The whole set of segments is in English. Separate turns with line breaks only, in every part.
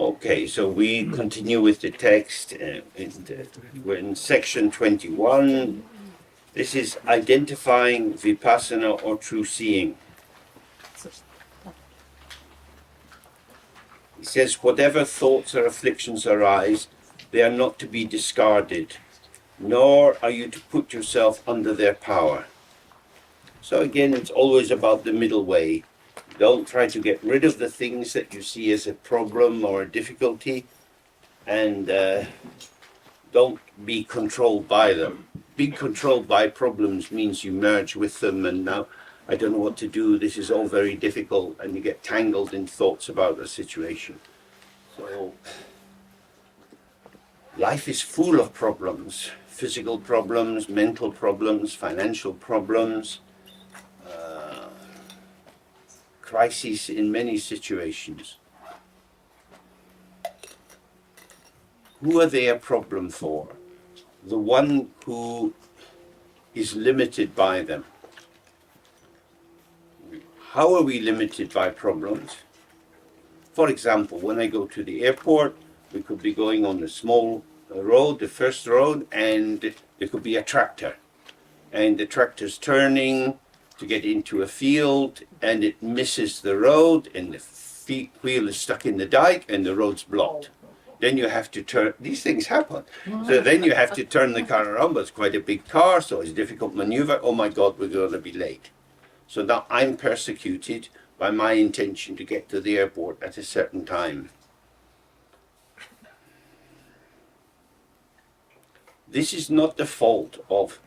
Okay, so we continue with the text. We're in section 21. This is identifying vipassana or true seeing. It says, whatever thoughts or afflictions arise, they are not to be discarded, nor are you to put yourself under their power. So again, it's always about the middle way. Don't try to get rid of the things that you see as a problem or a difficulty, and don't be controlled by them. Being controlled by problems means you merge with them, and now I don't know what to do, this is all very difficult, and you get tangled in thoughts about a situation. So life is full of problems, physical problems, mental problems, financial problems, crises in many situations. Who are they a problem for? The one who is limited by them. How are we limited by problems? For example, when I go to the airport, we could be going on a small road, the first road, and there could be a tractor. And the tractor's turning to get into a field, and it misses the road, and the wheel is stuck in the dike, and the road's blocked. Then you have to turn, these things happen. So then you have to turn the car around, but it's quite a big car, so it's a difficult maneuver. Oh my God, we're going to be late. So now I'm persecuted by my intention to get to the airport at a certain time. This is not the fault of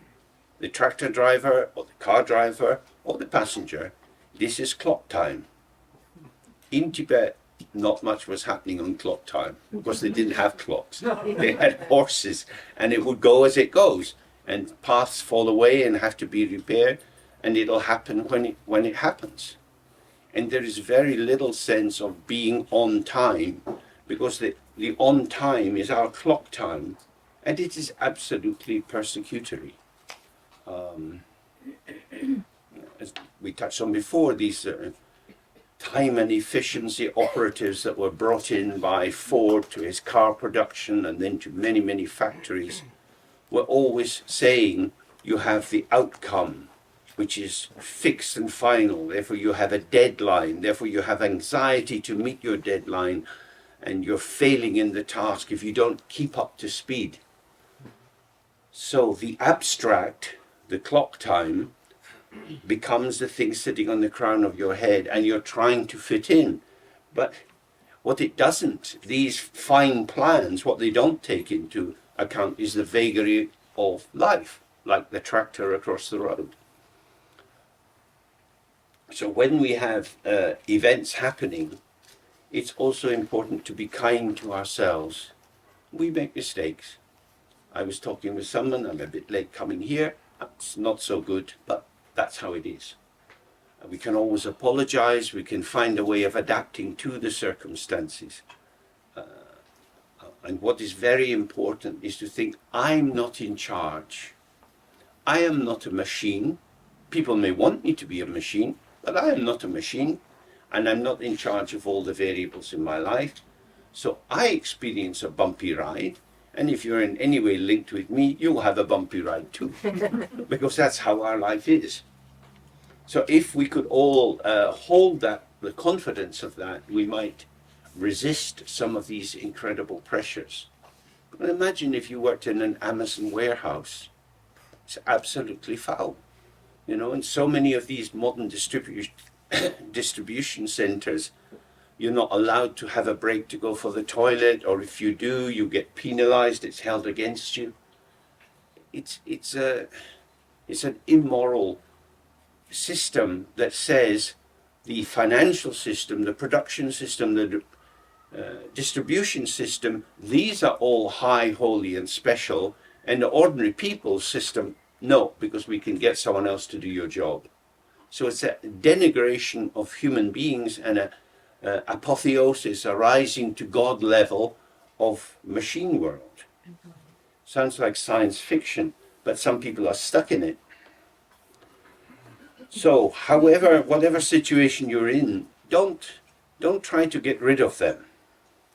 the tractor driver or the car driver or the passenger. This is clock time. In Tibet, not much was happening on clock time because they didn't have clocks. They had horses, and it would go as it goes, and paths fall away and have to be repaired, and it'll happen when it happens. And there is very little sense of being on time, because the on time is our clock time, and it is absolutely persecutory. As we touched on before, these time and efficiency operatives that were brought in by Ford to his car production and then to many, many factories were always saying you have the outcome, which is fixed and final. Therefore you have a deadline. Therefore you have anxiety to meet your deadline, and you're failing in the task if you don't keep up to speed. So the abstract, the clock time, becomes the thing sitting on the crown of your head, and you're trying to fit in. But what it doesn't, these fine plans, what they don't take into account is the vagary of life, like the tractor across the road. So when we have events happening, it's also important to be kind to ourselves. We make mistakes. I was talking with someone, I'm a bit late coming here, it's not so good, but that's how it is. We can always apologize, we can find a way of adapting to the circumstances. And what is very important is to think, I'm not in charge. I am not a machine. People may want me to be a machine, but I am not a machine, and I'm not in charge of all the variables in my life. So I experience a bumpy ride, and if you're in any way linked with me, you'll have a bumpy ride too, because that's how our life is. So if we could all hold that, the confidence of that, we might resist some of these incredible pressures. But imagine if you worked in an Amazon warehouse. It's absolutely foul. You know, and so many of these modern distribution centers, you're not allowed to have a break to go for the toilet, or if you do, you get penalized, it's held against you. It's an immoral system that says the financial system, the production system, the distribution system, these are all high, holy and special, and the ordinary people's system, no, because we can get someone else to do your job. So it's a denigration of human beings and a apotheosis, a rising to God level of machine world. Sounds like science fiction, but some people are stuck in it. So, however, whatever situation you're in, don't try to get rid of them.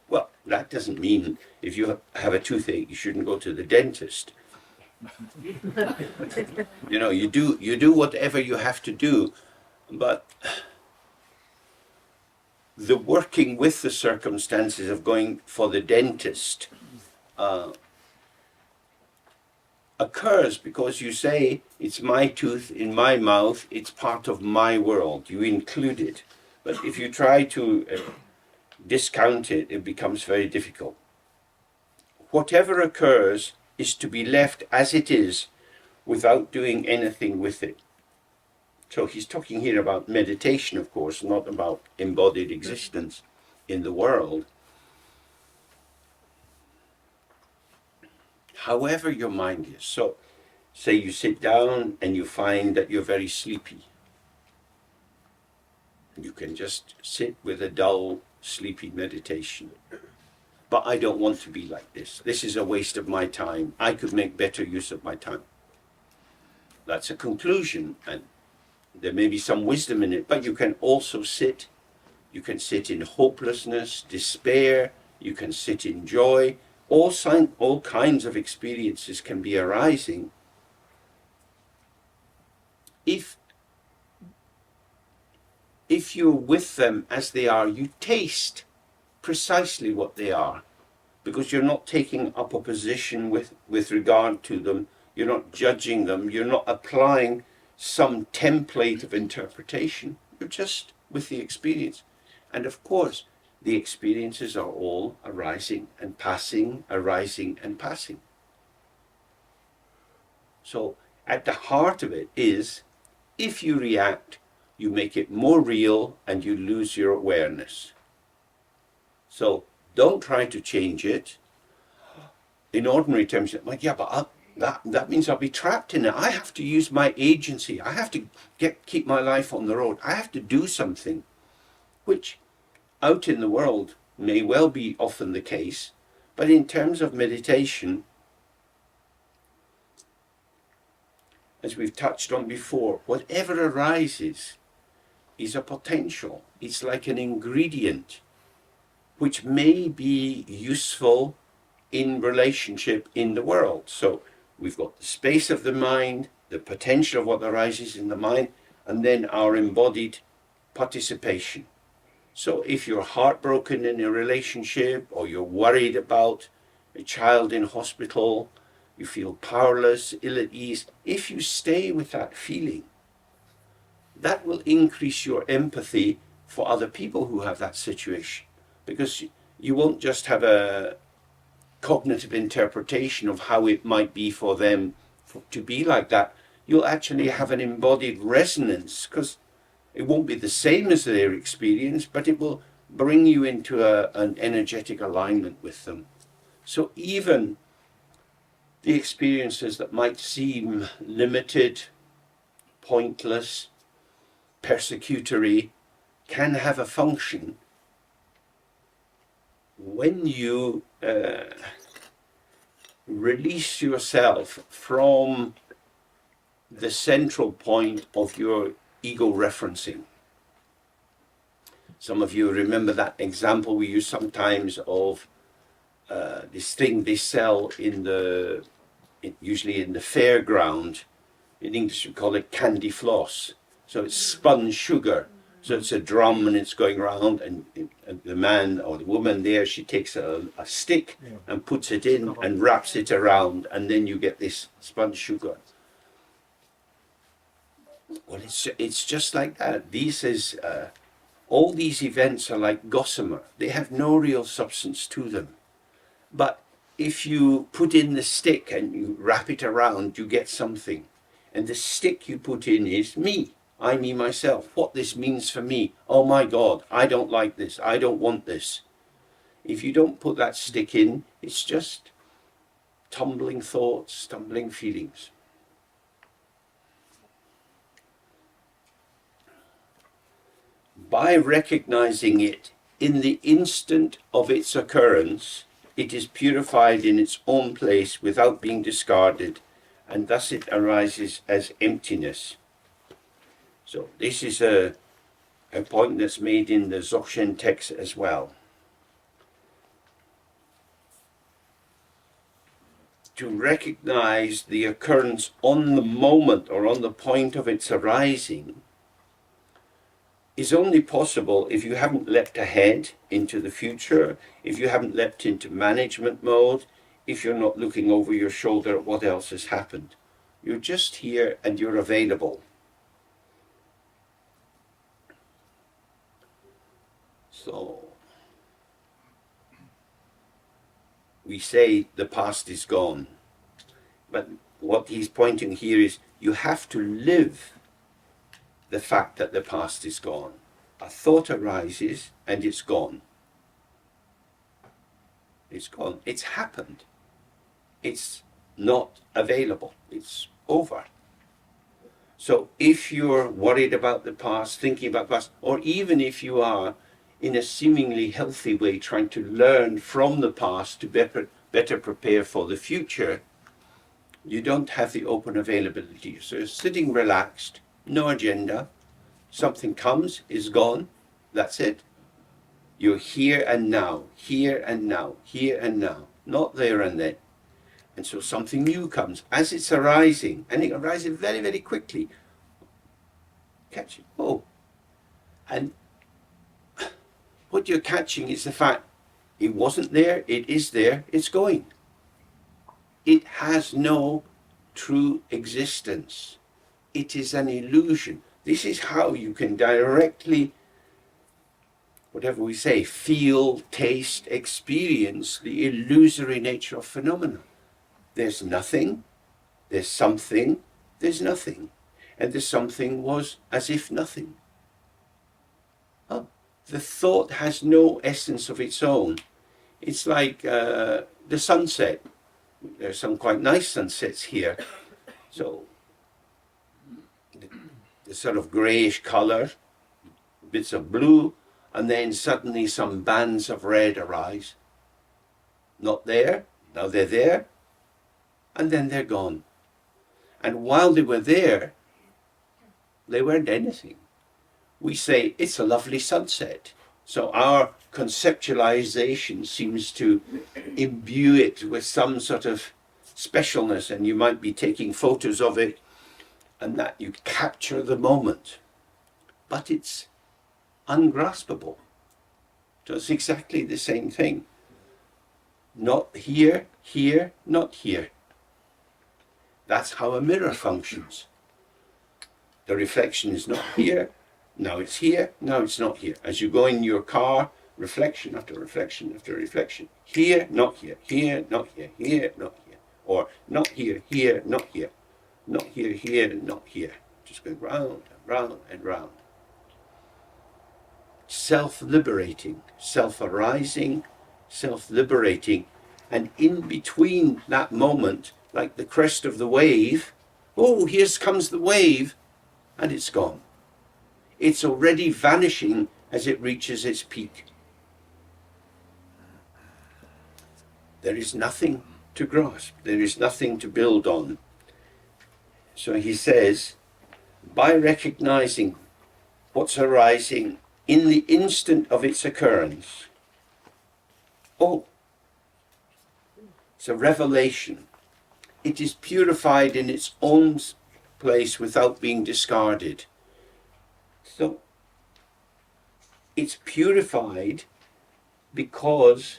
Well, that doesn't mean if you have a toothache, you shouldn't go to the dentist. You know, you do whatever you have to do, but the working with the circumstances of going for the dentist occurs because you say, it's my tooth in my mouth, it's part of my world, you include it. But if you try to discount it, it becomes very difficult. Whatever occurs is to be left as it is without doing anything with it. So he's talking here about meditation, of course, not about embodied existence in the world. However your mind is. So, say you sit down and you find that you're very sleepy. You can just sit with a dull, sleepy meditation. But I don't want to be like this. This is a waste of my time. I could make better use of my time. That's a conclusion, and there may be some wisdom in it, but you can also sit. You can sit in hopelessness, despair. You can sit in joy. All kinds of experiences can be arising. If you're with them as they are, you taste precisely what they are, because you're not taking up a position with regard to them. You're not judging them. You're not applying some template of interpretation. You're just with the experience. And of course, the experiences are all arising and passing, arising and passing. So at the heart of it is, if you react, you make it more real and you lose your awareness. So don't try to change it. In ordinary terms, you're like, yeah, but that means I'll be trapped in it. I have to use my agency. I have to keep my life on the road. I have to do something, which out in the world may well be often the case. But in terms of meditation, as we've touched on before, whatever arises is a potential. It's like an ingredient which may be useful in relationship in the world. So we've got the space of the mind, the potential of what arises in the mind, and then our embodied participation. So if you're heartbroken in a relationship, or you're worried about a child in hospital, you feel powerless, ill at ease, if you stay with that feeling, that will increase your empathy for other people who have that situation. Because you won't just have a cognitive interpretation of how it might be for them to be like that. You'll actually have an embodied resonance, because it won't be the same as their experience, but it will bring you into an energetic alignment with them. So even the experiences that might seem limited, pointless, persecutory, can have a function when you release yourself from the central point of your ego referencing. Some of you remember that example we use sometimes of this thing they sell usually in the fairground. In English we call it candy floss. So it's spun sugar. So it's a drum and it's going around, and the man or the woman there, she takes a stick and puts it in and wraps it around, and then you get this spun sugar. Well, it's just like that. All these events are like gossamer. They have no real substance to them. But if you put in the stick and you wrap it around, you get something. And the stick you put in is me. I, me, myself. What this means for me. Oh my God, I don't like this. I don't want this. If you don't put that stick in, it's just tumbling thoughts, tumbling feelings. By recognizing it in the instant of its occurrence, it is purified in its own place without being discarded, and thus it arises as emptiness. So this is a point that's made in the Dzogchen text as well. to recognize the occurrence on the moment or on the point of its arising is only possible if you haven't leapt ahead into the future, if you haven't leapt into management mode, if you're not looking over your shoulder at what else has happened. You're just here and you're available. So we say the past is gone, but what he's pointing here is you have to live the fact that the past is gone. A thought arises and it's gone. It's gone. It's happened. It's not available. It's over. So if you're worried about the past, thinking about the past, or even if you are in a seemingly healthy way trying to learn from the past to better prepare for the future, you don't have the open availability. So you're sitting relaxed, no agenda. Something comes, is gone, that's it. You're here and now, here and now, here and now, not there and then. And so something new comes as it's arising, and it arises very, very quickly. Catch it. Oh. And what you're catching is the fact it wasn't there, it is there, it's going. It has no true existence. It is an illusion. This is how you can directly, whatever we say, feel, taste, experience the illusory nature of phenomena. There's nothing, there's something, there's nothing. And the something was as if nothing. Oh, the thought has no essence of its own. It's like the sunset. There's some quite nice sunsets here. So the sort of greyish colour, bits of blue, and then suddenly some bands of red arise. Not there, now they're there, and then they're gone. And while they were there, they weren't anything. We say, it's a lovely sunset. So our conceptualization seems to imbue it with some sort of specialness, and you might be taking photos of it, and that you capture the moment. But it's ungraspable. So it's exactly the same thing. Not here, here, not here. That's how a mirror functions. The reflection is not here, now it's here, now it's not here. As you go in your car, reflection after reflection after reflection. Here, not here, here, not here, here, not here. Or not here, here, not here. Not here, here, not here. Just going round and round and round. Self-liberating, self-arising, self-liberating. And in between that moment, like the crest of the wave, oh, here comes the wave, and it's gone. It's already vanishing as it reaches its peak. There is nothing to grasp. There is nothing to build on. So he says, by recognizing what's arising in the instant of its occurrence, oh, it's a revelation. It is purified in its own place without being discarded. So it's purified because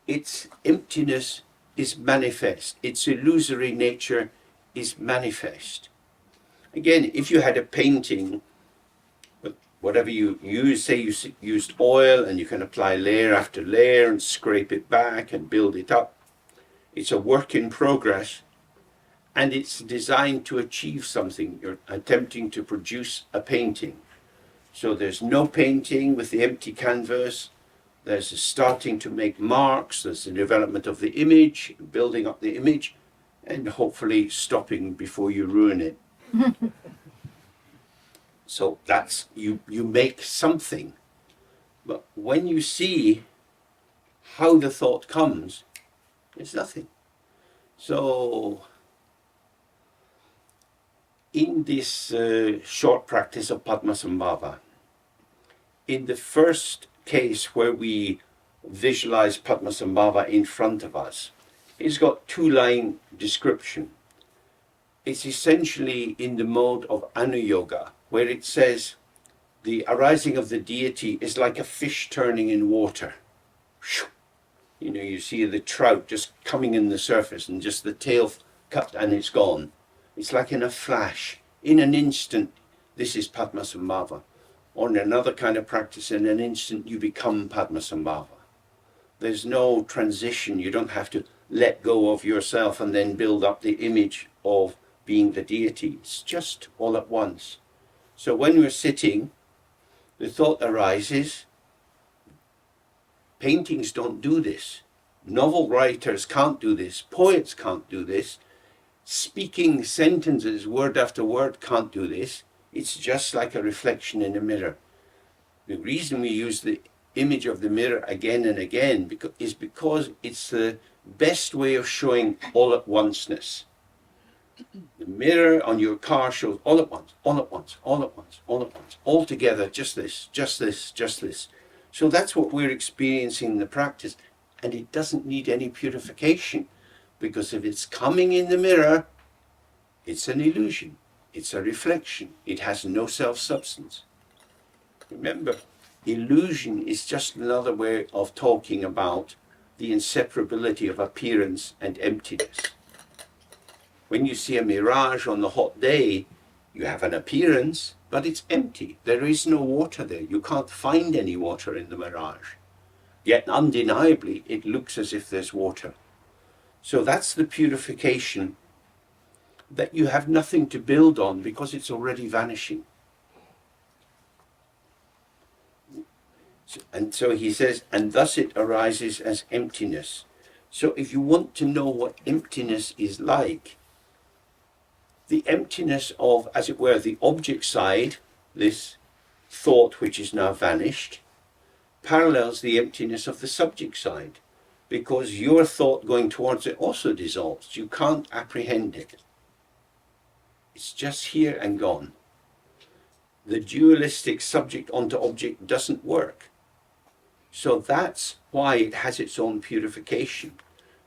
its emptiness is manifest. Its illusory nature is manifest. Again, if you had a painting, whatever you use, say you used oil and you can apply layer after layer and scrape it back and build it up. It's a work in progress, and it's designed to achieve something. You're attempting to produce a painting. So there's no painting with the empty canvas. There's a starting to make marks. There's the development of the image, building up the image, and hopefully stopping before you ruin it. So that's, you make something. But when you see how the thought comes, it's nothing. So in this short practice of Padmasambhava, in the first case where we visualize Padmasambhava in front of us, It's got two-line description. It's essentially in the mode of Anuyoga, where it says the arising of the deity is like a fish turning in water. You know, you see the trout just coming in the surface and just the tail cut and it's gone. It's like in a flash, in an instant. This is Padmasambhava. Or in another kind of practice, in an instant you become Padmasambhava. There's no transition. You don't have to let go of yourself and then build up the image of being the deity. It's just all at once. So when we're sitting, the thought arises. Paintings don't do this. Novel writers can't do this. Poets can't do this. Speaking sentences, word after word, can't do this. It's just like a reflection in a mirror. The reason we use the image of the mirror again and again is because it's the best way of showing all at onceness. The mirror on your car shows all at once, all at once, all at once, all at once, all together, just this, just this, just this. So that's what we're experiencing in the practice, and it doesn't need any purification, because if it's coming in the mirror, it's an illusion, it's a reflection, it has no self-substance. Remember, illusion is just another way of talking about the inseparability of appearance and emptiness. When you see a mirage on the hot day, you have an appearance, but it's empty. There is no water there. You can't find any water in the mirage. Yet undeniably, it looks as if there's water. So that's the purification, that you have nothing to build on because it's already vanishing. And so he says, and thus it arises as emptiness. So if you want to know what emptiness is like, the emptiness of, as it were, the object side, this thought which is now vanished, parallels the emptiness of the subject side, because your thought going towards it also dissolves. You can't apprehend it. It's just here and gone. The dualistic subject onto object doesn't work. So that's why it has its own purification,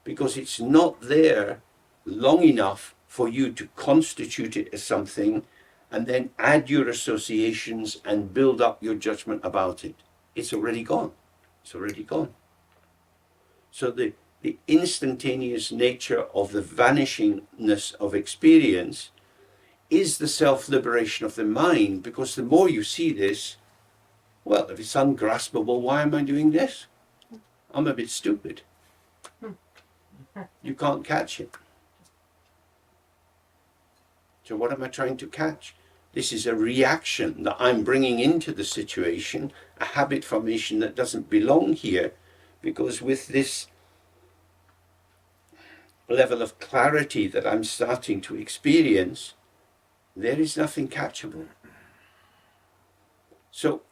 because it's not there long enough for you to constitute it as something and then add your associations and build up your judgment about it. It's already gone. It's already gone. So the instantaneous nature of the vanishingness of experience is the self-liberation of the mind, because the more you see this, well, if it's ungraspable, why am I doing this? I'm a bit stupid. You can't catch it. So what am I trying to catch? This is a reaction that I'm bringing into the situation, a habit formation that doesn't belong here, because with this level of clarity that I'm starting to experience, there is nothing catchable. So,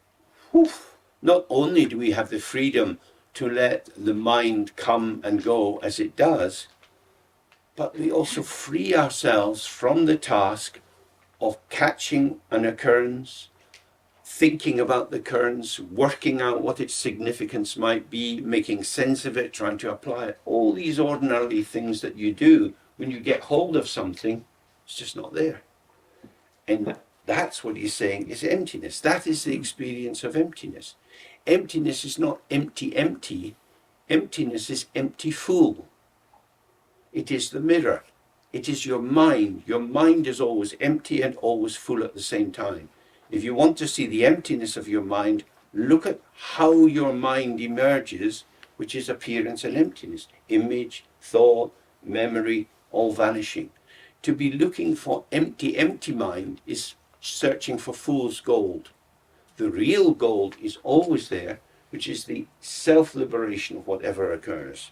not only do we have the freedom to let the mind come and go as it does, but we also free ourselves from the task of catching an occurrence, thinking about the occurrence, working out what its significance might be, making sense of it, trying to apply it. All these ordinary things that you do when you get hold of something, it's just not there. And that's what he's saying is emptiness. That is the experience of emptiness. Emptiness is not empty, empty. Emptiness is empty full. It is the mirror. It is your mind. Your mind is always empty and always full at the same time. If you want to see the emptiness of your mind, look at how your mind emerges, which is appearance and emptiness. Image, thought, memory, all vanishing. To be looking for empty, empty mind is searching for fool's gold. The real gold is always there, which is the self-liberation of whatever occurs.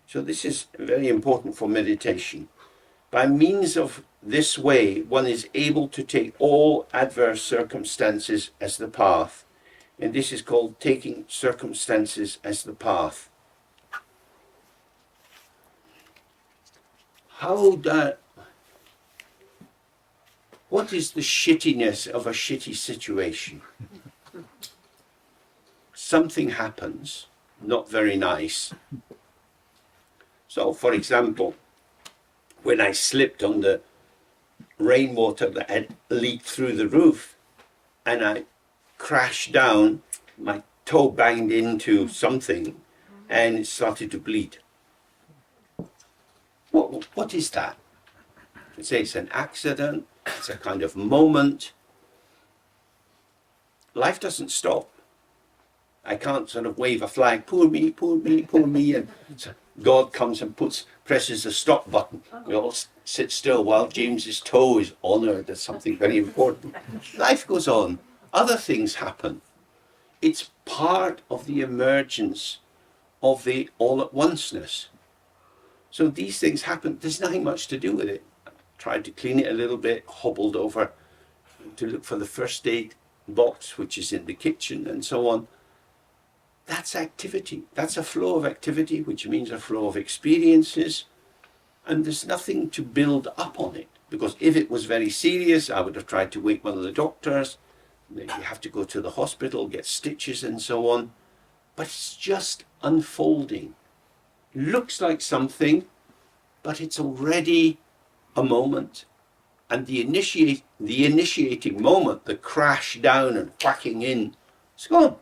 So this is very important for meditation. By means of this way, one is able to take all adverse circumstances as the path. And this is called taking circumstances as the path. What is the shittiness of a shitty situation? Something happens, not very nice. So, for example, when I slipped on the rainwater that had leaked through the roof and I crashed down, my toe banged into something and it started to bleed. What is that? You say it's an accident, it's a kind of moment. Life doesn't stop. I can't sort of wave a flag, poor me, poor me, poor me, and so God comes and presses the stop button. We all sit still while James's toe is honoured as something very important. Life goes on. Other things happen. It's part of the emergence of the all-at-onceness. So these things happen. There's nothing much to do with it. I tried to clean it a little bit, hobbled over to look for the first aid box, which is in the kitchen, and so on. That's activity. That's a flow of activity, which means a flow of experiences. And there's nothing to build up on it. Because if it was very serious, I would have tried to wake one of the doctors. You have to go to the hospital, get stitches and so on. But it's just unfolding. Looks like something, but it's already a moment. And the initiating moment, the crash down and whacking in, it's gone.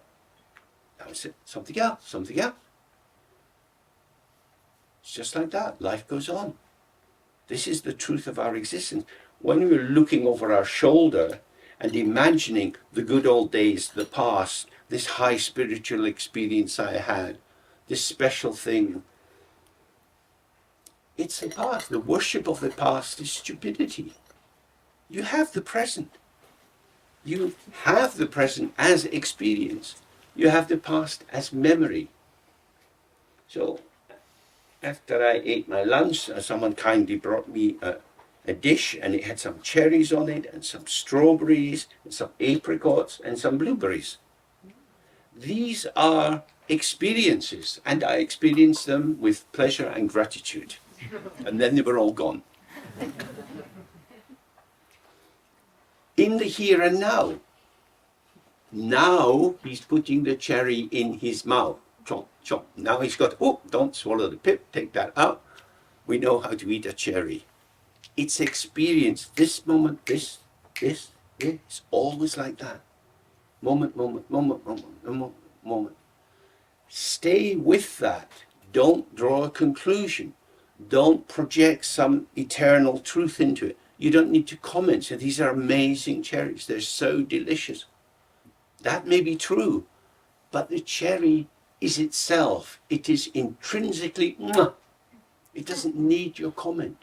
Now it's something else, something else. It's just like that. Life goes on. This is the truth of our existence. When we're looking over our shoulder and imagining the good old days, the past, this high spiritual experience I had, this special thing, it's the past. The worship of the past is stupidity. You have the present. You have the present as experience. You have the past as memory. So, after I ate my lunch, someone kindly brought me a dish, and it had some cherries on it, and some strawberries, and some apricots, and some blueberries. These are experiences, and I experienced them with pleasure and gratitude. And then they were all gone. In the here and now. Now he's putting the cherry in his mouth. Chomp, chomp. Now he's got, oh, don't swallow the pip, take that out. We know how to eat a cherry. It's experience. This moment, this, it's always like that. Moment, moment, moment, moment, moment, moment. Stay with that. Don't draw a conclusion. Don't project some eternal truth into it. You don't need to comment. So these are amazing cherries. They're so delicious. That may be true, but the cherry is itself. It is intrinsically, it doesn't need your comment.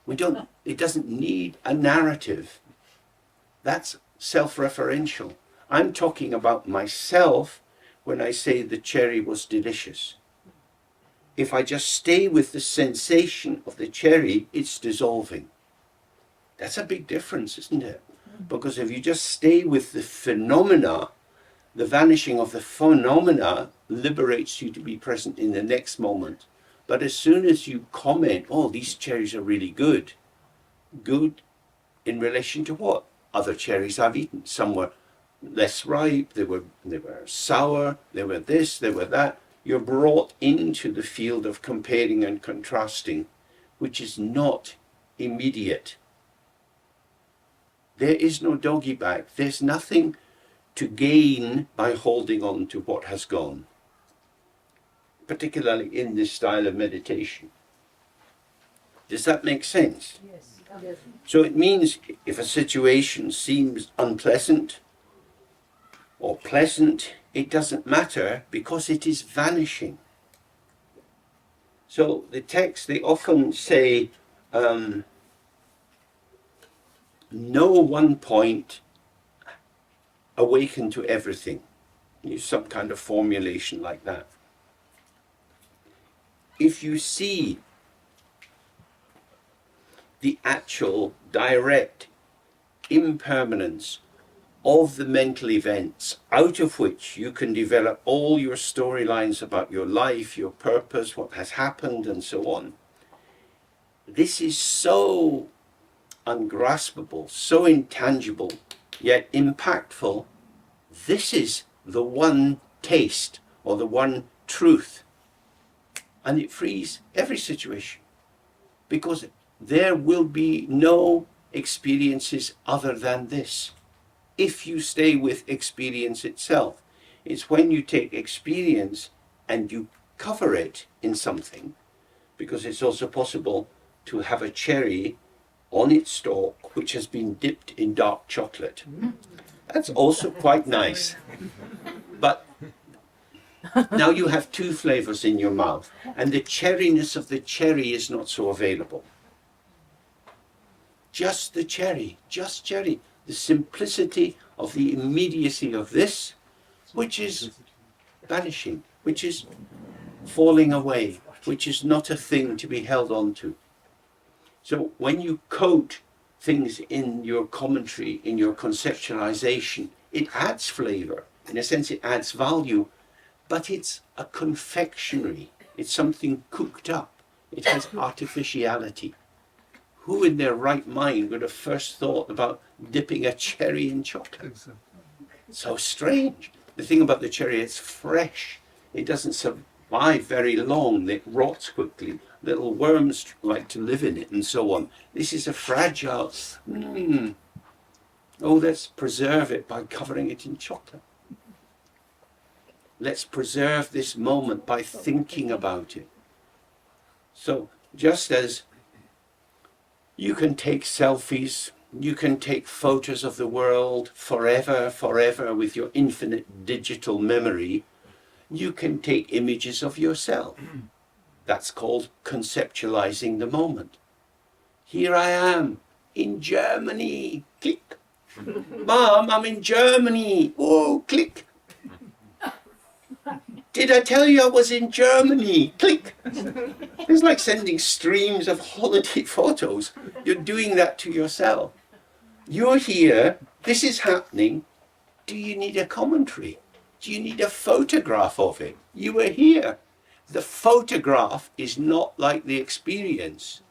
It doesn't need a narrative. That's self-referential. I'm talking about myself when I say the cherry was delicious. If I just stay with the sensation of the cherry, it's dissolving. That's a big difference, isn't it? Because if you just stay with the phenomena, the vanishing of the phenomena liberates you to be present in the next moment. But as soon as you comment, oh, these cherries are really good. Good in relation to what? Other cherries I've eaten. Some were less ripe, they were sour, they were this, they were that. You're brought into the field of comparing and contrasting, which is not immediate. There is no doggy bag. There's nothing to gain by holding on to what has gone, particularly in this style of meditation. Does that make sense?
Yes.
So it means if a situation seems unpleasant or pleasant, it doesn't matter because it is vanishing. So the text, they often say, no one point awaken to everything. Use some kind of formulation like that. If you see the actual direct impermanence of the mental events out of which you can develop all your storylines about your life, your purpose, what has happened, and so on. This is so ungraspable, so intangible, yet impactful. This is the one taste or the one truth and it frees every situation, because there will be no experiences other than this. If you stay with experience itself, it's when you take experience and you cover it in something, because it's also possible to have a cherry on its stalk which has been dipped in dark chocolate. That's also quite nice. But now you have two flavors in your mouth, and the cherryness of the cherry is not so available. Just the cherry, just cherry. The simplicity of the immediacy of this, which is vanishing, which is falling away, which is not a thing to be held on to. So when you coat things in your commentary, in your conceptualization, it adds flavor. In a sense, it adds value, but it's a confectionery. It's something cooked up. It has artificiality. Who in their right mind would have first thought about dipping a cherry in chocolate? So strange. The thing about the cherry, it's fresh. It doesn't survive very long. It rots quickly. Little worms like to live in it and so on. This is a fragile, oh, let's preserve it by covering it in chocolate. Let's preserve this moment by thinking about it. So just as you can take selfies, you can take photos of the world forever, forever with your infinite digital memory, you can take images of yourself. That's called conceptualizing the moment. Here I am in Germany, click. Mom, I'm in Germany, oh, click. Did I tell you I was in Germany? Click. It's like sending streams of holiday photos. You're doing that to yourself. You're here, this is happening. Do you need a commentary? Do you need a photograph of it? You were here. The photograph is not like the experience.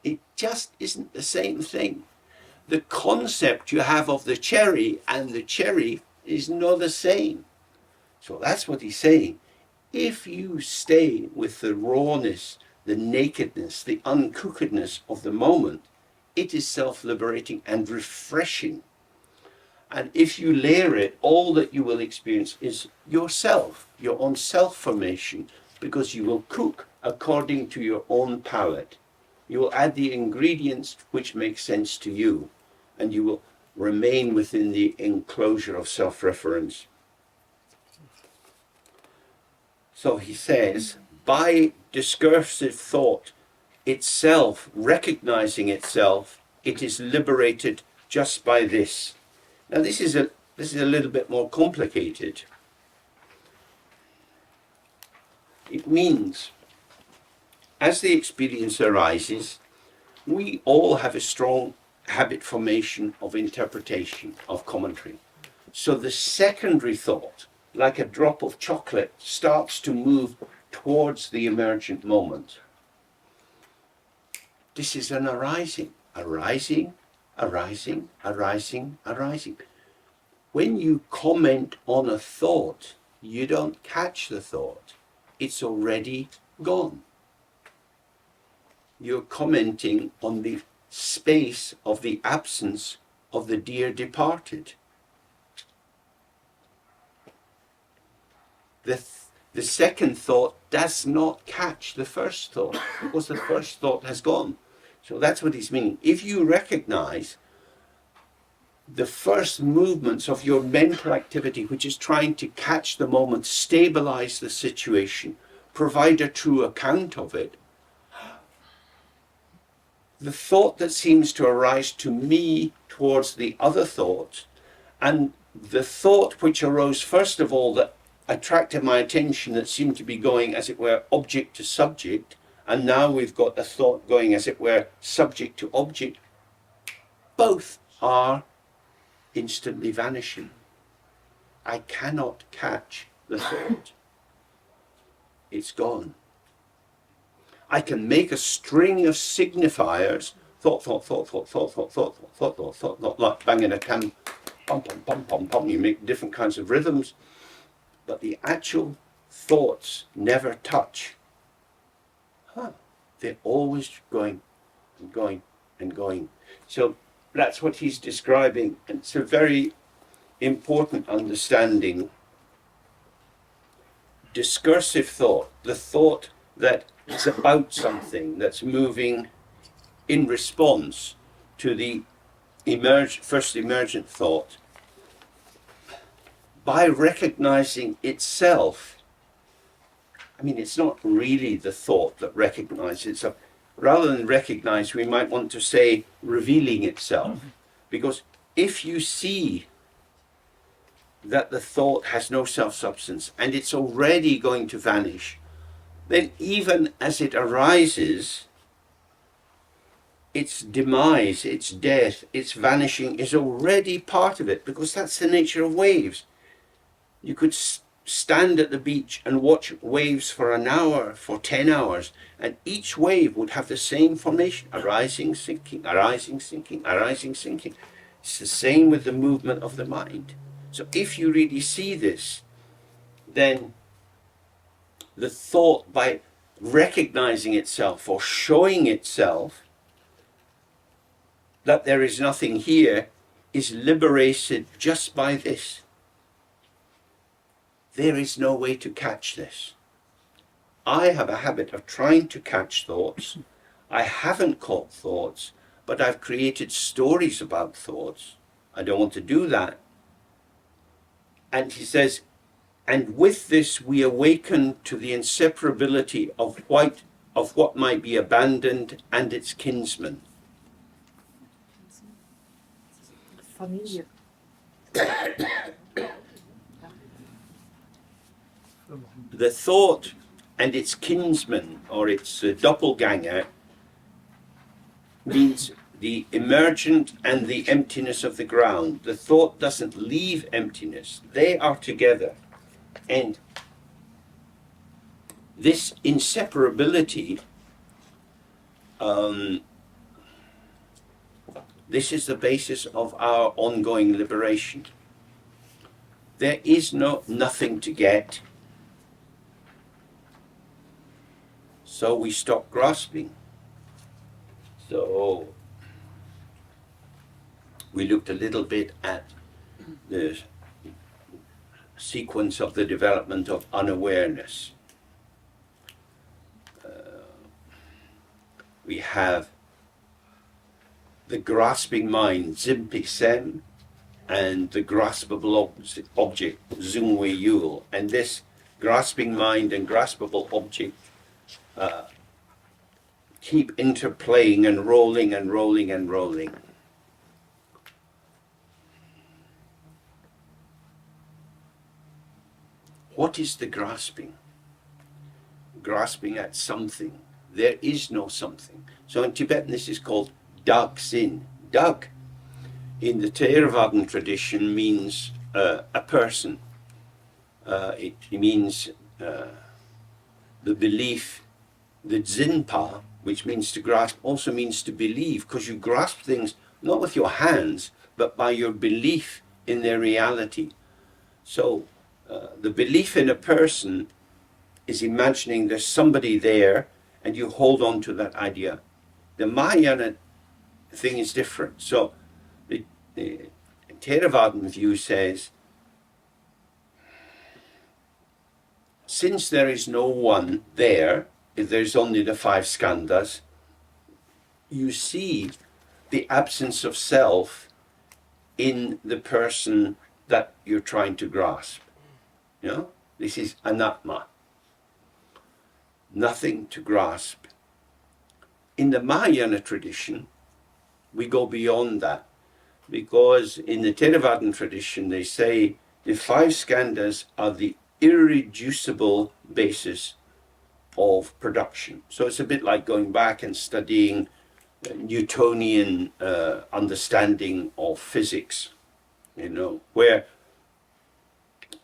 It just isn't the same thing. The concept you have of the cherry and the cherry is not the same. So that's what he's saying. If you stay with the rawness, the nakedness, the uncookedness of the moment, it is self-liberating and refreshing. And if you layer it, all that you will experience is yourself, your own self-formation, because you will cook according to your own palate. You will add the ingredients which make sense to you, and you will remain within the enclosure of self-reference. So he says, by discursive thought itself, recognizing itself, it is liberated just by this. Now this is a little bit more complicated. It means, as the experience arises, we all have a strong habit formation of interpretation, of commentary. So the secondary thought, like a drop of chocolate, starts to move towards the emergent moment. This is an arising, arising, arising, arising, arising. When you comment on a thought, you don't catch the thought. It's already gone. You're commenting on the space of the absence of the dear departed. The second thought does not catch the first thought, because the first thought has gone. So that's what he's meaning. If you recognize the first movements of your mental activity, which is trying to catch the moment, stabilize the situation, provide a true account of it, the thought that seems to arise to me towards the other thought, and the thought which arose first of all that attracted my attention, that seemed to be going, as it were, object to subject, and now we've got a thought going, as it were, subject to object, both are instantly vanishing. I cannot catch the thought. It's gone. I can make a string of signifiers, thought, like banging a tam, pom, pom, pom, pom, pom. You make different kinds of rhythms, but the actual thoughts never touch. They're always going and going and going. So that's what he's describing. And it's a very important understanding. Discursive thought, the thought that is about something, that's moving in response to the first emergent thought, by recognizing itself. I mean, it's not really the thought that recognizes itself. Rather than recognize, we might want to say revealing itself. Because if you see that the thought has no self-substance and it's already going to vanish, then even as it arises, its demise, its death, its vanishing is already part of it, because that's the nature of waves. You could stand at the beach and watch waves for an hour, for 10 hours, and each wave would have the same formation, arising, sinking, arising, sinking, arising, sinking. It's the same with the movement of the mind. So if you really see this, then the thought, by recognizing itself or showing itself that there is nothing here, is liberated just by this. There is no way to catch this. I have a habit of trying to catch thoughts. I haven't caught thoughts, but I've created stories about thoughts. I don't want to do that. And he says, and with this we awaken to the inseparability of what might be abandoned and its kinsman.
Familie.
The thought and its kinsman, or its doppelganger, means the emergent and the emptiness of the ground. The thought doesn't leave emptiness. They are together. And this inseparability, this is the basis of our ongoing liberation. There is nothing to get. So we stop grasping. So we looked a little bit at the sequence of the development of unawareness. We have the grasping mind, Zimpi-Sem, and the graspable object, Zungwe-Yul. And this grasping mind and graspable object keep interplaying and rolling and rolling and rolling. What is the grasping? Grasping at something. There is no something. So in Tibetan this is called Dag Sin. Dag in the Theravadan tradition means a person. It means the belief. The Zinpa, which means to grasp, also means to believe, because you grasp things not with your hands, but by your belief in their reality. So the belief in a person is imagining there's somebody there, and you hold on to that idea. The Mahayana thing is different. So the Theravadan view says, since there is no one there, if there's only the 5 skandhas, you see the absence of self in the person that you're trying to grasp. You know, this is anatma. Nothing to grasp. In the Mahayana tradition, we go beyond that, because in the Theravadan tradition they say the 5 skandhas are the irreducible basis of production. So it's a bit like going back and studying Newtonian understanding of physics, you know, where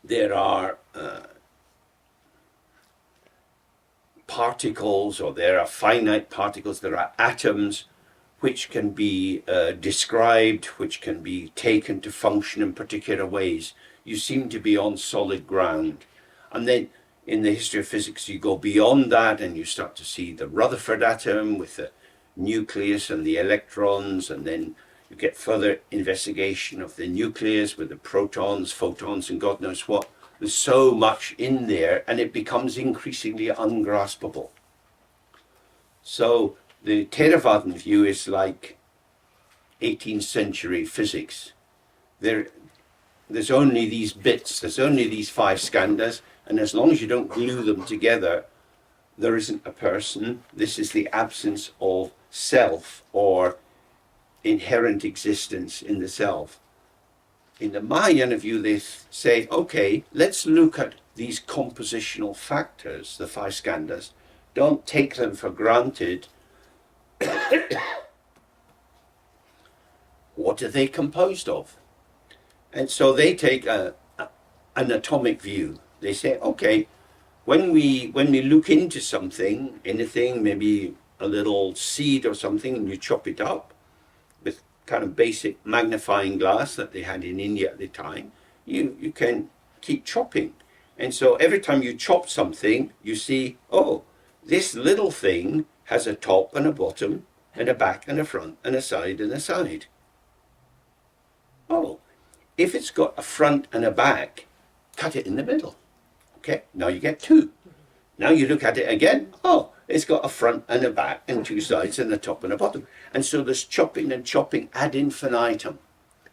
there are particles, or there are finite particles, there are atoms which can be described, which can be taken to function in particular ways. You seem to be on solid ground. And then in the history of physics, you go beyond that and you start to see the Rutherford atom with the nucleus and the electrons, and then you get further investigation of the nucleus with the protons, photons, and God knows what. There's so much in there, and it becomes increasingly ungraspable. So the Theravadan view is like 18th century physics. There's only these bits, there's only these 5 skandhas, and as long as you don't glue them together, there isn't a person. This is the absence of self or inherent existence in the self. In the Mahayana view, they say, okay, let's look at these compositional factors, the 5 skandhas. Don't take them for granted. What are they composed of? And so they take an atomic view. They say, okay, when we look into something, anything, maybe a little seed or something, and you chop it up with kind of basic magnifying glass that they had in India at the time, you can keep chopping. And so every time you chop something, you see, oh, this little thing has a top and a bottom and a back and a front and a side and a side. Oh, if it's got a front and a back, cut it in the middle. Okay, now you get 2. Now you look at it again, oh, it's got a front and a back and 2 sides and a top and a bottom. And so there's chopping and chopping ad infinitum.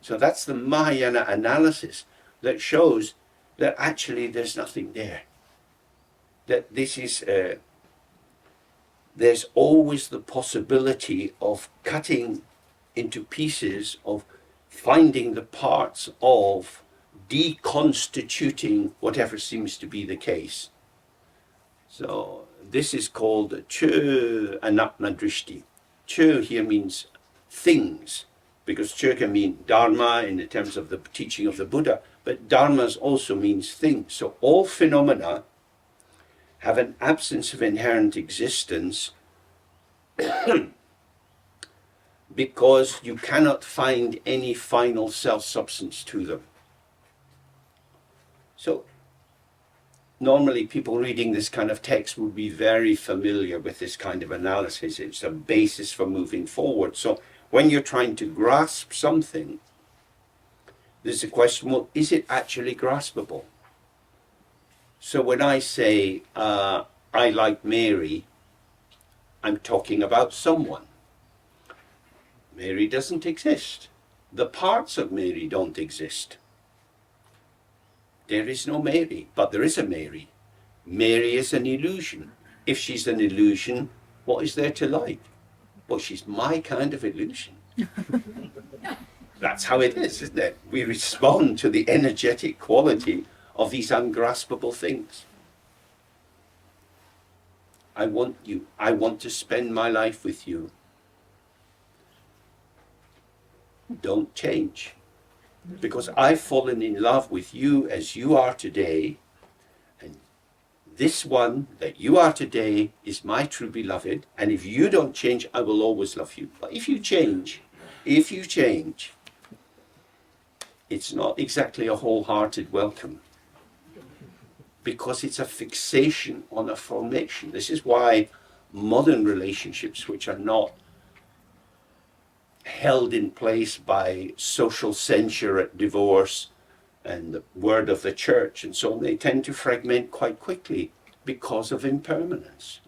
So that's the Mahayana analysis that shows that actually there's nothing there. That this is, there's always the possibility of cutting into pieces, of finding the parts of deconstituting whatever seems to be the case. So this is called Chö Anatma Drishti. Chö here means things, because Chö can mean Dharma in the terms of the teaching of the Buddha, but Dharma also means things. So all phenomena have an absence of inherent existence because you cannot find any final self-substance to them. So normally people reading this kind of text would be very familiar with this kind of analysis. It's a basis for moving forward. So when you're trying to grasp something, there's a question, well, is it actually graspable? So when I say, I like Mary, I'm talking about someone. Mary doesn't exist. The parts of Mary don't exist. There is no Mary, but there is a Mary. Mary is an illusion. If she's an illusion, what is there to like? Well, she's my kind of illusion. That's how it is, isn't it? We respond to the energetic quality of these ungraspable things. I want you. I want to spend my life with you. Don't change. Because I've fallen in love with you as you are today, and this one that you are today is my true beloved, and if you don't change, I will always love you. But if you change, it's not exactly a wholehearted welcome, because it's a fixation on a formation. This is why modern relationships, which are not held in place by social censure at divorce and the word of the church and so on, they tend to fragment quite quickly because of impermanence.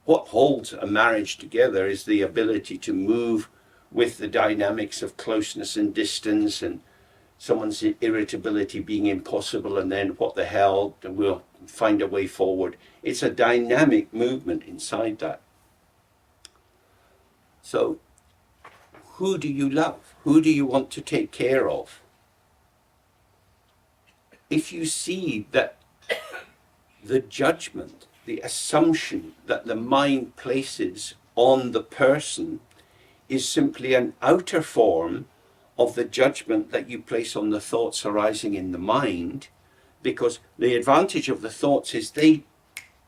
What holds a marriage together is the ability to move with the dynamics of closeness and distance, and someone's irritability being impossible, and then what the hell, and we'll find a way forward. It's a dynamic movement inside that. So who do you love? Who do you want to take care of? If you see that the judgment, the assumption that the mind places on the person is simply an outer form of the judgment that you place on the thoughts arising in the mind, because the advantage of the thoughts is they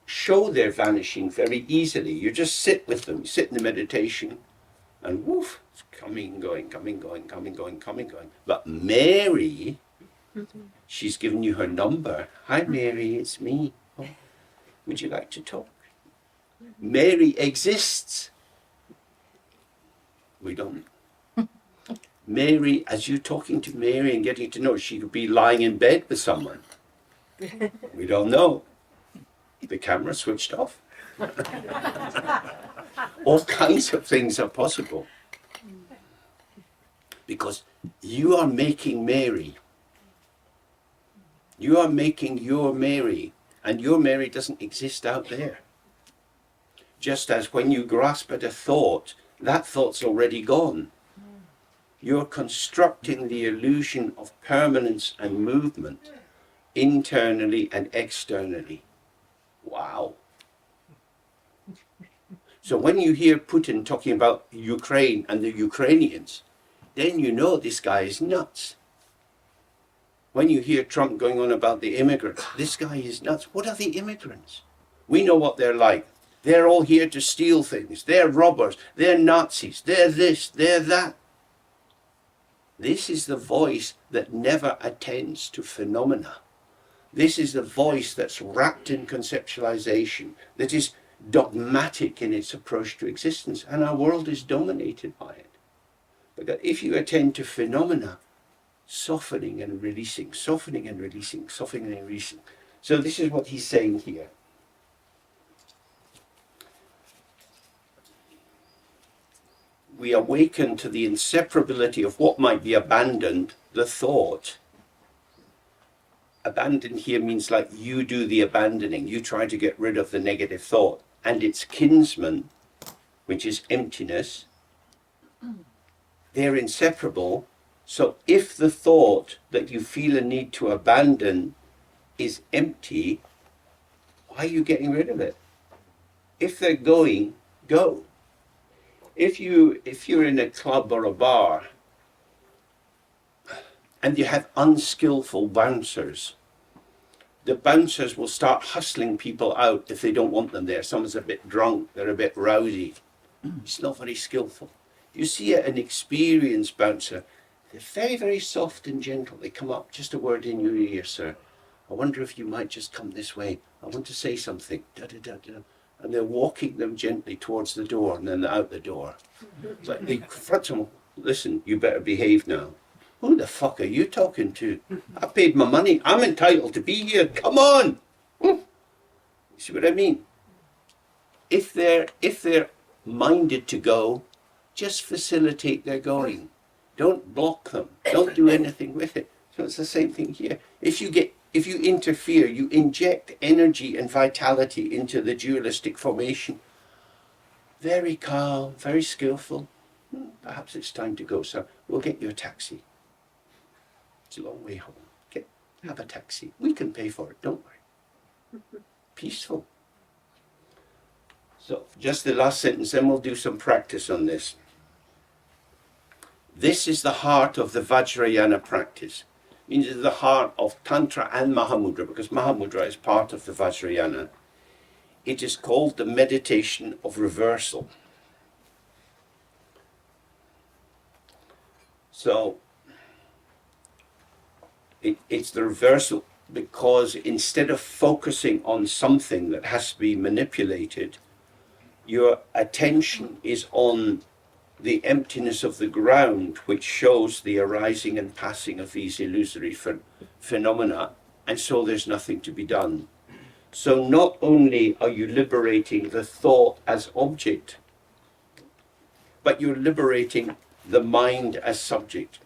show their vanishing very easily. You just sit with them, you sit in the meditation, and woof, it's coming, going, coming, going, coming, going, coming, going. But Mary, she's given you her number. Hi, Mary, it's me. Oh, would you like to talk? Mary exists. We don't. Mary, as you're talking to Mary and getting to know her, she could be lying in bed with someone. We don't know. The camera switched off. All kinds of things are possible. Because you are making Mary. You are making your Mary. And your Mary doesn't exist out there. Just as when you grasp at a thought, that thought's already gone. You're constructing the illusion of permanence and movement internally and externally. Wow. So when you hear Putin talking about Ukraine and the Ukrainians, then you know this guy is nuts. When you hear Trump going on about the immigrants, this guy is nuts. What are the immigrants? We know what they're like. They're all here to steal things. They're robbers. They're Nazis. They're this. They're that. This is the voice that never attends to phenomena. This is the voice that's wrapped in conceptualization, that is dogmatic in its approach to existence, and our world is dominated by it. But if you attend to phenomena, softening and releasing, softening and releasing, softening and releasing. So this is what he's saying here. We awaken to the inseparability of what might be abandoned, the thought. Abandon here means like you do the abandoning. You try to get rid of the negative thought. And its kinsman, which is emptiness, they're inseparable. So if the thought that you feel a need to abandon is empty, why are you getting rid of it? If they're going, go. If you're in a club or a bar and you have unskillful bouncers, the bouncers will start hustling people out if they don't want them there. Someone's a bit drunk, they're a bit rowdy. It's not very skillful. You see an experienced bouncer, they're very, very soft and gentle. They come up, just a word in your ear, sir. I wonder if you might just come this way. I want to say something. Da, da, da, da. And they're walking them gently towards the door and then out the door. It's like they confront them, listen, you better behave now. Who the fuck are you talking to? I paid my money. I'm entitled to be here. Come on. You see what I mean? If they're minded to go, just facilitate their going. Don't block them. Don't do anything with it. So it's the same thing here. If you interfere, you inject energy and vitality into the dualistic formation. Very calm, very skillful. Perhaps it's time to go, sir. We'll get you a taxi. It's a long way home. Have a taxi. We can pay for it, don't worry. Peaceful. So just the last sentence, then we'll do some practice on this. This is the heart of the Vajrayana practice. Means it's the heart of Tantra and Mahamudra, because Mahamudra is part of the Vajrayana. It is called the meditation of reversal. So it's the reversal because instead of focusing on something that has to be manipulated, your attention is on the emptiness of the ground, which shows the arising and passing of these illusory phenomena, and so there's nothing to be done. So not only are you liberating the thought as object, but you're liberating the mind as subject.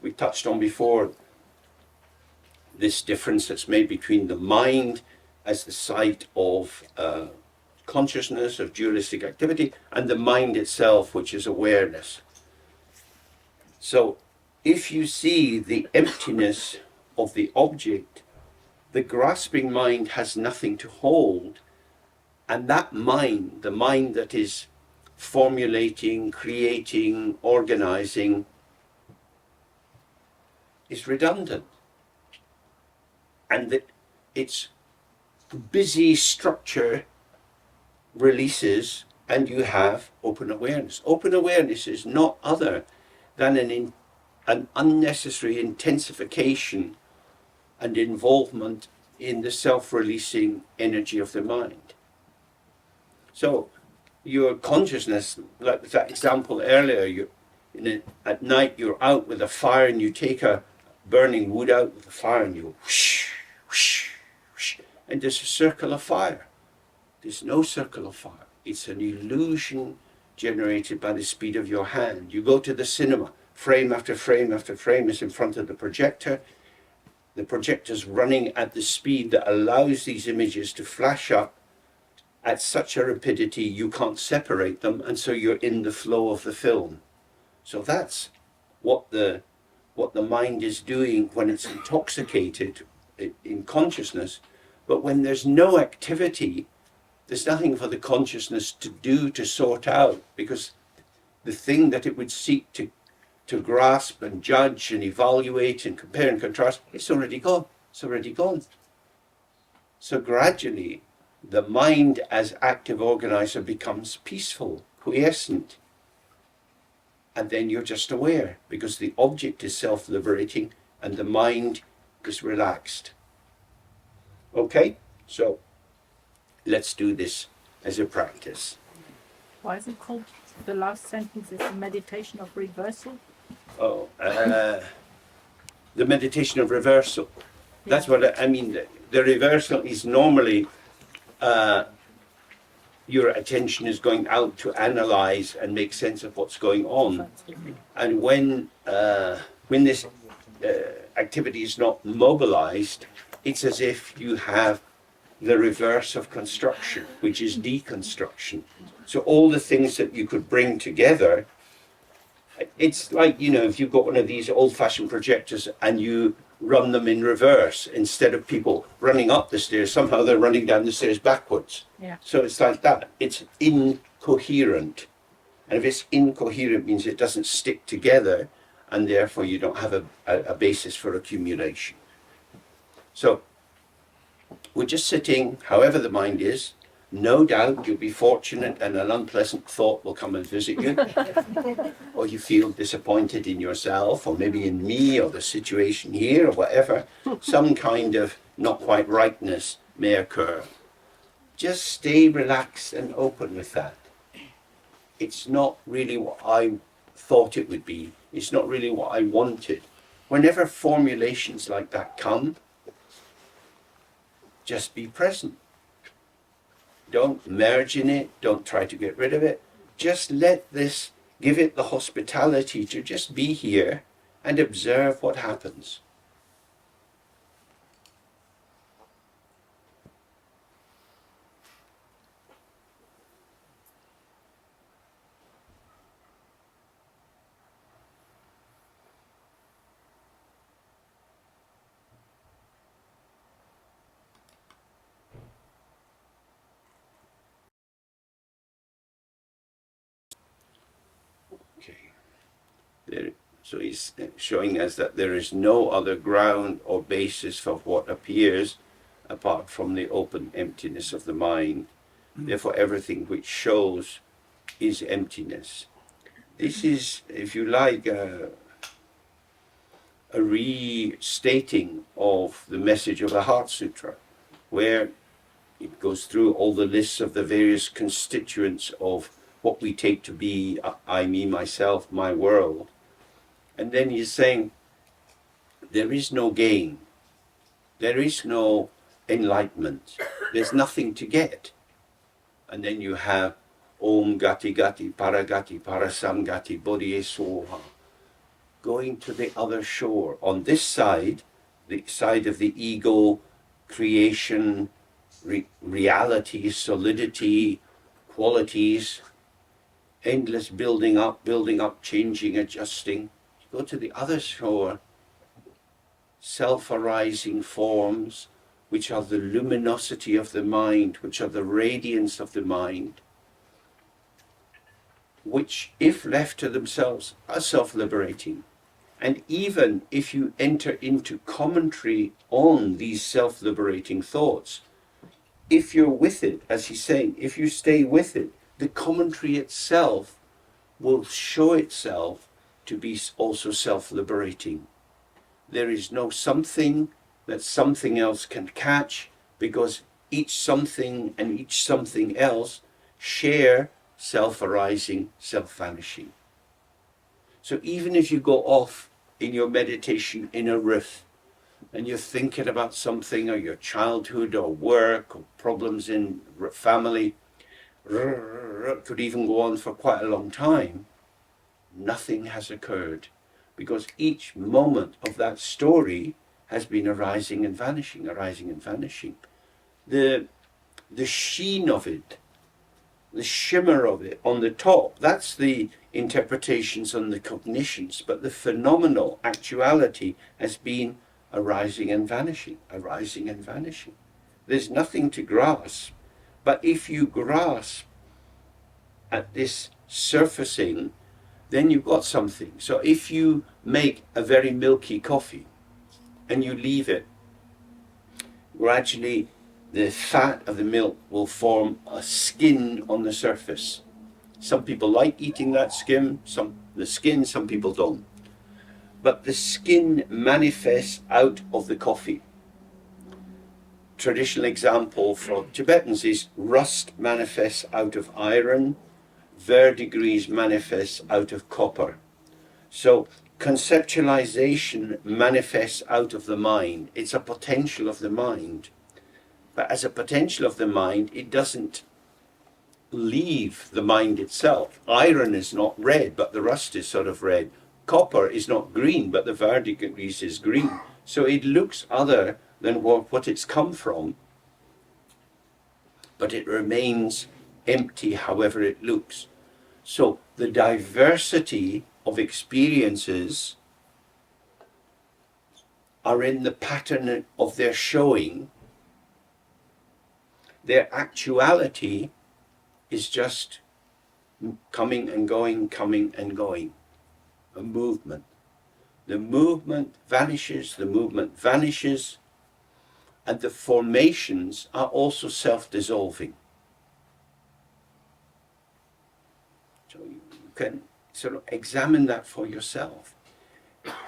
We touched on before this difference that's made between the mind as the site of consciousness, of dualistic activity, and the mind itself, which is awareness. So if you see the emptiness of the object, the grasping mind has nothing to hold, and that mind, the mind that is formulating, creating, organizing, is redundant. And that its busy structure releases, and you have open awareness. Open awareness is not other than an unnecessary intensification and involvement in the self-releasing energy of the mind. So your consciousness, like that example earlier, at night you're out with a fire and you take a burning wood out with the fire and you whoosh, whoosh, whoosh, and there's a circle of fire. There's no circle of fire. It's an illusion generated by the speed of your hand. You go to the cinema, frame after frame after frame is in front of the projector. The projector's running at the speed that allows these images to flash up at such a rapidity you can't separate them, and so you're in the flow of the film. So that's what the mind is doing when it's intoxicated in consciousness. But when there's no activity, there's nothing for the consciousness to do to sort out, because the thing that it would seek to grasp and judge and evaluate and compare and contrast, it's already gone. It's already gone. So gradually, the mind as active organizer becomes peaceful, quiescent. And then you're just aware, because the object is self-liberating and the mind is relaxed. Okay? So let's do this as a practice.
Why is it called, the last sentence is a meditation of reversal?
Oh, the meditation of reversal. That's what I mean. The reversal is normally your attention is going out to analyze and make sense of what's going on. And when this activity is not mobilized, it's as if you have the reverse of construction, which is deconstruction. So all the things that you could bring together, it's like, you know, if you've got one of these old-fashioned projectors and you run them in reverse, instead of people running up the stairs, somehow they're running down the stairs backwards.
Yeah.
So it's like that. It's incoherent. And if it's incoherent, it means it doesn't stick together, and therefore you don't have a basis for accumulation. So we're just sitting, however the mind is. No doubt you'll be fortunate and an unpleasant thought will come and visit you. Or you feel disappointed in yourself, or maybe in me, or the situation here, or whatever. Some kind of not quite rightness may occur. Just stay relaxed and open with that. It's not really what I thought it would be. It's not really what I wanted. Whenever formulations like that come, just be present. Don't merge in it. Don't try to get rid of it. Just let this, give it the hospitality to just be here and observe what happens. So he's showing us that there is no other ground or basis for what appears apart from the open emptiness of the mind. Therefore, everything which shows is emptiness. This is, if you like, a restating of the message of the Heart Sutra, where it goes through all the lists of the various constituents of what we take to be I, me, myself, my world. And then he's saying, there is no gain. There is no enlightenment. There's nothing to get. And then you have Om Gati Gati Paragati Parasamgati Bodhiye Soha, going to the other shore. On this side, the side of the ego, creation, reality, solidity, qualities, endless building up, changing, adjusting. Go to the other shore, self-arising forms, which are the luminosity of the mind, which are the radiance of the mind, which, if left to themselves, are self-liberating. And even if you enter into commentary on these self-liberating thoughts, if you're with it, as he's saying, if you stay with it, the commentary itself will show itself to be also self-liberating. There is no something, that something else can catch, because each something and each something else share self-arising, self-vanishing. So even if you go off in your meditation in a riff, and you're thinking about something, or your childhood or work or problems in family, could even go on for quite a long time, nothing has occurred, because each moment of that story has been arising and vanishing, arising and vanishing. The sheen of it, the shimmer of it on the top, that's the interpretations on the cognitions, but the phenomenal actuality has been arising and vanishing, arising and vanishing. There's nothing to grasp, but if you grasp at this surfacing, then you've got something. So if you make a very milky coffee and you leave it, gradually the fat of the milk will form a skin on the surface. Some people like eating that skin, some people don't. But the skin manifests out of the coffee. Traditional example for Tibetans is rust manifests out of iron, verdigris manifests out of copper. So conceptualization manifests out of the mind. It's a potential of the mind. But as a potential of the mind, it doesn't leave the mind itself. Iron is not red, but the rust is sort of red. Copper is not green, but the verdigris is green. So it looks other than what it's come from, but it remains empty however it looks. So the diversity of experiences are in the pattern of their showing. Their actuality is just coming and going, coming and going. A movement. The movement vanishes, the movement vanishes, and the formations are also self-dissolving. So you can sort of examine that for yourself.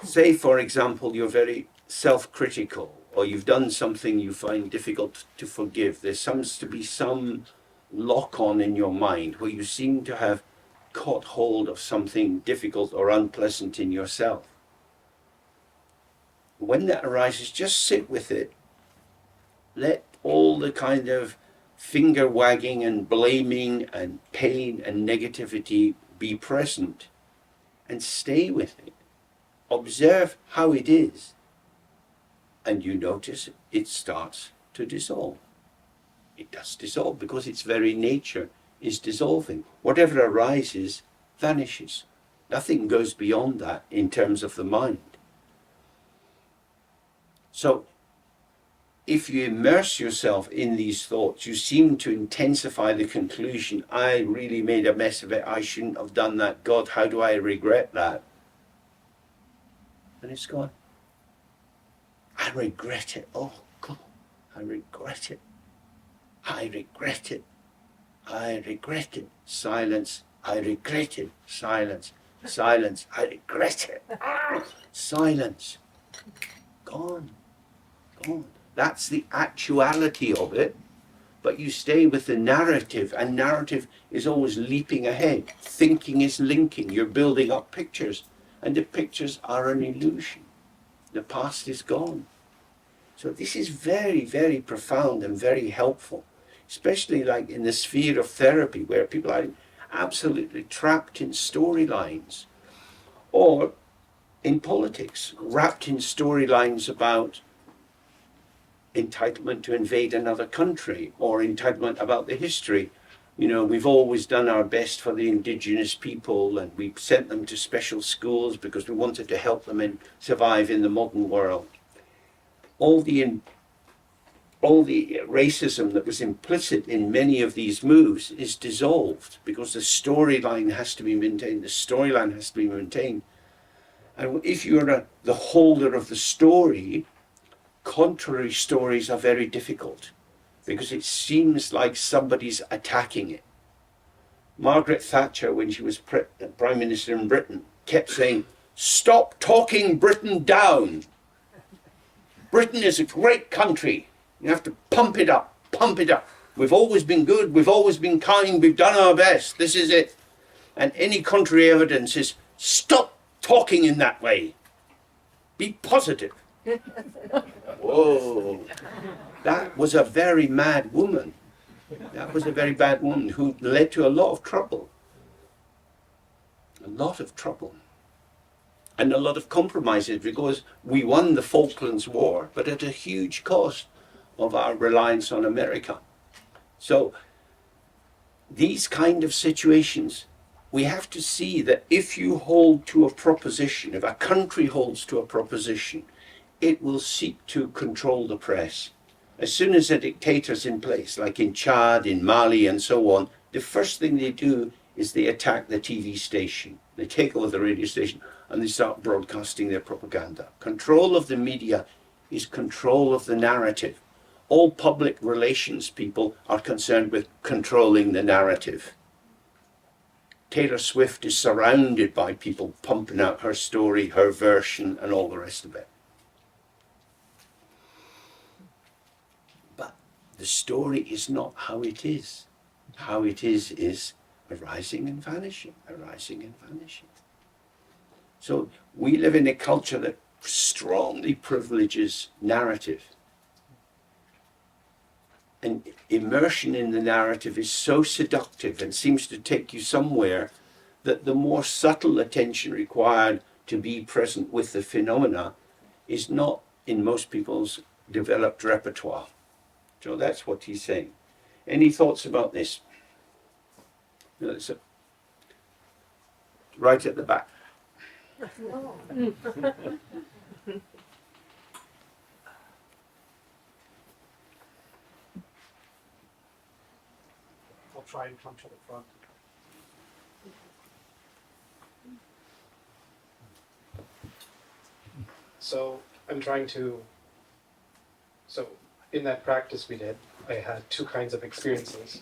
Say, for example, you're very self-critical, or you've done something you find difficult to forgive. There seems to be some lock-on in your mind where you seem to have caught hold of something difficult or unpleasant in yourself. When that arises, just sit with it. Let all the kind of finger wagging and blaming and pain and negativity be present, and stay with it. Observe how it is, and you notice it starts to dissolve. It does dissolve because its very nature is dissolving. Whatever arises vanishes. Nothing goes beyond that in terms of the mind. So if you immerse yourself in these thoughts, you seem to intensify the conclusion, I really made a mess of it, I shouldn't have done that, God, how do I regret that? And it's gone. I regret it, oh God, I regret it. I regret it. I regret it. Silence. I regret it. Silence. Silence. I regret it. Silence. Gone. Gone. That's the actuality of it. But you stay with the narrative, and narrative is always leaping ahead. Thinking is linking. You're building up pictures, and the pictures are an illusion. The past is gone. So this is very, very profound and very helpful, especially like in the sphere of therapy, where people are absolutely trapped in storylines, or in politics, wrapped in storylines about entitlement to invade another country, or entitlement about the history. You know, we've always done our best for the indigenous people, and we sent them to special schools because we wanted to help them survive in the modern world. All the racism that was implicit in many of these moves is dissolved because the storyline has to be maintained. The storyline has to be maintained. And if you're the holder of the story, contrary stories are very difficult because it seems like somebody's attacking it. Margaret Thatcher, when she was Prime Minister in Britain, kept saying, "Stop talking Britain down." Britain is a great country. You have to pump it up, pump it up. We've always been good, we've always been kind, we've done our best, this is it. And any contrary evidence is, stop talking in that way. Be positive. Whoa. That was a very mad woman. That was a very bad woman who led to a lot of trouble. A lot of trouble. And a lot of compromises, because we won the Falklands War, but at a huge cost of our reliance on America. So these kind of situations, we have to see that if you hold to a proposition, if a country holds to a proposition, it will seek to control the press. As soon as a dictator's in place, like in Chad, in Mali and so on, the first thing they do is they attack the TV station. They take over the radio station and they start broadcasting their propaganda. Control of the media is control of the narrative. All public relations people are concerned with controlling the narrative. Taylor Swift is surrounded by people pumping out her story, her version, and all the rest of it. But the story is not how it is. How it is arising and vanishing, arising and vanishing. So we live in a culture that strongly privileges narrative. And immersion in the narrative is so seductive and seems to take you somewhere that the more subtle attention required to be present with the phenomena is not in most people's developed repertoire. So that's what he's saying. Any thoughts about this? No, it's right at the back.
I'll try and come to the front. So I'm trying to, so in that practice we did, I had two kinds of experiences.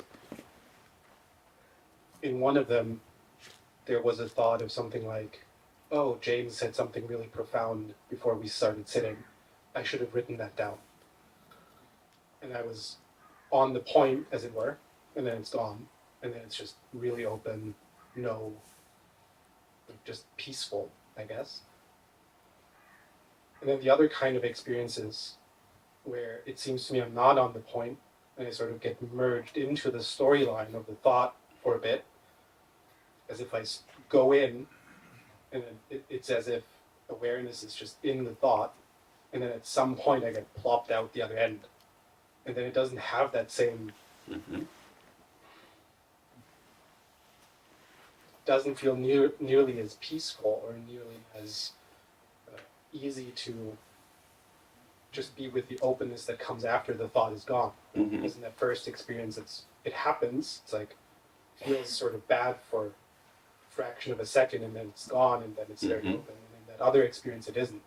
In one of them, there was a thought of something like, oh, James said something really profound before we started sitting. I should have written that down. And I was on the point, as it were, and then it's gone. And then it's just really open, no, just peaceful, I guess. And then the other kind of experiences where it seems to me I'm not on the point, and I sort of get merged into the storyline of the thought for a bit, as if I go in, and it's as if awareness is just in the thought, and then at some point I get plopped out the other end. And then it doesn't have that same, doesn't feel nearly as peaceful or nearly as easy to just be with the openness that comes after the thought is gone. Because in that first experience, it happens, it's like, feels sort of bad for a fraction of a second, and then it's gone, and then it's very open. And in that other experience, it isn't.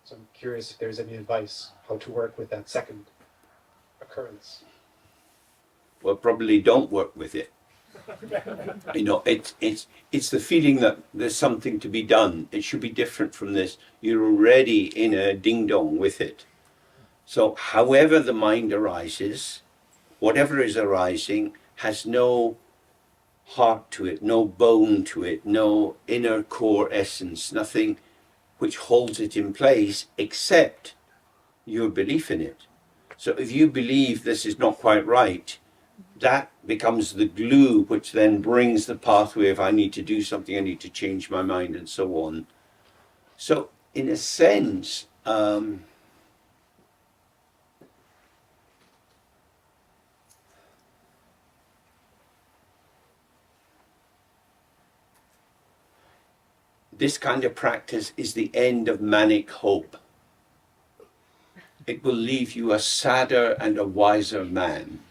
So I'm curious if there's any advice how to work with that second occurrence.
Well, probably don't work with it. You know, it's the feeling that there's something to be done. It should be different from this. You're already in a ding-dong with it. So however the mind arises, whatever is arising, has no heart to it, no bone to it, no inner core essence, nothing which holds it in place except your belief in it. So if you believe this is not quite right, that becomes the glue which then brings the pathway of I need to do something, I need to change my mind, and so on. So in a sense, this kind of practice is the end of manic hope. It will leave you a sadder and a wiser man,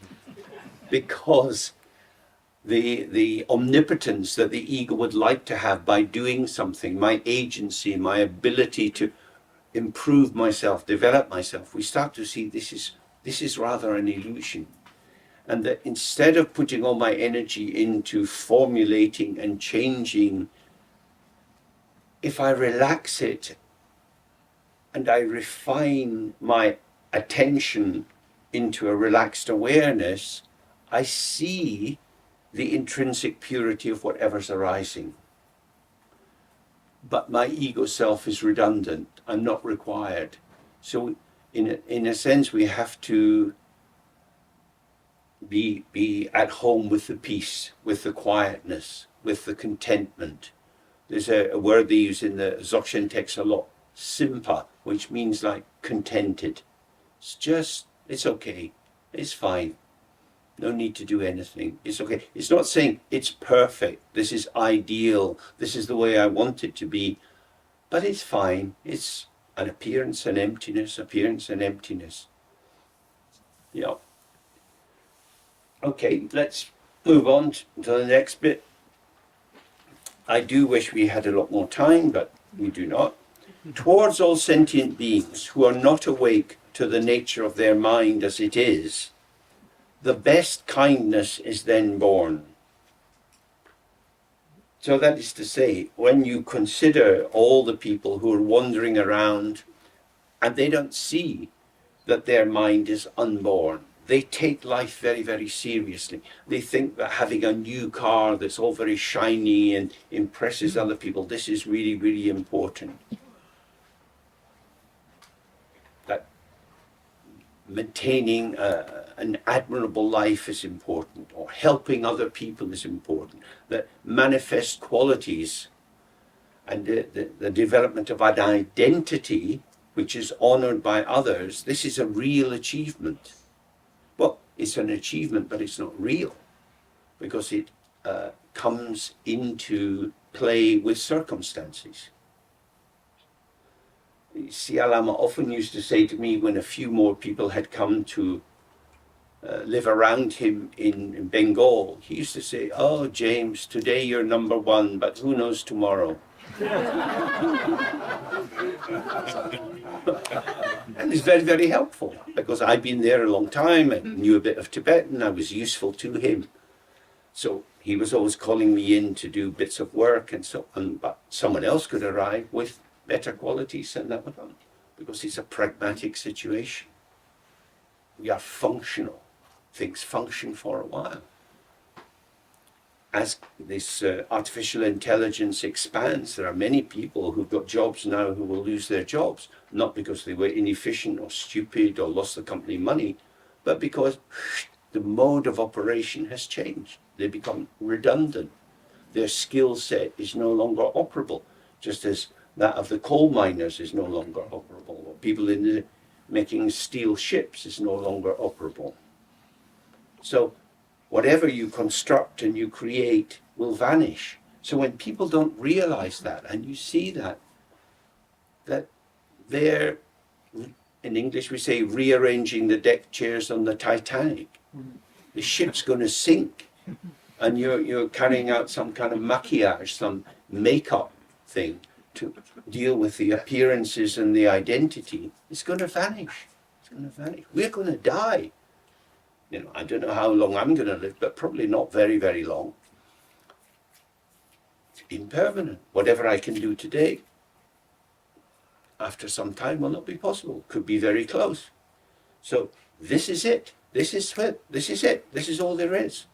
because the omnipotence that the ego would like to have by doing something, my agency, my ability to improve myself, develop myself, we start to see this is rather an illusion. And that instead of putting all my energy into formulating and changing, if I relax it and I refine my attention into a relaxed awareness, I see the intrinsic purity of whatever's arising. But my ego self is redundant. I'm not required. So in a sense, we have to be at home with the peace, with the quietness, with the contentment. There's a word they use in the Dzogchen text a lot, simpa, which means like contented. It's okay. It's fine. No need to do anything. It's okay. It's not saying it's perfect. This is ideal. This is the way I want it to be. But it's fine. It's an appearance and emptiness, appearance and emptiness. Yeah. Okay, let's move on to the next bit. I do wish we had a lot more time, but we do not. Towards all sentient beings who are not awake to the nature of their mind as it is, the best kindness is then born. So that is to say, when you consider all the people who are wandering around and they don't see that their mind is unborn, they take life very, very seriously. They think that having a new car that's all very shiny and impresses other people, this is really, really important. That maintaining an admirable life is important, or helping other people is important. That manifest qualities and the development of an identity which is honored by others, this is a real achievement. Well, it's an achievement, but it's not real, because it comes into play with circumstances. Siya Lama often used to say to me, when a few more people had come to live around him in Bengal, he used to say, "Oh, James, today you're number one, but who knows tomorrow?" And it's very, very helpful, because I've been there a long time and knew a bit of Tibetan. I was useful to him. So he was always calling me in to do bits of work and so on, but someone else could arrive with better qualities than that one, because it's a pragmatic situation. We are functional. Things function for a while. As this artificial intelligence expands, there are many people who've got jobs now who will lose their jobs, not because they were inefficient or stupid or lost the company money, but because the mode of operation has changed. They become redundant. Their skill set is no longer operable, just as that of the coal miners is no longer operable, or people in making steel ships is no longer operable. So whatever you construct and you create will vanish. So when people don't realize that, and you see that they're, in English we say, rearranging the deck chairs on the Titanic. The ship's going to sink, and you're carrying out some kind of maquillage, some makeup thing to deal with the appearances and the identity. It's going to vanish. It's going to vanish. We're going to die. I don't know how long I'm going to live, but probably not very, very long. It's impermanent. Whatever I can do today, after some time, will not be possible. Could be very close. So this is it. This is it. This is it. This is all there is.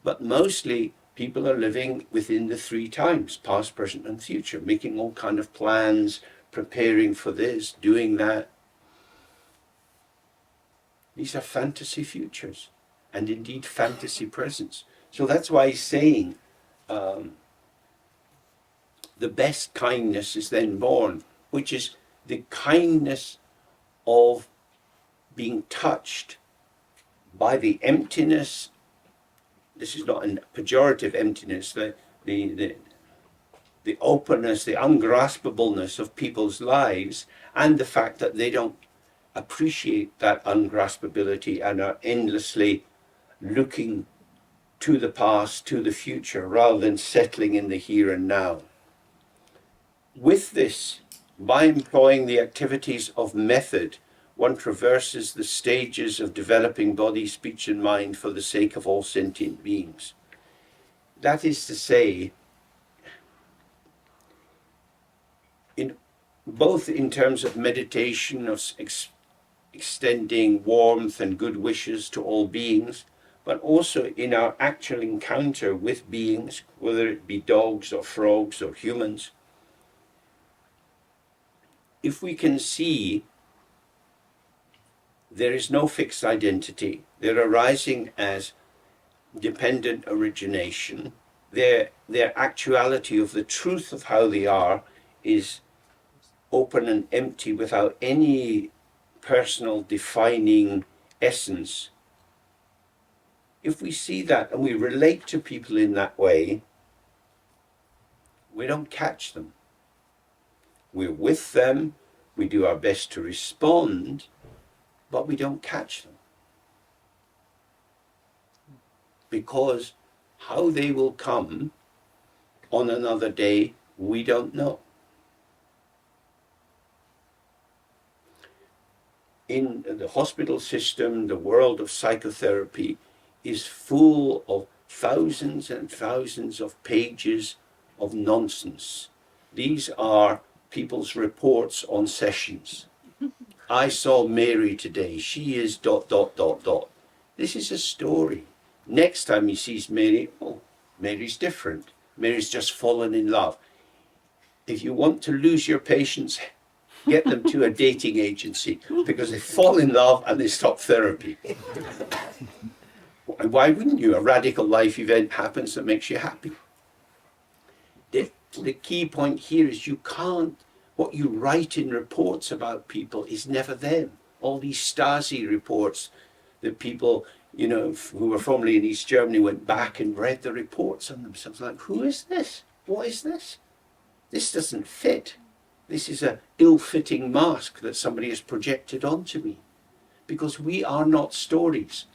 But mostly people are living within the three times, past, present, and future, making all kind of plans, preparing for this, doing that. These are fantasy futures, and indeed fantasy presents. So that's why he's saying the best kindness is then born, which is the kindness of being touched by the emptiness. This is not a pejorative emptiness, the openness, the ungraspableness of people's lives, and the fact that they don't appreciate that ungraspability and are endlessly looking to the past, to the future, rather than settling in the here and now. With this, by employing the activities of method, one traverses the stages of developing body, speech, and mind for the sake of all sentient beings. That is to say, both in terms of meditation, of extending warmth and good wishes to all beings, but also in our actual encounter with beings, whether it be dogs or frogs or humans. If we can see there is no fixed identity, they're arising as dependent origination, their actuality of the truth of how they are is open and empty without any personal defining essence. If we see that and we relate to people in that way, we don't catch them. We're with them, we do our best to respond, but we don't catch them. Because how they will come on another day, we don't know. In the hospital system, the world of psychotherapy is full of thousands and thousands of pages of nonsense. These are people's reports on sessions. I saw Mary today. She is ... This is a story. Next time he sees Mary, oh, Mary's different. Mary's just fallen in love. If you want to lose your patients, get them to a dating agency, because they fall in love and they stop therapy. Why wouldn't you? A radical life event happens that makes you happy. The key point here is you can't, what you write in reports about people is never them. All these Stasi reports that people, you know, who were formerly in East Germany went back and read the reports on themselves, like, who is this? What is this? This doesn't fit. This is an ill-fitting mask that somebody has projected onto me. Because we are not stories.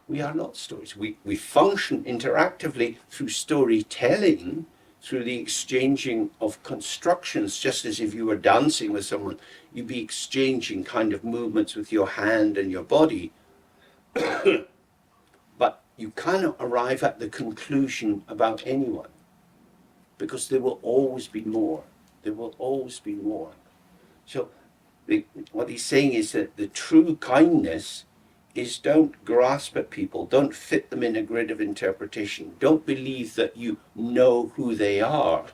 We are not stories. We function interactively through storytelling, through the exchanging of constructions, just as if you were dancing with someone, you'd be exchanging kind of movements with your hand and your body. But you cannot arrive at the conclusion about anyone, because there will always be more. There will always be more. So what he's saying is that the true kindness is, don't grasp at people, don't fit them in a grid of interpretation, don't believe that you know who they are,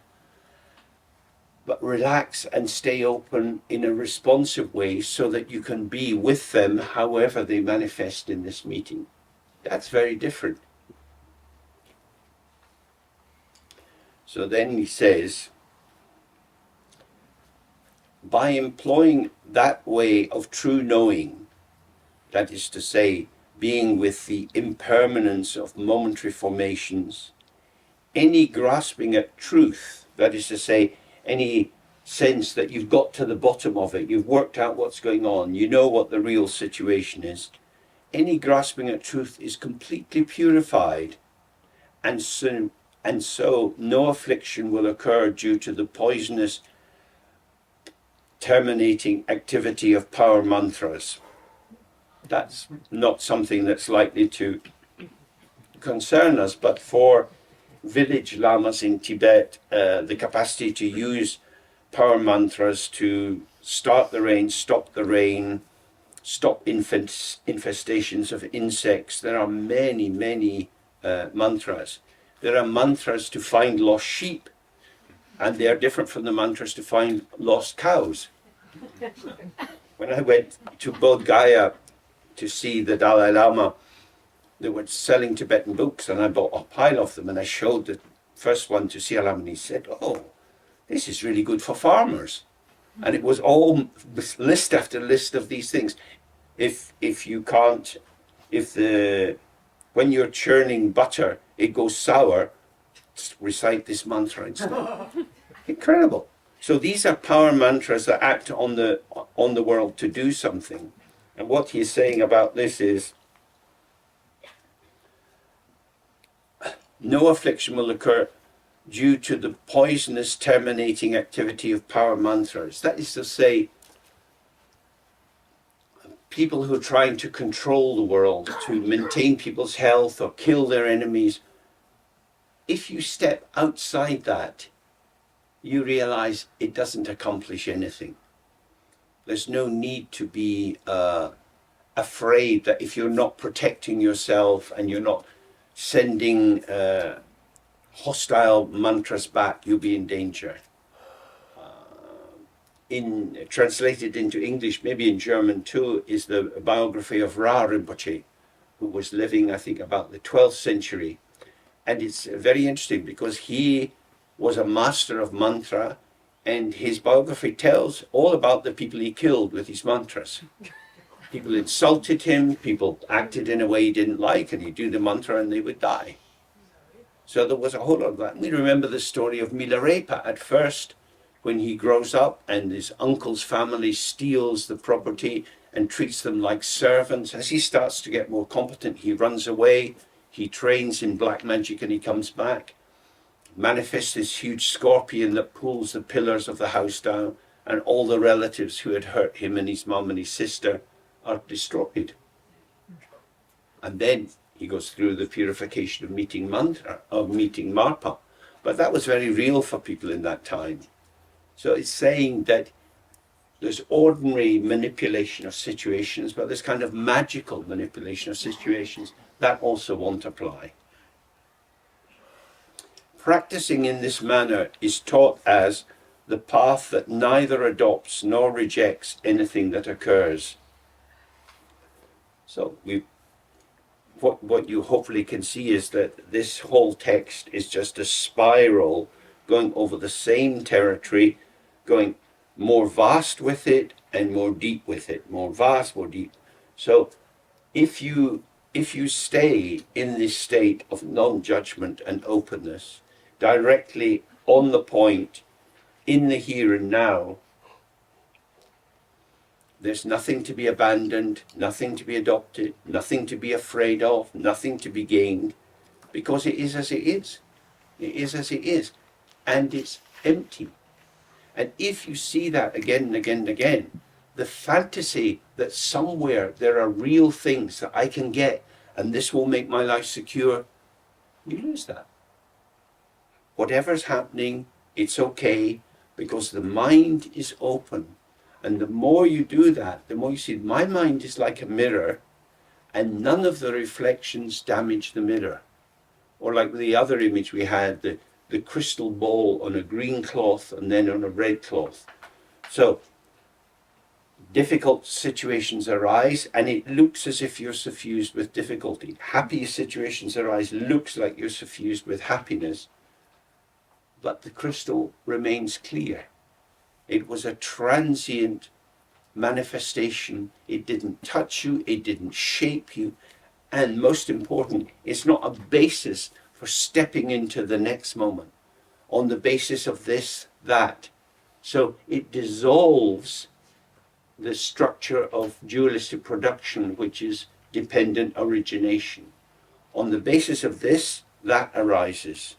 but relax and stay open in a responsive way so that you can be with them however they manifest in this meeting. That's very different. So then he says, by employing that way of true knowing, that is to say, being with the impermanence of momentary formations, any grasping at truth, that is to say, any sense that you've got to the bottom of it, you've worked out what's going on, you know what the real situation is, any grasping at truth is completely purified, and so no affliction will occur due to the poisonous terminating activity of power mantras. That's not something that's likely to concern us, but for village lamas in Tibet, the capacity to use power mantras to start the rain, stop infestations of insects. There are many, many mantras. There are mantras to find lost sheep, and they are different from the mantras to find lost cows. When I went to Bodh Gaya to see the Dalai Lama, they were selling Tibetan books, and I bought a pile of them, and I showed the first one to Sialam, and he said, oh, this is really good for farmers. And it was all list after list of these things. When you're churning butter, it goes sour, recite this mantra instead. Incredible. So these are power mantras that act on the world to do something. And what he's saying about this is, no affliction will occur due to the poisonous terminating activity of power mantras. That is to say, people who are trying to control the world, to maintain people's health or kill their enemies, if you step outside that, you realize it doesn't accomplish anything. There's no need to be afraid that if you're not protecting yourself and you're not sending hostile mantras back, you'll be in danger. Translated into English, maybe in German too, is the biography of Ra Rinpoche, who was living, I think, about the 12th century. And it's very interesting because he was a master of mantra, and his biography tells all about the people he killed with his mantras. People insulted him, people acted in a way he didn't like, and he'd do the mantra and they would die. So there was a whole lot of that. We remember the story of Milarepa at first, when he grows up and his uncle's family steals the property and treats them like servants. As he starts to get more competent, he runs away, he trains in black magic and he comes back, manifests this huge scorpion that pulls the pillars of the house down, and all the relatives who had hurt him and his mum and his sister are destroyed. And then he goes through the purification of meeting mantra, of meeting Marpa. But that was very real for people in that time. So it's saying that there's ordinary manipulation of situations, but there's kind of magical manipulation of situations that also won't apply. Practicing in this manner is taught as the path that neither adopts nor rejects anything that occurs. So what you hopefully can see is that this whole text is just a spiral going over the same territory, going more vast with it and more deep with it, more vast, more deep. So if you stay in this state of non-judgment and openness, directly on the point, in the here and now, there's nothing to be abandoned, nothing to be adopted, nothing to be afraid of, nothing to be gained, because it is as it is. It is as it is. And it's empty. And if you see that again and again and again, the fantasy that somewhere there are real things that I can get and this will make my life secure, you lose that. Whatever's happening, it's okay, because the mind is open. And the more you do that, the more you see, my mind is like a mirror, and none of the reflections damage the mirror. Or like the other image we had, the crystal ball on a green cloth and then on a red cloth. So difficult situations arise and it looks as if you're suffused with difficulty. Happy situations arise, looks like you're suffused with happiness, but the crystal remains clear. It was a transient manifestation. It didn't touch you, it didn't shape you, and most important, it's not a basis for stepping into the next moment on the basis of this, that. So it dissolves the structure of dualistic production, which is dependent origination. On the basis of this, that arises.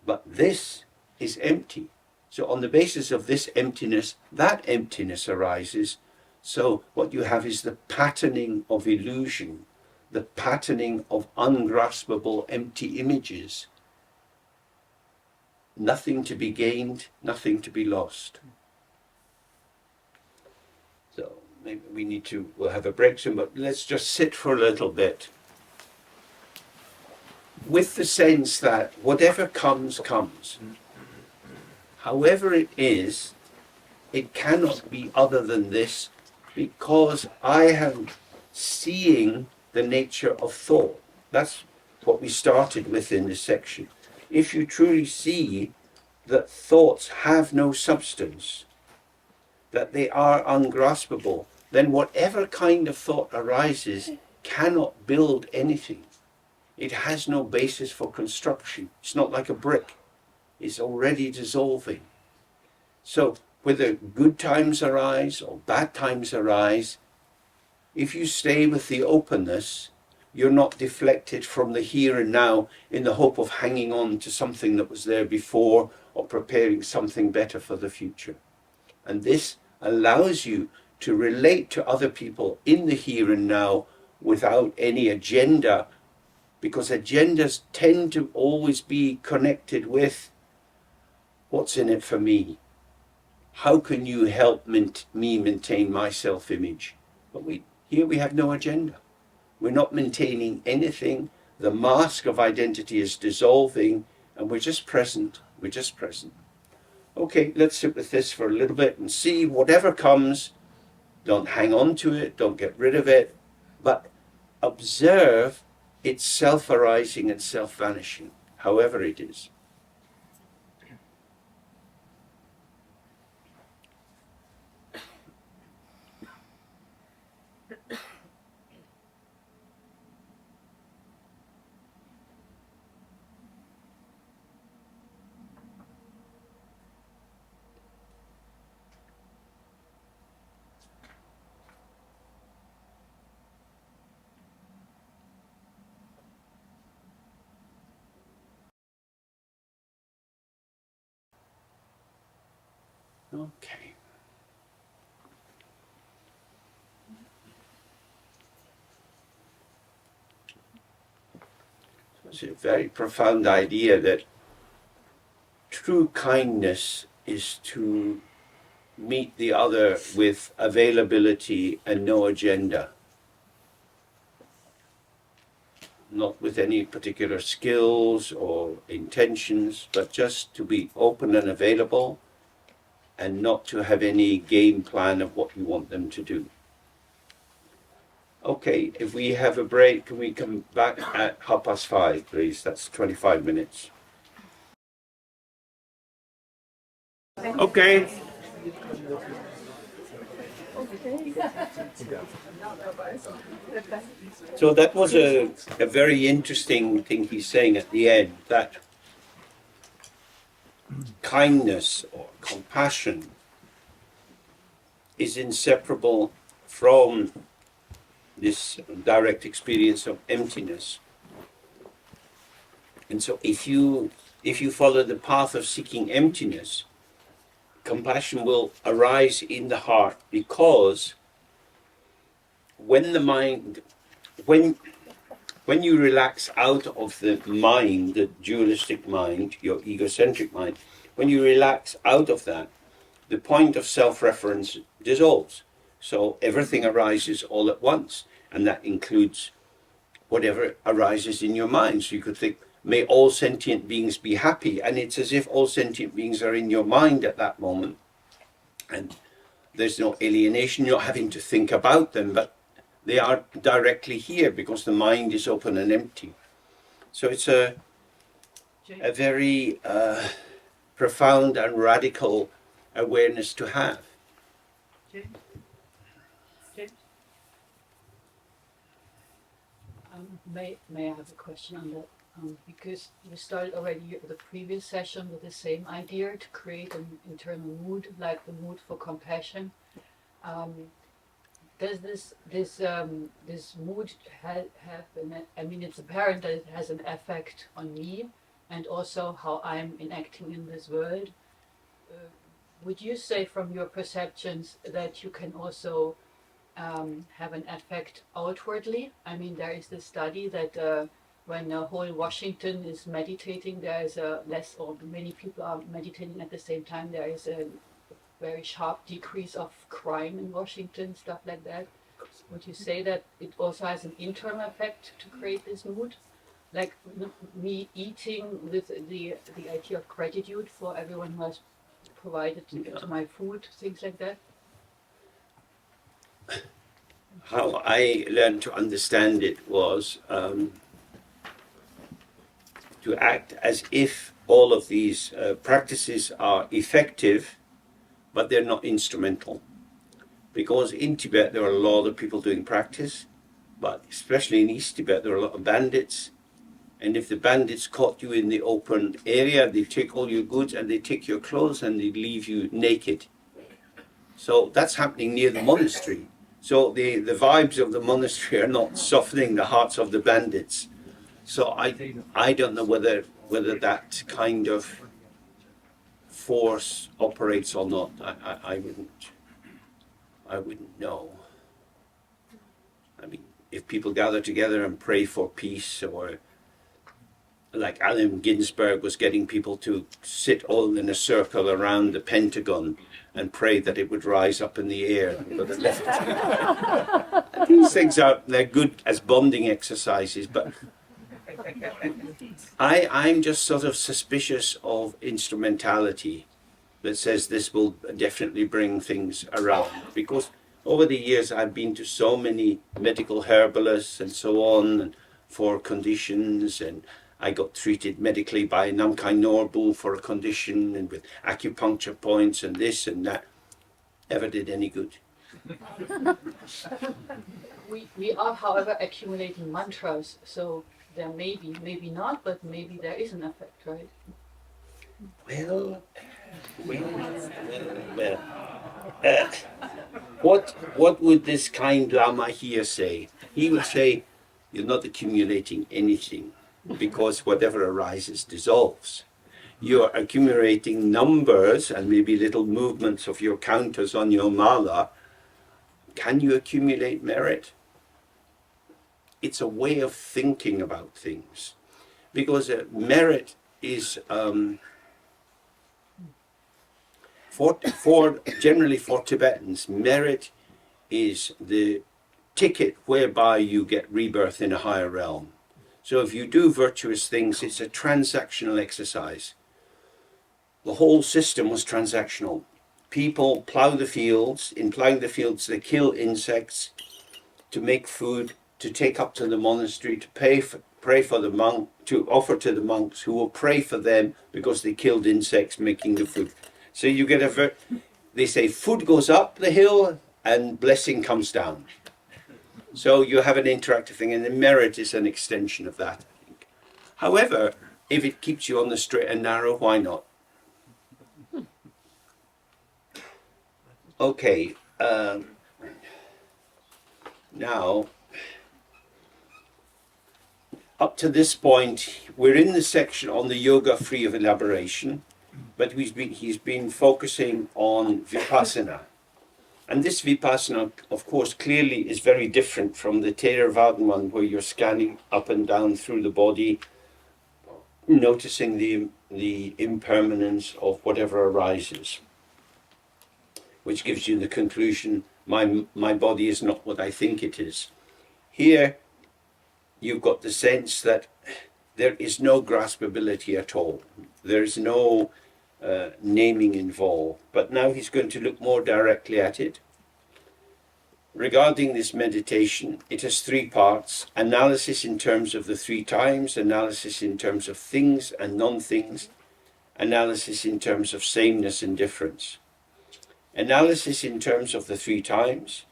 But this is empty. So on the basis of this emptiness, that emptiness arises. So what you have is the patterning of illusion, the patterning of ungraspable empty images. Nothing to be gained, nothing to be lost. So maybe we'll have a break soon, but let's just sit for a little bit with the sense that whatever comes, comes. However it is, it cannot be other than this, because I am seeing the nature of thought. That's what we started with in this section. If you truly see that thoughts have no substance, that they are ungraspable, then whatever kind of thought arises cannot build anything. It has no basis for construction. It's not like a brick. It's already dissolving. So whether good times arise or bad times arise, if you stay with the openness, you're not deflected from the here and now in the hope of hanging on to something that was there before or preparing something better for the future. And this allows you to relate to other people in the here and now without any agenda, because agendas tend to always be connected with What's in it for me? How can you help me maintain my self-image? But here we have no agenda. We're not maintaining anything. The mask of identity is dissolving, and we're just present. We're just present. Okay, let's sit with this for a little bit and see whatever comes. Don't hang on to it. Don't get rid of it. But observe its self-arising and self-vanishing, however it is. Okay. It's a very profound idea that true kindness is to meet the other with availability and no agenda. Not with any particular skills or intentions, but just to be open and available and not to have any game plan of what you want them to do. Okay, if we have a break, can we come back at 5:30, please? That's 25 minutes. Okay. So that was a very interesting thing he's saying at the end, that kindness or compassion is inseparable from this direct experience of emptiness. And so if you follow the path of seeking emptiness, compassion will arise in the heart, because when the mind, when you relax out of the mind, the dualistic mind, your egocentric mind, when you relax out of that, the point of self-reference dissolves. So everything arises all at once, and that includes whatever arises in your mind. So you could think, may all sentient beings be happy, and it's as if all sentient beings are in your mind at that moment, and there's no alienation. You're not having to think about them, but they are directly here because the mind is open and empty. So it's a very profound and radical awareness to have.
James? James?
May I have a question on that? Because we started already the previous session with the same idea, to create an internal mood, like the mood for compassion. Does this mood have I mean, it's apparent that it has an effect on me, and also how I'm enacting in this world. Would you say, from your perceptions, that you can also have an effect outwardly? I mean, there is this study that when the whole Washington is meditating, there is a less, or many people are meditating at the same time, there is a very sharp decrease of crime in Washington, stuff like that. Would you say that it also has an internal effect to create this mood? Like me eating with the idea of gratitude for everyone who has provided to my food, things like that?
How I learned to understand it was to act as if all of these practices are effective, but they're not instrumental. Because in Tibet there are a lot of people doing practice, but especially in East Tibet there are a lot of bandits. And if the bandits caught you in the open area, they take all your goods and they take your clothes and they leave you naked. So that's happening near the monastery. So the vibes of the monastery are not softening the hearts of the bandits. So I don't know whether that kind of force operates or not. I wouldn't know. I mean, if people gather together and pray for peace, or like Allen Ginsberg was getting people to sit all in a circle around the Pentagon and pray that it would rise up in the air. But the left. These things they're good as bonding exercises, but I'm just sort of suspicious of instrumentality that says this will definitely bring things around, because over the years I've been to so many medical herbalists and so on for conditions, and I got treated medically by Namkhai Norbu for a condition and with acupuncture points and this and that. Never did any good.
We are, however, accumulating mantras, so there may be, maybe not, but maybe there is an effect, right?
Well, what would this kind Lama here say? He would say, you're not accumulating anything, because whatever arises dissolves. You're accumulating numbers and maybe little movements of your counters on your mala. Can you accumulate merit? It's a way of thinking about things, because merit is generally for Tibetans, merit is the ticket whereby you get rebirth in a higher realm. So if you do virtuous things, it's a transactional exercise. The whole system was transactional. People plough the fields. In ploughing the fields, they kill insects to make food, to take up to the monastery, to pray for the monk, to offer to the monks who will pray for them because they killed insects making the food. So you get they say food goes up the hill and blessing comes down. So you have an interactive thing, and the merit is an extension of that, I think. However, if it keeps you on the straight and narrow, why not? Okay, now, up to this point, we're in the section on the yoga free of elaboration, but he's been focusing on vipassana. And this vipassana, of course, clearly is very different from the Theravadan one, where you're scanning up and down through the body, noticing the impermanence of whatever arises, which gives you the conclusion, my body is not what I think it is. Here, you've got the sense that there is no graspability at all. There is no naming involved. But now he's going to look more directly at it. Regarding this meditation, it has three parts: analysis in terms of the three times, analysis in terms of things and non-things, analysis in terms of sameness and difference. Analysis in terms of the three times: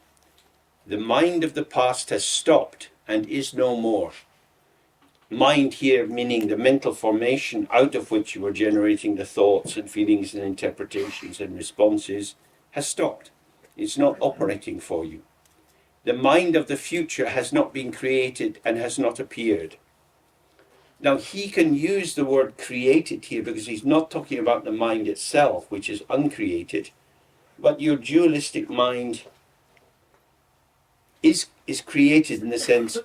the mind of the past has stopped and is no more. Mind here meaning the mental formation out of which you are generating the thoughts and feelings and interpretations and responses has stopped. It's not operating for you. The mind of the future has not been created and has not appeared. Now he can use the word created here because he's not talking about the mind itself, which is uncreated, but your dualistic mind is created in the sense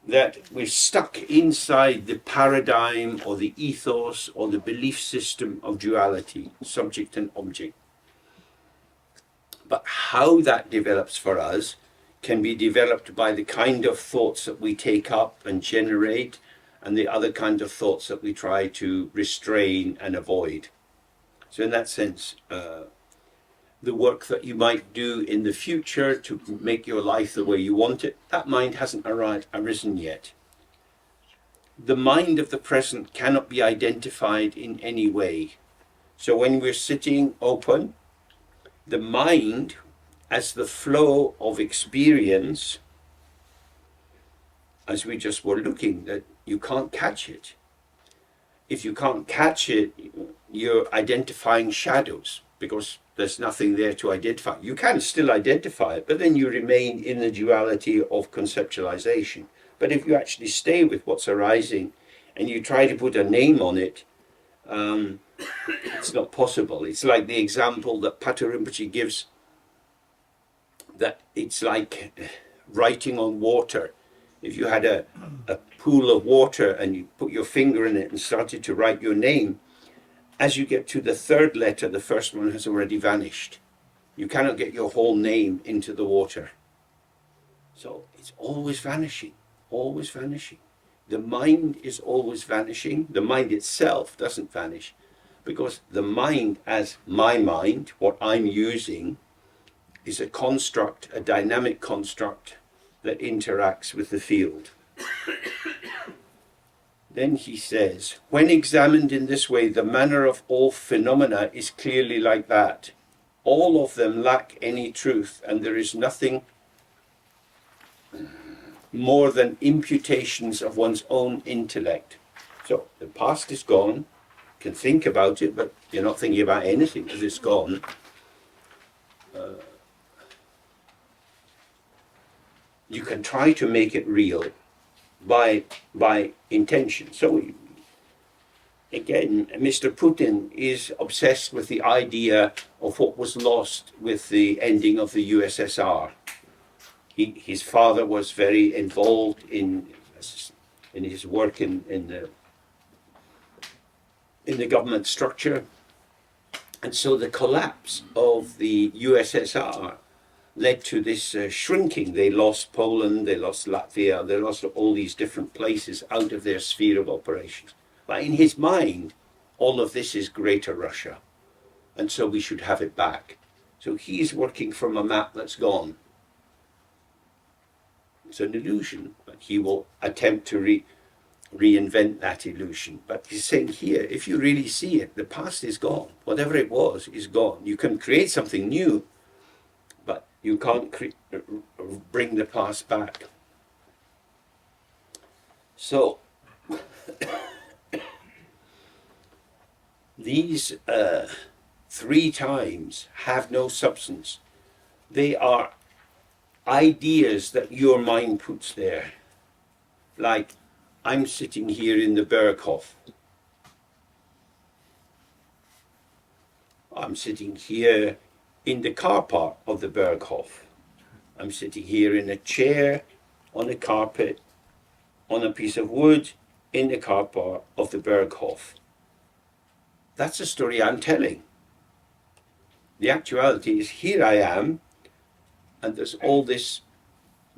that we're stuck inside the paradigm or the ethos or the belief system of duality, subject and object. But how that develops for us can be developed by the kind of thoughts that we take up and generate, and the other kind of thoughts that we try to restrain and avoid. So in that sense, the work that you might do in the future to make your life the way you want it, that mind hasn't arisen yet. The mind of the present cannot be identified in any way. So when we're sitting open, the mind, as the flow of experience, as we just were looking, that you can't catch it. If you can't catch it, you're identifying shadows, because there's nothing there to identify. You can still identify it, but then you remain in the duality of conceptualization. But if you actually stay with what's arising and you try to put a name on it, it's not possible. It's like the example that Pater Rinpoche gives, that it's like writing on water. If you had a pool of water and you put your finger in it and started to write your name, as you get to the third letter, the first one has already vanished. You cannot get your whole name into the water. So it's always vanishing, always vanishing. The mind is always vanishing. The mind itself doesn't vanish, because the mind as my mind, what I'm using, is a construct, a dynamic construct that interacts with the field. Then he says, when examined in this way, the manner of all phenomena is clearly like that. All of them lack any truth, and there is nothing more than imputations of one's own intellect. So the past is gone, you can think about it, but you're not thinking about anything because it's gone. You can try to make it real by intention. So again, Mr. Putin is obsessed with the idea of what was lost with the ending of the USSR. His father was very involved in his work in the government structure, and so the collapse of the USSR led to this shrinking. They lost Poland, they lost Latvia, they lost all these different places out of their sphere of operations. But in his mind, all of this is Greater Russia, and so we should have it back. So he's working from a map that's gone. It's an illusion, but he will attempt to reinvent that illusion. But he's saying here, if you really see it, the past is gone. Whatever it was is gone. You can create something new, but you can't bring the past back. So these 3 times have no substance. They are ideas that your mind puts there. Like, I'm sitting here in the Berghof. I'm sitting here in the car park of the Berghof. I'm sitting here in a chair, on a carpet, on a piece of wood, in the car park of the Berghof. That's the story I'm telling. The actuality is, here I am, and there's all this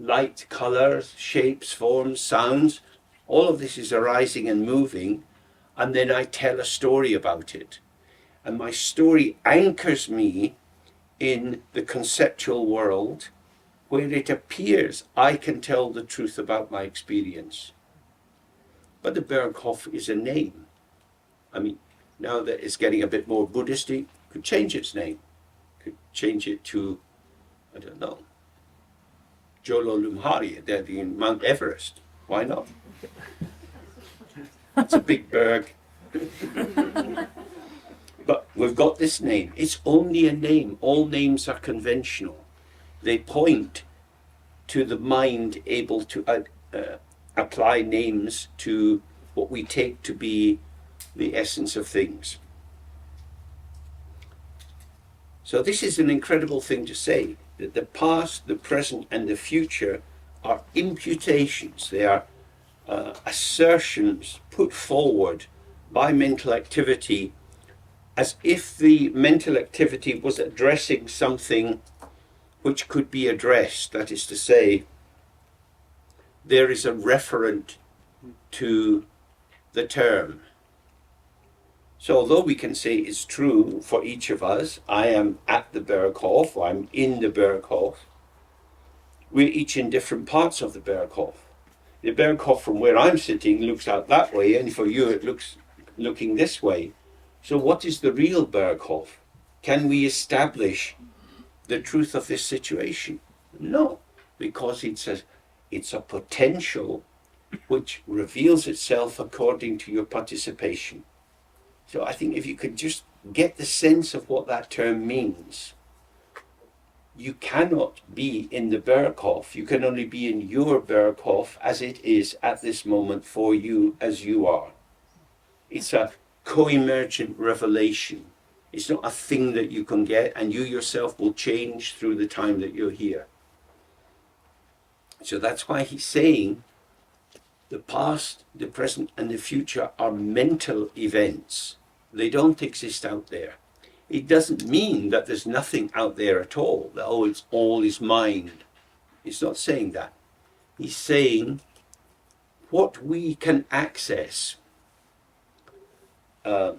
light, colors, shapes, forms, sounds. All of this is arising and moving, and then I tell a story about it. And my story anchors me in the conceptual world, where it appears I can tell the truth about my experience. But the Berghof is a name. I mean, now that it's getting a bit more Buddhistic, could change its name. Could change it to, I don't know, Jololumhari, they're in Mount Everest. Why not? It's a big berg. But we've got this name. It's only a name. All names are conventional. They point to the mind able to apply names to what we take to be the essence of things. So this is an incredible thing to say, that the past, the present, and the future are imputations. They are assertions put forward by mental activity, as if the mental activity was addressing something which could be addressed. That is to say, there is a referent to the term. So although we can say it's true for each of us, I am at the Berghof, or I'm in the Berghof, we're each in different parts of the Berghof. The Berghof from where I'm sitting looks out that way, and for you it looks looking this way. So what is the real Berghof? Can we establish the truth of this situation? No, because it's a potential which reveals itself according to your participation. So I think if you could just get the sense of what that term means, you cannot be in the Berghof. You can only be in your Berghof as it is at this moment for you as you are. It's a co-emergent revelation. It's not a thing that you can get, and you yourself will change through the time that you're here. So that's why he's saying The past, the present, and the future are mental events. They don't exist out there. It doesn't mean that there's nothing out there at all, that it's all is mind. He's not saying that. He's saying what we can access. So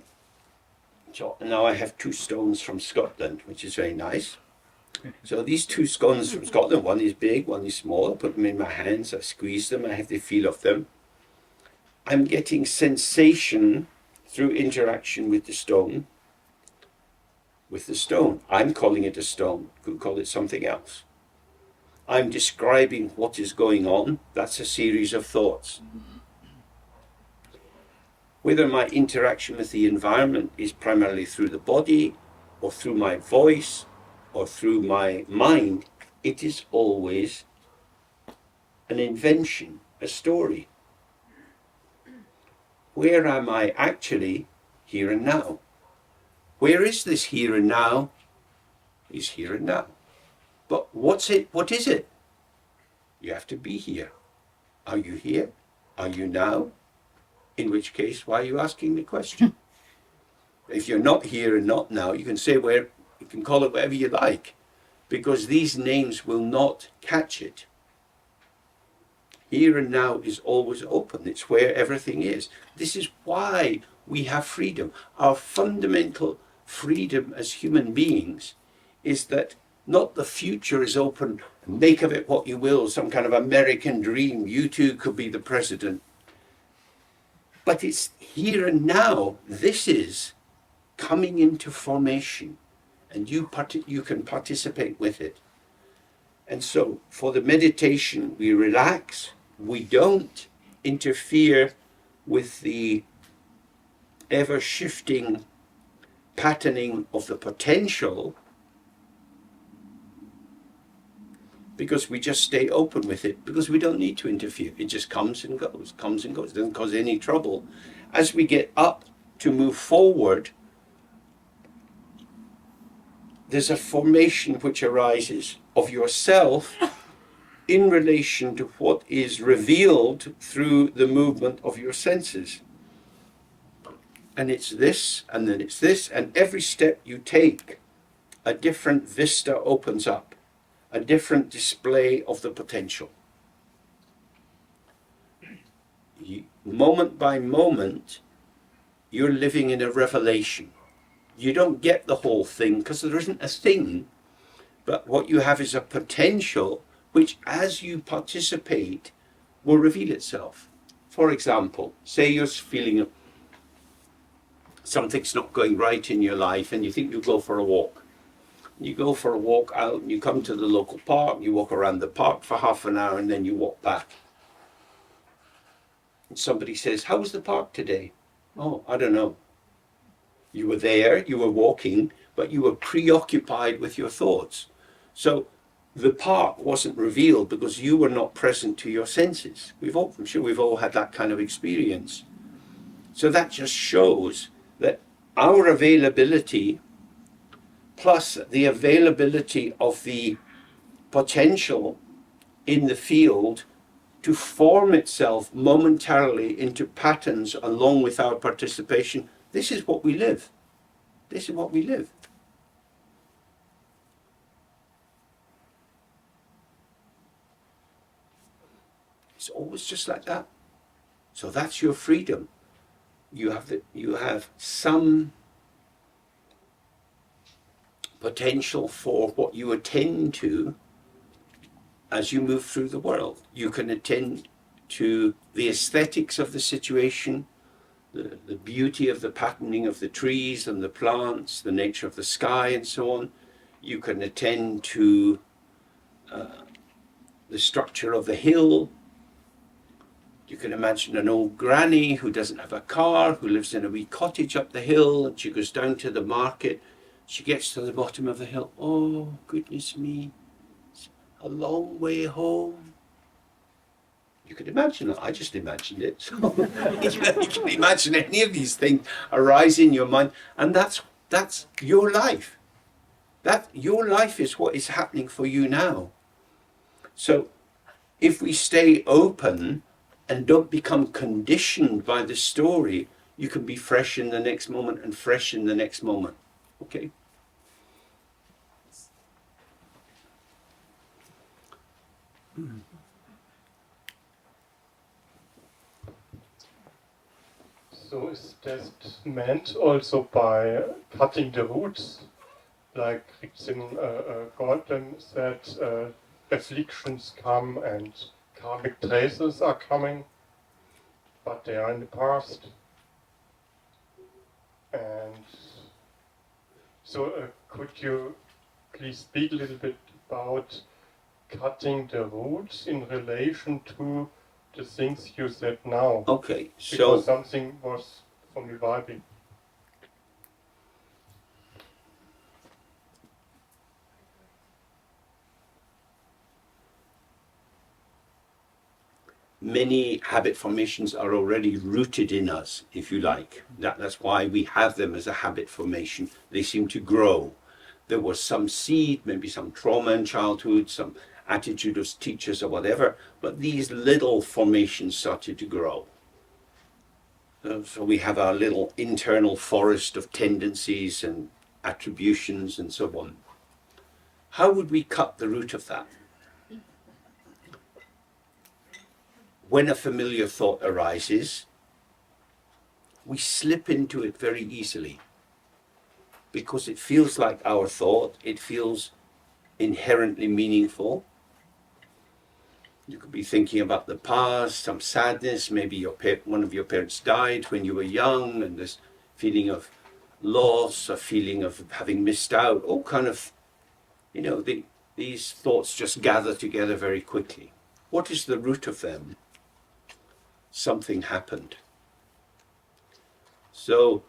now I have 2 stones from Scotland, which is very nice. So these 2 stones from Scotland, one is big, one is small. I put them in my hands, I squeeze them, I have the feel of them. I'm getting sensation through interaction with the stone. I'm calling it a stone. Could call it something else. I'm describing what is going on. That's a series of thoughts. Whether my interaction with the environment is primarily through the body, or through my voice, or through my mind, it is always an invention, a story. Where am I actually? Here and now. Where is this here and now? Is here and now. But what's it? What is it? You have to be here. Are you here? Are you now? In which case, why are you asking the question? If you're not here and not now, you can say you can call it whatever you like, because these names will not catch it. Here and now is always open. It's where everything is. This is why we have freedom. Our fundamental freedom as human beings is that not the future is open, make of it what you will, some kind of American dream, you too could be the president. But it's here and now. This is coming into formation, and you can participate with it. And so for the meditation, we relax. We don't interfere with the ever-shifting patterning of the potential, because we just stay open with it, because we don't need to interfere. It just comes and goes, It doesn't cause any trouble. As we get up to move forward, there's a formation which arises of yourself in relation to what is revealed through the movement of your senses. And it's this, and then it's this, and every step you take, a different vista opens up, a different display of the potential. Moment by moment, you're living in a revelation. You don't get the whole thing because there isn't a thing, but what you have is a potential which, as you participate, will reveal itself. For example, say you're feeling something's not going right in your life and you think you'll go for a walk. You go for a walk out and you come to the local park, you walk around the park for half an hour and then you walk back. And somebody says, "How was the park today?" "Oh, I don't know." You were there, you were walking, but you were preoccupied with your thoughts. So the park wasn't revealed because you were not present to your senses. I'm sure we've all had that kind of experience. So that just shows that our availability plus the availability of the potential in the field to form itself momentarily into patterns along with our participation, this is what we live. This is what we live. It's always just like that. So that's your freedom. You have some potential for what you attend to as you move through the world. You can attend to the aesthetics of the situation, the beauty of the patterning of the trees and the plants, the nature of the sky and so on. You can attend to the structure of the hill. You can imagine an old granny who doesn't have a car, who lives in a wee cottage up the hill, and she goes down to the market. She gets to the bottom of the hill. Oh, goodness me, it's a long way home. You could imagine that. I just imagined it. So you can imagine any of these things arise in your mind, and that's your life. Your life is what is happening for you now. So if we stay open and don't become conditioned by the story, you can be fresh in the next moment and fresh in the next moment. Okay?
So is that meant also by cutting the roots? Like Ritsin Gordon said, afflictions come and karmic traces are coming, but they are in the past. And so could you please speak a little bit about cutting the roots in relation to the things you said now?
Okay,
Because
so
something was for me vibing.
many habit formations are already rooted in us, if you like. That's why we have them as a habit formation. They seem to grow. There was some seed, maybe some trauma in childhood, some attitude of teachers or whatever, but these little formations started to grow. So we have our little internal forest of tendencies and attributions and so on. How would we cut the root of that? When a familiar thought arises, we slip into it very easily because it feels like our thought, it feels inherently meaningful. You could be thinking about the past, some sadness, maybe one of your parents died when you were young, and this feeling of loss, a feeling of having missed out, all kind of, these thoughts just gather together very quickly. What is the root of them? Something happened. So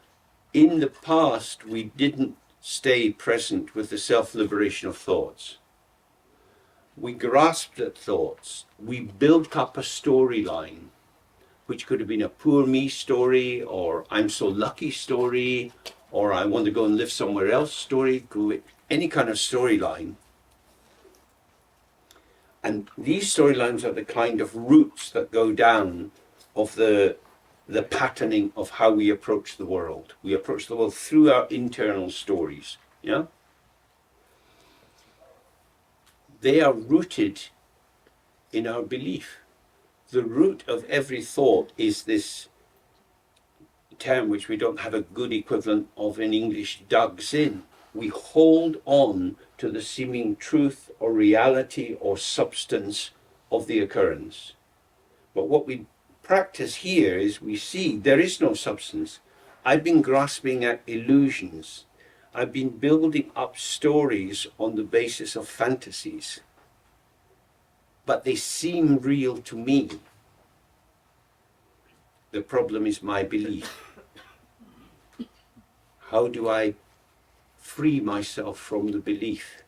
in the past, we didn't stay present with the self-liberation of thoughts. We grasped at thoughts. We built up a storyline, which could have been a poor me story, or I'm so lucky story, or I want to go and live somewhere else story, any kind of storyline. And these storylines are the kind of roots that go down of the patterning of how we approach the world. We approach the world through our internal stories. Yeah? They are rooted in our belief. The root of every thought is this term which we don't have a good equivalent of in English, dugs in. We hold on to the seeming truth or reality or substance of the occurrence. But what we practice here is we see there is no substance. I've been grasping at illusions. I've been building up stories on the basis of fantasies. But they seem real to me. The problem is my belief. How do I free myself from the belief?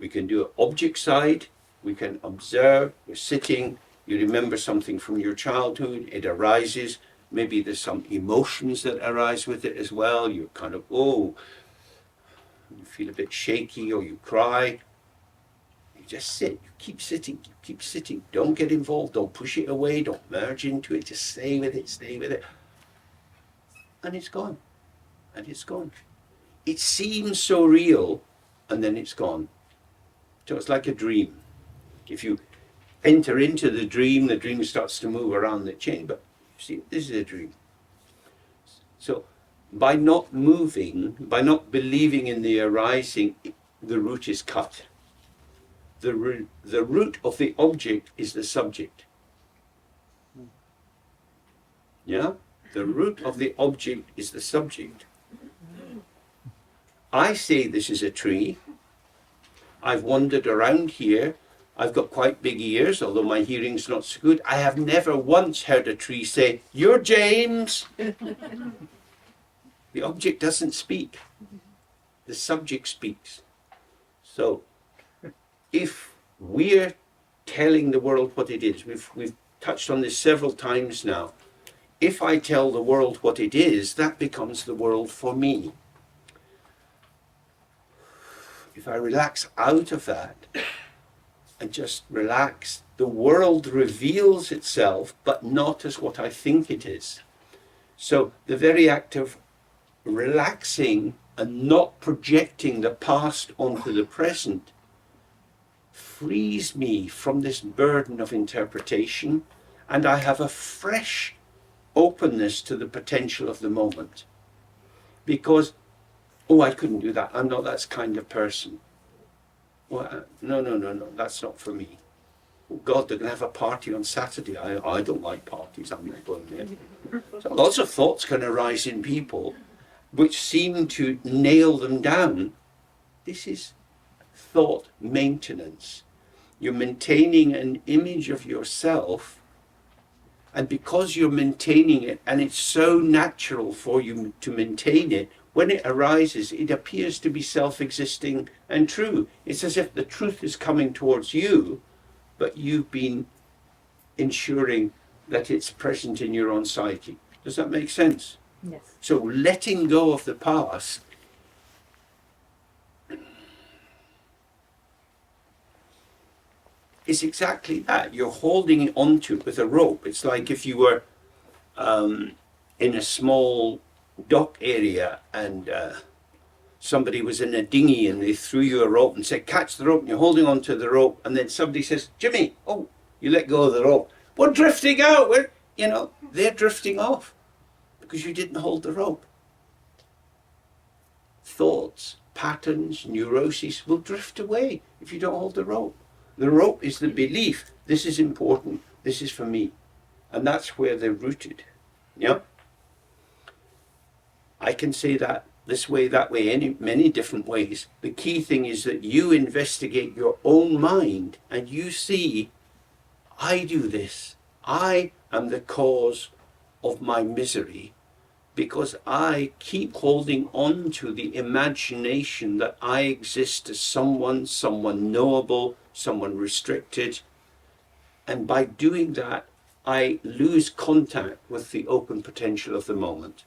We can do an object side. We can observe. We're sitting. You remember something from your childhood. It arises. Maybe there's some emotions that arise with it as well. You're kind of, you feel a bit shaky, or you cry. You just sit. You keep sitting. You keep sitting. Don't get involved. Don't push it away. Don't merge into it. Just stay with it. Stay with it. And it's gone. And it's gone. It seems so real, and then it's gone. So it's like a dream. If you enter into the dream starts to move around the chain. But you see, this is a dream. So by not moving, by not believing in the arising, the root is cut. The root of the object is the subject. Yeah? The root of the object is the subject. I say this is a tree. I've wandered around here. I've got quite big ears, although my hearing's not so good. I have never once heard a tree say, "You're James." The object doesn't speak. The subject speaks. So if we're telling the world what it is, we've touched on this several times now. If I tell the world what it is, that becomes the world for me. If I relax out of that and just relax the world reveals itself, but not as what I think it is. So the very act of relaxing and not projecting the past onto the present frees me from this burden of interpretation, and I have a fresh openness to the potential of the moment. Because, oh, I couldn't do that. I'm not that kind of person. Well, no, that's not for me. Oh God, they're going to have a party on Saturday. I don't like parties. I'm not going there. So lots of thoughts can arise in people which seem to nail them down. This is thought maintenance. You're maintaining an image of yourself, and because you're maintaining it, and it's so natural for you to maintain it, when it arises, it appears to be self-existing and true. It's as if the truth is coming towards you, but you've been ensuring that it's present in your own psyche. Does that make sense?
Yes.
So letting go of the past is exactly that. You're holding onto it with a rope. It's like if you were in a small dock area and somebody was in a dinghy and they threw you a rope and said, catch the rope, and you're holding onto the rope, and then somebody says, Jimmy, oh, you let go of the rope. We're drifting out. They're drifting off because you didn't hold the rope. Thoughts, patterns, neuroses will drift away if you don't hold the rope. The rope is the belief, this is important, this is for me. And that's where they're rooted. Yeah? I can say that this way, that way, many different ways. The key thing is that you investigate your own mind and you see, I do this. I am the cause of my misery because I keep holding on to the imagination that I exist as someone knowable, someone restricted. And by doing that, I lose contact with the open potential of the moment.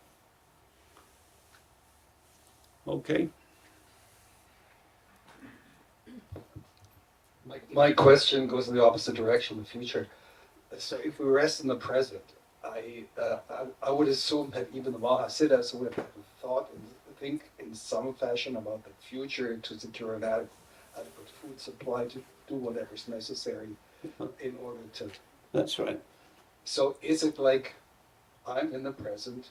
Okay?
My question goes in the opposite direction, the future. So if we rest in the present, I would assume that even the Mahasiddhas would have thought and think in some fashion about the future to secure an adequate food supply to do whatever's necessary in order to...
That's right.
So is it like I'm in the present,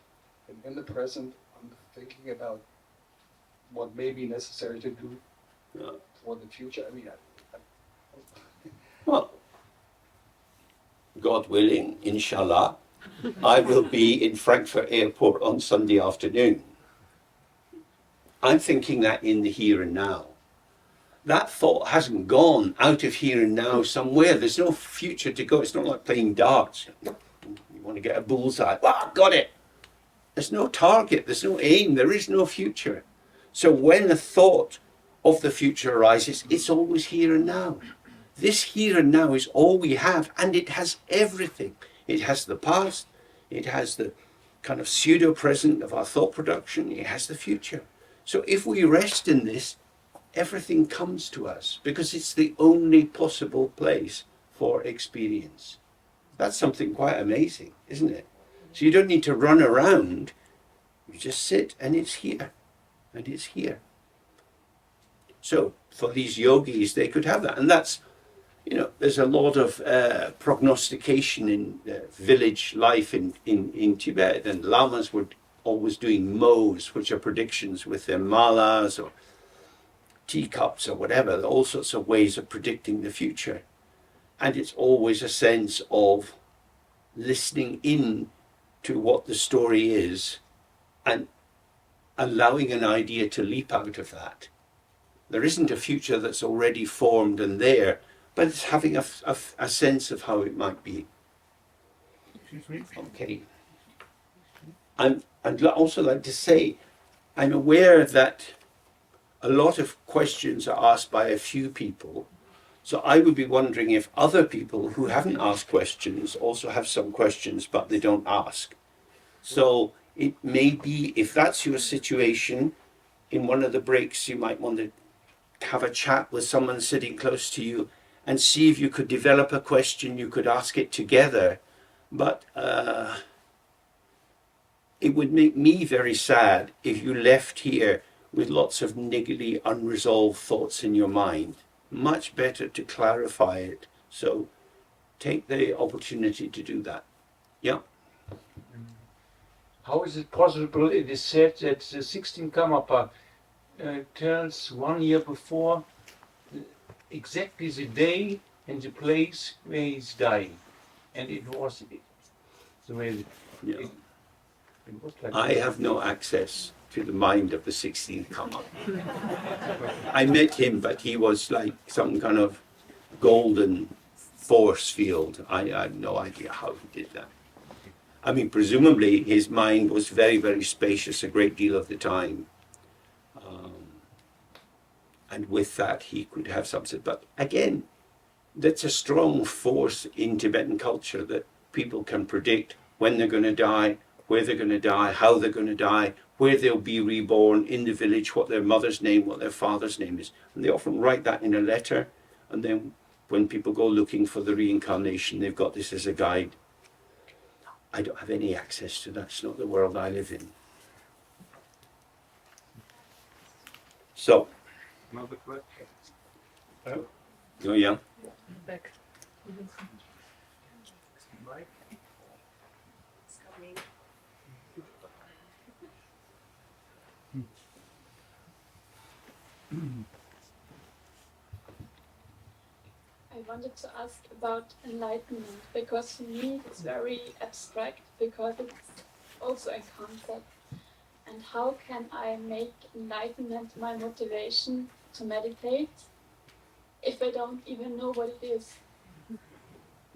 and in the present I'm thinking about what may be necessary to do for the future? I mean,
Well, God willing, inshallah, I will be in Frankfurt Airport on Sunday afternoon. I'm thinking that in the here and now. That thought hasn't gone out of here and now somewhere. There's no future to go. It's not like playing darts. You want to get a bullseye. Well, got it. There's no target. There's no aim. There is no future. So when a thought of the future arises, it's always here and now. This here and now is all we have, and it has everything. It has the past, it has the kind of pseudo-present of our thought production, it has the future. So if we rest in this, everything comes to us, because it's the only possible place for experience. That's something quite amazing, isn't it? So you don't need to run around, you just sit and it's here, and it's here. So for these yogis, they could have that, and that's, there's a lot of prognostication in village life in Tibet, and lamas were always doing mo's, which are predictions with their malas or teacups or whatever, all sorts of ways of predicting the future. And it's always a sense of listening in to what the story is and allowing an idea to leap out of that. There isn't a future that's already formed and there, but it's having a sense of how it might be. Okay. I'd also like to say, I'm aware that a lot of questions are asked by a few people, so I would be wondering if other people who haven't asked questions also have some questions, but they don't ask. So it may be, if that's your situation, in one of the breaks you might want to have a chat with someone sitting close to you and see if you could develop a question, you could ask it together. But it would make me very sad if you left here with lots of niggly, unresolved thoughts in your mind. Much better to clarify it. So take the opportunity to do that. Yeah.
How is it possible? It is said that the 16 Karmapa tells 1 year before exactly the day and the place where he's dying. And it was the way
Yeah.
it was like
I have no access to the mind of the 16th Karma. I met him, but he was like some kind of golden force field. I have no idea how he did that. I mean, presumably his mind was very, very spacious a great deal of the time. And with that, he could have something. But again, that's a strong force in Tibetan culture that people can predict when they're going to die, where they're going to die, how they're going to die, where they'll be reborn in the village, what their mother's name, what their father's name is. And they often write that in a letter. And then when people go looking for the reincarnation, they've got this as a guide. I don't have any access to that. It's not the world I live in. So,
another question.
oh yeah.
Back.
I wanted to ask about enlightenment because for me it's very abstract because it's also a concept. And how can I make enlightenment my motivation to meditate if I don't even know what it is?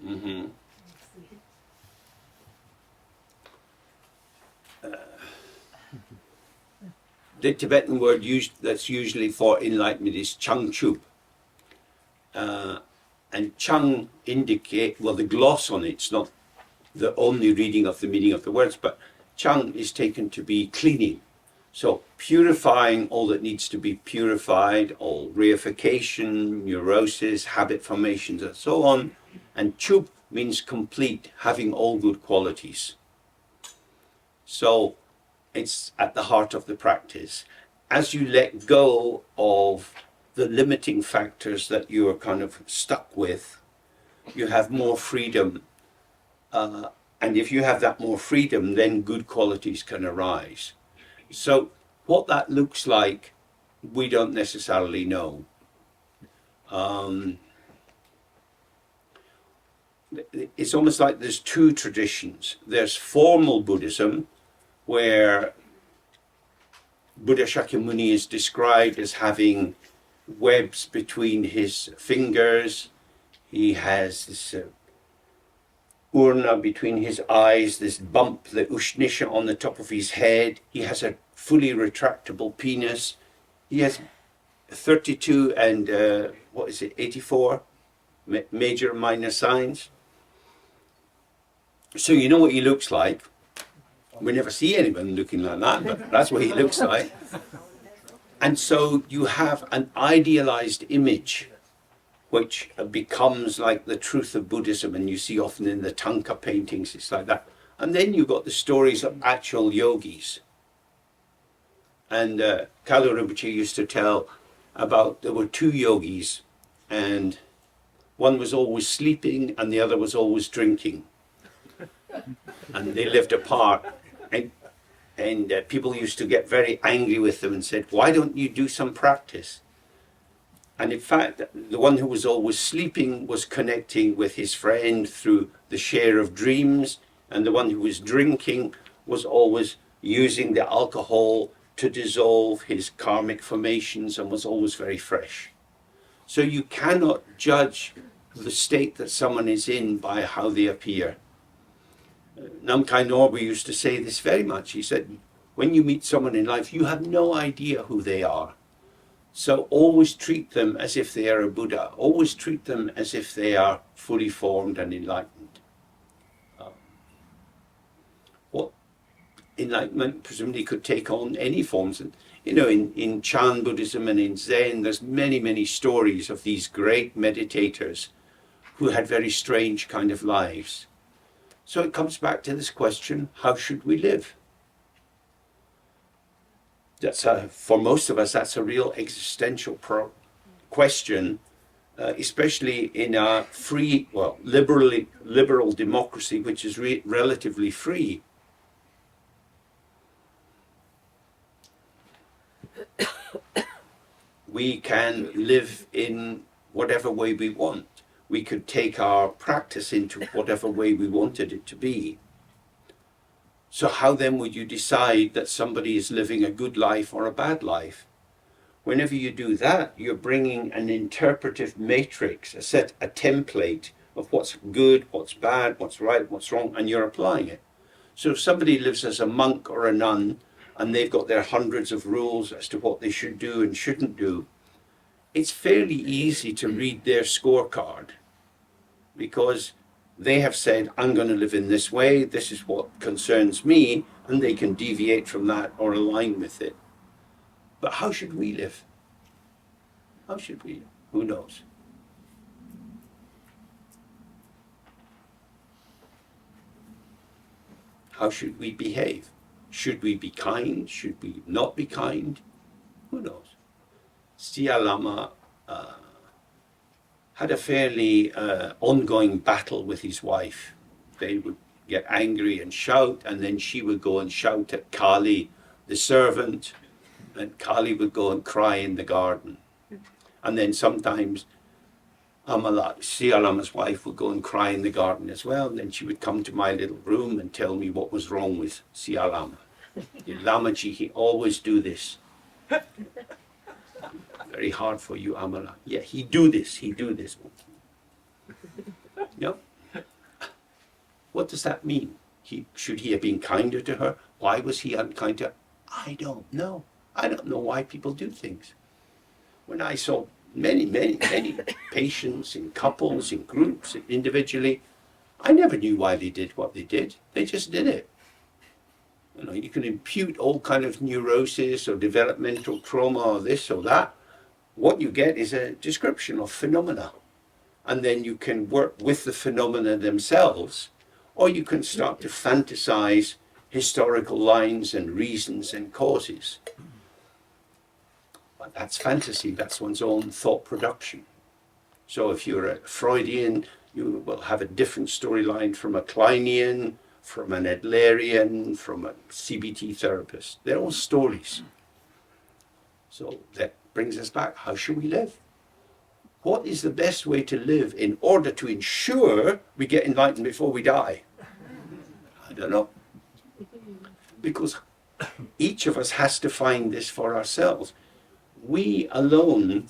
Mm-hmm. The Tibetan word that's usually for enlightenment is changchup. And chang indicate, well, the gloss on it's not the only reading of the meaning of the words, but chang is taken to be cleaning. So purifying all that needs to be purified, all reification, neurosis, habit formations, and so on. And chup means complete, having all good qualities. So it's at the heart of the practice. As you let go of the limiting factors that you are kind of stuck with, you have more freedom. And if you have that more freedom, then good qualities can arise. So what that looks like, we don't necessarily know. It's almost like there's two traditions. There's formal Buddhism, where Buddha Shakyamuni is described as having webs between his fingers. He has this urna between his eyes, this bump, the ushnisha on the top of his head. He has a fully retractable penis. He has 32 and 84 major and minor signs. So you know what he looks like. We never see anyone looking like that, but that's what he looks like. And so you have an idealized image which becomes like the truth of Buddhism, and you see often in the Tanka paintings, it's like that. And then you've got the stories of actual yogis. And Kalu Rinpoche used to tell about, there were two yogis, and one was always sleeping and the other was always drinking. And they lived apart. And people used to get very angry with them and said, why don't you do some practice? And in fact, the one who was always sleeping was connecting with his friend through the share of dreams, and the one who was drinking was always using the alcohol to dissolve his karmic formations and was always very fresh. So you cannot judge the state that someone is in by how they appear. Namkhai Norbu used to say this very much. He said, when you meet someone in life, you have no idea who they are. So always treat them as if they are a Buddha. Always treat them as if they are fully formed and enlightened. enlightenment presumably could take on any forms. And, you know, in Chan Buddhism and in Zen, there's many stories of these great meditators who had very strange kind of lives. So it comes back to this question, how should we live? That's for most of us, that's a real existential question, especially in a free, well, liberal democracy, which is relatively free. We can live in whatever way we want. We could take our practice into whatever way we wanted it to be. So how then would you decide that somebody is living a good life or a bad life? Whenever you do that, you're bringing an interpretive matrix, a template of what's good, what's bad, what's right, what's wrong, and you're applying it. So if somebody lives as a monk or a nun, and they've got their hundreds of rules as to what they should do and shouldn't do, it's fairly easy to read their scorecard, because they have said, I'm going to live in this way, this is what concerns me, and they can deviate from that or align with it. But how should we live? How should we live? Who knows? How should we behave? Should we be kind? Should we not be kind? Who knows? Siya Lama had a fairly ongoing battle with his wife. They would get angry and shout, and then she would go and shout at Kali, the servant, and Kali would go and cry in the garden. And then sometimes Siya Lama's wife would go and cry in the garden as well, and then she would come to my little room and tell me what was wrong with Siya Lama. Lamaji, he always do this. Very hard for you, Amala. Yeah, he do this. Yeah. What does that mean? Should he have been kinder to her? Why was he unkind to her? I don't know. I don't know why people do things. When I saw many patients in couples, in groups, individually, I never knew why they did what they did. They just did it. You know, you can impute all kind of neurosis or developmental trauma or this or that. What you get is a description of phenomena. And then you can work with the phenomena themselves, or you can start to fantasize historical lines and reasons and causes. But that's fantasy, that's one's own thought production. So if you're a Freudian, you will have a different storyline from a Kleinian, from an Adlerian, from a CBT therapist. They're all stories. So that brings us back, how should we live? What is the best way to live in order to ensure we get enlightened before we die? I don't know. Because each of us has to find this for ourselves. We alone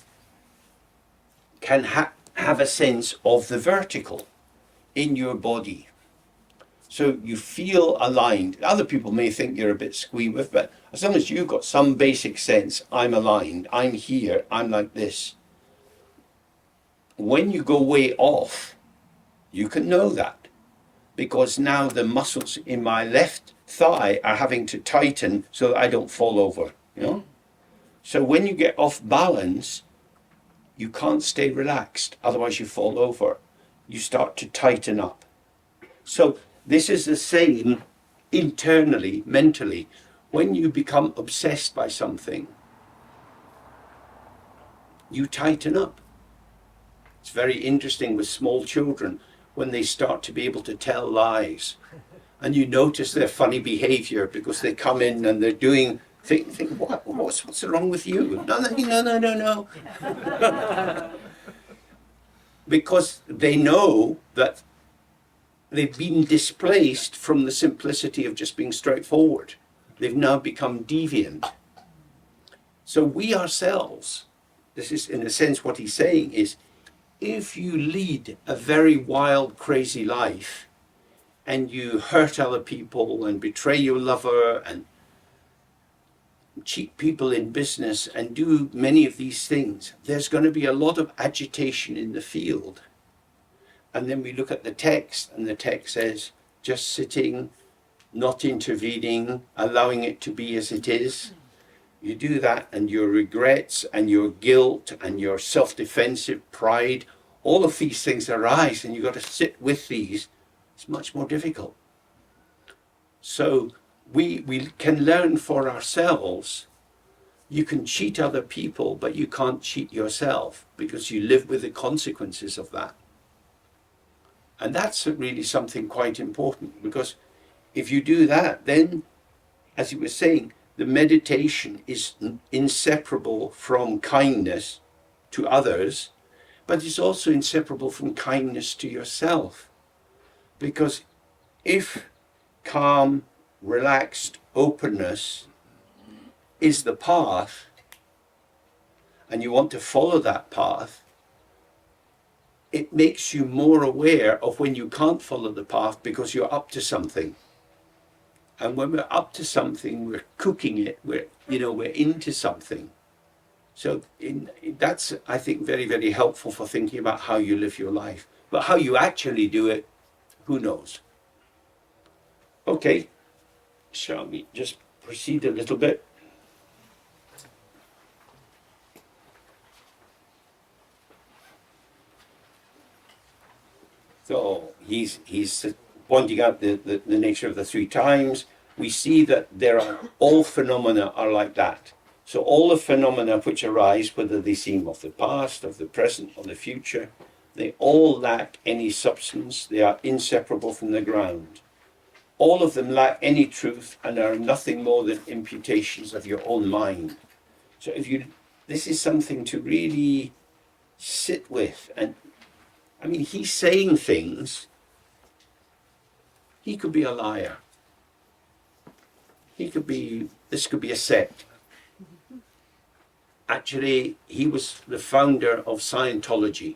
can have a sense of the vertical in your body. So you feel aligned. Other people may think you're a bit squeamish, but as long as you've got some basic sense, I'm aligned, I'm here, I'm like this. When you go way off, you can know that. Because now the muscles in my left thigh are having to tighten so that I don't fall over, you know? So when you get off balance, you can't stay relaxed, otherwise you fall over. You start to tighten up. So this is the same internally, mentally. When you become obsessed by something, you tighten up. It's very interesting with small children when they start to be able to tell lies. And you notice their funny behavior because they come in and they're doing, think what's wrong with you? No. Because they know that they've been displaced from the simplicity of just being straightforward. They've now become deviant. So we ourselves, this is in a sense what he's saying is, if you lead a very wild, crazy life, and you hurt other people and betray your lover and cheat people in business and do many of these things, there's going to be a lot of agitation in the field. And then we look at the text, and the text says, just sitting not intervening, allowing it to be as it is. You do that, and your regrets and your guilt and your self-defensive pride, all of these things arise, and you've got to sit with these. It's much more difficult. So we can learn for ourselves. You can cheat other people, but you can't cheat yourself, because you live with the consequences of that. And that's really something quite important, because if you do that, then, as you were saying, the meditation is inseparable from kindness to others, but it's also inseparable from kindness to yourself. Because if calm, relaxed openness is the path, and you want to follow that path, it makes you more aware of when you can't follow the path because you're up to something. And when we're up to something, we're cooking it, we're into something. So that's, I think, very, very helpful for thinking about how you live your life. But how you actually do it, who knows? Okay, shall we just proceed a little bit? So he's pointing out the nature of the three times. We see that all phenomena are like that. So all the phenomena which arise, whether they seem of the past, of the present, or the future, they all lack any substance. They are inseparable from the ground. All of them lack any truth and are nothing more than imputations of your own mind. So this is something to really sit with. And I mean, he's saying things. He could be a liar. This could be a sect. Actually, he was the founder of Scientology.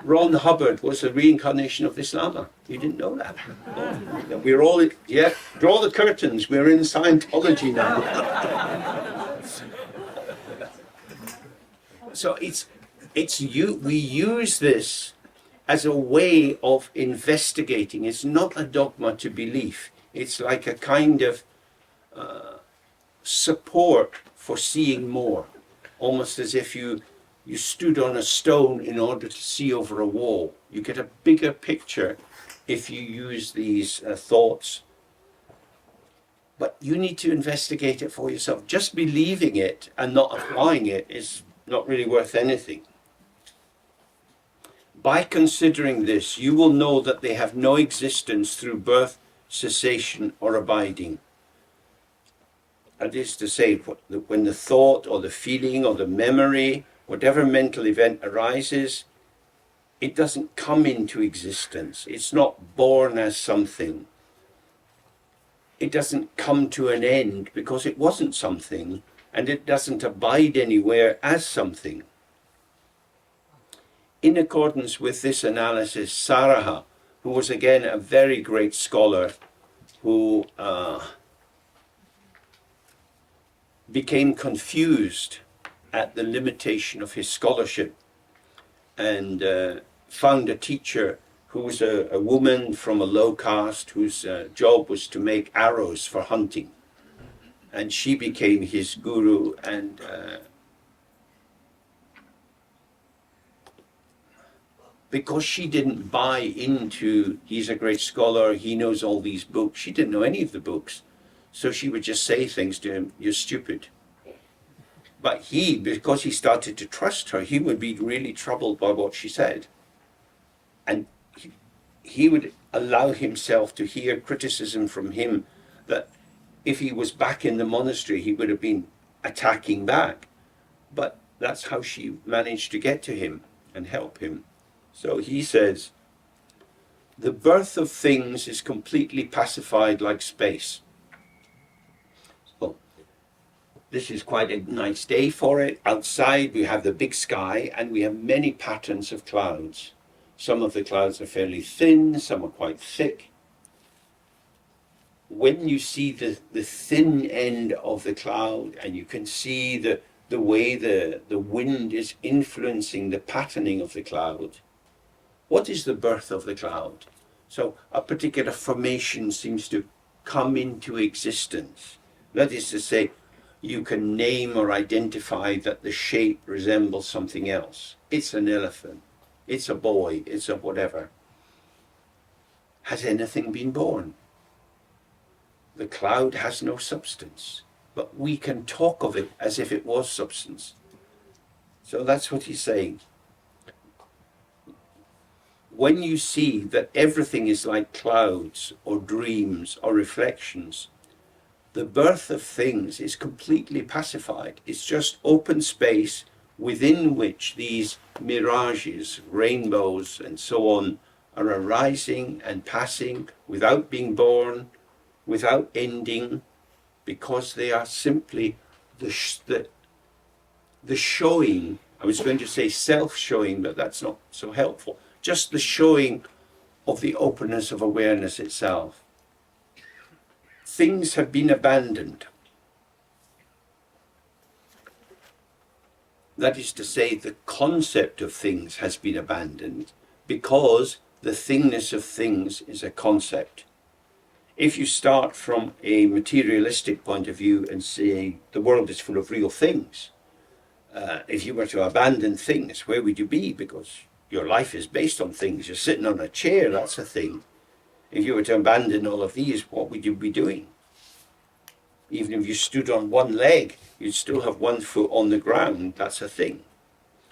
Ron Hubbard was a reincarnation of Islam. You didn't know that? No. We're all, draw the curtains. We're in Scientology now. So we use this as a way of investigating. It's not a dogma to belief. It's like a kind of support for seeing more, almost as if you stood on a stone in order to see over a wall. You get a bigger picture if you use these thoughts. But you need to investigate it for yourself. Just believing it and not applying it is not really worth anything. By considering this, you will know that they have no existence through birth, cessation, or abiding. That is to say, when the thought or the feeling or the memory, whatever mental event arises, it doesn't come into existence. It's not born as something. It doesn't come to an end because it wasn't something, and it doesn't abide anywhere as something. In accordance with this analysis, Saraha, who was again a very great scholar, who became confused at the limitation of his scholarship and found a teacher who was a woman from a low caste whose job was to make arrows for hunting. And she became his guru, and because she didn't buy into, he's a great scholar, he knows all these books, she didn't know any of the books. So she would just say things to him, you're stupid. But because he started to trust her, he would be really troubled by what she said. And he would allow himself to hear criticism from him that if he was back in the monastery, he would have been attacking back. But that's how she managed to get to him and help him. So he says, the birth of things is completely pacified like space. So this is quite a nice day for it. Outside we have the big sky and we have many patterns of clouds. Some of the clouds are fairly thin, some are quite thick. When you see the thin end of the cloud and you can see the way the wind is influencing the patterning of the cloud, what is the birth of the cloud? So a particular formation seems to come into existence. That is to say, you can name or identify that the shape resembles something else. It's an elephant, it's a boy, it's a whatever. Has anything been born? The cloud has no substance, but we can talk of it as if it was substance. So that's what he's saying. When you see that everything is like clouds or dreams or reflections, the birth of things is completely pacified. It's just open space within which these mirages, rainbows and so on, are arising and passing without being born, without ending, because they are simply the showing. I was going to say self-showing, but that's not so helpful. Just the showing of the openness of awareness itself. Things have been abandoned. That is to say, the concept of things has been abandoned because the thingness of things is a concept. If you start from a materialistic point of view and say the world is full of real things, if you were to abandon things, where would you be? Because your life is based on things. You're sitting on a chair, that's a thing. If you were to abandon all of these, what would you be doing? Even if you stood on one leg, you'd still have one foot on the ground, that's a thing.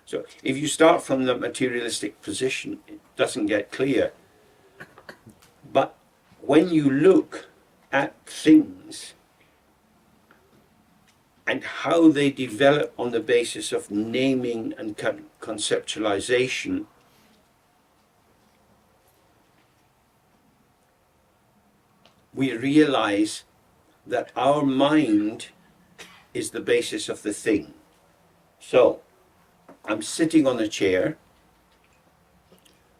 So if you start from the materialistic position, it doesn't get clear. But when you look at things and how they develop on the basis of naming and conceptualization, we realize that our mind is the basis of the thing. So, I'm sitting on a chair.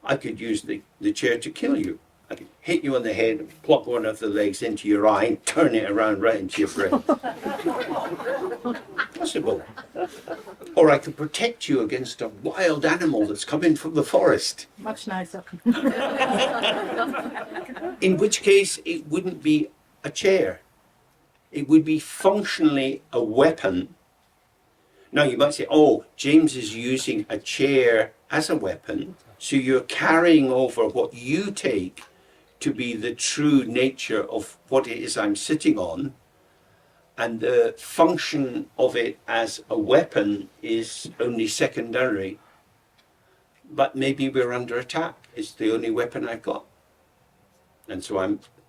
I could use the chair to kill you. I could hit you on the head, plop one of the legs into your eye, and turn it around right into your brain. Possible. Or I could protect you against a wild animal that's coming from the forest.
Much nicer.
In which case, it wouldn't be a chair. It would be functionally a weapon. Now you might say, oh, James is using a chair as a weapon, so you're carrying over what you take to be the true nature of what it is I'm sitting on, and the function of it as a weapon is only secondary. But maybe we're under attack. It's the only weapon I've got. And so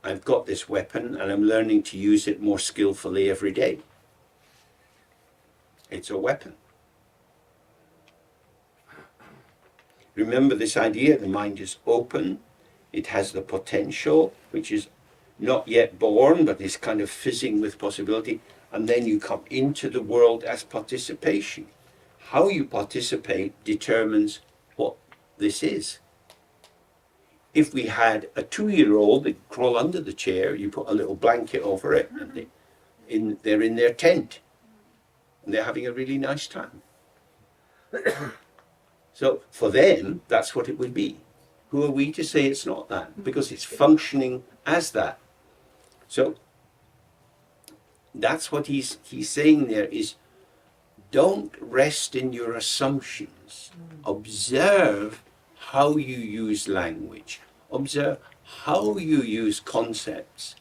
I've got this weapon and I'm learning to use it more skillfully every day. It's a weapon. Remember this idea, the mind is open, it has the potential, which is not yet born, but is kind of fizzing with possibility, and then you come into the world as participation. How you participate determines what this is. If we had a 2-year-old, they'd crawl under the chair, you put a little blanket over it, and they're in their tent, and they're having a really nice time. So for them, that's what it would be. Who are we to say it's not that? Because it's functioning as that. So that's what he's saying there is, don't rest in your assumptions. Observe how you use language. Observe how you use concepts.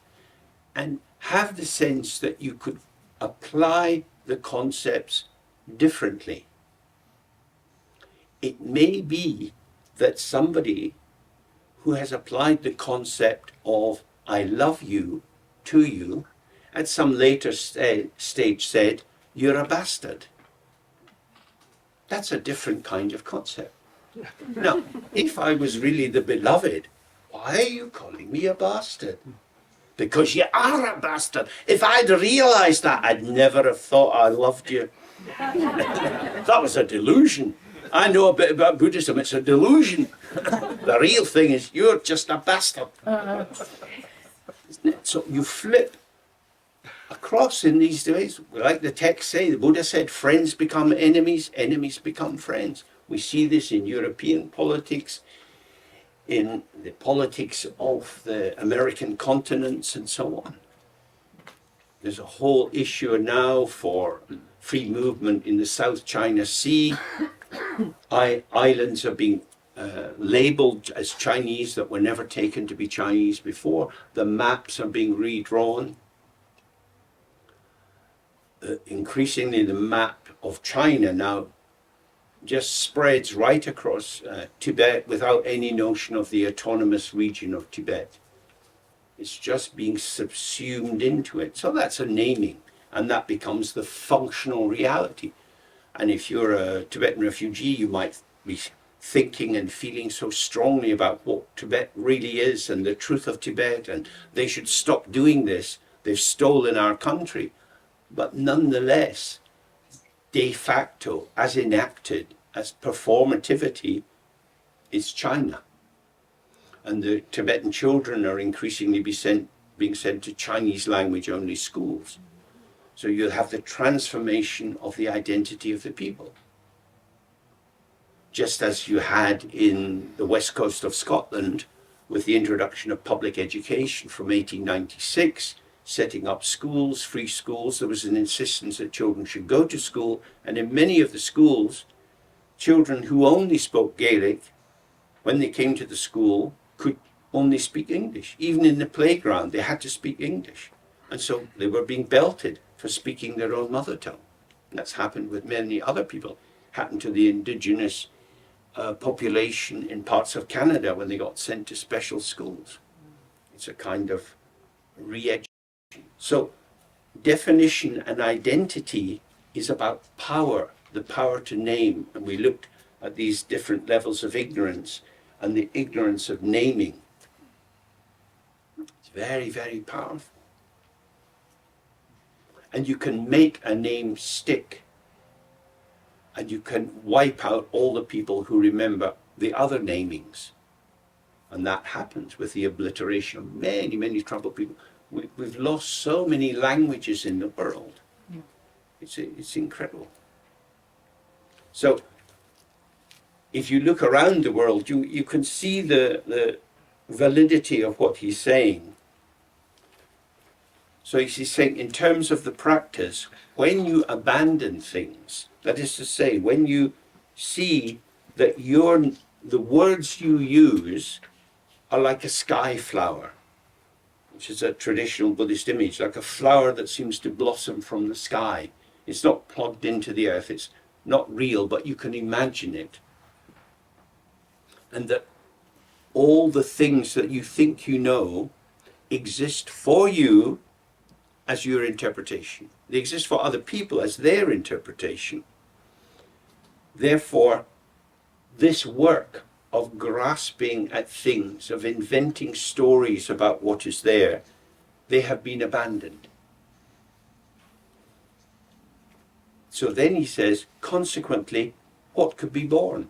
And have the sense that you could apply the concepts differently. It may be that somebody who has applied the concept of I love you to you at some later stage said, you're a bastard. That's a different kind of concept. Now, if I was really the beloved, why are you calling me a bastard? Because you are a bastard. If I'd realized that, I'd never have thought I loved you. That was a delusion. I know a bit about Buddhism, it's a delusion. The real thing is you're just a bastard. Isn't it? So you flip across in these days, like the text say, the Buddha said, friends become enemies, enemies become friends. We see this in European politics, in the politics of the American continents and so on. There's a whole issue now for free movement in the South China Sea. Islands are being labeled as Chinese that were never taken to be Chinese before. The maps are being redrawn. Increasingly, the map of China now just spreads right across Tibet without any notion of the autonomous region of Tibet. It's just being subsumed into it. So that's a naming, and that becomes the functional reality. And if you're a Tibetan refugee, you might be thinking and feeling so strongly about what Tibet really is and the truth of Tibet, and they should stop doing this. They've stolen our country. But nonetheless, de facto, as enacted, as performativity, is China. And the Tibetan children are increasingly being sent to Chinese language only schools. So you'll have the transformation of the identity of the people. Just as you had in the west coast of Scotland with the introduction of public education from 1896, setting up schools, free schools. There was an insistence that children should go to school, and in many of the schools, children who only spoke Gaelic, when they came to the school, could only speak English. Even in the playground, they had to speak English. And so they were being belted for speaking their own mother tongue. And that's happened with many other people. Happened to the indigenous population in parts of Canada when they got sent to special schools. It's a kind of re-education. So definition and identity is about power, the power to name. And we looked at these different levels of ignorance and the ignorance of naming. It's very, very powerful. And you can make a name stick. And you can wipe out all the people who remember the other namings. And that happens with the obliteration of many, many troubled people. We've lost so many languages in the world.
Yeah.
It's incredible. So if you look around the world, you can see the validity of what he's saying. So he's saying in terms of the practice, when you abandon things, that is to say, when you see that the words you use are like a sky flower, which is a traditional Buddhist image, like a flower that seems to blossom from the sky. It's not plugged into the earth, it's not real, but you can imagine it. And that all the things that you think you know exist for you as your interpretation. They exist for other people as their interpretation. Therefore, this work of grasping at things, of inventing stories about what is there, they have been abandoned. So then he says, consequently, what could be born?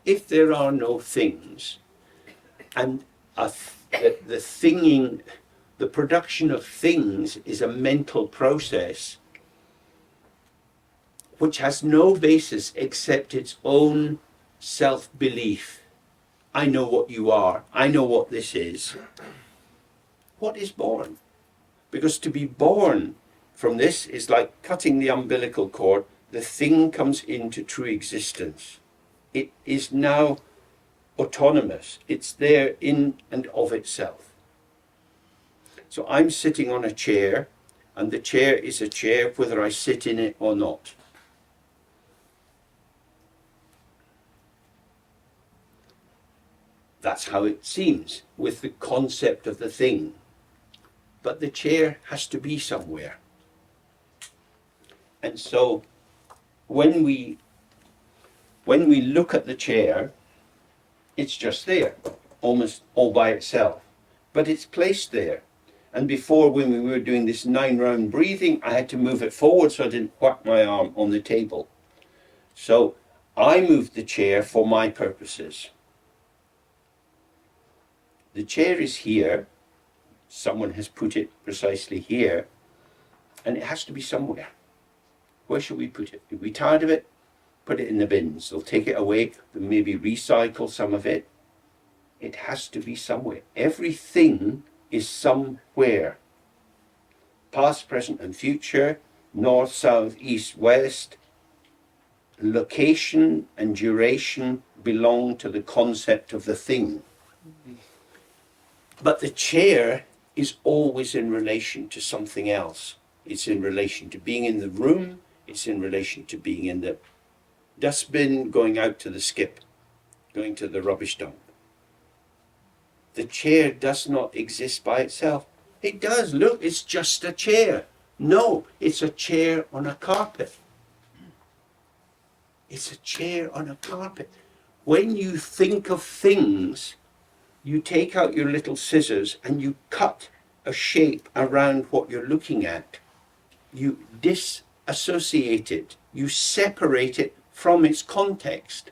If there are no things, and the thinging, the production of things is a mental process which has no basis except its own self-belief. I know what you are. I know what this is. What is born? Because to be born from this is like cutting the umbilical cord. The thing comes into true existence. It is now autonomous. It's there in and of itself. So I'm sitting on a chair, and the chair is a chair whether I sit in it or not. That's how it seems with the concept of the thing. But the chair has to be somewhere. And so when we look at the chair, it's just there, almost all by itself. But it's placed there. And before, when we were doing this 9-round breathing, I had to move it forward so I didn't whack my arm on the table. So I moved the chair for my purposes. The chair is here. Someone has put it precisely here. And it has to be somewhere. Where should we put it? If we're tired of it, put it in the bins. They'll take it away. They'll maybe recycle some of it. It has to be somewhere. Everything is somewhere. Past, present, and future, north, south, east, west. Location and duration belong to the concept of the thing. But the chair is always in relation to something else. It's in relation to being in the room. It's in relation to being in the dustbin, going out to the skip, going to the rubbish dump. The chair does not exist by itself. It does. Look, it's just a chair. No, it's a chair on a carpet. It's a chair on a carpet. When you think of things, you take out your little scissors and you cut a shape around what you're looking at. You disassociate it. You separate it from its context.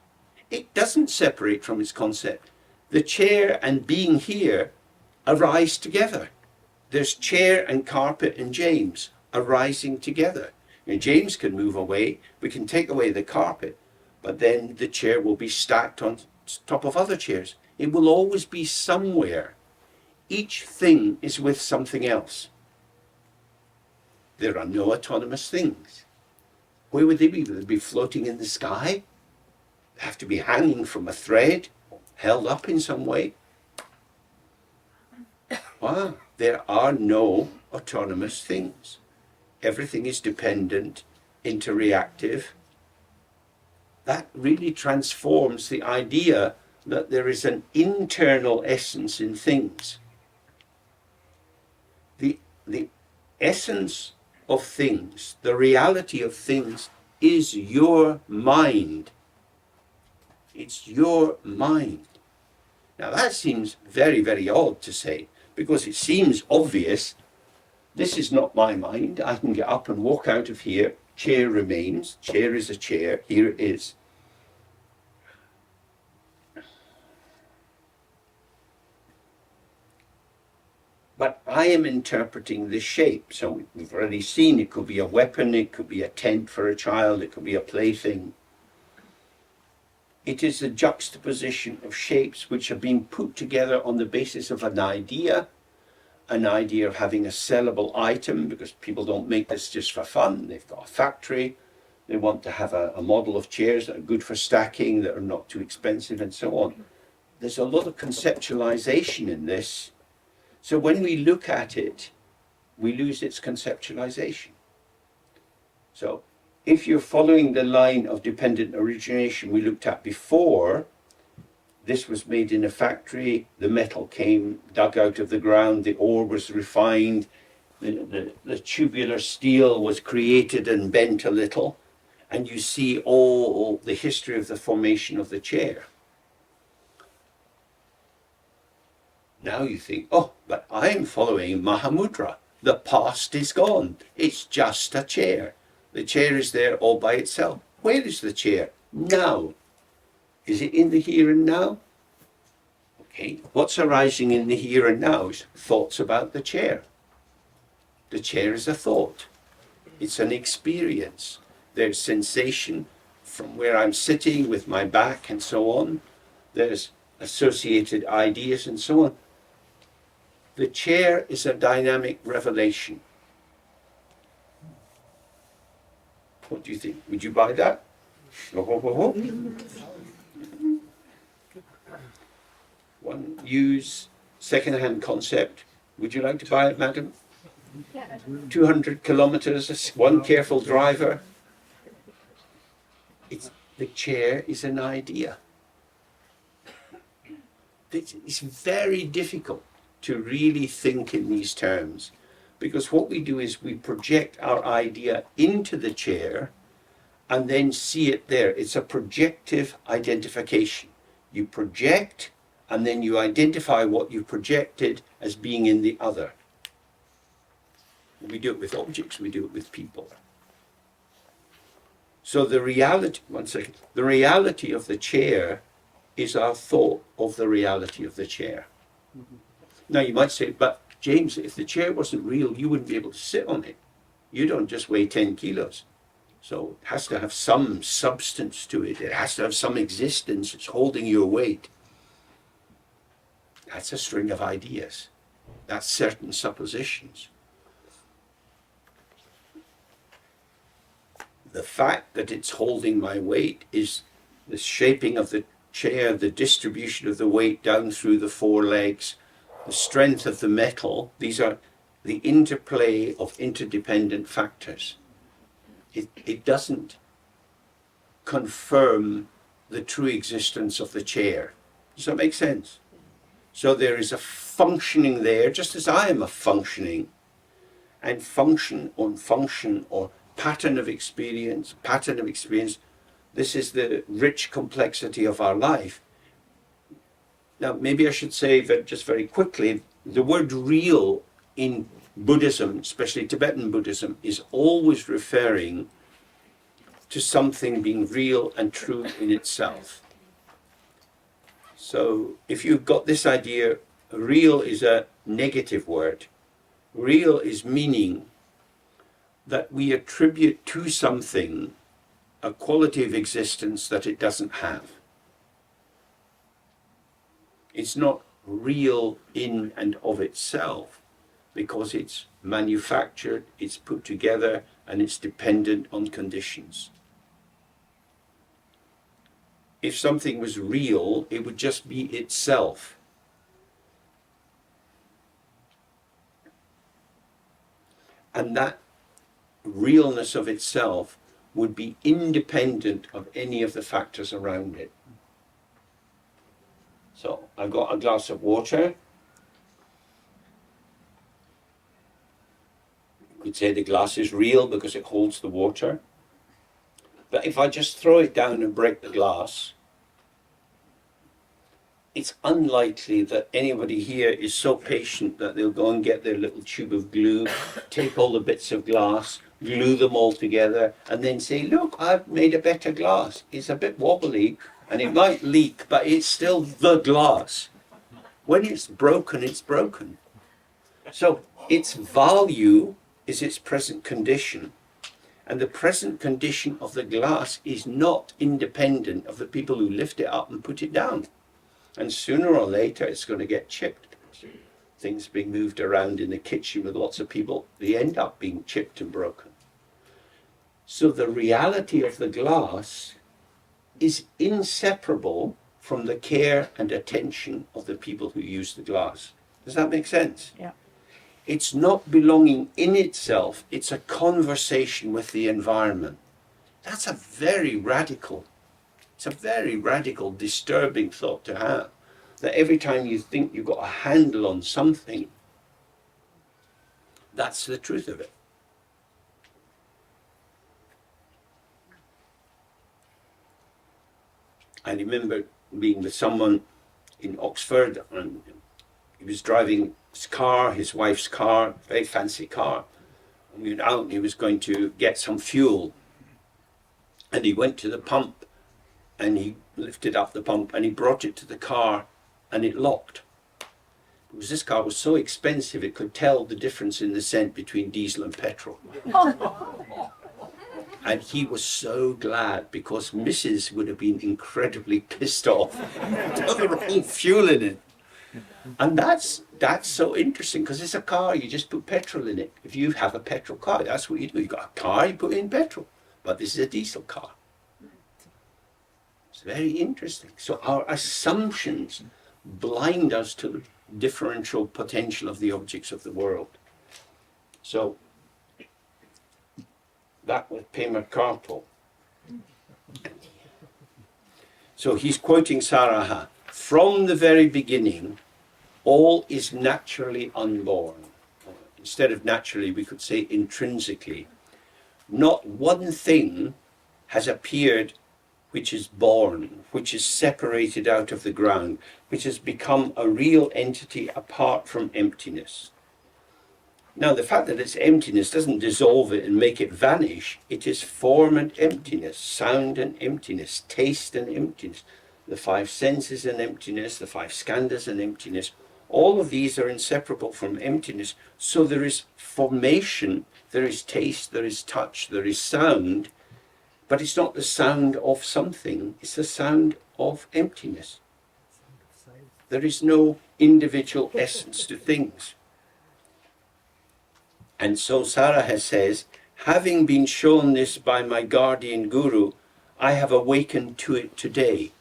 It doesn't separate from its concept. The chair and being here arise together. There's chair and carpet and James arising together. And James can move away, we can take away the carpet, but then the chair will be stacked on top of other chairs. It will always be somewhere. Each thing is with something else. There are no autonomous things. Where would they be? Would they be floating in the sky? They have to be hanging from a thread, held up in some way. Wow, there are no autonomous things. Everything is dependent, interreactive. That really transforms the idea that there is an internal essence in things. The essence of things, the reality of things, is your mind. It's your mind. Now that seems very, very odd to say, because it seems obvious. This is not my mind. I can get up and walk out of here. Chair remains. Chair is a chair. Here it is. But I am interpreting the shape. So we've already seen it could be a weapon, it could be a tent for a child, it could be a plaything. It is a juxtaposition of shapes which are being put together on the basis of an idea of having a sellable item, because people don't make this just for fun. They've got a factory. They want to have a model of chairs that are good for stacking, that are not too expensive, and so on. There's a lot of conceptualization in this. So when we look at it, we lose its conceptualization. So if you're following the line of dependent origination we looked at before, this was made in a factory, the metal came dug out of the ground, the ore was refined, the tubular steel was created and bent a little, and you see all the history of the formation of the chair. Now you think, oh, but I'm following Mahamudra. The past is gone. It's just a chair. The chair is there all by itself. Where is the chair? Now. Is it in the here and now? Okay. What's arising in the here and now is thoughts about the chair. The chair is a thought. It's an experience. There's sensation from where I'm sitting with my back and so on. There's associated ideas and so on. The chair is a dynamic revelation. What do you think? Would you buy that? One use second-hand concept. Would you like to buy it, madam? 200 kilometers, one careful driver. The chair is an idea. It's very difficult to really think in these terms, because what we do is we project our idea into the chair and then see it there. It's a projective identification. You project and then you identify what you projected as being in the other. We do it with objects, we do it with people. So the reality of the chair is our thought of the reality of the chair. Now you might say, but James, if the chair wasn't real, you wouldn't be able to sit on it. You don't just weigh 10 kilos. So it has to have some substance to it. It has to have some existence. It's holding your weight. That's a string of ideas. That's certain suppositions. The fact that it's holding my weight is the shaping of the chair, the distribution of the weight down through the four legs, the strength of the metal. These are the interplay of interdependent factors. It doesn't confirm the true existence of the chair. Does that make sense? So there is a functioning there, just as I am a functioning, and function or pattern of experience. This is the rich complexity of our life. Now, maybe I should say that just very quickly, the word real in Buddhism, especially Tibetan Buddhism, is always referring to something being real and true in itself. So if you've got this idea, real is a negative word. Real is meaning that we attribute to something a quality of existence that it doesn't have. It's not real in and of itself because it's manufactured, it's put together, and it's dependent on conditions. If something was real, it would just be itself. And that realness of itself would be independent of any of the factors around it. So I've got a glass of water. You could say the glass is real because it holds the water. But if I just throw it down and break the glass, it's unlikely that anybody here is so patient that they'll go and get their little tube of glue, take all the bits of glass, glue them all together, and then say, look, I've made a better glass. It's a bit wobbly, and it might leak, but it's still the glass. When it's broken, it's broken. So its value is its present condition. And the present condition of the glass is not independent of the people who lift it up and put it down. And sooner or later, it's going to get chipped. Things being moved around in the kitchen with lots of people, they end up being chipped and broken. So the reality of the glass is inseparable from the care and attention of the people who use the glass. Does that make sense?
Yeah.
It's not belonging in itself, it's a conversation with the environment. That's a very radical, disturbing thought to have. That every time you think you've got a handle on something, that's the truth of it. I remember being with someone in Oxford, and he was driving his car, his wife's car, very fancy car. And we went out and he was going to get some fuel. And he went to the pump and he lifted up the pump and he brought it to the car and it locked. Because this car was so expensive it could tell the difference in the scent between diesel and petrol. And he was so glad because Mrs. would have been incredibly pissed off. Put the wrong fuel in it. And that's so interesting because it's a car, you just put petrol in it. If you have a petrol car, that's what you do. You've got a car, you put in petrol. But this is a diesel car. It's very interesting. So our assumptions blind us to the differential potential of the objects of the world. So that was Pema Karpo. So he's quoting Saraha. From the very beginning, all is naturally unborn. Instead of naturally, we could say intrinsically. Not one thing has appeared which is born, which is separated out of the ground, which has become a real entity apart from emptiness. Now, the fact that it's emptiness doesn't dissolve it and make it vanish. It is form and emptiness, sound and emptiness, taste and emptiness. The five senses and emptiness, the five skandhas and emptiness. All of these are inseparable from emptiness. So there is formation, there is taste, there is touch, there is sound. But it's not the sound of something, it's the sound of emptiness. There is no individual essence to things. And so Saraha says, having been shown this by my guardian guru, I have awakened to it today.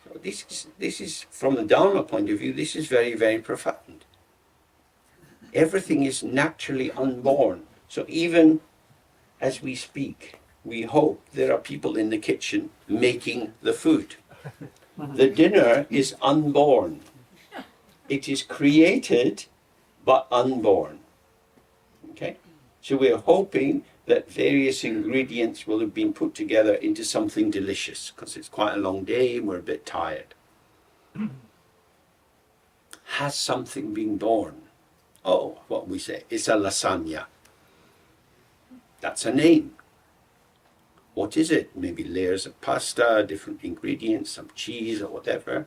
So this is from the Dharma point of view, this is very, very profound. Everything is naturally unborn. So even as we speak, we hope there are people in the kitchen making the food. The dinner is unborn. It is created, but unborn. Okay? So we're hoping that various ingredients will have been put together into something delicious, because it's quite a long day and we're a bit tired. Has something been born? Oh, what we say, it's a lasagna. That's a name. What is it? Maybe layers of pasta, different ingredients, some cheese or whatever.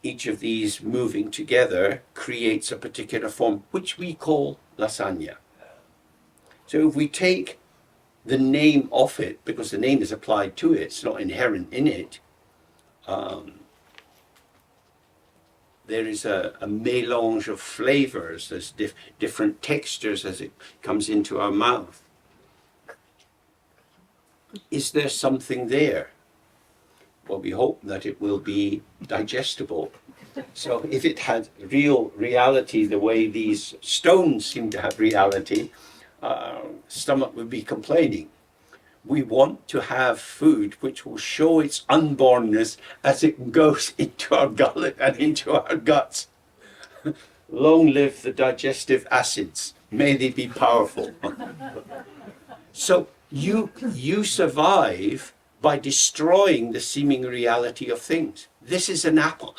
Each of these moving together creates a particular form, which we call lasagna. So if we take the name off it, because the name is applied to it, it's not inherent in it, there is a mélange of flavors, there's different textures as it comes into our mouth. Is there something there? Well, we hope that it will be digestible. So if it had real reality the way these stones seem to have reality, stomach would be complaining. We want to have food which will show its unbornness as it goes into our gullet and into our guts. Long live the digestive acids. May they be powerful. So you survive by destroying the seeming reality of things. This is an apple.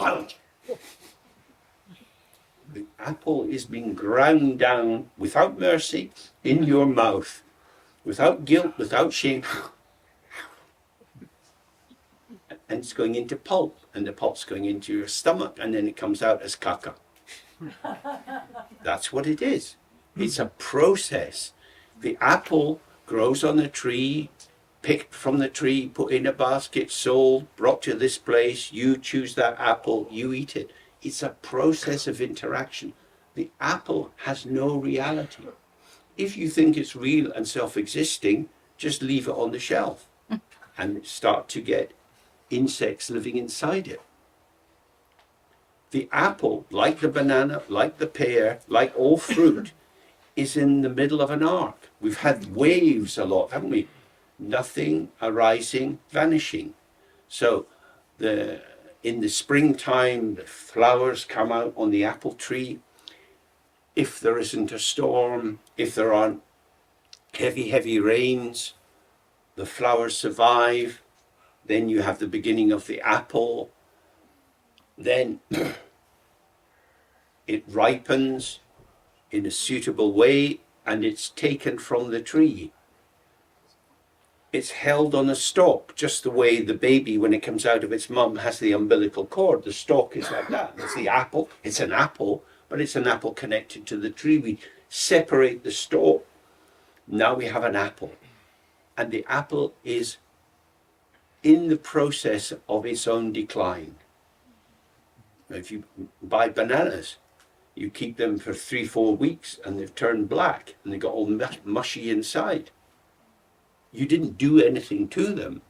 The apple is being ground down without mercy in your mouth, without guilt, without shame. And it's going into pulp, and the pulp's going into your stomach, and then it comes out as caca. That's what it is. It's a process. The apple grows on the tree, picked from the tree, put in a basket, sold, brought to this place. You choose that apple, you eat it. It's a process of interaction. The apple has no reality. If you think it's real and self-existing, just leave it on the shelf and start to get insects living inside it. The apple, like the banana, like the pear, like all fruit, is in the middle of an arc. We've had waves a lot, haven't we? Nothing arising, vanishing. So in the springtime, the flowers come out on the apple tree. If there isn't a storm, if there aren't heavy rains, the flowers survive. Then you have the beginning of the apple. Then it ripens in a suitable way and it's taken from the tree. It's held on a stalk, just the way the baby, when it comes out of its mum, has the umbilical cord. The stalk is like that. It's the apple. It's an apple, but it's an apple connected to the tree. We separate the stalk. Now we have an apple. And the apple is in the process of its own decline. If you buy bananas, you keep them for 3-4 weeks and they've turned black and they got all mushy inside. You didn't do anything to them.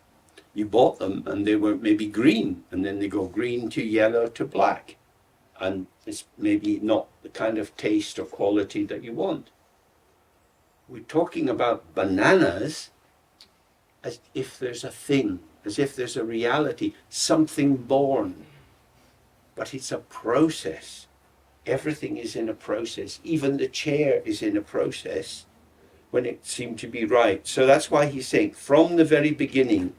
You bought them and they were maybe green, and then they go green to yellow to black. And it's maybe not the kind of taste or quality that you want. We're talking about bananas as if there's a thing, as if there's a reality, something born. But it's a process. Everything is in a process. Even the chair is in a process when it seemed to be right. So that's why he's saying, from the very beginning,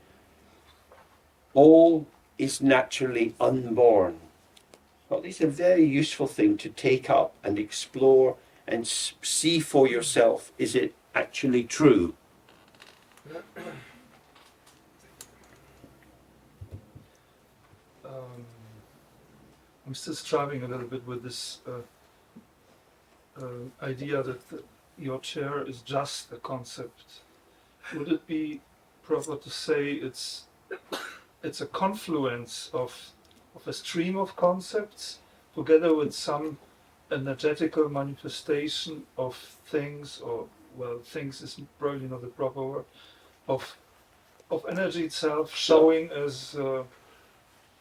all is naturally unborn. Well, it's a very useful thing to take up and explore and see for yourself. Is it actually true?
I'm still struggling a little bit with this idea that your chair is just a concept. Would it be proper to say it's a confluence of of a stream of concepts together with some energetical manifestation of things, or well, things is probably not the proper word, of energy itself showing as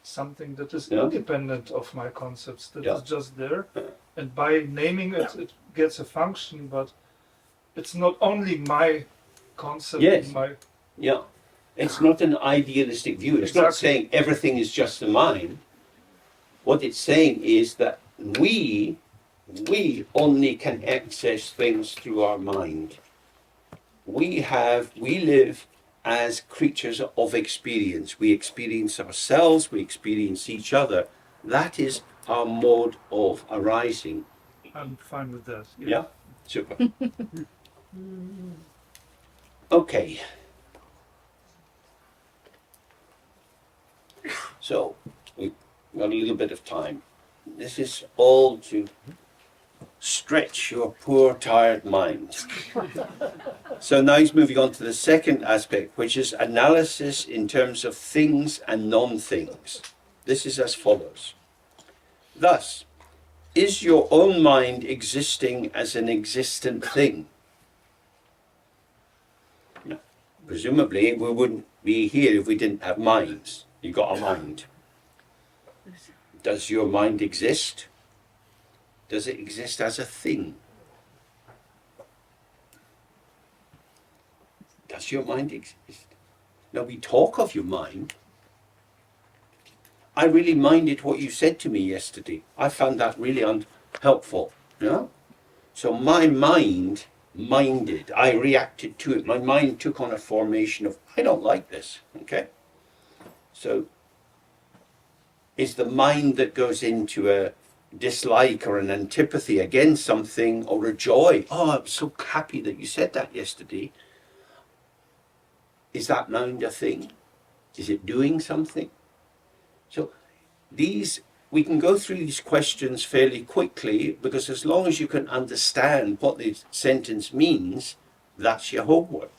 something that is independent of my concepts, that is just there, and by naming it, it gets a function, but it's not only my concept.
Yes.
My
Yeah. It's not an idealistic view. It's not saying everything is just the mind. What it's saying is that we only can access things through our mind. We live as creatures of experience. We experience ourselves, we experience each other. That is our mode of arising.
I'm fine with that.
Yeah? Super. Okay. So, we've got a little bit of time. This is all to stretch your poor, tired mind. So now he's moving on to the second aspect, which is analysis in terms of things and non-things. This is as follows. Thus, is your own mind existing as an existent thing? No. Presumably, we wouldn't be here if we didn't have minds. You got a mind. Does your mind exist? Does it exist as a thing? Does your mind exist? Now we talk of your mind. I really minded what you said to me yesterday. I found that really unhelpful. Yeah? So my mind minded. I reacted to it. My mind took on a formation of, I don't like this. Okay? So is the mind that goes into a dislike or an antipathy against something, or a joy? Oh, I'm so happy that you said that yesterday. Is that mind a thing? Is it doing something? So we can go through these questions fairly quickly, because as long as you can understand what the sentence means, that's your homework.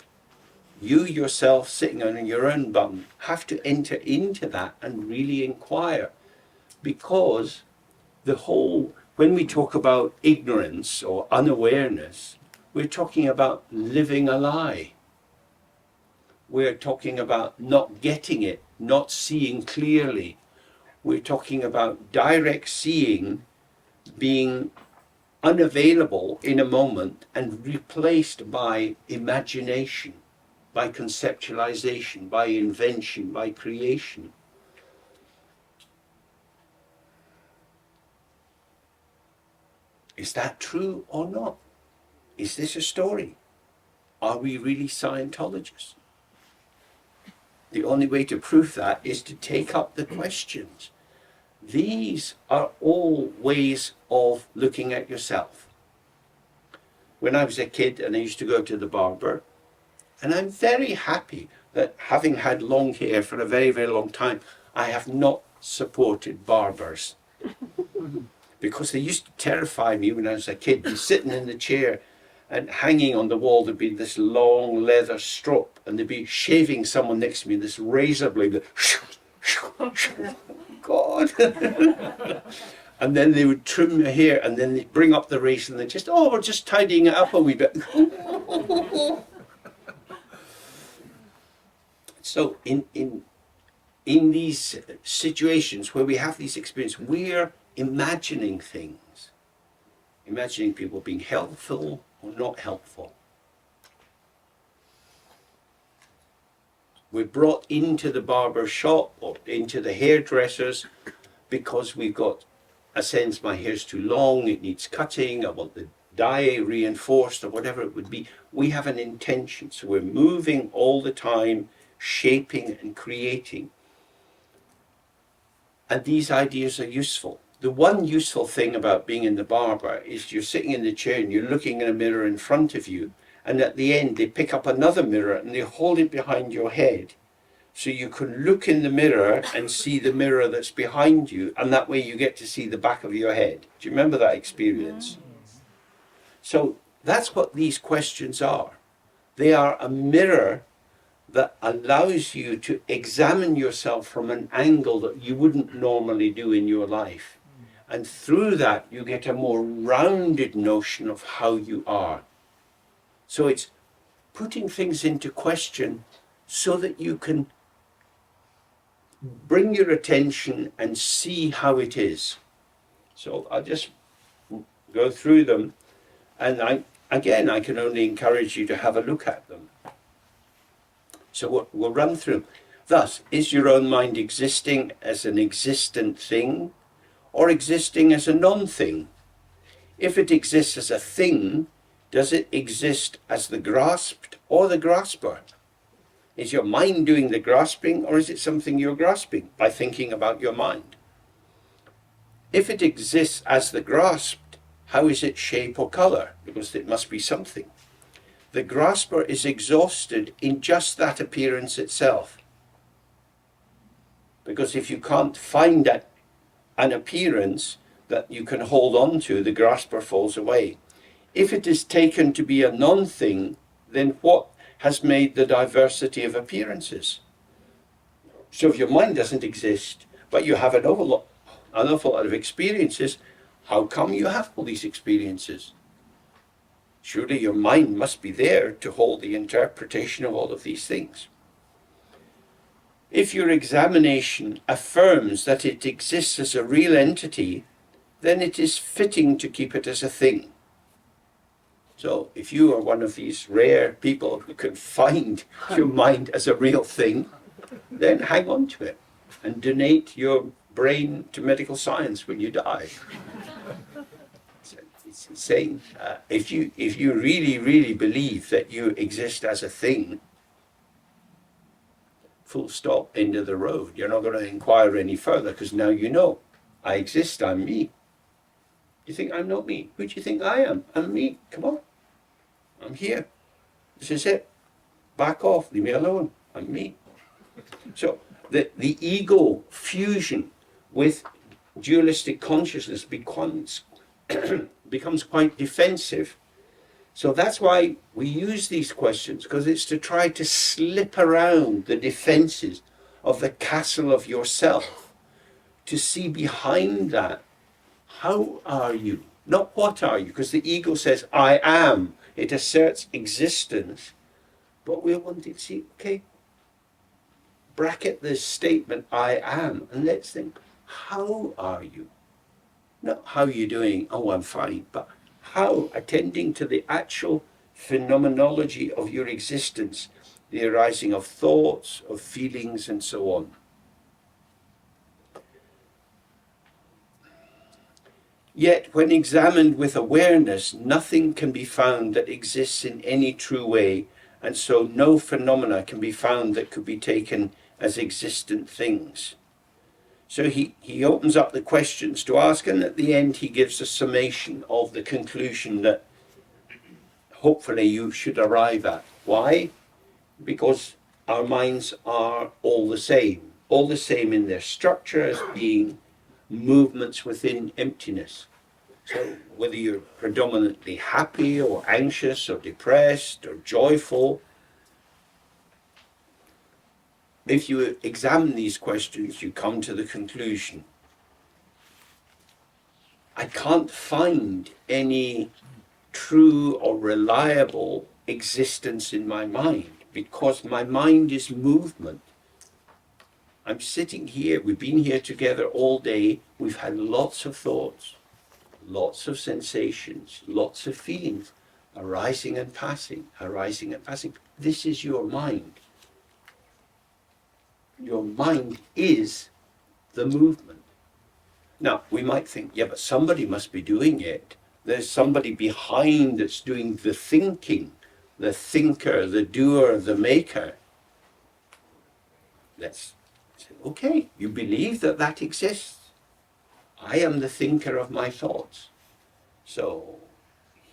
You yourself, sitting on your own bum, have to enter into that and really inquire. Because when we talk about ignorance or unawareness, we're talking about living a lie. We're talking about not getting it, not seeing clearly. We're talking about direct seeing being unavailable in a moment and replaced by imagination, by conceptualization, by invention, by creation. Is that true or not? Is this a story? Are we really Scientologists? The only way to prove that is to take up the questions. These are all ways of looking at yourself. When I was a kid and I used to go to the barber, and I'm very happy that, having had long hair for a very, very long time, I have not supported barbers. Because they used to terrify me when I was a kid. Be sitting in the chair, and hanging on the wall there'd be this long leather strop, and they'd be shaving someone next to me, this razor blade. God. And then they would trim your hair, and then they'd bring up the razor, and they'd we're just tidying it up a wee bit. So in these situations where we have these experiences, we're imagining things. Imagining people being helpful or not helpful. We're brought into the barber shop or into the hairdressers because we've got a sense, my hair's too long, it needs cutting, I want the dye reinforced, or whatever it would be. We have an intention, so we're moving all the time, shaping and creating. And these ideas are useful. The one useful thing about being in the barber is you're sitting in the chair and you're looking in a mirror in front of you, and at the end they pick up another mirror and they hold it behind your head, so you can look in the mirror and see the mirror that's behind you, and that way you get to see the back of your head. Do you remember that experience? So that's what these questions are. They are a mirror that allows you to examine yourself from an angle that you wouldn't normally do in your life. And through that, you get a more rounded notion of how you are. So it's putting things into question so that you can bring your attention and see how it is. So I'll just go through them, and I can only encourage you to have a look at them. So we'll run through. Thus, is your own mind existing as an existent thing or existing as a non-thing? If it exists as a thing, does it exist as the grasped or the grasper? Is your mind doing the grasping, or is it something you're grasping by thinking about your mind? If it exists as the grasped, how is it shape or color? Because it must be something. The grasper is exhausted in just that appearance itself. Because if you can't find an appearance that you can hold on to, the grasper falls away. If it is taken to be a non-thing, then what has made the diversity of appearances? So if your mind doesn't exist, but you have an awful lot of experiences, how come you have all these experiences? Surely your mind must be there to hold the interpretation of all of these things. If your examination affirms that it exists as a real entity, then it is fitting to keep it as a thing. So if you are one of these rare people who can find your mind as a real thing, then hang on to it and donate your brain to medical science when you die. It's insane. If you really believe that you exist as a thing, full stop, end of the road. You're not going to inquire any further, because now you know. I exist, I'm me. You think I'm not me? Who do you think I am? I'm me. Come on. I'm here. This is it. Back off. Leave me alone. I'm me. So the ego fusion with dualistic consciousness becomes quite defensive. So that's why we use these questions, because it's to try to slip around the defenses of the castle of yourself, to see behind that, how are you? Not what are you, because the ego says, I am. It asserts existence. But we're wanting to see, okay, bracket this statement, I am, and let's think, how are you? Not how you're doing, oh, I'm fine, but how, attending to the actual phenomenology of your existence, the arising of thoughts, of feelings, and so on. Yet, when examined with awareness, nothing can be found that exists in any true way, and so no phenomena can be found that could be taken as existent things. So he opens up the questions to ask, and at the end he gives a summation of the conclusion that hopefully you should arrive at. Why? Because our minds are all the same in their structure as being movements within emptiness. So whether you're predominantly happy or anxious or depressed or joyful, if you examine these questions, you come to the conclusion, I can't find any true or reliable existence in my mind, because my mind is movement. I'm sitting here, we've been here together all day, we've had lots of thoughts, lots of sensations, lots of feelings, arising and passing, arising and passing. This is your mind. Your mind is the movement. Now, we might think, yeah, but somebody must be doing it. There's somebody behind that's doing the thinking, the thinker, the doer, the maker. Let's say, okay, you believe that that exists. I am the thinker of my thoughts. So,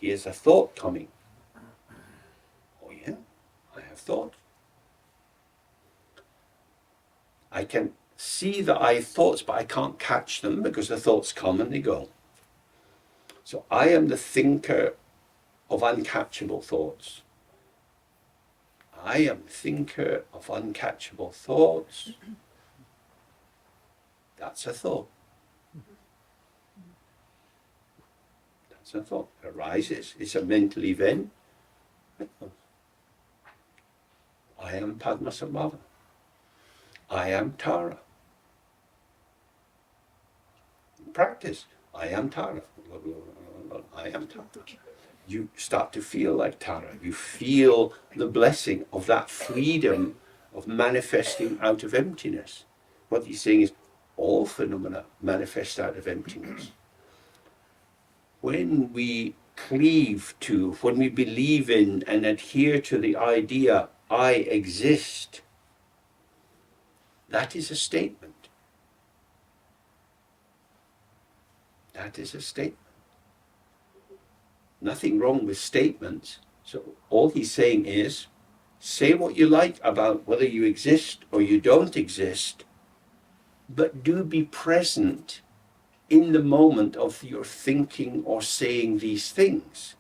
here's a thought coming. Oh yeah, I have thought. I can see that I have thoughts, but I can't catch them because the thoughts come and they go. So I am the thinker of uncatchable thoughts. I am thinker of uncatchable thoughts. That's a thought. That's a thought. Arises. It's a mental event. I am Padmasambhava. I am Tara. Practice. I am Tara. I am Tara. You start to feel like Tara. You feel the blessing of that freedom of manifesting out of emptiness. What he's saying is all phenomena manifest out of emptiness. When we cleave to, when we believe in and adhere to the idea, I exist, that is a statement. That is a statement. Nothing wrong with statements. So all he's saying is, say what you like about whether you exist or you don't exist, but do be present in the moment of your thinking or saying these things.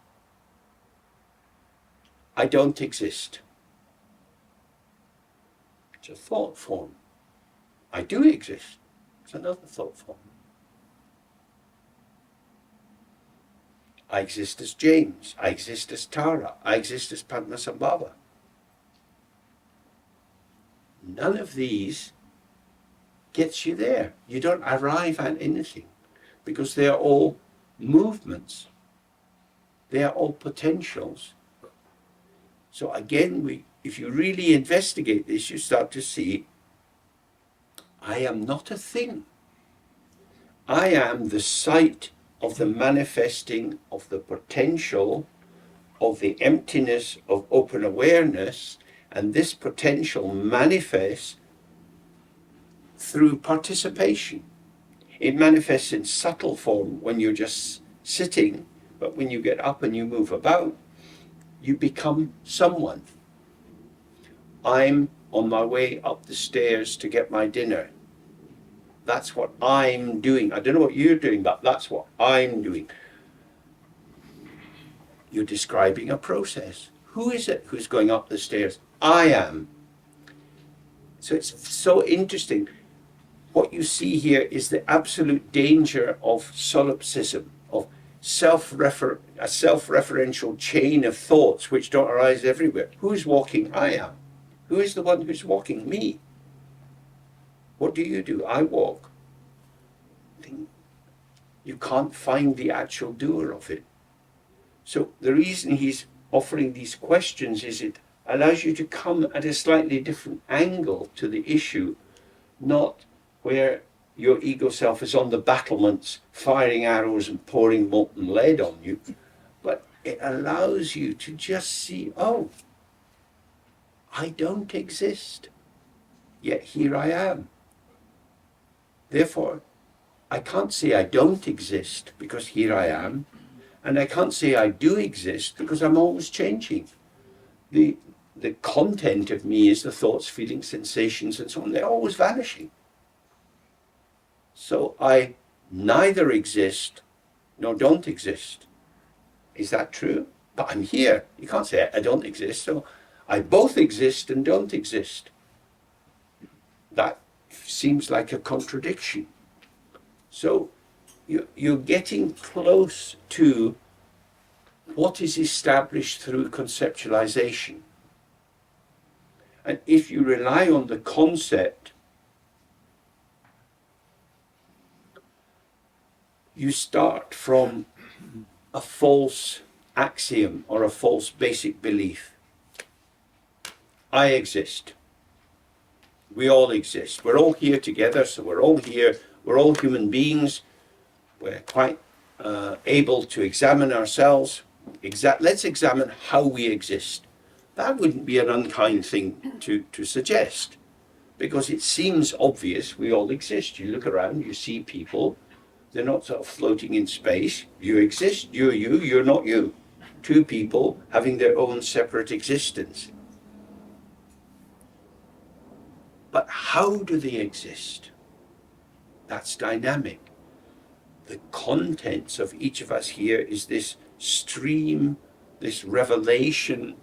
I don't exist. It's a thought form. I do exist. It's another thought form. I exist as James. I exist as Tara. I exist as Padmasambhava. None of these gets you there. You don't arrive at anything because they are all movements. They are all potentials. So again, if you really investigate this, you start to see, I am not a thing. I am the site of the manifesting of the potential of the emptiness of open awareness, and this potential manifests through participation. It manifests in subtle form when you're just sitting, but when you get up and you move about, you become someone. I'm on my way up the stairs to get my dinner. That's what I'm doing. I don't know what you're doing, but that's what I'm doing. You're describing a process. Who is it who's going up the stairs? I am. So it's so interesting. What you see here is the absolute danger of solipsism, of a self-referential chain of thoughts which don't arise everywhere. Who's walking? I am. Who is the one who's walking? Me. What do? I walk. You can't find the actual doer of it. So the reason he's offering these questions is it allows you to come at a slightly different angle to the issue, not where your ego self is on the battlements firing arrows and pouring molten lead on you, but it allows you to just see, oh, I don't exist, yet here I am. Therefore, I can't say I don't exist because here I am, and I can't say I do exist because I'm always changing. The content of me is the thoughts, feelings, sensations, and so on. They're always vanishing. So I neither exist nor don't exist. Is that true? But I'm here. You can't say I don't exist. So I both exist and don't exist. That seems like a contradiction. So you're getting close to what is established through conceptualization. And if you rely on the concept, you start from a false axiom or a false basic belief. I exist. We all exist. We're all here together, so we're all here. We're all human beings. We're quite able to examine ourselves. Let's examine how we exist. That wouldn't be an unkind thing to suggest, because it seems obvious we all exist. You look around, you see people. They're not sort of floating in space. You exist, you're you, you're not you. Two people having their own separate existence. But how do they exist? That's dynamic. The contents of each of us here is this stream, this revelation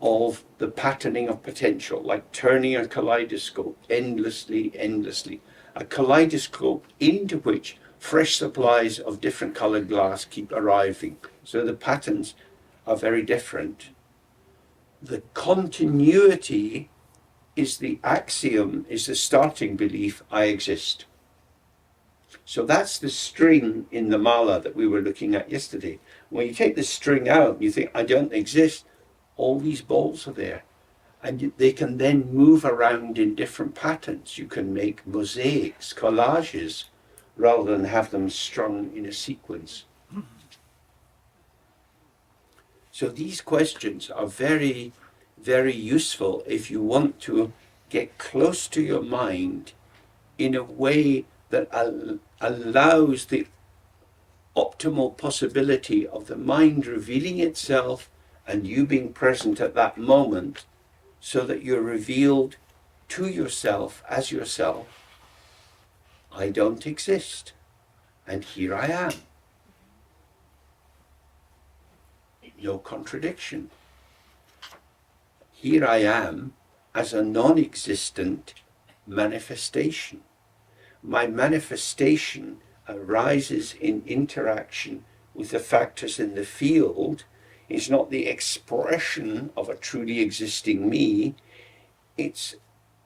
of the patterning of potential, like turning a kaleidoscope endlessly, endlessly. A kaleidoscope into which fresh supplies of different colored glass keep arriving. So the patterns are very different. The continuity is the axiom, is the starting belief, I exist. So that's the string in the mala that we were looking at yesterday. When you take the string out, you think, I don't exist, all these balls are there. And they can then move around in different patterns. You can make mosaics, collages, rather than have them strung in a sequence. So these questions are very, very useful if you want to get close to your mind in a way that allows the optimal possibility of the mind revealing itself and you being present at that moment, so that you're revealed to yourself as yourself. I don't exist, and here I am. No contradiction. Here I am as a non-existent manifestation. My manifestation arises in interaction with the factors in the field. It's not the expression of a truly existing me, it's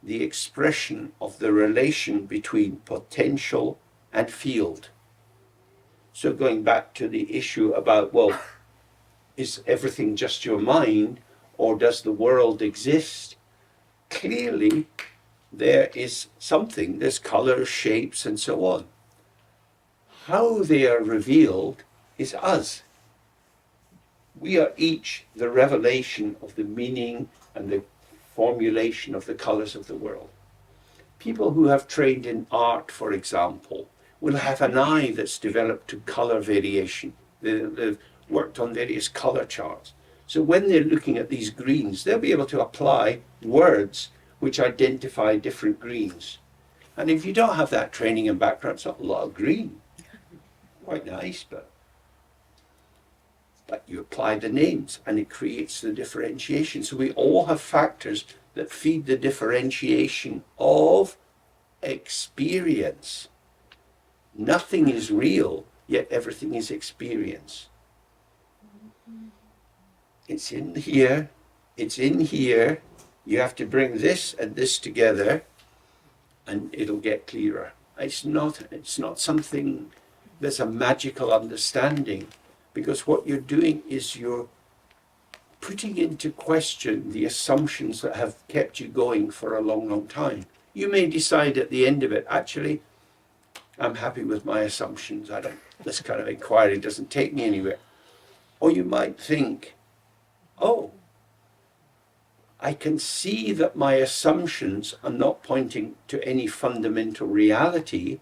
the expression of the relation between potential and field. So going back to the issue about, well, is everything just your mind, or does the world exist? Clearly, there is something, there's colors, shapes, and so on. How they are revealed is us. We are each the revelation of the meaning and the formulation of the colors of the world. People who have trained in art, for example, will have an eye that's developed to color variation. They've worked on various color charts. So when they're looking at these greens, they'll be able to apply words which identify different greens. And if you don't have that training and background, it's not a lot of green. Quite nice, but you apply the names and it creates the differentiation. So we all have factors that feed the differentiation of experience. Nothing is real, yet everything is experience. It's in here, it's in here. You have to bring this and this together and it'll get clearer. It's not something that's a magical understanding, because what you're doing is you're putting into question the assumptions that have kept you going for a long, long time. You may decide at the end of it, actually, I'm happy with my assumptions. This kind of inquiry doesn't take me anywhere. Or you might think, oh, I can see that my assumptions are not pointing to any fundamental reality,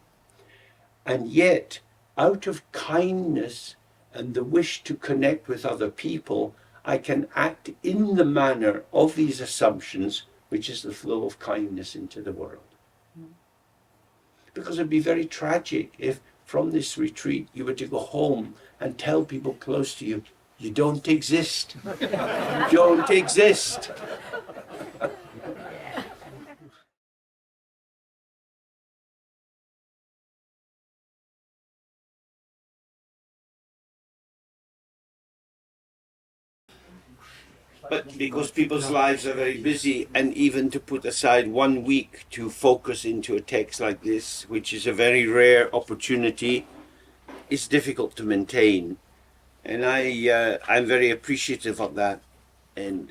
and yet, out of kindness and the wish to connect with other people, I can act in the manner of these assumptions, which is the flow of kindness into the world. Because it'd be very tragic if from this retreat you were to go home and tell people close to you, you don't exist. You don't exist. But because people's lives are very busy, and even to put aside 1 week to focus into a text like this, which is a very rare opportunity, is difficult to maintain. And I'm very appreciative of that. And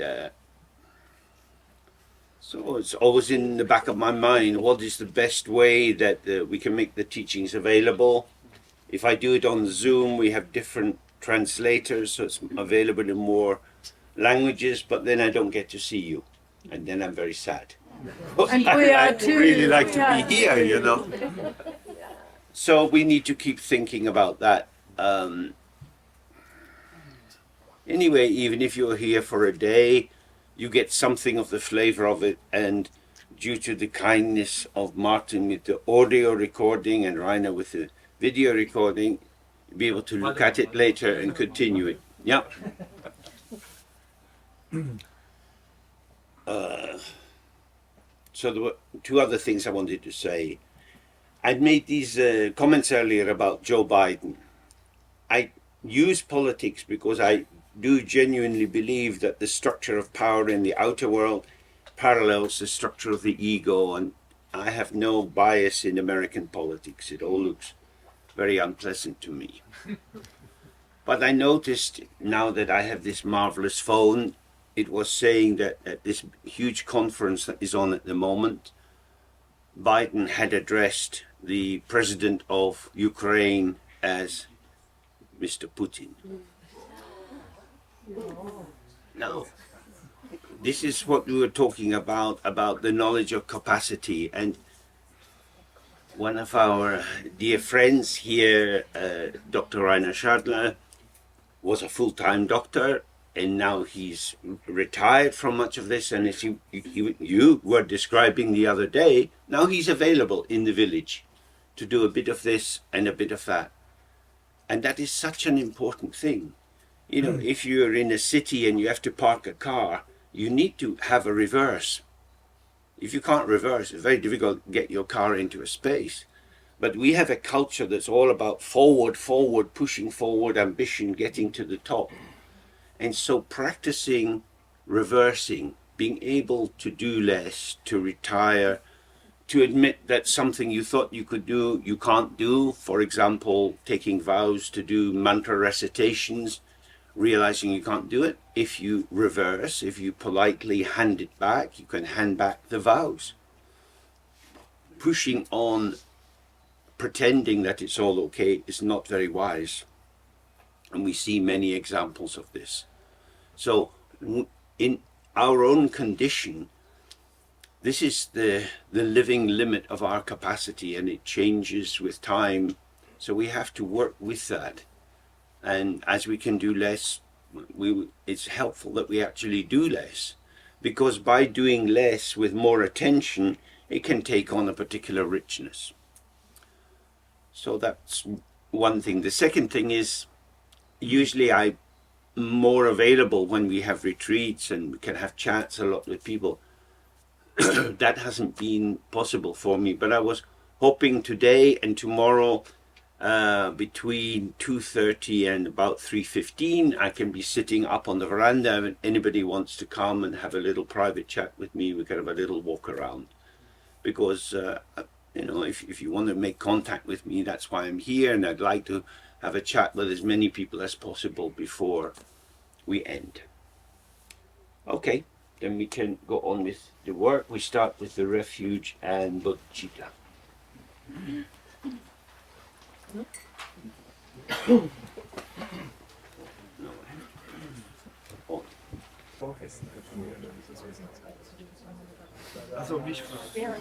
so it's always in the back of my mind, what is the best way that we can make the teachings available? If I do it on Zoom, we have different translators, so it's available in more languages, but then I don't get to see you, and then I'm very sad.
And we are
I'd
too.
really like to be here, you know. So we need to keep thinking about that. Anyway, even if you're here for a day, you get something of the flavor of it, and due to the kindness of Martin with the audio recording and Rainer with the video recording, you'll be able to look at it later and continue it. Yeah. So there were two other things I wanted to say. I'd made these comments earlier about Joe Biden. I use politics because I do genuinely believe that the structure of power in the outer world parallels the structure of the ego, and I have no bias in American politics. It all looks very unpleasant to me. But I noticed now that I have this marvelous phone, it was saying that at this huge conference that is on at the moment, Biden had addressed the president of Ukraine as Mr. Putin. Now, this is what we were talking about the knowledge of capacity. And one of our dear friends here, Dr. Rainer Schadler, was a full-time doctor, and now he's retired from much of this. And as you were describing the other day, now he's available in the village to do a bit of this and a bit of that. And that is such an important thing. You know, if you're in a city and you have to park a car, you need to have a reverse. If you can't reverse, it's very difficult to get your car into a space. But we have a culture that's all about forward, pushing forward, ambition, getting to the top. And so practicing reversing, being able to do less, to retire, to admit that something you thought you could do, you can't do. For example, taking vows to do mantra recitations, realizing you can't do it. If you reverse, if you politely hand it back, you can hand back the vows. Pushing on, pretending that it's all okay is not very wise. And we see many examples of this. So in our own condition, this is the living limit of our capacity, and it changes with time. So we have to work with that. And as we can do less, it's helpful that we actually do less. Because by doing less with more attention, it can take on a particular richness. So that's one thing. The second thing is, usually I'm more available when we have retreats and we can have chats a lot with people. That hasn't been possible for me, but I was hoping today and tomorrow between 2:30 and about 3:15 I can be sitting up on the veranda. If anybody wants to come and have a little private chat with me, we can have a little walk around. Because you know, if you want to make contact with me, that's why I'm here, and I'd like to have a chat with as many people as possible before we end. Okay, then we can go on with the work. We start with the refuge and bodhicitta.
Also mich fragen.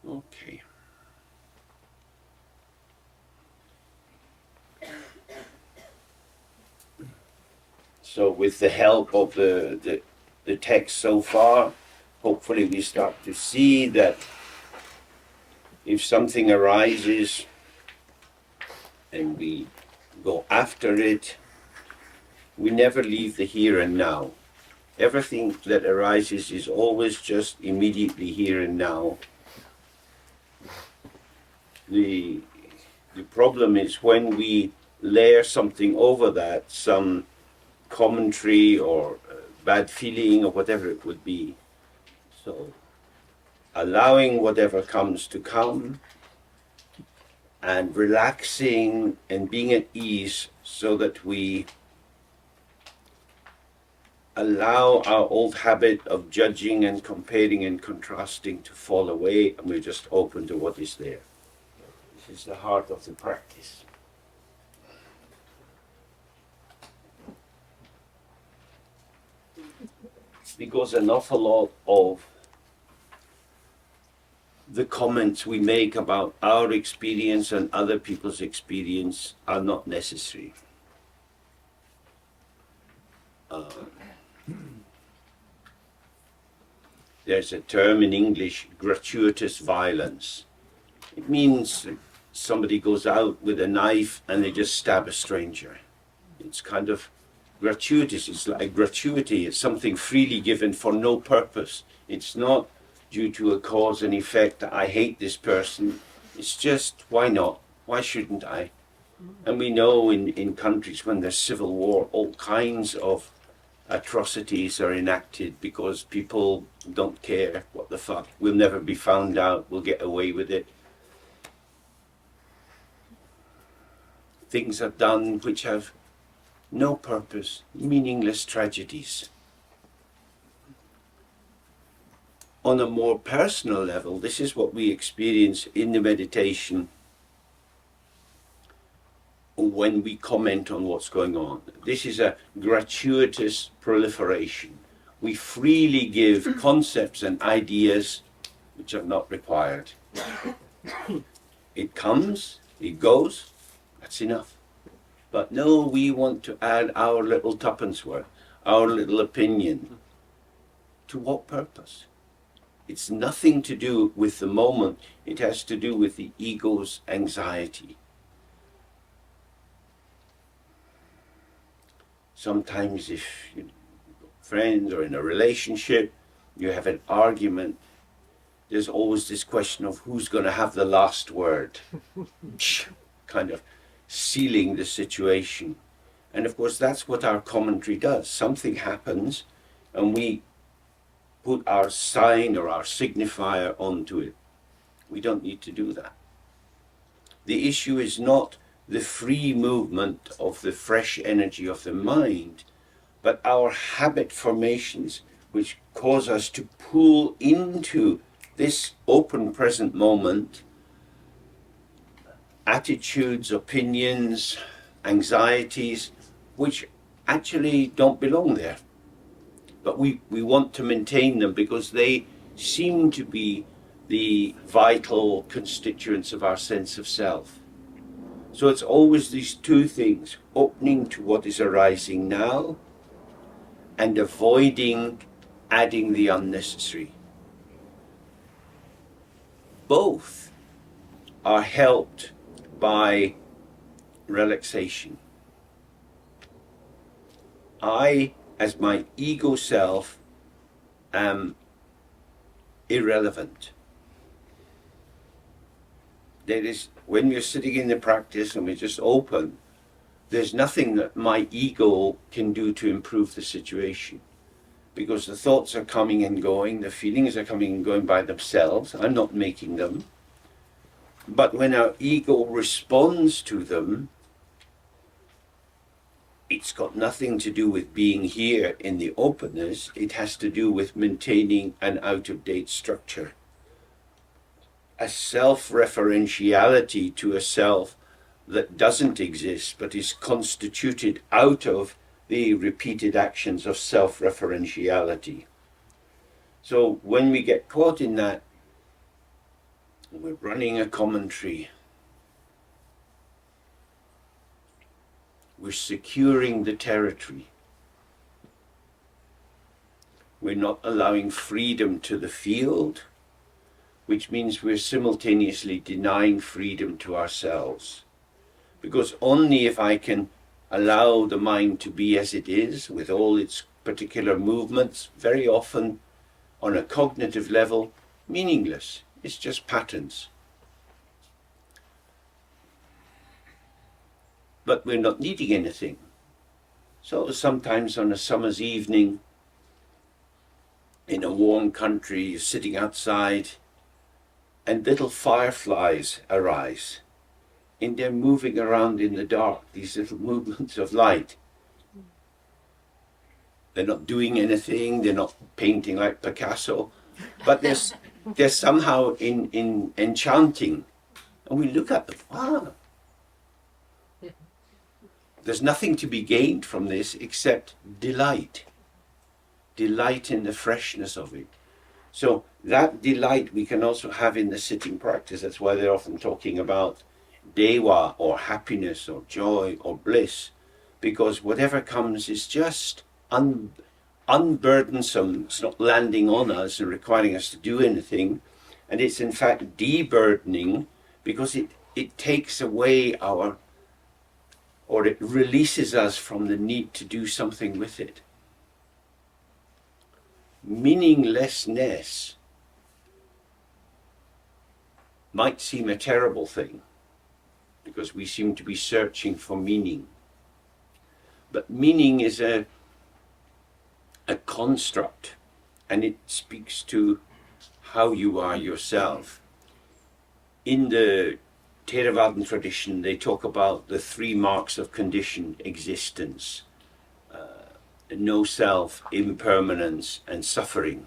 Okay. So with the help of the text so far, hopefully we start to see that if something arises and we go after it, we never leave the here and now. Everything that arises is always just immediately here and now. The problem is when we layer something over that, some commentary or bad feeling or whatever it would be. So allowing whatever comes to come and relaxing and being at ease so that we allow our old habit of judging and comparing and contrasting to fall away, and we're just open to what is there. This is the heart of the practice. Because an awful lot of the comments we make about our experience and other people's experience are not necessary. There's a term in English, gratuitous violence. It means somebody goes out with a knife and they just stab a stranger. It's kind of gratuitous. It's like gratuity. It's something freely given for no purpose. It's not due to a cause and effect. I hate this person. It's just, why not? Why shouldn't I? And we know in countries when there's civil war, all kinds of atrocities are enacted because people don't care. What the fuck? We'll never be found out. We'll get away with it. Things are done which have no purpose, meaningless tragedies. On a more personal level, this is what we experience in the meditation when we comment on what's going on. This is a gratuitous proliferation. We freely give concepts and ideas which are not required. It comes, it goes, that's enough. But no, we want to add our little tuppence worth, our little opinion. To what purpose? It's nothing to do with the moment. It has to do with the ego's anxiety. Sometimes if you're friends or in a relationship, you have an argument, there's always this question of who's going to have the last word. Kind of sealing the situation. And of course that's what our commentary does. Something happens and we put our sign or our signifier onto it. We don't need to do that. The issue is not the free movement of the fresh energy of the mind, but our habit formations which cause us to pull into this open present moment attitudes, opinions, anxieties, which actually don't belong there. But we want to maintain them because they seem to be the vital constituents of our sense of self. So it's always these two things, opening to what is arising now and avoiding adding the unnecessary. Both are helped by relaxation. I, as my ego self, am irrelevant. There is, when you're sitting in the practice and we're just open, there's nothing that my ego can do to improve the situation. Because the thoughts are coming and going, the feelings are coming and going by themselves. I'm not making them. But when our ego responds to them, it's got nothing to do with being here in the openness. It has to do with maintaining an out-of-date structure. A self-referentiality to a self that doesn't exist but is constituted out of the repeated actions of self-referentiality. So when we get caught in that We're running a commentary. We're securing the territory. We're not allowing freedom to the field, which means we're simultaneously denying freedom to ourselves. Because only if I can allow the mind to be as it is, with all its particular movements, very often on a cognitive level, meaningless. It's just patterns. But we're not needing anything. So sometimes on a summer's evening, in a warm country, you're sitting outside, and little fireflies arise. And they're moving around in the dark, these little movements of light. They're not doing anything, they're not painting like Picasso, but they're somehow in enchanting. And we look at them, wow. There's nothing to be gained from this except delight. Delight in the freshness of it. So that delight we can also have in the sitting practice. That's why they're often talking about dewa or happiness or joy or bliss, because whatever comes is just unburdensome. It's not landing on us and requiring us to do anything, and it's in fact deburdening, because it takes away our, or it releases us from the need to do something with it. Meaninglessness might seem a terrible thing, because we seem to be searching for meaning. But meaning is a construct, and it speaks to how you are yourself. In the Theravadan tradition, they talk about the 3 marks of conditioned existence: no self, impermanence, and suffering.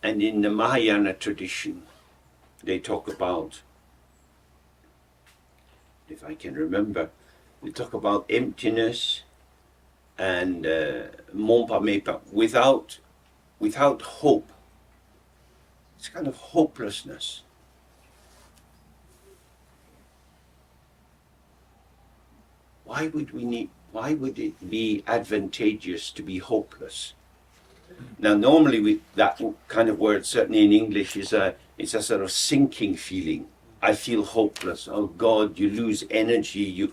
And in the Mahayana tradition, they talk about, if I can remember, they talk about emptiness and mompa mepa, without hope. It's kind of hopelessness. Why would it be advantageous to be hopeless? Now, normally that kind of word, certainly in English, it's a sort of sinking feeling. I feel hopeless. Oh God, you lose energy.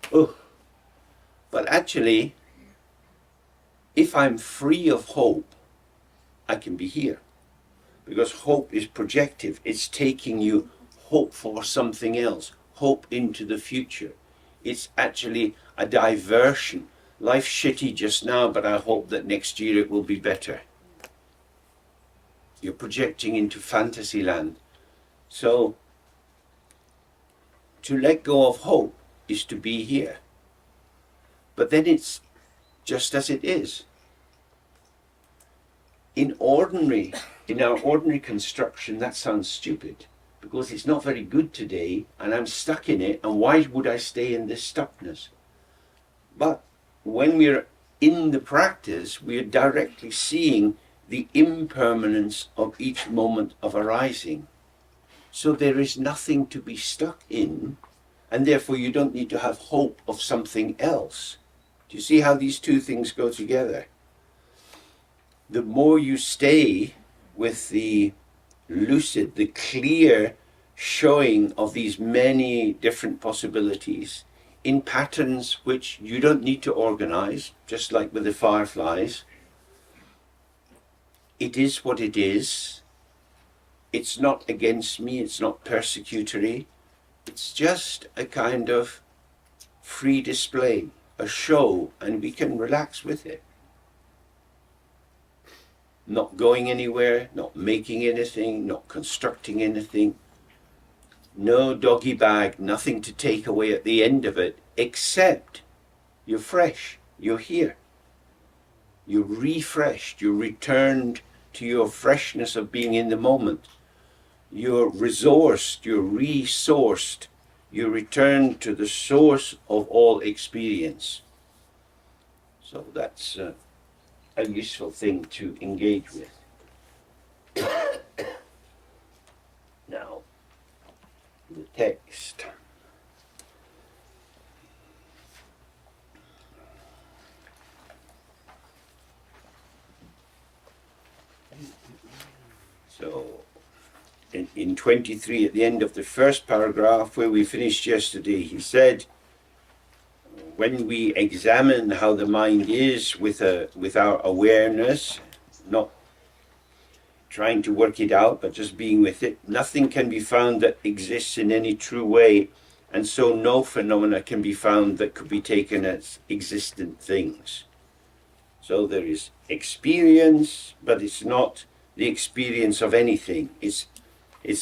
But actually, if I'm free of hope, I can be here. Because hope is projective. It's taking you hope for something else, hope into the future. It's actually a diversion. Life's shitty just now, but I hope that next year it will be better. You're projecting into fantasy land. So, to let go of hope is to be here. But then it's just as it is. In our ordinary construction, that sounds stupid, because it's not very good today, and I'm stuck in it, and why would I stay in this stuckness? But when we're in the practice, we're directly seeing the impermanence of each moment of arising. So there is nothing to be stuck in, and therefore you don't need to have hope of something else. Do you see how these two things go together? The more you stay with the lucid, the clear showing of these many different possibilities in patterns which you don't need to organize, just like with the fireflies. It is what it is. It's not against me, it's not persecutory. It's just a kind of free display, a show, and we can relax with it. Not going anywhere, not making anything, not constructing anything. No doggy bag, nothing to take away at the end of it, except you're fresh, you're here. You're refreshed, you're returned to your freshness of being in the moment. You're resourced, you're resourced, you return to the source of all experience. So that's a useful thing to engage with. Now, the text. So, in 23, at the end of the first paragraph, where we finished yesterday, he said, when we examine how the mind is with our awareness, not trying to work it out, but just being with it, nothing can be found that exists in any true way, and so no phenomena can be found that could be taken as existent things. So there is experience, but it's not the experience of anything. It's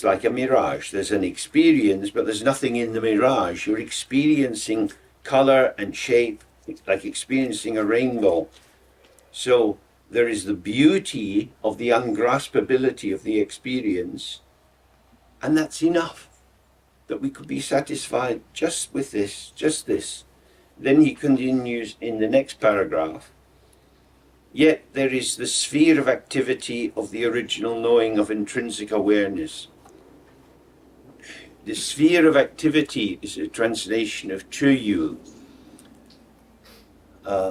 like a mirage. There's an experience, but there's nothing in the mirage. You're experiencing color and shape, like experiencing a rainbow. So there is the beauty of the ungraspability of the experience, and that's enough, that we could be satisfied just with this, just this. Then he continues in the next paragraph. Yet there is the sphere of activity of the original knowing of intrinsic awareness. The sphere of activity is a translation of Chogyal.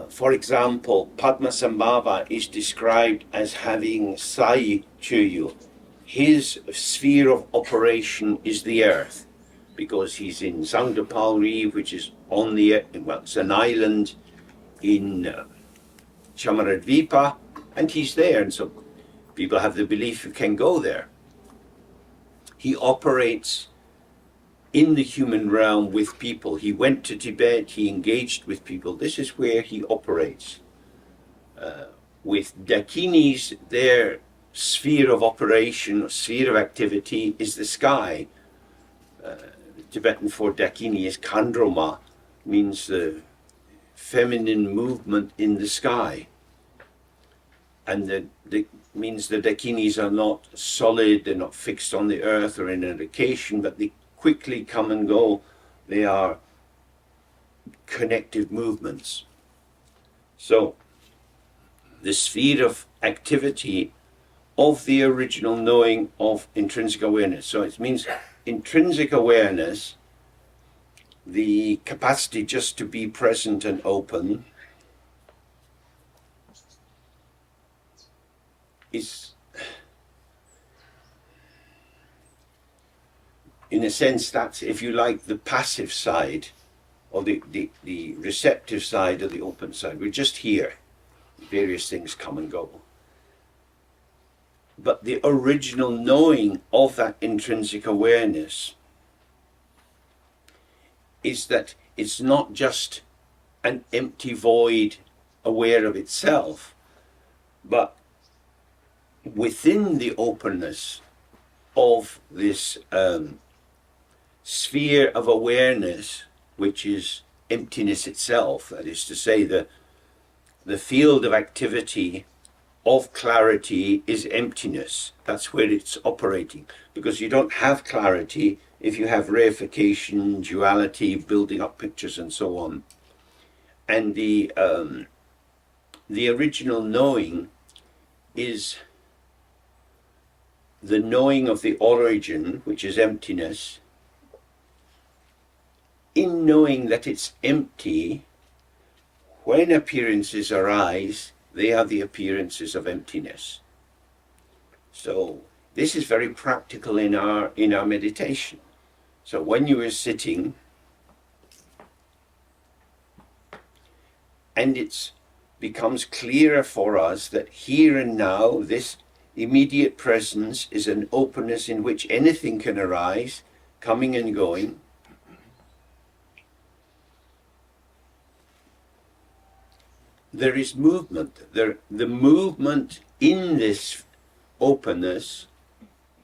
For example, Padma is described as having Sai Chogyal. His sphere of operation is the earth, because he's in Sangdapalri, which is on the, well, it's an island in Chamaradvipa, and he's there, and so people have the belief you can go there. He operates in the human realm with people. He went to Tibet, he engaged with people. This is where he operates. With Dakinis, their sphere of operation, sphere of activity is the sky. Tibetan for Dakini is Kandroma, means the feminine movement in the sky. And means the Dakinis are not solid, they're not fixed on the earth or in a location, but they quickly come and go. They are connective movements. So the sphere of activity of the original knowing of intrinsic awareness. So it means intrinsic awareness, the capacity just to be present and open, is, in a sense, that's, if you like, the passive side, or the receptive side, or the open side. We're just here. Various things come and go. But the original knowing of that intrinsic awareness is that it's not just an empty void aware of itself, but within the openness of this sphere of awareness, which is emptiness itself, that is to say, the field of activity of clarity is emptiness. That's where it's operating, because you don't have clarity if you have reification, duality, building up pictures and so on. And the original knowing is the knowing of the origin, which is emptiness. In knowing that it's empty, when appearances arise, they are the appearances of emptiness. So this is very practical in our meditation. So when you are sitting, and it becomes clearer for us that here and now, this immediate presence is an openness in which anything can arise, coming and going. There is movement. The movement in this openness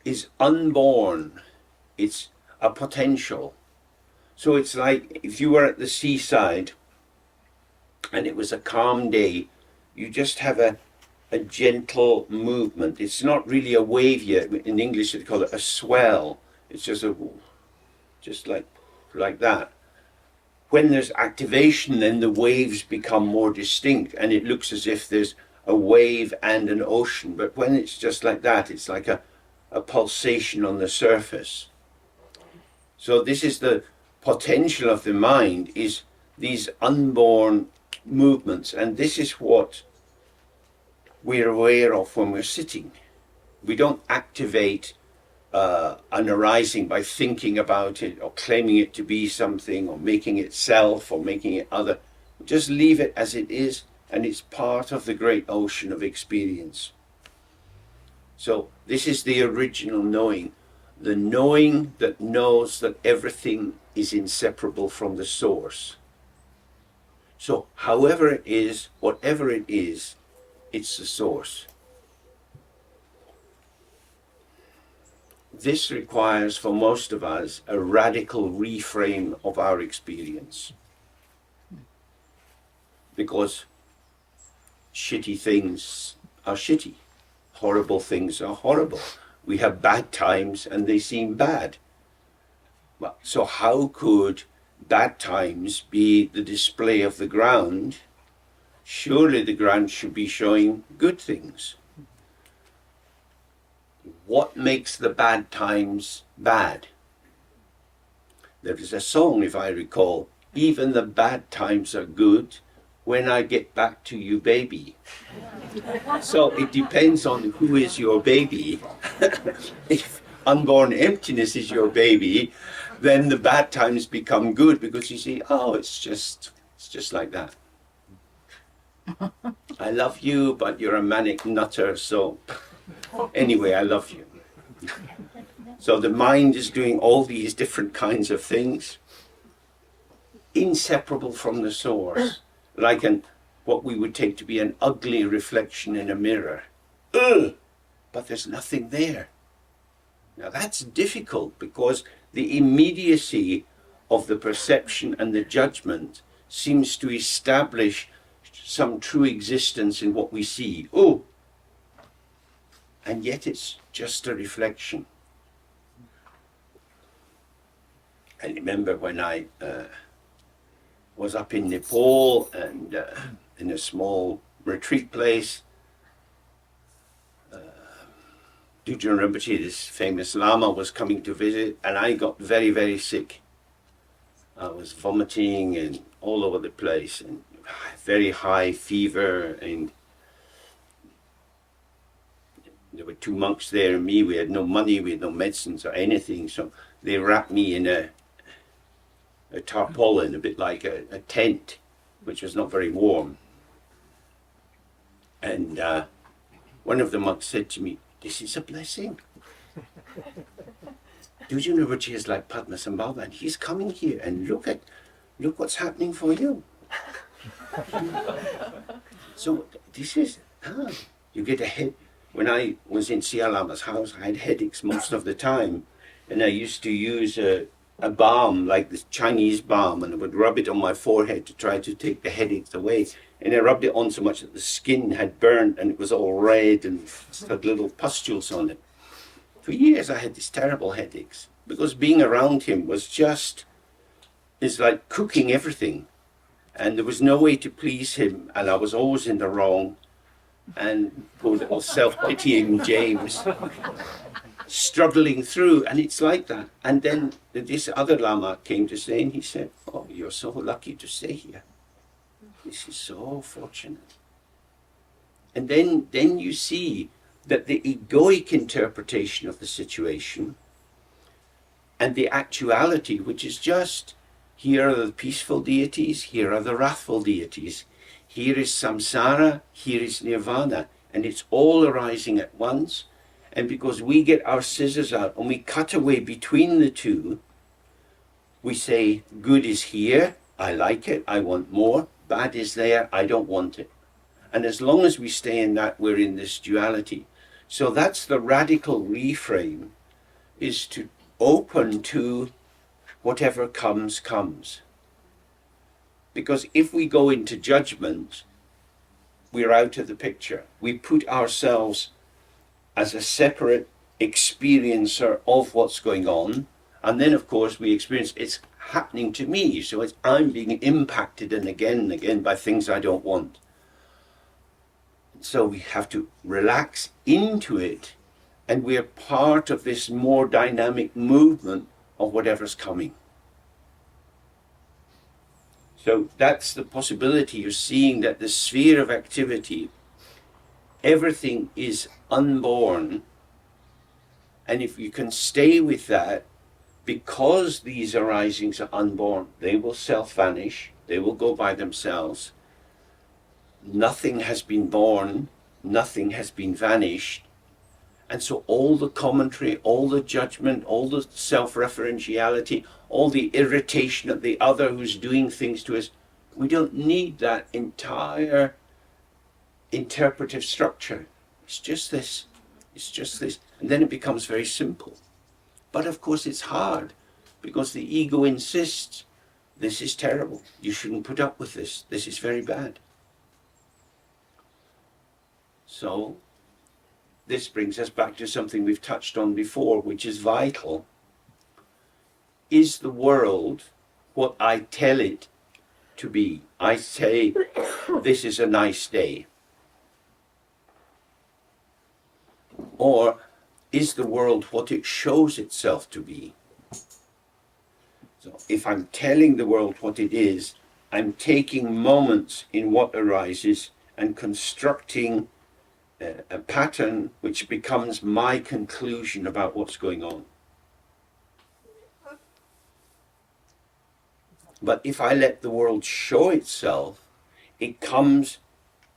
is unborn. It's a potential. So it's like if you were at the seaside and it was a calm day, you just have a gentle movement. It's not really a wave yet. In English they call it a swell. It's just like that. When there's activation, then the waves become more distinct and it looks as if there's a wave and an ocean. But when it's just like that, it's like a pulsation on the surface. So this is the potential of the mind, is these unborn movements, and this is what we're aware of when we're sitting. We don't activate an arising by thinking about it or claiming it to be something or making it self or making it other. Just leave it as it is, and it's part of the great ocean of experience. So this is the original knowing, the knowing that knows that everything is inseparable from the source. So however it is, whatever it is, it's the source. This requires for most of us a radical reframe of our experience. Because shitty things are shitty. Horrible things are horrible. We have bad times and they seem bad. Well, so how could bad times be the display of the ground? Surely the ground should be showing good things. What makes the bad times bad? There is a song, if I recall, even the bad times are good when I get back to you, baby. So it depends on who is your baby. If unborn emptiness is your baby, then the bad times become good because you see, oh, it's just like that. I love you, but you're a manic nutter, so anyway, I love you. So the mind is doing all these different kinds of things, inseparable from the source, like what we would take to be an ugly reflection in a mirror. Ugh! But there's nothing there. Now that's difficult because the immediacy of the perception and the judgment seems to establish some true existence in what we see. Oh! And yet it's just a reflection. I remember when I was up in Nepal and in a small retreat place, Dujun Rinpoche, this famous Lama, was coming to visit, and I got very, very sick. I was vomiting and all over the place, and very high fever, and there were two monks there and me. We had no money, we had no medicines or anything, so they wrapped me in a tarpaulin, a bit like a tent, which was not very warm. And one of the monks said to me, "This is a blessing. Dujun Rinpoche is like Padma and he's coming here, and look what's happening for you." So this is, you get a head. When I was in Sia Lama's house, I had headaches most of the time, and I used to use a balm, like this Chinese balm, and I would rub it on my forehead to try to take the headaches away. And I rubbed it on so much that the skin had burnt and it was all red and had little pustules on it. For years I had these terrible headaches because being around him was just, it's like cooking everything. And there was no way to please him, and I was always in the wrong. And poor little self-pitying James struggling through, and it's like that. And then this other Lama came to stay, and he said, "Oh, you're so lucky to stay here. This is so fortunate." And then you see that the egoic interpretation of the situation and the actuality, which is just, here are the peaceful deities, here are the wrathful deities, here is samsara, here is nirvana, and it's all arising at once. And because we get our scissors out and we cut away between the two, we say, good is here, I like it, I want more. Bad is there, I don't want it. And as long as we stay in that, we're in this duality. So that's the radical reframe, is to open to whatever comes, comes. Because if we go into judgment, we're out of the picture. We put ourselves as a separate experiencer of what's going on, and then of course we experience it's happening to me, so I'm being impacted and again by things I don't want. So we have to relax into it, and we're part of this more dynamic movement of whatever's coming. So that's the possibility. You're seeing that the sphere of activity, everything is unborn. And if you can stay with that, because these arisings are unborn, they will self-vanish, they will go by themselves. Nothing has been born, nothing has been vanished. And so all the commentary, all the judgment, all the self-referentiality, all the irritation of the other who's doing things to us, we don't need that entire interpretive structure. It's just this. It's just this. And then it becomes very simple. But of course it's hard, because the ego insists, this is terrible. You shouldn't put up with this. This is very bad. So this brings us back to something we've touched on before, which is vital. Is the world what I tell it to be? I say, this is a nice day. Or is the world what it shows itself to be? So if I'm telling the world what it is, I'm taking moments in what arises and constructing a pattern which becomes my conclusion about what's going on. But if I let the world show itself, it comes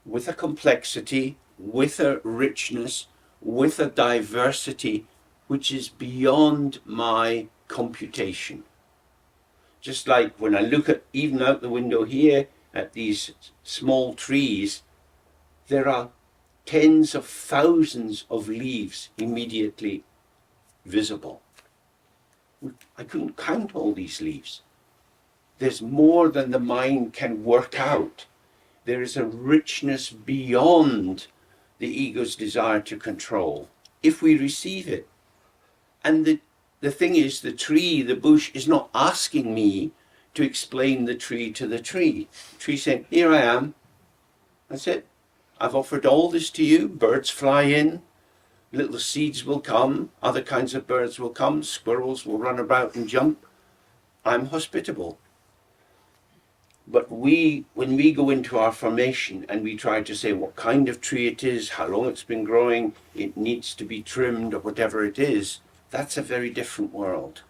with a complexity, with a richness, with a diversity which is beyond my computation. Just like when I look at, even out the window here, at these small trees, there are tens of thousands of leaves immediately visible. I couldn't count all these leaves. There's more than the mind can work out. There is a richness beyond the ego's desire to control, if we receive it. And the thing is, the tree, the bush, is not asking me to explain the tree to the tree. The tree saying, here I am. That's it. I've offered all this to you. Birds fly in, little seeds will come, other kinds of birds will come, squirrels will run about and jump. I'm hospitable. But when we go into our formation and we try to say what kind of tree it is, how long it's been growing, it needs to be trimmed or whatever it is, that's a very different world.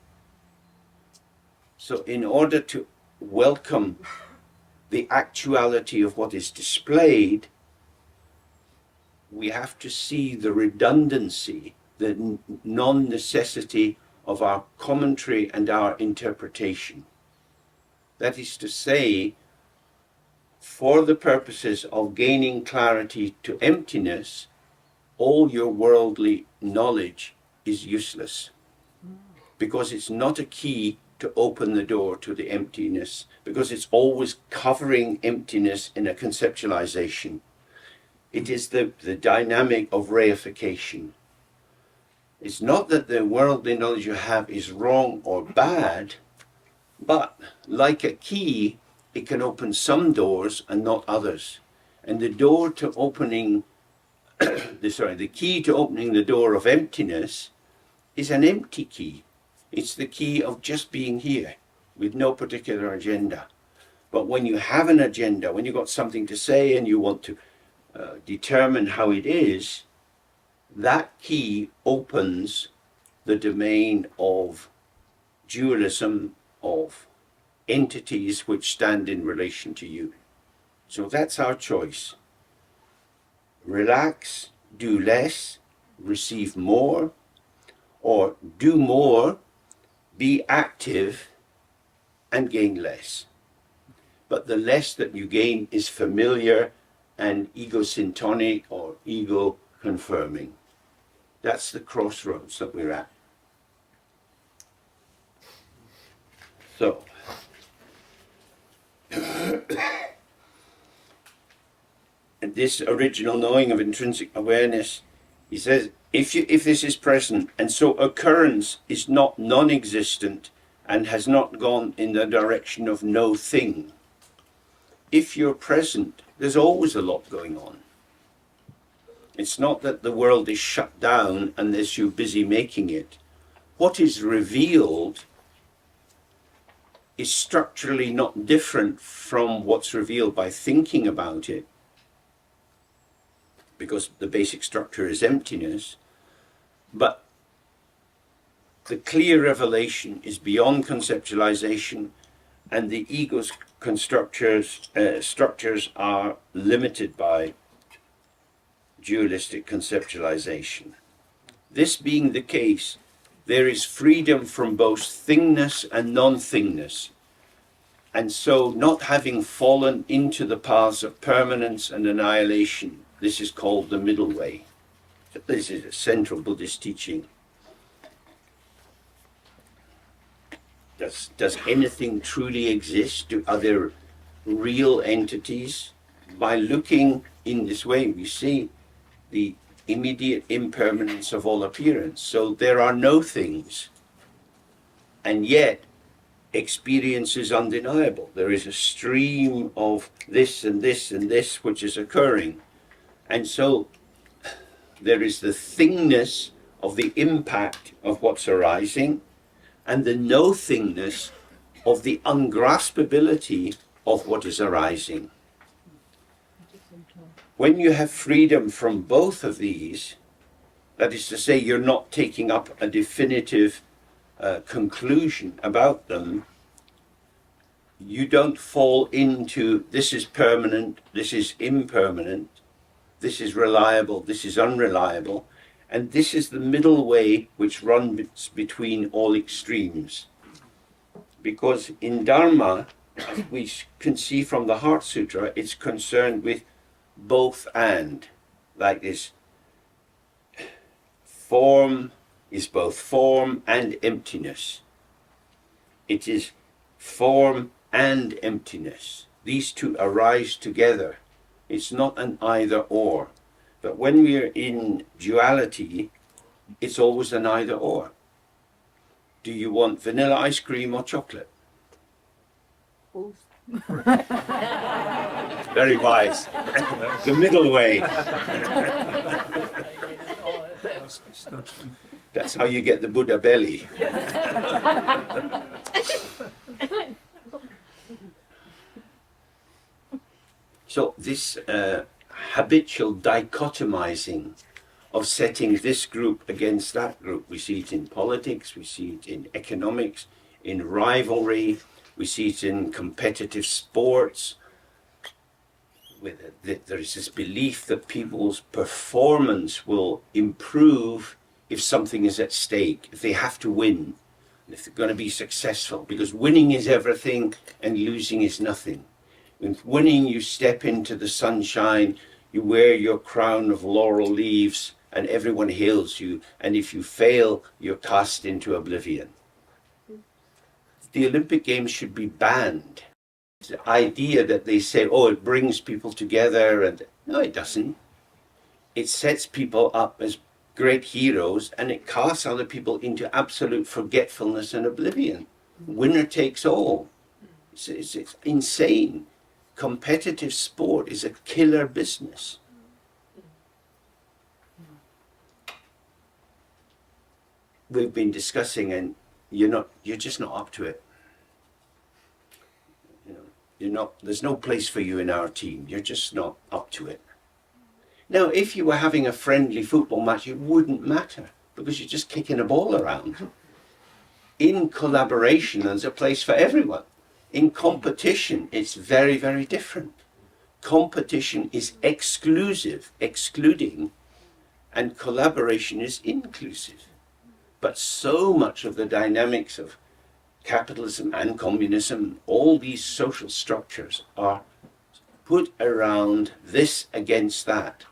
So in order to welcome the actuality of what is displayed, we have to see the redundancy, the non-necessity of our commentary and our interpretation. That is to say, for the purposes of gaining clarity to emptiness, all your worldly knowledge is useless, because it's not a key to open the door to the emptiness, because it's always covering emptiness in a conceptualization. It is the dynamic of reification. It's not that the worldly knowledge you have is wrong or bad, but like a key, it can open some doors and not others. And the door to opening, the key to opening the door of emptiness is an empty key. It's the key of just being here with no particular agenda. But when you have an agenda, when you've got something to say and you want to determine how it is, that key opens the domain of dualism, of entities which stand in relation to you. So that's our choice. Relax, do less, receive more, or do more, be active, and gain less. But the less that you gain is familiar and ego-syntonic or ego-confirming. That's the crossroads that we're at. So, this original knowing of intrinsic awareness, he says, if this is present, and so occurrence is not non-existent and has not gone in the direction of no thing. If you're present, there's always a lot going on. It's not that the world is shut down unless you're busy making it. What is revealed is structurally not different from what's revealed by thinking about it, because the basic structure is emptiness, but the clear revelation is beyond conceptualization, and the ego's structures are limited by dualistic conceptualization. This being the case, there is freedom from both thingness and non-thingness, and so not having fallen into the paths of permanence and annihilation, this is called the middle way. This is a central Buddhist teaching. Does anything truly exist? Are there real entities? By looking in this way, we see the immediate impermanence of all appearance. So there are no things, and yet experience is undeniable. There is a stream of this and this and this which is occurring, and so there is the thingness of the impact of what's arising, and the no-thingness of the ungraspability of what is arising. When you have freedom from both of these, that is to say, you're not taking up a definitive conclusion about them, you don't fall into this is permanent, this is impermanent, this is reliable, this is unreliable, and this is the middle way which runs between all extremes. Because in Dharma, as we can see from the Heart Sutra, it's concerned with both and, like this. Form is both form and emptiness. It is form and emptiness. These two arise together. It's not an either or. But when we're in duality, it's always an either or. Do you want vanilla ice cream or chocolate?
Both.
Very wise. The middle way. That's how you get the Buddha belly. So this habitual dichotomizing of setting this group against that group, we see it in politics, we see it in economics, in rivalry, we see it in competitive sports. There is this belief that people's performance will improve if something is at stake, if they have to win, if they're going to be successful, because winning is everything and losing is nothing. With winning, you step into the sunshine, you wear your crown of laurel leaves, and everyone hails you, and if you fail, you're cast into oblivion. The Olympic Games should be banned. The idea that they say, oh, it brings people together, and no, it doesn't. It sets people up as great heroes, and it casts other people into absolute forgetfulness and oblivion. Winner takes all. It's insane. Competitive sport is a killer business. We've been discussing, and you're just not up to it. There's no place for you in our team. You're just not up to it. Now, if you were having a friendly football match, it wouldn't matter, because you're just kicking a ball around. In collaboration, there's a place for everyone. In competition, it's very, very different. Competition is exclusive, excluding, and collaboration is inclusive. But so much of the dynamics of capitalism and communism, all these social structures are put around this against that.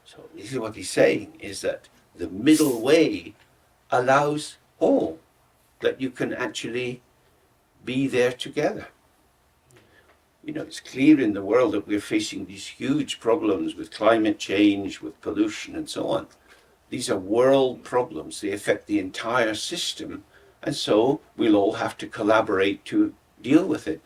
So this is what he's saying, is that the middle way allows all, that you can actually be there together. It's clear in the world that we're facing these huge problems with climate change, with pollution and so on. These are world problems. They affect the entire system, and so we'll all have to collaborate to deal with it.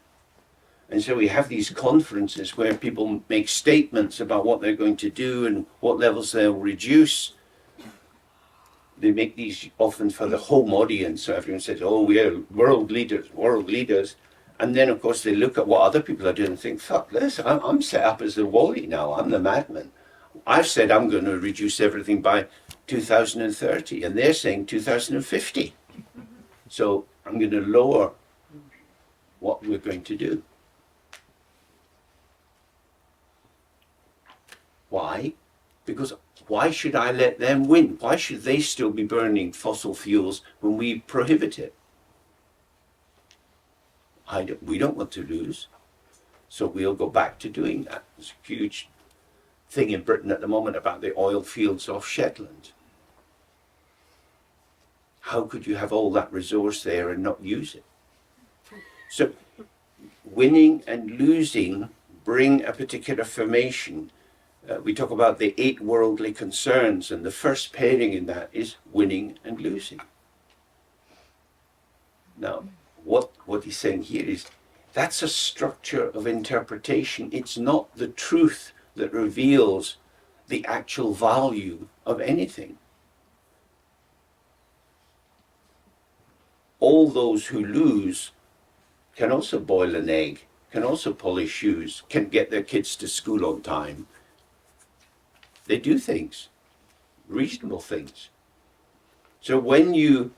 And so we have these conferences where people make statements about what they're going to do and what levels they'll reduce. they make these often for the home audience, so everyone says, oh, we're world leaders. And then, of course, they look at what other people are doing and think, fuck this, I'm set up as the Wally now, I'm the madman. I've said I'm going to reduce everything by 2030, and they're saying 2050. So I'm going to lower what we're going to do. Why? Because why should I let them win? Why should they still be burning fossil fuels when we prohibit it? We don't want to lose. So we'll go back to doing that. There's a huge thing in Britain at the moment about the oil fields off Shetland. How could you have all that resource there and not use it? So winning and losing bring a particular formation. We talk about the 8 worldly concerns, and the first pairing in that is winning and losing. Now, what he's saying here is that's a structure of interpretation. It's not the truth that reveals the actual value of anything. All those who lose can also boil an egg, can also polish shoes, can get their kids to school on time. They do things, reasonable things. So when you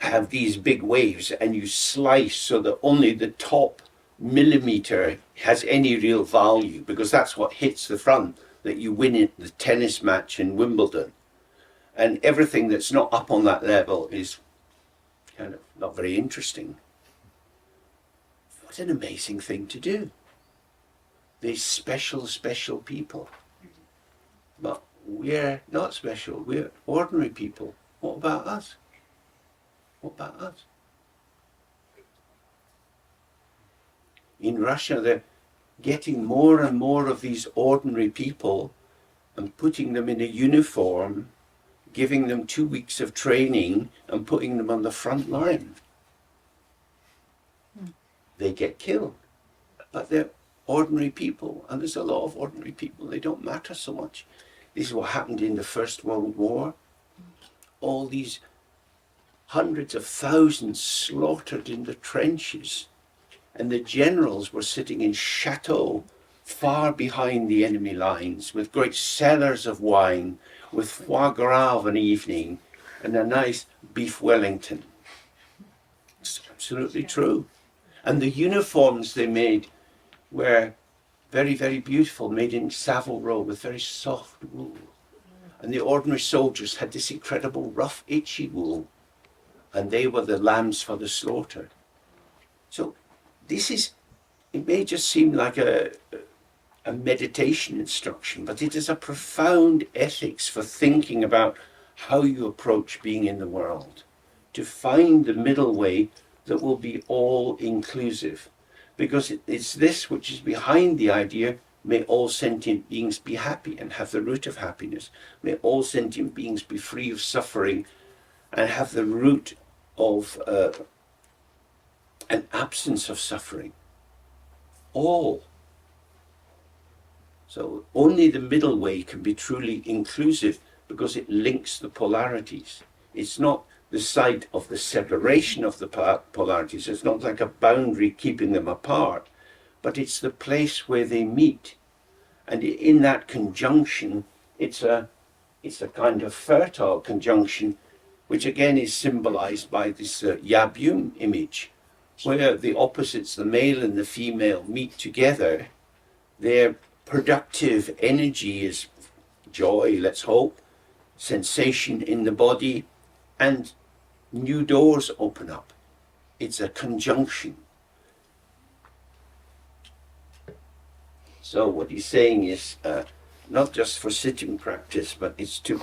have these big waves and you slice so that only the top millimeter has any real value, because that's what hits the front, that you win it, the tennis match in Wimbledon, and everything that's not up on that level is kind of not very interesting. What an amazing thing to do. These special people. But we're not special, we're ordinary people. What about us? What about us? In Russia, they're getting more and more of these ordinary people and putting them in a uniform, giving them 2 weeks of training and putting them on the front line. They get killed. But they're ordinary people, and there's a lot of ordinary people. They don't matter so much. This is what happened in the First World War. All these hundreds of thousands slaughtered in the trenches, and the generals were sitting in chateaux far behind the enemy lines with great cellars of wine, with foie gras of an evening and a nice beef Wellington. It's absolutely true. And the uniforms they made were very, very beautiful, made in Savile Row with very soft wool. And the ordinary soldiers had this incredible rough, itchy wool, and they were the lambs for the slaughter. So this is, it may just seem like a meditation instruction, but it is a profound ethics for thinking about how you approach being in the world, to find the middle way that will be all inclusive. Because it's this which is behind the idea, may all sentient beings be happy and have the root of happiness. May all sentient beings be free of suffering and have the root of an absence of suffering. All. So only the middle way can be truly inclusive because it links the polarities. It's not the site of the separation of the polarities. It's not like a boundary keeping them apart, but it's the place where they meet. And in that conjunction, it's a kind of fertile conjunction, which again is symbolized by this Yabyum image, where the opposites, the male and the female, meet together. Their productive energy is joy, let's hope, sensation in the body, and new doors open up. It's a conjunction. So what he's saying is not just for sitting practice, but it's to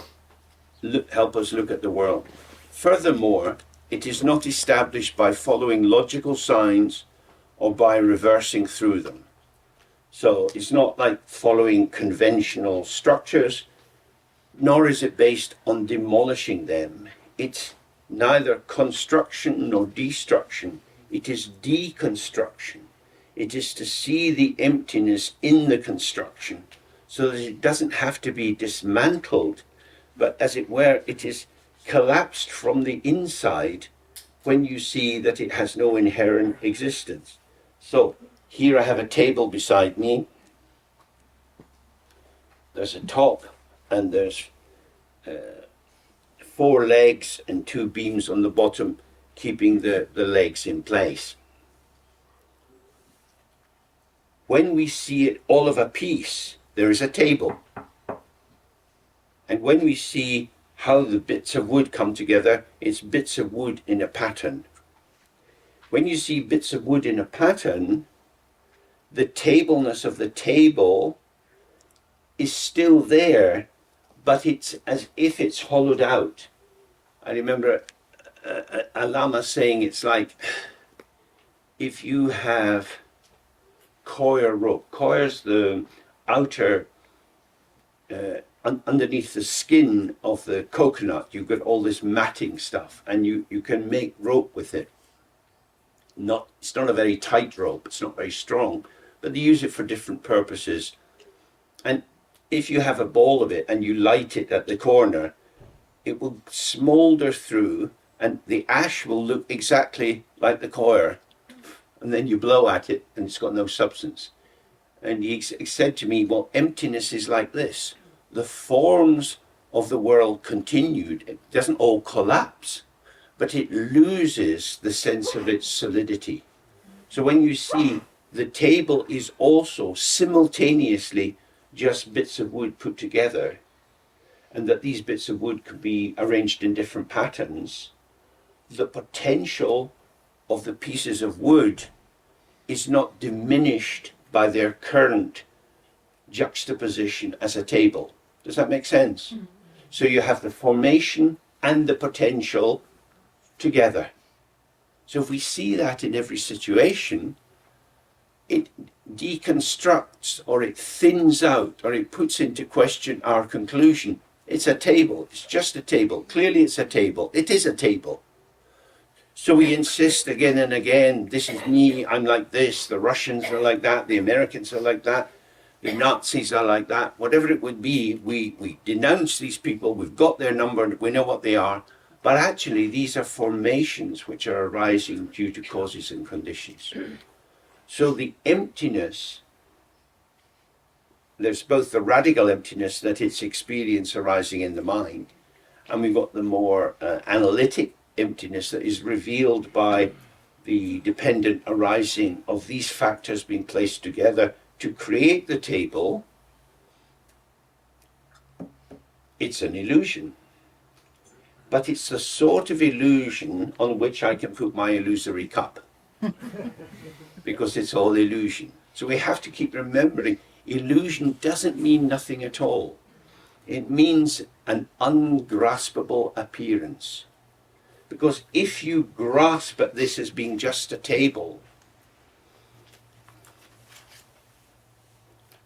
help us look at the world. Furthermore, it is not established by following logical signs or by reversing through them. So it's not like following conventional structures, nor is it based on demolishing them. It's neither construction nor destruction. It is deconstruction. It is to see the emptiness in the construction so that it doesn't have to be dismantled, but as it were, it is collapsed from the inside when you see that it has no inherent existence. So here I have a table beside me. There's a top, and there's 4 legs and 2 beams on the bottom, keeping the legs in place. When we see it all of a piece, there is a table. And when we see how the bits of wood come together, it's bits of wood in a pattern. When you see bits of wood in a pattern, the tableness of the table is still there, but it's as if it's hollowed out. I remember a Lama saying it's like if you have coir rope. Coir's the outer, underneath the skin of the coconut, you've got all this matting stuff, and you can make rope with it. It's not a very tight rope, it's not very strong, but they use it for different purposes. And if you have a ball of it and you light it at the corner, it will smolder through, and the ash will look exactly like the coir. And then you blow at it and it's got no substance. And he said to me, well, emptiness is like this. The forms of the world continued. It doesn't all collapse, but it loses the sense of its solidity. So when you see the table is also simultaneously just bits of wood put together, and that these bits of wood could be arranged in different patterns, the potential of the pieces of wood is not diminished by their current juxtaposition as a table. Does that make sense? Mm-hmm. So you have the formation and the potential together. So if we see that in every situation, it deconstructs, or it thins out, or it puts into question our conclusion. It's a table. It's just a table. Clearly it's a table. It is a table. So we insist again and again, this is me, I'm like this, the Russians are like that, the Americans are like that, the Nazis are like that. Whatever it would be, we denounce these people, we've got their number, we know what they are. But actually, these are formations which are arising due to causes and conditions. So the emptiness, there's both the radical emptiness that it's experience arising in the mind, and we've got the more analytic emptiness that is revealed by the dependent arising of these factors being placed together to create the table. It's an illusion. But it's the sort of illusion on which I can put my illusory cup. Because it's all illusion. So we have to keep remembering, illusion doesn't mean nothing at all. It means an ungraspable appearance. Because if you grasp at this as being just a table,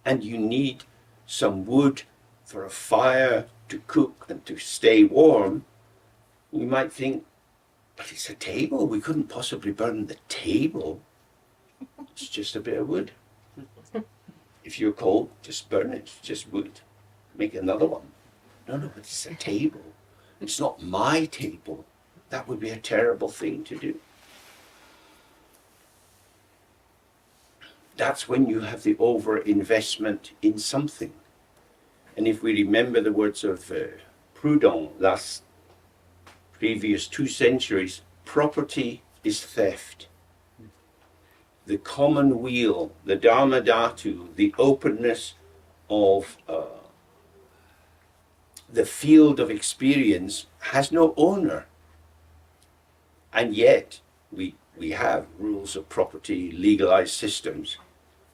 and you need some wood for a fire to cook and to stay warm, you might think, but it's a table, we couldn't possibly burn the table. It's just a bit of wood. If you're cold, just burn it, it's just wood. Make another one. No, but it's a table. It's not my table. That would be a terrible thing to do. That's when you have the over-investment in something. And if we remember the words of Proudhon, previous 2 centuries, property is theft. The common weal, the Dharma Dhatu, the openness of the field of experience has no owner. And yet, we have rules of property, legalized systems.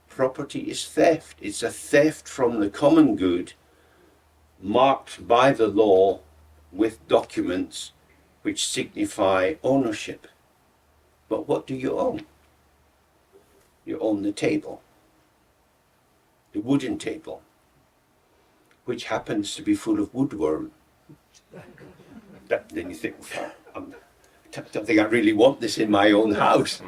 Property is theft. It's a theft from the common good, marked by the law with documents which signify ownership. But what do you own? You own the table, the wooden table, which happens to be full of woodworm. Then you think, I don't think I really want this in my own house.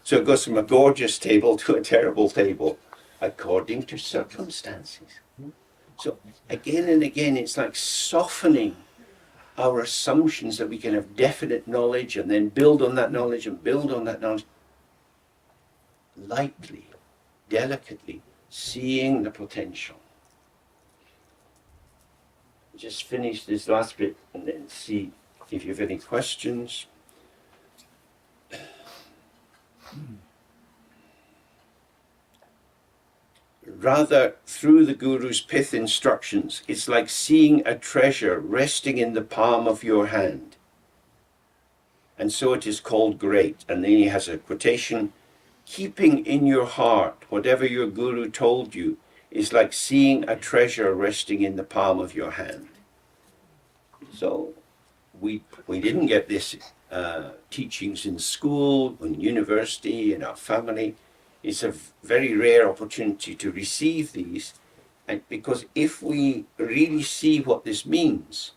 So it goes from a gorgeous table to a terrible table, according to circumstances. So again and again, it's like softening our assumptions that we can have definite knowledge and then build on that knowledge and build on that knowledge. Lightly, delicately, seeing the potential. Just finish this last bit and then see if you have any questions. Rather, through the Guru's pith instructions, it's like seeing a treasure resting in the palm of your hand. And so it is called great. And then he has a quotation, keeping in your heart whatever your Guru told you is like seeing a treasure resting in the palm of your hand. So we didn't get this teachings in school, in university, in our family. It's a very rare opportunity to receive these, and because if we really see what this means,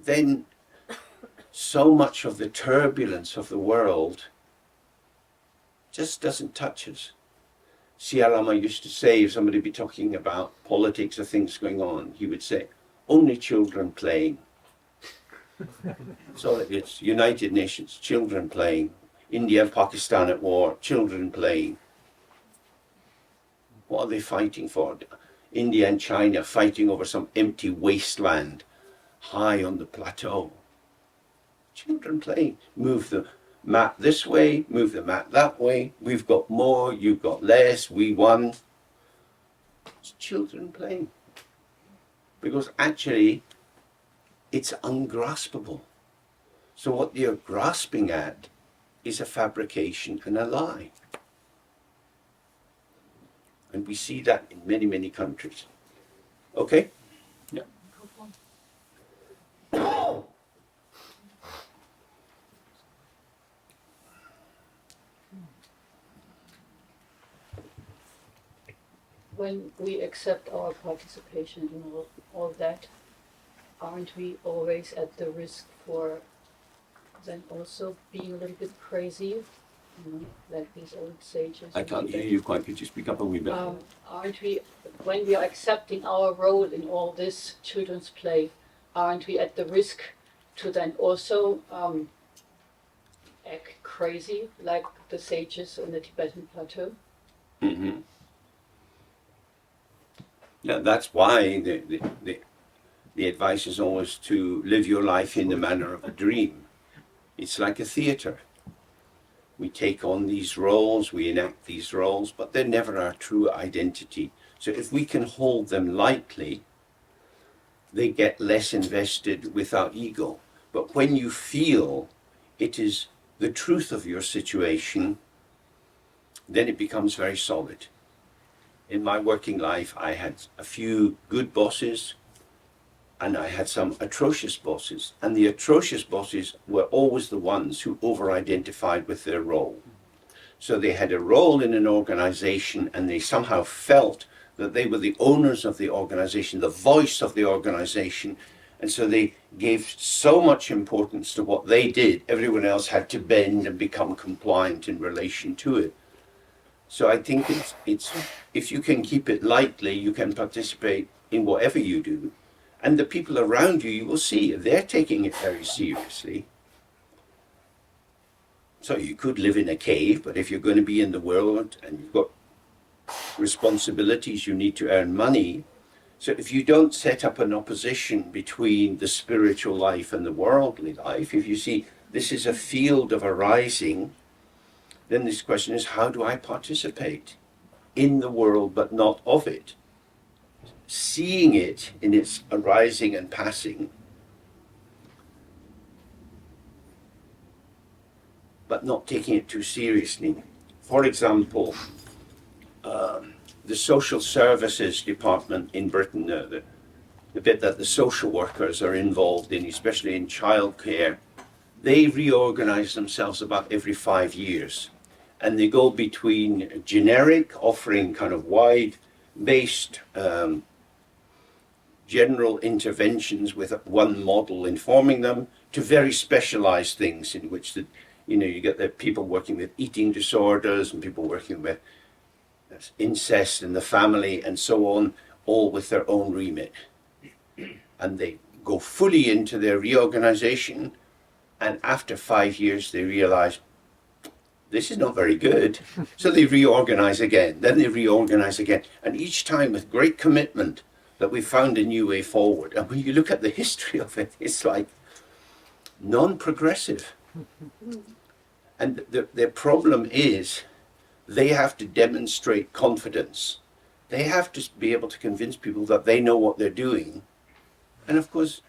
then so much of the turbulence of the world just doesn't touch us. Siya Lama used to say, if somebody be talking about politics or things going on, he would say, only children playing. So it's United Nations, children playing. India and Pakistan at war, children playing. What are they fighting for? India and China fighting over some empty wasteland high on the plateau. Children playing. Move the mat this way, move the mat that way. We've got more, you've got less, we won. It's children playing. Because actually, it's ungraspable. So what you're grasping at is a fabrication and a lie. And we see that in many, many countries. Okay? Yeah.
When we accept our participation in all that, aren't we always at the risk for then also being a little bit crazy, like these old sages?
I can't hear you quite. Could you speak up a wee bit?
Aren't we, when we are accepting our role in all this children's play, aren't we at the risk to then also act crazy like the sages on the Tibetan plateau?
Mm-hmm. Yeah, that's why the advice is always to live your life in the manner of a dream. It's like a theatre. We take on these roles, we enact these roles, but they're never our true identity. So if we can hold them lightly, they get less invested with our ego. But when you feel it is the truth of your situation, then it becomes very solid. In my working life, I had a few good bosses and I had some atrocious bosses. And the atrocious bosses were always the ones who over-identified with their role. So they had a role in an organization and they somehow felt that they were the owners of the organization, the voice of the organization. And so they gave so much importance to what they did, everyone else had to bend and become compliant in relation to it. So I think it's if you can keep it lightly, you can participate in whatever you do. And the people around you, you will see, they're taking it very seriously. So you could live in a cave, but if you're going to be in the world and you've got responsibilities, you need to earn money. So if you don't set up an opposition between the spiritual life and the worldly life, if you see this is a field of arising, then this question is, how do I participate in the world but not of it? Seeing it in its arising and passing, but not taking it too seriously. For example, the social services department in Britain, the bit that the social workers are involved in, especially in childcare, they reorganize themselves about every 5 years. And they go between generic, offering kind of wide-based general interventions with one model informing them, to very specialized things in which you get the people working with eating disorders and people working with There's incest in the family and so on, all with their own remit. And they go fully into their reorganization, and after 5 years they realize this is not very good. So they reorganize again, then they reorganize again. And each time with great commitment that we found a new way forward. And when you look at the history of it, it's like non-progressive. And their problem is they have to demonstrate confidence. They have to be able to convince people that they know what they're doing. And of course,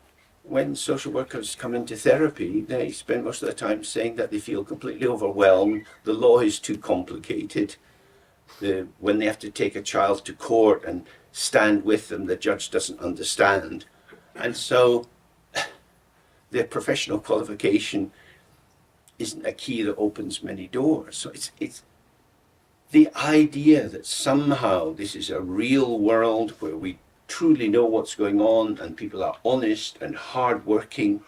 when social workers come into therapy, they spend most of the time saying that they feel completely overwhelmed, the law is too complicated. When they have to take a child to court and stand with them, the judge doesn't understand. And so their professional qualification isn't a key that opens many doors. So it's the idea that somehow this is a real world where we truly know what's going on and people are honest and hardworking.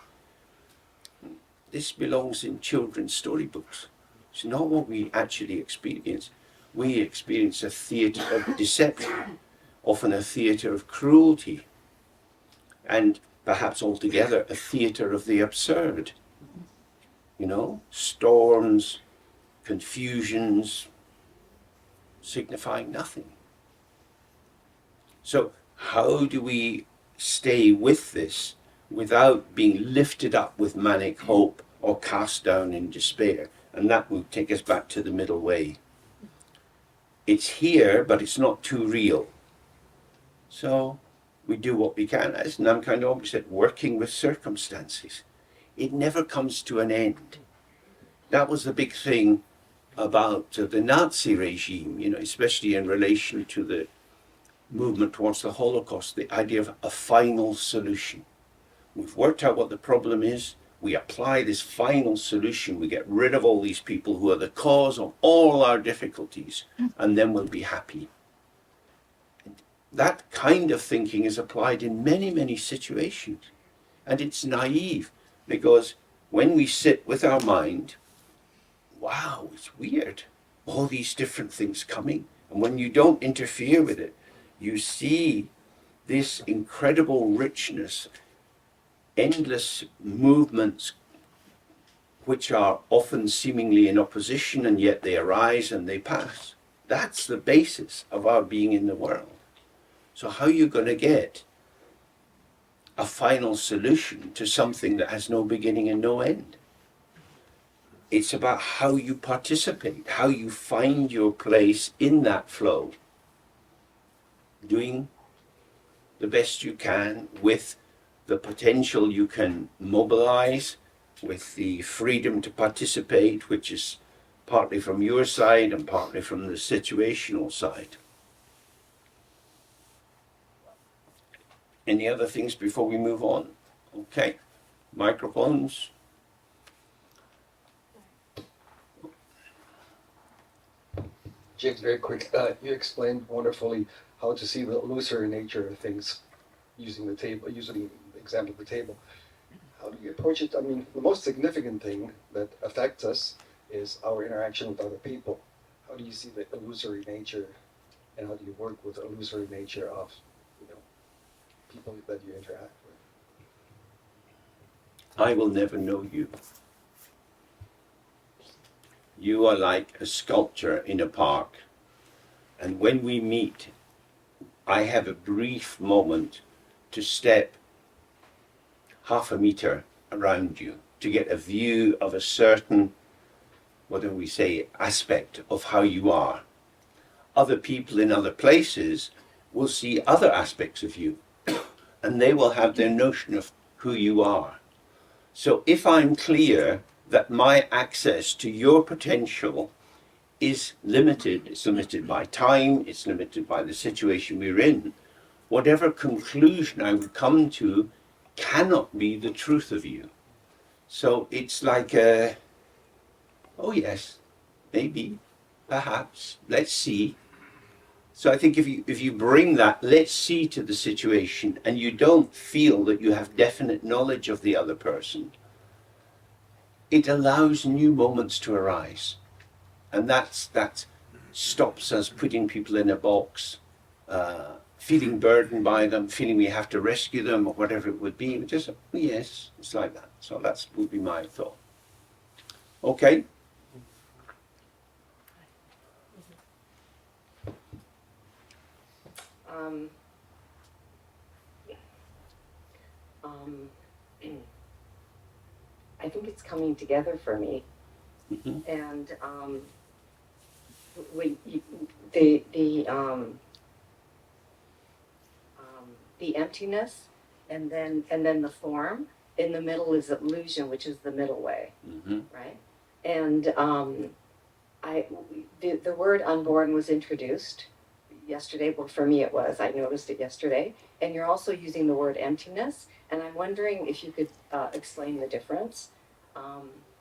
This belongs in children's storybooks. It's not what we actually experience. We experience a theatre of deception, often a theatre of cruelty, and perhaps altogether a theatre of the absurd. You know, storms, confusions, signifying nothing. So how do we stay with this without being lifted up with manic hope or cast down in despair? And that will take us back to the middle way. It's here, but it's not too real. So we do what we can, as Namkhai always said, working with circumstances. It never comes to an end. That was the big thing about the Nazi regime, you know, especially in relation to the movement towards the Holocaust, the idea of a final solution. We've worked out what the problem is, we apply this final solution, we get rid of all these people who are the cause of all our difficulties, and then we'll be happy. And that kind of thinking is applied in many, many situations. And it's naive, because when we sit with our mind, wow, it's weird, all these different things coming, and when you don't interfere with it, you see this incredible richness, endless movements which are often seemingly in opposition, and yet they arise and they pass. That's the basis of our being in the world. So how are you going to get a final solution to something that has no beginning and no end? It's about how you participate, how you find your place in that flow, doing the best you can with the potential you can mobilize, with the freedom to participate, which is partly from your side and partly from the situational side. Any other things before we move on? Okay, microphones.
James, very quick. You explained wonderfully how to see the illusory nature of things using the table, using the example of the table. How do you approach it? I mean, the most significant thing that affects us is our interaction with other people. How do you see the illusory nature, and how do you work with the illusory nature of, people that you interact with?
I will never know you. You are like a sculpture in a park, and when we meet, I have a brief moment to step half a meter around you to get a view of a certain, what do we say, aspect of how you are. Other people in other places will see other aspects of you, and they will have their notion of who you are. So if I'm clear that my access to your potential is limited, it's limited by time, it's limited by the situation we're in, whatever conclusion I would come to cannot be the truth of you. So it's like oh yes, maybe, perhaps, let's see. So I think if you bring that let's see to the situation, and you don't feel that you have definite knowledge of the other person, it allows new moments to arise. And that's stops us putting people in a box, feeling burdened by them, feeling we have to rescue them or whatever it would be. Just, yes, it's like that. So that would be my thought. Okay?
I think it's coming together for me,
Mm-hmm.
and the emptiness, and then the form. In the middle is illusion, which is the middle way,
Mm-hmm.
right? And the word unborn was introduced yesterday. Well, for me it was. I noticed it yesterday. And you're also using the word emptiness. And I'm wondering if you could explain the difference.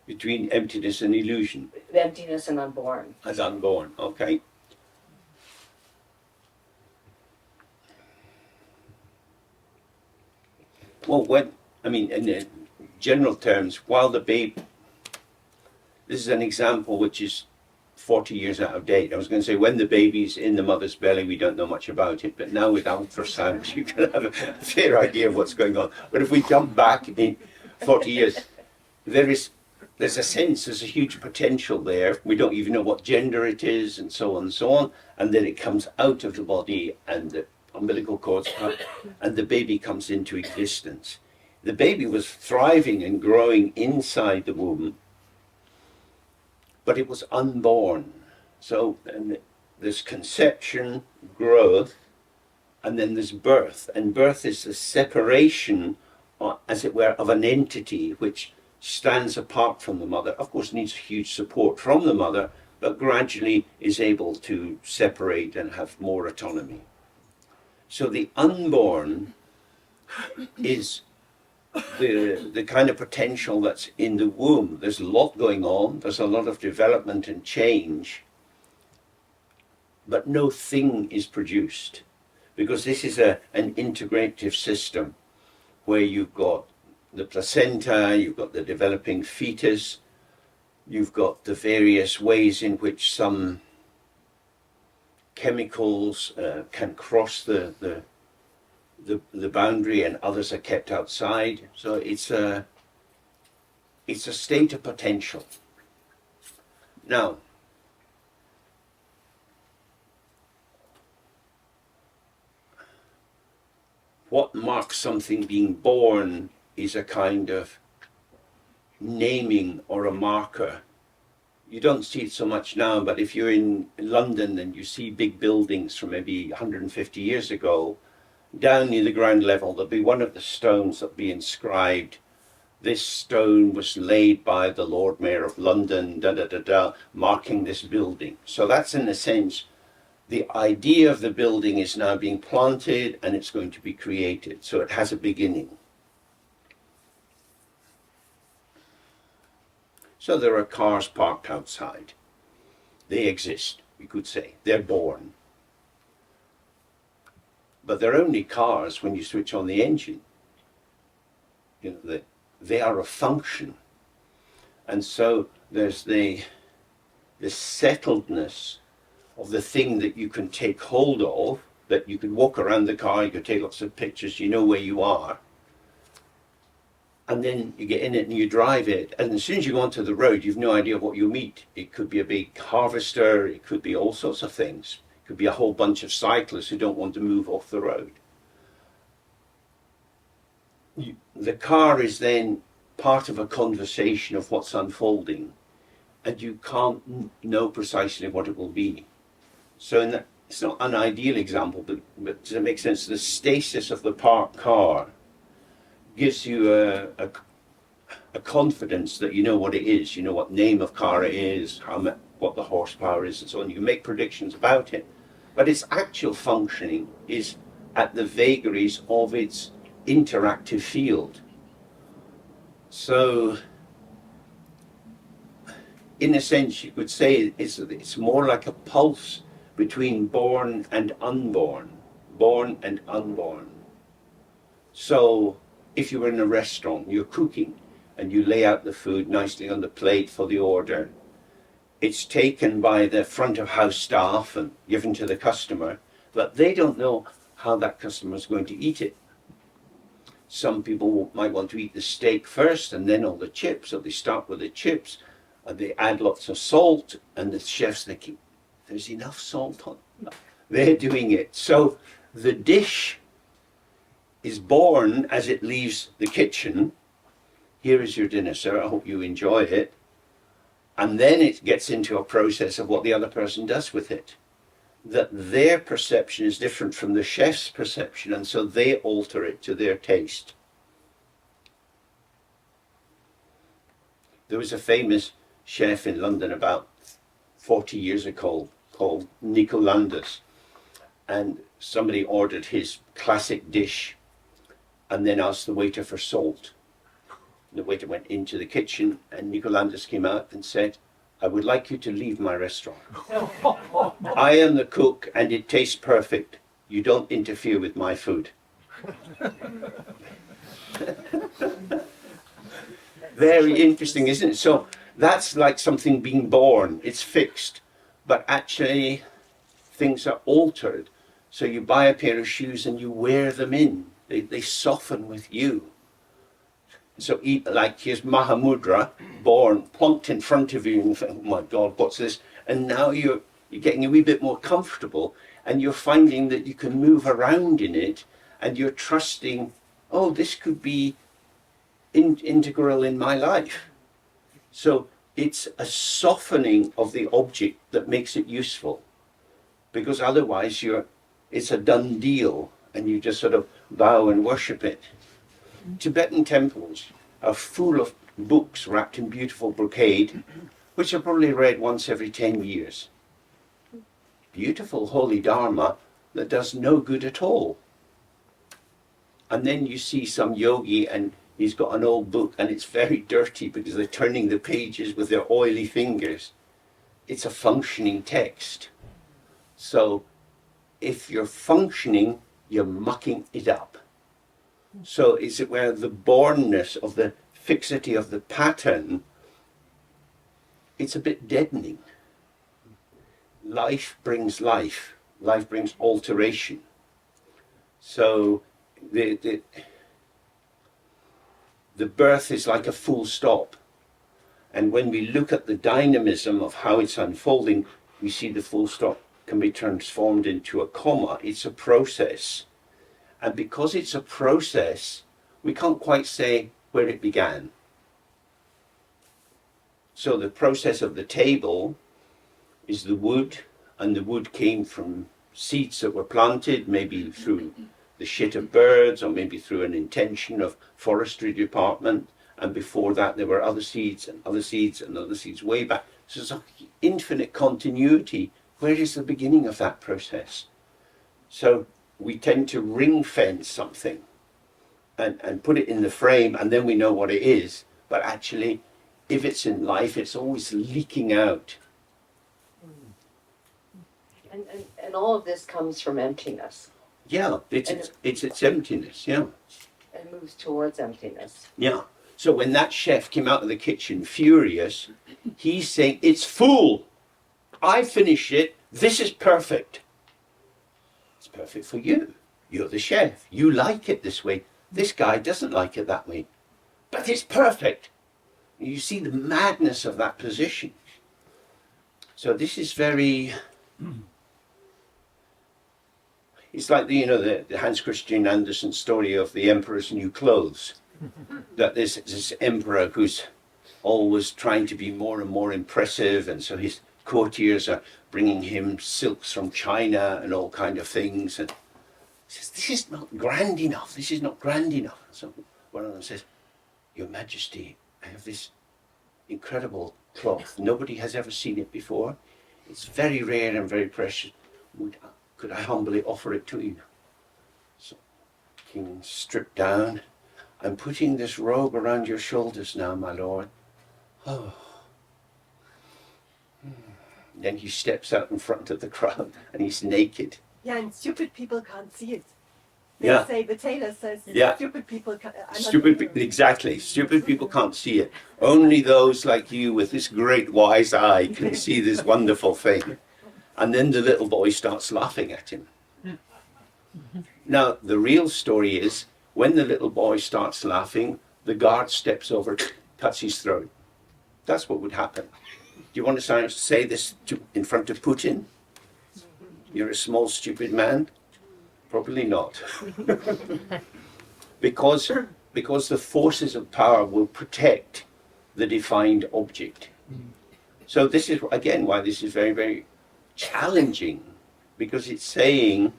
Between emptiness and illusion.
Emptiness and unborn.
As unborn, okay. Well, in general terms, while the babe, this is an example which is 40 years out of date. I was going to say, when the baby's in the mother's belly, we don't know much about it, but now with ultrasound, you can have a fair idea of what's going on. But if we jump back in 40 years, there's a sense, there's a huge potential there. We don't even know what gender it is, and so on and so on. And then it comes out of the body, and the umbilical cord's cut, and the baby comes into existence. The baby was thriving and growing inside the womb, but it was unborn. So there's conception, growth, and then there's birth. And birth is the separation, as it were, of an entity which stands apart from the mother. Of course, needs huge support from the mother, but gradually is able to separate and have more autonomy. So the unborn is the kind of potential that's in the womb. There's a lot going on, there's a lot of development and change, but no thing is produced, because this is an integrative system where you've got the placenta, you've got the developing fetus, you've got the various ways in which some chemicals can cross the boundary and others are kept outside. So it's a state of potential. Now, what marks something being born is a kind of naming or a marker. You don't see it so much now, but if you're in London and you see big buildings from maybe 150 years ago, down near the ground level, there'll be one of the stones that'll be inscribed, this stone was laid by the Lord Mayor of London, marking this building. So that's, in a sense, the idea of the building is now being planted and it's going to be created. So it has a beginning. So there are cars parked outside. They exist, we could say. They're born. But they're only cars when you switch on the engine. You know, they are a function. And so there's the settledness of the thing that you can take hold of, that you can walk around the car, you can take lots of pictures, you know where you are. And then you get in it and you drive it. And as soon as you go onto the road, you've no idea what you'll meet. It could be a big harvester, it could be all sorts of things. It could be a whole bunch of cyclists who don't want to move off the road. The car is then part of a conversation of what's unfolding, and you can't know precisely what it will be. So it's not an ideal example, but to make sense, the stasis of the parked car gives you a confidence that you know what it is, you know what name of car it is, what the horsepower is, and so on. You can make predictions about it, but its actual functioning is at the vagaries of its interactive field. So, in a sense, you could say it's more like a pulse between born and unborn, born and unborn. So, if you were in a restaurant, you're cooking, and you lay out the food nicely on the plate for the order, it's taken by the front of house staff and given to the customer, but they don't know how that customer is going to eat it. Some people might want to eat the steak first and then all the chips, or they start with the chips and they add lots of salt, and the chef's thinking, there's enough salt on it. They're doing it. So the dish is born as it leaves the kitchen. Here is your dinner, sir. I hope you enjoy it. And then it gets into a process of what the other person does with it. That their perception is different from the chef's perception, and so they alter it to their taste. There was a famous chef in London about 40 years ago called Nicolandus, and somebody ordered his classic dish and then asked the waiter for salt. The waiter went into the kitchen and Nicolandus came out and said, I would like you to leave my restaurant. I am the cook and it tastes perfect. You don't interfere with my food. Very interesting, isn't it? So that's like something being born. It's fixed. But actually, things are altered. So you buy a pair of shoes and you wear them in. They soften with you. So like here's Mahamudra, born, plonked in front of you, and you think, oh my God, what's this? And now you're getting a wee bit more comfortable, and you're finding that you can move around in it, and you're trusting, oh, this could be integral in my life. So it's a softening of the object that makes it useful, because otherwise it's a done deal, and you just sort of bow and worship it. Tibetan temples are full of books wrapped in beautiful brocade, which are probably read once every 10 years. Beautiful holy Dharma that does no good at all. And then you see some yogi and he's got an old book and it's very dirty because they're turning the pages with their oily fingers. It's a functioning text. So if you're functioning, you're mucking it up. So is it where the bornness of the fixity of the pattern, it's a bit deadening. Life brings life. Life brings alteration. So the birth is like a full stop. And when we look at the dynamism of how it's unfolding, we see the full stop can be transformed into a comma. It's a process. And because it's a process, we can't quite say where it began. So the process of the table is the wood, and the wood came from seeds that were planted, maybe through the shit of birds, or maybe through an intention of forestry department. And before that, there were other seeds and other seeds and other seeds way back. So it's an infinite continuity. Where is the beginning of that process? So we tend to ring fence something and put it in the frame, and then we know what it is. But actually, if it's in life, it's always leaking out.
And all of this comes from emptiness.
Yeah, it's emptiness, yeah.
And moves towards emptiness.
Yeah. So when that chef came out of the kitchen furious, he's saying, it's full. I finished it. This is perfect. It's perfect for you. You're the chef. You like it this way. This guy doesn't like it that way. But it's perfect. You see the madness of that position. So this is very... It's like the Hans Christian Andersen story of the Emperor's New Clothes. That there's this emperor who's always trying to be more and more impressive, and so his courtiers are bringing him silks from China and all kind of things. And he says, this is not grand enough. This is not grand enough. So one of them says, Your Majesty, I have this incredible cloth. Nobody has ever seen it before. It's very rare and very precious. Could I humbly offer it to you? So King stripped down. I'm putting this robe around your shoulders now, my lord. Oh. Then he steps out in front of the crowd and he's naked.
Yeah, and stupid people can't see it.
They
Yeah.
say, the tailor says,
Yeah.
stupid people.
Exactly. Stupid people can't see it. Only those like you with this great wise eye can see this wonderful thing. And then the little boy starts laughing at him. Now, the real story is, when the little boy starts laughing, the guard steps over, cuts his throat. That's what would happen. Do you want to say this in front of Putin? You're a small, stupid man? Probably not. because the forces of power will protect the defined object. So this is, again, why this is very, very challenging, because it's saying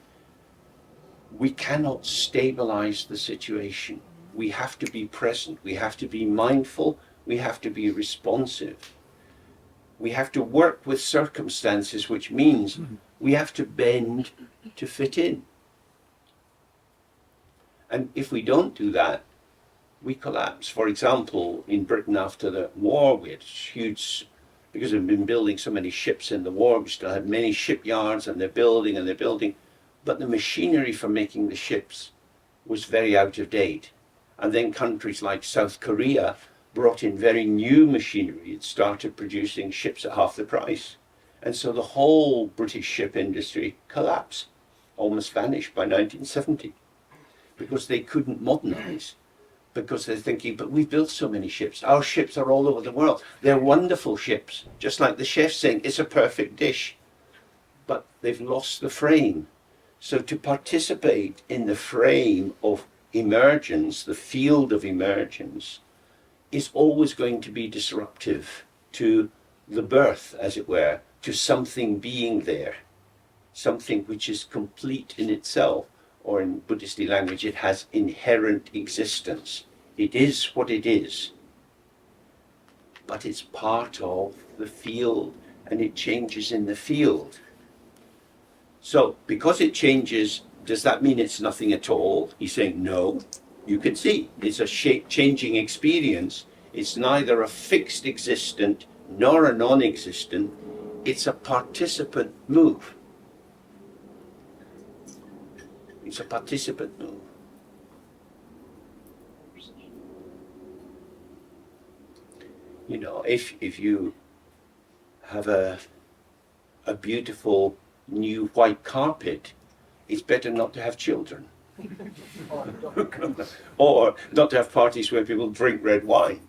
we cannot stabilize the situation. We have to be present. We have to be mindful. We have to be responsive. We have to work with circumstances, which means we have to bend to fit in. And if we don't do that, we collapse. For example, in Britain after the war, we had huge, because we've been building so many ships in the war, we still had many shipyards, and they're building, but the machinery for making the ships was very out of date. And then countries like South Korea brought in very new machinery. It started producing ships at half the price. And so the whole British ship industry collapsed, almost vanished by 1970, because they couldn't modernize. Because they're thinking, but we've built so many ships. Our ships are all over the world. They're wonderful ships, just like the chef saying, it's a perfect dish. But they've lost the frame. So to participate in the frame of emergence, the field of emergence, is always going to be disruptive to the birth, as it were, to something being there, something which is complete in itself, or in Buddhist language, it has inherent existence. It is what it is, but it's part of the field, and it changes in the field. So, because it changes, does that mean it's nothing at all? He's saying, no. You can see, it's a changing experience. It's neither a fixed existent nor a non-existent. It's a participant move. It's a participant move. You know, if you have a beautiful new white carpet, it's better not to have children. Or not to have parties where people drink red wine,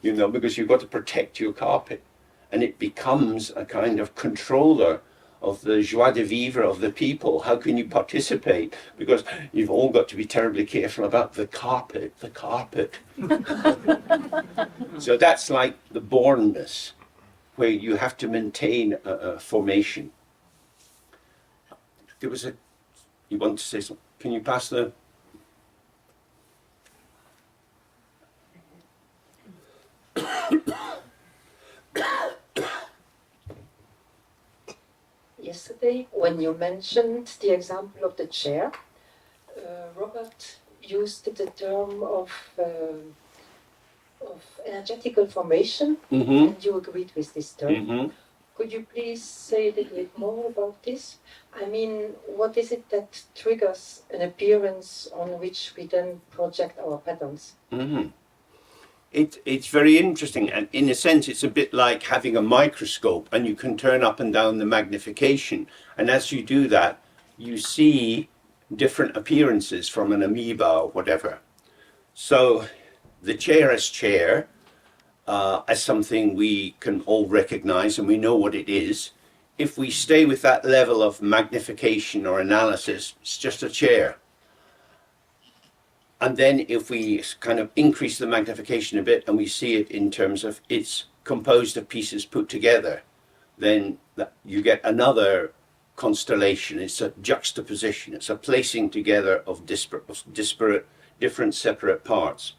you know, because you've got to protect your carpet. And it becomes a kind of controller of the joie de vivre of the people. How can you participate? Because you've all got to be terribly careful about the carpet, the carpet. So that's like the bornness, where you have to maintain a formation. There was a, you want to say something? Can you pass the...
Yesterday, when you mentioned the example of the chair, Robert used the term of energetical formation, and you agreed with this term. Could you please say a little bit more about this? I mean, what is it that triggers an appearance on which we then project our patterns?
It's very interesting, and in a sense it's a bit like having a microscope, and you can turn up and down the magnification, and as you do that you see different appearances from an amoeba or whatever. So the chair as something we can all recognize and we know what it is. If we stay with that level of magnification or analysis, it's just a chair. And then if we kind of increase the magnification a bit and we see it in terms of it's composed of pieces put together, then you get another constellation. It's a juxtaposition. It's a placing together of disparate, different separate parts.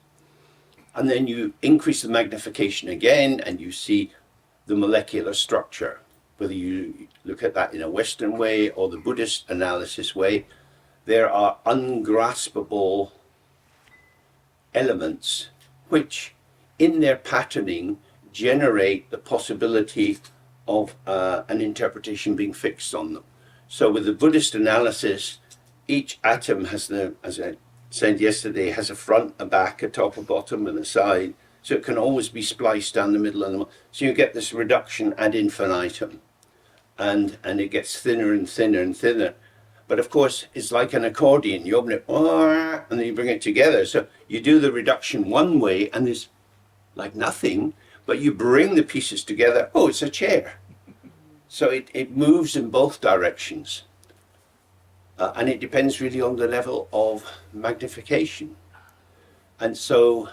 And then you increase the magnification again and you see the molecular structure. Whether you look at that in a Western way or the Buddhist analysis way, there are ungraspable elements which in their patterning generate the possibility of an interpretation being fixed on them. So with the Buddhist analysis, each atom has as I said yesterday, has a front, a back, a top, a bottom, and a side. So it can always be spliced down the middle of them. So you get this reduction ad infinitum. And it gets thinner and thinner and thinner. But of course, it's like an accordion. You open it, and then you bring it together. So you do the reduction one way, and there's like nothing, but you bring the pieces together. Oh, it's a chair. So it moves in both directions. And it depends really on the level of magnification. And so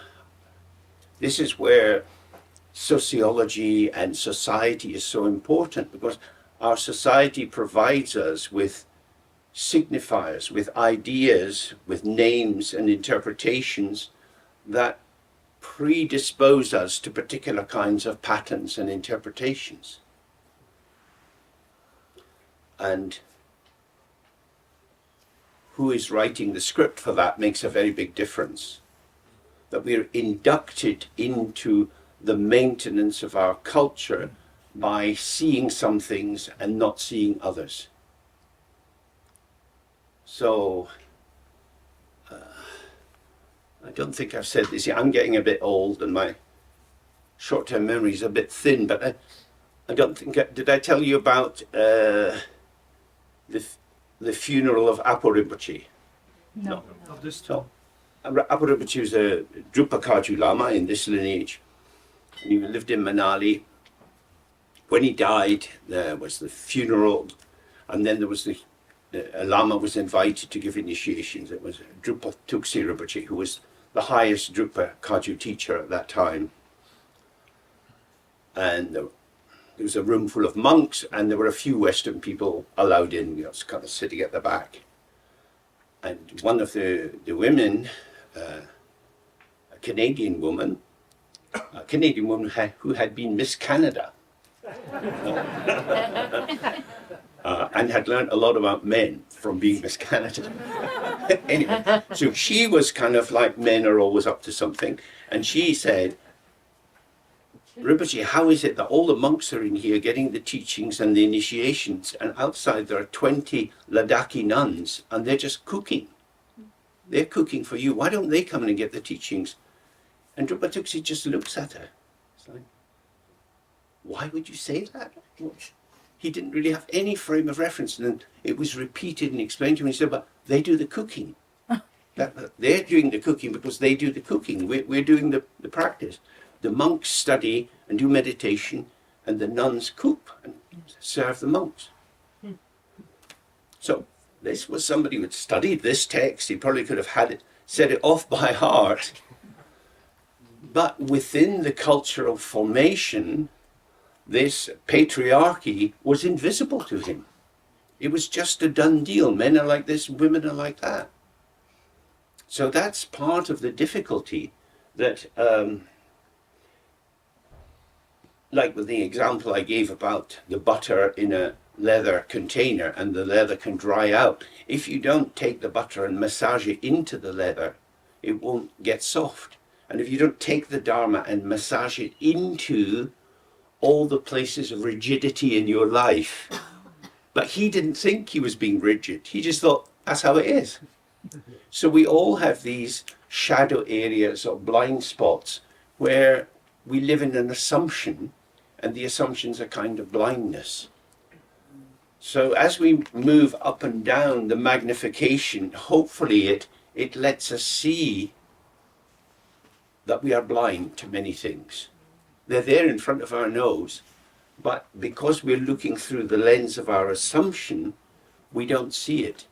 this is where sociology and society is so important, because our society provides us with signifiers, with ideas, with names and interpretations that predispose us to particular kinds of patterns and interpretations. And who is writing the script for that makes a very big difference. That we're inducted into the maintenance of our culture by seeing some things and not seeing others. So, I don't think I've said this yet. I'm getting a bit old and my short-term memory is a bit thin, but I don't think, did I tell you about the funeral of Apo Rinpoche?
No.
Of this
So, Apo Rinpoche was a Drukpa Kagyud Lama in this lineage. And he lived in Manali. When he died, there was the funeral, and then there was a Lama was invited to give initiations. It was Drukpa Tuksi Rinpoche, who was the highest Drukpa Kagyud teacher at that time. And there was a room full of monks, and there were a few Western people allowed in, kind of sitting at the back. And one of the women, a Canadian woman who had been Miss Canada, and had learned a lot about men from being Miss Canada. Anyway, so she was kind of like, men are always up to something, and she said, Rinpoche, how is it that all the monks are in here getting the teachings and the initiations, and outside there are 20 Ladakhi nuns, and they're just cooking? They're cooking for you. Why don't they come in and get the teachings? And Drukpa Tuksi just looks at her. It's like, why would you say that? He didn't really have any frame of reference. And then it was repeated and explained to him. He said, but they do the cooking. They're doing the cooking because they do the cooking. We're doing the practice. The monks study and do meditation, and the nuns cook and serve the monks. So this was somebody who had studied this text. He probably could have said it off by heart. But within the cultural formation, this patriarchy was invisible to him. It was just a done deal. Men are like this, women are like that. So that's part of the difficulty that, like with the example I gave about the butter in a leather container and the leather can dry out. If you don't take the butter and massage it into the leather, it won't get soft. And if you don't take the Dharma and massage it into all the places of rigidity in your life. But he didn't think he was being rigid. He just thought, that's how it is. So we all have these shadow areas or blind spots where we live in an assumption, and the assumptions are kind of blindness. So as we move up and down the magnification, hopefully it lets us see that we are blind to many things. They're there in front of our nose, but because we're looking through the lens of our assumption, we don't see it.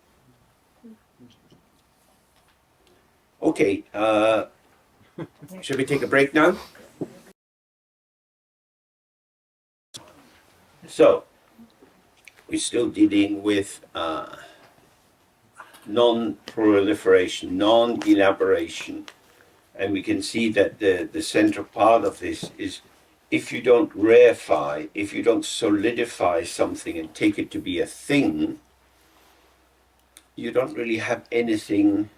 Okay, should we take a break now? So, we're still dealing with non-proliferation, non-elaboration. And we can see that the central part of this is, if you don't reify, if you don't solidify something and take it to be a thing, you don't really have anything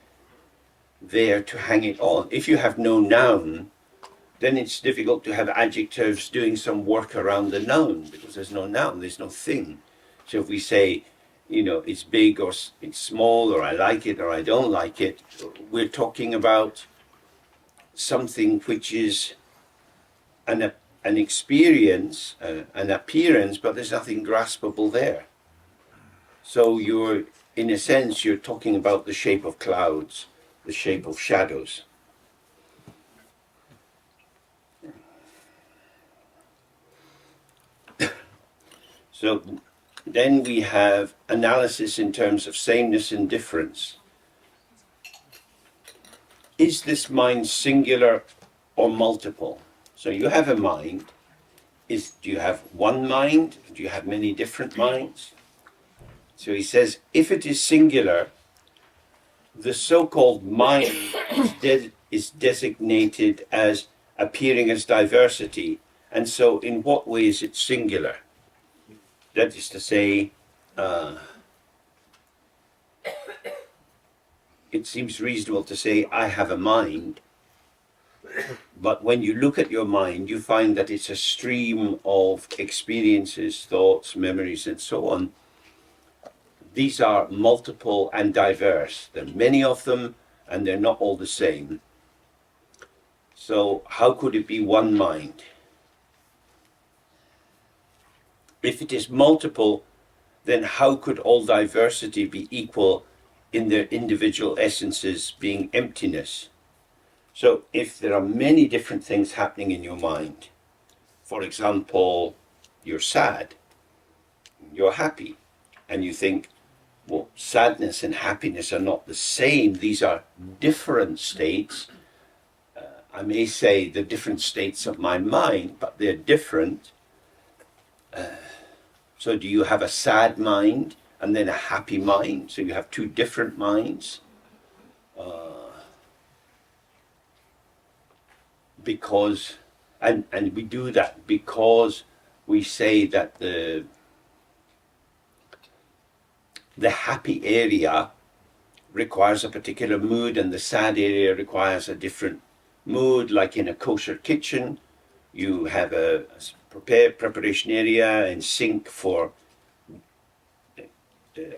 there to hang it on. If you have no noun, then it's difficult to have adjectives doing some work around the noun, because there's no noun, there's no thing. So if we say, it's big or it's small, or I like it or I don't like it. We're talking about something which is an experience, an appearance, but there's nothing graspable there. So in a sense, you're talking about the shape of clouds, the shape of shadows. So then we have analysis in terms of sameness and difference. Is this mind singular or multiple? So you have a mind. Do you have one mind? Do you have many different minds? So he says, if it is singular, the so-called mind is designated as appearing as diversity. And so in what way is it singular? That is to say, it seems reasonable to say, I have a mind. But when you look at your mind, you find that it's a stream of experiences, thoughts, memories, and so on. These are multiple and diverse. There are many of them, and they're not all the same. So how could it be one mind? If it is multiple, then how could all diversity be equal in their individual essences being emptiness? So if there are many different things happening in your mind, for example, you're sad, you're happy, and you think, well, sadness and happiness are not the same. These are different states. I may say the different states of my mind, but they're different. So do you have a sad mind and then a happy mind? So you have two different minds? Because, and we do that because we say that the happy area requires a particular mood and the sad area requires a different mood. Like in a kosher kitchen, you have a preparation area and sink for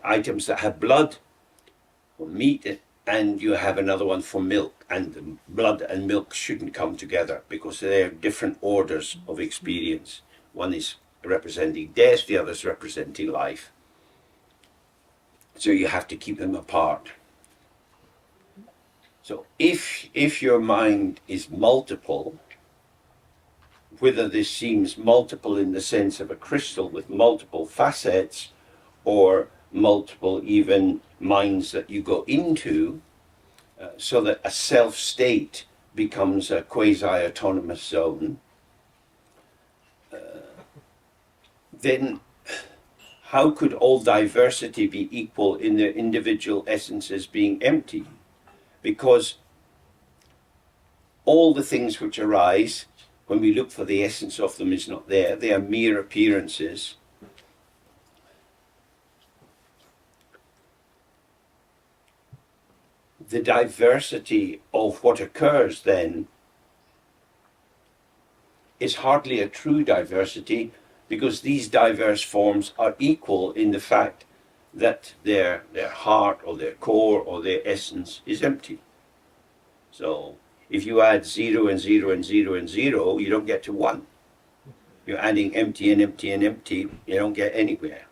items that have blood or meat, and you have another one for milk, and the blood and milk shouldn't come together because they're different orders of experience. One is representing death, the other is representing life. So you have to keep them apart. So if your mind is multiple, whether this seems multiple in the sense of a crystal with multiple facets, or multiple even minds that you go into, so that a self-state becomes a quasi-autonomous zone, then how could all diversity be equal in their individual essences being empty? Because all the things which arise, when we look for the essence of them, is not there. They are mere appearances. The diversity of what occurs then is hardly a true diversity, because these diverse forms are equal in the fact that their heart or their core or their essence is empty. So if you add 0 and 0 and 0 and 0, you don't get to 1. You're adding empty and empty and empty, you don't get anywhere.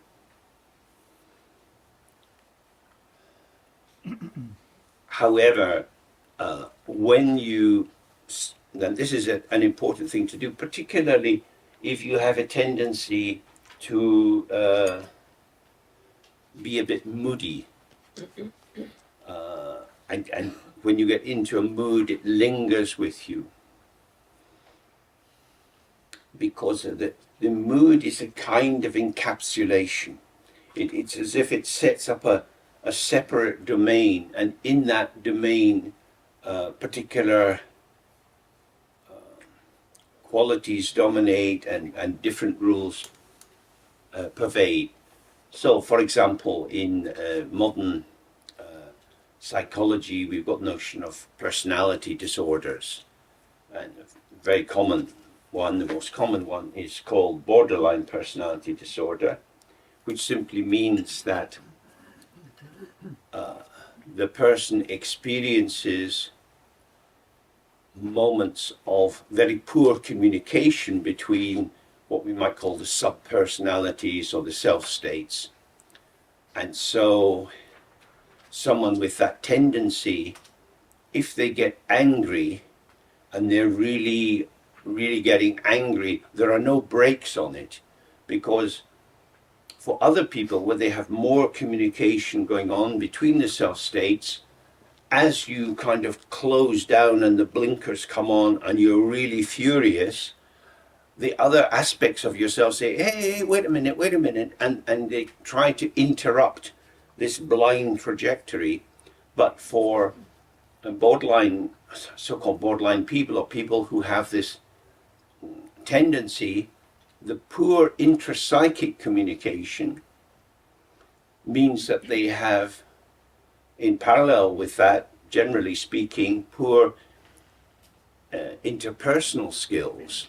However, when you, and this is an important thing to do, particularly if you have a tendency to be a bit moody, and when you get into a mood, it lingers with you. Because of the mood is a kind of encapsulation. It's as if it sets up a separate domain, and in that domain, particular qualities dominate and different rules pervade. So, for example, in modern psychology, we've got notion of personality disorders, and a very common one, the most common one, is called borderline personality disorder, which simply means that the person experiences moments of very poor communication between what we might call the subpersonalities or the self-states. And so someone with that tendency, if they get angry and they're really getting angry, there are no brakes on it, because for other people, where they have more communication going on between the self-states, as you kind of close down and the blinkers come on and you're really furious, the other aspects of yourself say, hey, wait a minute, and they try to interrupt this blind trajectory. But for borderline, so-called borderline people, or people who have this tendency, the poor intrapsychic communication means that they have, in parallel with that, generally speaking, poor interpersonal skills.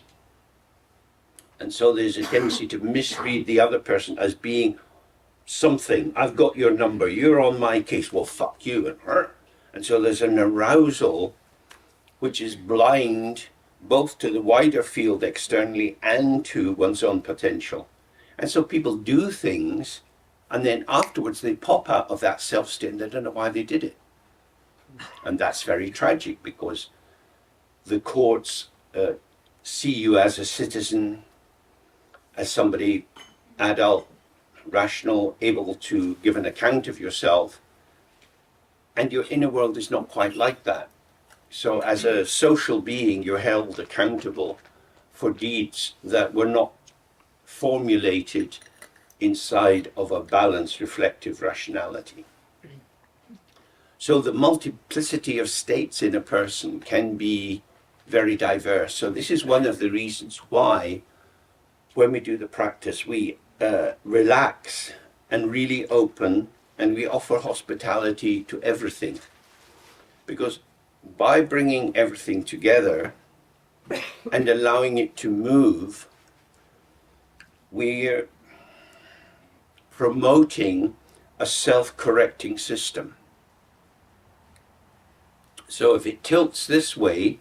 And so there's a tendency to misread the other person as being something. I've got your number, you're on my case, well, fuck you and her. And so there's an arousal which is blind both to the wider field externally and to one's own potential. And so people do things, and then afterwards they pop out of that self-state and they don't know why they did it. And that's very tragic, because the courts see you as a citizen, as somebody adult, rational, able to give an account of yourself, and your inner world is not quite like that. So as a social being, you're held accountable for deeds that were not formulated inside of a balanced, reflective rationality. So the multiplicity of states in a person can be very diverse. So this is one of the reasons why, when we do the practice, we relax and really open, and we offer hospitality to everything. Because by bringing everything together and allowing it to move, we're promoting a self-correcting system. So if it tilts this way,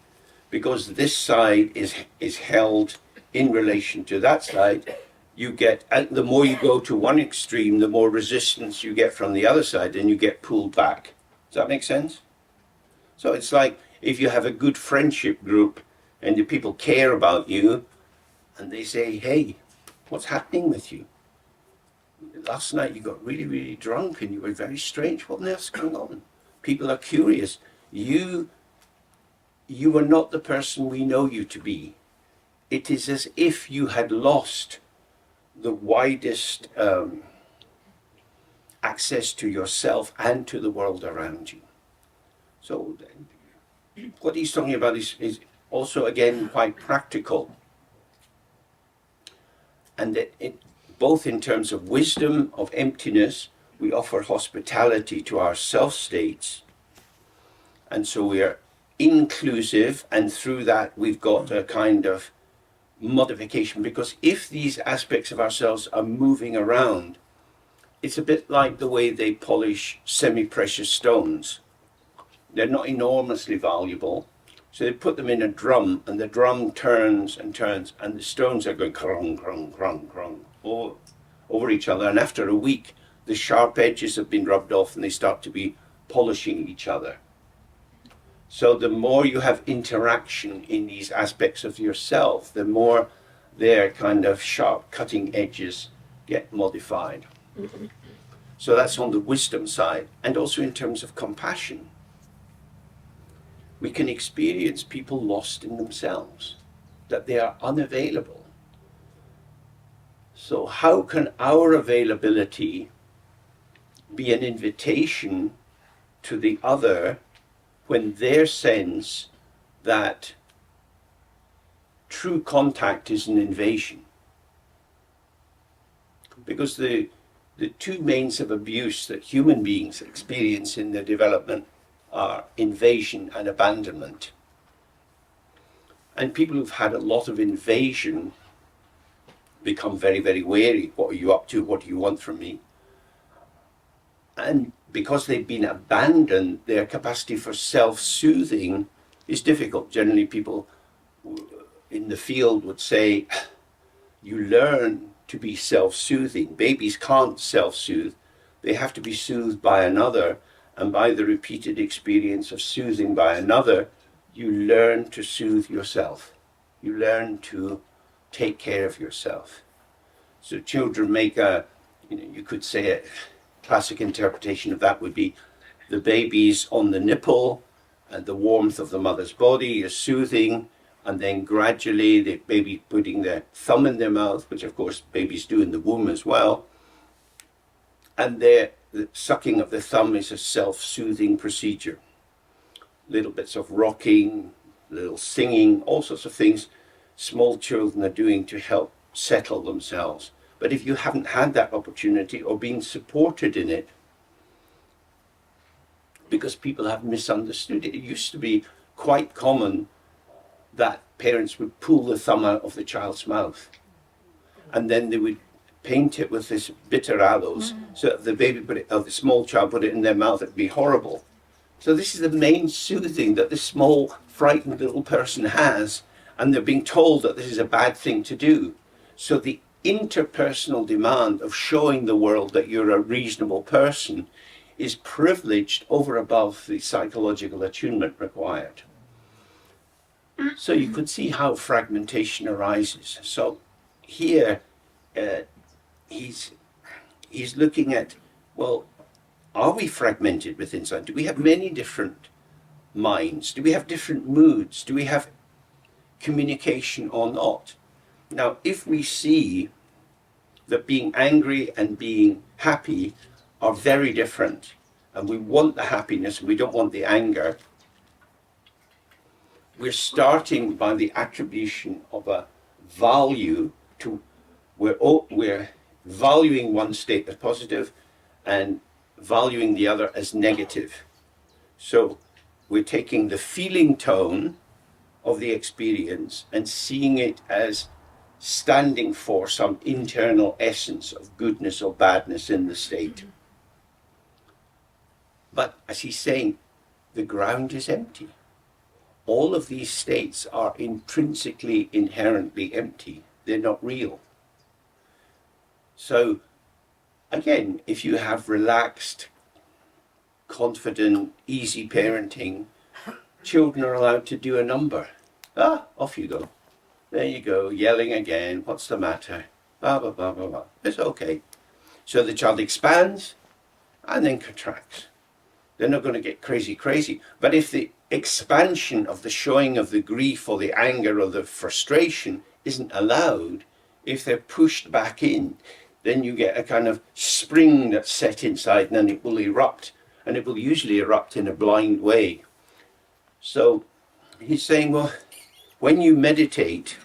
because this side is held in relation to that side, you get, and the more you go to one extreme, the more resistance you get from the other side, and you get pulled back. Does that make sense? So it's like if you have a good friendship group and the people care about you and they say, hey, what's happening with you? Last night you got really drunk and you were very strange. What on earth's going on? People are curious. You are not the person we know you to be. It is as if you had lost the widest access to yourself and to the world around you. So what he's talking about is also, again, quite practical. And that both in terms of wisdom, of emptiness, we offer hospitality to our self-states. And so we are inclusive, and through that we've got a kind of modification, because if these aspects of ourselves are moving around, it's a bit like the way they polish semi-precious stones. They're not enormously valuable, so they put them in a drum, and the drum turns and turns, and the stones are going crung, crung, crung, crung over each other, and after a week the sharp edges have been rubbed off and they start to be polishing each other. So the more you have interaction in these aspects of yourself, the more their kind of sharp cutting edges get modified. So that's on the wisdom side. And also in terms of compassion, we can experience people lost in themselves, that they are unavailable. So how can our availability be an invitation to the other when their sense that true contact is an invasion? Because the two means of abuse that human beings experience in their development are invasion and abandonment. And people who've had a lot of invasion become very wary. What are you up to? What do you want from me? And because they've been abandoned, their capacity for self-soothing is difficult. Generally, people in the field would say, you learn to be self-soothing. Babies can't self-soothe. They have to be soothed by another, and by the repeated experience of soothing by another, you learn to soothe yourself. You learn to take care of yourself. So children make you could say a classic interpretation of that would be the baby's on the nipple, and the warmth of the mother's body is soothing, and then gradually the baby putting their thumb in their mouth, which of course babies do in the womb as well, and the sucking of the thumb is a self-soothing procedure. Little bits of rocking, little singing, all sorts of things small children are doing to help settle themselves. But if you haven't had that opportunity or been supported in it, because people have misunderstood it, it used to be quite common that parents would pull the thumb out of the child's mouth, and then they would paint it with this bitter aloes, so that the baby the small child put it in their mouth. It'd be horrible. So this is the main soothing that this small, frightened little person has, and they're being told that this is a bad thing to do. So the interpersonal demand of showing the world that you're a reasonable person is privileged over above the psychological attunement required. So you could see how fragmentation arises. So here he's looking at, well, are we fragmented within inside? Do we have many different minds? Do we have different moods? Do we have communication or not? Now, if we see that being angry and being happy are very different, and we want the happiness and we don't want the anger, we're starting by the attribution of a value to, we're valuing one state as positive and valuing the other as negative. So we're taking the feeling tone of the experience and seeing it as standing for some internal essence of goodness or badness in the state. But as he's saying, the ground is empty. All of these states are intrinsically, inherently empty. They're not real. So again, if you have relaxed, confident, easy parenting, children are allowed to do a number. Off you go. There you go, yelling again. What's the matter? Blah, blah, blah, blah, blah. It's okay. So the child expands and then contracts. They're not going to get crazy. But if the expansion of the showing of the grief or the anger or the frustration isn't allowed, if they're pushed back in, then you get a kind of spring that's set inside, and then it will erupt. And it will usually erupt in a blind way. So he's saying, well, when you meditate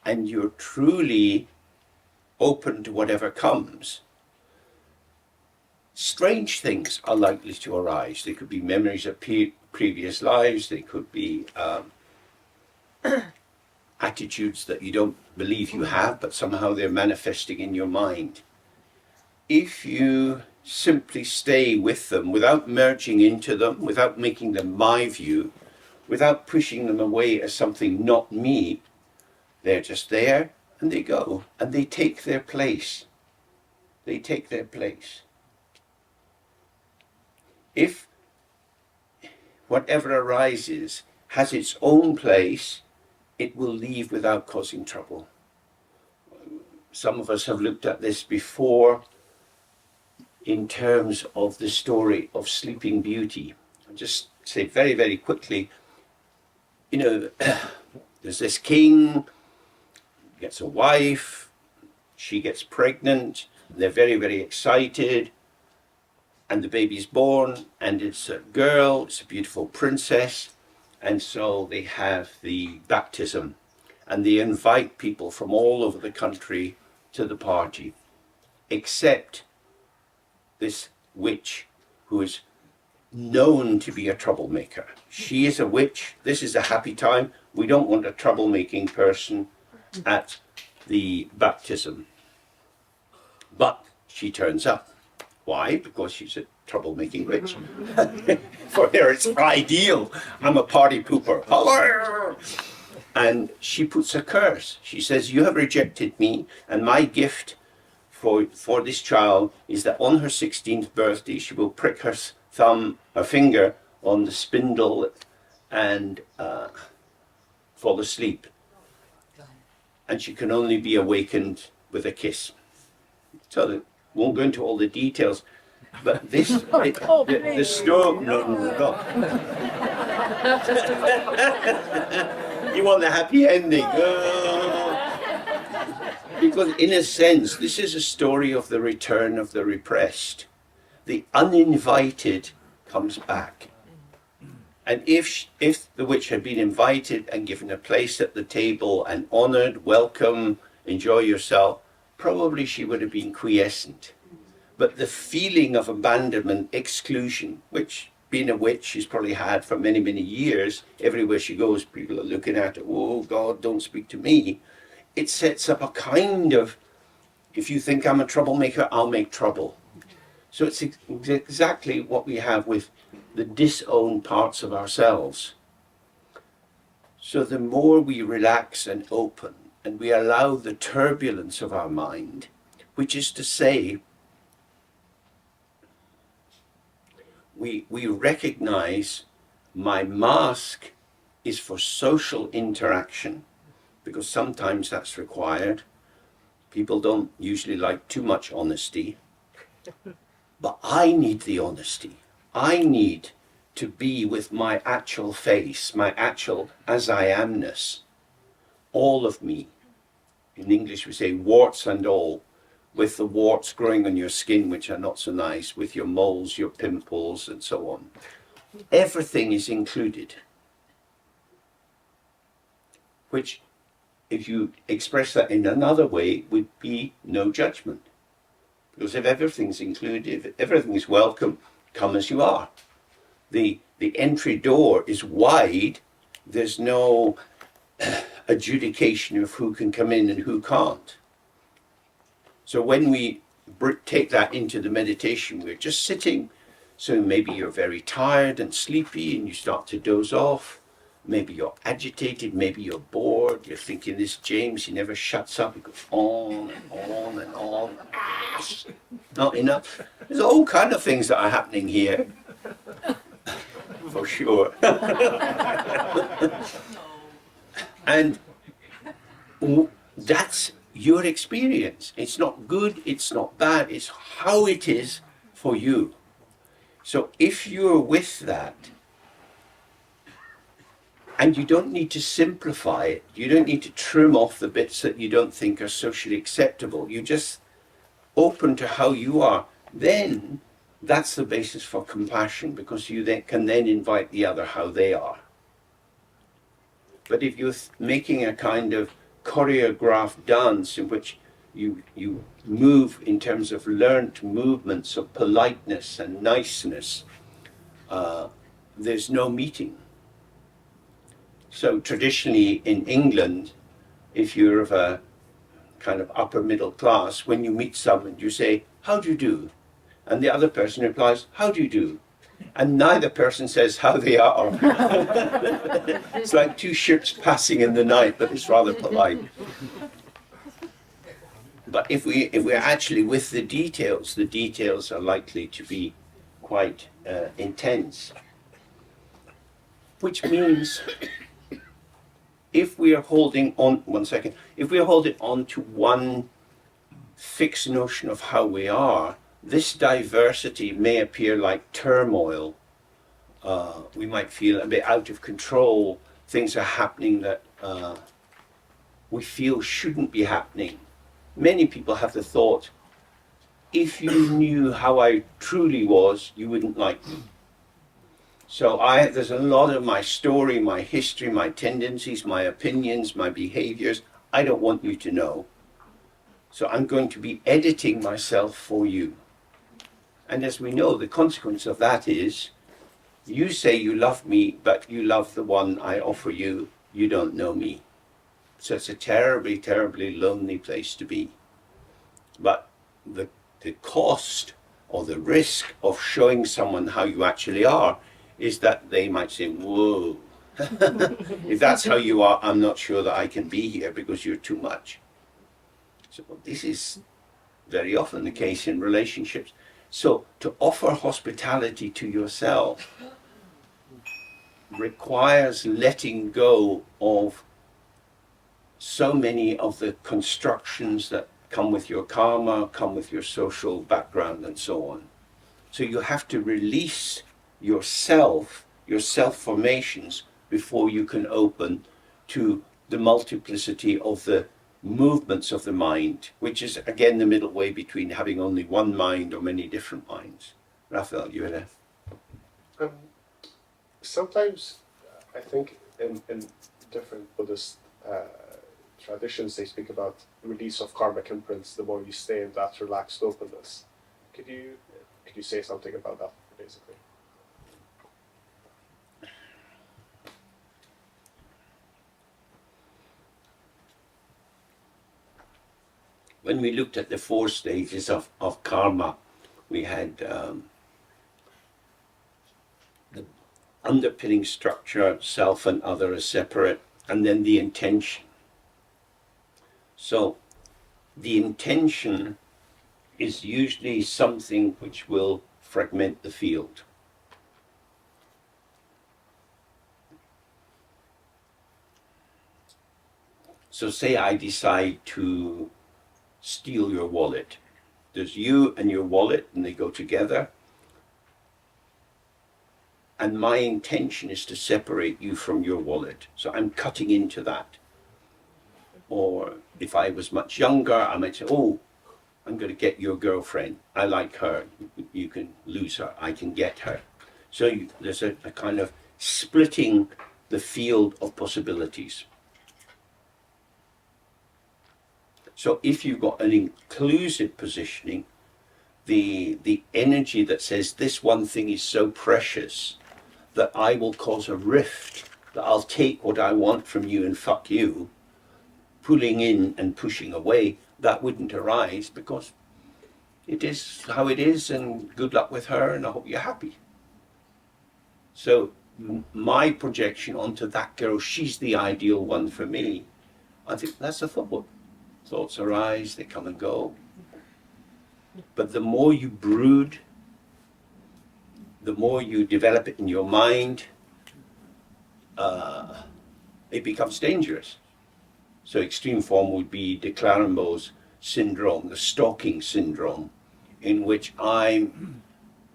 and you're truly open to whatever comes, strange things are likely to arise. They could be memories of previous lives. They could be attitudes that you don't believe you have, but somehow they're manifesting in your mind. If you simply stay with them without merging into them, without making them my view, without pushing them away as something not me, they're just there and they go and they take their place. They take their place. If whatever arises has its own place, it will leave without causing trouble. Some of us have looked at this before in terms of the story of Sleeping Beauty. I'll just say very, very quickly, there's this king, gets a wife, she gets pregnant, they're very, very excited, and the baby's born, and it's a girl, it's a beautiful princess, and so they have the baptism, and they invite people from all over the country to the party, except this witch who is known to be a troublemaker. She is a witch. This is a happy time. We don't want a troublemaking person at the baptism. But she turns up. Why? Because she's a troublemaking witch. For her, it's ideal. I'm a party pooper. Hello! And she puts a curse. She says, you have rejected me, and my gift for this child is that on her 16th birthday, she will prick her finger on the spindle and fall asleep. And she can only be awakened with a kiss. So I won't go into all the details, but this, the story, no. You want the happy ending. Because in a sense, this is a story of the return of the repressed. The uninvited comes back. And if the witch had been invited and given a place at the table and honored, welcome, enjoy yourself, probably she would have been quiescent. But the feeling of abandonment, exclusion, which being a witch she's probably had for many, many years, everywhere she goes, people are looking at her, oh God, don't speak to me. It sets up a kind of, if you think I'm a troublemaker, I'll make trouble. So it's exactly what we have with the disowned parts of ourselves. So the more we relax and open, and we allow the turbulence of our mind, which is to say, we recognize my mask is for social interaction, because sometimes that's required. People don't usually like too much honesty. But I need the honesty. I need to be with my actual face, my actual as I amness, all of me. In English we say warts and all, with the warts growing on your skin which are not so nice, with your moles, your pimples and so on. Everything is included. Which, if you express that in another way, would be no judgment. Because if everything's included, if everything's welcome, come as you are. The entry door is wide. There's no adjudication of who can come in and who can't. So when we take that into the meditation, we're just sitting. So maybe you're very tired and sleepy and you start to doze off. Maybe you're agitated, maybe you're bored, you're thinking this James, he never shuts up, he goes on and on and on. Not enough. There's all kind of things that are happening here. For sure. And that's your experience. It's not good, it's not bad, it's how it is for you. So if you're with that, and you don't need to simplify it. You don't need to trim off the bits that you don't think are socially acceptable. You just open to how you are. Then that's the basis for compassion, because you can then invite the other how they are. But if you're making a kind of choreographed dance in which you move in terms of learnt movements of politeness and niceness, there's no meeting. So traditionally in England, if you're of a kind of upper middle class, when you meet someone, you say, how do you do? And the other person replies, how do you do? And neither person says how they are. It's like two ships passing in the night, but it's rather polite. But if we're actually with the details are likely to be quite intense. Which means, if we are holding on, if we are holding on to one fixed notion of how we are, this diversity may appear like turmoil. We might feel a bit out of control. Things are happening that we feel shouldn't be happening. Many people have the thought, if you knew how I truly was, you wouldn't like me. So there's a lot of my story, my history, my tendencies, my opinions, my behaviors, I don't want you to know. So I'm going to be editing myself for you. And as we know, the consequence of that is, you say you love me, but you love the one I offer you, you don't know me. So it's a terribly, terribly lonely place to be. But the cost or the risk of showing someone how you actually are is that they might say, whoa, if that's how you are, I'm not sure that I can be here because you're too much. So this is very often the case in relationships. So to offer hospitality to yourself requires letting go of so many of the constructions that come with your karma, come with your social background and so on. So you have to release yourself, your self-formations, before you can open to the multiplicity of the movements of the mind, which is again the middle way between having only one mind or many different minds. Raphael, you had a...
Sometimes I think in different Buddhist traditions they speak about release of karmic imprints the more you stay in that relaxed openness. Could you say something about that basically?
When we looked at the 4 stages of karma, we had the underpinning structure, self and other as separate, and then the intention. So the intention is usually something which will fragment the field. So say I decide to steal your wallet. There's you and your wallet, and they go together. And my intention is to separate you from your wallet. So I'm cutting into that. Or if I was much younger, I might say, oh, I'm going to get your girlfriend. I like her. You can lose her. I can get her. So there's a kind of splitting the field of possibilities. So if you've got an inclusive positioning, the energy that says this one thing is so precious that I will cause a rift, that I'll take what I want from you and fuck you, pulling in and pushing away, that wouldn't arise because it is how it is and good luck with her and I hope you're happy. So my projection onto that girl, she's the ideal one for me, I think that's a thought. Thoughts arise, they come and go. But the more you brood, the more you develop it in your mind, it becomes dangerous. So extreme form would be de Clerambault's syndrome, the stalking syndrome, in which I'm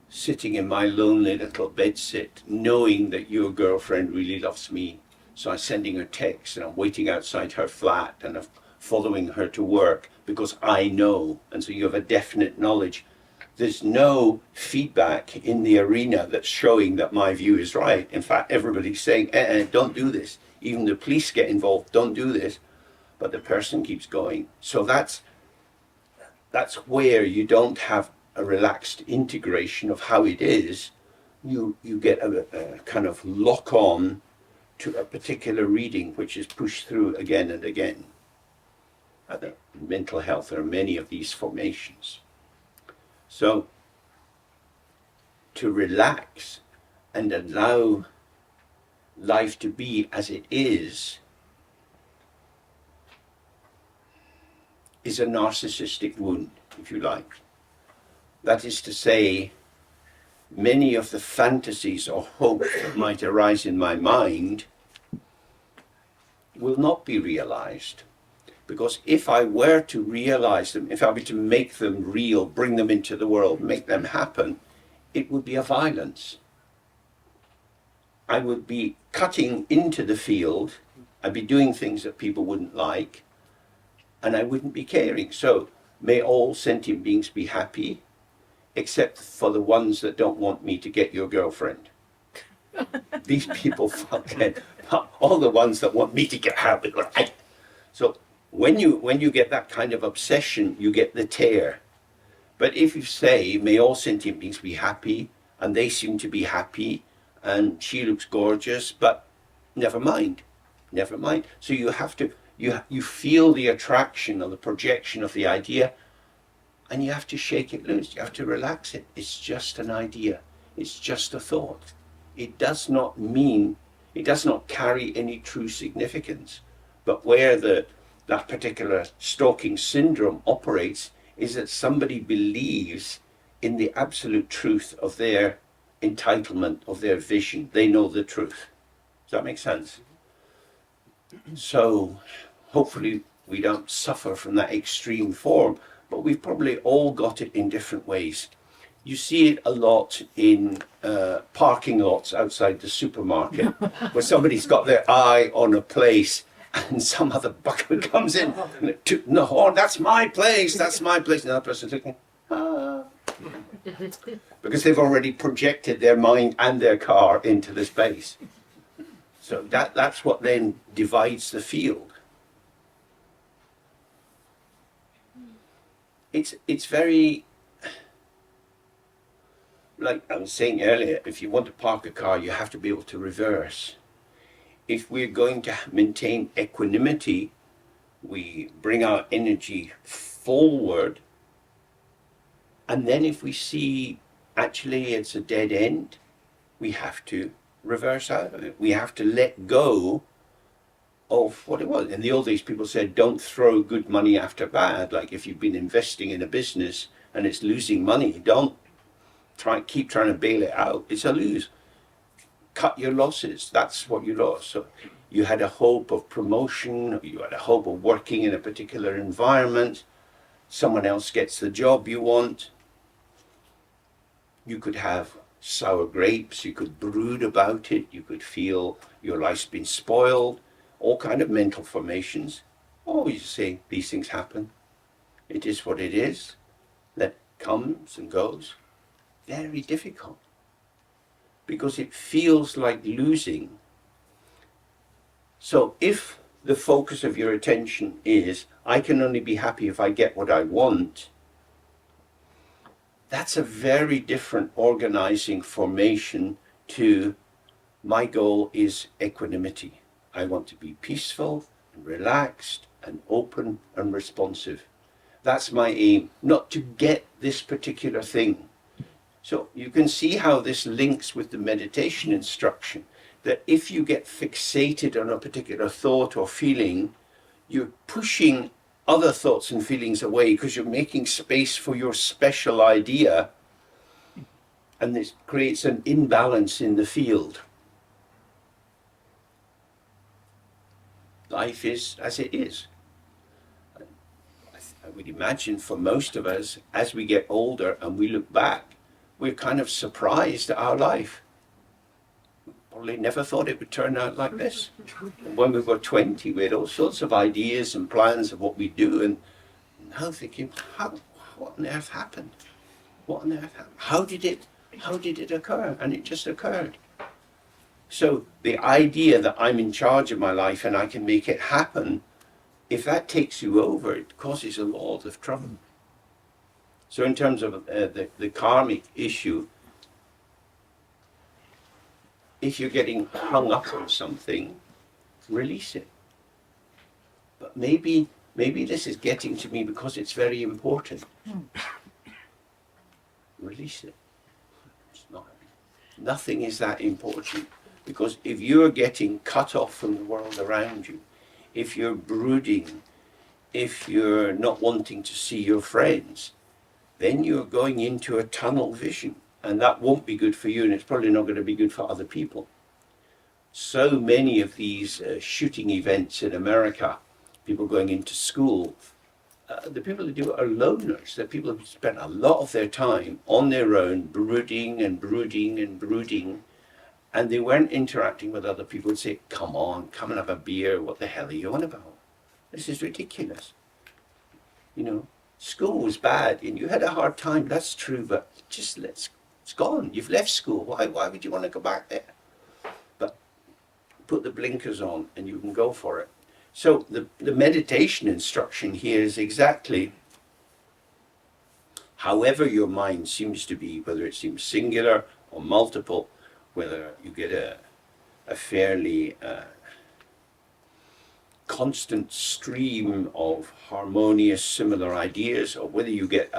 sitting in my lonely little bedsit, knowing that your girlfriend really loves me. So I'm sending her texts and I'm waiting outside her flat and I'm following her to work because I know. And so you have a definite knowledge. There's no feedback in the arena that's showing that my view is right. In fact, everybody's saying, don't do this. Even the police get involved, don't do this. But the person keeps going. So that's where you don't have a relaxed integration of how it is. You get a kind of lock on to a particular reading which is pushed through again and again. In mental health, there are many of these formations. So to relax and allow life to be as it is a narcissistic wound, if you like. That is to say, many of the fantasies or hopes that might arise in my mind will not be realized. Because if I were to realize them, if I were to make them real, bring them into the world, make them happen, it would be a violence. I would be cutting into the field, I'd be doing things that people wouldn't like, and I wouldn't be caring. So may all sentient beings be happy, except for the ones that don't want me to get your girlfriend. These people fucking, all the ones that want me to get her. So when you get that kind of obsession, you get the tear. But if you say, may all sentient beings be happy, and they seem to be happy, and she looks gorgeous, but never mind. So you have to, you feel the attraction or the projection of the idea, and you have to shake it loose. You have to relax it. It's just an idea. It's just a thought. It does not carry any true significance. But where that particular stalking syndrome operates is that somebody believes in the absolute truth of their entitlement, of their vision. They know the truth. Does that make sense? So hopefully we don't suffer from that extreme form, but we've probably all got it in different ways. You see it a lot in parking lots outside the supermarket, where somebody's got their eye on a place and some other bucket comes in and tooting the horn, that's my place, that's my place. And the other person's looking, ah. Because they've already projected their mind and their car into the space. So that's what then divides the field. It's very, like I was saying earlier, if you want to park a car, you have to be able to reverse. If we're going to maintain equanimity, we bring our energy forward, and then if we see actually it's a dead end, we have to reverse out of it. We have to let go of what it was. In the old days, people said, don't throw good money after bad. Like if you've been investing in a business and it's losing money, don't keep trying to bail it out. It's a lose. Cut your losses. That's what you lost. So you had a hope of promotion, you had a hope of working in a particular environment, someone else gets the job you want. You could have sour grapes, you could brood about it, you could feel your life's been spoiled, all kind of mental formations. Oh, you say, these things happen. It is what it is. That comes and goes. Very difficult. Because it feels like losing. So if the focus of your attention is, I can only be happy if I get what I want, that's a very different organizing formation to my goal is equanimity. I want to be peaceful and relaxed and open and responsive. That's my aim, not to get this particular thing. So you can see how this links with the meditation instruction, that if you get fixated on a particular thought or feeling, you're pushing other thoughts and feelings away because you're making space for your special idea, and this creates an imbalance in the field. Life is as it is. I would imagine for most of us, as we get older and we look back, we're kind of surprised at our life. Probably never thought it would turn out like this. When we were 20, we had all sorts of ideas and plans of what we do, and now thinking, what on earth happened? What on earth happened? How did it occur? And it just occurred. So the idea that I'm in charge of my life and I can make it happen, if that takes you over, it causes a lot of trouble. So in terms of the karmic issue, if you're getting hung up on something, release it. But maybe this is getting to me because it's very important. Release it. It's not. Nothing is that important. Because if you're getting cut off from the world around you, if you're brooding, if you're not wanting to see your friends, then you're going into a tunnel vision. And that won't be good for you, and it's probably not going to be good for other people. So many of these shooting events in America, people going into school, the people who do it are loners. They're people who spend a lot of their time on their own, brooding and brooding and brooding, and they weren't interacting with other people and say, come on, come and have a beer, what the hell are you on about? This is ridiculous. You know, school was bad, and you had a hard time, that's true, but just it's gone. You've left school. Why would you want to go back there? But put the blinkers on and you can go for it. So the meditation instruction here is exactly however your mind seems to be, whether it seems singular or multiple, whether you get a fairly constant stream of harmonious similar ideas, or whether you get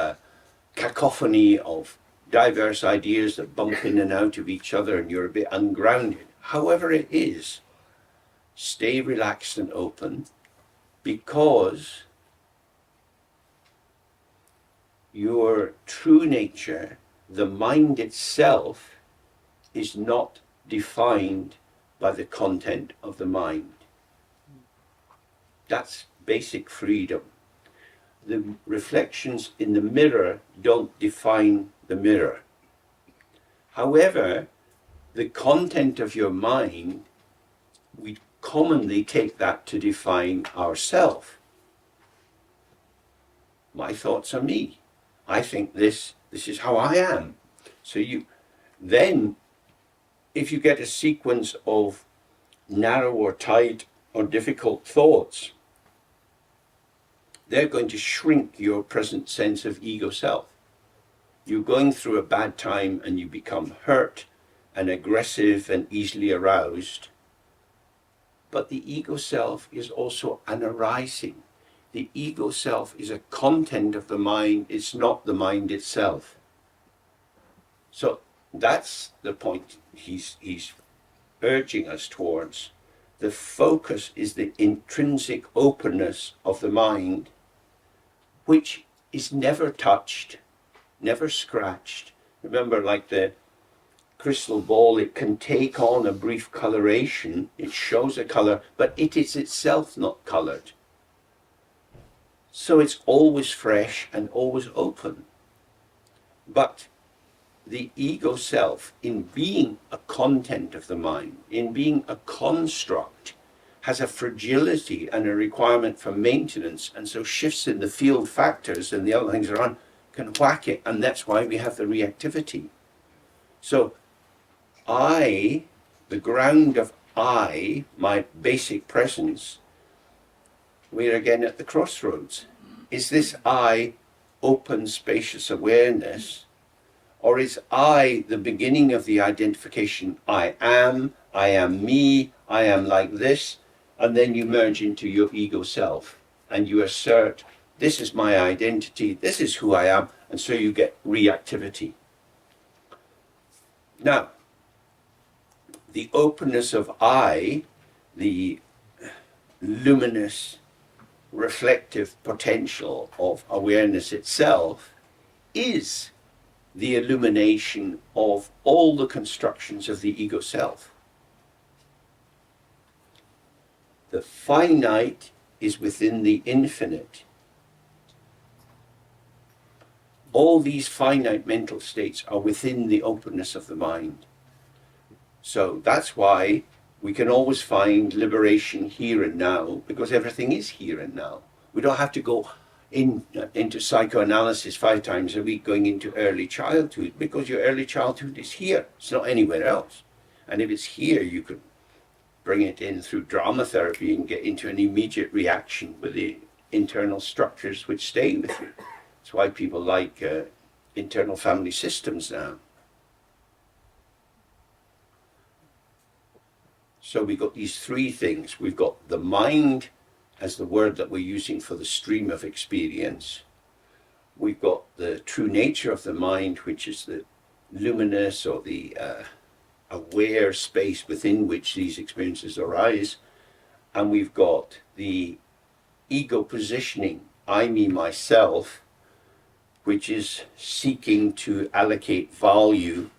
cacophony of diverse ideas that bump in and out of each other and you're a bit ungrounded. However it is, stay relaxed and open, because your true nature, the mind itself, is not defined by the content of the mind. That's basic freedom. The reflections in the mirror don't define the mirror. However, the content of your mind, we commonly take that to define ourself. My thoughts are me. I think this is how I am. So then, if you get a sequence of narrow or tight or difficult thoughts, they're going to shrink your present sense of ego self. You're going through a bad time and you become hurt and aggressive and easily aroused. But the ego self is also an arising. The ego self is a content of the mind, it's not the mind itself. So that's the point he's urging us towards. The focus is the intrinsic openness of the mind, which is never touched, never scratched. Remember, like the crystal ball, it can take on a brief coloration, it shows a color, but it is itself not colored. So it's always fresh and always open. But the ego self, in being a content of the mind, in being a construct, has a fragility and a requirement for maintenance, and so shifts in the field factors and the other things around can whack it, and that's why we have the reactivity. So I, the ground of I, my basic presence, we're again at the crossroads. Is this I open, spacious awareness, or is I the beginning of the identification? I am me, I am like this, and then you merge into your ego self and you assert, this is my identity, this is who I am, and so you get reactivity. Now, the openness of I, the luminous, reflective potential of awareness itself, is the illumination of all the constructions of the ego self. The finite is within the infinite. All these finite mental states are within the openness of the mind. So that's why we can always find liberation here and now, because everything is here and now. We don't have to go into psychoanalysis 5 times a week, going into early childhood, because your early childhood is here. It's not anywhere else. And if it's here, you can bring it in through drama therapy and get into an immediate reaction with the internal structures which stay with you. That's why people like internal family systems now. So we've got these 3 things. We've got the mind as the word that we're using for the stream of experience. We've got the true nature of the mind, which is the luminous or the aware space within which these experiences arise. And we've got the ego positioning, I, me, myself, which is seeking to allocate value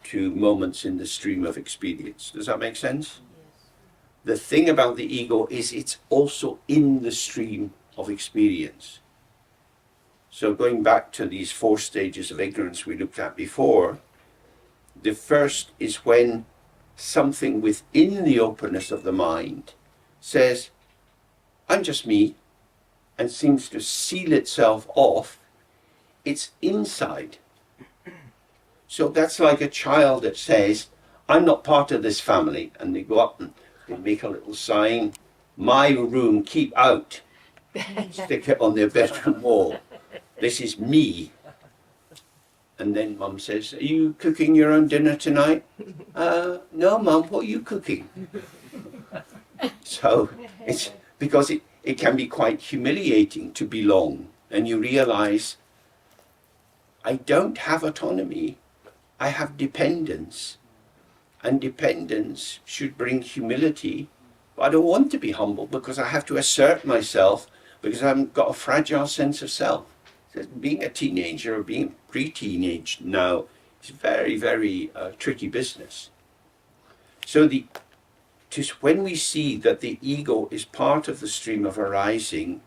to moments in the stream of experience. Does that make sense? The thing about the ego is it's also in the stream of experience. So going back to these 4 stages of ignorance we looked at before, the first is when something within the openness of the mind says, I'm just me, and seems to seal itself off. It's inside. So that's like a child that says, I'm not part of this family, and they go up and they make a little sign, my room, keep out. Stick it on their bedroom wall. This is me. And then Mum says, are you cooking your own dinner tonight? No, Mum, what are you cooking? So it's because it can be quite humiliating to belong, and you realize I don't have autonomy, I have dependence. And dependence should bring humility. But I don't want to be humble because I have to assert myself because I've got a fragile sense of self. So being a teenager or being pre-teenage now is very, very tricky business. So when we see that the ego is part of the stream of arising,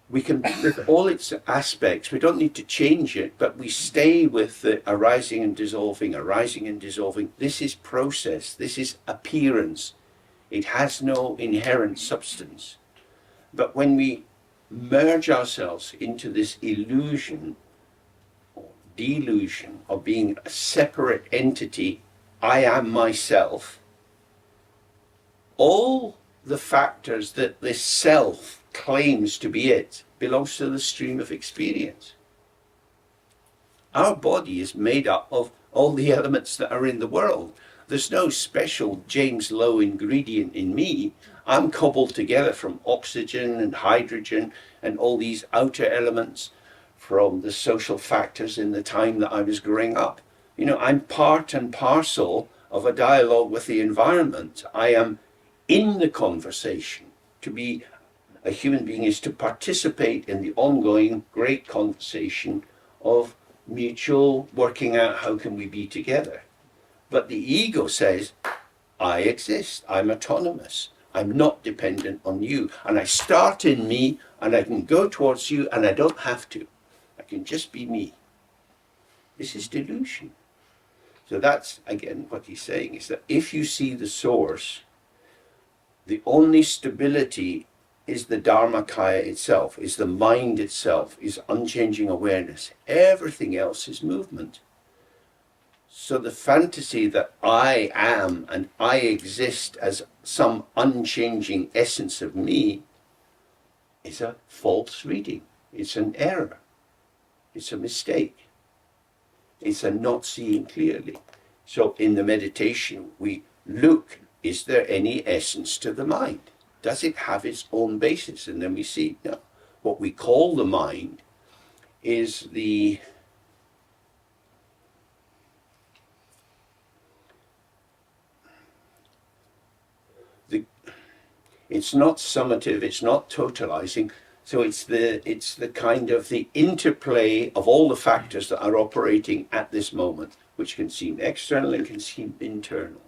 we can, with all its aspects, we don't need to change it, but we stay with the arising and dissolving, arising and dissolving. This is process, this is appearance. It has no inherent substance. But when we merge ourselves into this illusion or delusion of being a separate entity, I am myself, all the factors that this self claims to be it belongs to the stream of experience. Our body is made up of all the elements that are in the world. There's no special James Lowe ingredient in me. I'm cobbled together from oxygen and hydrogen and all these outer elements from the social factors in the time that I was growing up. You know, I'm part and parcel of a dialogue with the environment. I am in the conversation. To be a human being is to participate in the ongoing great conversation of mutual working out how can we be together. But the ego says, I exist, I'm autonomous, I'm not dependent on you, and I start in me and I can go towards you and I don't have to. I can just be me. This is delusion. So that's, again, what he's saying is that if you see the source, the only stability is the Dharmakaya itself, is the mind itself, is unchanging awareness. Everything else is movement. So the fantasy that I am and I exist as some unchanging essence of me is a false reading. It's an error. It's a mistake. It's a not seeing clearly. So in the meditation, we look, is there any essence to the mind? Does it have its own basis? And then we see, no, what we call the mind is it's not summative, it's not totalizing, so it's the kind of the interplay of all the factors that are operating at this moment, which can seem external and can seem internal.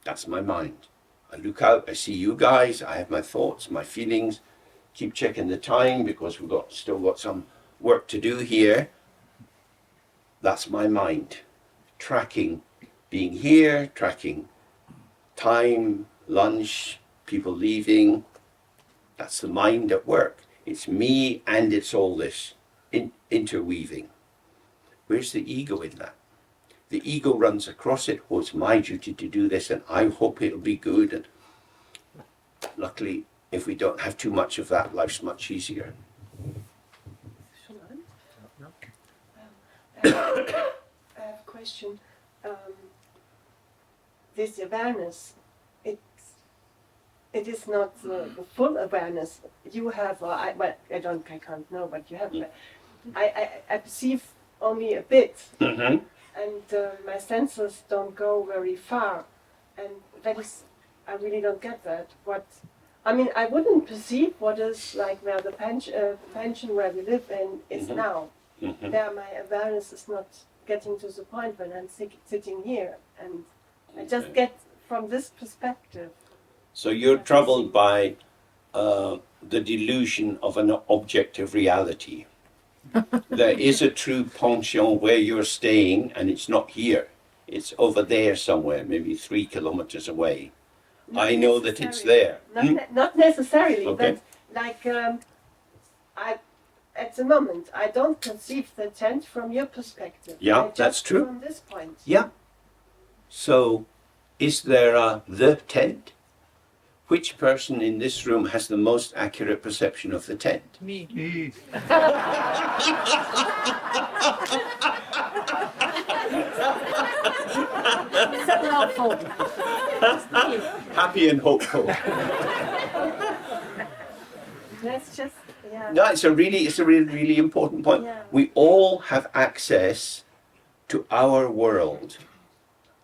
That's my mind. I look out, I see you guys, I have my thoughts, my feelings, keep checking the time because we've still got some work to do here. That's my mind. Tracking being here, tracking time, lunch, people leaving. That's the mind at work. It's me and it's all this interweaving. Where's the ego in that? The ego runs across it. Oh, it's my duty to do this and I hope it'll be good. And luckily, if we don't have too much of that, life's much easier.
I have a question. This awareness, it is not the full awareness you have. Or I can't know what you have. But I perceive only a bit.
Mm-hmm.
And my senses don't go very far, and that is, I really don't get that. I wouldn't perceive what is like where the pension where we live in is now.
Mm-hmm.
There, my awareness is not getting to the point when I'm sitting here, and I just get from this perspective.
So you're troubled by the delusion of an objective reality. There is a true pension where you're staying and it's not here. It's over there somewhere, maybe 3 kilometers away. I know that it's there.
Not necessarily,
Okay.
but like at the moment, I don't perceive the tent from your perspective.
Yeah,
I just
that's true.
From this point.
Yeah. So, is there the tent? Which person in this room has the most accurate perception of the tent?
Me. So helpful.
Happy and hopeful.
That's just, yeah.
No, it's a really important point.
Yeah.
We all have access to our world.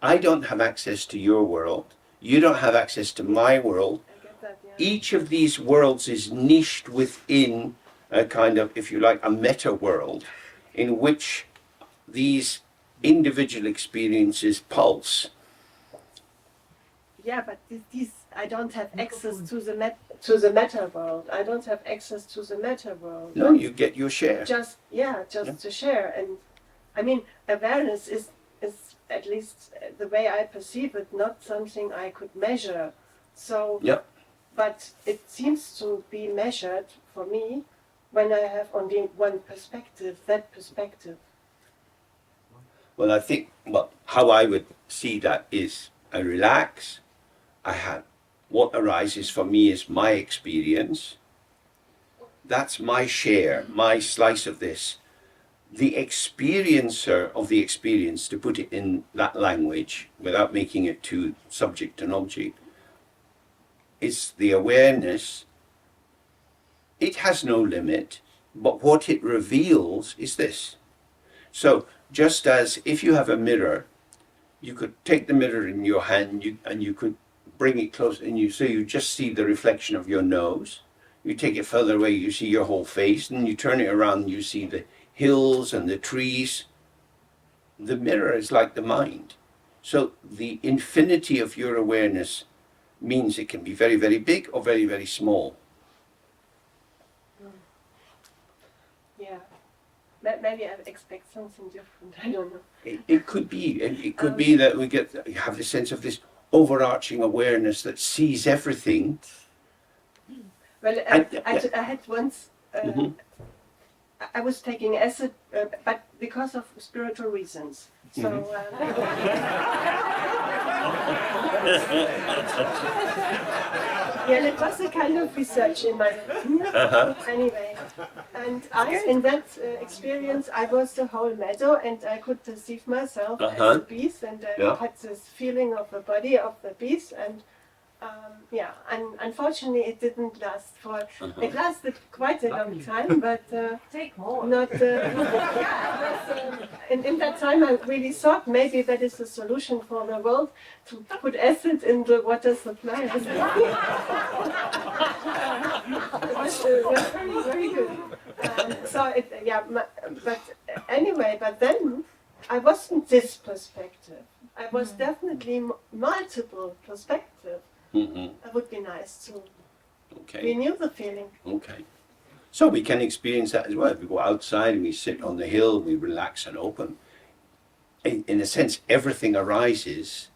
I don't have access to your world. You don't have access to my world.
I get that, yeah.
Each of these worlds is niched within a kind of, if you like, a meta world in which these individual experiences pulse.
Yeah, but these I don't have access to the meta world. I don't have access to the meta world.
No, you get your share.
Just to share. And I mean, awareness is at least the way I perceive it, not something I could measure. So,
yeah.
But it seems to be measured for me when I have only one perspective, that perspective.
Well, I think, how I would see that is I relax, I have, what arises for me is my experience. That's my share, my slice of this. The experiencer of the experience, to put it in that language, without making it too subject and object, is the awareness. It has no limit, but what it reveals is this. So, just as if you have a mirror, you could take the mirror in your hand and you could bring it close, and you just see the reflection of your nose. You take it further away, you see your whole face, and you turn it around and you see the hills and the trees. The mirror is like the mind. So the infinity of your awareness means it can be very, very big or very, very small.
Yeah. Maybe I expect something different. I don't know.
It could be. It could be that we have the sense of this overarching awareness that sees everything.
Well, I had once.
Mm-hmm.
I was taking acid, but because of spiritual reasons. So. Yeah, it was a kind of research in my anyway. And in that experience, I was the whole meadow, and I could perceive myself as a beast, and I had this feeling of the body of the beast, and and unfortunately, it didn't last for. It lasted quite a long time, but
take more.
Not. In that time, I really thought maybe that is the solution for the world, to put acid in the water supply. It was very, very good. But anyway, but then I wasn't this perspective. I was definitely multiple perspective. It would be nice to renew the feeling.
Okay. So we can experience that as well. We go outside and we sit on the hill, we relax and open. In a sense, everything arises,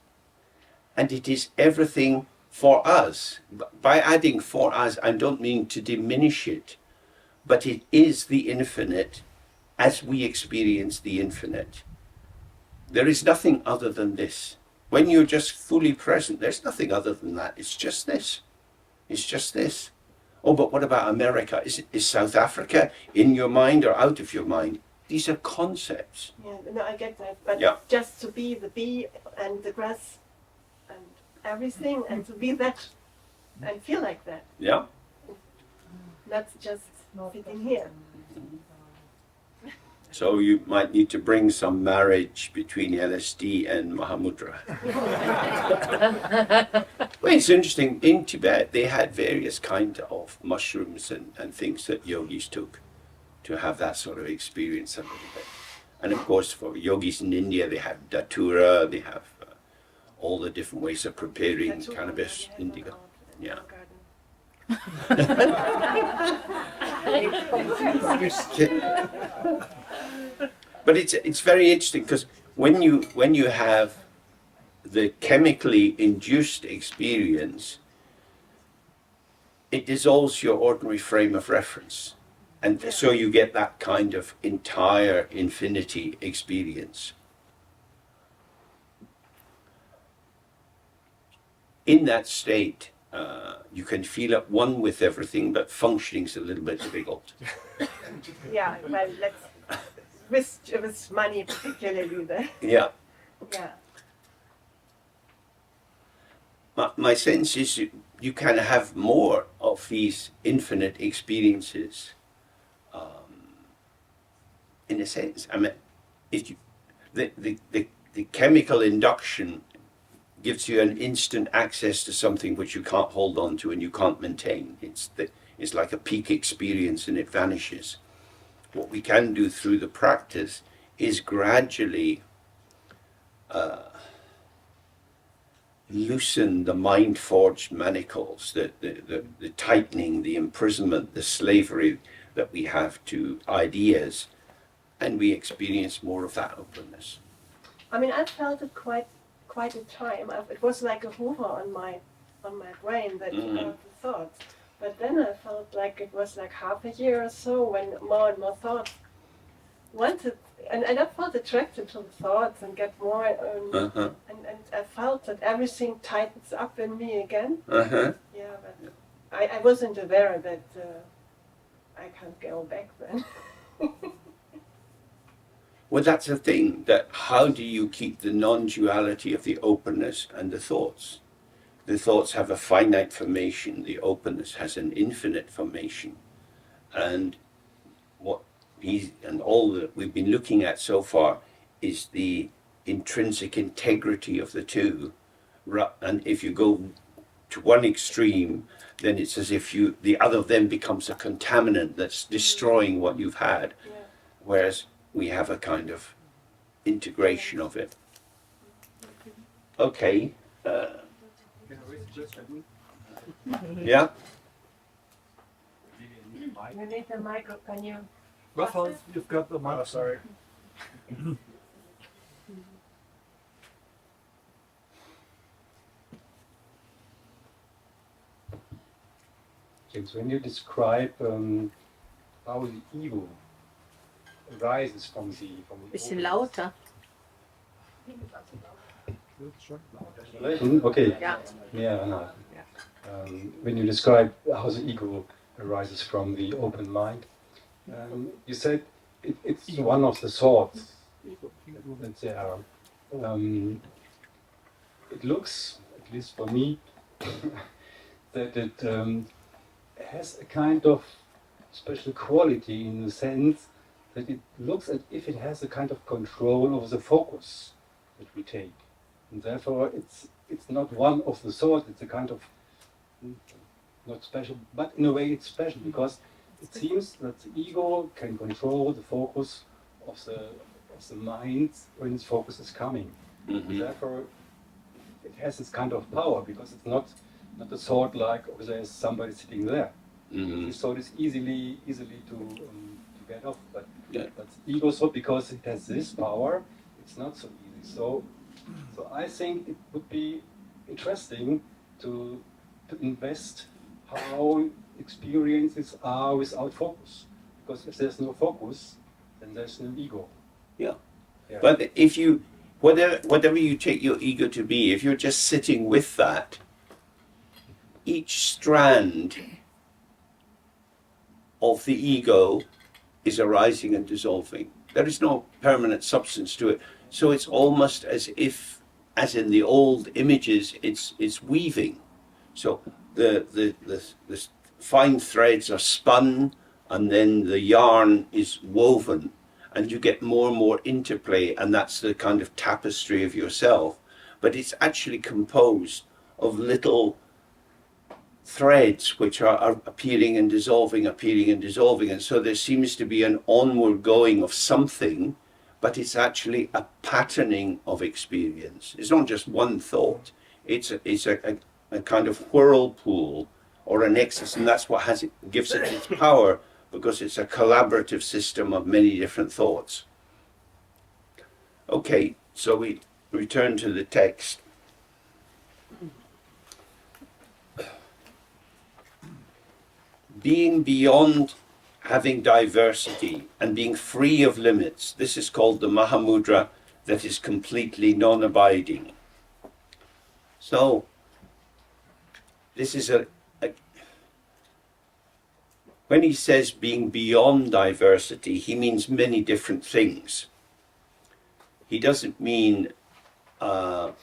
and it is everything for us. By adding for us, I don't mean to diminish it, but it is the infinite as we experience the infinite. There is nothing other than this. When you're just fully present, there's nothing other than that. It's just this. It's just this. Oh, but what about America? Is South Africa in your mind or out of your mind? These are concepts.
Yeah, no, I get that. But just to be the bee and the grass and everything, and to be that and feel like that.
Yeah.
Not just sitting here.
So you might need to bring some marriage between LSD and Mahamudra. Well, it's interesting. In Tibet, they had various kinds of mushrooms and things that yogis took to have that sort of experience a little bit. And of course, for yogis in India, they have datura, they have all the different ways of preparing cannabis, indica. Yeah. But it's very interesting, because when you have the chemically induced experience, it dissolves your ordinary frame of reference, and so you get that kind of entire infinity experience. In that state, you can feel at one with everything, but functioning's a little bit difficult.
Yeah, well, with money particularly there.
Yeah.
Yeah.
My sense is you can have more of these infinite experiences, in a sense, I mean, the chemical induction gives you an instant access to something which you can't hold on to and you can't maintain. It's like a peak experience and it vanishes. What we can do through the practice is gradually loosen the mind-forged manacles, the tightening, the imprisonment, the slavery that we have to ideas, and we experience more of that openness.
I mean, I felt it quite a time. It was like a hoover on my brain that the thoughts. But then I felt like it was like half a year or so when more and more thoughts wanted, and I felt attracted to the thoughts and get more, and I felt that everything tightens up in me again. Yeah, but I wasn't aware that I can't go back then.
Well, that's the thing, that how do you keep the non-duality of the openness and the thoughts? The thoughts have a finite formation, the openness has an infinite formation. And all that we've been looking at so far is the intrinsic integrity of the two. And if you go to one extreme, then it's as if the other then becomes a contaminant that's destroying what you've had. Yeah. Whereas we have a kind of integration of it. Okay. Yeah?
You need the micro, can you?
Raphael, you've got the mic.
Oh, sorry.
James, when you describe how the ego arises from the
Bisschen lauter.
Okay.
Yeah.
Yeah, no. When you describe how the ego arises from the open mind, you said it's one of the thoughts that there are. It looks, at least for me, that it has a kind of special quality in the sense that it looks as if it has a kind of control over the focus that we take. And therefore it's not one of the thoughts, it's a kind of, not special, but in a way it's special because it seems that the ego can control the focus of the mind when its focus is coming. And therefore it has this kind of power because it's not a thought like, oh, there's somebody sitting there. This thought is easily to get off, but ego thought, because it has this power, it's not so easy. So I think it would be interesting to invest how experiences are without focus, because if there's no focus, then there's no ego.
Yeah. But if you, whatever you take your ego to be, if you're just sitting with that, each strand of the ego is arising and dissolving. There is no permanent substance to it. So it's almost as if, as in the old images, it's weaving. So the fine threads are spun and then the yarn is woven and you get more and more interplay, and that's the kind of tapestry of yourself. But it's actually composed of little threads which are appearing and dissolving, and so there seems to be an onward going of something, but it's actually a patterning of experience. It's not just one thought, it's a kind of whirlpool or a nexus, and that's what gives it its power, because it's a collaborative system of many different thoughts. Okay, so we return to the text. Being beyond having diversity and being free of limits, this is called the Mahamudra that is completely non-abiding. So, this is when he says being beyond diversity, he means many different things. He doesn't mean the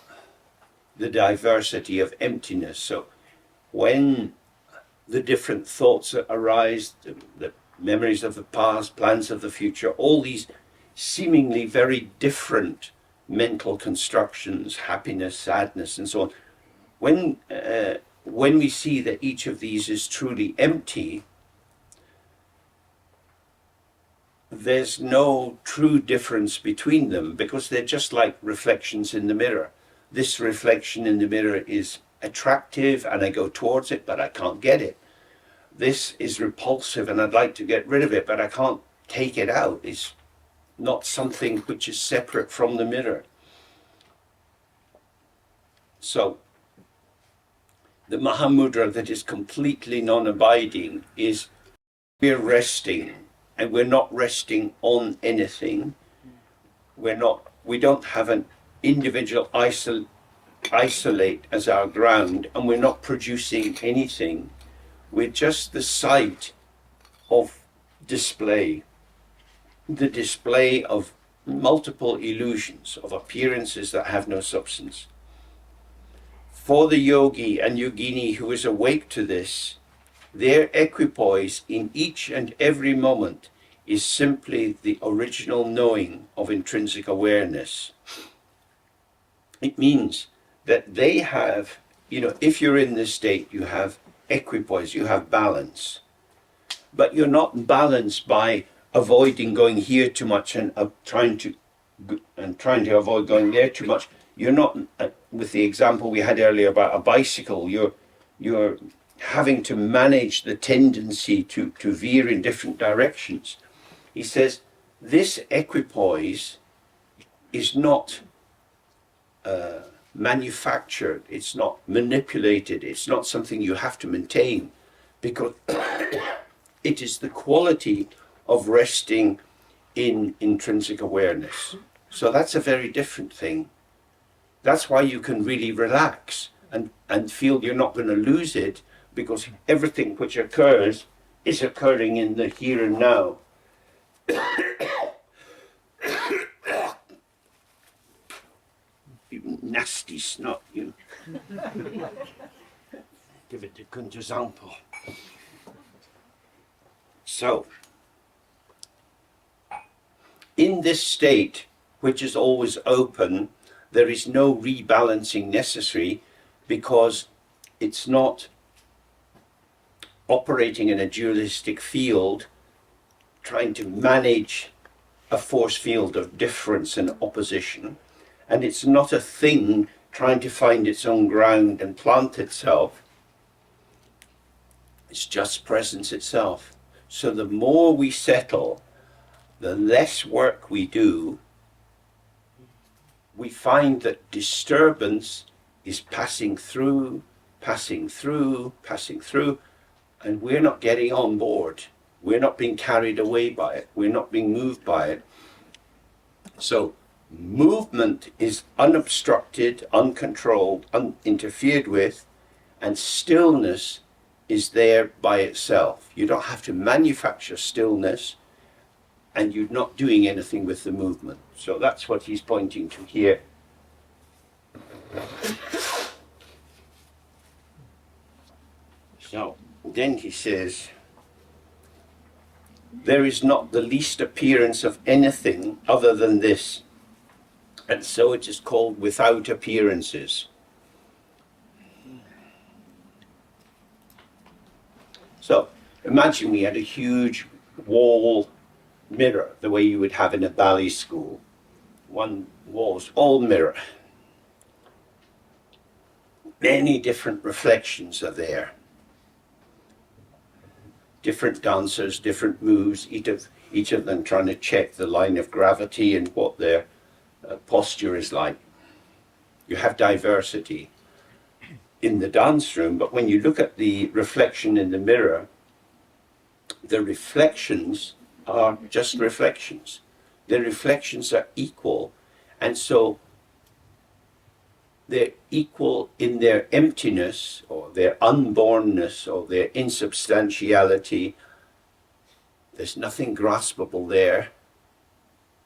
diversity of emptiness. So, when the different thoughts that arise, the memories of the past, plans of the future, all these seemingly very different mental constructions, happiness, sadness, and so on. When we see that each of these is truly empty, there's no true difference between them, because they're just like reflections in the mirror. This reflection in the mirror is attractive and I go towards it, but I can't get it. This is repulsive and I'd like to get rid of it, but I can't take it out. It's not something which is separate from the mirror. So the Mahamudra that is completely non-abiding is we're resting, and we're not resting on anything. We don't have an individual isolate as our ground, and we're not producing anything. We're just the site of display, the display of multiple illusions, of appearances that have no substance. For the yogi and yogini who is awake to this, their equipoise in each and every moment is simply the original knowing of intrinsic awareness. It means that they have, if you're in this state, you have equipoise, you have balance. But you're not balanced by avoiding going here too much and trying to avoid going there too much. You're not, with the example we had earlier about a bicycle, you're having to manage the tendency to veer in different directions. He says this equipoise is not manufactured, it's not manipulated, it's not something you have to maintain, because it is the quality of resting in intrinsic awareness. So that's a very different thing. That's why you can really relax and feel you're not going to lose it, because everything which occurs is occurring in the here and now. You nasty snot, you. Give it a good example. So, in this state, which is always open, there is no rebalancing necessary, because it's not operating in a dualistic field, trying to manage a force field of difference and opposition, and it's not a thing trying to find its own ground and plant itself. It's just presence itself. So the more we settle, the less work we do, we find that disturbance is passing through, and we're not getting on board. We're not being carried away by it. We're not being moved by it. So movement is unobstructed, uncontrolled, uninterfered with, and stillness is there by itself. You don't have to manufacture stillness, and you're not doing anything with the movement. So that's what he's pointing to here. So then he says, there is not the least appearance of anything other than this, and so it is called without appearances. So imagine we had a huge wall mirror, the way you would have in a ballet school. One wall's all mirror. Many different reflections are there. Different dancers, different moves, each of them trying to check the line of gravity and what their posture is like. You have diversity in the dance room, but when you look at the reflection in the mirror, the reflections are just reflections. The reflections are equal, and so they're equal in their emptiness or their unbornness or their insubstantiality. There's nothing graspable there.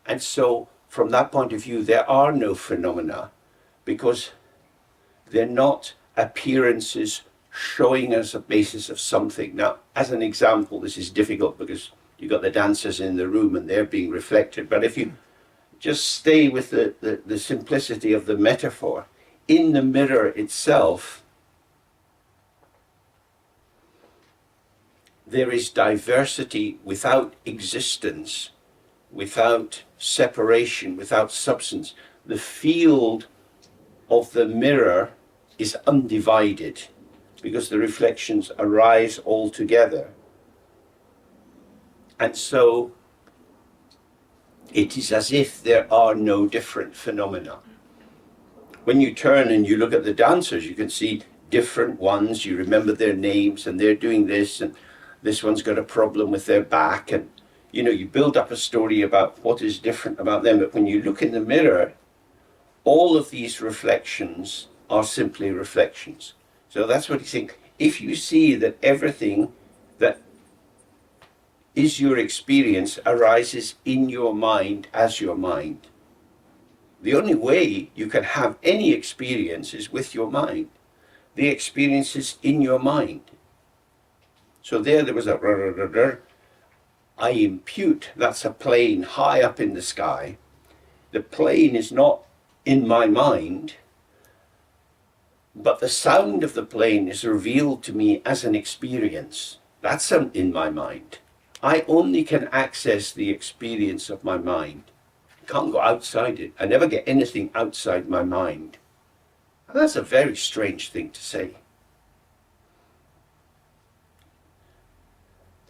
And so from that point of view, there are no phenomena, because they're not appearances showing us a basis of something. Now, as an example, this is difficult because you've got the dancers in the room and they're being reflected. But if you just stay with the simplicity of the metaphor, in the mirror itself, there is diversity without existence, without separation, without substance. The field of the mirror is undivided because the reflections arise all together. And so it is as if there are no different phenomena. When you turn and you look at the dancers, you can see different ones. You remember their names and they're doing this and this one's got a problem with their back. And, you know, you build up a story about what is different about them. But when you look in the mirror, all of these reflections are simply reflections. So that's what he's saying. If you see that everything that is your experience arises in your mind as your mind, the only way you can have any experience is with your mind. The experience is in your mind. So there was a I impute, that's a plane high up in the sky. The plane is not in my mind, but the sound of the plane is revealed to me as an experience. That's in my mind. I only can access the experience of my mind. I can't go outside it. I never get anything outside my mind. And that's a very strange thing to say.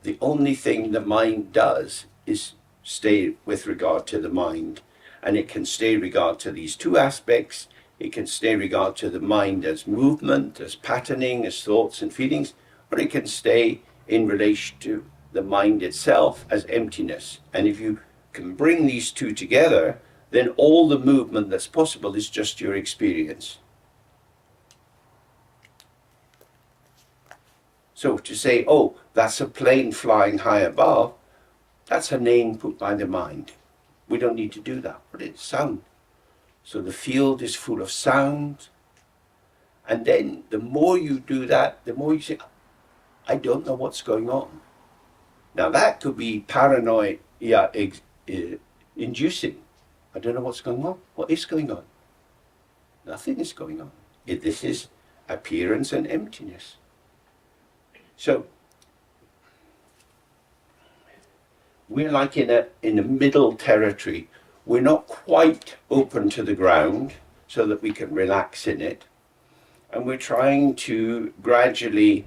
The only thing the mind does is stay with regard to the mind. And it can stay regard to these two aspects. It can stay regard to the mind as movement, as patterning, as thoughts and feelings, or it can stay in relation to the mind itself as emptiness. And if you can bring these two together, then all the movement that's possible is just your experience. So to say, oh, that's a plane flying high above, that's a name put by the mind. We don't need to do that, but it's sound. So the field is full of sound. And then the more you do that, the more you say, I don't know what's going on. Now that could be paranoia inducing. I don't know what's going on. What is going on? Nothing is going on. This is appearance and emptiness. So we're like in a middle territory. We're not quite open to the ground so that we can relax in it. And we're trying to gradually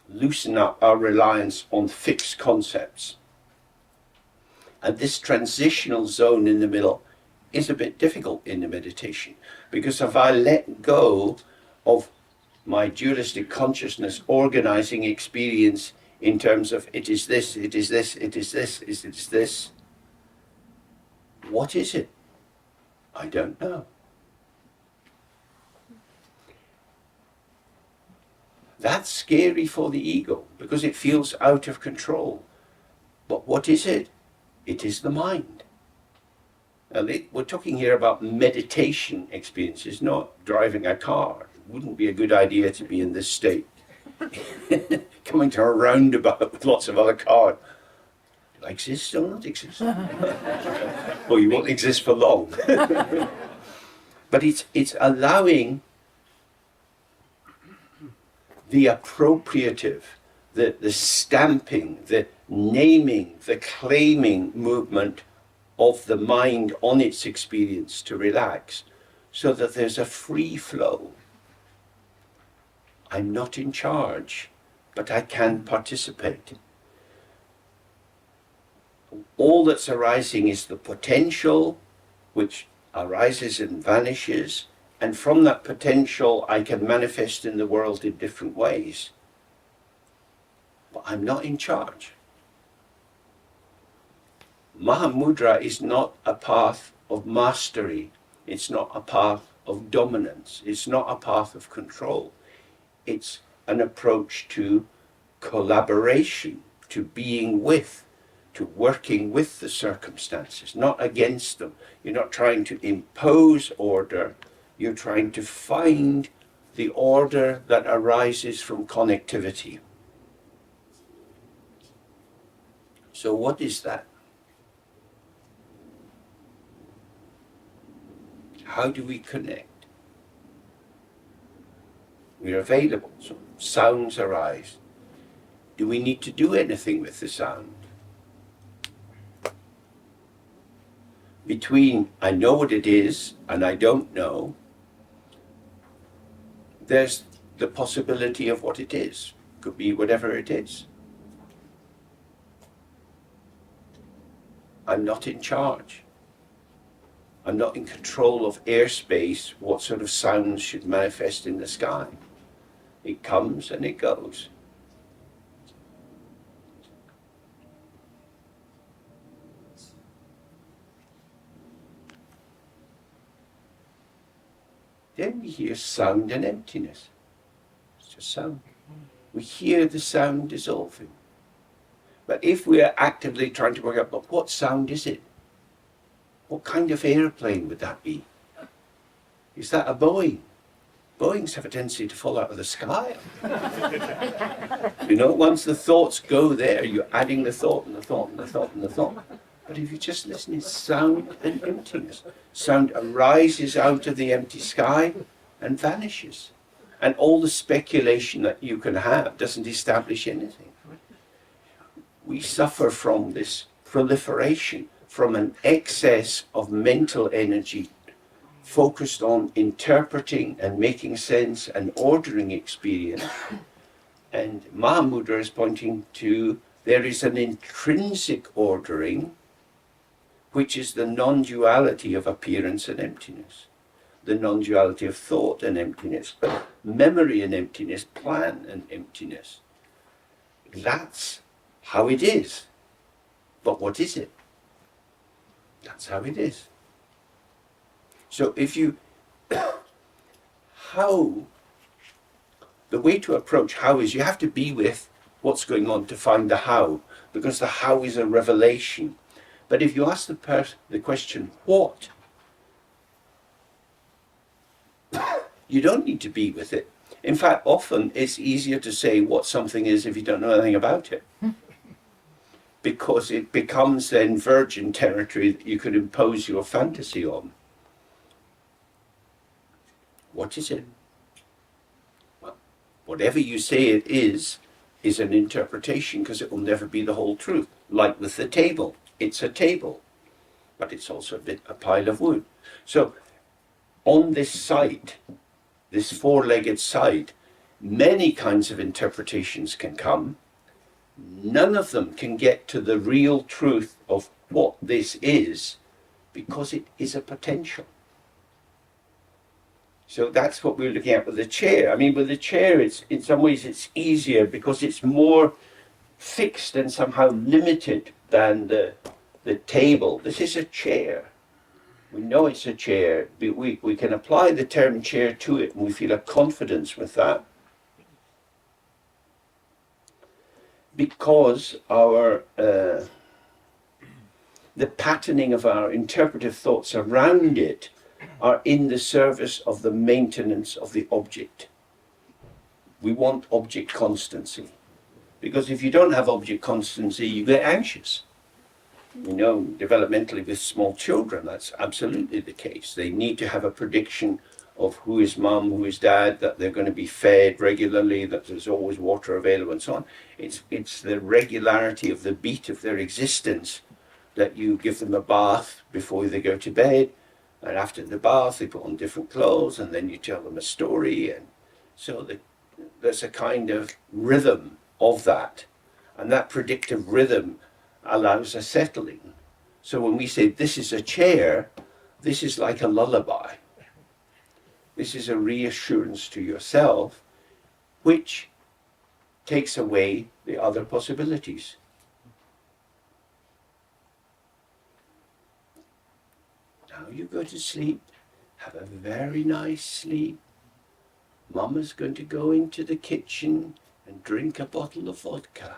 loosen up our reliance on fixed concepts. And this transitional zone in the middle is a bit difficult in the meditation, because if I let go of my dualistic consciousness organizing experience in terms of it is this, it is this, it is this, it is this, what is it? I don't know. That's scary for the ego because it feels out of control. But what is it? It is the mind. Now, we're talking here about meditation experiences, not driving a car. It wouldn't be a good idea to be in this state. Coming to a roundabout with lots of other cars. Do I exist or not exist? Well, you won't exist for long. But it's allowing the appropriative, the stamping, the naming, the claiming movement of the mind on its experience to relax, so that there's a free flow. I'm not in charge, but I can participate. All that's arising is the potential, which arises and vanishes, and from that potential I can manifest in the world in different ways. But I'm not in charge. Mahamudra is not a path of mastery. It's not a path of dominance. It's not a path of control. It's an approach to collaboration, to being with, to working with the circumstances, not against them. You're not trying to impose order. You're trying to find the order that arises from connectivity. So what is that? How do we connect? We're available, so sounds arise. Do we need to do anything with the sound? Between I know what it is and I don't know, there's the possibility of what it is. Could be whatever it is. I'm not in charge. I'm not in control of airspace, what sort of sounds should manifest in the sky. It comes and it goes. Then we hear sound and emptiness. It's just sound. We hear the sound dissolving. But if we are actively trying to work out, but what sound is it? What kind of airplane would that be? Is that a Boeing? Boeings have a tendency to fall out of the sky. You know, once the thoughts go there, you're adding the thought and the thought and the thought and the thought. But if you just listen, it's sound and emptiness. Sound arises out of the empty sky and vanishes. And all the speculation that you can have doesn't establish anything. We suffer from this proliferation, from an excess of mental energy focused on interpreting and making sense and ordering experience. And Mahamudra is pointing to there is an intrinsic ordering, which is the non-duality of appearance and emptiness, the non-duality of thought and emptiness, memory and emptiness, plan and emptiness. That's how it is. But what is it? That's how it is. So if you, how, the way to approach how is you have to be with what's going on to find the how, because the how is a revelation. But if you ask the question, what? You don't need to be with it. In fact, often it's easier to say what something is if you don't know anything about it. Because it becomes then virgin territory that you could impose your fantasy on. What is it? Well, whatever you say it is an interpretation, because it will never be the whole truth. Like with the table. It's a table, but it's also a pile of wood. So on this site, this four-legged site, many kinds of interpretations can come. None of them can get to the real truth of what this is, because it is a potential. So that's what we're looking at with the chair. I mean, with the chair, it's in some ways it's easier because it's more fixed and somehow limited than the table. This is a chair. We know it's a chair. We can apply the term chair to it, and we feel a confidence with that. Because the patterning of our interpretive thoughts around it are in the service of the maintenance of the object. We want object constancy. Because if you don't have object constancy, you get anxious. You know, developmentally with small children, that's absolutely the case. They need to have a prediction of who is mum, who is dad, that they're going to be fed regularly, that there's always water available and so on. It's the regularity of the beat of their existence that you give them a bath before they go to bed, and after the bath they put on different clothes, and then you tell them a story, and so there's a kind of rhythm of that, and that predictive rhythm allows a settling. So when we say this is a chair, this is like a lullaby. This is a reassurance to yourself, which takes away the other possibilities. Now you go to sleep, have a very nice sleep. Mama's going to go into the kitchen and drink a bottle of vodka.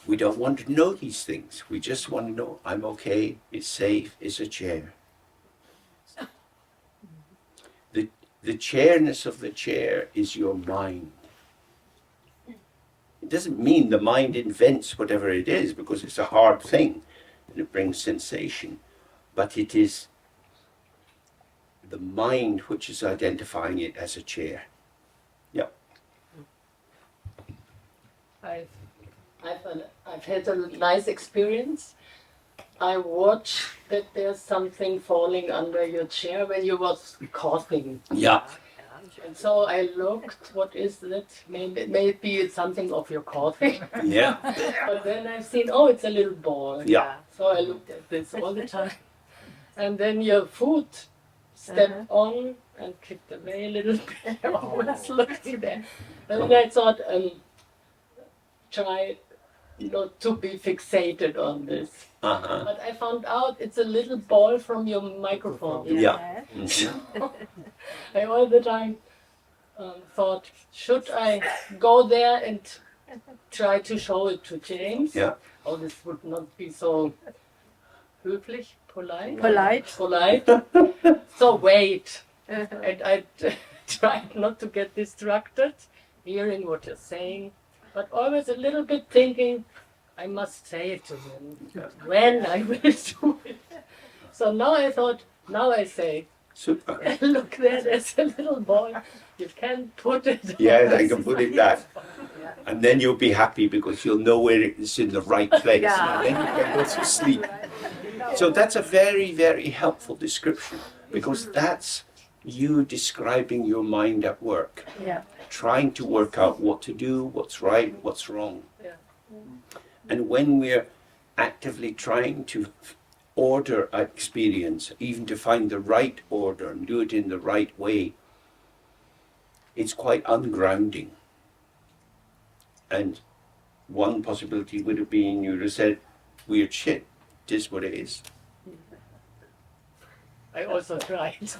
We don't want to know these things. We just want to know, I'm okay, it's safe, it's a chair. The chairness of the chair is your mind. It doesn't mean the mind invents whatever it is, because it's a hard thing and it brings sensation. But it is the mind which is identifying it as a chair. Yeah.
I've had a nice experience. I watched that there's something falling under your chair when you was coughing.
Yeah.
And so I looked, what is that? Maybe it's something of your coughing.
Yeah.
But then I've seen, oh, it's a little ball.
Yeah.
So I looked at this all the time. And then your foot stepped on and kicked away a little bit. I always looking there. And then I thought, try not to be fixated on this.
Uh-huh.
But I found out it's a little ball from your microphone.
Yeah.
I all the time thought, should I go there and try to show it to James?
Yeah.
Oh, this would not be so höflich, polite.
Polite.
So wait. And I tried not to get distracted, hearing what you're saying, but always a little bit thinking, I must say it to him. When I will do it. So now I thought, now I say,
Super.
look there's a little ball. You can put it.
Yeah, I can put it back. And then you'll be happy because you'll know where it's in the right place.
Yeah.
And then you can go to sleep. So that's a very, very helpful description, because that's you describing your mind at work.
Yeah.
Trying to work out what to do, what's right, what's wrong.
Yeah.
And when we're actively trying to order our experience, even to find the right order and do it in the right way, it's quite ungrounding. And one possibility would have been you would have said, weird shit, it is what it is.
I also tried.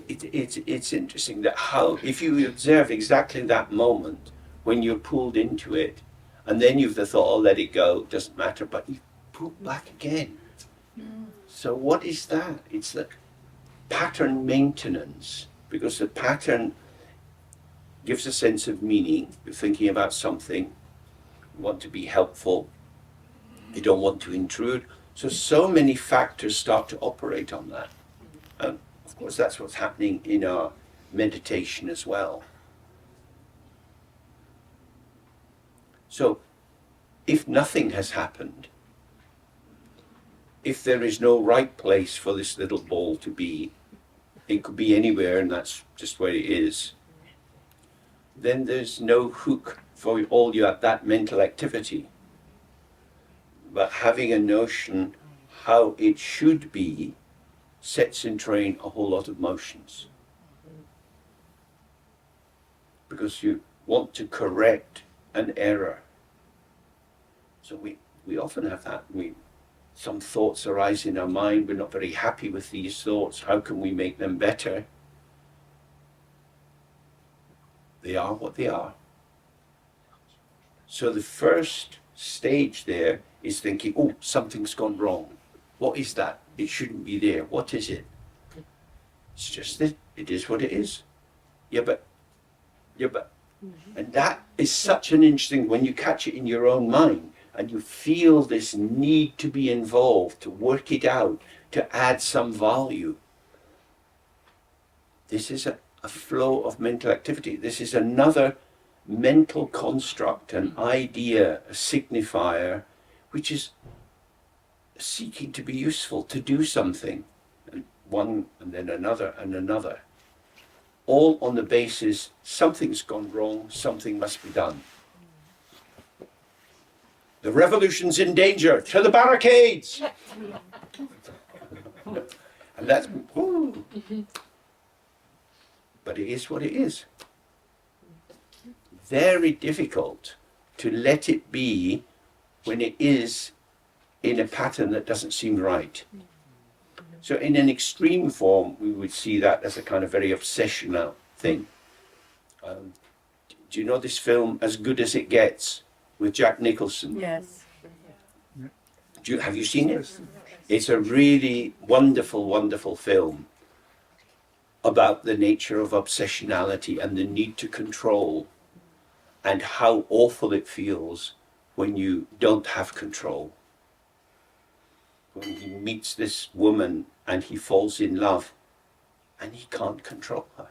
It's interesting that how, if you observe exactly that moment when you're pulled into it, and then you've the thought, oh, let it go, doesn't matter, but you pull back again. So what is that? It's the pattern maintenance, because the pattern gives a sense of meaning. You're thinking about something, you want to be helpful, you don't want to intrude. So many factors start to operate on that. And of course, that's what's happening in our meditation as well. So, if nothing has happened, if there is no right place for this little ball to be, it could be anywhere and that's just where it is, then there's no hook for all you at that mental activity. But having a notion how it should be sets in train a whole lot of motions. Because you want to correct an error. So we often have that. Some thoughts arise in our mind, we're not very happy with these thoughts, how can we make them better? They are what they are. So the first stage there is thinking, oh, something's gone wrong. What is that? It shouldn't be there. What is it? It's just that it is what it is. Yeah, but. And that is such an interesting, when you catch it in your own mind and you feel this need to be involved, to work it out, to add some value. This is a flow of mental activity. This is another mental construct, an idea, a signifier, which is seeking to be useful, to do something. And one and then another and another. All on the basis, something's gone wrong, something must be done. The revolution's in danger, to the barricades! And that's, ooh. But it is what it is. Very difficult to let it be when it is in a pattern that doesn't seem right. So in an extreme form, we would see that as a kind of very obsessional thing. Do you know this film, As Good as It Gets, with Jack Nicholson?
Yes.
Have you seen it? It's a really wonderful, wonderful film about the nature of obsessionality and the need to control, and how awful it feels when you don't have control. When he meets this woman and he falls in love and he can't control her.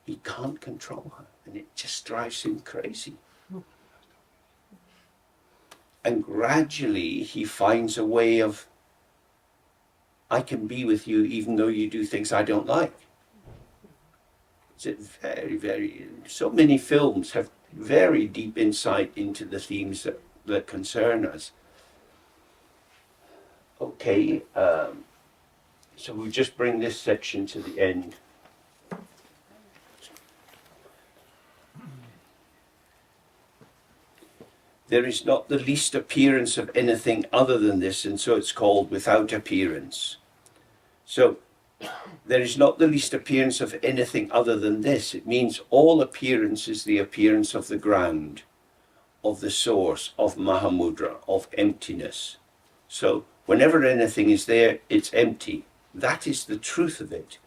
He can't control her, and it just drives him crazy. And gradually he finds a way of, I can be with you even though you do things I don't like. It's a so many films have very deep insight into the themes that concern us. Okay, so we'll just bring this section to the end. There is not the least appearance of anything other than this, and so it's called without appearance. So, there is not the least appearance of anything other than this. It means all appearance is the appearance of the ground, of the source, of Mahamudra, of emptiness. So, whenever anything is there, it's empty. That is the truth of it.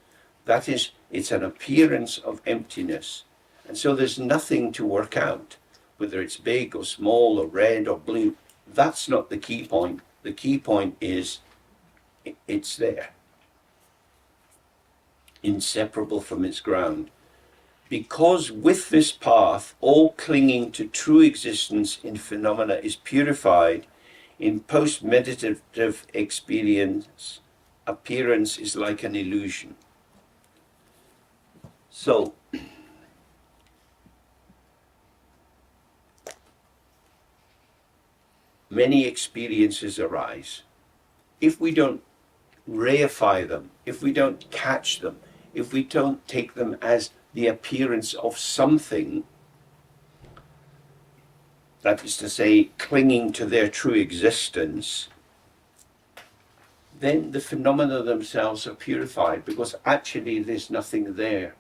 That is, it's an appearance of emptiness. And so there's nothing to work out. Whether it's big or small or red or blue, that's not the key point. The key point is it's there, inseparable from its ground. Because with this path, all clinging to true existence in phenomena is purified, in post-meditative experience, appearance is like an illusion. So, many experiences arise. If we don't reify them, if we don't catch them, if we don't take them as the appearance of something, that is to say, clinging to their true existence, then the phenomena themselves are purified, because actually there's nothing there.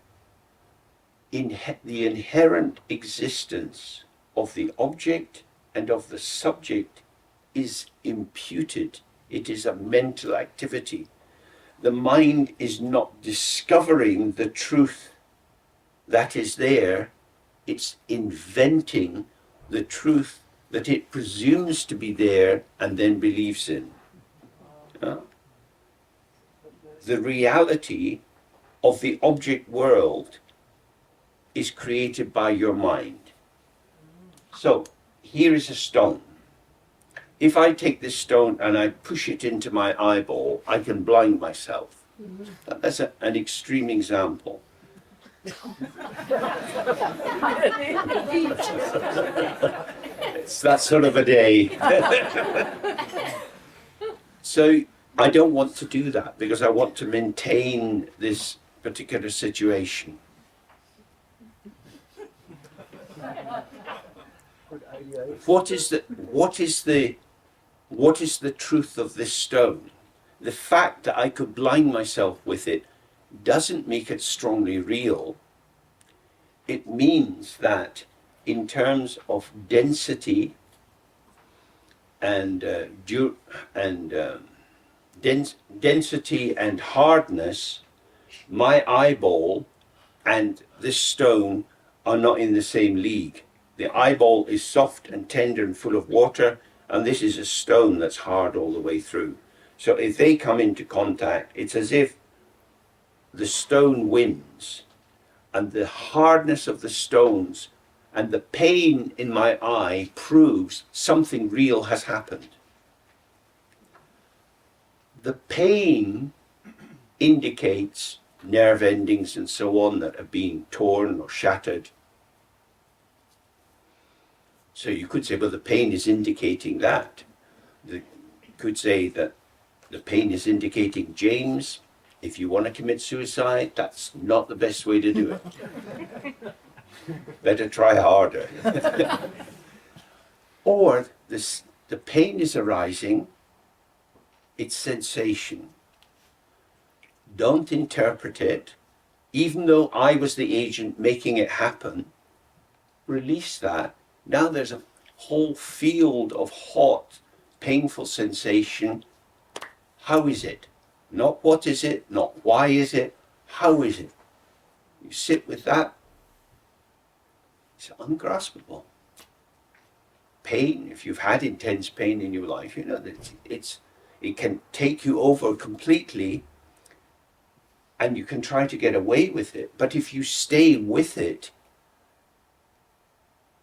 The inherent existence of the object and of the subject is imputed. It is a mental activity. The mind is not discovering the truth that is there. It's inventing the truth that it presumes to be there and then believes in. The reality of the object world is created by your mind. So, here is a stone. If I take this stone and I push it into my eyeball, I can blind myself. That's an extreme example. It's that sort of a day. So I don't want to do that, because I want to maintain this particular situation. What is the truth of this stone? The fact that I could blind myself with it doesn't make it strongly real. It means that in terms of density and density and hardness, my eyeball and this stone are not in the same league. The eyeball is soft and tender and full of water, and this is a stone that's hard all the way through. So if they come into contact, it's as if the stone wins, and the hardness of the stones and the pain in my eye proves something real has happened. The pain indicates nerve endings and so on that are being torn or shattered. So you could say, well, the pain is indicating that. You could say that the pain is indicating, James, if you want to commit suicide, that's not the best way to do it. Better try harder. Or the pain is arising, it's sensation. Don't interpret it. Even though I was the agent making it happen, release that, now there's a whole field of hot, painful sensation. How is it? Not what is it, not why is it, how is it? You sit with that, it's ungraspable. Pain, if you've had intense pain in your life, you know that it can take you over completely, and you can try to get away with it. But if you stay with it,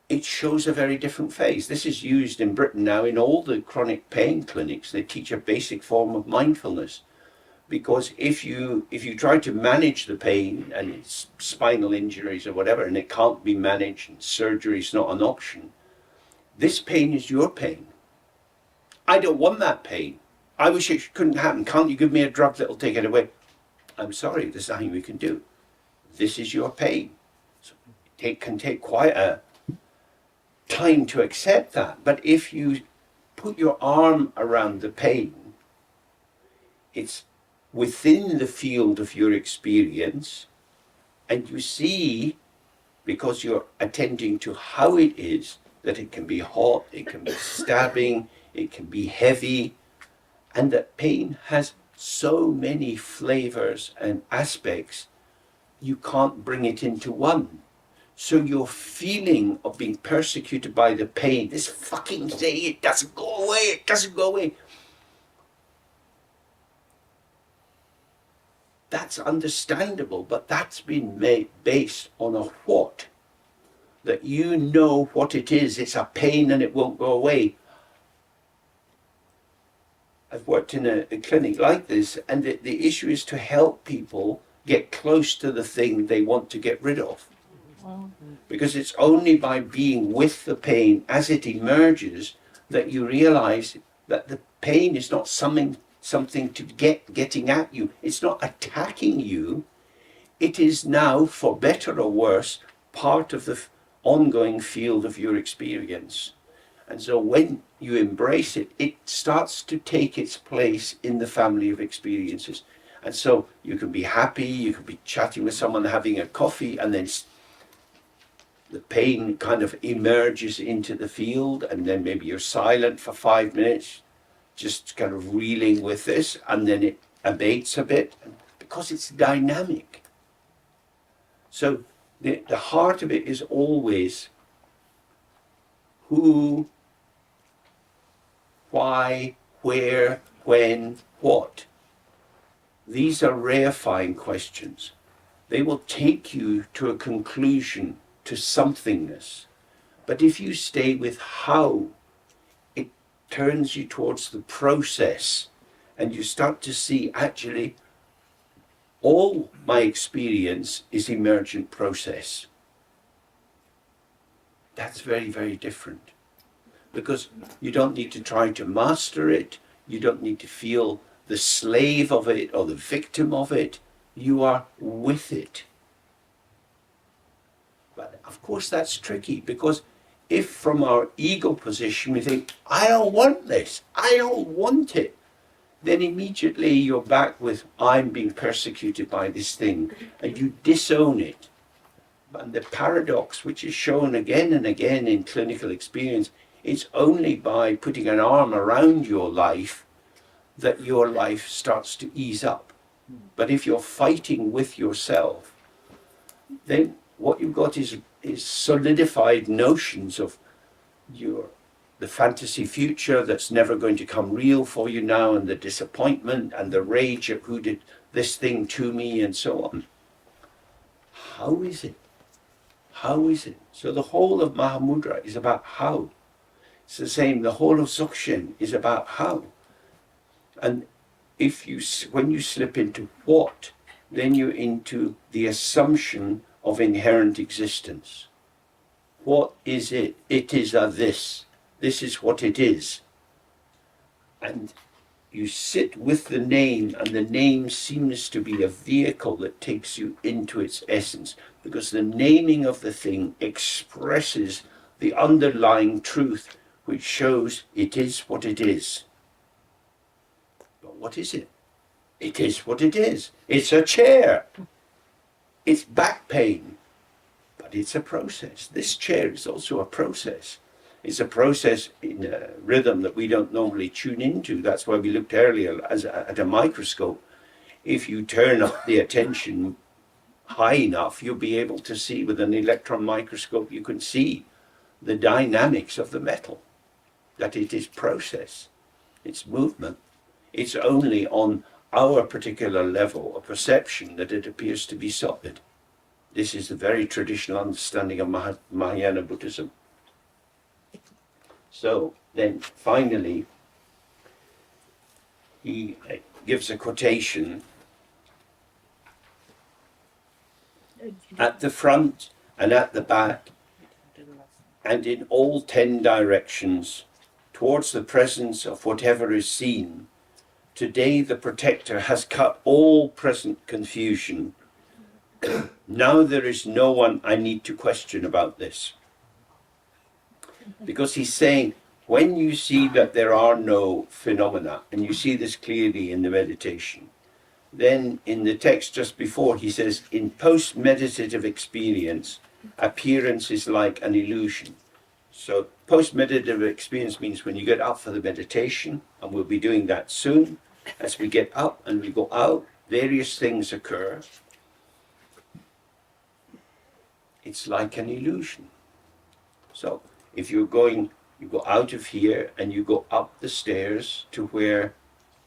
it shows a very different face. This is used in Britain now in all the chronic pain clinics. They teach a basic form of mindfulness. Because if you try to manage the pain, and it's spinal injuries or whatever, and it can't be managed, and surgery is not an option, this pain is your pain. I don't want that pain. I wish it couldn't happen. Can't you give me a drug that'll take it away? I'm sorry, there's nothing we can do. This is your pain. So it can take quite a time to accept that. But if you put your arm around the pain, it's within the field of your experience, and you see, because you're attending to how it is, that it can be hot, it can be stabbing, it can be heavy, and that pain has so many flavors and aspects, you can't bring it into one. So your feeling of being persecuted by the pain, this fucking thing, it doesn't go away, it doesn't go away. That's understandable, but that's been made based on a what? That you know what it is, it's a pain and it won't go away. I've worked in a clinic like this, and the issue is to help people get close to the thing they want to get rid of. Because it's only by being with the pain as it emerges that you realize that the pain is not something to getting at you. It's not attacking you. It is now, for better or worse, part of the ongoing field of your experience. And so when you embrace it, it starts to take its place in the family of experiences. And so you can be happy, you can be chatting with someone, having a coffee, and then the pain kind of emerges into the field, and then maybe you're silent for 5 minutes, just kind of reeling with this, and then it abates a bit, because it's dynamic. So the heart of it is always who, why, where, when, what. These are rarefying questions. They will take you to a conclusion, to somethingness. But if you stay with how, it turns you towards the process, and you start to see, actually, all my experience is emergent process. That's very, very different. Because you don't need to try to master it, you don't need to feel the slave of it or the victim of it, you are with it. But of course that's tricky, because if from our ego position we think, I don't want this, I don't want it, then immediately you're back with, I'm being persecuted by this thing, and you disown it. And the paradox, which is shown again and again in clinical experience, it's only by putting an arm around your life that your life starts to ease up. But if you're fighting with yourself, then what you've got is solidified notions of the fantasy future that's never going to come real for you now, and the disappointment and the rage at who did this thing to me and so on. How is it? How is it? So the whole of Mahamudra is about how. It's the same, the whole of Dzogchen is about how. And when you slip into what, then you're into the assumption of inherent existence. What is it? It is a this. This is what it is. And you sit with the name, and the name seems to be a vehicle that takes you into its essence, because the naming of the thing expresses the underlying truth, which shows it is what it is. But what is it? It is what it is. It's a chair. It's back pain. But But it's a process. This chair is also a process. It's a process in a rhythm that we don't normally tune into. That's why we looked earlier at a microscope. If you turn up the attention high enough, you'll be able to see with an electron microscope, you can see the dynamics of the metal, that it is process, it's movement. It's only on our particular level of perception that it appears to be solid. This is the very traditional understanding of Mahayana Buddhism. So then finally, he gives a quotation. At the front and at the back, and in all 10 directions, towards the presence of whatever is seen, today the protector has cut all present confusion. Now there is no one I need to question about this. Because he's saying, when you see that there are no phenomena, and you see this clearly in the meditation, then in the text just before he says, in post-meditative experience, appearance is like an illusion. So post-meditative experience means when you get up for the meditation, and we'll be doing that soon, as we get up and we go out, various things occur. It's like an illusion. So if you're going, you go out of here and you go up the stairs to where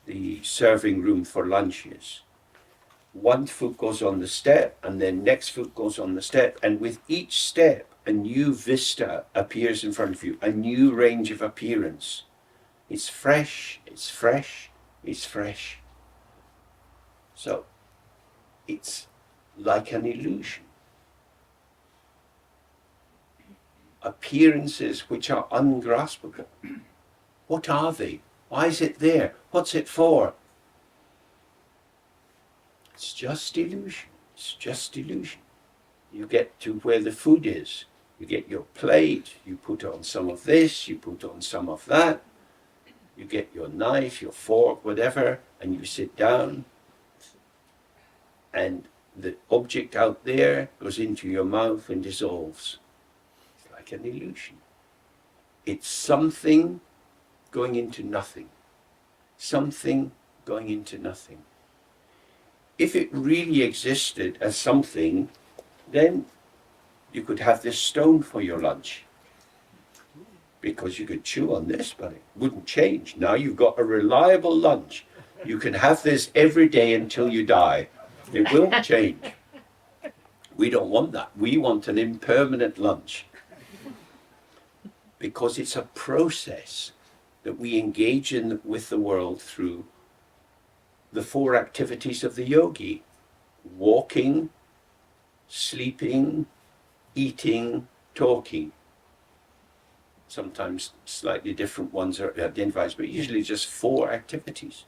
the serving room for lunch is. One foot goes on the step, and then next foot goes on the step, and with each step a new vista appears in front of you, a new range of appearance. It's fresh, it's fresh, it's fresh. So it's like an illusion. Appearances which are ungraspable. What are they? Why is it there? What's it for? It's just illusion. It's just illusion. You get to where the food is. You get your plate, you put on some of this, you put on some of that. You get your knife, your fork, whatever, and you sit down. And the object out there goes into your mouth and dissolves. It's like an illusion. It's something going into nothing. Something going into nothing. If it really existed as something, then you could have this stone for your lunch. Because you could chew on this, but it wouldn't change. Now you've got a reliable lunch. You can have this every day until you die. It won't change. We don't want that. We want an impermanent lunch. Because it's a process that we engage in with the world through the 4 activities of the yogi: walking, sleeping, eating, talking. Sometimes slightly different ones are identified, but usually just 4 activities.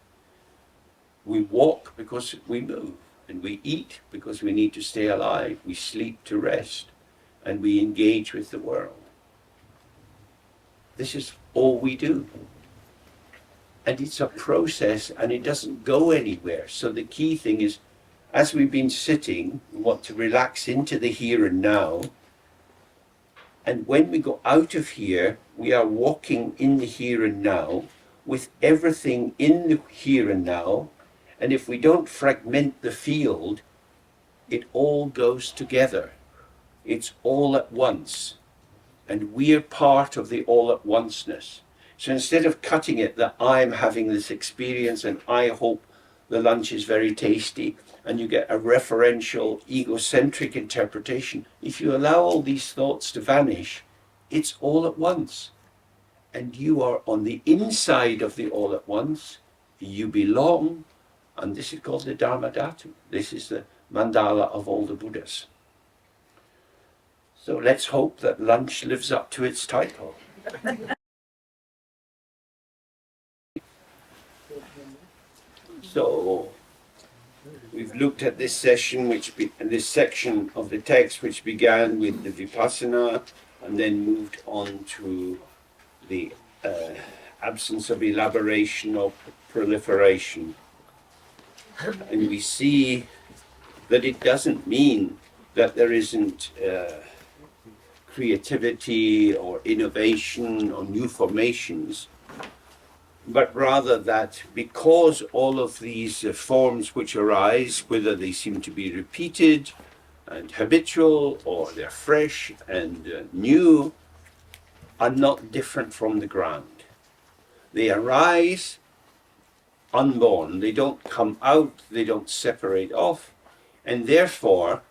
We walk because we move, and we eat because we need to stay alive. We sleep to rest, and we engage with the world. This is all we do. And it's a process, and it doesn't go anywhere. So the key thing is, as we've been sitting, we want to relax into the here and now. And when we go out of here, we are walking in the here and now with everything in the here and now. And if we don't fragment the field, it all goes together. It's all at once. And we're part of the all at onceness. So instead of cutting it that I'm having this experience and I hope the lunch is very tasty, and you get a referential, egocentric interpretation, if you allow all these thoughts to vanish, it's all at once. And you are on the inside of the all at once. You belong, and this is called the Dharma Dhatu. This is the mandala of all the Buddhas. So let's hope that lunch lives up to its title. So we've looked at this session, this section of the text, which began with the Vipassana and then moved on to the absence of elaboration or proliferation. And we see that it doesn't mean that there isn't creativity or innovation or new formations, but rather that because all of these forms which arise, whether they seem to be repeated and habitual or they're fresh and new, are not different from the ground. They arise unborn, they don't come out, they don't separate off, and therefore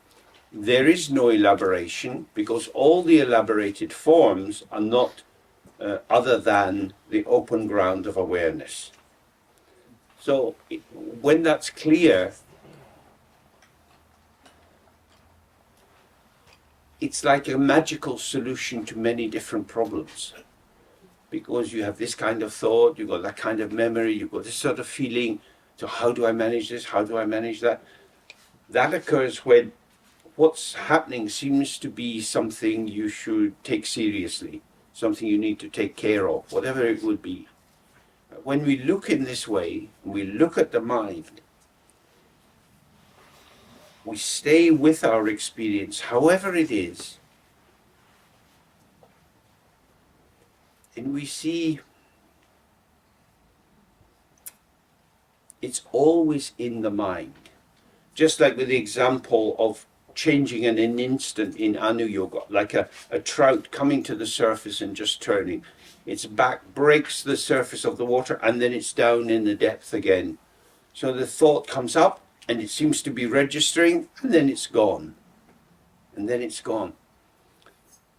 there is no elaboration, because all the elaborated forms are not other than the open ground of awareness. So when that's clear, it's like a magical solution to many different problems. Because you have this kind of thought, you've got that kind of memory, you've got this sort of feeling, so how do I manage this, how do I manage that? That occurs when what's happening seems to be something you should take seriously, something you need to take care of, whatever it would be. When we look in this way, we look at the mind, we stay with our experience, however it is, and we see it's always in the mind. Just like with the example of changing in an instant in Anu Yoga, like a trout coming to the surface and just turning. Its back breaks the surface of the water and then it's down in the depth again. So the thought comes up and it seems to be registering and then it's gone. And then it's gone.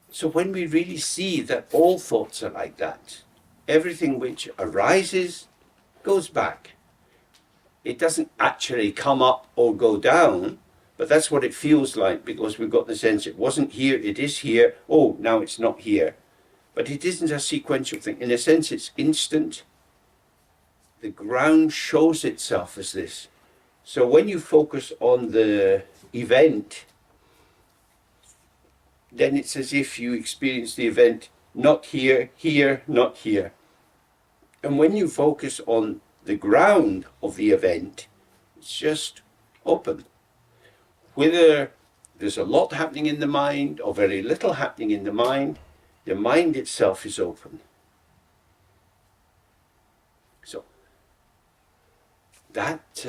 So when we really see that all thoughts are like that, everything which arises goes back. It doesn't actually come up or go down, but that's what it feels like, because we've got the sense it wasn't here, it is here, oh, now it's not here. But it isn't a sequential thing. In a sense, it's instant. The ground shows itself as this. So when you focus on the event, then it's as if you experience the event not here, here, not here. And when you focus on the ground of the event, it's just open. Whether there's a lot happening in the mind or very little happening in the mind itself is open. So that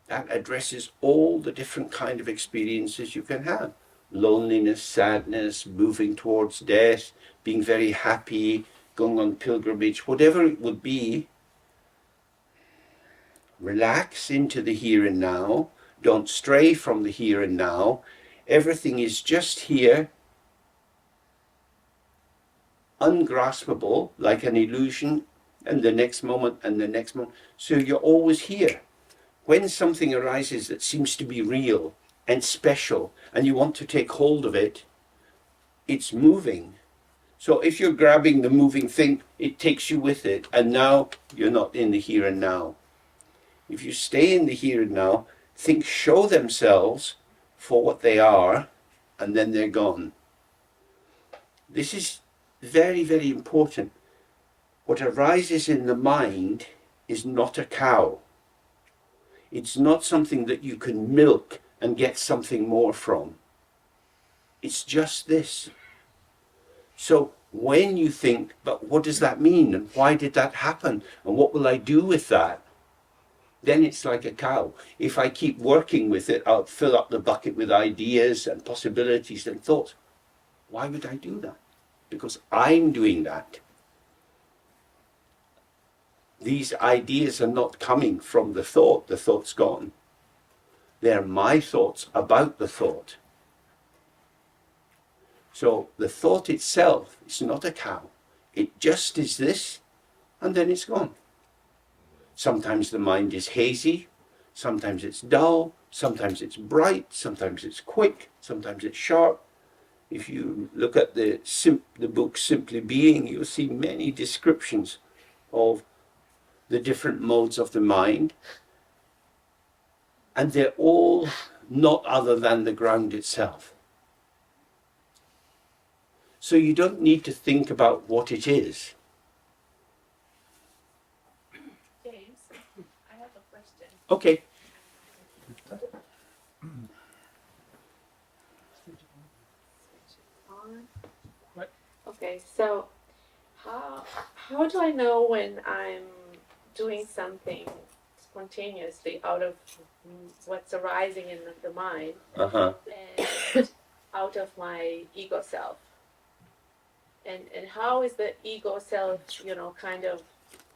addresses all the different kind of experiences you can have. Loneliness, sadness, moving towards death, being very happy, going on pilgrimage, whatever it would be. Relax into the here and now. Don't stray from the here and now. Everything is just here, ungraspable, like an illusion, and the next moment and the next moment. So you're always here. When something arises that seems to be real and special, and you want to take hold of it, it's moving. So if you're grabbing the moving thing, it takes you with it, and now you're not in the here and now. If you stay in the here and now, things show themselves for what they are, and then they're gone. This is very, very important. What arises in the mind is not a cow. It's not something that you can milk and get something more from. It's just this. So when you think, but what does that mean? And why did that happen? And what will I do with that? Then it's like a cow. If I keep working with it, I'll fill up the bucket with ideas and possibilities and thoughts. Why would I do that? Because I'm doing that. These ideas are not coming from the thought. The thought's gone. They're my thoughts about the thought. So the thought itself is not a cow. It just is this, and then it's gone. Sometimes the mind is hazy, sometimes it's dull, sometimes it's bright, sometimes it's quick, sometimes it's sharp. If you look at the book Simply Being, you'll see many descriptions of the different modes of the mind, and they're all not other than the ground itself. So you don't need to think about what it is.
James, I have a question.
Okay.
Okay, so how do I know when I'm doing something spontaneously out of what's arising in the mind and out of my ego self? And how is the ego self, kind of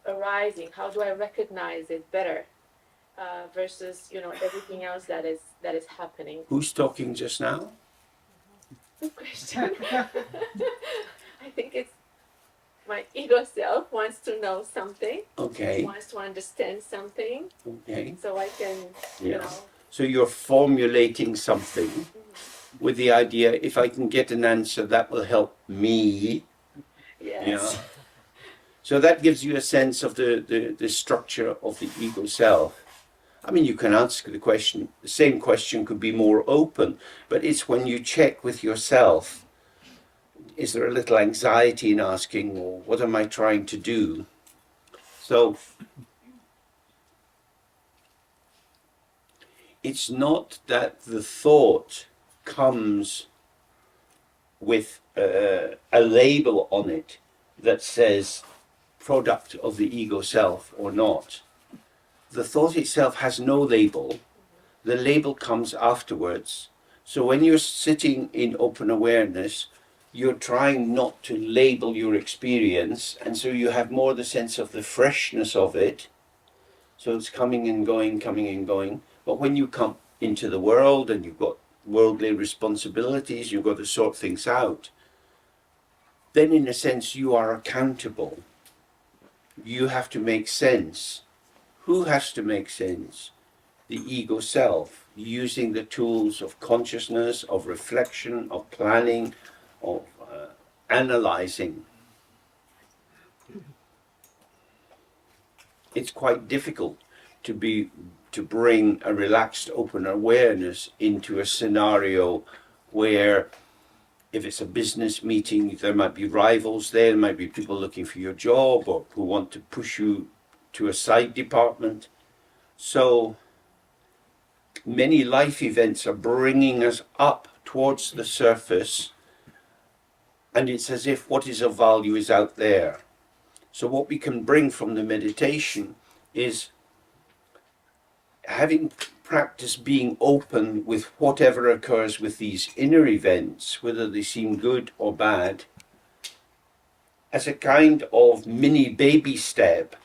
arising? How do I recognize it better versus, everything else that is happening?
Who's talking just now?
Good question. I think it's my ego self wants to know something.
Okay.
Wants to understand something.
Okay.
So I can,
So you're formulating something with the idea, if I can get an answer, that will help me.
Yes.
Yeah. So that gives you a sense of the structure of the ego self. I mean, you can ask the same question could be more open, but it's when you check with yourself, is there a little anxiety in asking, or what am I trying to do? So it's not that the thought comes with a label on it that says product of the ego self or not. The thought itself has no label. The label comes afterwards. So when you're sitting in open awareness, you're trying not to label your experience, and so you have more the sense of the freshness of it. So it's coming and going, coming and going. But when you come into the world and you've got worldly responsibilities, you've got to sort things out, then in a sense you are accountable. You have to make sense. Who has to make sense? The ego self, using the tools of consciousness, of reflection, of planning, of analyzing. It's quite difficult to bring a relaxed open awareness into a scenario where, if it's a business meeting, there might be rivals there might be people looking for your job or who want to push you to a side department. So many life events are bringing us up towards the surface, and it's as if what is of value is out there. So what we can bring from the meditation is having practiced being open with whatever occurs with these inner events, whether they seem good or bad, as a kind of mini baby step.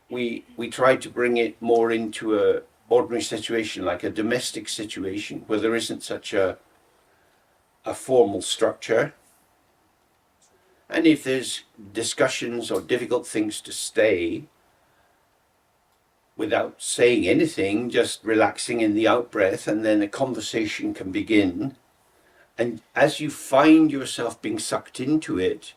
We try to bring it more into a ordinary situation, like a domestic situation, where there isn't such a formal structure. And if there's discussions or difficult things to stay, without saying anything, just relaxing in the out-breath, and then a conversation can begin. And as you find yourself being sucked into it,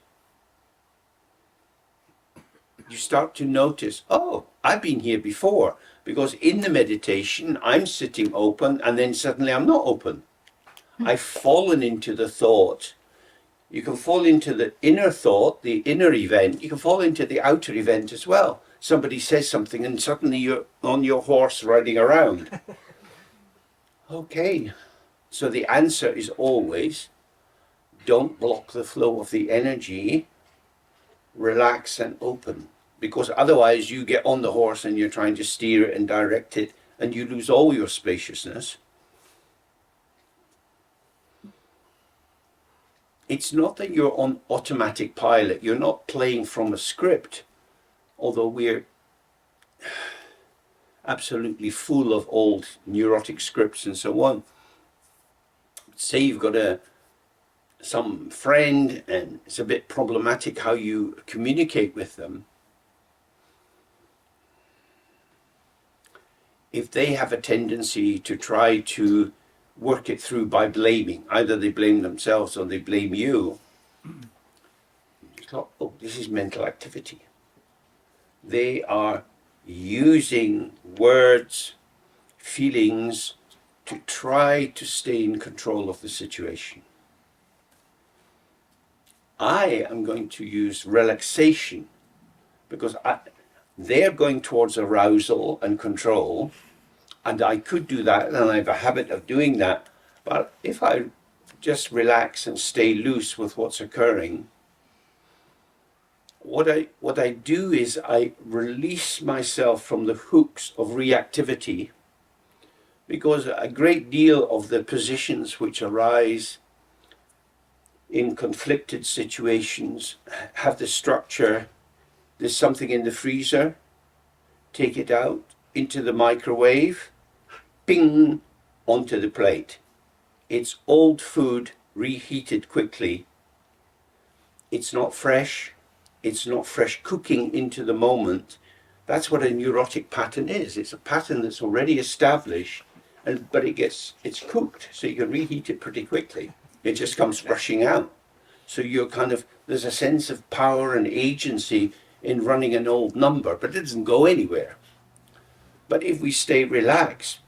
you start to notice, oh, I've been here before. Because in the meditation, I'm sitting open, and then suddenly I'm not open. I've fallen into the thought. You can fall into the inner thought, the inner event. You can fall into the outer event as well. Somebody says something and suddenly you're on your horse riding around. Okay. So the answer is always, don't block the flow of the energy. Relax and open. Because otherwise you get on the horse and you're trying to steer it and direct it, and you lose all your spaciousness. It's not that you're on automatic pilot. You're not playing from a script, although we're absolutely full of old neurotic scripts and so on. Say you've got some friend and it's a bit problematic how you communicate with them. If they have a tendency to try to work it through by blaming, either they blame themselves or they blame you, it's like, oh, this is mental activity. They are using words, feelings to try to stay in control of the situation. I am going to use relaxation because they're going towards arousal and control, and I could do that, and I have a habit of doing that. But if I just relax and stay loose with what's occurring, what I do is I release myself from the hooks of reactivity, because a great deal of the positions which arise in conflicted situations have the structure: there's something in the freezer, take it out, into the microwave, ping, onto the plate. It's old food reheated quickly. It's not fresh. It's not fresh cooking into the moment. That's what a neurotic pattern is. It's a pattern that's already established, but it's cooked, so you can reheat it pretty quickly. It just comes rushing out. So you're there's a sense of power and agency in running an old number, but it doesn't go anywhere. But if we stay relaxed,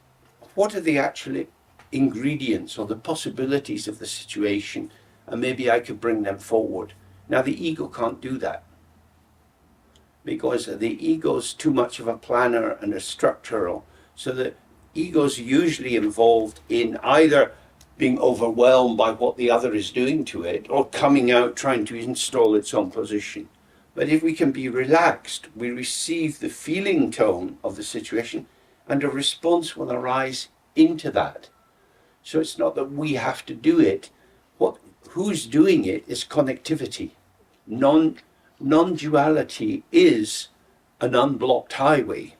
what are the actual ingredients or the possibilities of the situation? And maybe I could bring them forward. Now, the ego can't do that, because the ego's too much of a planner and a structural. So the ego's usually involved in either being overwhelmed by what the other is doing to it, or coming out trying to install its own position. But if we can be relaxed, we receive the feeling tone of the situation, and a response will arise into that. So it's not that we have to do it. Who's doing it is connectivity. Non-duality is an unblocked highway.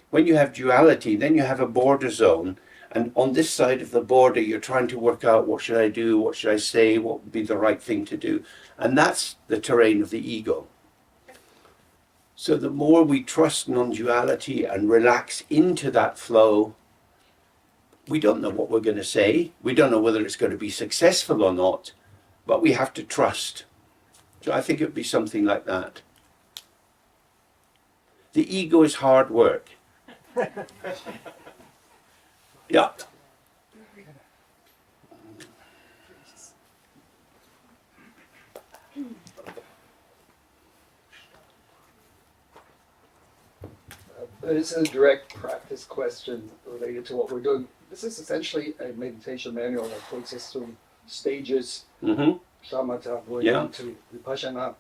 When you have duality, then you have a border zone, and on this side of the border you're trying to work out, what should I do, what should I say, what would be the right thing to do. And that's the terrain of the ego. So the more we trust non-duality and relax into that flow, we don't know what we're going to say, we don't know whether it's going to be successful or not, but we have to trust. So I think it would be something like that. The ego is hard work. Yeah.
This is a direct practice question related to what we're doing. This is essentially a meditation manual that takes us through stages, shamatha, going into vipassana.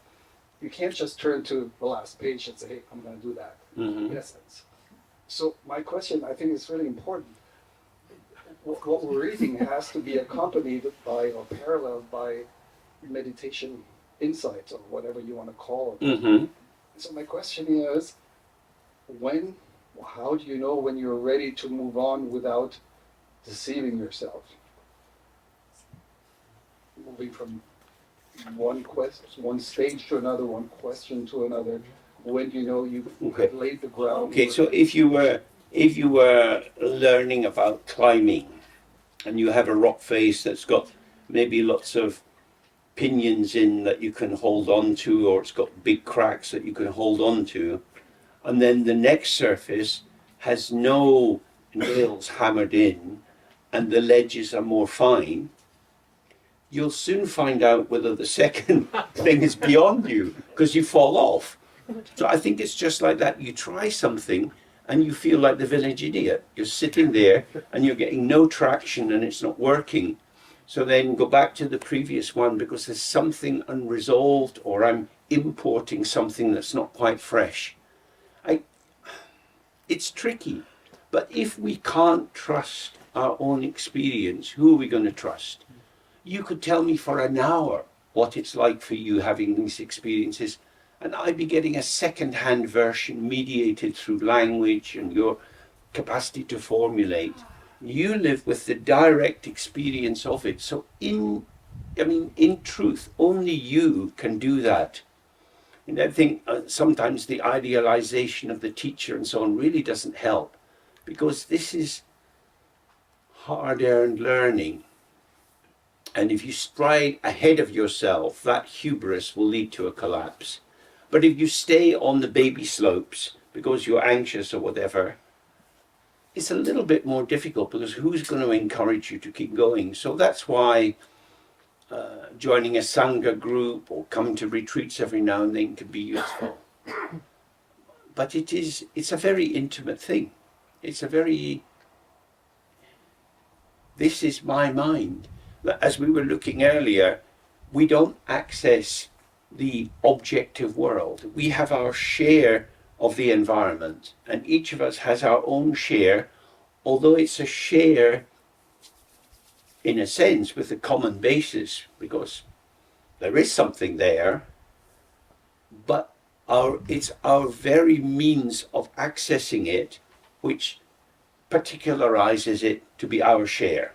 You can't just turn to the last page and say, hey, I'm going to do that, in essence. So my question, I think, is really important. What we're reading has to be accompanied by or paralleled by meditation insights, or whatever you want to call it. So my question is, how do you know when you're ready to move on without deceiving yourself? Moving from one stage to another, one question to another. When do you know you've laid the ground?
Okay, so if you were learning about climbing, and you have a rock face that's got maybe lots of pinions in that you can hold on to, or it's got big cracks that you can hold on to, and then the next surface has no nails hammered in, and the ledges are more fine, you'll soon find out whether the second thing is beyond you, because you fall off. So I think it's just like that. You try something and you feel like the village idiot. You're sitting there and you're getting no traction and it's not working. So then go back to the previous one, because there's something unresolved, or I'm importing something that's not quite fresh. It's tricky, but if we can't trust our own experience, who are we going to trust? You could tell me for an hour what it's like for you having these experiences, and I'd be getting a second-hand version mediated through language and your capacity to formulate. You live with the direct experience of it. So in truth, only you can do that. And I think sometimes the idealization of the teacher and so on really doesn't help, because this is hard-earned learning. And if you stride ahead of yourself, that hubris will lead to a collapse. But if you stay on the baby slopes because you're anxious or whatever, it's a little bit more difficult, because who's going to encourage you to keep going? So that's why joining a Sangha group or coming to retreats every now and then can be useful. But it's a very intimate thing. This is my mind. As we were looking earlier, we don't access the objective world. We have our share of the environment, and each of us has our own share, although it's a share in a sense with a common basis, because there is something there, but it's our very means of accessing it which particularizes it to be our share.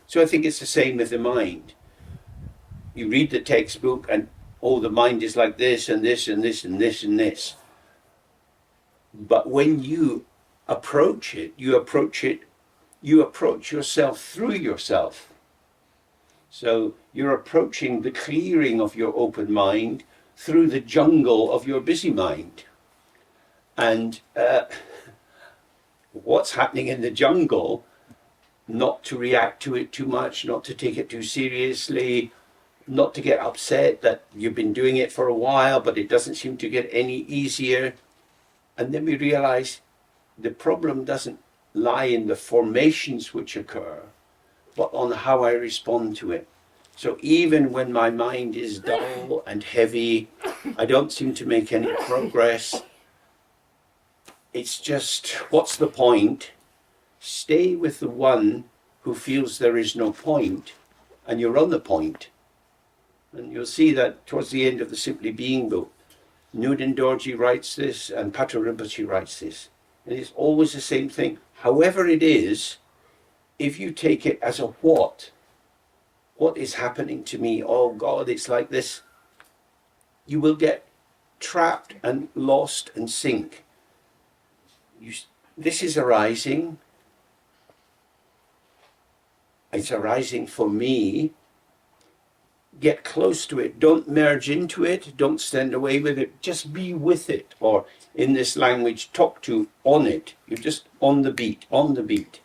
So I think it's the same with the mind. You read the textbook and, oh, the mind is like this and this and this and this and this. But when you approach it, you approach yourself through yourself. So you're approaching the clearing of your open mind through the jungle of your busy mind. And what's happening in the jungle, not to react to it too much, not to take it too seriously, not to get upset that you've been doing it for a while, but it doesn't seem to get any easier. And then we realize the problem doesn't lie in the formations which occur, but on how I respond to it. So even when my mind is dull and heavy, I don't seem to make any progress. It's just, what's the point? Stay with the one who feels there is no point, and you're on the point. And you'll see that towards the end of the Simply Being book, Nuden Dorji writes this, and Pato Rinpoche writes this. And it's always the same thing. However it is, if you take it as a what is happening to me? Oh God, it's like this. You will get trapped and lost and sink. This is arising. It's arising for me. Get close to it. Don't merge into it. Don't stand away with it. Just be with it. Or in this language, talk to on it. You're just on the beat, on the beat.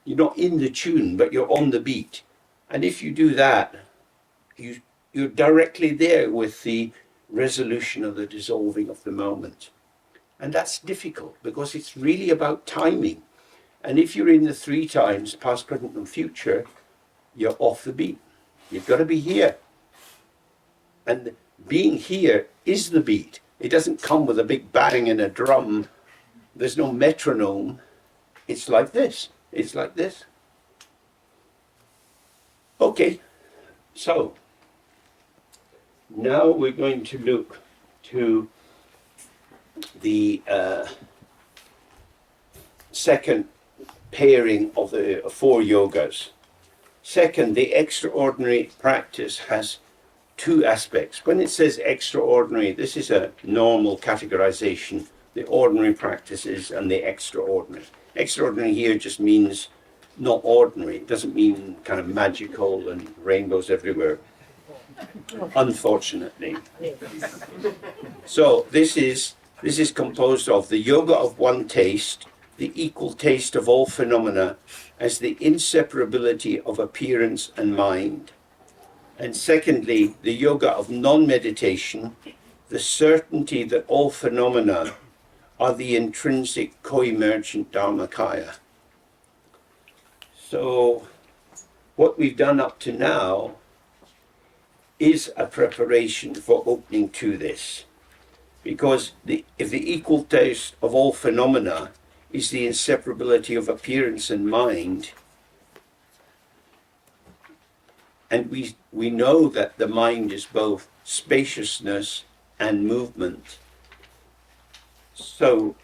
You're not in the tune, but you're on the beat. And if you do that, you're directly there with the resolution of the dissolving of the moment. And that's difficult because it's really about timing. And if you're in the 3 times, past, present, and future, you're off the beat. You've got to be here. And being here is the beat. It doesn't come with a big bang and a drum. There's no metronome. It's like this. It's like this. Okay, so now we're going to look to the second pairing of the 4 yogas. Second, the extraordinary practice has 2 aspects. When it says extraordinary, this is a normal categorization, the ordinary practices and the extraordinary. Extraordinary here just means not ordinary. It doesn't mean kind of magical and rainbows everywhere, unfortunately. So this is composed of the yoga of one taste, the equal taste of all phenomena as the inseparability of appearance and mind. And secondly, the yoga of non-meditation, the certainty that all phenomena are the intrinsic co-emergent Dharmakaya. So what we've done up to now is a preparation for opening to this. Because if the equal taste of all phenomena is the inseparability of appearance and mind, and we know that the mind is both spaciousness and movement, so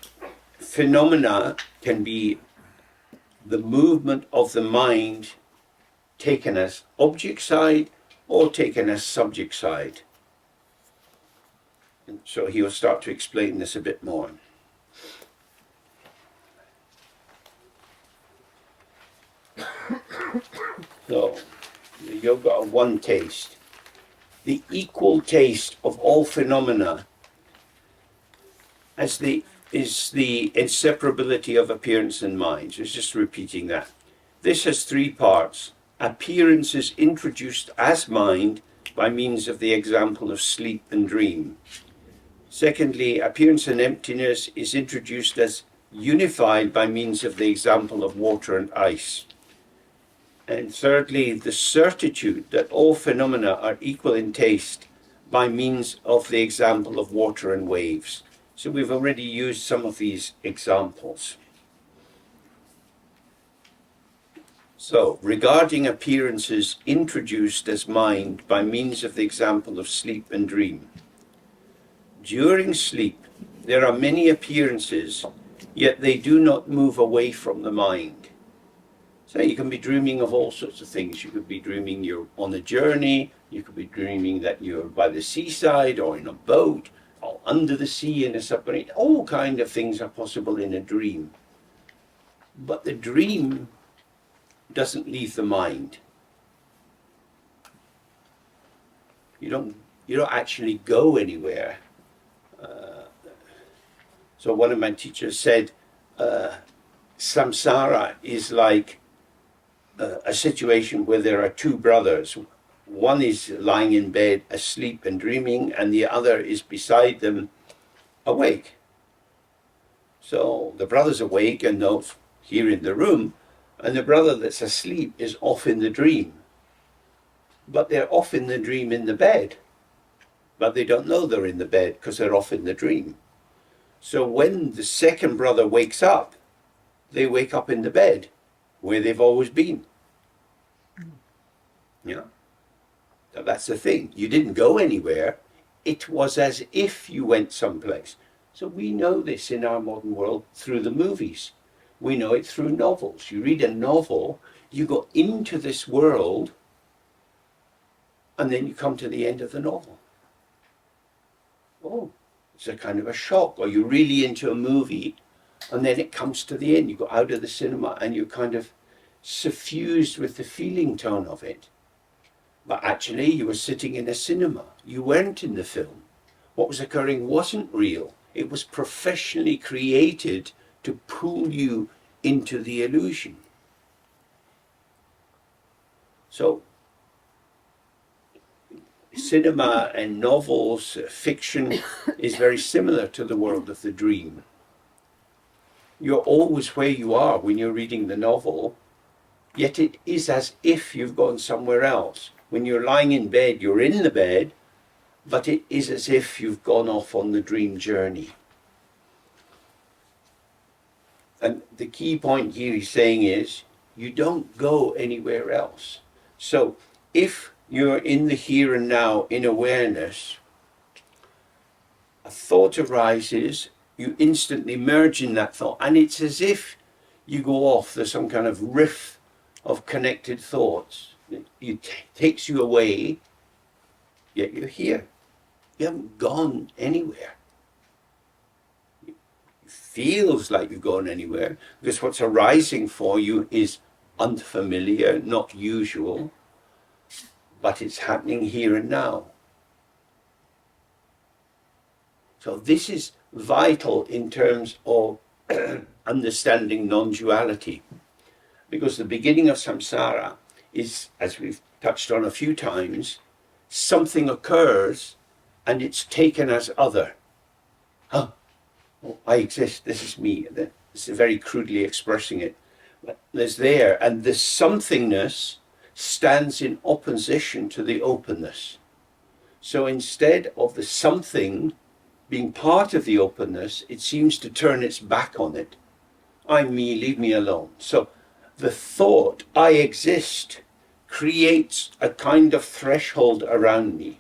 phenomena can be the movement of the mind taken as object side or taken as subject side. And so he will start to explain this a bit more. So, the yoga of one taste. The equal taste of all phenomena is the inseparability of appearance and mind. So it's just repeating that. This has 3 parts. Appearance is introduced as mind by means of the example of sleep and dream. Secondly, appearance and emptiness is introduced as unified by means of the example of water and ice. And thirdly, the certitude that all phenomena are equal in taste by means of the example of water and waves. So we've already used some of these examples. So, regarding appearances introduced as mind by means of the example of sleep and dream. During sleep, there are many appearances, yet they do not move away from the mind. So you can be dreaming of all sorts of things. You could be dreaming you're on a journey, you could be dreaming that you're by the seaside or in a boat, or under the sea in a submarine. All kinds of things are possible in a dream. But the dream doesn't leave the mind. You don't actually go anywhere. So one of my teachers said, samsara is like a situation where there are two brothers. One is lying in bed asleep and dreaming, and the other is beside them awake. So the brother's awake and knows here in the room, and the brother that's asleep is off in the dream. But they're off in the dream in the bed. But they don't know they're in the bed because they're off in the dream. So when the second brother wakes up, they wake up in the bed where they've always been. Yeah. So that's the thing. You didn't go anywhere. It was as if you went someplace. So we know this in our modern world through the movies. We know it through novels. You read a novel, you go into this world, and then you come to the end of the novel. Oh, it's a kind of a shock. Or you're really into a movie, and then it comes to the end. You go out of the cinema, and you're kind of suffused with the feeling tone of it. But actually, you were sitting in a cinema. You weren't in the film. What was occurring wasn't real. It was professionally created to pull you into the illusion. So, cinema and novels, fiction is very similar to the world of the dream. You're always where you are when you're reading the novel, yet it is as if you've gone somewhere else. When you're lying in bed, you're in the bed, but it is as if you've gone off on the dream journey. And the key point here he's saying is, you don't go anywhere else. So if you're in the here and now in awareness, a thought arises, you instantly merge in that thought, and it's as if you go off. There's some kind of riff of connected thoughts. It takes you away, yet you're here. You haven't gone anywhere. It feels like you've gone anywhere, because what's arising for you is unfamiliar, not usual, but it's happening here and now. So this is vital in terms of understanding non-duality, because the beginning of samsara is, as we've touched on a few times, something occurs and it's taken as other. Oh, I exist, this is me. This is very crudely expressing it. But there's there, and the somethingness stands in opposition to the openness. So instead of the something being part of the openness, it seems to turn its back on it. I'm me, leave me alone. So the thought, I exist, creates a kind of threshold around me.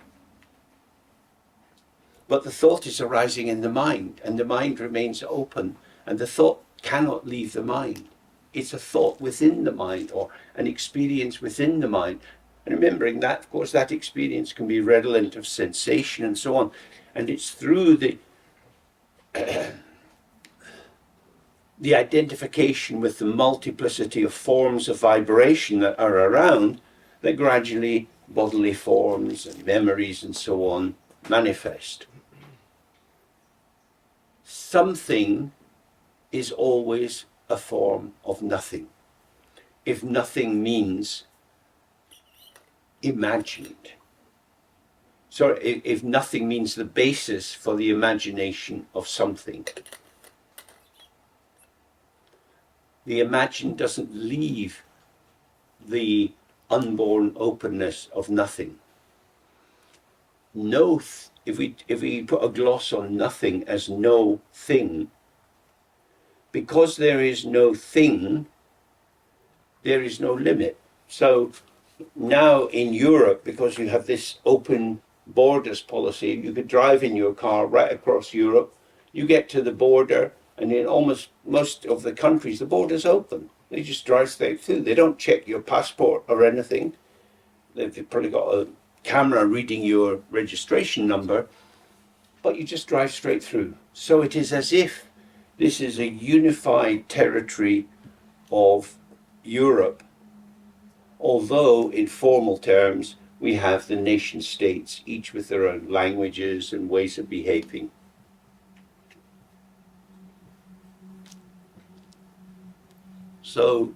But the thought is arising in the mind, and the mind remains open, and the thought cannot leave the mind. It's a thought within the mind, or an experience within the mind. And remembering that, of course, that experience can be redolent of sensation and so on. And it's through the identification with the multiplicity of forms of vibration that are around that gradually bodily forms and memories and so on manifest. Something is always a form of nothing. If nothing means imagined. So if nothing means the basis for the imagination of something. The imagined doesn't leave the unborn openness of nothing. if we put a gloss on nothing as no thing, because there is no thing, there is no limit. So now in Europe, because you have this open borders policy, you could drive in your car right across Europe, you get to the border, and in almost most of the countries, the border's open. They just drive straight through. They don't check your passport or anything. They've probably got a camera reading your registration number, but you just drive straight through. So it is as if this is a unified territory of Europe, although in formal terms we have the nation states, each with their own languages and ways of behaving. So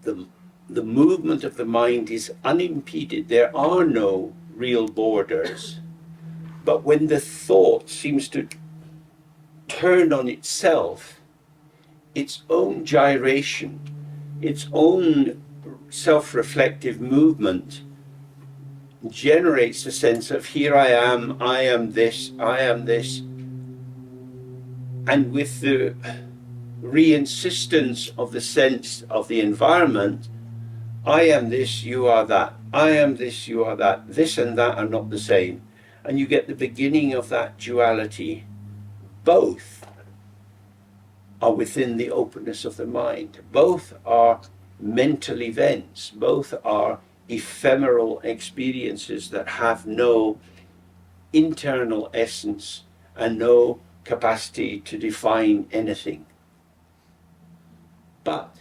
the movement of the mind is unimpeded. There are no real borders. But when the thought seems to turn on itself, its own gyration, its own self-reflective movement generates a sense of here I am this, I am this. And with the re-insistence of the sense of the environment, I am this, you are that. I am this, you are that. This and that are not the same. And you get the beginning of that duality. Both are within the openness of the mind. Both are mental events. Both are ephemeral experiences that have no internal essence and no capacity to define anything. But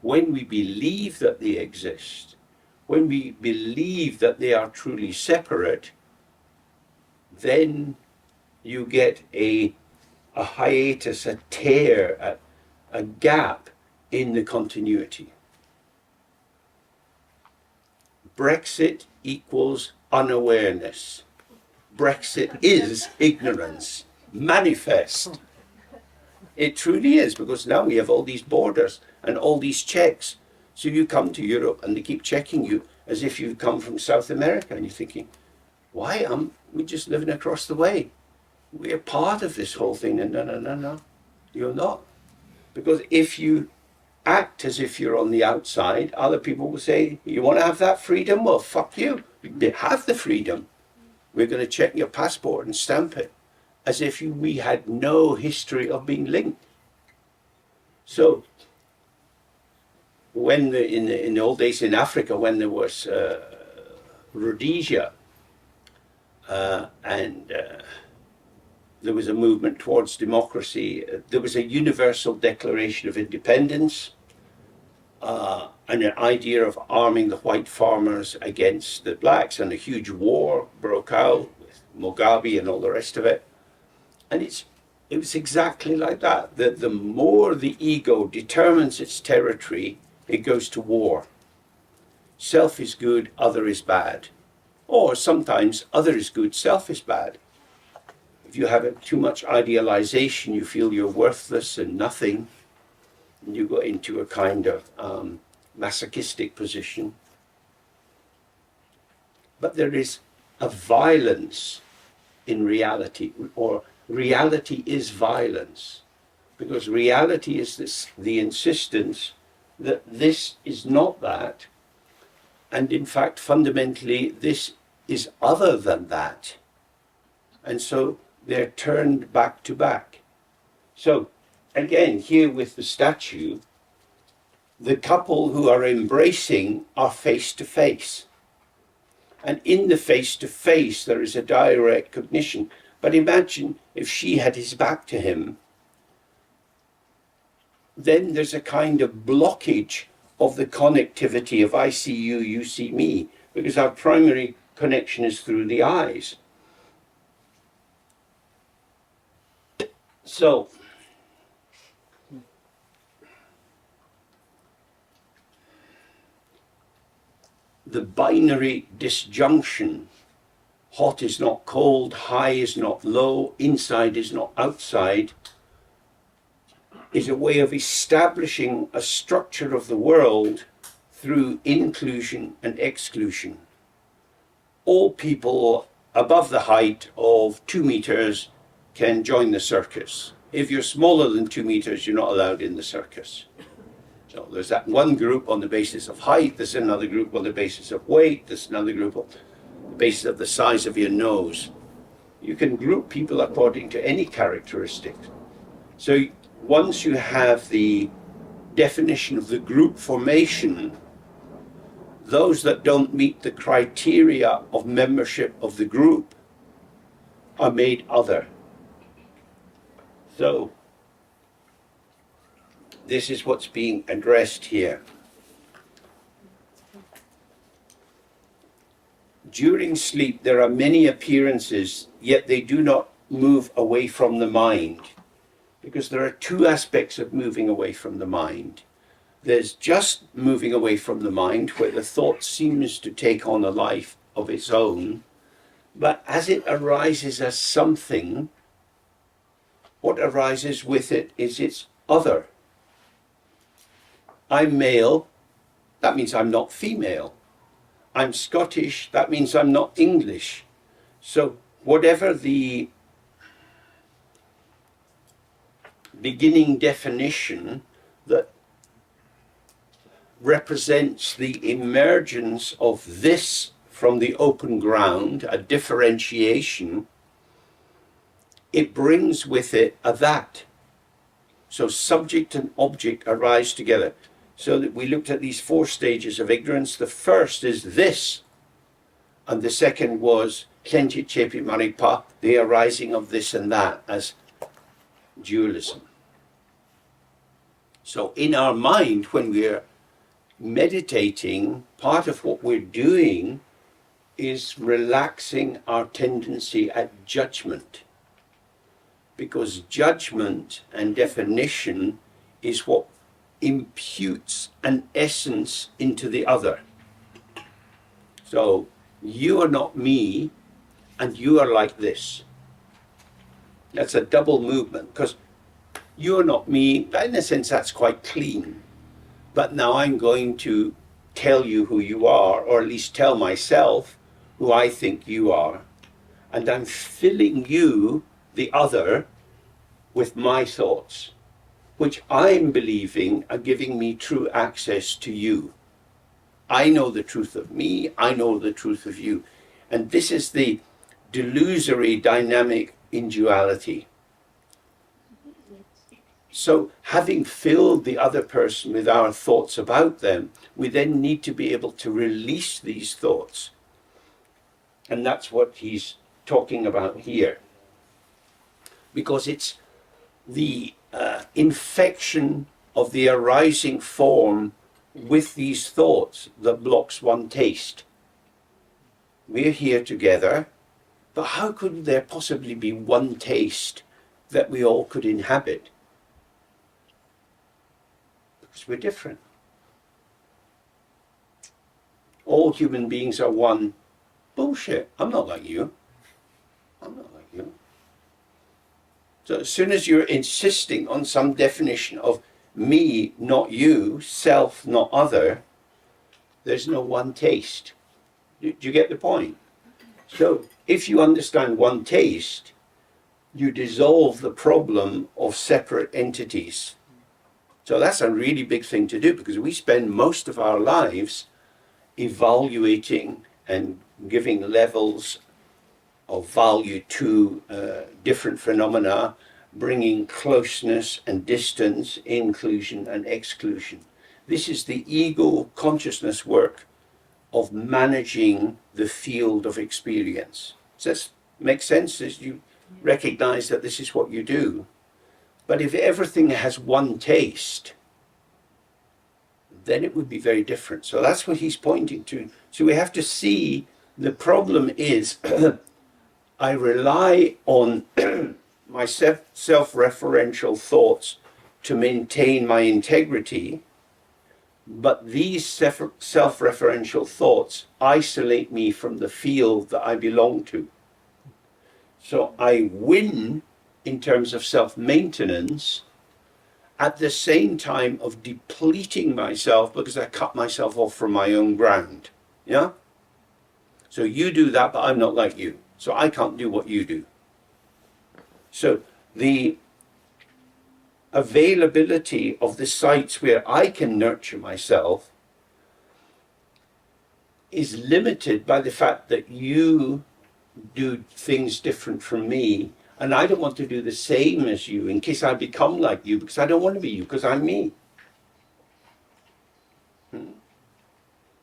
when we believe that they exist, when we believe that they are truly separate, then you get a hiatus, a tear, a gap in the continuity. Brexit equals unawareness. Brexit is ignorance, manifest. It truly is, because now we have all these borders and all these checks. So you come to Europe and they keep checking you as if you've come from South America, and you're thinking, why we're just living across the way. We're part of this whole thing. And no, you're not. Because if you act as if you're on the outside, other people will say, you want to have that freedom? Well, fuck you. You have the freedom. We're going to check your passport and stamp it, as if we had no history of being linked. So, when in the old days in Africa, when there was Rhodesia, and there was a movement towards democracy, there was a universal declaration of independence, and an idea of arming the white farmers against the blacks, and a huge war broke out with Mugabe and all the rest of it. And it was exactly like that. The more the ego determines its territory, it goes to war. Self is good, other is bad. Or sometimes other is good, self is bad. If you have too much idealization, you feel you're worthless and nothing, and you go into a kind of masochistic position. But there is a violence in reality, or reality is violence, because reality is the insistence that this is not that, and in fact fundamentally this is other than that, and so they're turned back to back. So again, here with the statue, the couple who are embracing are face to face, and in the face to face there is a direct cognition. But imagine if she had his back to him, then there's a kind of blockage of the connectivity of I see you, you see me, because our primary connection is through the eyes. So, the binary disjunction, hot is not cold, high is not low, inside is not outside, is a way of establishing a structure of the world through inclusion and exclusion. all people above the height of 2 meters can join the circus. If you're smaller than 2 meters, you're not allowed in the circus. So there's that one group on the basis of height, there's another group on the basis of weight, there's another group on the basis of the size of your nose. You can group people according to any characteristic. So once you have the definition of the group formation, those that don't meet the criteria of membership of the group are made other. So this is what's being addressed here. During sleep, there are many appearances, yet they do not move away from the mind. Because there are two aspects of moving away from the mind. There's just moving away from the mind, where the thought seems to take on a life of its own. But as it arises as something, what arises with it is its other. I'm male, that means I'm not female. I'm Scottish, that means I'm not English. So whatever the beginning definition that represents the emergence of this from the open ground, a differentiation, it brings with it a that. So subject and object arise together. So that we looked at these 4 stages of ignorance. The first is this, and the second was Khenchi Chepi Maripa, the arising of this and that as dualism. So in our mind, when we're meditating, part of what we're doing is relaxing our tendency at judgment. Because judgment and definition is what imputes an essence into the other. So you are not me and you are like this. That's a double movement, because you're not me, in a sense that's quite clean. But now I'm going to tell you who you are, or at least tell myself who I think you are. And I'm filling you, the other, with my thoughts, which I'm believing are giving me true access to you. I know the truth of me, I know the truth of you. And this is the delusory dynamic in duality. So having filled the other person with our thoughts about them, we then need to be able to release these thoughts. And that's what he's talking about here. Because it's the infection of the arising form with these thoughts that blocks one taste. We're here together, but how could there possibly be one taste that we all could inhabit? Because we're different. All human beings are one. Bullshit. I'm not like you. I'm not like you. So as soon as you're insisting on some definition of me, not you, self, not other, there's no one taste. Do you get the point? So if you understand one taste, you dissolve the problem of separate entities. So that's a really big thing to do, because we spend most of our lives evaluating and giving levels of value to different phenomena, bringing closeness and distance, inclusion and exclusion. This is the ego consciousness work of managing the field of experience. Does that make sense as you recognize that this is what you do? But if everything has one taste, then it would be very different. So that's what he's pointing to. So we have to see the problem is I rely on my self-referential thoughts to maintain my integrity, but these self-referential thoughts isolate me from the field that I belong to. So I win in terms of self-maintenance at the same time of depleting myself because I cut myself off from my own ground. Yeah? So you do that, but I'm not like you. So I can't do what you do. So the availability of the sites where I can nurture myself is limited by the fact that you do things different from me, and I don't want to do the same as you in case I become like you, because I don't want to be you, because I'm me.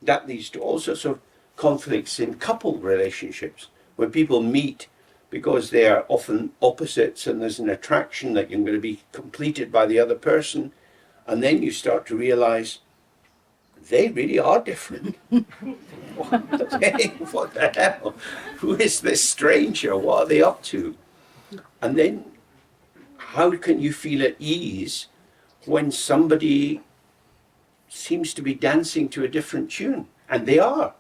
That leads to all sorts of conflicts in couple relationships, where people meet because they are often opposites and there's an attraction that you're going to be completed by the other person, and then you start to realize they really are different. What the hell? Who is this stranger? What are they up to? And then how can you feel at ease when somebody seems to be dancing to a different tune? And they are.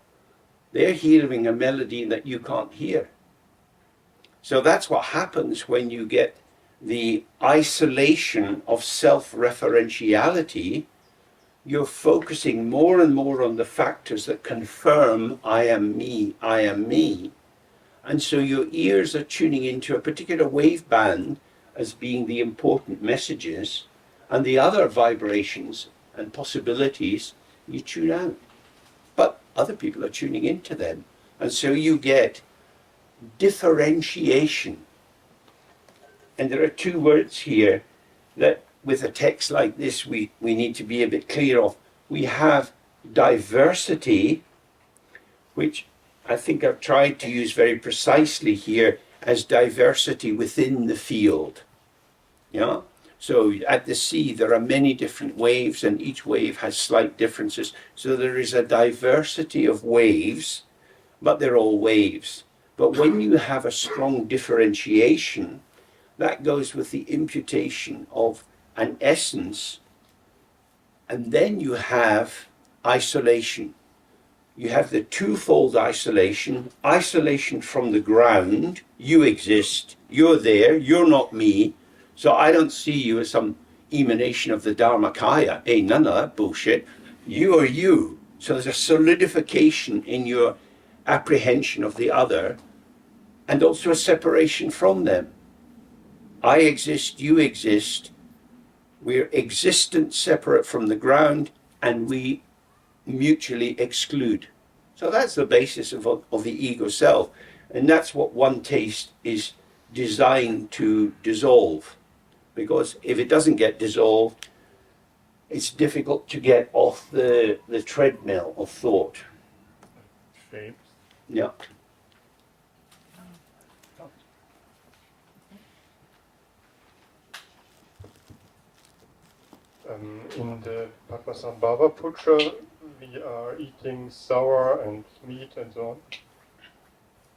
They're hearing a melody that you can't hear. So that's what happens when you get the isolation of self-referentiality. You're focusing more and more on the factors that confirm I am me, I am me. And so your ears are tuning into a particular wave band as being the important messages, and the other vibrations and possibilities you tune out. But other people are tuning into them. And so you get differentiation. And there are two words here that with a text like this we need to be a bit clear of. We have diversity, which I think I've tried to use very precisely here as diversity within the field. Yeah? So at the sea there are many different waves, and each wave has slight differences. So there is a diversity of waves, but they're all waves. But when you have a strong differentiation, that goes with the imputation of an essence, and then you have isolation. You have the twofold isolation: isolation from the ground, you exist, you're there, you're not me, so I don't see you as some emanation of the Dharmakaya. Hey, none of that bullshit. You are you. So there's a solidification in your apprehension of the other, and also a separation from them. I exist, you exist, we're existent separate from the ground, and we mutually exclude. So that's the basis of the ego self, and that's what one taste is designed to dissolve, because if it doesn't get dissolved, it's difficult to get off the treadmill of thought.
Shapes.
Yeah.
In the Padma Puja, we are eating sour and meat and so on.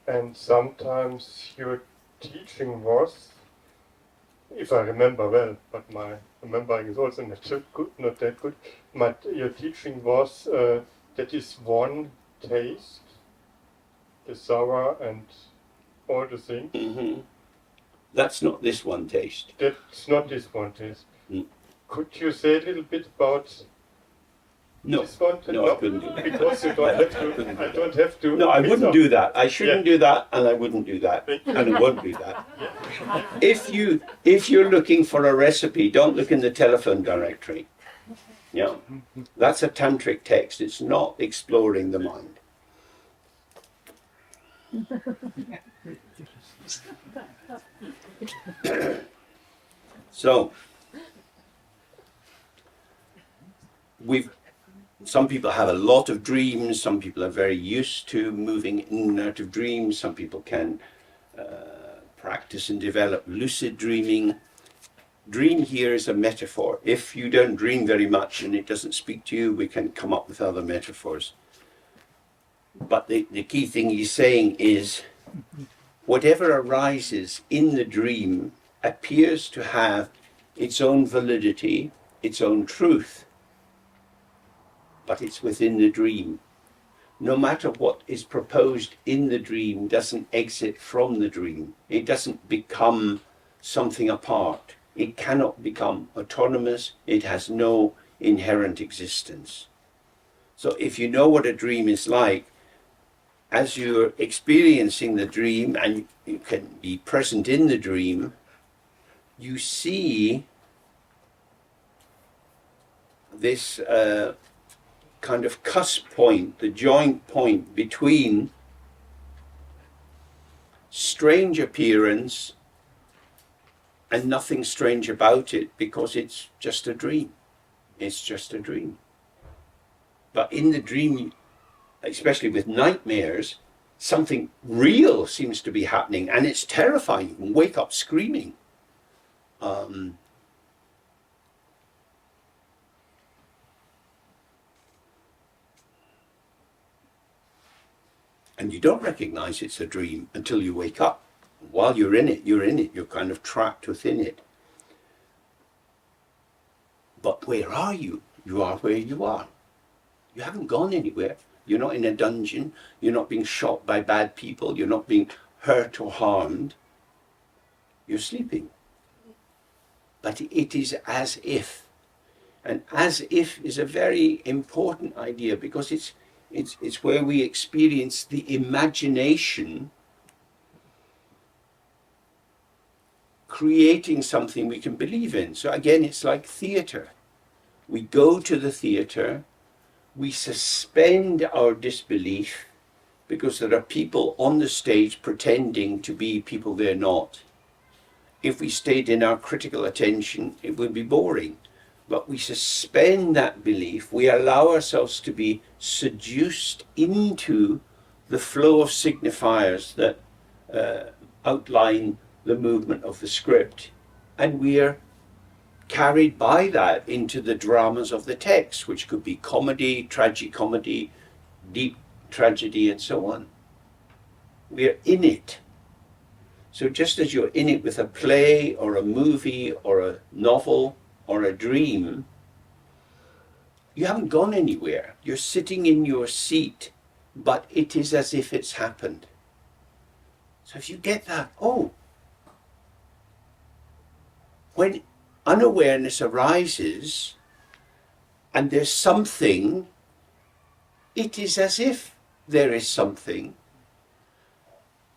And sometimes your teaching was, if I remember well, but my remembering is also not that good, but your teaching was that is one taste, the sour and all the things.
Mm-hmm. That's not this one taste.
That's not this one taste.
Mm.
Could you say a little bit about this one?
No, I couldn't do that.
Because you don't have to, I don't have to.
No, I wouldn't do that. I shouldn't do that, and I wouldn't do that, and I won't do that. If you're looking for a recipe, don't look in the telephone directory. Yeah, that's a tantric text. It's not exploring the mind. So some people have a lot of dreams, some people are very used to moving in and out of dreams, some people can practice and develop lucid dreaming. Dream here is a metaphor. If you don't dream very much and it doesn't speak to you, we can come up with other metaphors. But the key thing he's saying is whatever arises in the dream appears to have its own validity, its own truth, but it's within the dream. No matter what is proposed in the dream doesn't exit from the dream. It doesn't become something apart. It cannot become autonomous. It has no inherent existence. So if you know what a dream is like, as you're experiencing the dream and you can be present in the dream, you see this kind of cusp point, the joint point between strange appearance and nothing strange about it, because it's just a dream. It's just a dream. But in the dream, especially with nightmares, something real seems to be happening, and it's terrifying. You can wake up screaming. And you don't recognize it's a dream until you wake up. While you're in it, you're kind of trapped within it. But where are you? You are where you are. You haven't gone anywhere. You're not in a dungeon. You're not being shot by bad people. You're not being hurt or harmed. You're sleeping. But it is as if. And as if is a very important idea, because it's where we experience the imagination creating something we can believe in. So again, it's like theatre. We go to the theatre, we suspend our disbelief because there are people on the stage pretending to be people they're not. If we stayed in our critical attention, it would be boring. But we suspend that belief, we allow ourselves to be seduced into the flow of signifiers that outline the movement of the script, and we are carried by that into the dramas of the text, which could be comedy, tragicomedy, deep tragedy, and so on. We are in it. So just as you're in it with a play or a movie or a novel or a dream, you haven't gone anywhere. You're sitting in your seat, but it is as if it's happened. So if you get that, when unawareness arises and there's something, it is as if there is something,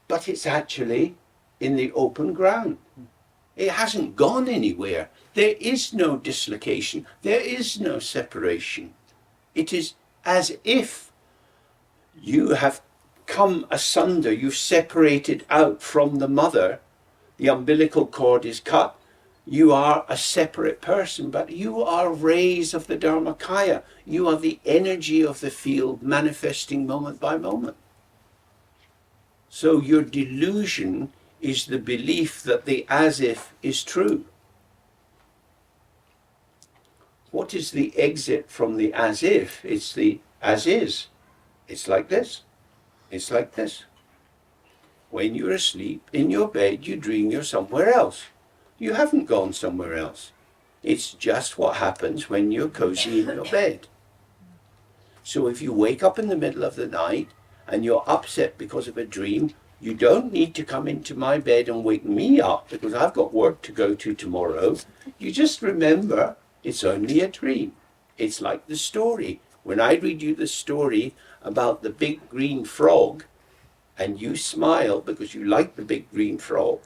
but it's actually in the open ground. It hasn't gone anywhere. There is no dislocation. There is no separation. It is as if you have come asunder. You've separated out from the mother. The umbilical cord is cut. You are a separate person, but you are rays of the Dharmakaya. You are the energy of the field manifesting moment by moment. So your delusion is the belief that the as if is true. What is the exit from the as if? It's the as is. It's like this. It's like this. When you're asleep in your bed, you dream you're somewhere else. You haven't gone somewhere else. It's just what happens when you're cozy in your bed. So if you wake up in the middle of the night and you're upset because of a dream, you don't need to come into my bed and wake me up because I've got work to go to tomorrow. You just remember it's only a dream. It's like the story. When I read you the story about the big green frog and you smile because you like the big green frog,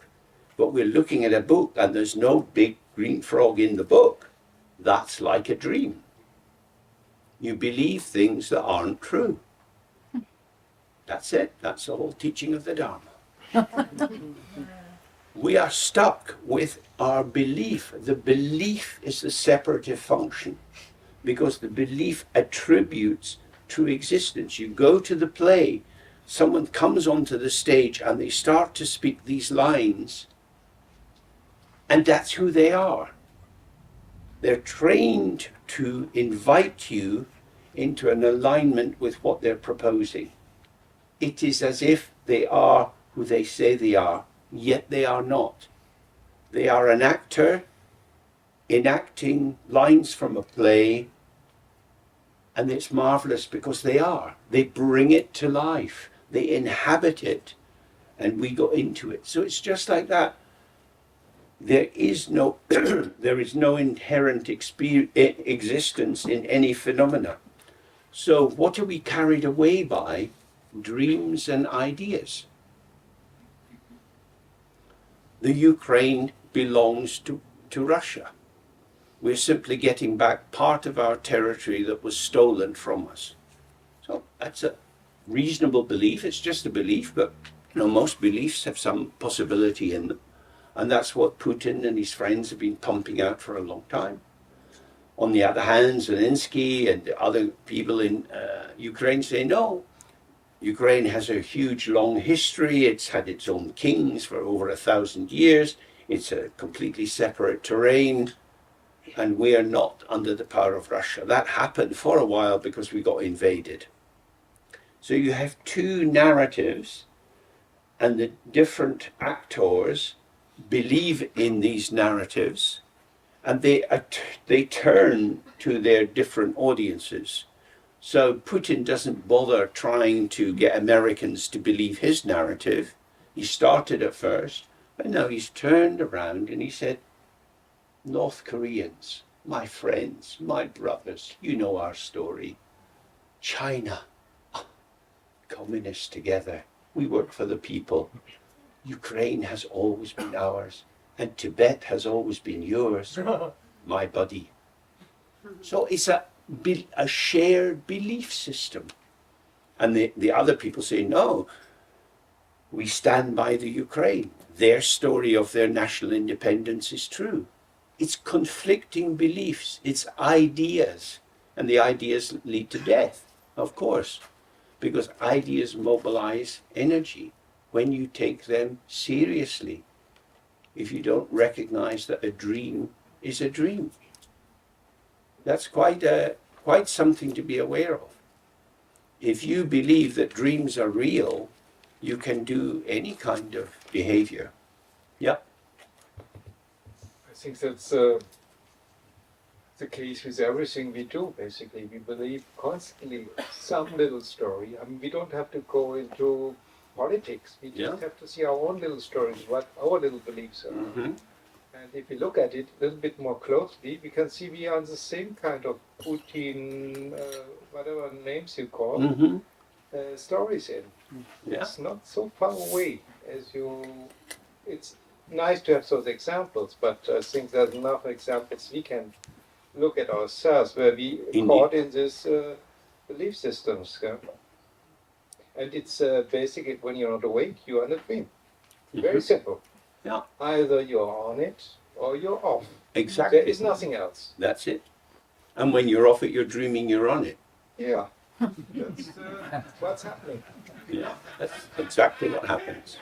but we're looking at a book and there's no big green frog in the book, that's like a dream. You believe things that aren't true. That's it. That's the whole teaching of the Dharma. We are stuck with our belief. The belief is the separative function because the belief attributes true existence. You go to the play, someone comes onto the stage and they start to speak these lines, and that's who they are. They're trained to invite you into an alignment with what they're proposing. It is as if they are who they say they are, yet they are not. They are an actor enacting lines from a play, and it's marvelous because they are. They bring it to life. They inhabit it, and we go into it. So it's just like that. There is no there is no inherent existence in any phenomena. So what are we carried away by? dreams and ideas. The Ukraine belongs to Russia. We're simply getting back part of our territory that was stolen from us. So that's a reasonable belief. It's just a belief, but most beliefs have some possibility in them. And that's what Putin and his friends have been pumping out for a long time. On the other hand, Zelensky and other people in Ukraine say, no, Ukraine has a huge, long history. It's had its own kings for over 1,000 years. It's a completely separate terrain. And we are not under the power of Russia. That happened for a while because we got invaded. So you have two narratives, and the different actors believe in these narratives, and they turn to their different audiences. So Putin doesn't bother trying to get Americans to believe his narrative. He started at first, but now he's turned around and he said, North Koreans, my friends, my brothers, you know our story. China, communists together, we work for the people. Ukraine has always been ours, and Tibet has always been yours, my buddy. So it's a shared belief system. And the other people say, no, we stand by the Ukraine. Their story of their national independence is true. It's conflicting beliefs, it's ideas, and the ideas lead to death, of course, because ideas mobilize energy when you take them seriously. If you don't recognize that a dream is a dream, that's quite something to be aware of. If you believe that dreams are real, you can do any kind of behavior. Yeah.
I think that's the case with everything we do, basically. We believe constantly some little story. I mean, we don't have to go into politics. We just have to see our own little stories, what our little beliefs are. Mm-hmm. And if we look at it a little bit more closely, we can see we are in the same kind of Putin, whatever names you call, mm-hmm. Stories in. Yeah. It's not so far away as you... It's nice to have those examples, but I think there's enough examples we can look at ourselves where we caught in this belief systems. Yeah? And it's basically when you're not awake, you're in a dream. Mm-hmm. Very simple. Yeah. Either you're on it or you're off.
Exactly.
There is nothing else.
That's it. And when you're off it, you're dreaming you're on it.
Yeah. That's what's happening.
Yeah, that's exactly what happens.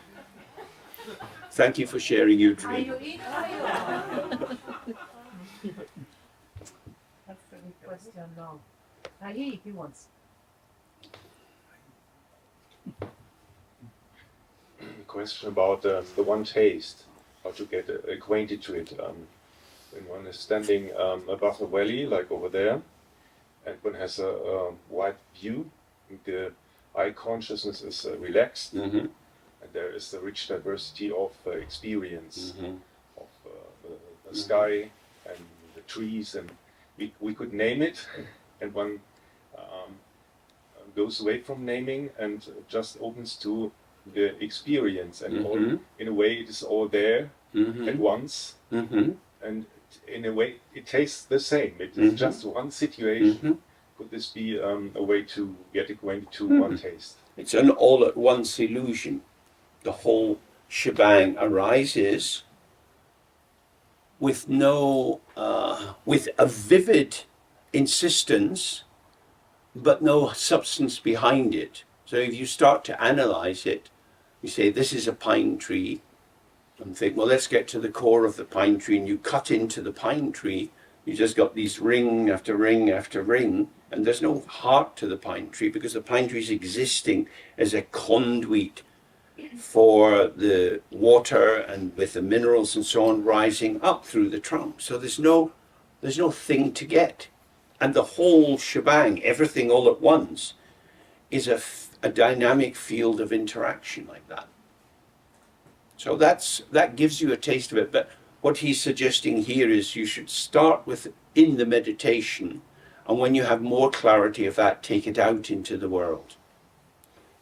Thank you for sharing your dream.
Are you in? That's a good question now. He wants.
Question about the one taste, how to get acquainted to it. When one is standing above a valley, like over there, and one has a wide view, the eye consciousness is relaxed, mm-hmm. and there is a rich diversity of experience, mm-hmm. of the mm-hmm. sky and the trees, and we could name it, and one goes away from naming and just opens to the experience, and mm-hmm. all, in a way it is all there mm-hmm. at once, mm-hmm. and in a way it tastes the same. It is mm-hmm. just one situation. Mm-hmm. Could this be a way to get acquainted to mm-hmm. one taste?
It's an all-at-once illusion. The whole shebang arises with with a vivid insistence, but no substance behind it. So if you start to analyze it, you say, this is a pine tree, and think, well, let's get to the core of the pine tree, and you cut into the pine tree, you just got these ring after ring after ring, and there's no heart to the pine tree, because the pine tree is existing as a conduit for the water and with the minerals and so on rising up through the trunk. So there's no thing to get. And the whole shebang, everything all at once, is a dynamic field of interaction like that. So that gives you a taste of it. But what he's suggesting here is you should start with in the meditation, and when you have more clarity of that, take it out into the world.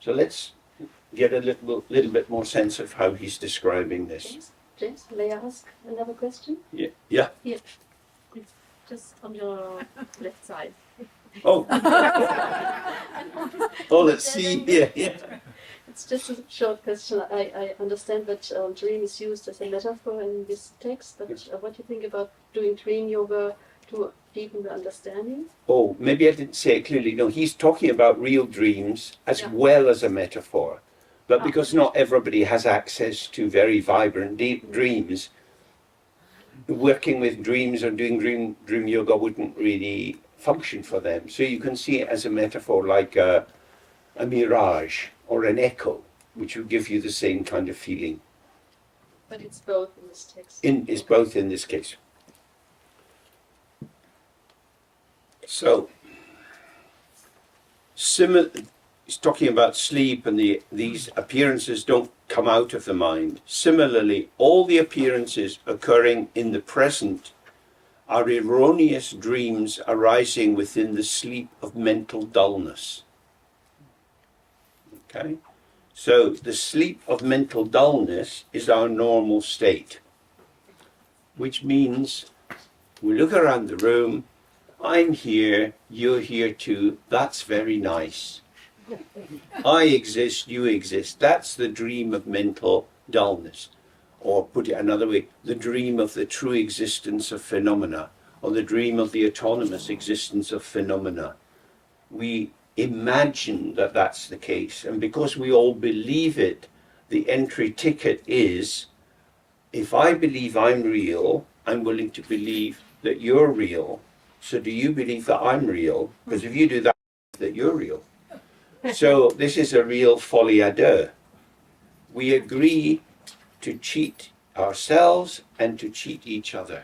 So let's get a little bit more sense of how he's describing this.
James, may I ask another question?
Yeah. Yeah.
Here, it's just on your left side.
Oh. Oh, let's see. Yeah, yeah.
It's just a short question. I understand that dream is used as a metaphor in this text, but what do you think about doing dream yoga to deepen the understanding?
Oh, maybe I didn't say it clearly. No, he's talking about real dreams as well as a metaphor. But because not everybody has access to very vibrant, deep dreams, working with dreams or doing dream yoga wouldn't really function for them. So you can see it as a metaphor, like a mirage or an echo, which will give you the same kind of feeling.
But it's both in this text.
It's both in this case. So, he's talking about sleep, and these appearances don't come out of the mind. Similarly, all the appearances occurring in the present are erroneous dreams arising within the sleep of mental dullness. Okay? So the sleep of mental dullness is our normal state, which means we look around the room, I'm here, you're here too, that's very nice. I exist, you exist. That's the dream of mental dullness. Or put it another way, the dream of the true existence of phenomena, or the dream of the autonomous existence of phenomena. We imagine that that's the case, and because we all believe it, the entry ticket is, if I believe I'm real, I'm willing to believe that you're real. So do you believe that I'm real? Because if you do that you're real. So this is a real folie à deux. We agree to cheat ourselves and to cheat each other.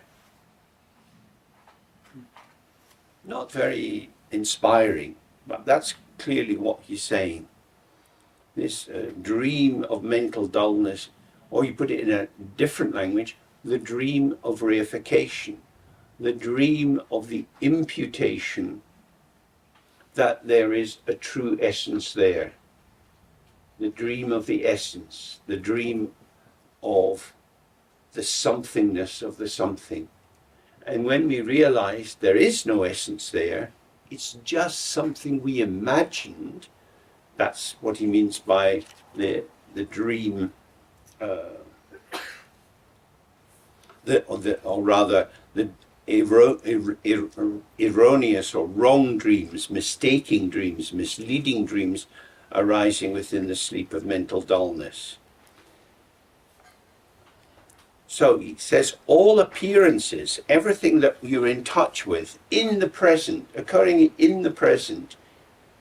Not very inspiring, but that's clearly what he's saying. This dream of mental dullness, or you put it in a different language, the dream of reification, the dream of the imputation that there is a true essence there. The dream of the essence, the dream of the somethingness of the something. And when we realize there is no essence there, it's just something we imagined. That's what he means by the dream, or rather the erroneous or wrong dreams, mistaking dreams, misleading dreams arising within the sleep of mental dullness. So he says all appearances, everything that you're in touch with in the present, occurring in the present.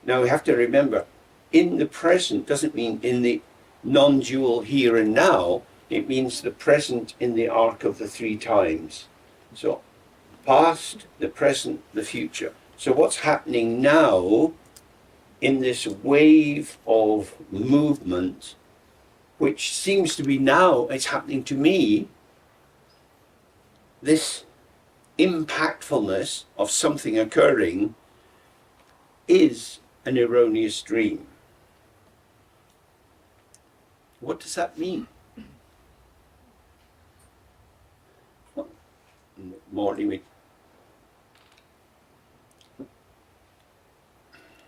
Now we have to remember, in the present doesn't mean in the non-dual here and now. It means the present in the arc of the three times. So past, the present, the future. So what's happening now in this wave of movement, which seems to be now, it's happening to me, this impactfulness of something occurring is an erroneous dream. What does that mean? Morning, I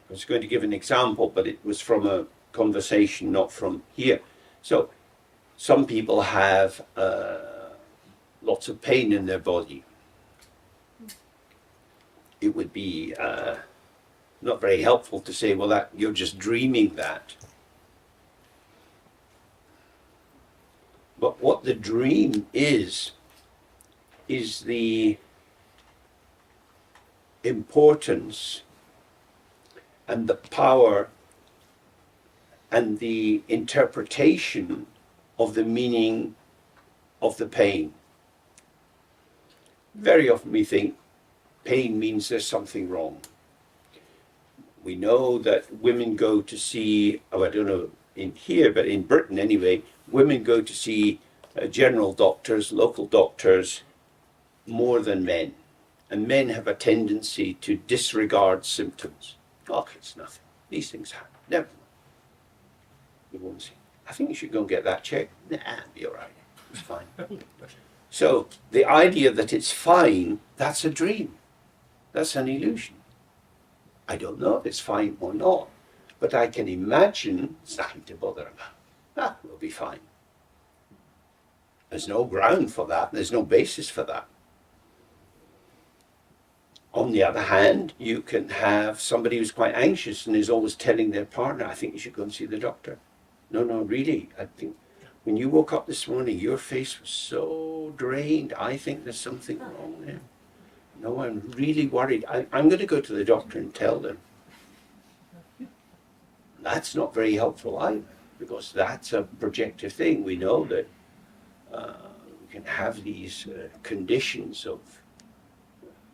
was going to give an example, but it was from a conversation, not from here. So, some people have lots of pain in their body. It would be not very helpful to say, well, that you're just dreaming that. But what the dream is the importance and the power and the interpretation of the meaning of the pain. Very often we think pain means there's something wrong. We know that women go to see, I don't know in here, but in Britain anyway, women go to see general doctors, local doctors, more than men. And men have a tendency to disregard symptoms. Oh, it's nothing. These things happen. Never mind. The woman said, I think you should go and get that checked. Nah, be all right. It's fine. So the idea that it's fine, that's a dream. That's an illusion. I don't know if it's fine or not, but I can imagine it's nothing to bother about. Ah, we'll be fine. There's no ground for that. There's no basis for that. On the other hand, you can have somebody who's quite anxious and is always telling their partner, I think you should go and see the doctor. No, really, I think when you woke up this morning, your face was so drained. I think there's something wrong there. No, I'm really worried. I'm going to go to the doctor and tell them. That's not very helpful either, because that's a projective thing. We know that we can have these conditions of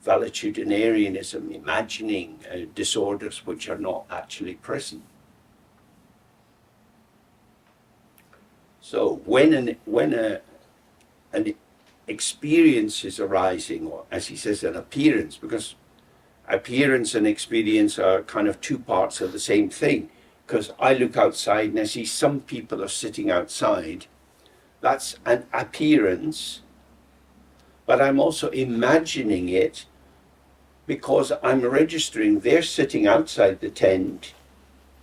valetudinarianism, imagining disorders which are not actually present. So when an experience is arising, or as he says, an appearance, because appearance and experience are kind of two parts of the same thing, because I look outside and I see some people are sitting outside. That's an appearance, but I'm also imagining it because I'm registering they're sitting outside the tent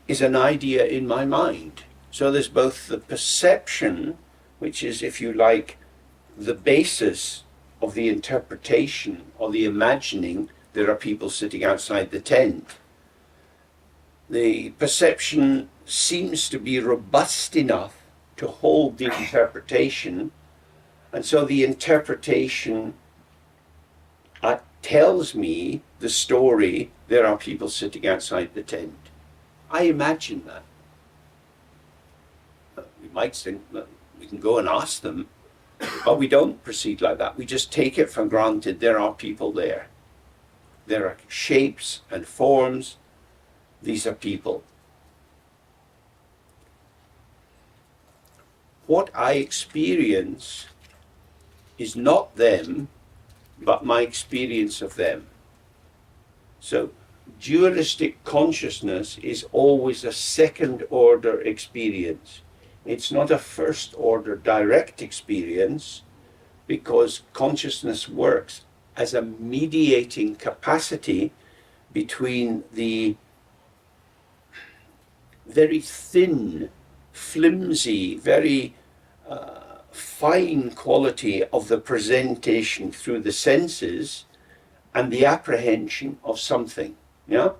is an idea in my mind. So there's both the perception, which is, if you like, the basis of the interpretation or the imagining there are people sitting outside the tent. The perception seems to be robust enough to hold the interpretation, and so the interpretation tells me the story, there are people sitting outside the tent. I imagine that. We might think that we can go and ask them, but we don't proceed like that. We just take it for granted there are people there. There are shapes and forms. These are people. What I experience is not them, but my experience of them. So dualistic consciousness is always a second order experience. It's not a first order direct experience, because consciousness works as a mediating capacity between the very thin, flimsy, very fine quality of the presentation through the senses and the apprehension of something. Yeah?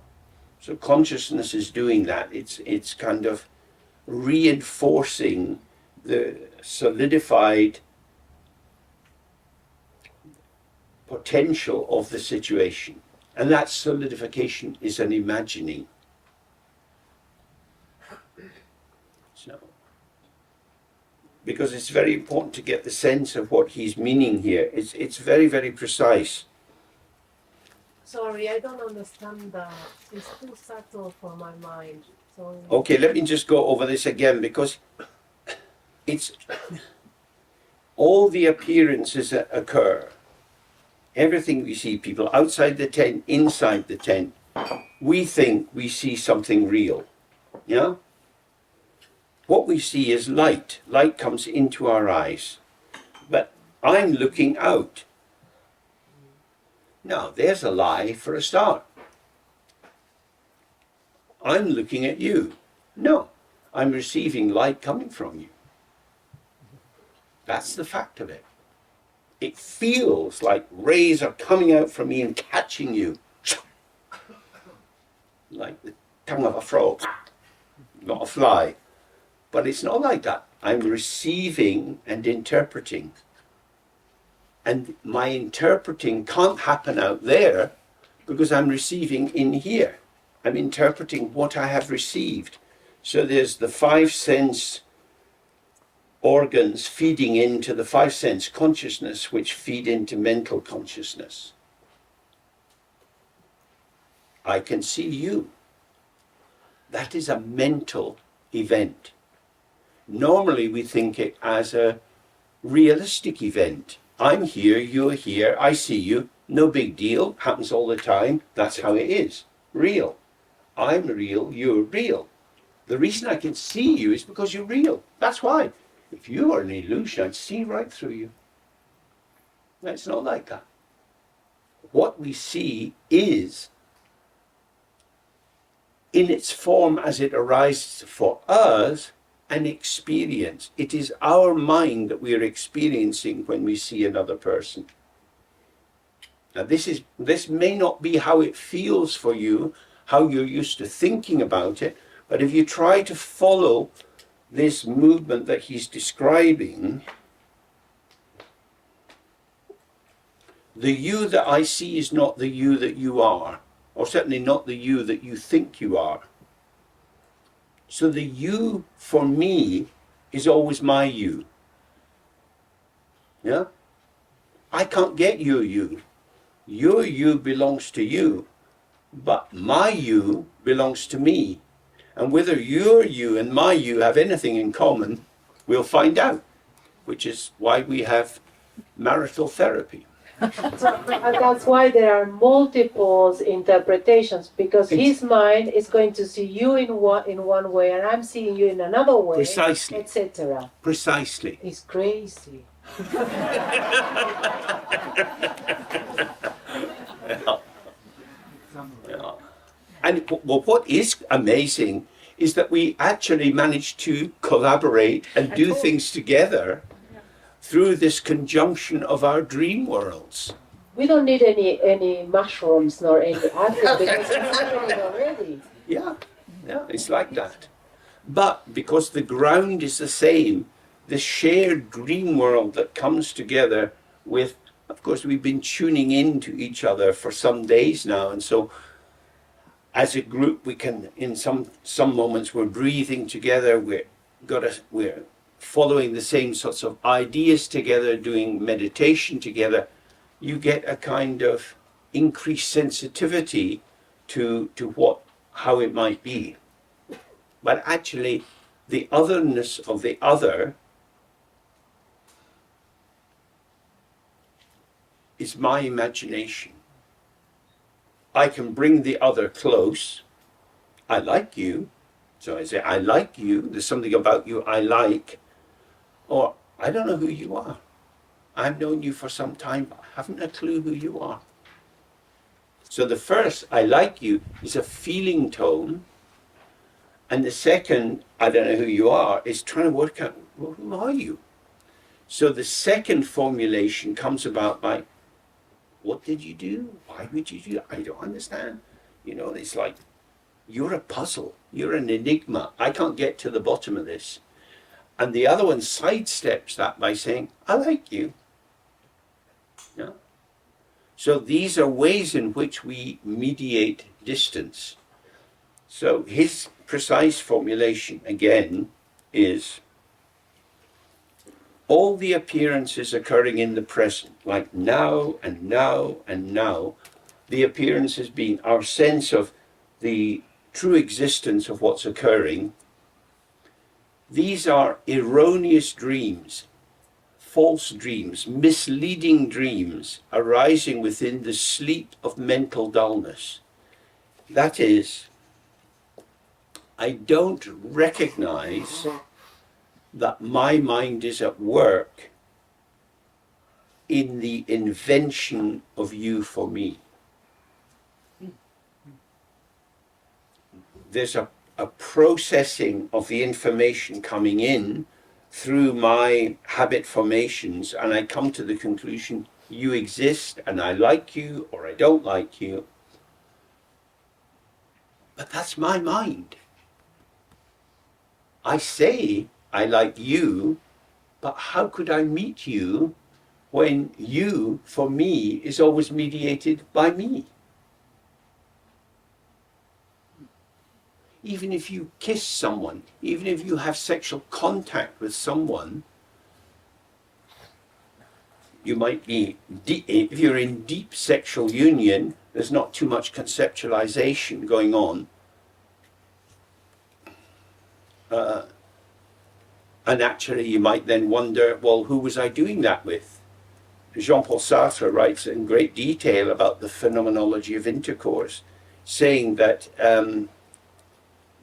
So consciousness is doing that. It's kind of reinforcing the solidified potential of the situation. And that solidification is an imagining. So, because it's very important to get the sense of what he's meaning here. It's very, very precise.
Sorry, I don't understand that. It's too subtle for my mind. Sorry.
Okay, let me just go over this again, because it's all the appearances that occur, everything we see, people outside the tent, inside the tent, we think we see something real. Yeah? What we see is light. Light comes into our eyes. But I'm looking out. Now, there's a lie for a start. I'm looking at you. No, I'm receiving light coming from you. That's the fact of it. It feels like rays are coming out from me and catching you. Like the tongue of a frog, not a fly. But it's not like that. I'm receiving and interpreting. And my interpreting can't happen out there because I'm receiving in here. I'm interpreting what I have received. So there's the five sense organs feeding into the five sense consciousness, which feed into mental consciousness. I can see you. That is a mental event. Normally we think it as a realistic event. I'm here, you're here, I see you, no big deal, happens all the time, that's how it is. Real. I'm real, you're real. The reason I can see you is because you're real. That's why. If you were an illusion, I'd see right through you. No, it's not like that. What we see is, in its form as it arises for us, an experience. It is our mind that we are experiencing when we see another person. Now this may not be how it feels for you, how you're used to thinking about it, but if you try to follow this movement that he's describing, the you that I see is not the you that you are, or certainly not the you that you think you are. So the you for me is always my you. Yeah? I can't get your you. Your you belongs to you, but my you belongs to me. And whether your you and my you have anything in common, we'll find out, which is why we have marital therapy.
And that's why there are multiple interpretations, because his mind is going to see you in one way, and I'm seeing you in another way,
Precisely.
etc.
Precisely.
It's crazy.
Yeah. And well, what is amazing is that we actually manage to collaborate and do things together through this conjunction of our dream worlds.
We don't need any mushrooms nor any alcohol because it's happening already.
Yeah, it's like that. But because the ground is the same, the shared dream world that comes together with, of course, we've been tuning into each other for some days now, and so as a group we can, in some moments we're breathing together, we're following the same sorts of ideas together, doing meditation together. You get a kind of increased sensitivity to how it might be. But actually, the otherness of the other is my imagination. I can bring the other close. I like you. So I say, I like you. There's something about you I like. Or, I don't know who you are. I've known you for some time, but I haven't a clue who you are. So the first, I like you, is a feeling tone. And the second, I don't know who you are, is trying to work out, well, who are you? So the second formulation comes about by, what did you do? Why would you do that? I don't understand. You know, it's like, you're a puzzle. You're an enigma. I can't get to the bottom of this. And the other one sidesteps that by saying, I like you. Yeah. So these are ways in which we mediate distance. So his precise formulation, again, is all the appearances occurring in the present, like now and now and now, the appearances being our sense of the true existence of what's occurring. These are erroneous dreams, false dreams, misleading dreams arising within the sleep of mental dullness. That is, I don't recognize that my mind is at work in the invention of you for me. There's a processing of the information coming in through my habit formations, and I come to the conclusion, you exist and I like you or I don't like you. But that's my mind. I say I like you, but how could I meet you when you, for me, is always mediated by me? Even if you kiss someone, even if you have sexual contact with someone, you might be, if you're in deep sexual union, there's not too much conceptualization going on. And actually you might then wonder, well, who was I doing that with? Jean-Paul Sartre writes in great detail about the phenomenology of intercourse, saying that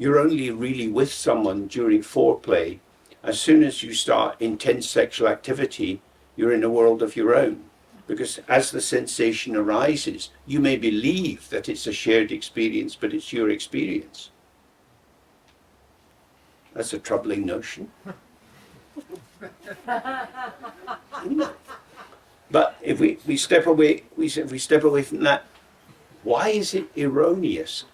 You're only really with someone during foreplay. As soon as you start intense sexual activity, you're in a world of your own. Because as the sensation arises, you may believe that it's a shared experience, but it's your experience. That's a troubling notion. But if we step away, if we step away from that, why is it erroneous?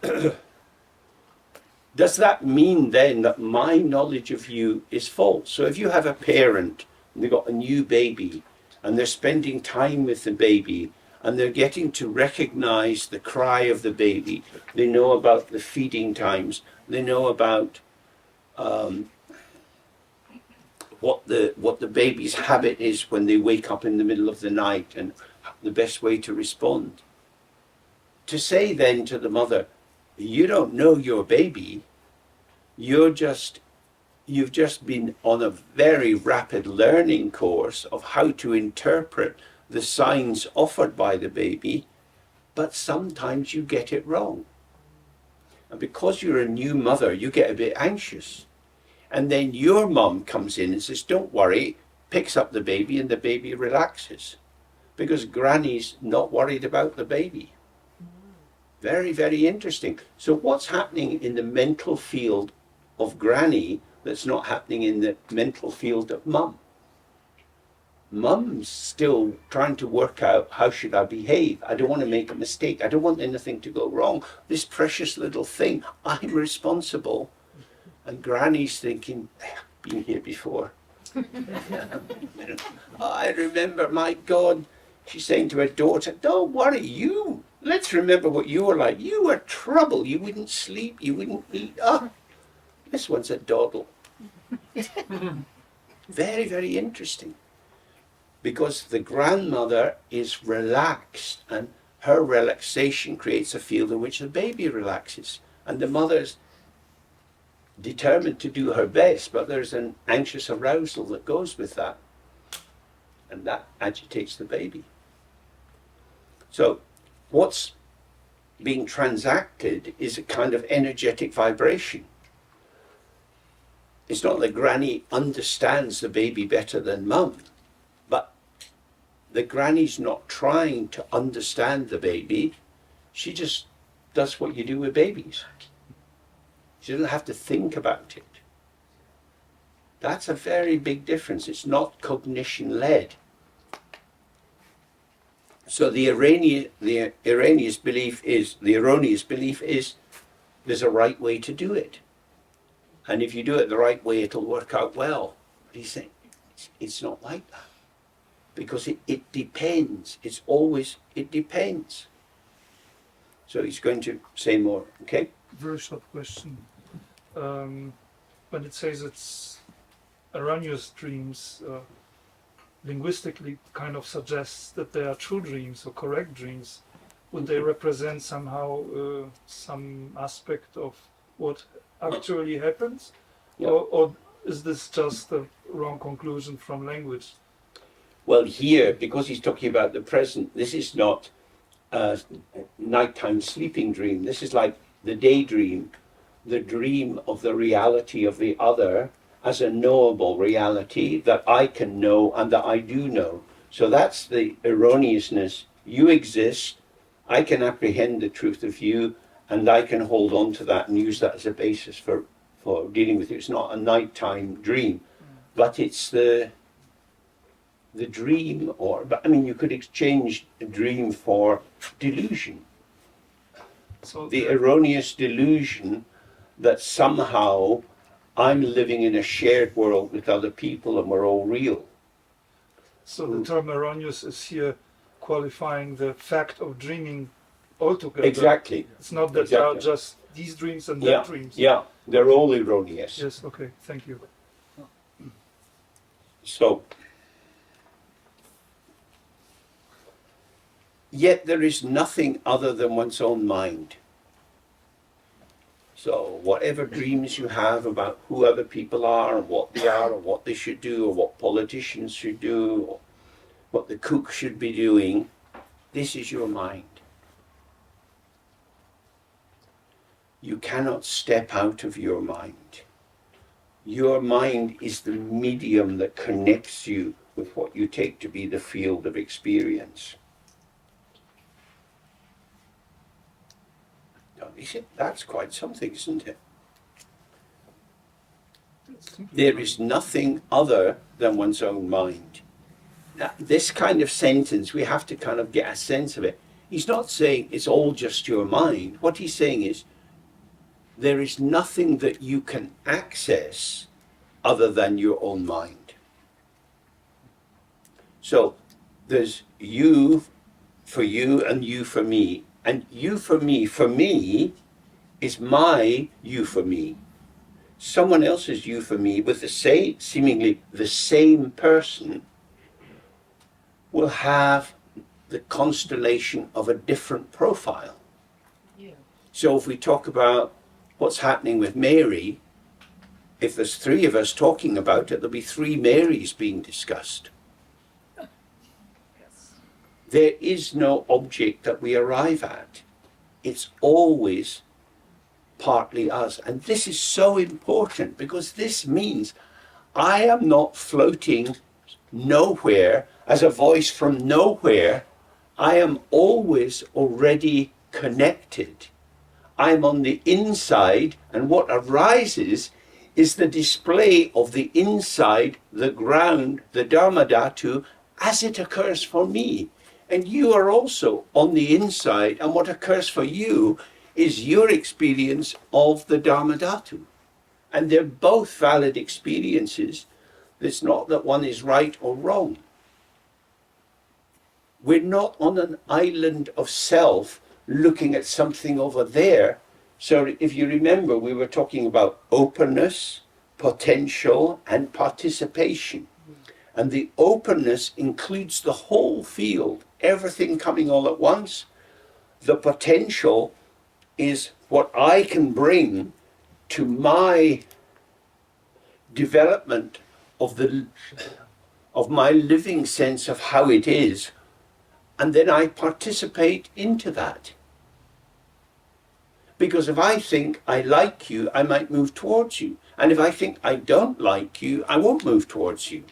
Does that mean then that my knowledge of you is false? So if you have a parent and they've got a new baby and they're spending time with the baby and they're getting to recognize the cry of the baby, they know about the feeding times, they know about what the baby's habit is when they wake up in the middle of the night and the best way to respond. To say then to the mother, you don't know your baby, you've just been on a very rapid learning course of how to interpret the signs offered by the baby, but sometimes you get it wrong. And because you're a new mother, you get a bit anxious. And then your mum comes in and says, don't worry, picks up the baby and the baby relaxes. Because Granny's not worried about the baby. Very, very interesting. So what's happening in the mental field of Granny that's not happening in the mental field of Mum? Mum's still trying to work out, how should I behave? I don't want to make a mistake. I don't want anything to go wrong. This precious little thing, I'm responsible. And Granny's thinking, been here before. I remember, my God, she's saying to her daughter, don't worry, let's remember what you were like. You were trouble. You wouldn't sleep. You wouldn't eat. This one's a doddle. Very, very interesting. Because the grandmother is relaxed and her relaxation creates a field in which the baby relaxes. And the mother's determined to do her best, but there's an anxious arousal that goes with that. And that agitates the baby. So what's being transacted is a kind of energetic vibration. It's not that Granny understands the baby better than Mum, but the Granny's not trying to understand the baby. She just does what you do with babies. She doesn't have to think about it. That's a very big difference. It's not cognition-led. So the erroneous belief is there's a right way to do it. And if you do it the right way, it'll work out well. But he's saying, it's not like that. Because it depends. It depends. So he's going to say more, okay?
Very short question. When it says it's erroneous dreams, linguistically kind of suggests that they are true dreams or correct dreams. Would they represent somehow some aspect of what actually happens?
Yeah.
Or is this just a wrong conclusion from language?
Well, here, because he's talking about the present, this is not a nighttime sleeping dream. This is like the daydream, the dream of the reality of the other as a knowable reality that I can know and that I do know. So that's the erroneousness. You exist, I can apprehend the truth of you, and I can hold on to that and use that as a basis for dealing with you. It's not a nighttime dream, but it's the dream, but you could exchange a dream for delusion.
So
the erroneous delusion that somehow I'm living in a shared world with other people and we're all real.
So the term erroneous is here qualifying the fact of dreaming altogether.
Exactly.
It's not that there are just these dreams and that dreams.
Yeah, they're all erroneous.
Yes, okay, thank you.
So, yet there is nothing other than one's own mind. So whatever dreams you have about who other people are and what they are or what they should do or what politicians should do or what the cook should be doing, this is your mind. you cannot step out of your mind. Your mind is the medium that connects you with what you take to be the field of experience. Now, that's quite something, isn't it? There is nothing other than one's own mind. Now, this kind of sentence, we have to kind of get a sense of it. He's not saying it's all just your mind. What he's saying is, there is nothing that you can access other than your own mind. So there's you for you and you for me. And you for me is my you for me. Someone else's you for me with the same, seemingly the same person will have the constellation of a different profile.
Yeah.
So if we talk about what's happening with Mary, if there's three of us talking about it, there'll be three Marys being discussed.
Yes.
There is no object that we arrive at. It's always partly us. And this is so important because this means I am not floating nowhere as a voice from nowhere. I am always already connected. I'm on the inside, and what arises is the display of the inside, the ground, the Dharmadhatu, as it occurs for me. And you are also on the inside, and what occurs for you is your experience of the Dharmadhatu. And they're both valid experiences. It's not that one is right or wrong. We're not on an island of self looking at something over there. So if you remember, we were talking about openness, potential, and participation. And the openness includes the whole field, everything coming all at once. The potential is what I can bring to my development of my living sense of how it is. And then I participate into that. Because if I think I like you, I might move towards you. And if I think I don't like you, I won't move towards you.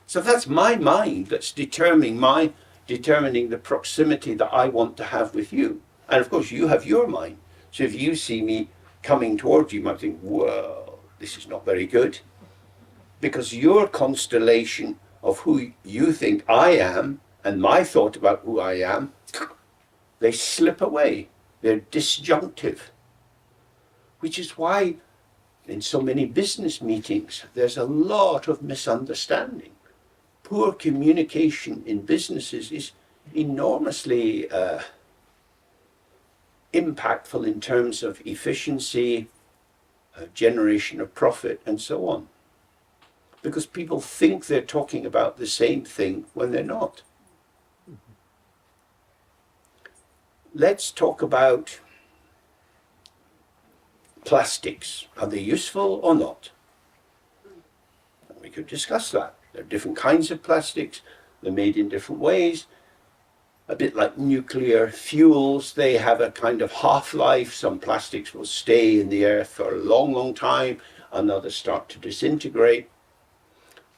So that's my mind that's determining the proximity that I want to have with you. And of course, you have your mind. So if you see me coming towards you, you might think, whoa, this is not very good. Because your constellation of who you think I am and my thought about who I am, they slip away. They're disjunctive. Which is why in so many business meetings, there's a lot of misunderstanding. Poor communication in businesses is enormously impactful in terms of efficiency, generation of profit, and so on. Because people think they're talking about the same thing when they're not. Let's talk about plastics. Are they useful or not? We could discuss that. There are different kinds of plastics. They're made in different ways. A bit like nuclear fuels, they have a kind of half-life. Some plastics will stay in the earth for a long, long time, and others start to disintegrate.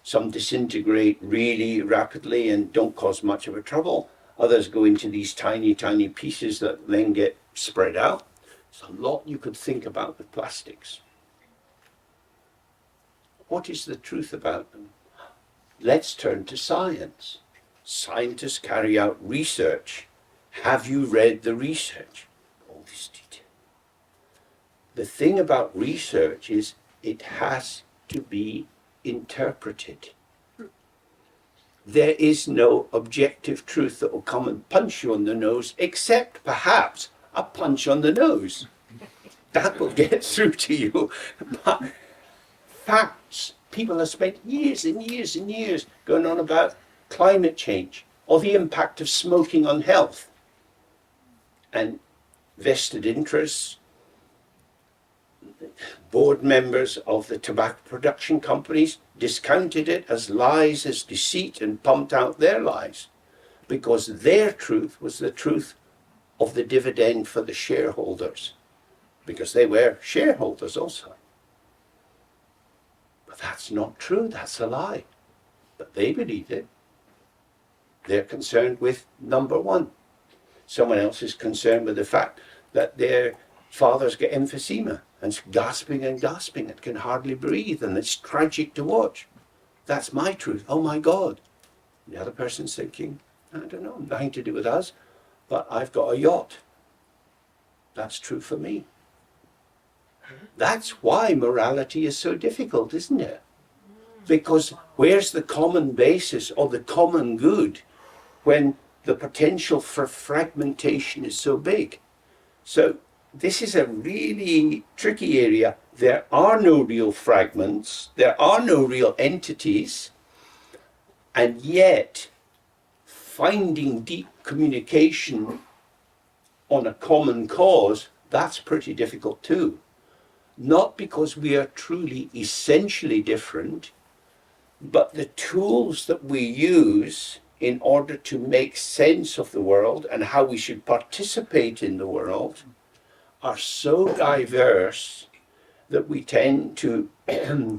Some disintegrate really rapidly and don't cause much of a trouble. Others go into these tiny, tiny pieces that then get spread out. There's a lot you could think about with plastics. What is the truth about them? Let's turn to science. Scientists carry out research. Have you read the research? All this detail. The thing about research is it has to be interpreted. There is no objective truth that will come and punch you on the nose, except perhaps a punch on the nose. That will get through to you. But facts, people have spent years and years and years going on about climate change or the impact of smoking on health. And vested interests, board members of the tobacco production companies discounted it as lies, as deceit, and pumped out their lies because their truth was the truth of the dividend for the shareholders. because they were shareholders also. But that's not true, that's a lie. But they believe it. They're concerned with number one. Someone else is concerned with the fact that their fathers get emphysema and gasping and gasping and can hardly breathe, and it's tragic to watch. That's my truth. Oh my God. The other person's thinking, I don't know, nothing to do with us, but I've got a yacht. That's true for me. That's why morality is so difficult, isn't it? Because where's the common basis or the common good when the potential for fragmentation is so big? So this is a really tricky area. There are no real fragments, there are no real entities, and yet finding deep communication on a common cause, that's pretty difficult too. Not because we are truly essentially different, but the tools that we use in order to make sense of the world and how we should participate in the world are so diverse that we tend to,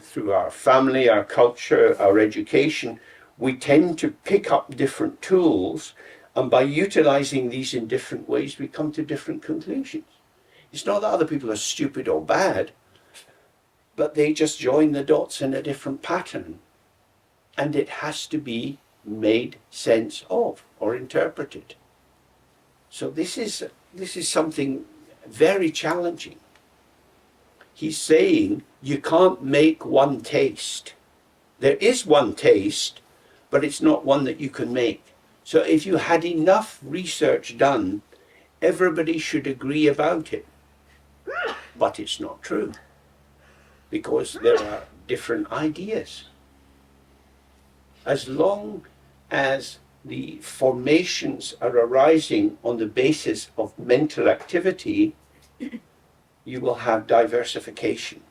through our family, our culture, our education, we tend to pick up different tools, and by utilizing these in different ways, we come to different conclusions. It's not that other people are stupid or bad, but they just join the dots in a different pattern. And it has to be made sense of or interpreted. So this is something very challenging. He's saying you can't make one taste. There is one taste, but it's not one that you can make. So if you had enough research done, everybody should agree about it. But it's not true, because there are different ideas. As long as the formations are arising on the basis of mental activity, you will have diversification.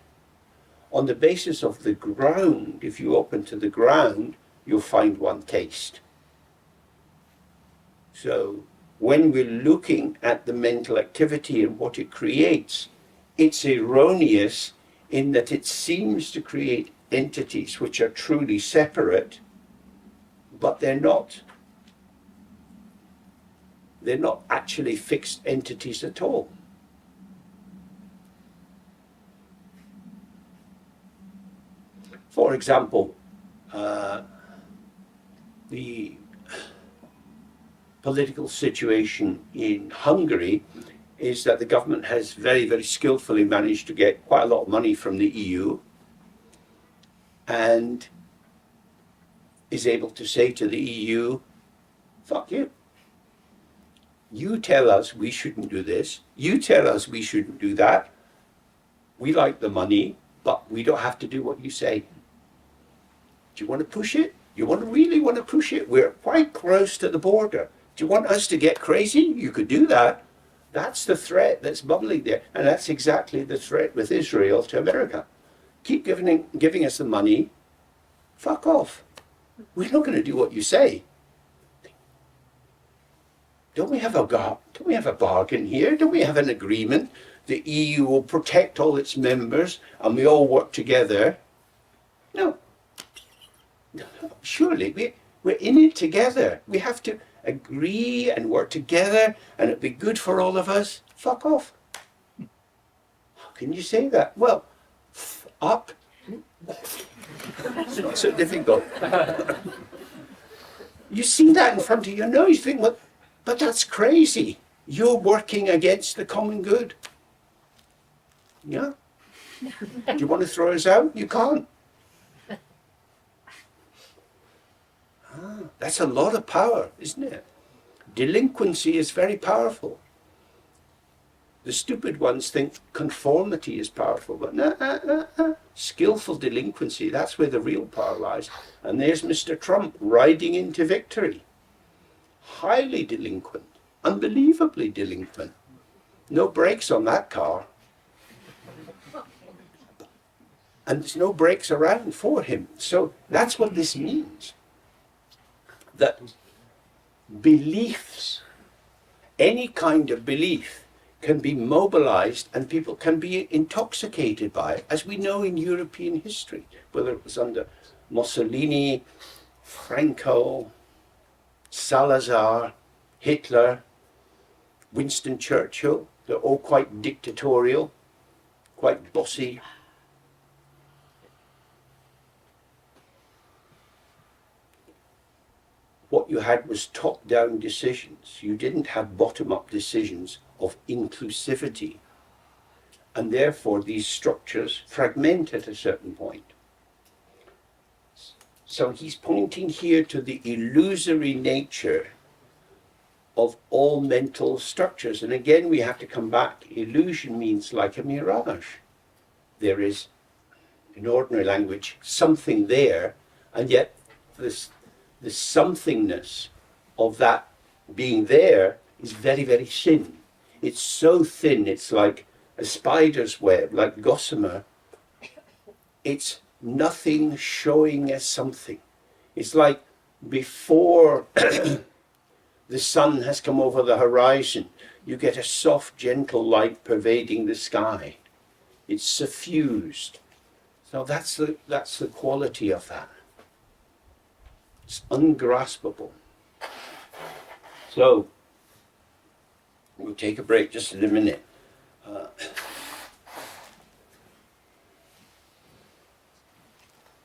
On the basis of the ground, if you open to the ground, you'll find one taste. So when we're looking at the mental activity and what it creates, it's erroneous in that it seems to create entities which are truly separate, but they're not. They're not actually fixed entities at all. For example, the political situation in Hungary is that the government has very, very skillfully managed to get quite a lot of money from the EU and is able to say to the EU, fuck you. You tell us we shouldn't do this. You tell us we shouldn't do that. We like the money, but we don't have to do what you say. Do you want to push it? You really want to push it? We're quite close to the border. Do you want us to get crazy? You could do that. That's the threat that's bubbling there. And that's exactly the threat with Israel to America. Keep giving us the money. Fuck off. We're not going to do what you say. Don't we have a bargain here? Don't we have an agreement? The EU will protect all its members and we all work together. No. Surely we're in it together. We have to agree and work together and it'd be good for all of us. Fuck off. How can you say that? Well, up. It's not so difficult. You see that in front of your nose, you think, well, but that's crazy. You're working against the common good. Yeah? Do you want to throw us out? You can't. That's a lot of power, isn't it? Delinquency is very powerful. The stupid ones think conformity is powerful, but no. Skillful delinquency, that's where the real power lies. And there's Mr. Trump riding into victory. Highly delinquent, unbelievably delinquent. No brakes on that car. And there's no brakes around for him. So that's what this means. That beliefs, any kind of belief, can be mobilized and people can be intoxicated by it, as we know in European history, whether it was under Mussolini, Franco, Salazar, Hitler, Winston Churchill. They're all quite dictatorial, quite bossy. What you had was top-down decisions. You didn't have bottom-up decisions of inclusivity. And therefore these structures fragment at a certain point. So he's pointing here to the illusory nature of all mental structures. And again, we have to come back. Illusion means like a mirage. There is, in ordinary language, something there, and yet the somethingness of that being there is very, very thin. It's so thin, it's like a spider's web, like gossamer. It's nothing showing as something. It's like before the sun has come over the horizon, you get a soft, gentle light pervading the sky. It's suffused. So that's the quality of that. It's ungraspable. So, we'll take a break just in a minute.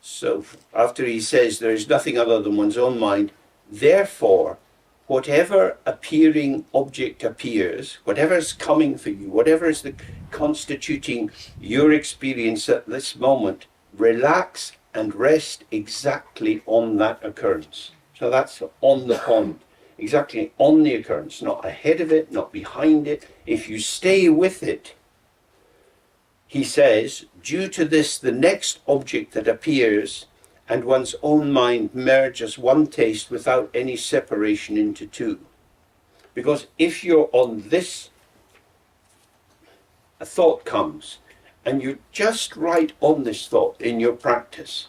So, after he says there is nothing other than one's own mind, therefore, whatever appearing object appears, whatever is coming for you, whatever is constituting your experience at this moment, relax and rest exactly on that occurrence. So that's on the point, exactly on the occurrence, not ahead of it, not behind it. If you stay with it, he says, due to this, the next object that appears and one's own mind merges one taste without any separation into two. Because if you're on this, a thought comes, and you're just right on this thought in your practice,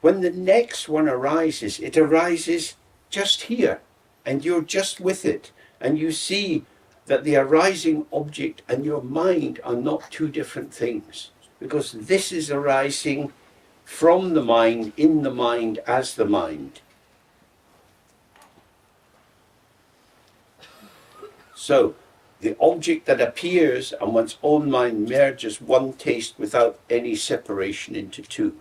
when the next one arises, it arises just here, and you're just with it, and you see that the arising object and your mind are not two different things, because this is arising from the mind, in the mind, as the mind. So, the object that appears and one's own mind merges one taste without any separation into two.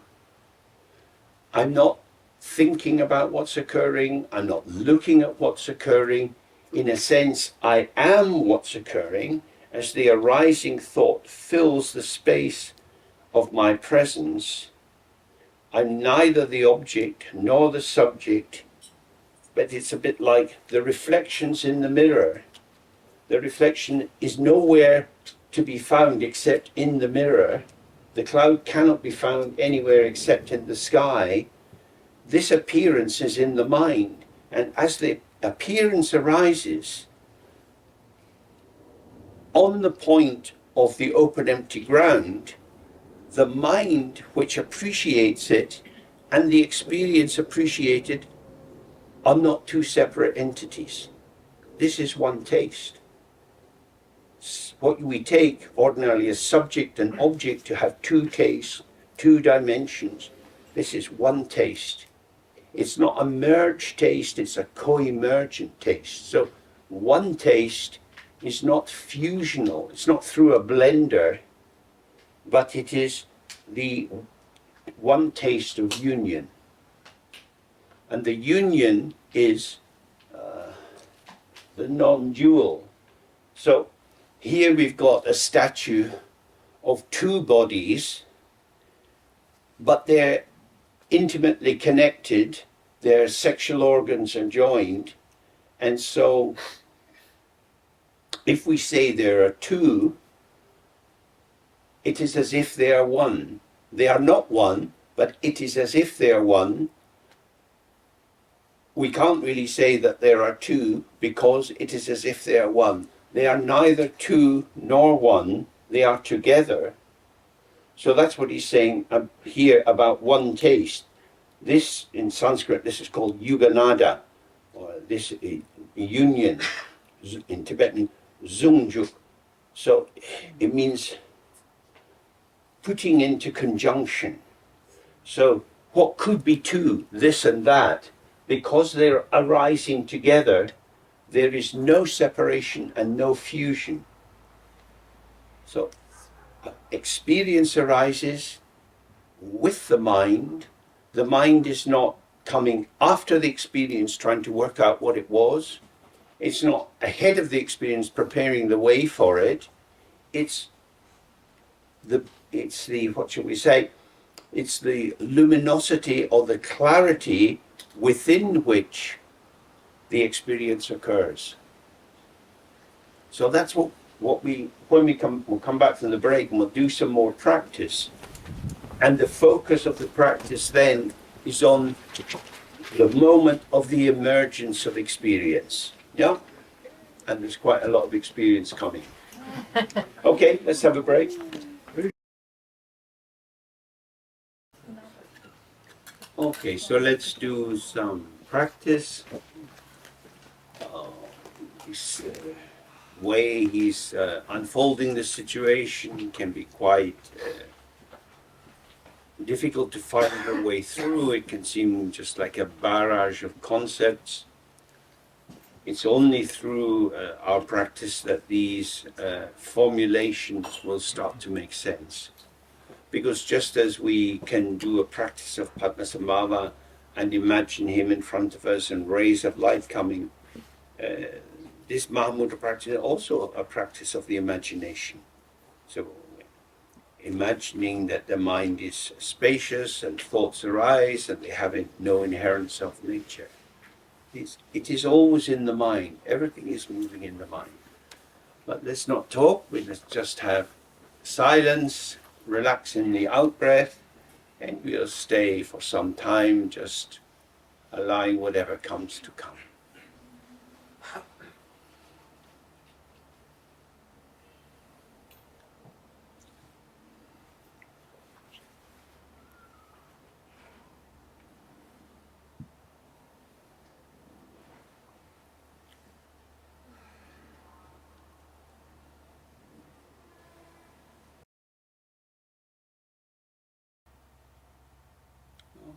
I'm not thinking about what's occurring, I'm not looking at what's occurring. In a sense, I am what's occurring as the arising thought fills the space of my presence. I'm neither the object nor the subject, but it's a bit like the reflections in the mirror. The reflection is nowhere to be found except in the mirror. The cloud cannot be found anywhere except in the sky. This appearance is in the mind, and as the appearance arises, on the point of the open empty ground, the mind which appreciates it and the experience appreciated are not two separate entities. This is one taste. What we take ordinarily as subject and object to have two tastes, two dimensions. This is one taste. It's not a merged taste, it's a co-emergent taste. So one taste is not fusional, it's not through a blender, but it is the one taste of union. And the union is the non-dual. So here we've got a statue of two bodies, but they're intimately connected, their sexual organs are joined, and so if we say there are two, it is as if they are one. They are not one, but it is as if they are one. We can't really say that there are two because it is as if they are one. They are neither two nor one, they are together. So that's what he's saying here about one taste. This, in Sanskrit, this is called Yuganada, or this union. In Tibetan, Zungjuk. So it means putting into conjunction. So what could be two, this and that, because they're arising together, there is no separation and no fusion. So experience arises with the mind. The mind is not coming after the experience trying to work out what it was. It's not ahead of the experience preparing the way for it. It's the what shall we say? It's the luminosity or the clarity within which the experience occurs. So that's what we, when we'll come back from the break and we'll do some more practice. And the focus of the practice then is on the moment of the emergence of experience. Yeah? And there's quite a lot of experience coming. Okay, let's have a break. Okay, so let's do some practice. This way he's unfolding the situation can be quite difficult to find a way through. It can seem just like a barrage of concepts. It's only through our practice that these formulations will start to make sense. Because just as we can do a practice of Padma and imagine him in front of us and rays of light coming, this Mahamudra practice is also a practice of the imagination. So imagining that the mind is spacious and thoughts arise and they have no inherent self-nature. It is always in the mind. Everything is moving in the mind. But let's not talk. Let's just have silence, relax in the out-breath, and we'll stay for some time just allowing whatever comes to come.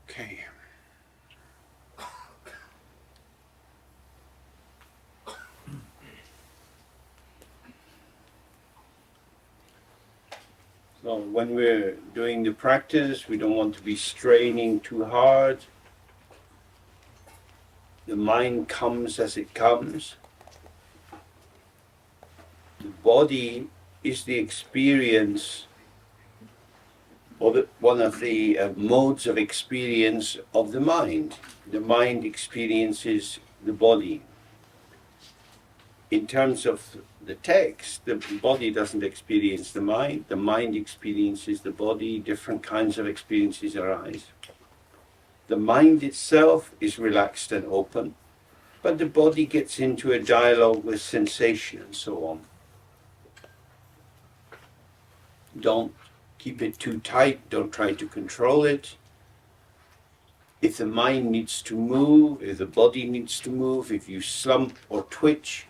Okay. So when we're doing the practice, we don't want to be straining too hard. The mind comes as it comes. The body is the experience, or one of the modes of experience of the mind. The mind experiences the body. In terms of the text, the body doesn't experience the mind experiences the body, different kinds of experiences arise. The mind itself is relaxed and open, but the body gets into a dialogue with sensation and so on. Don't keep it too tight, don't try to control it. If the mind needs to move, if the body needs to move, if you slump or twitch,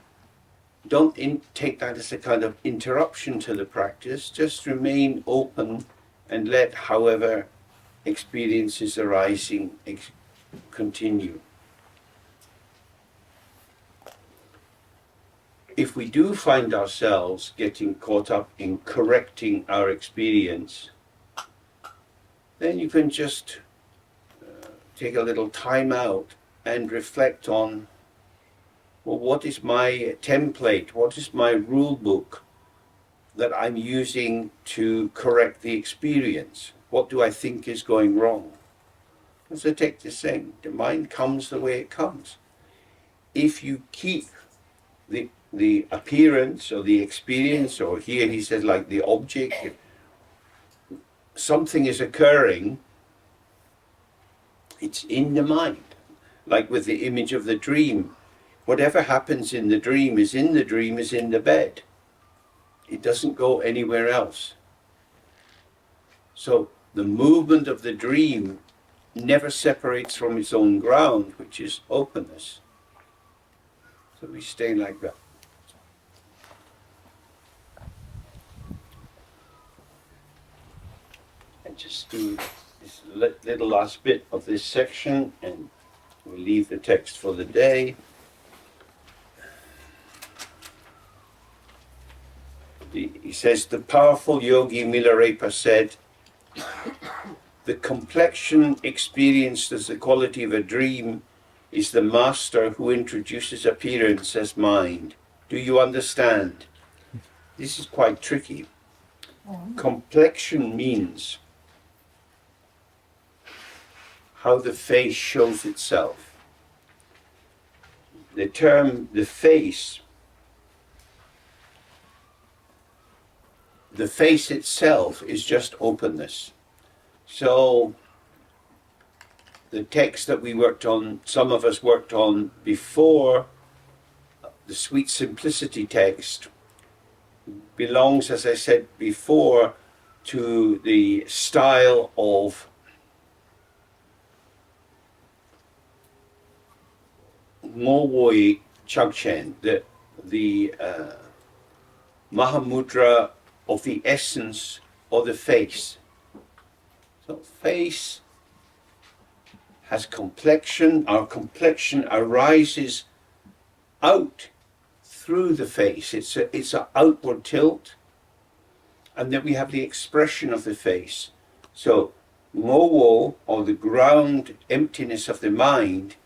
don't take that as a kind of interruption to the practice. Just remain open and let however experiences arising continue. If we do find ourselves getting caught up in correcting our experience, then you can just take a little time out and reflect on, well, what is my template? What is my rule book that I'm using to correct the experience? What do I think is going wrong? As I take the same, the mind comes the way it comes. If you keep the appearance or the experience, or here he says like the object, something is occurring, it's in the mind. Like with the image of the dream. Whatever happens in the dream is in the bed. It doesn't go anywhere else. So the movement of the dream never separates from its own ground, which is openness. So we stay like that. to this little last bit of this section, and we'll leave the text for the day. He says, the powerful yogi Milarepa said, the complexion experienced as the quality of a dream is the master who introduces appearance as mind. Do you understand? This is quite tricky. Complexion means how the face shows itself. The term the face itself is just openness. So the text that we worked on, some of us worked on before, the Sweet Simplicity text, belongs, as I said before, to the style of Mowo Dzogchen, the Mahamudra of the essence of the face. So face has complexion. Our complexion arises out through the face. It's an outward tilt. And then we have the expression of the face. So Mowo, or the ground emptiness of the mind,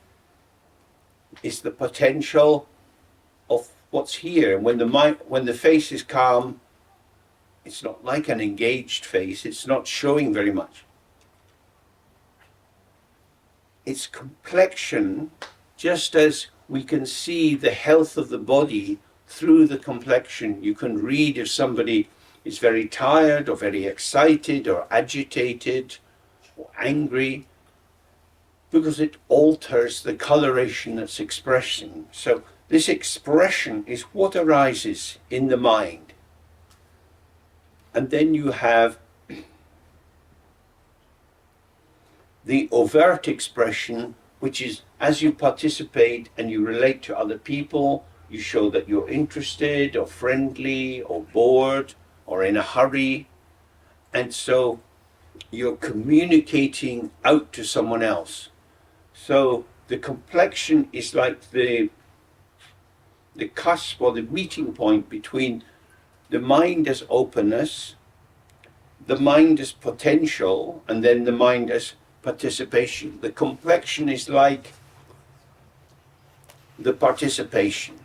is the potential of what's here. And when the face is calm, it's not like an engaged face. It's not showing very much. Its complexion, just as we can see the health of the body through the complexion. You can read if somebody is very tired or very excited or agitated or angry, because it alters the coloration that's expressing. So this expression is what arises in the mind. And then you have the overt expression, which is as you participate and you relate to other people, you show that you're interested or friendly or bored or in a hurry. And so you're communicating out to someone else. So the complexion is like the cusp or the meeting point between the mind as openness, the mind as potential, and then the mind as participation. The complexion is like the participation.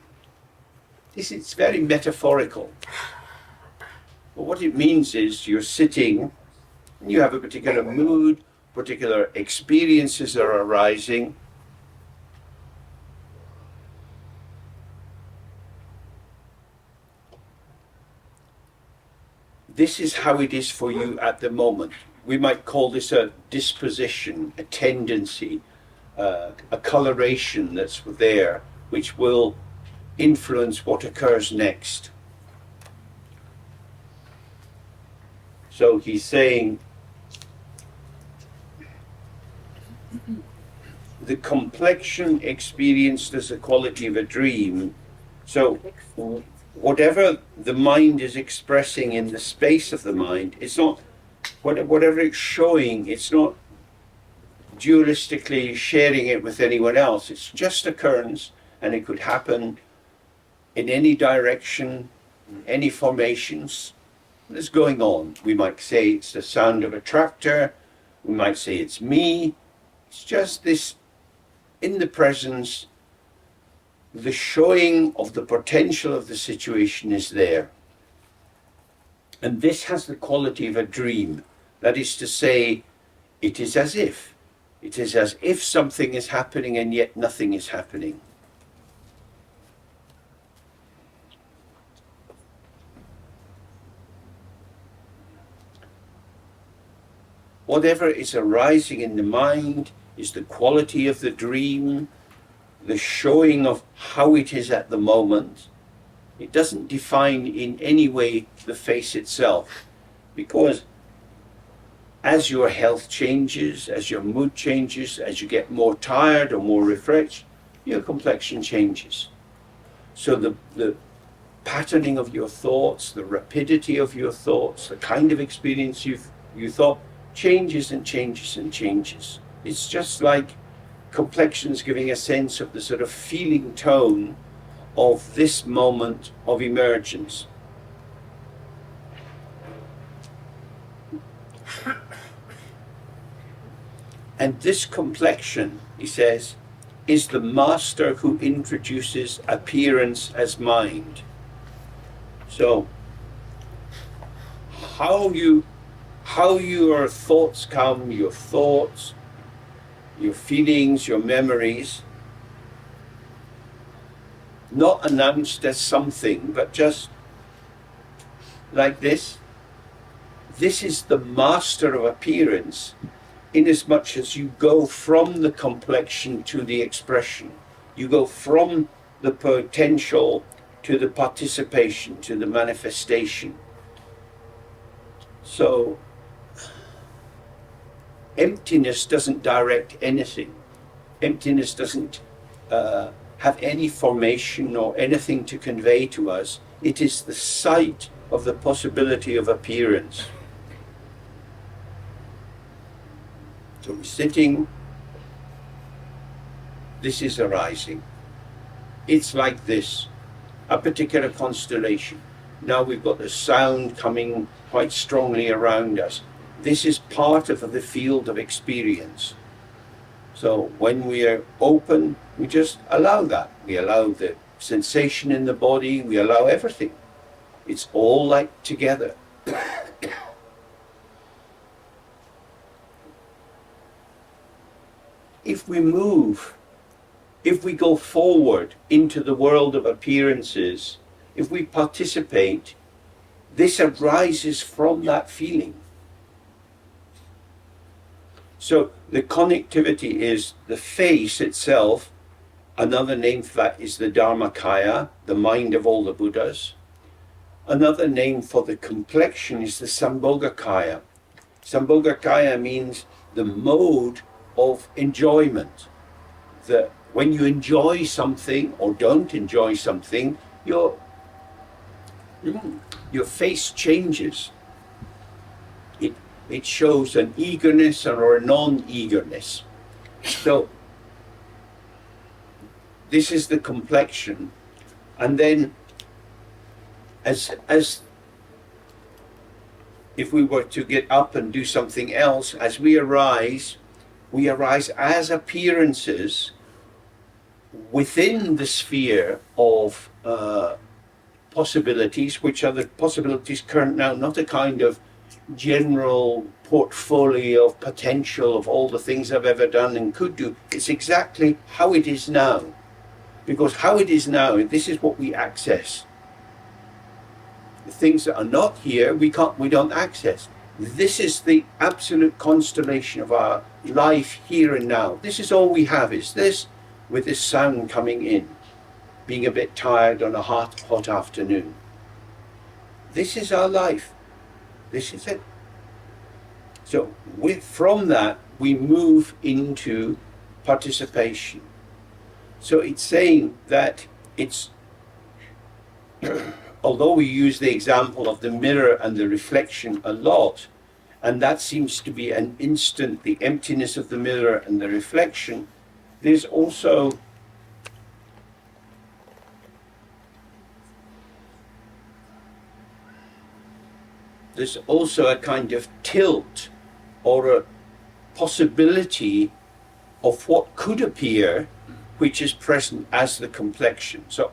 This is very metaphorical. But what it means is you're sitting and you have a particular mood, particular experiences are arising. This is how it is for you at the moment. We might call this a disposition, a tendency, a coloration that's there, which will influence what occurs next. So he's saying the complexion experienced as a quality of a dream. So whatever the mind is expressing in the space of the mind, it's not, whatever it's showing, it's not dualistically sharing it with anyone else. It's just occurrence, and it could happen in any direction, any formations that's going on. We might say it's the sound of a tractor, we might say it's me. It's just this, in the presence, the showing of the potential of the situation is there. And this has the quality of a dream. That is to say, it is as if something is happening and yet nothing is happening. Whatever is arising in the mind is the quality of the dream, the showing of how it is at the moment. It doesn't define in any way the face itself, because as your health changes, as your mood changes, as you get more tired or more refreshed, your complexion changes. So the patterning of your thoughts, the rapidity of your thoughts, the kind of experience you thought changes and changes and changes. It's just like complexions giving a sense of the sort of feeling tone of this moment of emergence. And this complexion, he says, is the master who introduces appearance as mind. So, how your thoughts come, your thoughts, your feelings, your memories, not announced as something, but just like this. This is the master of appearance, inasmuch as you go from the complexion to the expression. You go from the potential to the participation, to the manifestation. So, emptiness doesn't direct anything. Emptiness doesn't have any formation or anything to convey to us. It is the sight of the possibility of appearance. So we're sitting, this is arising. It's like this, a particular constellation. Now we've got the sound coming quite strongly around us. This is part of the field of experience. So when we are open, we just allow that. We allow the sensation in the body, we allow everything. It's all like together. If we move, if we go forward into the world of appearances, if we participate, this arises from that feeling. So the connectivity is the face itself. Another name for that is the Dharmakaya, the mind of all the Buddhas. Another name for the complexion is the Sambhogakaya. Sambhogakaya means the mode of enjoyment. That when you enjoy something or don't enjoy something, your face changes. It shows an eagerness or a non-eagerness. So this is the complexion. And then as if we were to get up and do something else, as we arise as appearances within the sphere of possibilities, which are the possibilities current now, not a kind of general portfolio of potential of all the things I've ever done and could do. It's exactly how it is now. Because how it is now, this is what we access. The things that are not here, we don't access. This is the absolute constellation of our life here and now. This is all we have, is this, with this sound coming in, being a bit tired on a hot afternoon. This is our life. This is it. So from that, we move into participation. So it's saying that it's, although we use the example of the mirror and the reflection a lot, and that seems to be an instant, the emptiness of the mirror and the reflection, there's also a kind of tilt or a possibility of what could appear, which is present as the complexion. So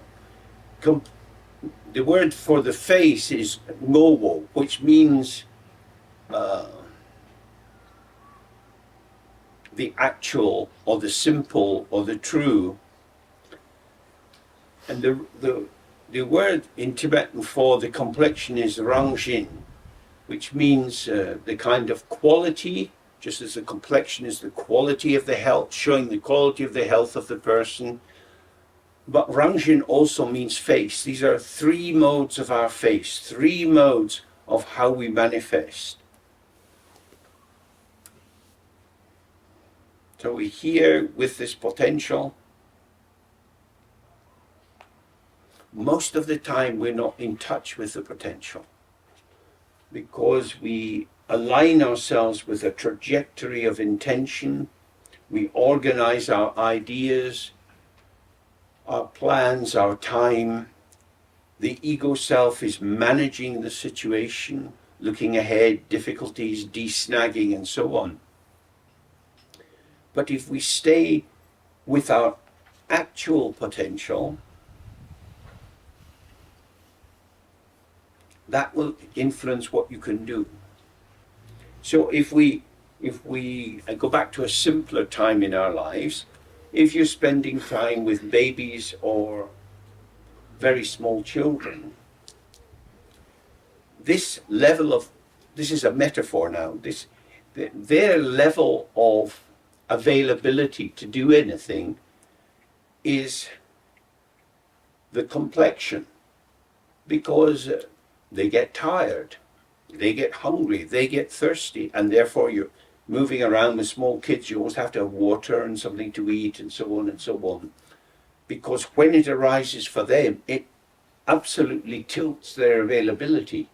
the word for the face is ngowo, which means the actual or the simple or the true. And the word in Tibetan for the complexion is rangjin, which means the kind of quality, just as the complexion is the quality of the health, showing the quality of the health of the person. But rangjin also means face. These are three modes of our face, three modes of how we manifest. So we're here with this potential. Most of the time we're not in touch with the potential, because we align ourselves with a trajectory of intention. We organize our ideas, our plans, our time. The ego self is managing the situation, looking ahead, difficulties, de-snagging, and so on. But if we stay with our actual potential, that will influence what you can do. So if we go back to a simpler time in our lives, if you're spending time with babies or very small children, this is a metaphor now, their level of availability to do anything is the complexion, because they get tired, they get hungry, they get thirsty, and therefore you're moving around with small kids, you always have to have water and something to eat and so on and so on. Because when it arises for them, it absolutely tilts their availability.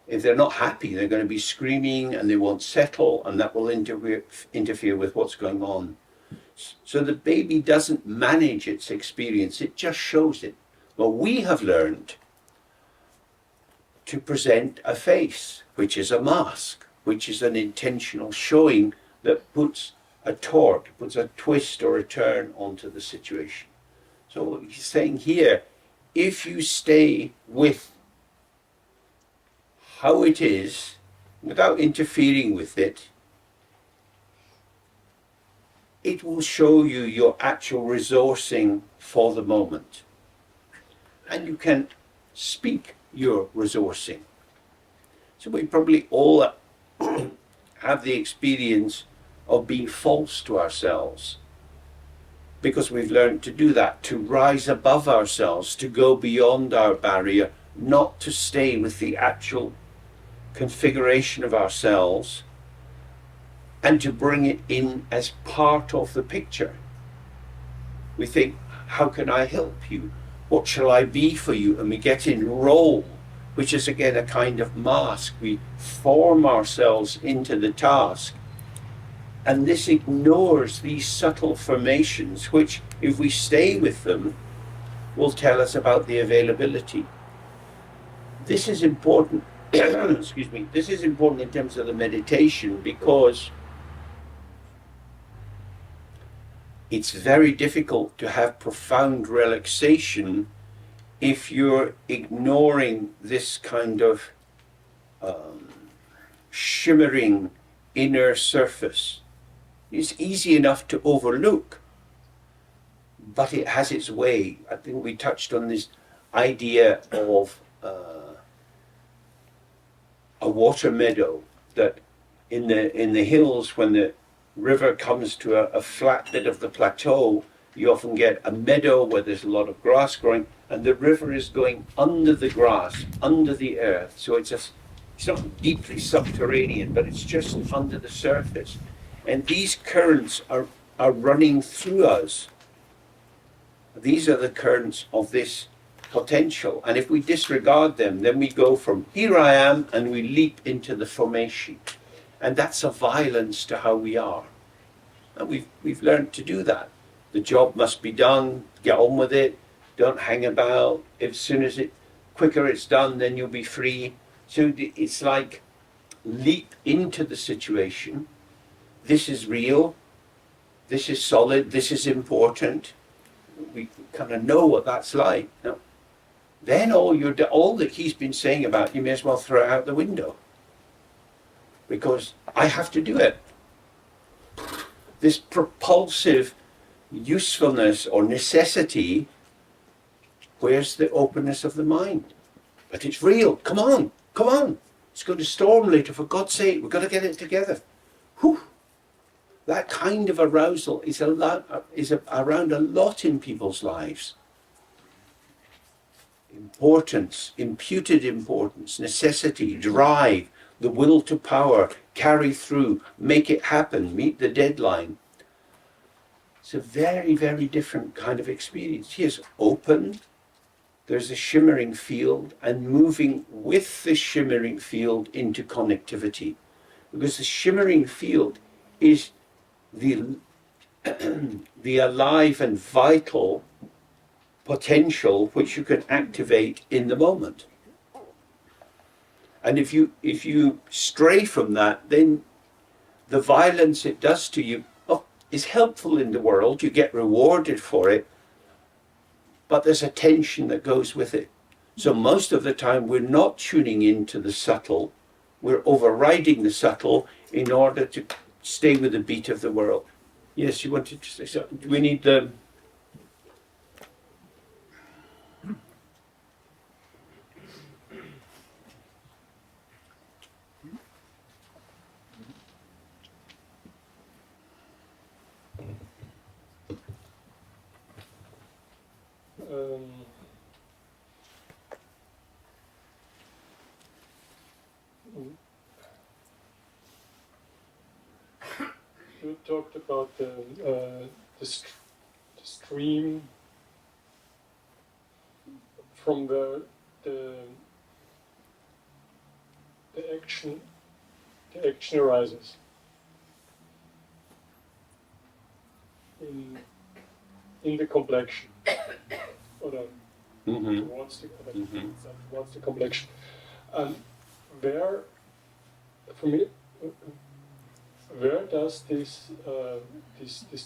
If they're not happy, they're going to be screaming and they won't settle, and that will interfere with what's going on. So the baby doesn't manage its experience, it just shows it. Well, we have learned to present a face, which is a mask, which is an intentional showing that puts a torque, puts a twist or a turn onto the situation. So he's saying here, if you stay with how it is, without interfering with it, it will show you your actual resourcing for the moment. And you can speak your resourcing. So we probably all have the experience of being false to ourselves, because we've learned to do that, to rise above ourselves, to go beyond our barrier, not to stay with the actual configuration of ourselves, and to bring it in as part of the picture. We think, how can I help you? What shall I be for you? And we get in role, which is again a kind of mask. We form ourselves into the task. And this ignores these subtle formations, which, if we stay with them, will tell us about the availability. This is important, excuse me, this is important in terms of the meditation, because it's very difficult to have profound relaxation if you're ignoring this kind of shimmering inner surface. It's easy enough to overlook, but it has its way. I think we touched on this idea of a water meadow, that in the hills, when the river comes to a flat bit of the plateau, you often get a meadow where there's a lot of grass growing, and the river is going under the grass, under the earth. So it's not deeply subterranean, but it's just under the surface. And these currents are running through us. These are the currents of this potential. And if we disregard them, then we go from here I am and we leap into the formation. And that's a violence to how we are. And we've learned to do that. The job must be done, get on with it, don't hang about. Quicker it's done, then you'll be free. So it's like leap into the situation. This is real, this is solid, this is important. We kind of know what that's like. Now, then all that he's been saying about, you may as well throw it out the window, because I have to do it. This propulsive usefulness or necessity, where's the openness of the mind? But it's real. Come on. It's going to storm later, for God's sake. We've got to get it together. Whew. That kind of arousal is around a lot in people's lives. Importance, imputed importance, necessity, drive, the will to power, carry through, make it happen, meet the deadline. It's a very, very different kind of experience. Here's open, there's a shimmering field, and moving with the shimmering field into connectivity. because the shimmering field is the the alive and vital potential which you can activate in the moment. And if you stray from that, then the violence it does to you is helpful in the world. You get rewarded for it, but there's a tension that goes with it. So most of the time we're not tuning into the subtle, we're overriding the subtle in order to stay with the beat of the world. Yes, you wanted to say something? Do we need the...
You talked about the stream from the action arises in the complexion, or towards the complexion, and where, for me, where does this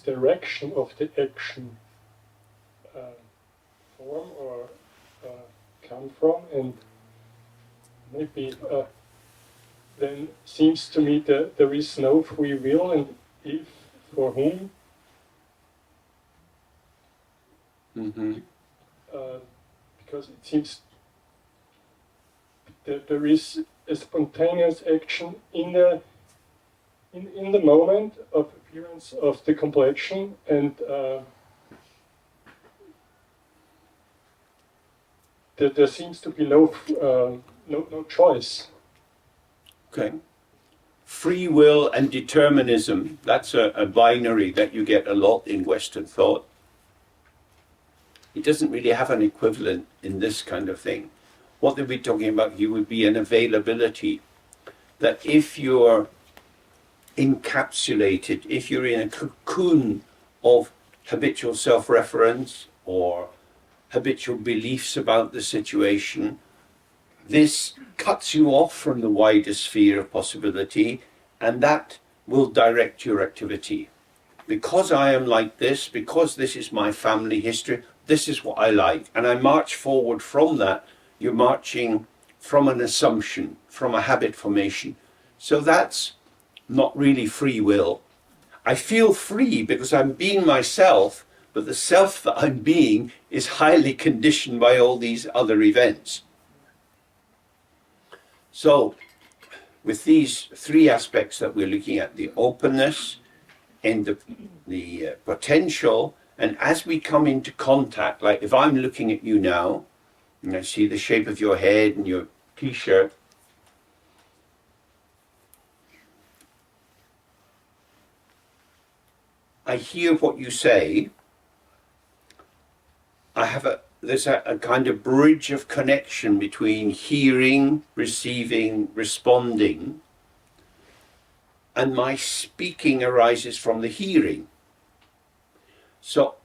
direction of the action form or come from? And maybe then seems to me that there is no free will, and if, for whom? Because it seems that there is a spontaneous action in the moment of appearance of the complexion, and there seems to be no choice.
Okay. Free will and determinism, that's a binary that you get a lot in Western thought. It doesn't really have an equivalent in this kind of thing. What they'd be talking about here would be an availability, that if you're encapsulated, if you're in a cocoon of habitual self-reference or habitual beliefs about the situation, this cuts you off from the wider sphere of possibility, and that will direct your activity. Because I am like this, because this is my family history, this is what I like, and I march forward from that. You're marching from an assumption, from a habit formation. So that's not really free will. I feel free because I'm being myself, but the self that I'm being is highly conditioned by all these other events. So, with these three aspects that we're looking at, the openness and the potential, and as we come into contact, like if I'm looking at you now, and I see the shape of your head and your t-shirt, I hear what you say. There's a kind of bridge of connection between hearing, receiving, responding, and my speaking arises from the hearing. So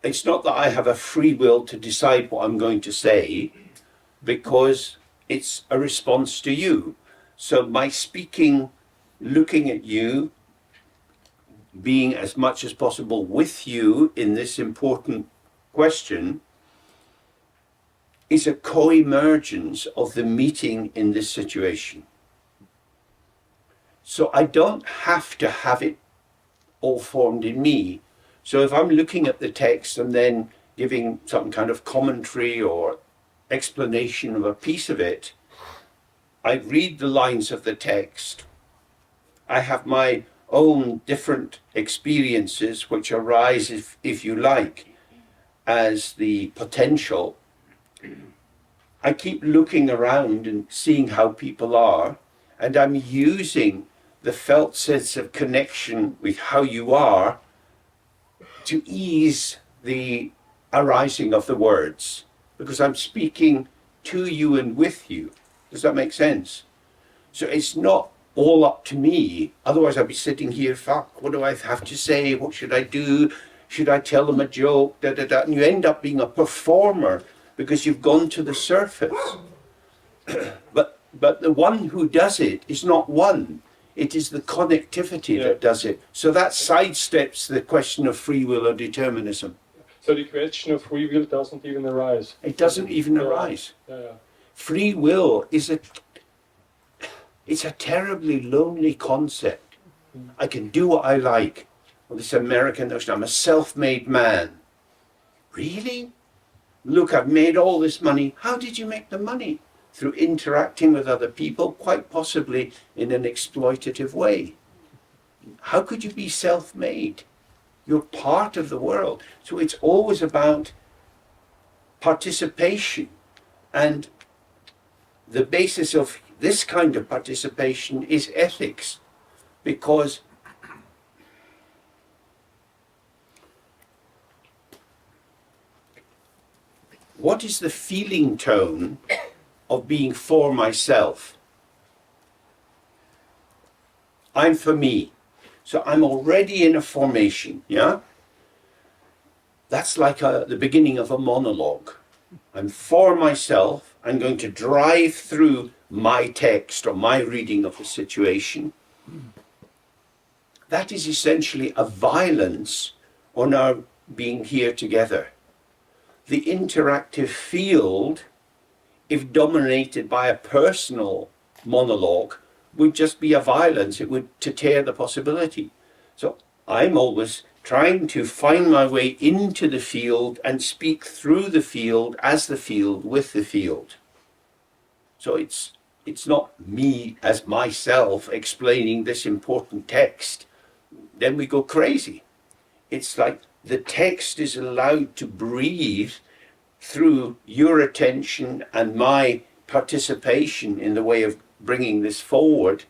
it's not that I have a free will to decide what I'm going to say, because it's a response to you. So my speaking, looking at you, being as much as possible with you in this important question, is a co-emergence of the meeting in this situation. So I don't have to have it all formed in me. So if I'm looking at the text and then giving some kind of commentary or explanation of a piece of it, I read the lines of the text. I have my own different experiences which arise, if you like, as the potential. I keep looking around and seeing how people are, and I'm using the felt sense of connection with how you are to ease the arising of the words, because I'm speaking to you and with you. Does that make sense? So it's not all up to me. Otherwise I'd be sitting here, fuck, what do I have to say? What should I do? Should I tell them a joke? Da, da, da. And you end up being a performer because you've gone to the surface. But the one who does it is not one. It is the connectivity that does it. So that sidesteps the question of free will or determinism.
So the question of free will doesn't even arise.
It doesn't even arise.
Yeah.
Free will is it's a terribly lonely concept. I can do what I like. Well, this American notion, I'm a self-made man. Really? Look, I've made all this money. How did you make the money? Through interacting with other people, quite possibly in an exploitative way. How could you be self-made? You're part of the world. So it's always about participation. And the basis of this kind of participation is ethics. Because what is the feeling tone of being for myself? I'm for me. So I'm already in a formation, yeah? That's like the beginning of a monologue. I'm for myself. I'm going to drive through my text or my reading of the situation. That is essentially a violence on our being here together. The interactive field, if dominated by a personal monologue, would just be a violence. It would to tear the possibility. So I'm always trying to find my way into the field and speak through the field, as the field, with the field. So it's not me as myself explaining this important text. Then we go crazy. It's like the text is allowed to breathe through your attention and my participation in the way of bringing this forward,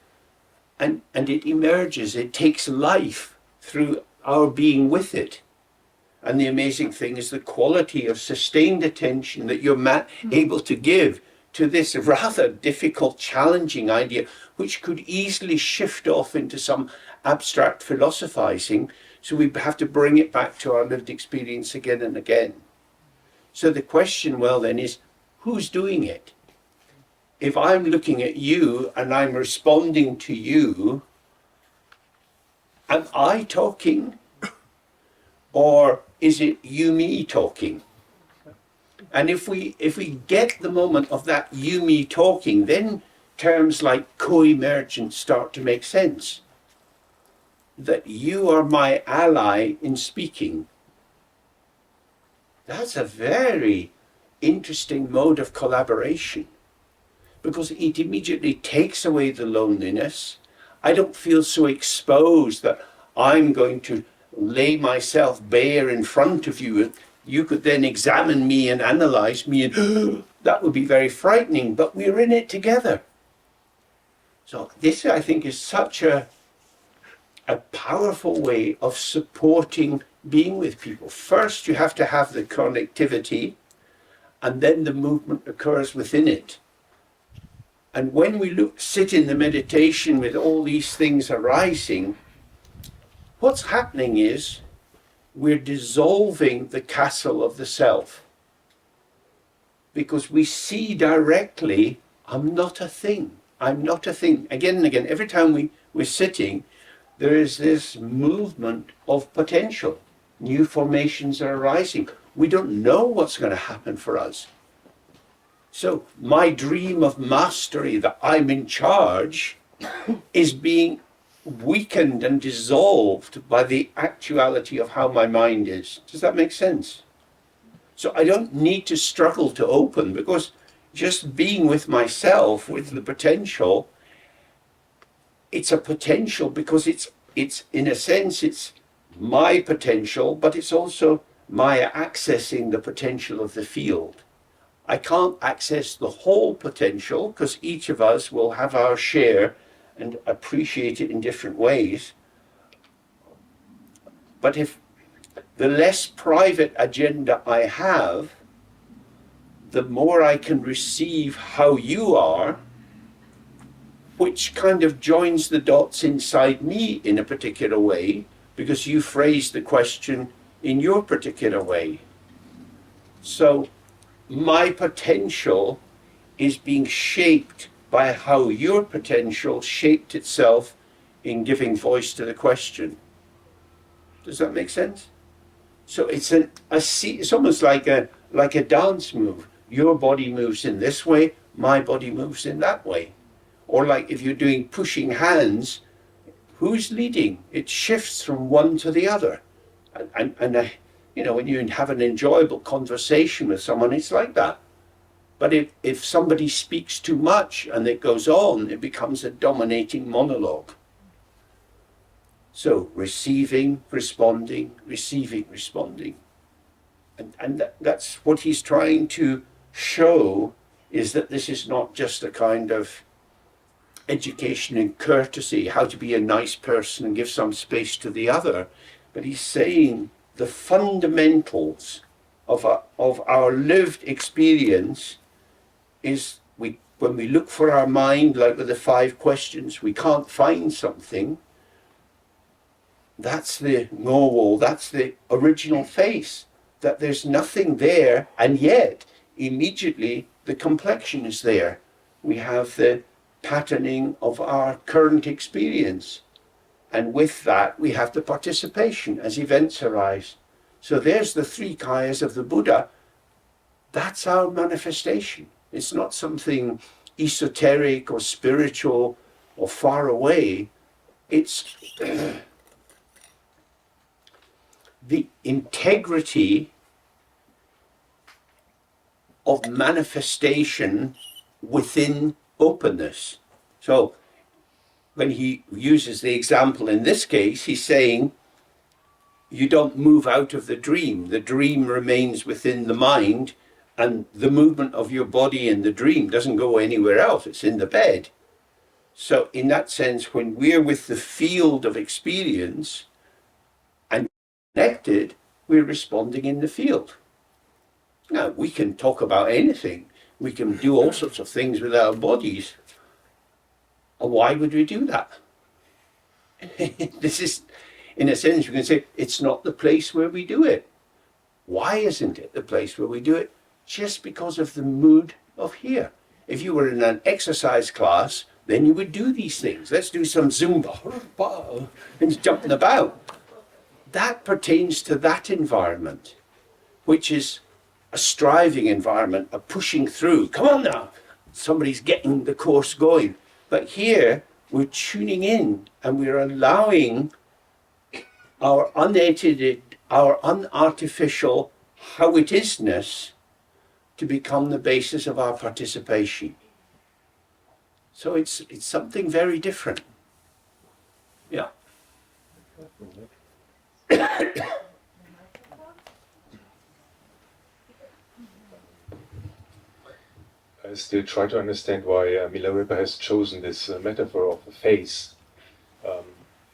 and it emerges, it takes life through our being with it. And the amazing thing is the quality of sustained attention that you're able to give to this rather difficult, challenging idea, which could easily shift off into some abstract philosophizing. So we have to bring it back to our lived experience again and again. So the question, well then, is who's doing it? If I'm looking at you and I'm responding to you, am I talking? Or is it you, me talking? And if we get the moment of that you, me talking, then terms like co-emergence start to make sense. That you are my ally in speaking. That's a very interesting mode of collaboration, because it immediately takes away the loneliness. I don't feel so exposed that I'm going to lay myself bare in front of you. You could then examine me and analyze me, and that would be very frightening, but we're in it together. So this, I think, is such a powerful way of supporting being with people. First, you have to have the connectivity, and then the movement occurs within it. And when we sit in the meditation with all these things arising, what's happening is we're dissolving the castle of the self. Because we see directly, I'm not a thing. I'm not a thing. Again and again, every time we're sitting, there is this movement of potential. New formations are arising. We don't know what's going to happen for us. So my dream of mastery, that I'm in charge, is being weakened and dissolved by the actuality of how my mind is. Does that make sense? So I don't need to struggle to open, because just being with myself, with the potential, it's a potential because it's in a sense, it's my potential, but it's also my accessing the potential of the field. I can't access the whole potential because each of us will have our share and appreciate it in different ways. But if the less private agenda I have, the more I can receive how you are, which kind of joins the dots inside me in a particular way, because you phrased the question in your particular way. So my potential is being shaped by how your potential shaped itself in giving voice to the question. Does that make sense? So it's almost like a dance move. Your body moves in this way, my body moves in that way. Or like if you're doing pushing hands, who's leading? It shifts from one to the other. And you know, when you have an enjoyable conversation with someone, it's like that. But if somebody speaks too much and it goes on, it becomes a dominating monologue. So receiving, responding, receiving, responding. And that's what he's trying to show, is that this is not just a kind of education in courtesy, how to be a nice person and give some space to the other. But he's saying the fundamentals of our lived experience is when we look for our mind, like with the 5 questions, we can't find something. That's the Ngowol, that's the original face, that there's nothing there, and yet immediately the complexion is there. We have the patterning of our current experience, and with that we have the participation as events arise. So there's the 3 kayas of the Buddha. That's our manifestation. It's not something esoteric or spiritual or far away. It's the integrity of manifestation within openness. So when he uses the example in this case, he's saying you don't move out of the dream. The dream remains within the mind, and the movement of your body in the dream doesn't go anywhere else. It's in the bed. So in that sense, when we're with the field of experience and connected, we're responding in the field. Now, we can talk about anything. We can do all sorts of things with our bodies. And why would we do that? This is, in a sense, you can say, it's not the place where we do it. Why isn't it the place where we do it? Just because of the mood of here. If you were in an exercise class, then you would do these things. Let's do some Zumba and jumping about. That pertains to that environment, which is a striving environment, a pushing through. Come on now, somebody's getting the course going. But here, we're tuning in and we're allowing our unedited, our unartificial how-it-isness to become the basis of our participation. So it's something very different. Yeah.
I still try to understand why Milarepa has chosen this metaphor of a face.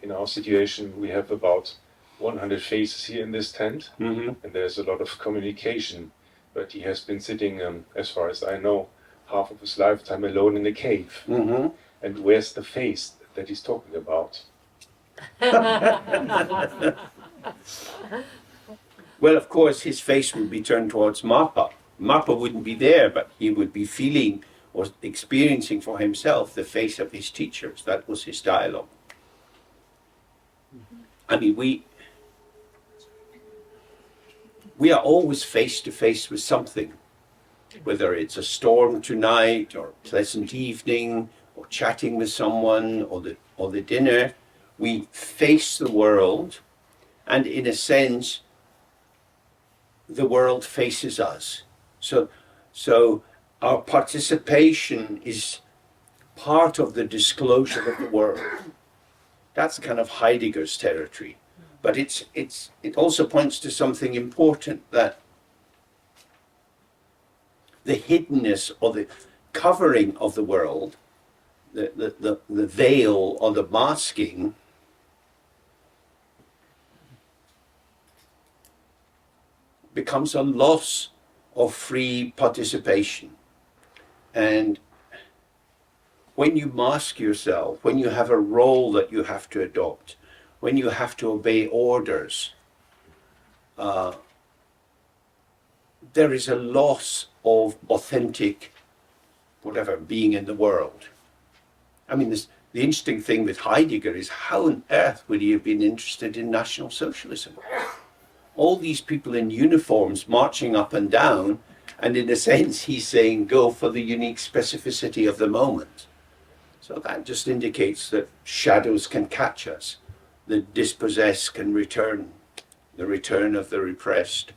In our situation, we have about 100 faces here in this tent, and there's a lot of communication. But he has been sitting, as far as I know, half of his lifetime alone in a cave. And where's the face that he's talking about?
Well, of course, his face would be turned towards Mapa. Mapa wouldn't be there, but he would be feeling or experiencing for himself the face of his teachers. That was his dialogue. I mean, we are always face to face with something, whether it's a storm tonight or a pleasant evening or chatting with someone or the dinner. We face the world, and in a sense, the world faces us. So our participation is part of the disclosure of the world. That's kind of Heidegger's territory. But it also points to something important, that the hiddenness or the covering of the world, the veil or the masking, becomes a loss of free participation. And when you mask yourself, when you have a role that you have to adopt, when you have to obey orders, there is a loss of authentic, whatever, being in the world. I mean, the interesting thing with Heidegger is how on earth would he have been interested in National Socialism? All these people in uniforms marching up and down, and in a sense he's saying go for the unique specificity of the moment. So that just indicates that shadows can catch us, the dispossessed can return, the return of the repressed.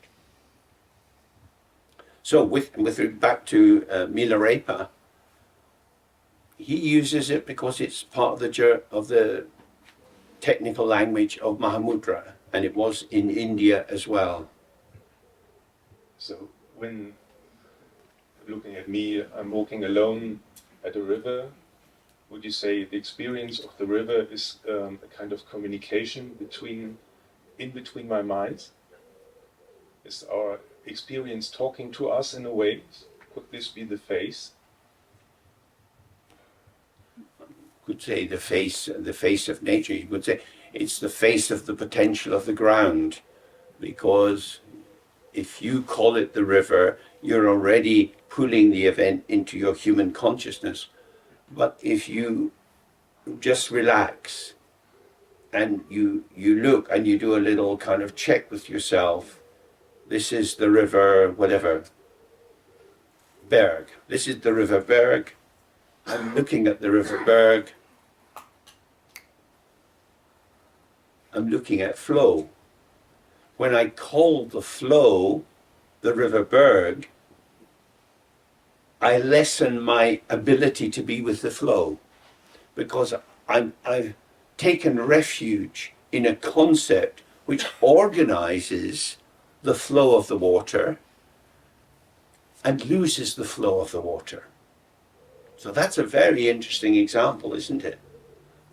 So with back to Milarepa, he uses it because it's part of the technical language of Mahamudra, and it was in India as well.
So when looking at me, I'm walking alone at a river. Would you say the experience of the river is a kind of communication in between my minds? Is our experience talking to us in a way? Could this be the face?
Could say the face of nature. You could say it's the face of the potential of the ground, because if you call it the river, you're already pulling the event into your human consciousness. But if you just relax and you look and you do a little kind of check with yourself, this is the river, whatever, Berg. This is the river Berg. I'm looking at the river Berg. I'm looking at flow. When I call the flow the river Berg, I lessen my ability to be with the flow, because I've taken refuge in a concept which organizes the flow of the water and loses the flow of the water. So that's a very interesting example, isn't it?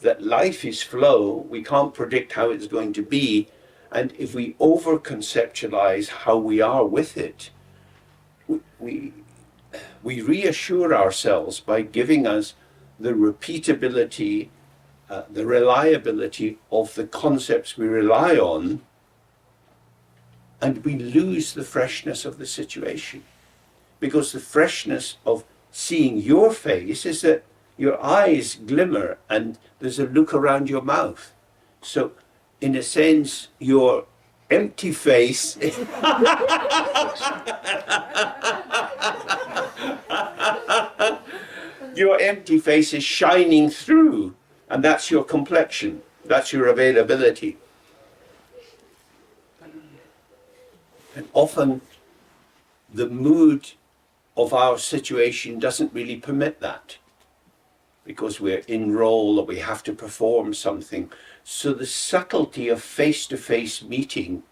That life is flow, we can't predict how it's going to be, and if we over-conceptualize how we are with it, we reassure ourselves by giving us the repeatability, the reliability of the concepts we rely on, and we lose the freshness of the situation. Because the freshness of seeing your face is that your eyes glimmer and there's a look around your mouth. So, in a sense, your empty face your empty face is shining through, and that's your complexion, that's your availability. And often the mood of our situation doesn't really permit that, because we're in role or we have to perform something. So the subtlety of face-to-face meeting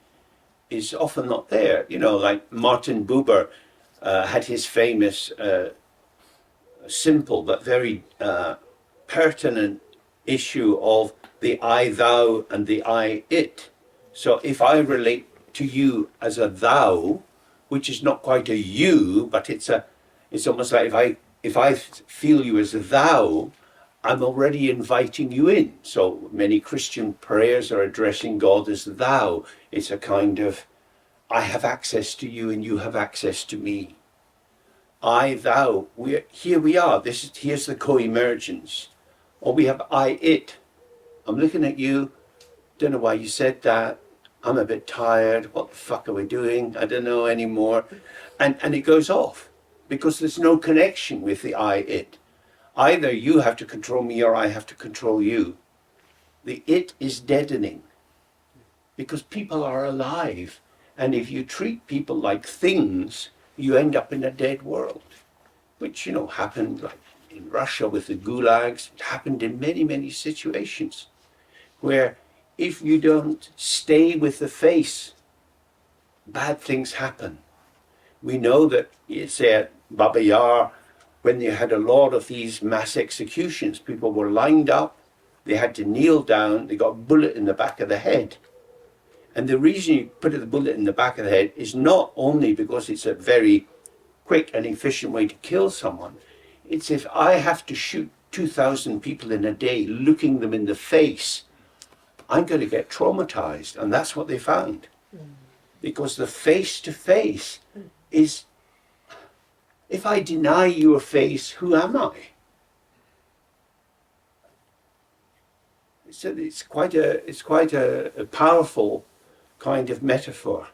is often not there. You know, like Martin Buber had his famous simple but very pertinent issue of the I-thou and the I-it. So if I relate to you as a thou, which is not quite a you, but it's almost like if I feel you as a thou, I'm already inviting you in. So many Christian prayers are addressing God as thou. It's a kind of, I have access to you and you have access to me. I, thou, here we are. Here's the co-emergence. Or we have I, it. I'm looking at you. Don't know why you said that. I'm a bit tired. What the fuck are we doing? I don't know anymore. And it goes off, because there's no connection with the I, it. Either you have to control me or I have to control you. The it is deadening, because people are alive. And if you treat people like things, you end up in a dead world, which, you know, happened like in Russia with the gulags. It happened in many, many situations where if you don't stay with the face, bad things happen. We know that, you say at Baba Yar, when they had a lot of these mass executions, people were lined up, they had to kneel down, they got a bullet in the back of the head. And the reason you put the bullet in the back of the head is not only because it's a very quick and efficient way to kill someone, it's if I have to shoot 2,000 people in a day, looking them in the face, I'm going to get traumatized. And that's what they found. Because the face-to-face is, if I deny your face, who am I? So it's quite a powerful kind of metaphor,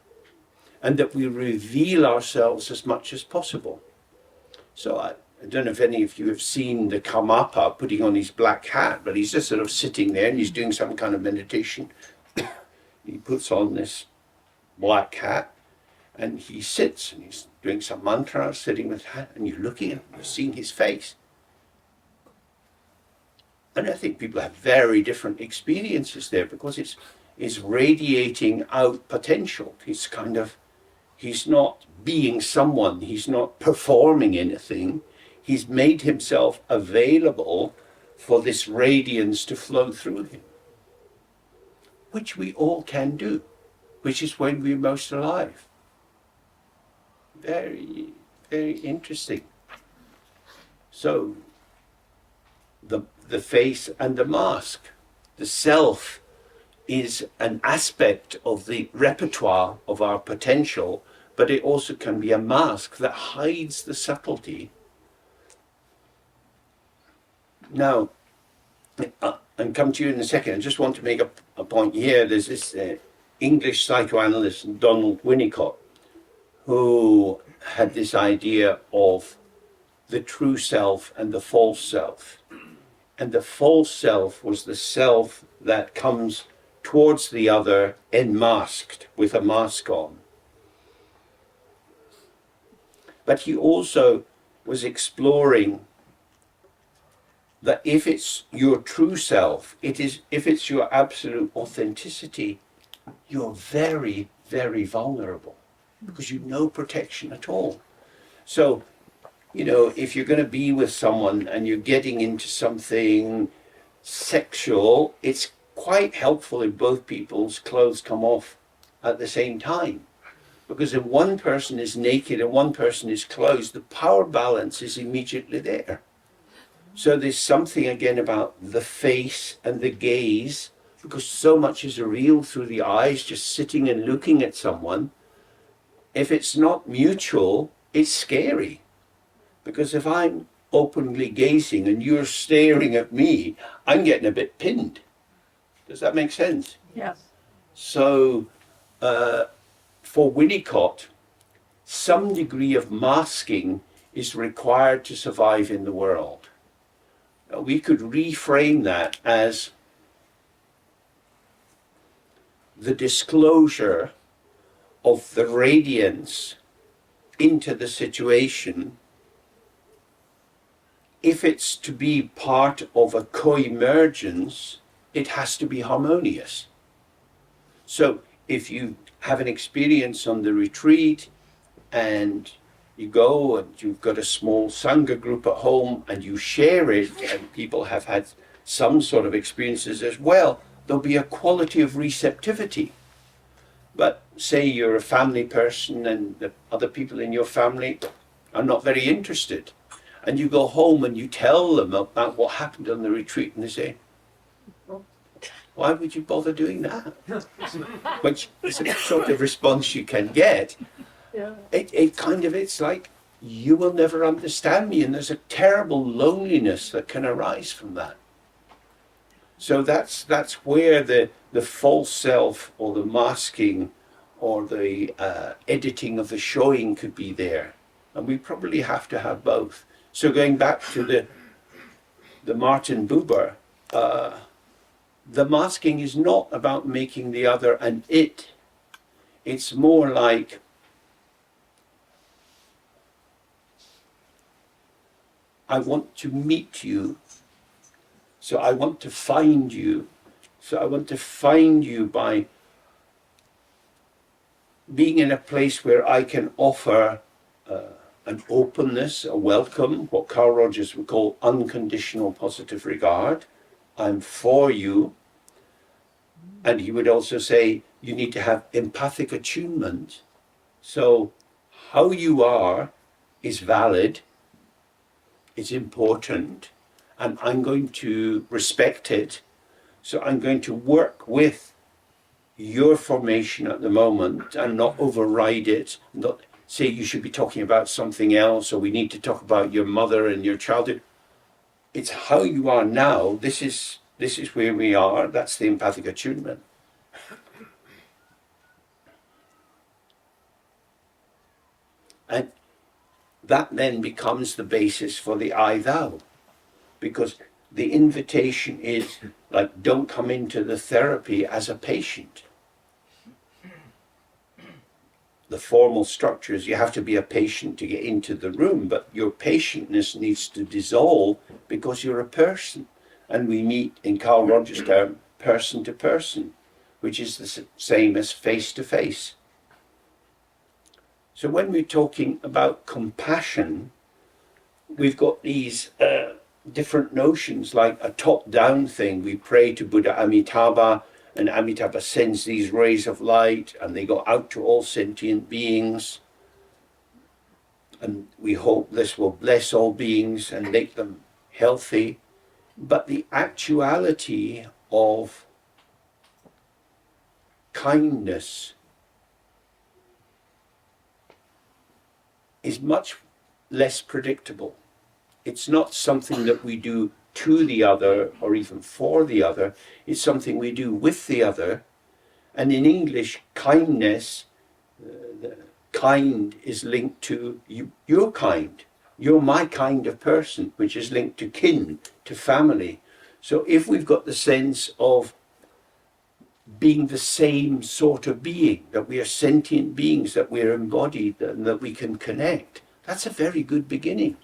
and that we reveal ourselves as much as possible. So I don't know if any of you have seen the Karmapa putting on his black hat, but he's just sort of sitting there and he's doing some kind of meditation. He puts on this black hat and he sits and he's doing some mantra, sitting with hat, and you're looking at him, you're seeing his face. And I think people have very different experiences there, because it's radiating out potential. He's not being someone, he's not performing anything. He's made himself available for this radiance to flow through him, which we all can do, which is when we're most alive. Very, very interesting. So, the face and the mask. The self is an aspect of the repertoire of our potential, but it also can be a mask that hides the subtlety. Now, and come to you in a second, I just want to make a point here. There's this English psychoanalyst, Donald Winnicott, who had this idea of the true self and the false self. And the false self was the self that comes towards the other enmasked, with a mask on. But he also was exploring that if it's your true self, if it's your absolute authenticity, you're very, very vulnerable, because you've no protection at all. So, you know, if you're going to be with someone and you're getting into something sexual, it's quite helpful if both people's clothes come off at the same time. Because if one person is naked and one person is clothed, the power balance is immediately there. So there's something again about the face and the gaze, because so much is real through the eyes, just sitting and looking at someone. If it's not mutual, it's scary. Because if I'm openly gazing and you're staring at me, I'm getting a bit pinned. Does that make sense?
Yes.
So, for Winnicott, some degree of masking is required to survive in the world. Now, we could reframe that as the disclosure of the radiance into the situation. If it's to be part of a co-emergence, it has to be harmonious. So if you have an experience on the retreat and you go and you've got a small Sangha group at home and you share it, and people have had some sort of experiences as well, there'll be a quality of receptivity. But say you're a family person and the other people in your family are not very interested, and you go home and you tell them about what happened on the retreat, and they say, why would you bother doing that? Which is a sort of response you can get.
Yeah.
It's like, you will never understand me, and there's a terrible loneliness that can arise from that. So that's where the false self or the masking or the editing of the showing could be there. And we probably have to have both. So going back to the Martin Buber, the masking is not about making the other an it. It's more like, I want to meet you, so I want to find you. So I want to find you by being in a place where I can offer an openness, a welcome, what Carl Rogers would call unconditional positive regard. I'm for you. And he would also say, you need to have empathic attunement. So how you are is valid, it's important, and I'm going to respect it. So I'm going to work with your formation at the moment and not override it, not say you should be talking about something else, or we need to talk about your mother and your childhood. It's how you are now. This is where we are. That's the empathic attunement. And that then becomes the basis for the I thou, because the invitation is like, don't come into the therapy as a patient. The formal structure is you have to be a patient to get into the room, but your patientness needs to dissolve because you're a person. And we meet, in Carl Rogers' term, person to person, which is the same as face to face. So when we're talking about compassion, we've got these different notions, like a top-down thing. We pray to Buddha Amitabha, and Amitabha sends these rays of light, and they go out to all sentient beings. And we hope this will bless all beings and make them healthy. But the actuality of kindness is much less predictable. It's not something that we do to the other or even for the other. It's something we do with the other. And in English, kindness, the kind is linked to you're kind. You're my kind of person, which is linked to kin, to family. So if we've got the sense of being the same sort of being, that we are sentient beings, that we're embodied, and that we can connect, that's a very good beginning.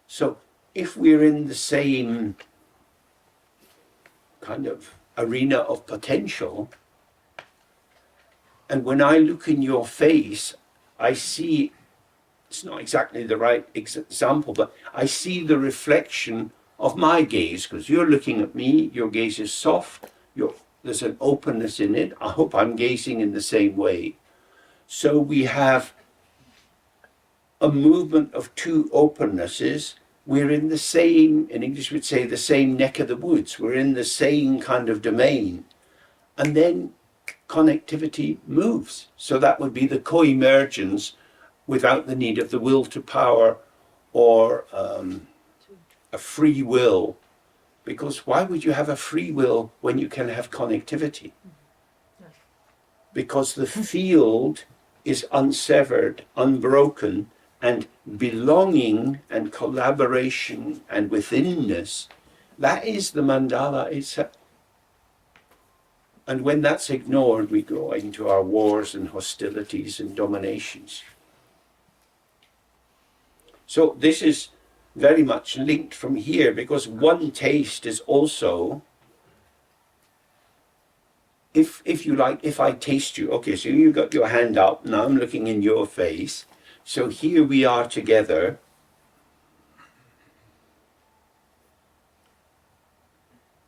So if we're in the same kind of arena of potential, and when I look in your face, I see, it's not exactly the right example, but I see the reflection of my gaze, because you're looking at me, your gaze is soft, there's an openness in it. I hope I'm gazing in the same way. So we have a movement of two opennesses. We're in the same, in English we'd say, the same neck of the woods. We're in the same kind of domain. And then connectivity moves. So that would be the co-emergence without the need of the will to power or a free will. Because why would you have a free will when you can have connectivity? Because the field is unsevered, unbroken, and belonging and collaboration and withinness, that is the mandala itself. And when that's ignored, we go into our wars and hostilities and dominations. So this is very much linked from here, because one taste is also, if you like, if I taste you, okay, so you got your hand up, now I'm looking in your face, so here we are together.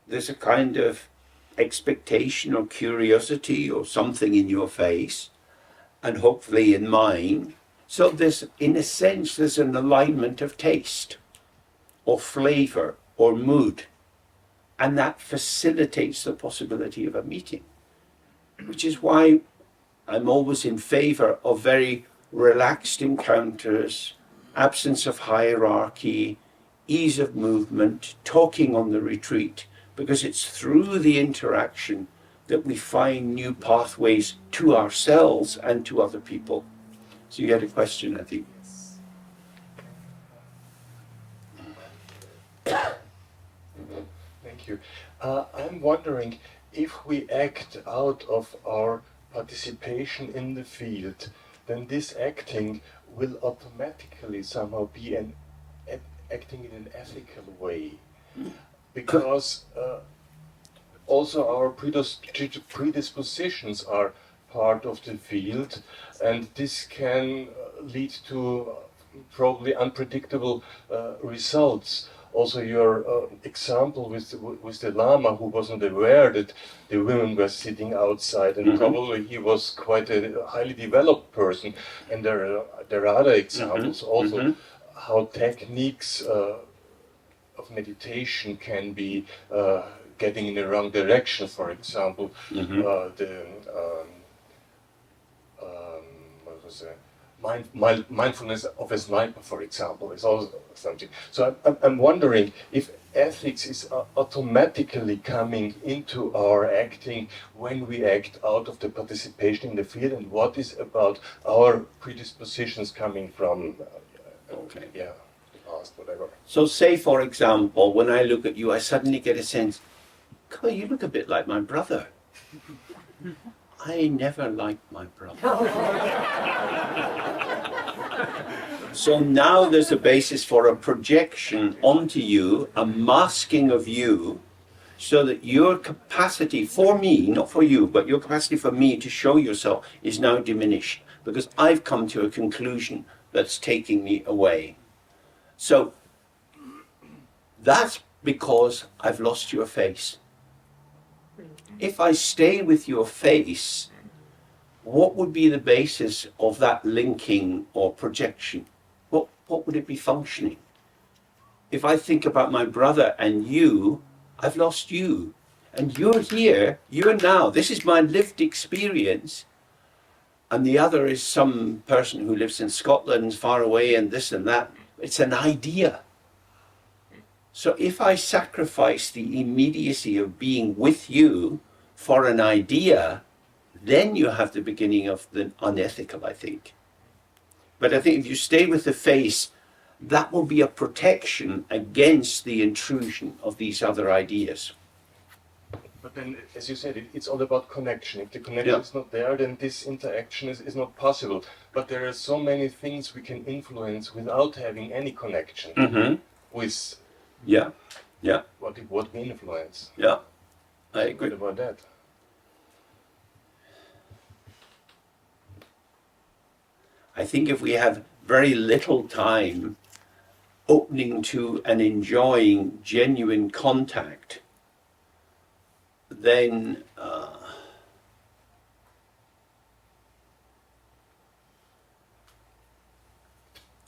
There's a kind of expectation or curiosity or something in your face, and hopefully in mine. So there's, in a sense, there's an alignment of taste or flavor or mood, and that facilitates the possibility of a meeting, which is why I'm always in favor of very relaxed encounters, absence of hierarchy, ease of movement, talking on the retreat, because it's through the interaction that we find new pathways to ourselves and to other people. So you had a question, I think.
Thank you. I'm wondering if we act out of our participation in the field, then this acting will automatically somehow be acting in an ethical way. Because also our predispositions are part of the field, and this can lead to probably unpredictable results. Also, your example with the Lama, who wasn't aware that the women were sitting outside, and probably he was quite a highly developed person. And there are other examples also how techniques
of meditation can be getting in the wrong direction. For example, what was it? Mindfulness of a sniper, for example, is also something. So I'm wondering if ethics is automatically coming into our acting when we act out of the participation in the field, and what is about our predispositions coming from, past, whatever.
So say, for example, when I look at you, I suddenly get a sense, God, you look a bit like my brother. I never liked my brother. So now there's a basis for a projection onto you, a masking of you, so that your capacity for me, not for you, but your capacity for me to show yourself is now diminished, because I've come to a conclusion that's taking me away. So that's because I've lost your face. If I stay with your face, what would be the basis of that linking or projection? What would it be functioning? If I think about my brother and you, I've lost you. And you're here, you're now. This is my lived experience. And the other is some person who lives in Scotland, far away, and this and that. It's an idea. So if I sacrifice the immediacy of being with you for an idea, then you have the beginning of the unethical, I think. But I think if you stay with the face, that will be a protection against the intrusion of these other ideas.
But then, as you said, it's all about connection. If the connection is not there, then this interaction is not possible. But there are so many things we can influence without having any connection with what we influence.
Yeah, I agree.
What about that?
I think if we have very little time opening to and enjoying genuine contact, then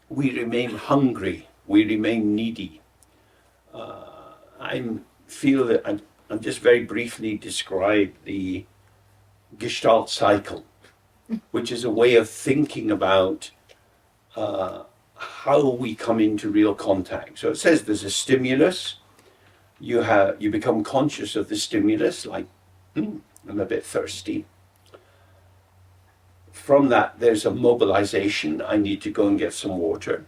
we remain hungry, we remain needy. I feel that I'll just very briefly describe the Gestalt cycle, which is a way of thinking about how we come into real contact. So it says there's a stimulus, you become conscious of the stimulus, like, I'm a bit thirsty. From that, there's a mobilization, I need to go and get some water.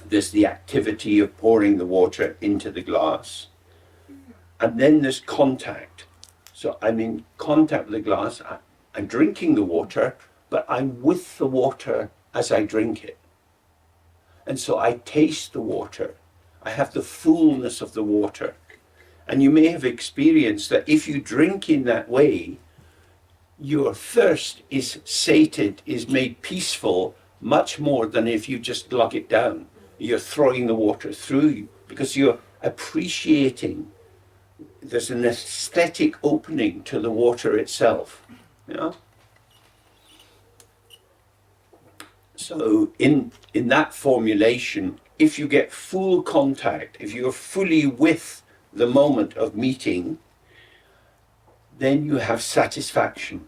There's the activity of pouring the water into the glass. And then there's contact. So I'm in contact with the glass, I'm drinking the water, but I'm with the water as I drink it. And so I taste the water. I have the fullness of the water. And you may have experienced that if you drink in that way, your thirst is sated, is made peaceful, much more than if you just glug it down. You're throwing the water through you because you're appreciating. There's an aesthetic opening to the water itself. Yeah. So in that formulation, if you get full contact, if you're fully with the moment of meeting, then you have satisfaction.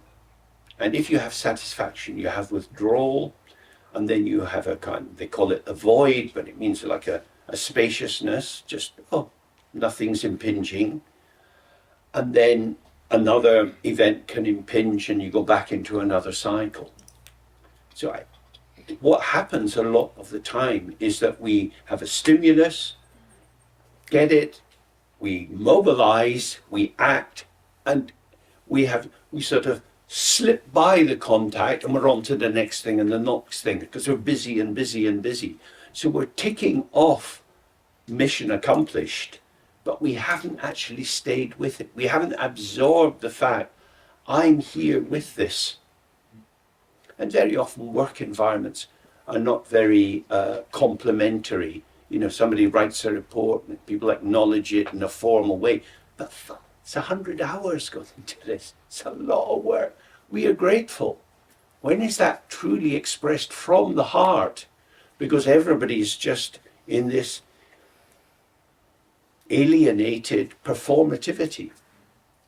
And if you have satisfaction, you have withdrawal, and then you have a kind, they call it a void, but it means like a spaciousness, just, nothing's impinging. And then another event can impinge and you go back into another cycle. So what happens a lot of the time is that we have a stimulus, get it, we mobilize, we act, and we sort of slip by the contact and we're on to the next thing and the next thing because we're busy and busy and busy. So we're ticking off mission accomplished, but we haven't actually stayed with it. We haven't absorbed the fact, I'm here with this. And very often work environments are not very complimentary. You know, somebody writes a report and people acknowledge it in a formal way, but it's 100 hours going into this. It's a lot of work. We are grateful. When is that truly expressed from the heart? Because everybody's just in this alienated performativity.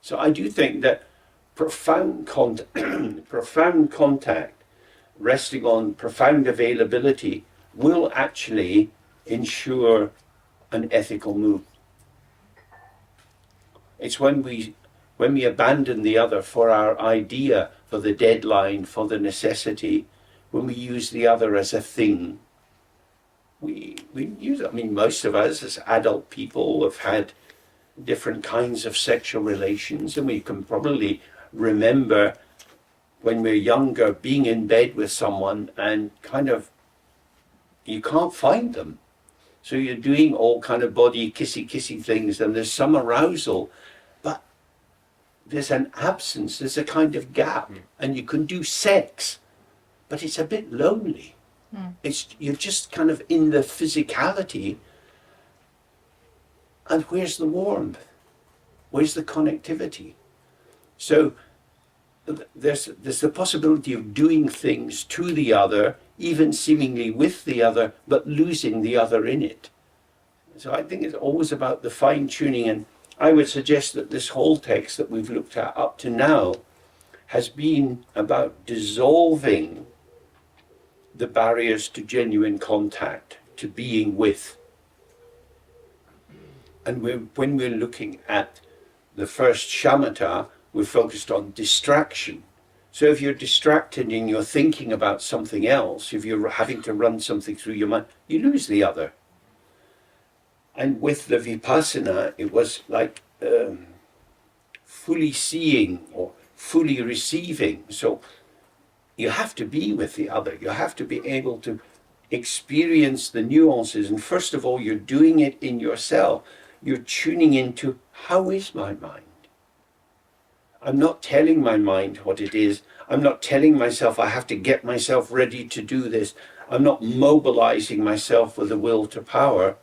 So I do think that profound contact resting on profound availability will actually ensure an ethical move. It's when we abandon the other for our idea, for the deadline, for the necessity, when we use the other as a thing, we use it. I mean, most of us as adult people have had different kinds of sexual relations, and we can probably remember when we're younger being in bed with someone and kind of you can't find them. So you're doing all kind of body kissy things, and there's some arousal, but there's an absence, there's a kind of gap, and you can do sex, but it's a bit lonely. You're just kind of in the physicality, and where's the warmth? Where's the connectivity? So there's the possibility of doing things to the other, even seemingly with the other, but losing the other in it. So I think it's always about the fine-tuning, and I would suggest that this whole text that we've looked at up to now has been about dissolving the barriers to genuine contact, to being with. And when we're looking at the first shamatha, we're focused on distraction. So if you're distracted and you're thinking about something else, if you're having to run something through your mind, you lose the other. And with the vipassana, it was like fully seeing or fully receiving. So you have to be with the other. You have to be able to experience the nuances. And first of all, you're doing it in yourself. You're tuning into, how is my mind? I'm not telling my mind what it is. I'm not telling myself I have to get myself ready to do this. I'm not mobilizing myself with the will to power.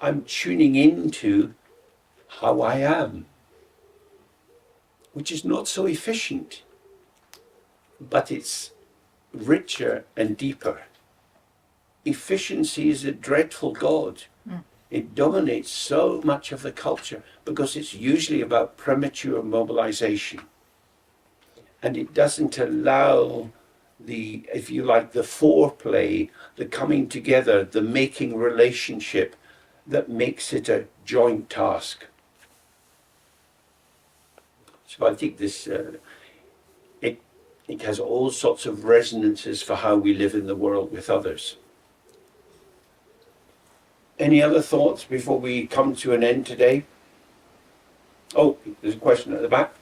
I'm tuning into how I am, which is not so efficient, but it's richer and deeper. Efficiency is a dreadful god. It dominates so much of the culture because it's usually about premature mobilization. And it doesn't allow the, if you like, the foreplay, the coming together, the making relationship that makes it a joint task. So I think this, it has all sorts of resonances for how we live in the world with others. Any other thoughts before we come to an end today? Oh, there's a question at the back.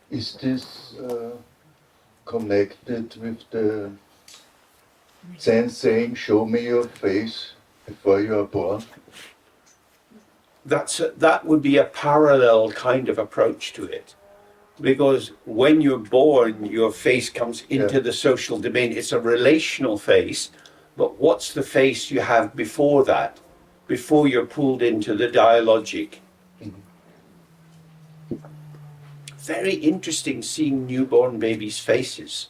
Is this connected with the Zen saying, show me your face before you are born?
That would be a parallel kind of approach to it. Because when you're born, your face comes into the social domain. It's a relational face, but what's the face you have before that? Before you're pulled into the dialogic? Very interesting seeing newborn babies' faces,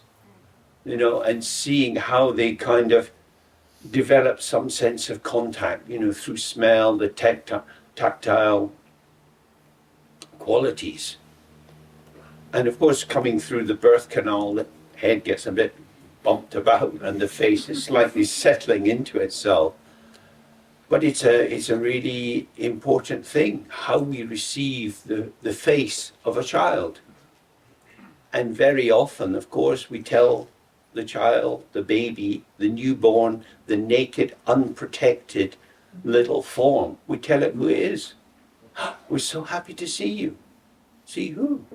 you know, and seeing how they kind of develop some sense of contact, you know, through smell, the tactile qualities. And of course, coming through the birth canal, the head gets a bit bumped about and the face is slightly settling into itself. But it's a really important thing, how we receive the face of a child. And very often, of course, we tell the child, the baby, the newborn, the naked, unprotected little form, we tell it who it is. We're so happy to see you. See who?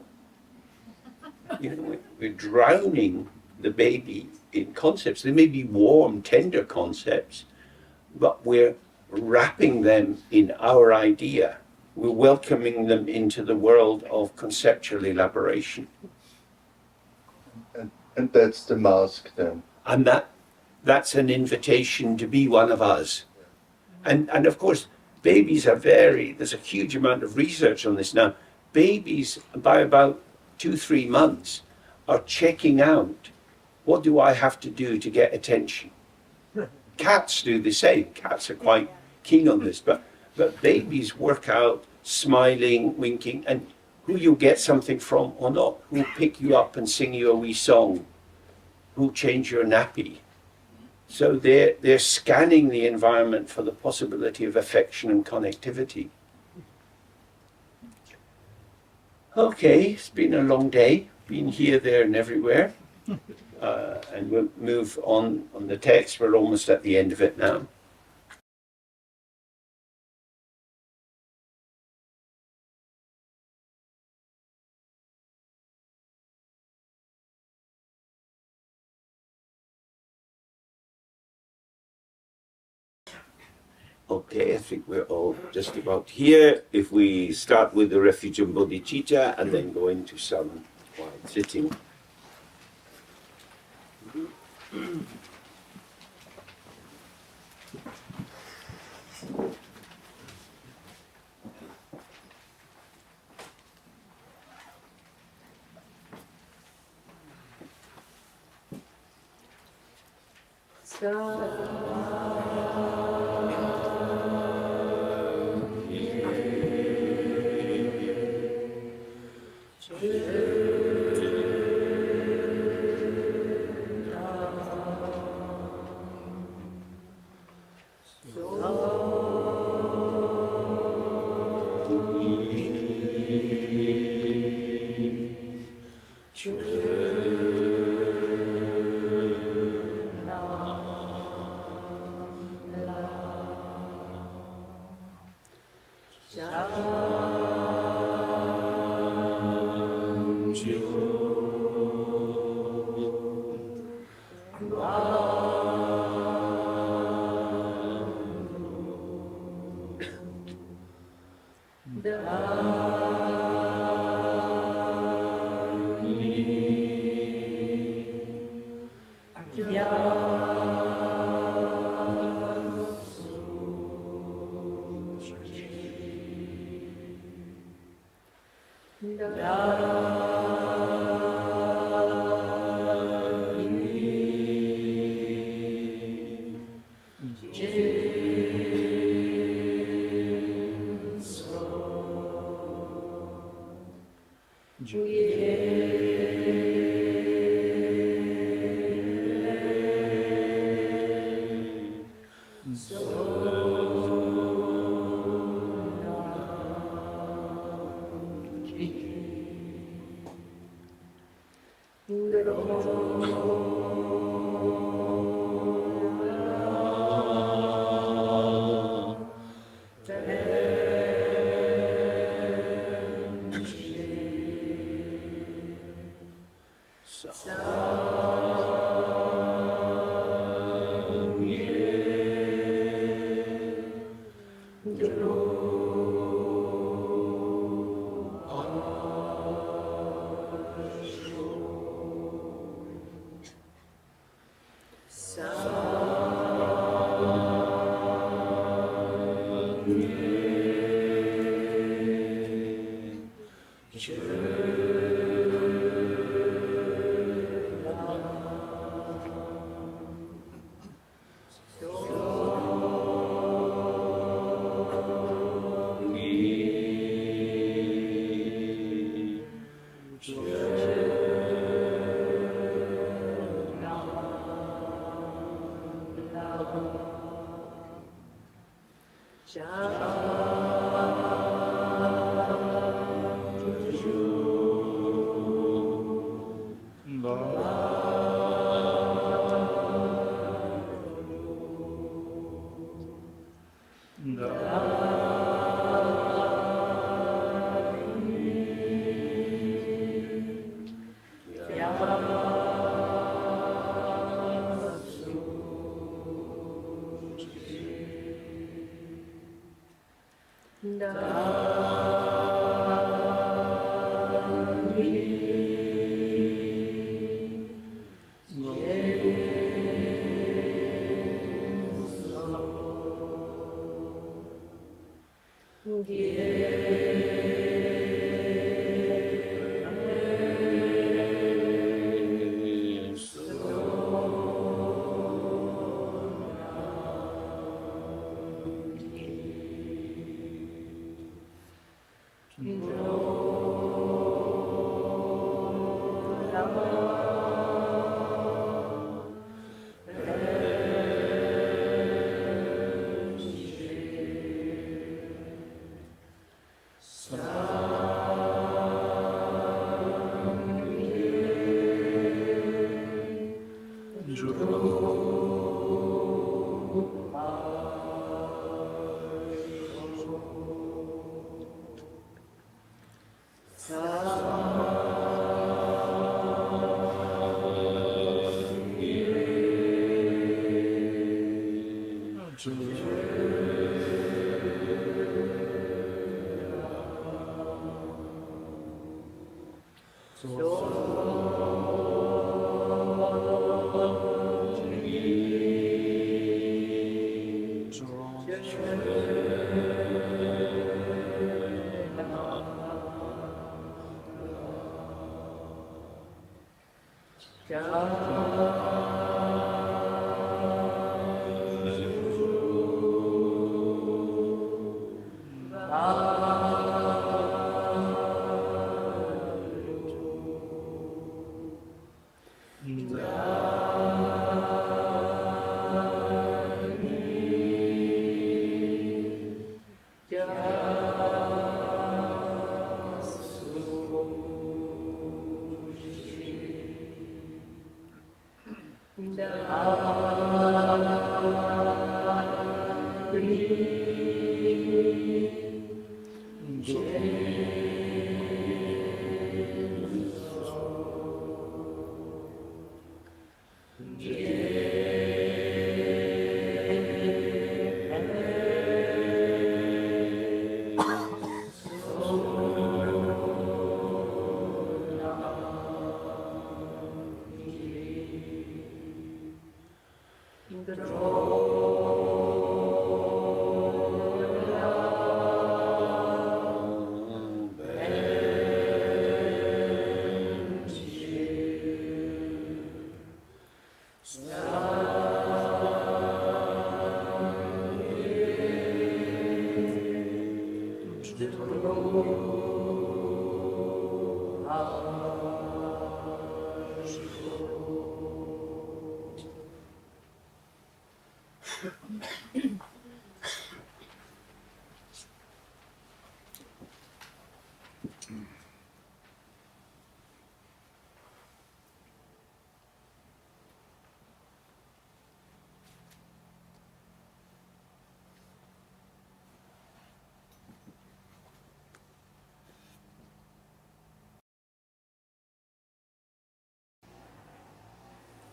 You know, we're drowning the baby in concepts. They may be warm, tender concepts, but we're wrapping them in our idea. We're welcoming them into the world of conceptual elaboration.
And And that's the mask then.
And that's an invitation to be one of us. And of course, babies are there's a huge amount of research on this now. Babies, by about 2-3 months, are checking out, what do I have to do to get attention? Cats do the same. Cats are quite keen on this, but babies work out smiling, winking, and who you'll get something from or not, who'll pick you up and sing you a wee song, who'll change your nappy. So they're scanning the environment for the possibility of affection and connectivity. Okay, it's been a long day, been here, there, and everywhere. And we'll move on the text. We're almost at the end of it now. Okay, I think we're all just about here. If we start with the refuge of bodhicitta and then go into some quiet sitting.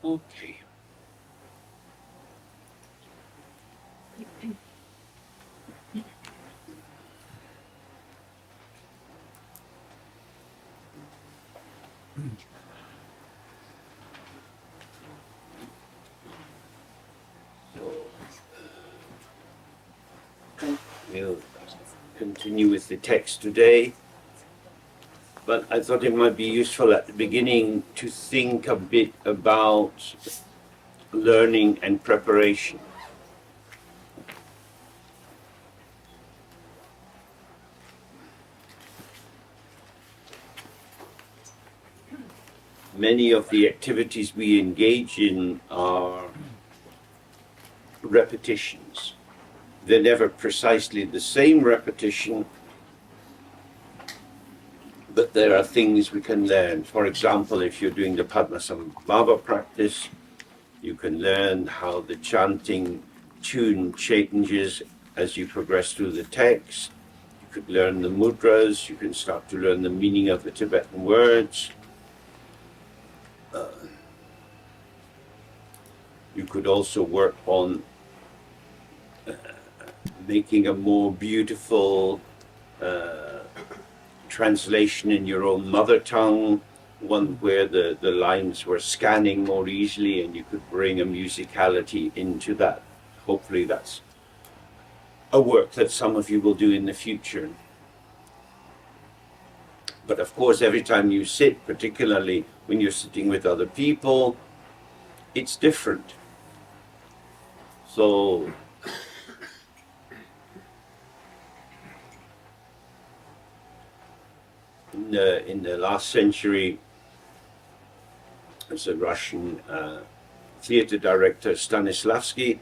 Okay. We'll continue with the text today, but I thought it might be useful at the beginning to think a bit about learning and preparation. Many of the activities we engage in are repetitions. They're never precisely the same repetition, but there are things we can learn. For example, if you're doing the Padma practice, you can learn how the chanting tune changes as you progress through the text. You could learn the mudras, you can start to learn the meaning of the Tibetan words. You could also work on making a more beautiful translation in your own mother tongue, one where the lines were scanning more easily and you could bring a musicality into that. Hopefully that's a work that some of you will do in the future. But of course, every time you sit, particularly when you're sitting with other people, it's different. So in the last century, there's a Russian theater director, Stanislavski.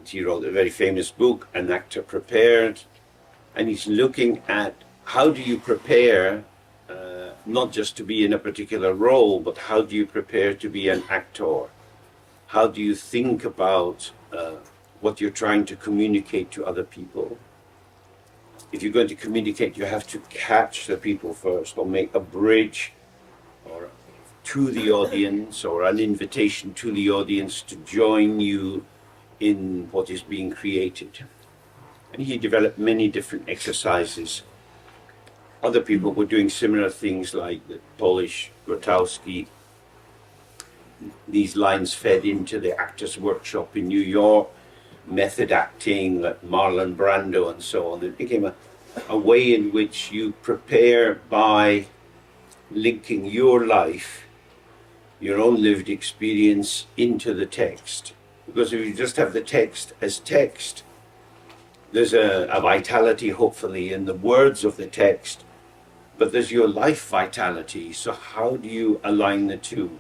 He wrote a very famous book, An Actor Prepared, and he's looking at how do you prepare not just to be in a particular role, but how do you prepare to be an actor? How do you think about what you're trying to communicate to other people? If you're going to communicate, you have to catch the people first, or make a bridge or to the audience, or an invitation to the audience to join you in what is being created. And he developed many different exercises. Other people were doing similar things, like the Polish Grotowski. These lines fed into the Actors Workshop in New York, method acting, like Marlon Brando and so on. It became a way in which you prepare by linking your life your own lived experience into the text. Because if you just have the text as text, there's a vitality, hopefully, in the words of the text, but there's your life vitality. So how do you align the two?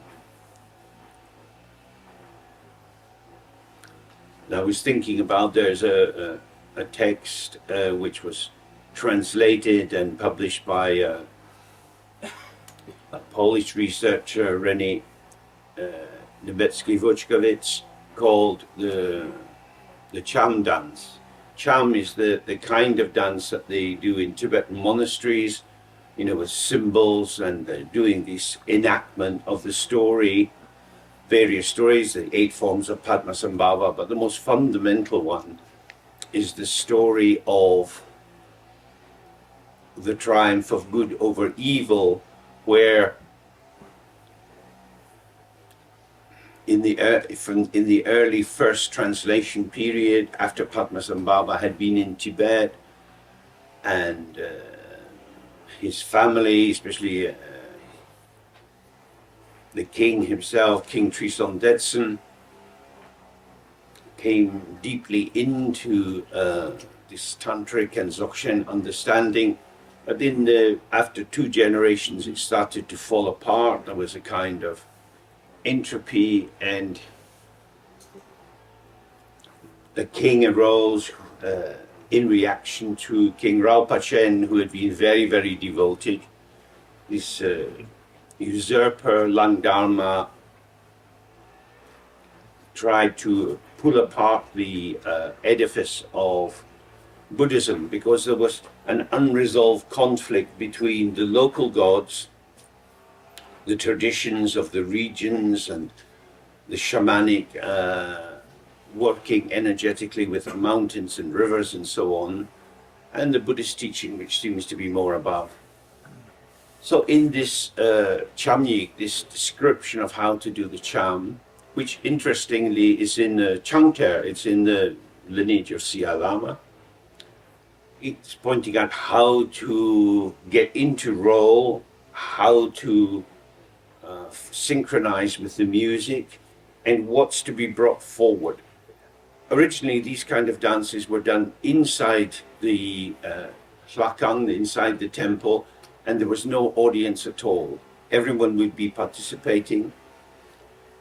And I was thinking about, there's a text which was translated and published by a Polish researcher, Rene Nebetsky-Vuchkovich, called the Cham dance. Cham is the kind of dance that they do in Tibetan monasteries, you know, with symbols, and they're doing this enactment of the story, various stories, the 8 forms of Padma, but the most fundamental one is the story of the triumph of good over evil, where in the early first translation period, after Padmasambhava had been in Tibet, and his family, especially the king himself, King Trisong Detsen, came deeply into this tantric and Dzogchen understanding. But after 2 generations, it started to fall apart. There was a kind of entropy, and the king arose in reaction to King Rinpoche, who had been very, very devoted. This usurper Langdharma tried to pull apart the edifice of Buddhism, because there was an unresolved conflict between the local gods, the traditions of the regions, and the shamanic working energetically with the mountains and rivers and so on, and the Buddhist teaching, which seems to be more above. So in this Chamyik, this description of how to do the Cham, which interestingly is in Changter, it's in the lineage of Siya Lama, it's pointing out how to get into role, how to synchronize with the music, and what's to be brought forward. Originally, these kind of dances were done inside the Shlakang, inside the temple, and there was no audience at all. Everyone would be participating.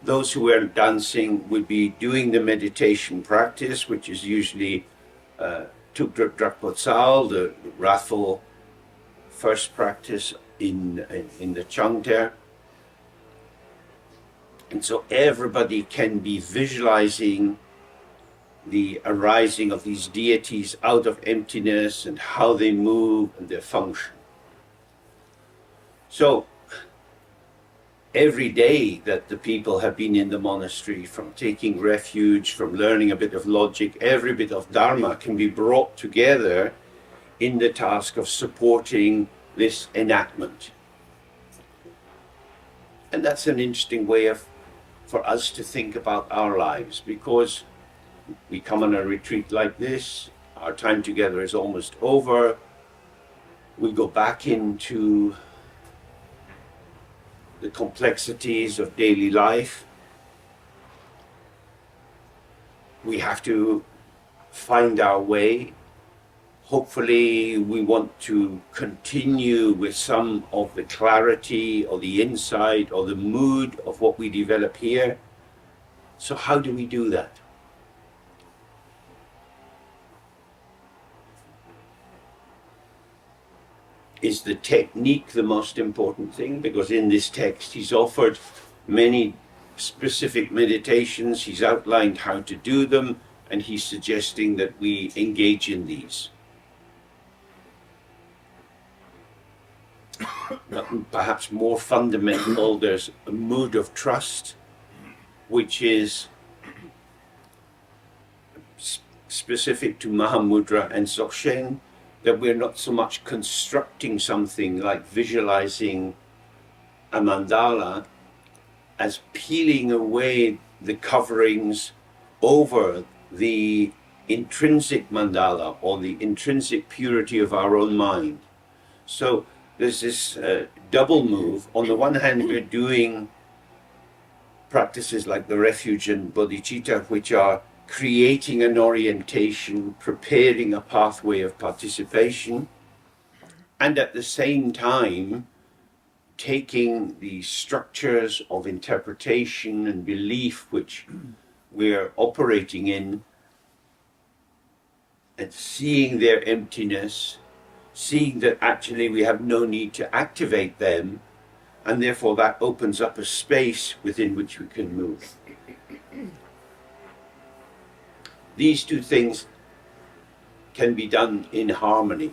Those who were dancing would be doing the meditation practice, which is usually Drukpa, the wrathful first practice in the Changter. And so everybody can be visualizing the arising of these deities out of emptiness and how they move and their function. So every day that the people have been in the monastery, from taking refuge, from learning a bit of logic, every bit of Dharma can be brought together in the task of supporting this enactment. And that's an interesting way for us to think about our lives, because we come on a retreat like this, our time together is almost over, we go back into the complexities of daily life. We have to find our way. Hopefully we want to continue with some of the clarity or the insight or the mood of what we develop here. So how do we do that? Is the technique the most important thing? Because in this text he's offered many specific meditations, he's outlined how to do them, and he's suggesting that we engage in these. But perhaps more fundamental, there's a mood of trust, which is specific to Mahamudra and Dzogchen, that we're not so much constructing something like visualizing a mandala as peeling away the coverings over the intrinsic mandala or the intrinsic purity of our own mind. So there's this double move. On the one hand, we're doing practices like the refuge and bodhicitta, which are creating an orientation, preparing a pathway of participation, and at the same time taking the structures of interpretation and belief which we're operating in and seeing their emptiness, seeing that actually we have no need to activate them, and therefore that opens up a space within which we can move. These two things can be done in harmony.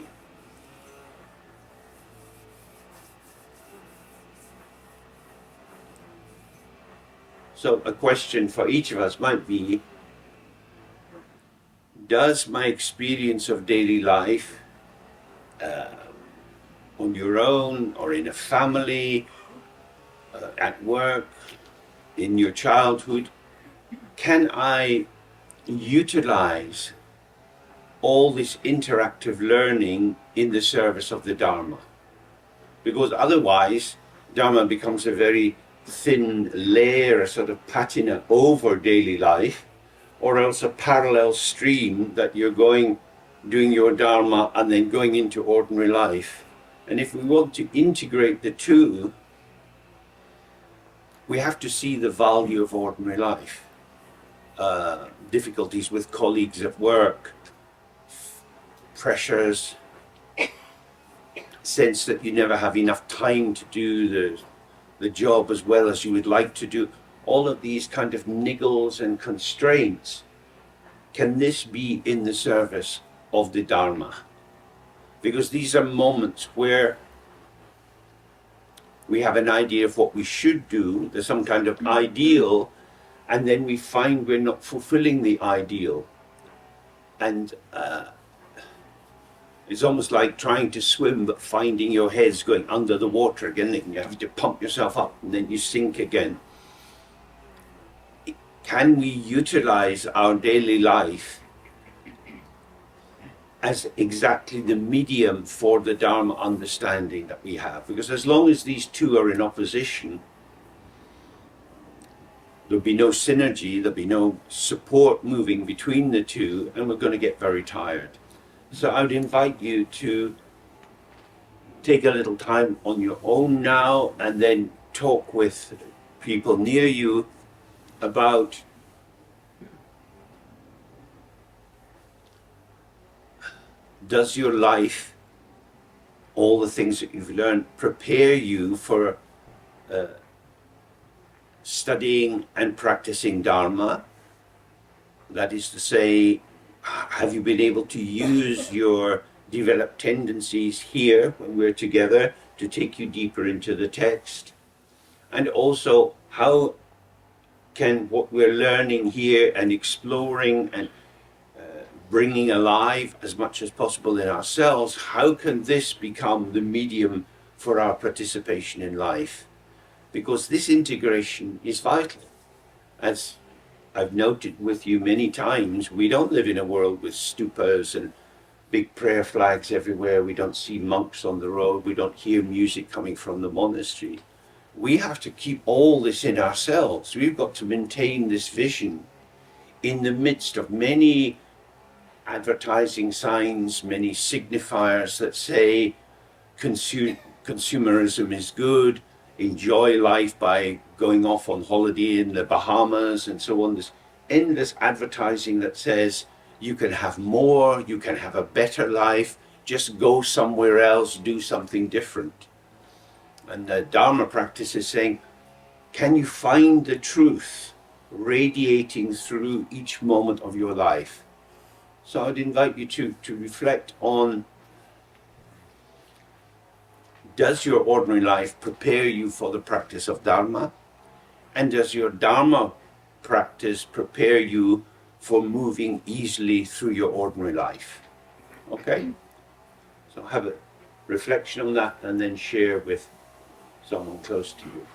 So a question for each of us might be, does my experience of daily life on your own or in a family, at work, in your childhood, can I utilize all this interactive learning in the service of the Dharma? Because otherwise, Dharma becomes a very thin layer, a sort of patina over daily life, or else a parallel stream that you're doing your Dharma and then going into ordinary life. And if we want to integrate the two, we have to see the value of ordinary life. Difficulties with colleagues at work, pressures, sense that you never have enough time to do the job as well as you would like to do. All of these kind of niggles and constraints, can this be in the service of the Dharma? Because these are moments where we have an idea of what we should do, there's some kind of ideal, and then we find we're not fulfilling the ideal. And it's almost like trying to swim but finding your head's going under the water again. You have to pump yourself up and then you sink again. Can we utilize our daily life as exactly the medium for the Dharma understanding that we have? Because as long as these two are in opposition, there'll be no synergy, there'll be no support moving between the two, and we're going to get very tired. So I would invite you to take a little time on your own now and then talk with people near you about does your life, all the things that you've learned, prepare you for studying and practicing Dharma? That is to say, have you been able to use your developed tendencies here when we're together to take you deeper into the text? And also, how can what we're learning here and exploring and bringing alive as much as possible in ourselves, how can this become the medium for our participation in life? Because this integration is vital. As I've noted with you many times, we don't live in a world with stupas and big prayer flags everywhere. We don't see monks on the road. We don't hear music coming from the monastery. We have to keep all this in ourselves. We've got to maintain this vision in the midst of many advertising signs, many signifiers that say consumerism is good, enjoy life by going off on holiday in the Bahamas and so on. This endless advertising that says you can have more, you can have a better life, just go somewhere else, do something different. And the Dharma practice is saying, can you find the truth radiating through each moment of your life? So I'd invite you to reflect on, does your ordinary life prepare you for the practice of Dharma? And does your Dharma practice prepare you for moving easily through your ordinary life? Okay? So have a reflection on that and then share with someone close to you.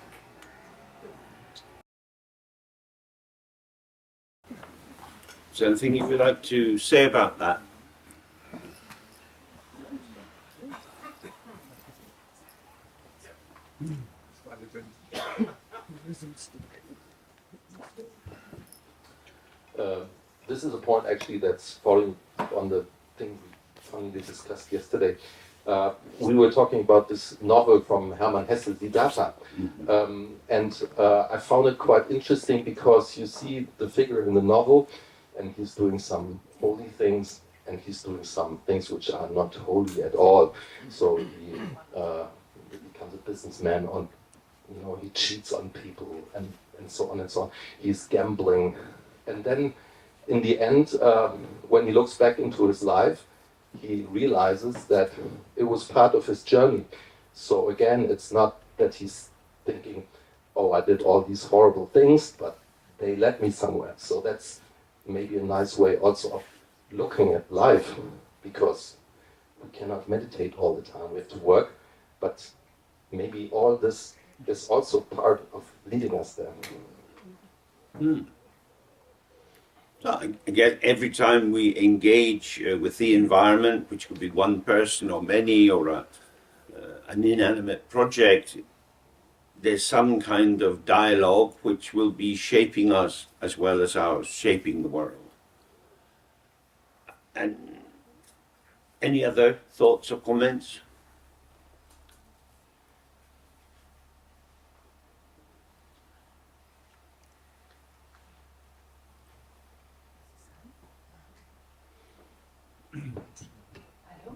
Is there anything you would like to say about that?
This is a point actually that's following on the thing we discussed yesterday. We were talking about this novel from Hermann Hesse, Siddhartha, and I found it quite interesting because you see the figure in the novel, and he's doing some holy things, and he's doing some things which are not holy at all. So he becomes a businessman on, you know, he cheats on people and so on and so on. He's gambling, and then in the end, when he looks back into his life, he realizes that it was part of his journey. So again, it's not that he's thinking, oh, I did all these horrible things, but they led me somewhere. So that's maybe a nice way also of looking at life, because we cannot meditate all the time, we have to work, but maybe all this is also part of leading us there.
So again, every time we engage with the environment, which could be one person or many, or an inanimate project, there's some kind of dialogue which will be shaping us as well as ours, shaping the world. And any other thoughts or comments?
Hello?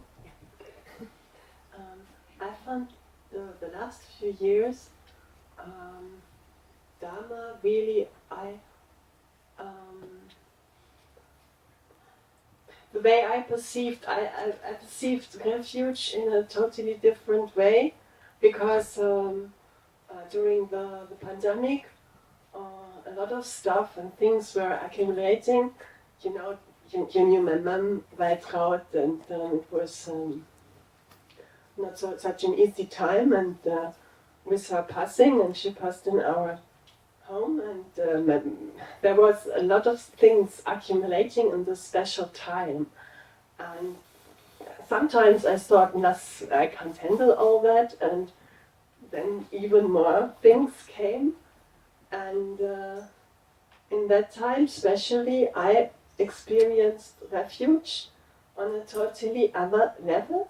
I found the last few years Dharma really, the way I perceived refuge in a totally different way, because during the pandemic a lot of stuff and things were accumulating. You know, you knew my mum, Waltraud, and it was not such an easy time, and with her passing, and she passed in our home, and there was a lot of things accumulating in this special time, and sometimes I thought, I can't handle all that, and then even more things came, and in that time especially I experienced refuge on a totally other level,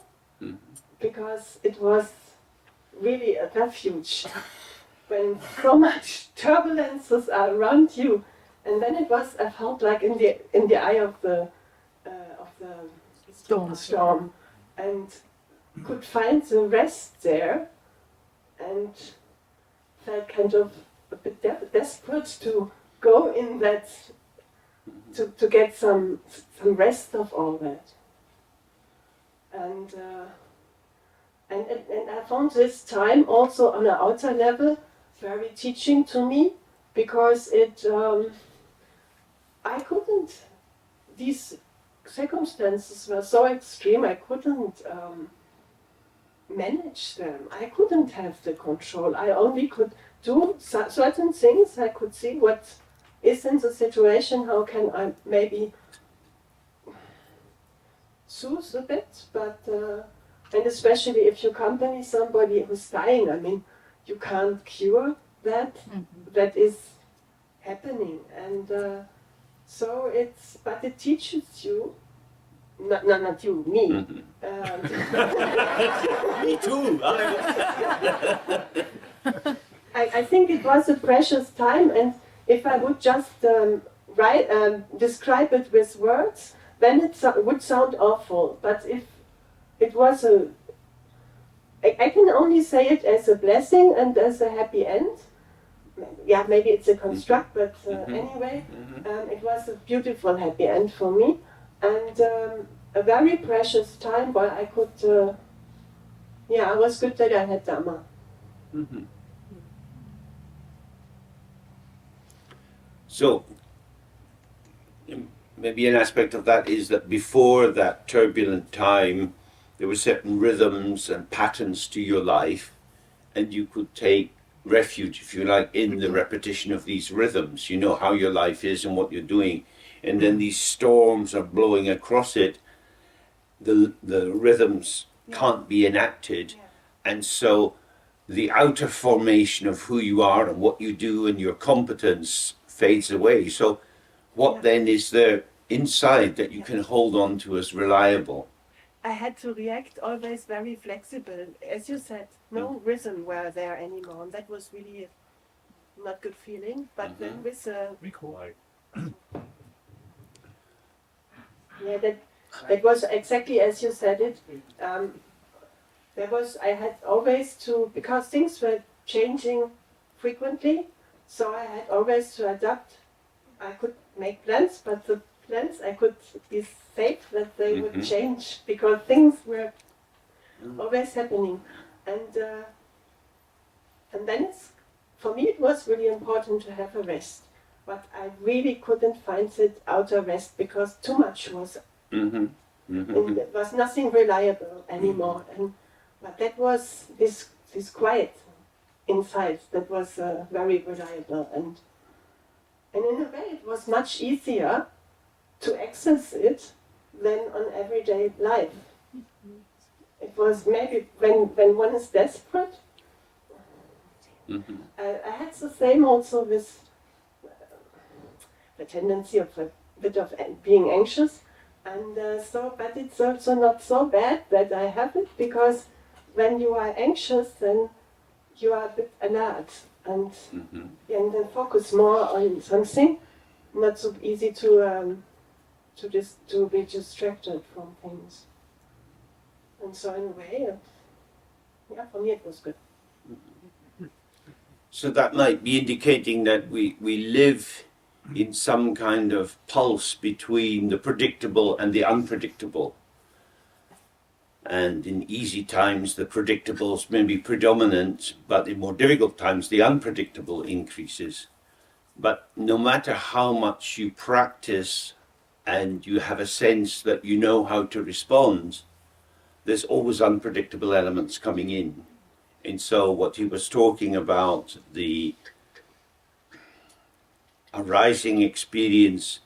because it was really a refuge when so much turbulences are around you, and then I felt like in the eye of the storm, and could find the rest there, and felt kind of a bit desperate to go in that, to get some rest of all that. And I found this time also on an outer level very teaching to me, because I couldn't, these circumstances were so extreme, I couldn't manage them. I couldn't have the control. I only could do certain things. I could see what is in the situation, how can I maybe soothe a bit, but and especially if you accompany somebody who's dying, I mean, you can't cure that. That is happening, and so but it teaches you, not you, me.
Me too.
I think it was a precious time, and if I would just describe it with words, then it would sound awful. But if it was I can only say it as a blessing and as a happy end. Yeah, maybe it's a construct, but anyway, it was a beautiful happy end for me, and a very precious time where I could, I was good that I had Dharma.
So, maybe an aspect of that is that before that turbulent time, there were certain rhythms and patterns to your life, and you could take refuge, if you like, in the repetition of these rhythms. You know how your life is and what you're doing, and then these storms are blowing across it. The rhythms can't be enacted, and so the outer formation of who you are and what you do and your competence fades away. So what then is there inside that you can hold on to as reliable?
I had to react always very flexible. As you said, no rhythm were there anymore. And that was really not good feeling. But then with yeah, that was exactly as you said it. I had always to, because things were changing frequently, so I had always to adapt. I could make plans, but the plans I could be safe that they would change because things were always happening, and then for me it was really important to have a rest, but I really couldn't find it outer rest because too much was. And there was nothing reliable anymore, but that was this quiet inside that was very reliable, and in a way it was much easier to access it than on everyday life. It was maybe when one is desperate. I had the same also with the tendency of a bit of being anxious, and but it's also not so bad that I have it, because when you are anxious, then you are a bit alert and then focus more on something. Not so easy to be distracted from things. And so in a way, yeah, for me it was good.
So that might be indicating that we live in some kind of pulse between the predictable and the unpredictable. And in easy times, the predictables may be predominant, but in more difficult times, the unpredictable increases. But no matter how much you practice and you have a sense that you know how to respond, there's always unpredictable elements coming in. And so what he was talking about, the arising experience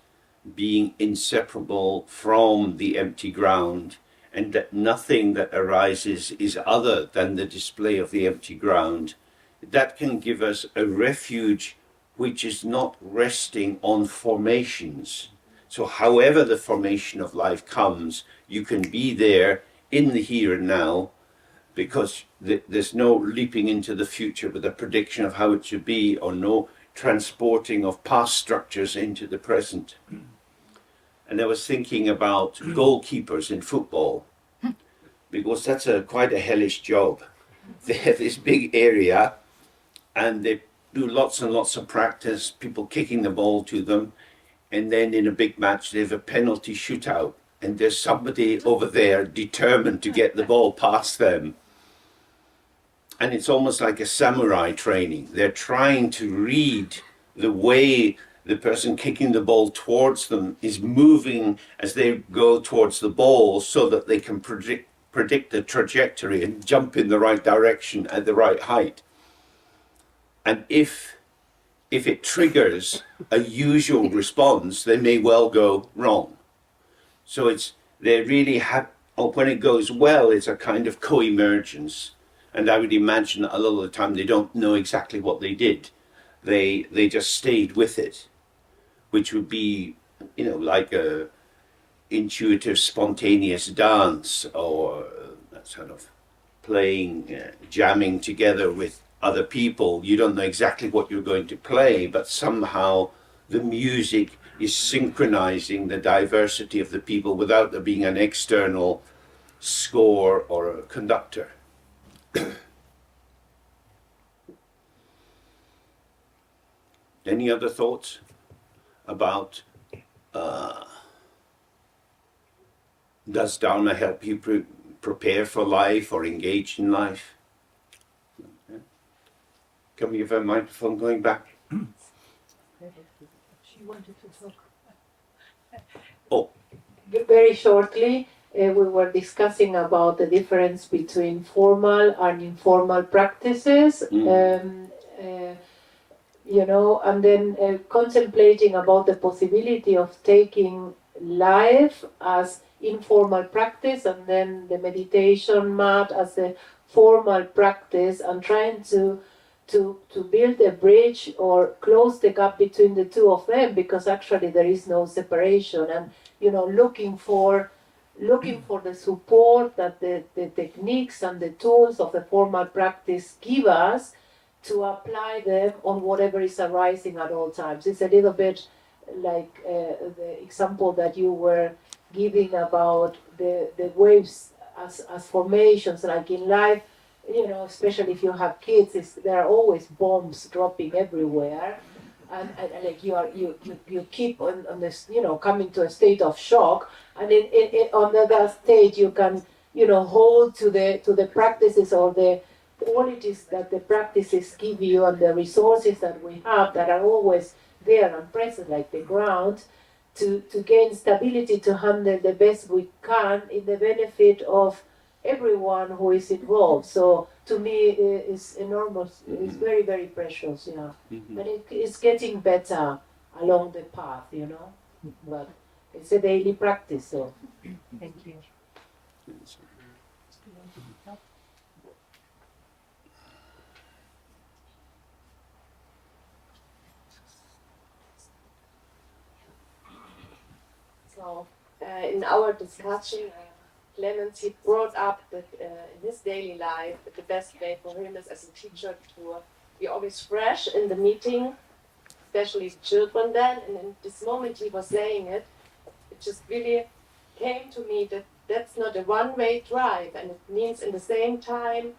being inseparable from the empty ground, and that nothing that arises is other than the display of the empty ground, that can give us a refuge which is not resting on formations. So however the formation of life comes, you can be there in the here and now, because there's no leaping into the future with a prediction of how it should be, or no transporting of past structures into the present. And I was thinking about goalkeepers in football, because that's quite a hellish job. They have this big area, and they do lots and lots of practice, people kicking the ball to them, and then in a big match they have a penalty shootout, and there's somebody over there determined to get the ball past them. And it's almost like a samurai training. They're trying to read the way the person kicking the ball towards them is moving as they go towards the ball, so that they can predict the trajectory and jump in the right direction at the right height. And if it triggers a usual response, they may well go wrong. So they really have, when it goes well, it's a kind of co-emergence. And I would imagine a lot of the time they don't know exactly what they did. They just stayed with it, which would be, like a intuitive, spontaneous dance, or sort of playing, jamming together with other people. You don't know exactly what you're going to play, but somehow the music is synchronizing the diversity of the people without there being an external score or a conductor. Any other thoughts about does Dharma help you prepare for life or engage in life? Can we have a microphone going back?
She wanted to talk.
Oh.
Very shortly, we were discussing about the difference between formal and informal practices, and then contemplating about the possibility of taking life as informal practice, and then the meditation mat as a formal practice, and trying to to build a bridge or close the gap between the two of them, because actually there is no separation, and looking for the support that the techniques and the tools of the formal practice give us to apply them on whatever is arising at all times. It's a little bit like the example that you were giving about the waves as formations, like in life, especially if you have kids, there are always bombs dropping everywhere, and like you keep on this, coming to a state of shock, and on that state you can, hold to the practices or the qualities that the practices give you, and the resources that we have that are always there and present, like the ground, to gain stability, to handle the best we can in the benefit of everyone who is involved. So to me, it's enormous. It's very, very precious, yeah. And it's getting better along the path, But it's a daily practice, so thank you.
So, in our discussion, Clemens, brought up that in his daily life, the best way for him is as a teacher to be always fresh in the meeting, especially children then. And in this moment he was saying it just really came to me that that's not a one-way drive, and it means in the same time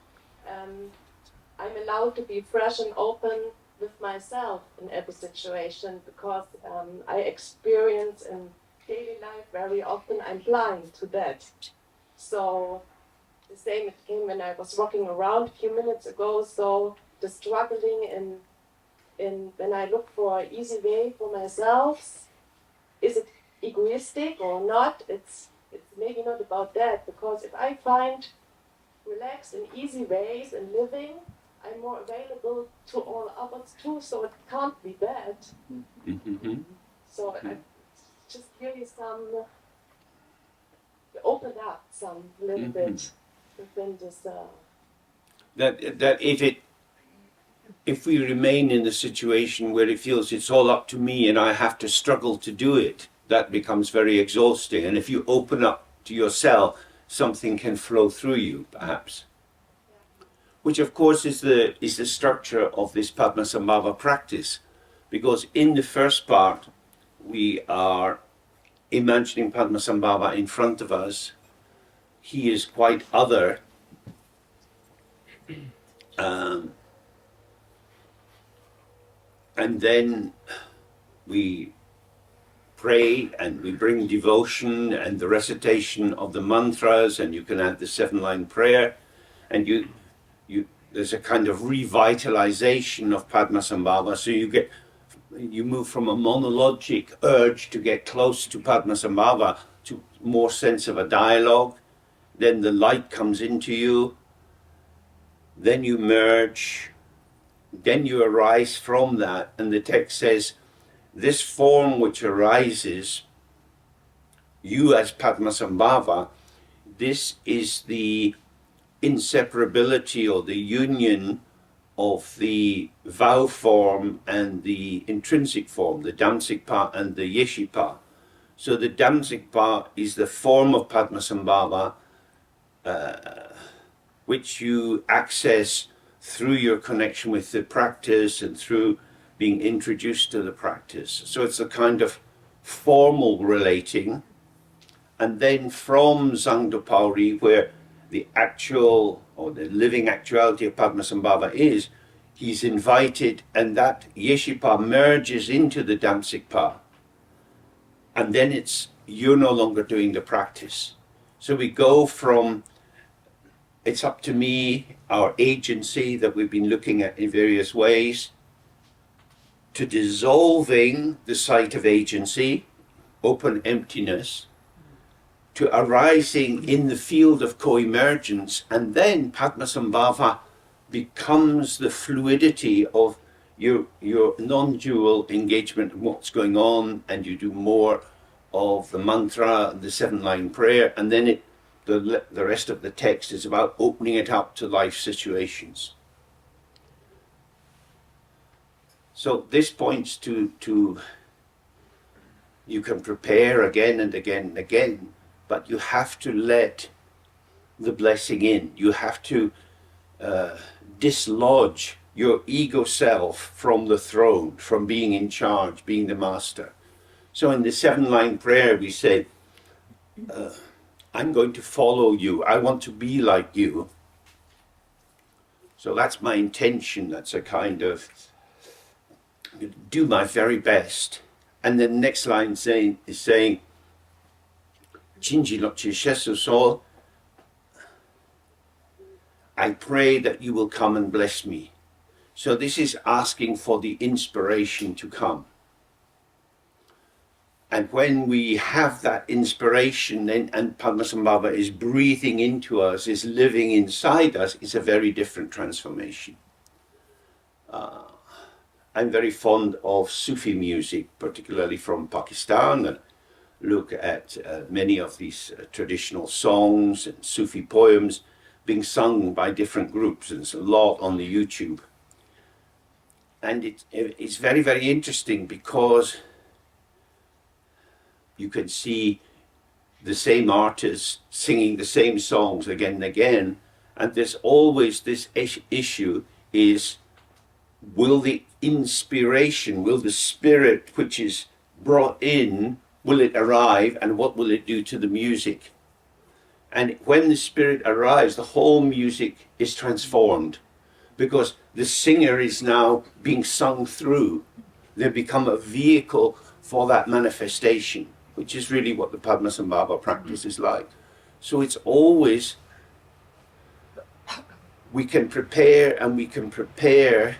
I'm allowed to be fresh and open with myself in every situation, because I experience in daily life very often I'm blind to that. So the same it came when I was walking around a few minutes ago. So the struggling in when I look for an easy way for myself, is it egoistic or not? It's maybe not about that, because if I find relaxed and easy ways in living, I'm more available to all others too. So it can't be bad. So I just really open up some little bit within this.
That if we remain in the situation where it feels it's all up to me and I have to struggle to do it, that becomes very exhausting. And if you open up to yourself, something can flow through you, perhaps. Which of course is the structure of this Padmasambhava practice, because in the first part we are imagining Padmasambhava in front of us. He is quite other, and then we pray and we bring devotion and the recitation of the mantras, and you can add the 7-line prayer, and there's a kind of revitalization of Padmasambhava. So you move from a monologic urge to get close to Padmasambhava to more sense of a dialogue. Then the light comes into you. Then you merge. Then you arise from that. And the text says, this form which arises, you as Padmasambhava, this is the inseparability or the union of the vow form and the intrinsic form, the Damsikpa and the Yeshipa. So the Damsikpa is the form of Padmasambhava, which you access through your connection with the practice and through being introduced to the practice. So it's a kind of formal relating. And then from Zangdopauri, where the actual or the living actuality of Padmasambhava is, he's invited, and that Yeshipa merges into the Damsikpa. And then you're no longer doing the practice. So we go from, it's up to me, our agency that we've been looking at in various ways, to dissolving the sight of agency, open emptiness, to arising in the field of co-emergence, and then Padmasambhava becomes the fluidity of your non-dual engagement in what's going on, and you do more of the mantra, the 7-line prayer, and then the rest of the text is about opening it up to life situations. So this points to you can prepare again and again and again, but you have to let the blessing in. You have to dislodge your ego self from the throne, from being in charge, being the master. So in the 7-line prayer we say, I'm going to follow you. I want to be like you. So that's my intention. That's a kind of do my very best. And then the next line is saying, Jinji Lochi Shesu Sol, I pray that you will come and bless me. So this is asking for the inspiration to come. And when we have that inspiration, then, and Padmasambhava is breathing into us, is living inside us, it's a very different transformation. I'm very fond of Sufi music, particularly from Pakistan, and look at many of these traditional songs and Sufi poems being sung by different groups, and there's a lot on the YouTube. And it's very, very interesting because you can see the same artists singing the same songs again and again, and there's always this issue is, will the inspiration, will the spirit which is brought in, will it arrive, and what will it do to the music? And when the spirit arrives, the whole music is transformed, because the singer is now being sung through. They become a vehicle for that manifestation, which is really what the Padmasambhava practice is like. So it's always, we can prepare and we can prepare,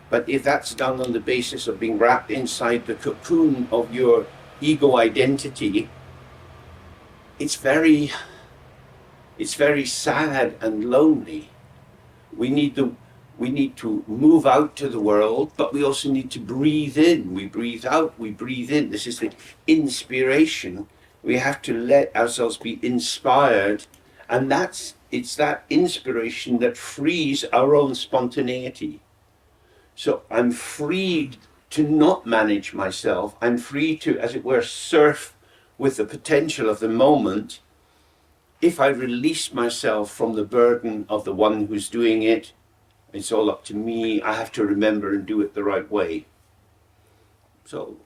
but if that's done on the basis of being wrapped inside the cocoon of your ego identity, it's very sad and lonely. We need to move out to the world, but we also need to breathe in. We breathe out, we breathe in. This is the inspiration. We have to let ourselves be inspired, and it's that inspiration that frees our own spontaneity. So I'm freed to not manage myself. I'm free to, as it were, surf with the potential of the moment. If I release myself from the burden of the one who's doing it, it's all up to me. I have to remember and do it the right way. So,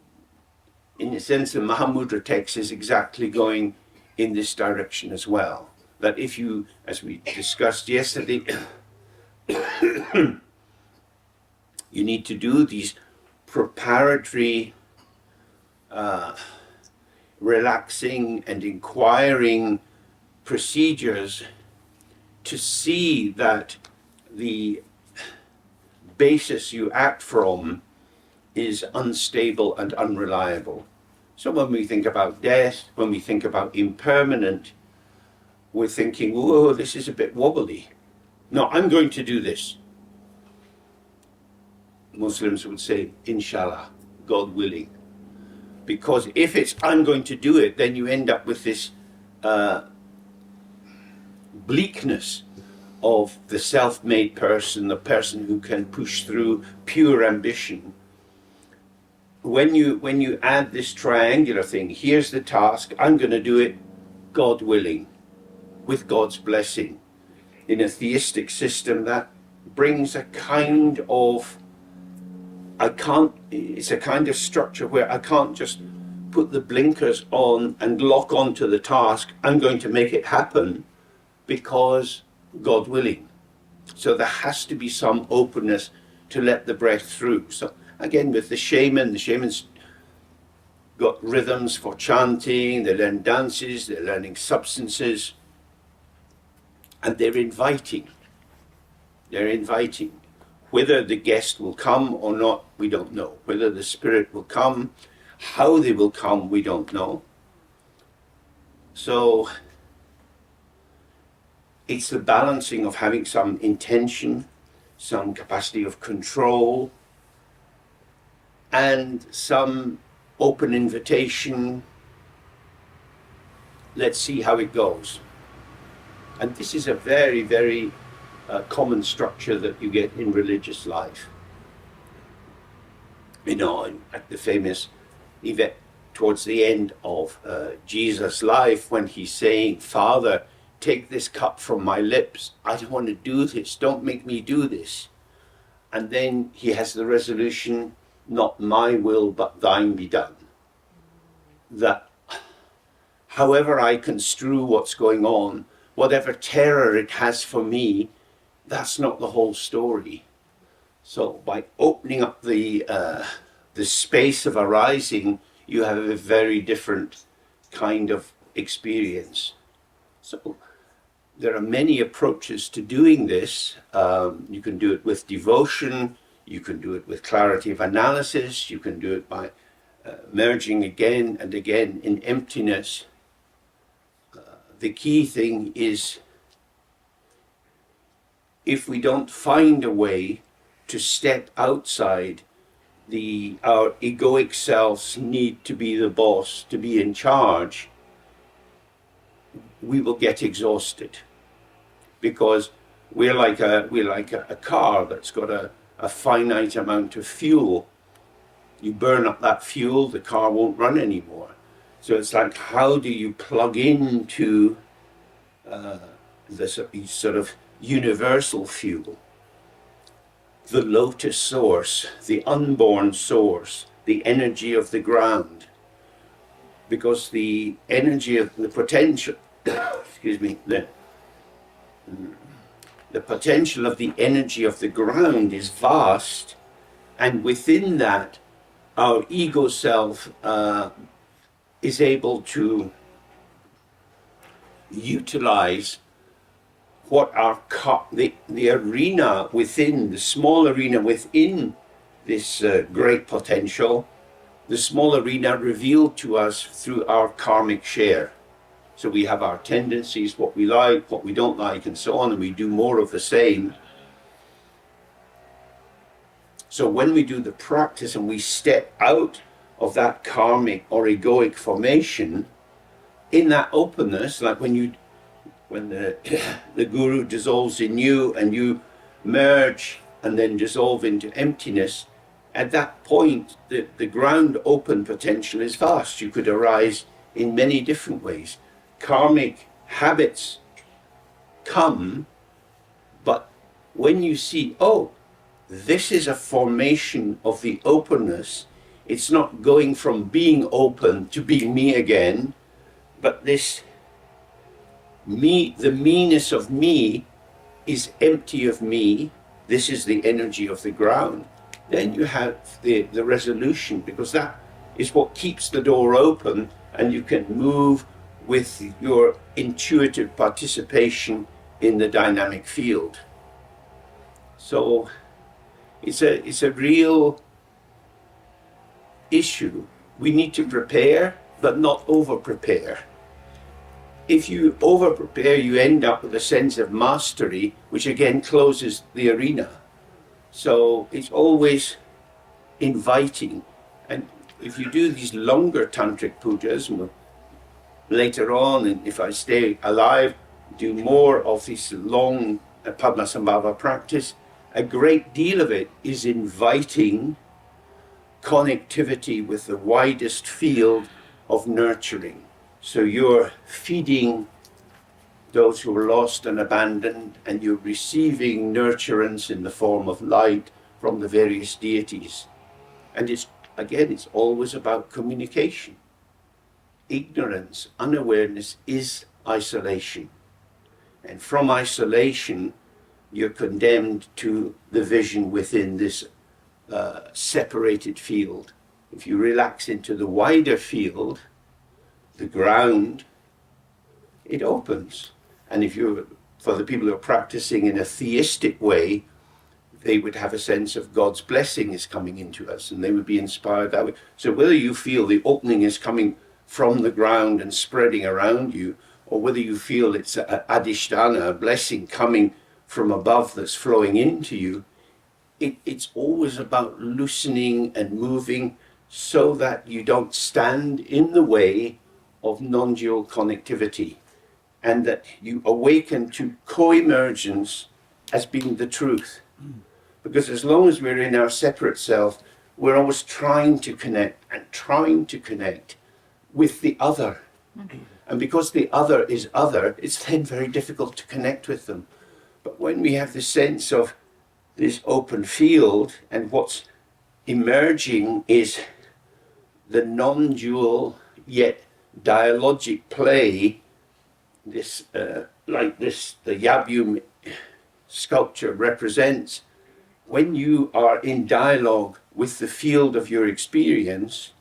in a sense, the Mahamudra text is exactly going in this direction as well. That if you, as we discussed yesterday, you need to do these preparatory, relaxing and inquiring procedures to see that the basis you act from is unstable and unreliable. So when we think about death, when we think about impermanent, we're thinking, whoa, this is a bit wobbly. No, I'm going to do this. Muslims would say, Inshallah, God willing. Because if it's, I'm going to do it, then you end up with this bleakness of the self-made person, the person who can push through pure ambition. When you add this triangular thing, here's the task, I'm going to do it, God willing, with God's blessing. In a theistic system, that brings a kind of, it's a kind of structure where I can't just put the blinkers on and lock onto the task, I'm going to make it happen because God willing. So there has to be some openness to let the breath through. So again, with the shaman's got rhythms for chanting, they learn dances, they're learning substances, and they're inviting. They're inviting. Whether the guest will come or not, we don't know. Whether the spirit will come, how they will come, we don't know. So it's the balancing of having some intention, some capacity of control, and some open invitation. Let's see how it goes. And this is a very, very common structure that you get in religious life. you know, at the famous event towards the end of Jesus' life, when he's saying, Father, take this cup from my lips. I don't want to do this. Don't make me do this. And then he has the resolution, not my will, but thine be done. That however I construe what's going on, whatever terror it has for me, that's not the whole story. So by opening up the space of arising, you have a very different kind of experience. So there are many approaches to doing this. You can do it with devotion, you can do it with clarity of analysis, you can do it by merging again and again in emptiness. The key thing is, if we don't find a way to step outside our egoic selves need to be the boss, to be in charge, we will get exhausted, because we're like a car that's got a finite amount of fuel. You burn up that fuel, the car won't run anymore. So it's like, how do you plug into this sort of universal fuel? The lotus source, the unborn source, the energy of the ground. Because the energy of the potential, excuse me, the potential of the energy of the ground is vast, and within that, our ego self is able to utilize what the arena within, the small arena within this great potential, the small arena revealed to us through our karmic share. So we have our tendencies, what we like, what we don't like, and so on, and we do more of the same. So when we do the practice and we step out of that karmic or egoic formation, in that openness, like when the guru dissolves in you and you merge and then dissolve into emptiness, at that point the ground open potential is vast. You could arise in many different ways. Karmic habits come, but when you see, oh, this is a formation of the openness, it's not going from being open to being me again, but this me, the meanness of me is empty of me. This is the energy of the ground. Then you have the resolution, because that is what keeps the door open, and you can move with your intuitive participation in the dynamic field. So it's a real issue. We need to prepare, but not over-prepare. If you over-prepare, you end up with a sense of mastery, which again closes the arena. So it's always inviting. And if you do these longer tantric pujas, later on, and if I stay alive, do more of this long Padma practice, a great deal of it is inviting connectivity with the widest field of nurturing. So you're feeding those who are lost and abandoned, and you're receiving nurturance in the form of light from the various deities. And it's always about communication. Ignorance, unawareness is isolation. And from isolation, you're condemned to the vision within this separated field. If you relax into the wider field, the ground, it opens. And for the people who are practicing in a theistic way, they would have a sense of God's blessing is coming into us, and they would be inspired that way. So whether you feel the opening is coming from the ground and spreading around you, or whether you feel it's an adhisthana, a blessing coming from above that's flowing into you, it's always about loosening and moving so that you don't stand in the way of non-dual connectivity, and that you awaken to co-emergence as being the truth. Because as long as we're in our separate self, we're always trying to connect and trying to connect with the other. And because the other is other, it's then very difficult to connect with them. But when we have the sense of this open field, and what's emerging is the non-dual yet dialogic play, this like this, the Yabum sculpture represents, when you are in dialogue with the field of your experience,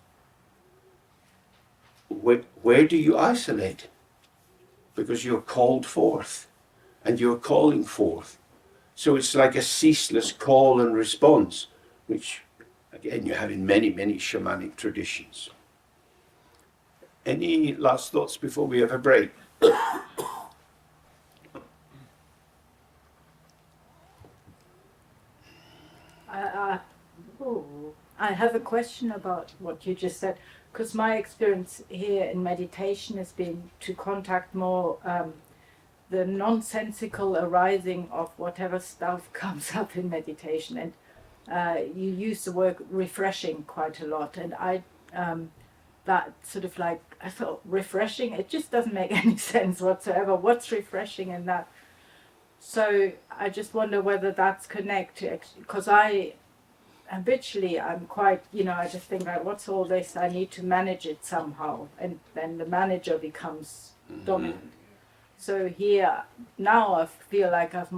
where do you isolate? Because you're called forth, and you're calling forth. So it's like a ceaseless call and response, which again you have in many, many shamanic traditions. Any last thoughts before we have a break?
I have a question about what you just said, because my experience here in meditation has been to contact more the nonsensical arising of whatever stuff comes up in meditation. And you use the word refreshing quite a lot. And that sort of like, I thought refreshing, it just doesn't make any sense whatsoever. What's refreshing in that? So I just wonder whether that's connected, because habitually I'm quite, I just think like, what's all this? I need to manage it somehow. And then the manager becomes dominant. So here, now I feel like I've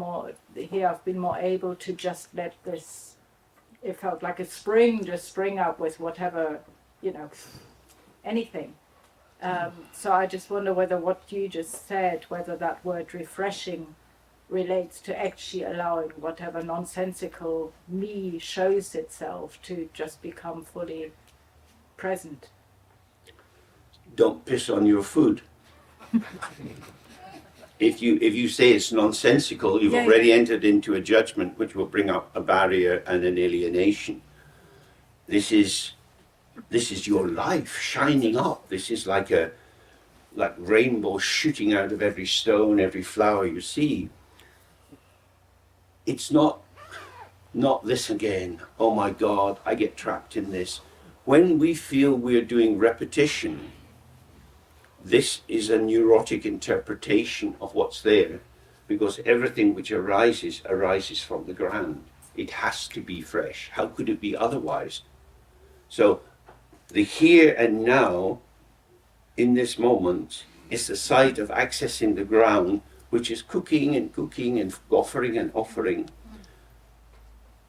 been more able to just let this, it felt like a spring, just spring up with whatever, anything. So I just wonder whether what you just said, whether that word refreshing relates to actually allowing whatever nonsensical me shows itself to just become fully present.
Don't piss on your food. If you say it's nonsensical, you've already entered into a judgment which will bring up a barrier and an alienation. This is your life shining up. This is like rainbow shooting out of every stone, every flower you see. It's not this again. Oh my God, I get trapped in this. When we feel we're doing repetition, this is a neurotic interpretation of what's there, because everything which arises from the ground. It has to be fresh. How could it be otherwise? So the here and now in this moment is the site of accessing the ground, which is cooking and offering and offering.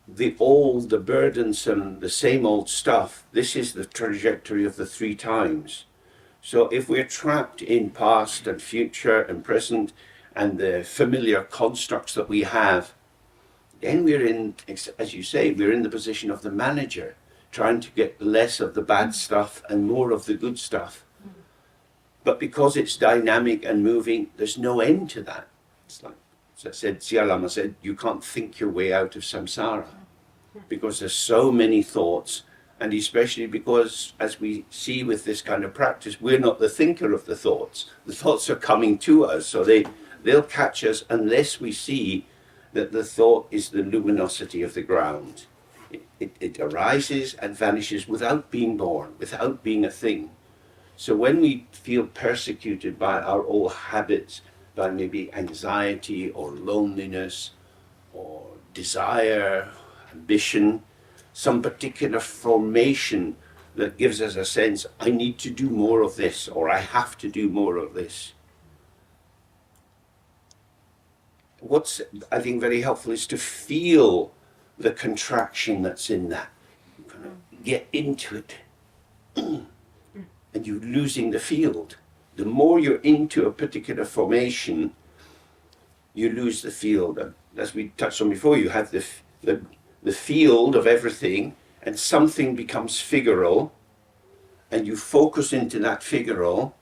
The old, the burdensome, the same old stuff, this is the trajectory of the 3 times. So if we're trapped in past and future and present and the familiar constructs that we have, then we're in, as you say, we're in the position of the manager, trying to get less of the bad stuff and more of the good stuff. But because it's dynamic and moving, there's no end to that. It's like, as I said, Siya Lama said, you can't think your way out of samsara, because there's so many thoughts. And especially because, as we see with this kind of practice, we're not the thinker of the thoughts. The thoughts are coming to us, so they'll catch us unless we see that the thought is the luminosity of the ground. It arises and vanishes without being born, without being a thing. So when we feel persecuted by our old habits, by maybe anxiety or loneliness or desire, ambition, some particular formation that gives us a sense, I need to do more of this, or I have to do more of this. What's, I think, very helpful is to feel the contraction that's in that. Kind of get into it. And you're losing the field. The more you're into a particular formation, you lose the field. And as we touched on before, you have the field of everything, and something becomes figural, and you focus into that figural,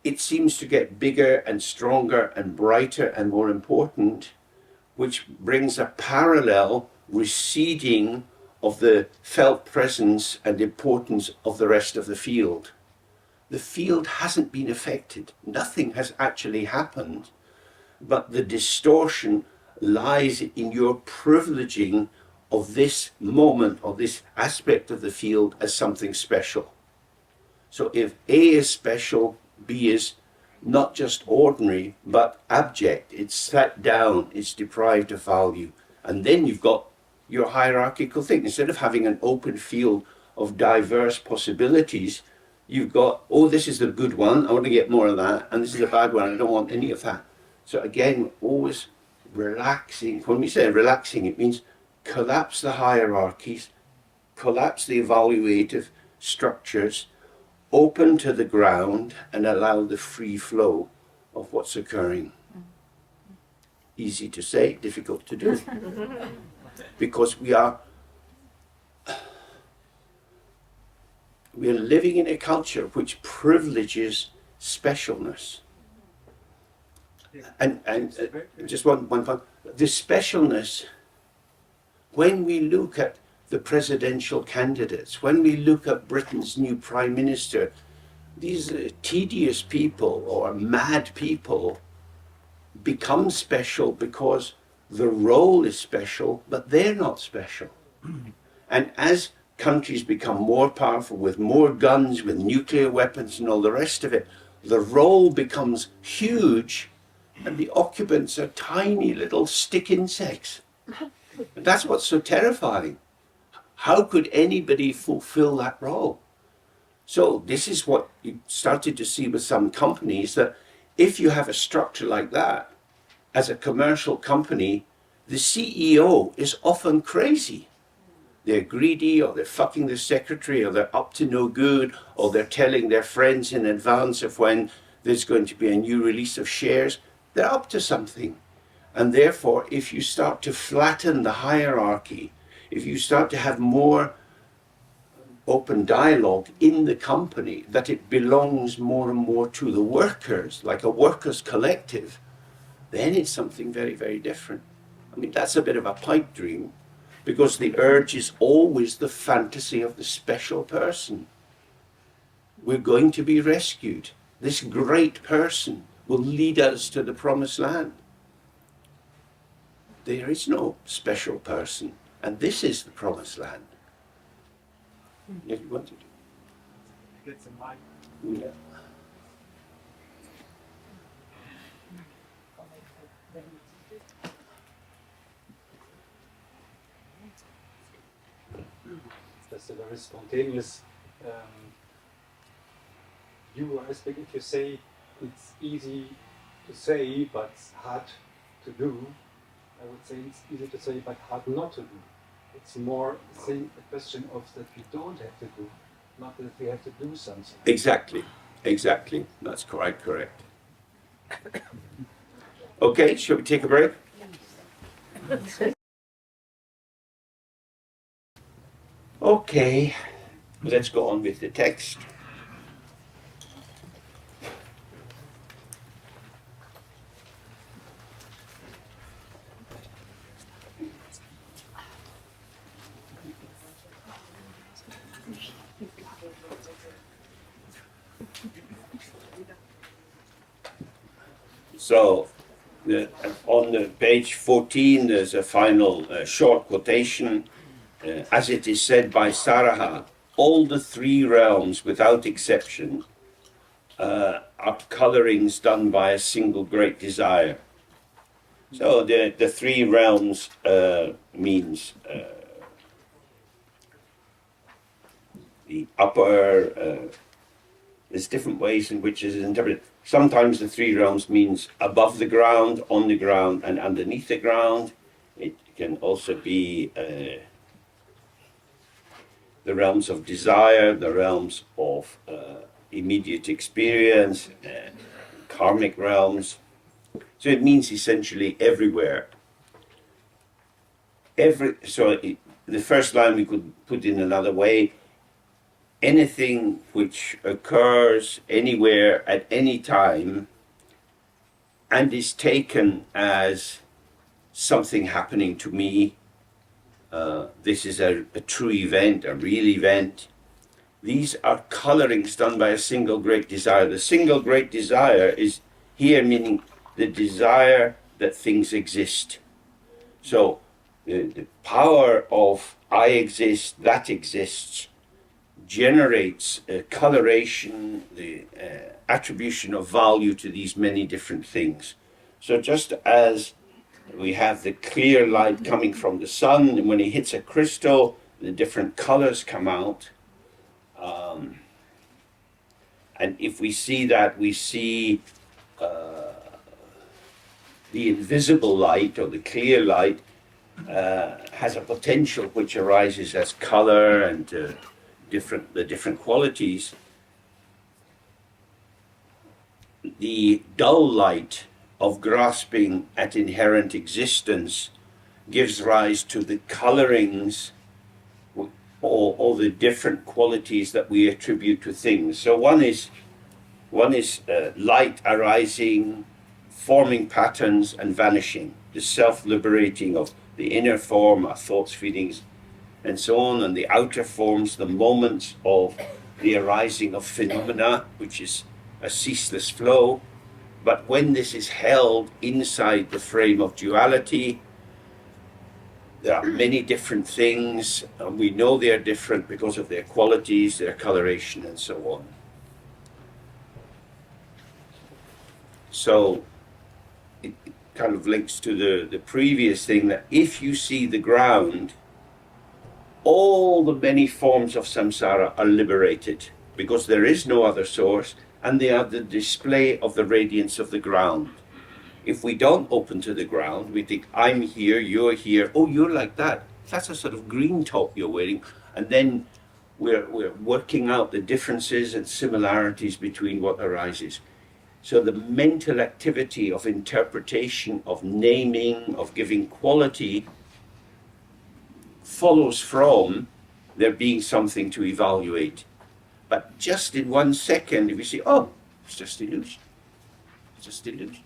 it seems to get bigger and stronger and brighter and more important, which brings a parallel receding of the felt presence and importance of the rest of the field. The field hasn't been affected. Nothing has actually happened, but the distortion lies in your privileging of this moment, or this aspect of the field, as something special. So if A is special, B is not just ordinary, but abject. It's set down, it's deprived of value. And then you've got your hierarchical thing. Instead of having an open field of diverse possibilities, you've got, oh, this is the good one, I want to get more of that, and this is the bad one, I don't want any of that. So again, always relaxing. When we say relaxing, it means collapse the hierarchies, collapse the evaluative structures, open to the ground, and allow the free flow of what's occurring. Easy to say, difficult to do. Because we are living in a culture which privileges specialness. And just one point, the specialness, when we look at the presidential candidates, when we look at Britain's new Prime Minister, these tedious people or mad people become special because the role is special, but they're not special. And as countries become more powerful, with more guns, with nuclear weapons and all the rest of it, the role becomes huge, and the occupants are tiny little stick insects. And that's what's so terrifying. How could anybody fulfill that role? So this is what you started to see with some companies, that if you have a structure like that, as a commercial company, the CEO is often crazy. They're greedy, or they're fucking the secretary, or they're up to no good, or they're telling their friends in advance of when there's going to be a new release of shares. They're up to something. And therefore, if you start to flatten the hierarchy, if you start to have more open dialogue in the company, that it belongs more and more to the workers, like a workers' collective, then it's something very, very different. I mean, that's a bit of a pipe dream, because the urge is always the fantasy of the special person. We're going to be rescued. This great person will lead us to the promised land. There is no special person, and this is the promised land. If you want to do. Yeah.
Just a very spontaneous view. I think if you say it's easy to say but hard to do, I would say it's easy to say but hard not to do. It's more a question of that we don't have to do, not that we have to do something.
Exactly, exactly. That's quite correct. Okay, shall we take a break? Okay, let's go on with the text. So, on the page 14, there's a final short quotation. As it is said by Saraha, all the three realms, without exception, are colorings done by a single great desire. So the three realms means the upper, there's different ways in which it is interpreted. Sometimes the three realms means above the ground, on the ground, and underneath the ground. It can also be the realms of desire, the realms of immediate experience, karmic realms. So it means essentially everywhere. The first line we could put in another way: anything which occurs anywhere at any time and is taken as something happening to me. This is a true event, a real event. These are colorings done by a single great desire. The single great desire is here meaning the desire that things exist. So the power of I exist, that exists, generates coloration, the attribution of value to these many different things. So just as we have the clear light coming from the sun, and when it hits a crystal, the different colors come out. And if we see that, we see the invisible light or the clear light has a potential which arises as color and the different qualities. The dull light of grasping at inherent existence gives rise to the colorings or the different qualities that we attribute to things. So one is light arising, forming patterns and vanishing, the self-liberating of the inner form, our thoughts, feelings, and so on, and the outer forms, the moments of the arising of phenomena, which is a ceaseless flow. But when this is held inside the frame of duality, there are many different things, and we know they are different because of their qualities, their coloration, and so on. So it kind of links to the previous thing, that if you see the ground, all the many forms of samsara are liberated because there is no other source, and they are the display of the radiance of the ground. If we don't open to the ground, we think, I'm here, you're here, oh, you're like that. That's a sort of green top you're wearing. And then we're working out the differences and similarities between what arises. So the mental activity of interpretation, of naming, of giving quality follows from there being something to evaluate. But just in 1 second, if you say, oh, it's just illusion. It's just illusion.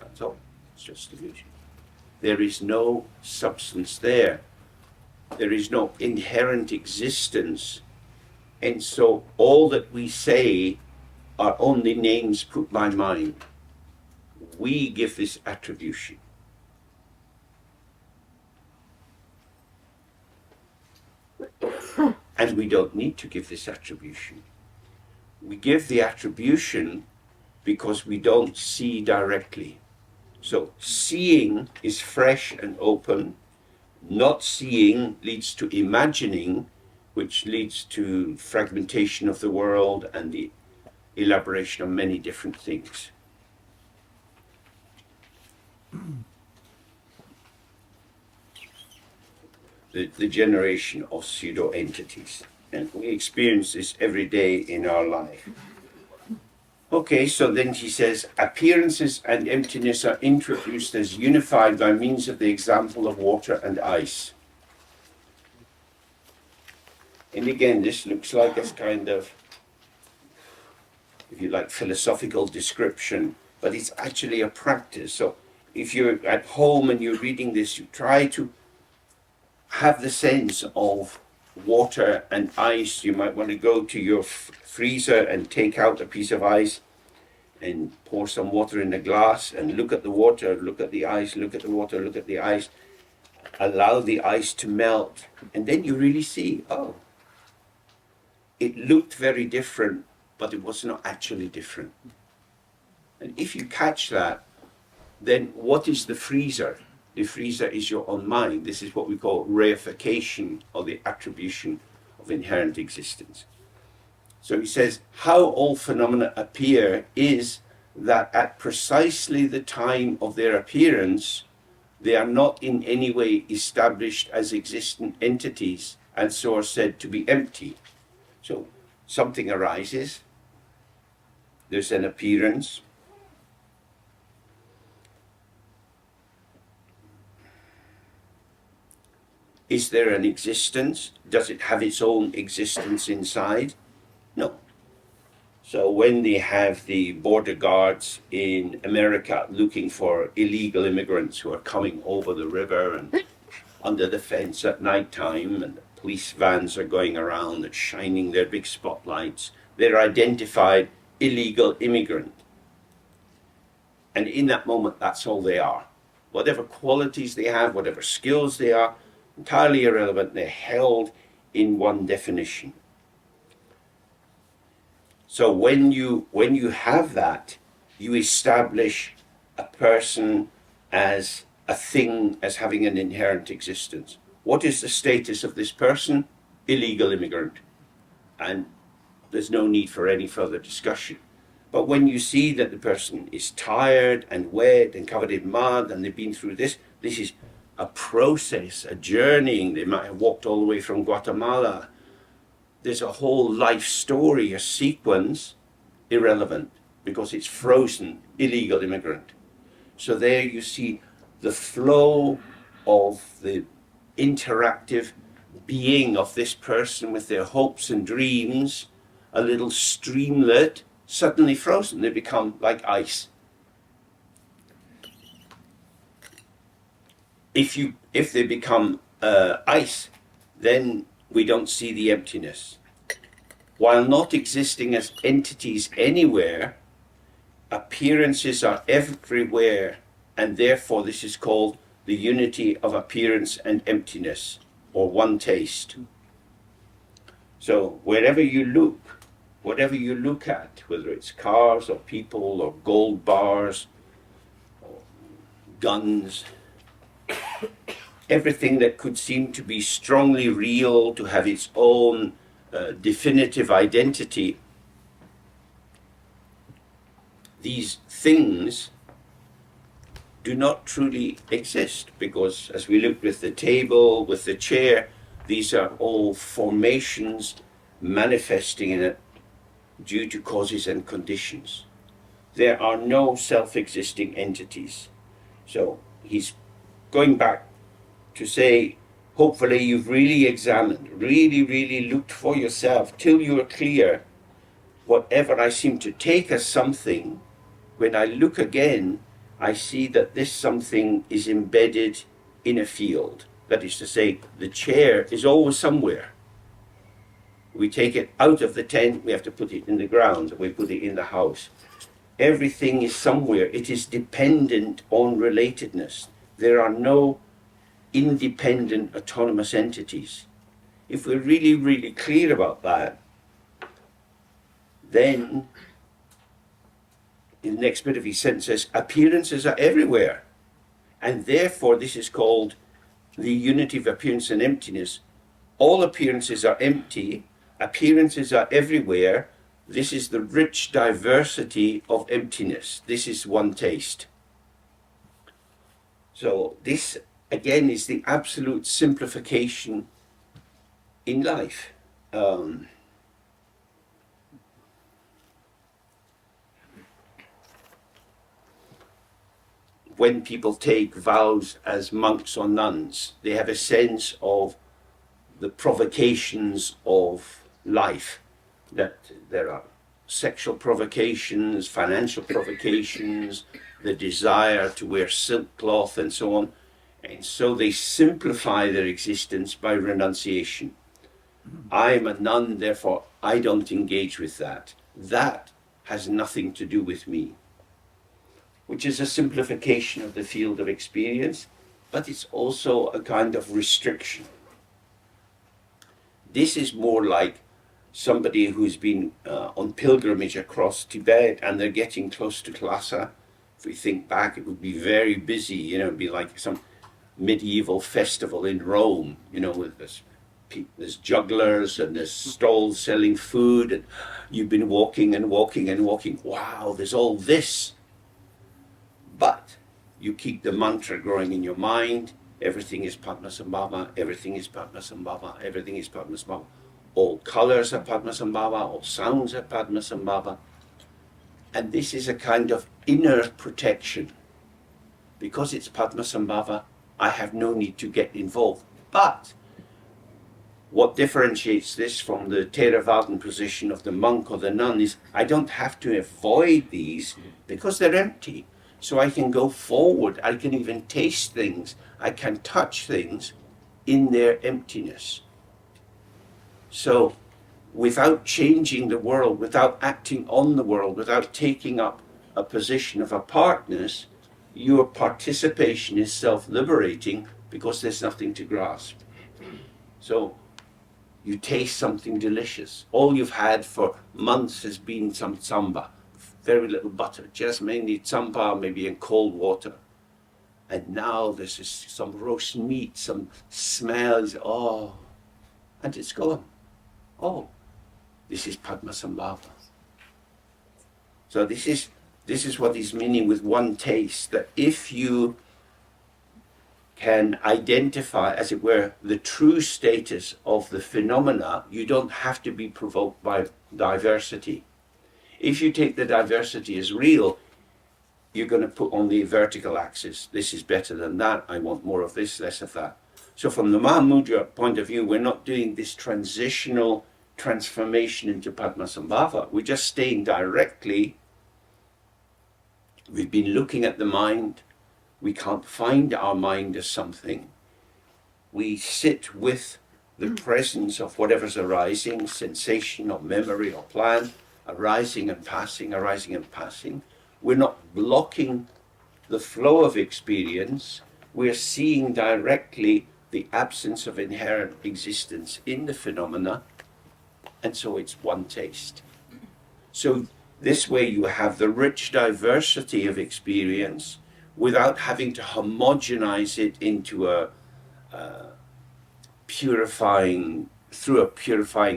That's all. It's just illusion. There is no substance there. There is no inherent existence. And so all that we say are only names put by mind. We give this attribution. And we don't need to give this attribution. We give the attribution because we don't see directly. So seeing is fresh and open. Not seeing leads to imagining, which leads to fragmentation of the world and the elaboration of many different things. The generation of pseudo-entities. And we experience this every day in our life. Okay, so then he says, appearances and emptiness are introduced as unified by means of the example of water and ice. And again, this looks like a kind of, if you like, philosophical description, but it's actually a practice. So if you're at home and you're reading this, you try to have the sense of water and ice. You might want to go to your freezer and take out a piece of ice and pour some water in a glass and look at the water, look at the ice, look at the water, look at the ice, allow the ice to melt, and then you really see, oh, it looked very different, but it was not actually different. And if you catch that, then what is the freezer? The freezer is your own mind. This is what we call reification, or the attribution of inherent existence. So he says, how all phenomena appear is that at precisely the time of their appearance, they are not in any way established as existent entities, and so are said to be empty. So something arises, there's an appearance, is there an existence? Does it have its own existence inside? No. So when they have the border guards in America looking for illegal immigrants who are coming over the river and under the fence at night time, and the police vans are going around and shining their big spotlights, they're identified illegal immigrant. And in that moment, that's all they are. Whatever qualities they have, whatever skills they are, entirely irrelevant. They're held in one definition. So when you have that, you establish a person as a thing, as having an inherent existence. What is the status of this person? Illegal immigrant. And there's no need for any further discussion. But when you see that the person is tired and wet and covered in mud and they've been through this is a process, a journeying. They might have walked all the way from Guatemala. There's a whole life story, a sequence, irrelevant, because it's frozen, illegal immigrant. So there you see the flow of the interactive being of this person with their hopes and dreams, a little streamlet, suddenly frozen. They become like ice. If they become ice, then we don't see the emptiness. While not existing as entities anywhere, appearances are everywhere, and therefore this is called the unity of appearance and emptiness, or one taste. So wherever you look, whatever you look at, whether it's cars or people or gold bars or guns, everything that could seem to be strongly real, to have its own definitive identity, these things do not truly exist, because as we look with the table, with the chair, these are all formations manifesting in it due to causes and conditions. There are no self-existing entities. So he's going back to say, hopefully you've really examined, really looked for yourself till you're clear. Whatever I seem to take as something, when I look again, I see that this something is embedded in a field. That is to say, the chair is always somewhere. We take it out of the tent, we have to put it in the ground, we put it in the house. Everything is somewhere. It is dependent on relatedness. There are no independent autonomous entities. If we're really clear about that, then in the next bit of his sentence says, appearances are everywhere. And therefore this is called the unity of appearance and emptiness. All appearances are empty, appearances are everywhere. This is the rich diversity of emptiness. This is one taste. So this again is the absolute simplification in life. When people take vows as monks or nuns, they have a sense of the provocations of life, that there are sexual provocations, financial provocations, the desire to wear silk cloth and so on. And so they simplify their existence by renunciation. I'm a nun, therefore I don't engage with that. That has nothing to do with me. Which is a simplification of the field of experience, but it's also a kind of restriction. This is more like somebody who's been on pilgrimage across Tibet and they're getting close to Lhasa. If we think back, it would be very busy, it'd be like some medieval festival in Rome, with there's jugglers and there's stalls selling food, and you've been walking and walking and walking. Wow, there's all this. But you keep the mantra growing in your mind. Everything is Padmasambhava, everything is Padmasambhava, everything is Padmasambhava. All colors are Padmasambhava, all sounds are Padmasambhava. And this is a kind of inner protection. Because it's Padmasambhava, I have no need to get involved. But what differentiates this from the Theravadan position of the monk or the nun is I don't have to avoid these because they're empty. So I can go forward, I can even taste things, I can touch things in their emptiness. So without changing the world, without acting on the world, without taking up a position of apartness, your participation is self-liberating because there's nothing to grasp. So you taste something delicious. All you've had for months has been some tsamba, very little butter, just mainly tsamba, maybe in cold water. And now there's some roast meat, some smells, oh, and it's gone. Oh, this is Padma Sambhava. So this is what he's meaning with one taste, that if you can identify, as it were, the true status of the phenomena, you don't have to be provoked by diversity. If you take the diversity as real, you're going to put on the vertical axis. This is better than that. I want more of this, less of that. So from the Mahamudra point of view, we're not doing this transitional transformation into Padmasambhava. We're just staying directly. We've been looking at the mind. We can't find our mind as something. We sit with the presence of whatever's arising, sensation or memory or plan, arising and passing, arising and passing. We're not blocking the flow of experience. We're seeing directly the absence of inherent existence in the phenomena, and so it's one taste. So this way you have the rich diversity of experience without having to homogenize it into a purifying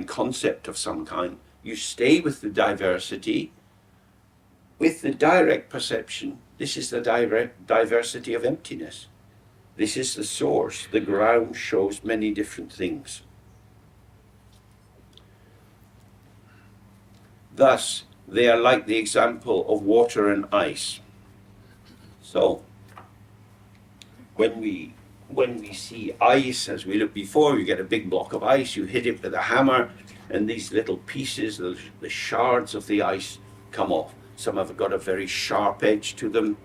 concept of some kind. You stay with the diversity, with the direct perception. This is the direct diversity of emptiness. This is the source. The ground shows many different things. Thus, they are like the example of water and ice. So, when we see ice, as we looked before, you get a big block of ice, you hit it with a hammer, and these little pieces, the shards of the ice come off. Some have got a very sharp edge to them,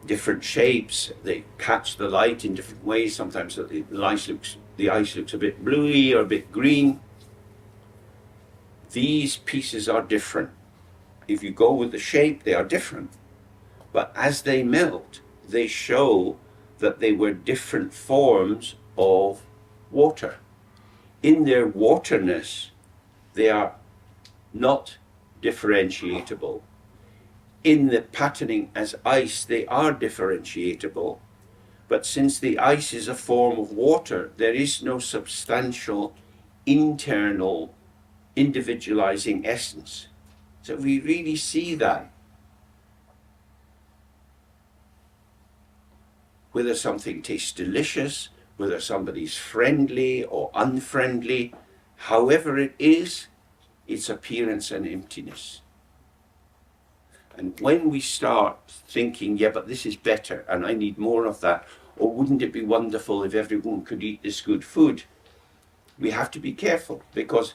different shapes. They catch the light in different ways. Sometimes the ice looks a bit bluey or a bit green. These pieces are different. If you go with the shape, they are different. But as they melt, they show that they were different forms of water. In their waterness, they are not differentiatable. In the patterning as ice, they are differentiatable. But since the ice is a form of water, there is no substantial internal individualizing essence. So we really see that. Whether something tastes delicious, whether somebody's friendly or unfriendly, however it is, its appearance and emptiness. And when we start thinking, yeah, but this is better and I need more of that, or wouldn't it be wonderful if everyone could eat this good food, we have to be careful, because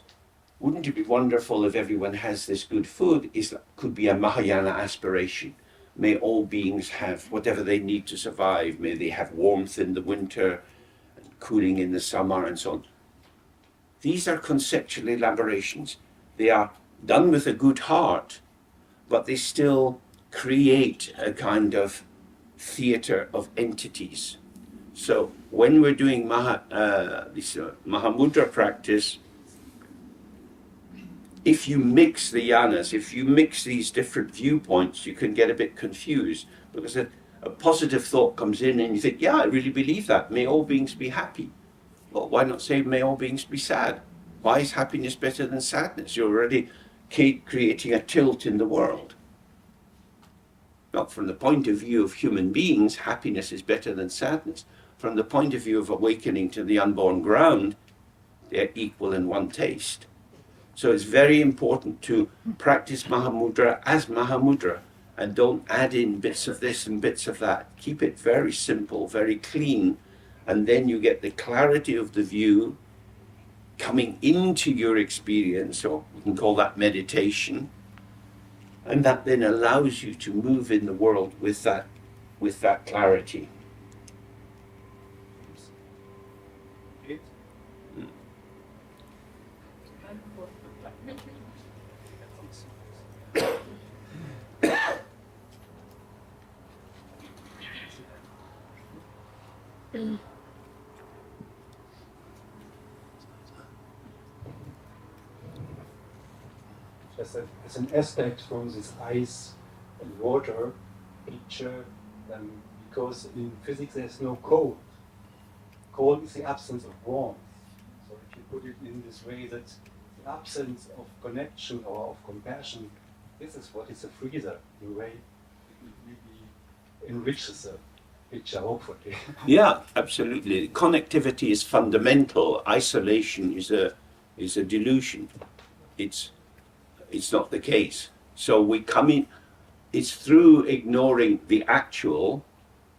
wouldn't it be wonderful if everyone has this good food could be a Mahayana aspiration. May all beings have whatever they need to survive. May they have warmth in the winter and cooling in the summer and so on. These are conceptual elaborations. They are done with a good heart, but they still create a kind of theater of entities. So when we're doing Mahamudra practice, if you mix the yanas, if you mix these different viewpoints, you can get a bit confused, because a positive thought comes in and you think, yeah, I really believe that. May all beings be happy. Well, why not say may all beings be sad? Why is happiness better than sadness? You're already creating a tilt in the world. Not from the point of view of human beings, happiness is better than sadness. From the point of view of awakening to the unborn ground, they're equal in one taste. So it's very important to practice Mahamudra as Mahamudra, and don't add in bits of this and bits of that. Keep it very simple, very clean, and then you get the clarity of the view coming into your experience, or we can call that meditation, and that then allows you to move in the world with that clarity.
Just as an aspect from this ice and water picture, because in physics there's no cold. Cold is the absence of warmth. So if you put it in this way, that the absence of connection or of compassion, this is what is a freezer. In a way, it really enriches the picture, hopefully.
Yeah, absolutely. Connectivity is fundamental. Isolation is a delusion. It's not the case. So we come in, it's through ignoring the actual,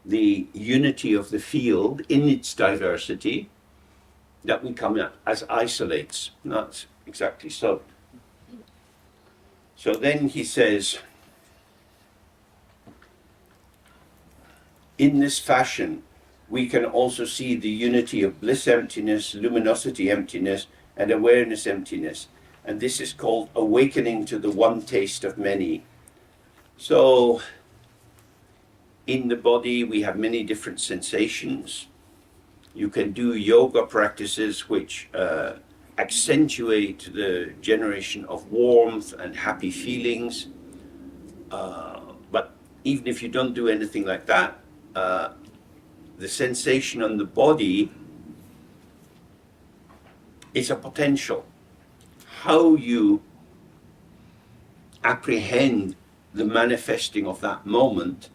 the unity of the field in its diversity, that we come in as isolates. That's exactly so. So then he says, in this fashion, we can also see the unity of bliss emptiness, luminosity emptiness, and awareness emptiness. And this is called awakening to the one taste of many. So, in the body, we have many different sensations. You can do yoga practices which accentuate the generation of warmth and happy feelings. But even if you don't do anything like that, the sensation on the body is a potential. How you apprehend the manifesting of that moment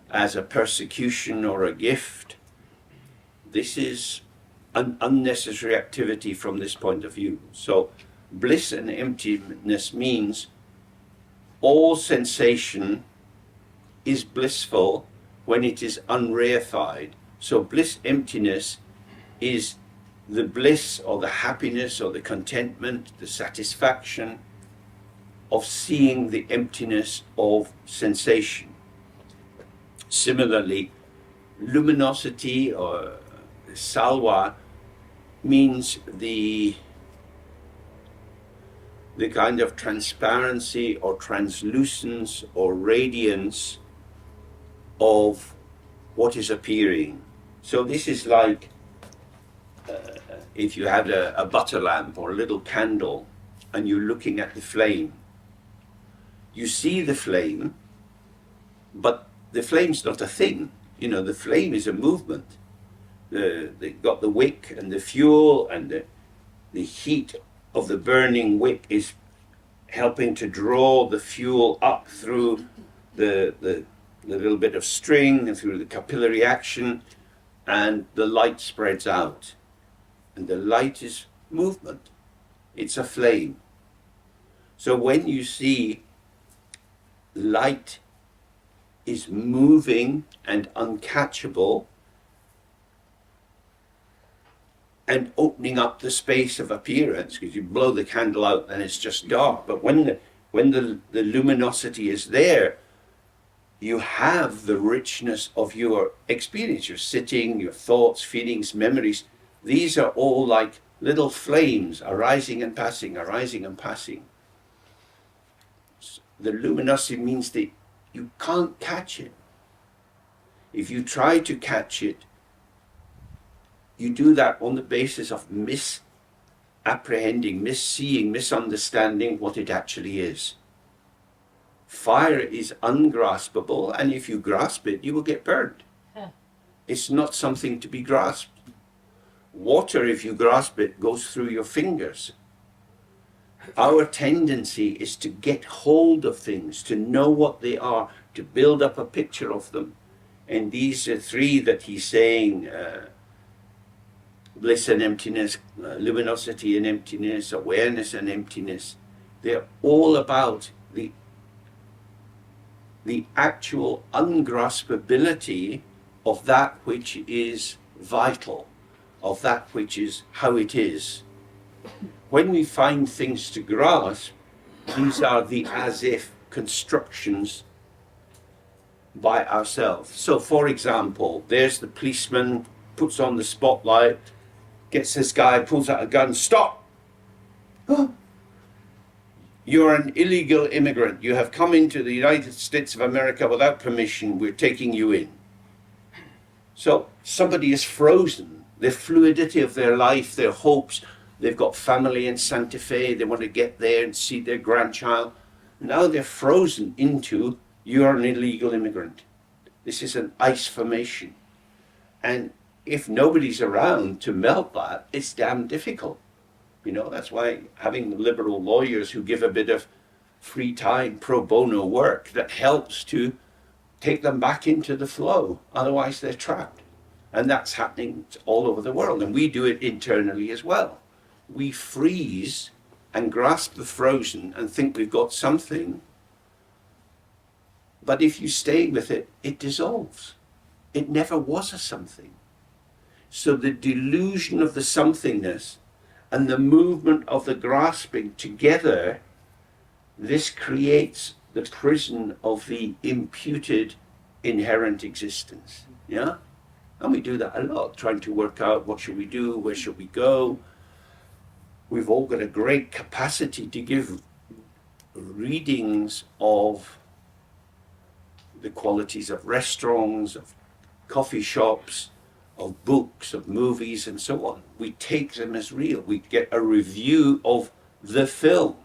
as a persecution or a gift, this is an unnecessary activity from this point of view. So bliss and emptiness means all sensation is blissful when it is unreified. So bliss emptiness is the bliss or the happiness or the contentment, the satisfaction of seeing the emptiness of sensation. Similarly, luminosity or salwa means the kind of transparency or translucence or radiance of what is appearing. So this is like if you had a butter lamp or a little candle and you're looking at the flame. You see the flame, but the flame's not a thing. You know, the flame is a movement. They've got the wick and the fuel, and the heat of the burning wick is helping to draw the fuel up through the little bit of string and through the capillary action, and the light spreads out. And the light is movement. It's a flame. So when you see light is moving and uncatchable and opening up the space of appearance, because you blow the candle out and it's just dark. But when the luminosity is there, you have the richness of your experience, your sitting, your thoughts, feelings, memories. These are all like little flames arising and passing, arising and passing. The luminosity means that you can't catch it. If you try to catch it, you do that on the basis of misapprehending, misseeing, misunderstanding what it actually is. Fire is ungraspable, and if you grasp it, you will get burned. It's not something to be grasped. Water, if you grasp it, goes through your fingers. Our tendency is to get hold of things, to know what they are, to build up a picture of them. And these are three that he's saying, bliss and emptiness, luminosity and emptiness, awareness and emptiness. They're all about the actual ungraspability of that which is vital, of that which is how it is. When we find things to grasp, these are the as-if constructions by ourselves. So, for example, there's the policeman, puts on the spotlight, gets this guy, pulls out a gun, stop! You're an illegal immigrant. You have come into the United States of America without permission. We're taking you in. So, somebody is frozen, the fluidity of their life, their hopes. They've got family in Santa Fe, they want to get there and see their grandchild. Now they're frozen into, you're an illegal immigrant. This is an ice formation. And if nobody's around to melt that, it's damn difficult. You know, that's why having liberal lawyers who give a bit of free time, pro bono work that helps to take them back into the flow. Otherwise they're trapped. And that's happening all over the world. And we do it internally as well. We freeze and grasp the frozen and think we've got something. But if you stay with it, it dissolves. It never was a something. So the delusion of the somethingness and the movement of the grasping together, this creates the prison of the imputed inherent existence. Yeah? And we do that a lot, trying to work out what should we do, where should we go. We've all got a great capacity to give readings of the qualities of restaurants, of coffee shops, of books, of movies, and so on. We take them as real. We get a review of the film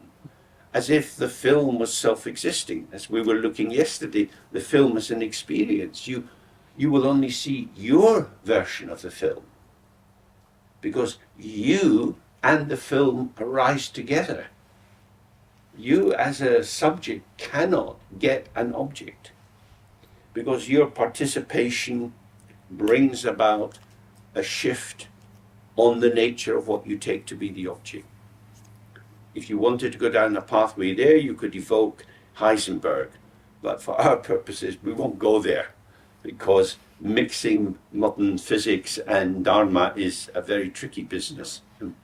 as if the film was self-existing. As we were looking yesterday, the film is an experience. You will only see your version of the film because you and the film arise together. You as a subject cannot get an object because your participation brings about a shift on the nature of what you take to be the object. If you wanted to go down a pathway there, you could evoke Heisenberg. But for our purposes, we won't go there because mixing modern physics and Dharma is a very tricky business and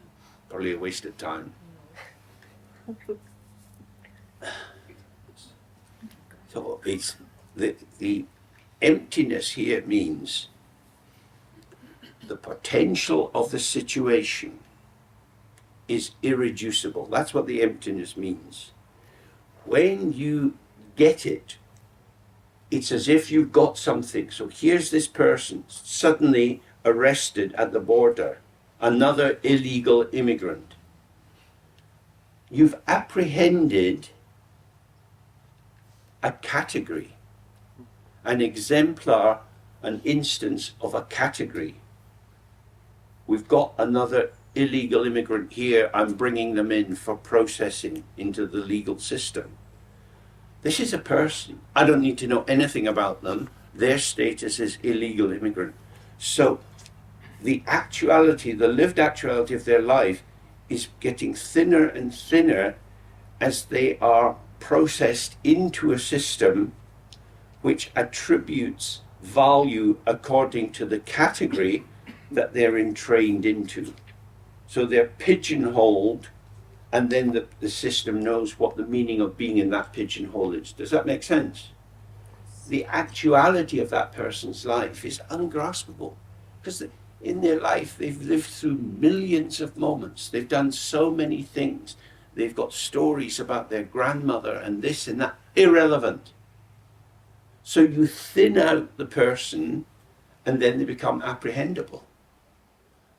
probably a waste of time. So it's the emptiness here means the potential of the situation is irreducible. That's what the emptiness means. When you get it, it's as if you've got something. So here's this person suddenly arrested at the border, another illegal immigrant. You've apprehended a category, an exemplar, an instance of a category. We've got another illegal immigrant here, I'm bringing them in for processing into the legal system. This is a person. I don't need to know anything about them. Their status is illegal immigrant. So the actuality, the lived actuality of their life is getting thinner and thinner as they are processed into a system which attributes value according to the category that they're entrained into. So they're pigeonholed, and then the system knows what the meaning of being in that pigeonhole is. Does that make sense? The actuality of that person's life is ungraspable, because in their life they've lived through millions of moments. They've done so many things. They've got stories about their grandmother and this and that. Irrelevant. So you thin out the person, and then they become apprehendable.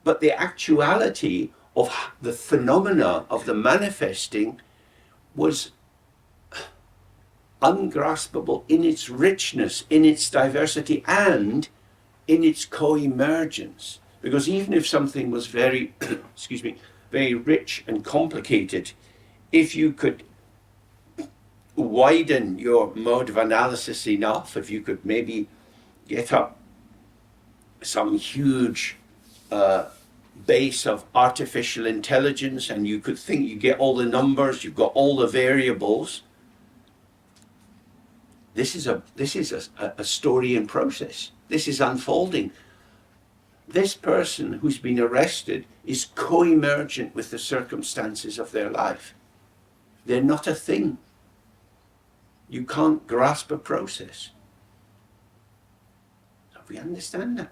But the actuality of the phenomena of the manifesting was ungraspable in its richness, in its diversity, and in its co-emergence. Because even if something was very, very rich and complicated, if you could widen your mode of analysis enough, if you could maybe get up some huge base of artificial intelligence, and you could think you get all the numbers, you've got all the variables. This is a story in process. This is unfolding. This person who's been arrested is co-emergent with the circumstances of their life. They're not a thing. You can't grasp a process. So we understand that.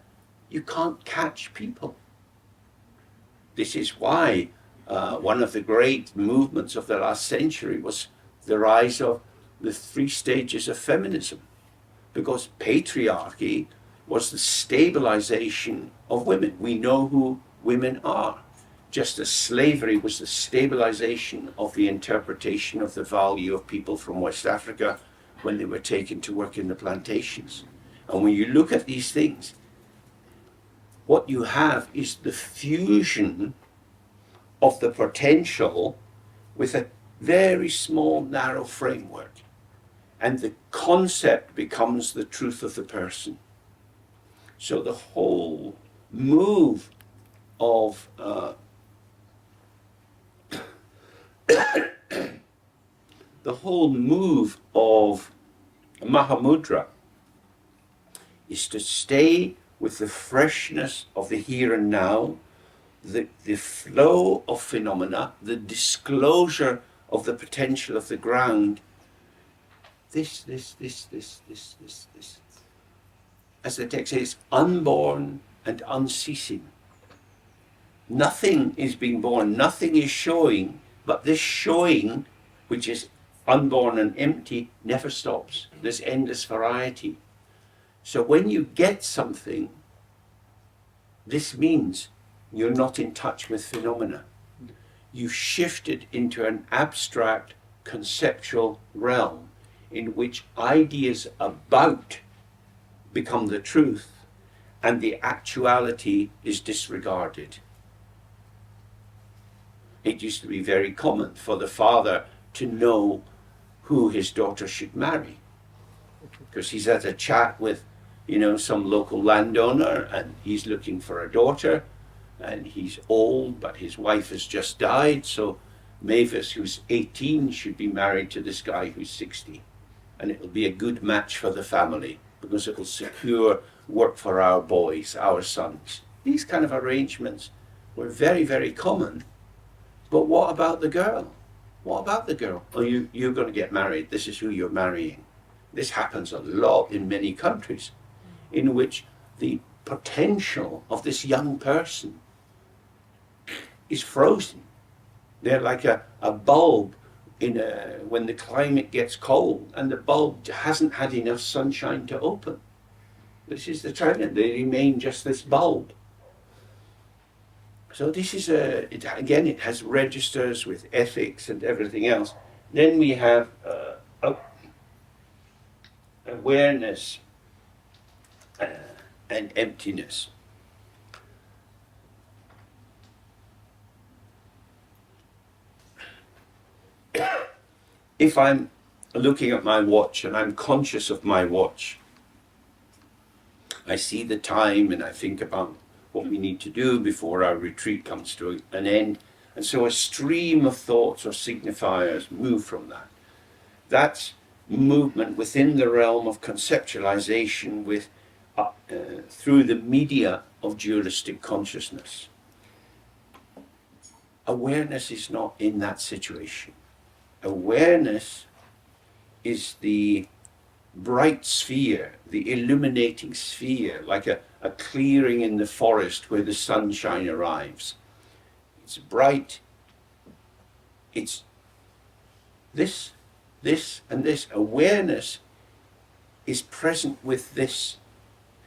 You can't catch people. This is why one of the great movements of the last century was the rise of the 3 stages of feminism. Because patriarchy was the stabilization of women. We know who women are. Just as slavery was the stabilization of the interpretation of the value of people from West Africa when they were taken to work in the plantations. And when you look at these things, what you have is the fusion of the potential with a very small, narrow framework. And the concept becomes the truth of the person. So the whole move of Mahamudra is to stay with the freshness of the here and now, the flow of phenomena, the disclosure of the potential of the ground. This. As the text says, unborn and unceasing. Nothing is being born, nothing is showing, but this showing, which is unborn and empty, never stops. There's endless variety. So when you get something, this means you're not in touch with phenomena. You've shifted into an abstract conceptual realm in which ideas about become the truth and the actuality is disregarded. It used to be very common for the father to know who his daughter should marry, because he's had a chat with, some local landowner, and he's looking for a daughter, and he's old, but his wife has just died, so Mavis, who's 18, should be married to this guy who's 60. And it'll be a good match for the family, because it'll secure work for our boys, our sons. These kind of arrangements were very, very common. But what about the girl? What about the girl? Oh, you're going to get married. This is who you're marrying. This happens a lot in many countries, in which the potential of this young person is frozen. They're like a bulb when the climate gets cold, and the bulb hasn't had enough sunshine to open. This is the trend. They remain just this bulb. So this is it has registers with ethics and everything else. Then we have awareness and emptiness. If I'm looking at my watch and I'm conscious of my watch, I see the time and I think about what we need to do before our retreat comes to an end. And so a stream of thoughts or signifiers move from that. That's movement within the realm of conceptualization through the media of dualistic consciousness. Awareness is not in that situation. Awareness is the bright sphere, the illuminating sphere, like a clearing in the forest where the sunshine arrives. It's bright. It's this, and this. Awareness is present with this.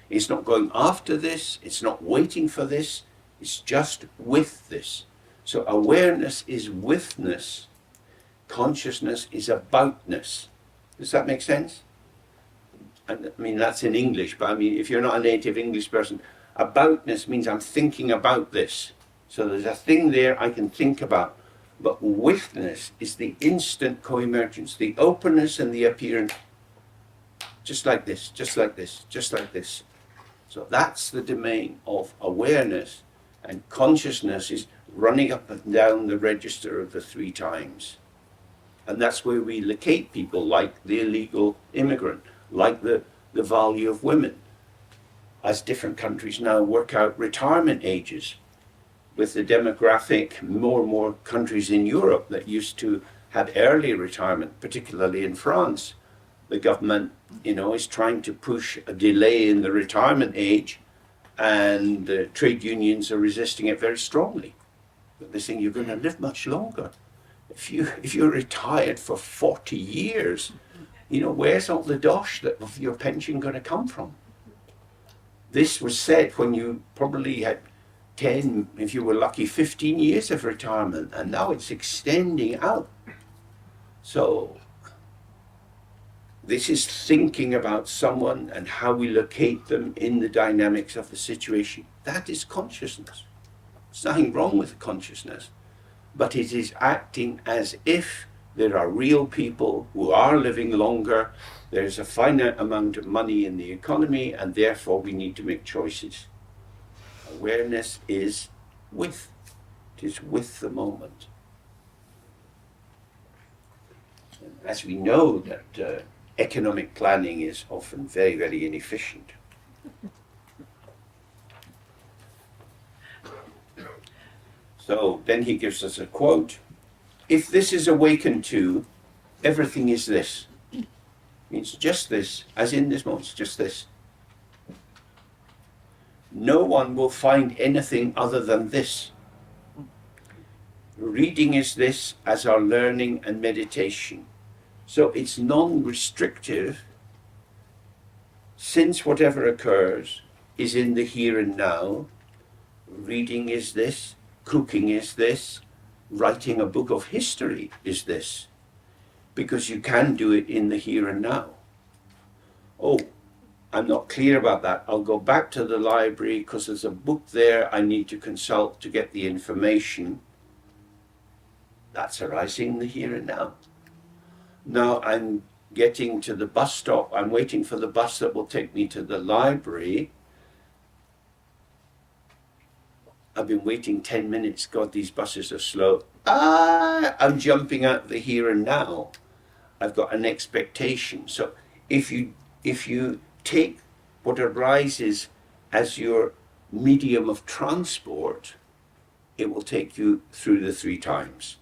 It's not going after this. It's not waiting for this. It's just with this. So awareness is withness. Consciousness is aboutness. Does that make sense? I mean, that's in English, but I mean, if you're not a native English person, aboutness means I'm thinking about this. So there's a thing there I can think about. But withness is the instant co-emergence, the openness and the appearance, just like this, just like this, just like this. So that's the domain of awareness, and consciousness is running up and down the register of the three times. And that's where we locate people like the illegal immigrant, like the value of women. As different countries now work out retirement ages, with the demographic, more and more countries in Europe that used to have early retirement, particularly in France. The government, is trying to push a delay in the retirement age, and the trade unions are resisting it very strongly. They're saying you're going to live much longer. If you're retired for 40 years, where's all the dosh of your pension going to come from? This was said when you probably had 10, if you were lucky, 15 years of retirement, and now it's extending out. So this is thinking about someone and how we locate them in the dynamics of the situation. That is consciousness. There's nothing wrong with consciousness, but it is acting as if there are real people who are living longer. There's a finite amount of money in the economy, and therefore we need to make choices. Awareness is with. It is with the moment. As we know that economic planning is often very, very inefficient. So then he gives us a quote. If this is awakened to, everything is this. Means just this, as in this moment, it's just this. No one will find anything other than this. Reading is this as our learning and meditation. So it's non-restrictive, since whatever occurs is in the here and now. Reading is this, cooking is this, writing a book of history is this, because you can do it in the here and now. Oh, I'm not clear about that. I'll go back to the library because there's a book there I need to consult to get the information. That's arising in the here and now. Now I'm getting to the bus stop. I'm waiting for the bus that will take me to the library. I've been waiting 10 minutes. God, these buses are slow. I'm jumping out the here and now. I've got an expectation. So if you take what arises as your medium of transport, it will take you through the 3 times.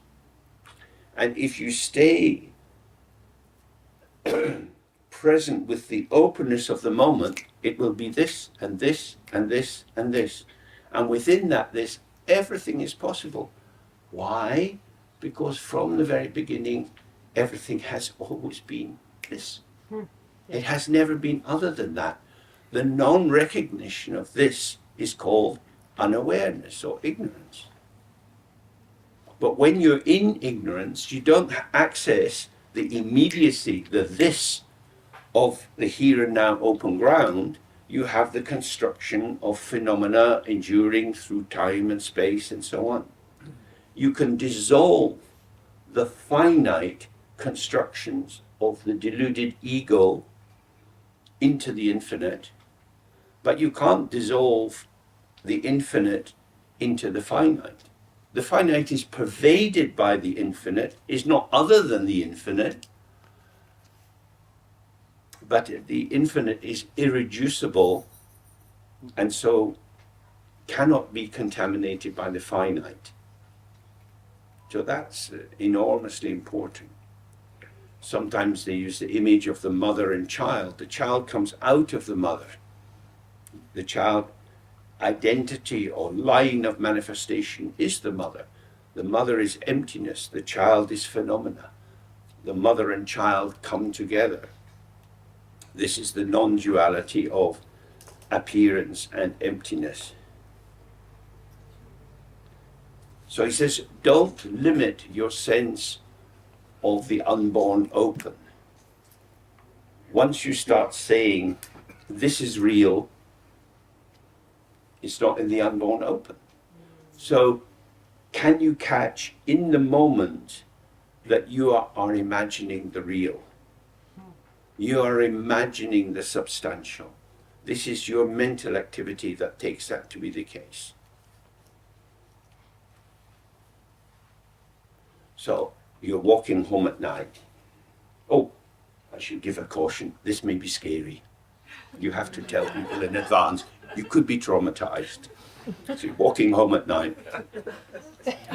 And if you stay present with the openness of the moment, it will be this and this and this and this. And within that, everything is possible. Why? Because from the very beginning, everything has always been this. It has never been other than that. The non-recognition of this is called unawareness or ignorance. But when you're in ignorance, you don't access the immediacy, the this of the here and now open ground. You have the construction of phenomena enduring through time and space and so on. You can dissolve the finite constructions of the deluded ego into the infinite, but you can't dissolve the infinite into the finite. The finite is pervaded by the infinite, is not other than the infinite, but the infinite is irreducible and so cannot be contaminated by the finite. So that's enormously important. Sometimes they use the image of the mother and child. The child comes out of the mother. The child identity or line of manifestation is the mother. The mother is emptiness. The child is phenomena. The mother and child come together. This is the non-duality of appearance and emptiness. So he says, don't limit your sense of the unborn open. Once you start saying, this is real, it's not in the unborn open. So can you catch in the moment that you are imagining the real? You are imagining the substantial. This is your mental activity that takes that to be the case. So you're walking home at night. Oh, I should give a caution. This may be scary. You have to tell people in advance. You could be traumatized. So you're walking home at night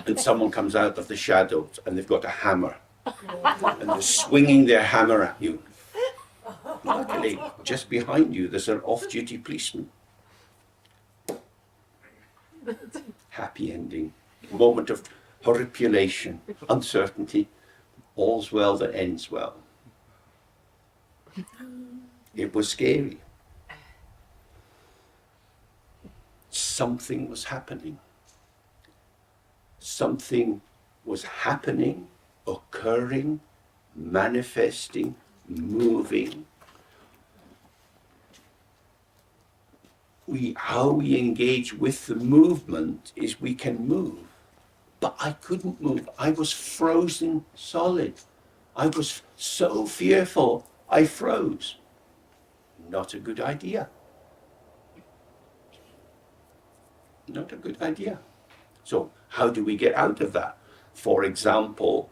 and someone comes out of the shadows and they've got a hammer and they're swinging their hammer at you. Luckily, just behind you, there's an off-duty policeman. Happy ending. Moment of horripilation, uncertainty. All's well that ends well. It was scary. something was happening. Something was happening, occurring, manifesting, moving. How we engage with the movement is we can move. But I couldn't move. I was frozen solid. I was so fearful, I froze. Not a good idea. Not a good idea. So how do we get out of that? For example,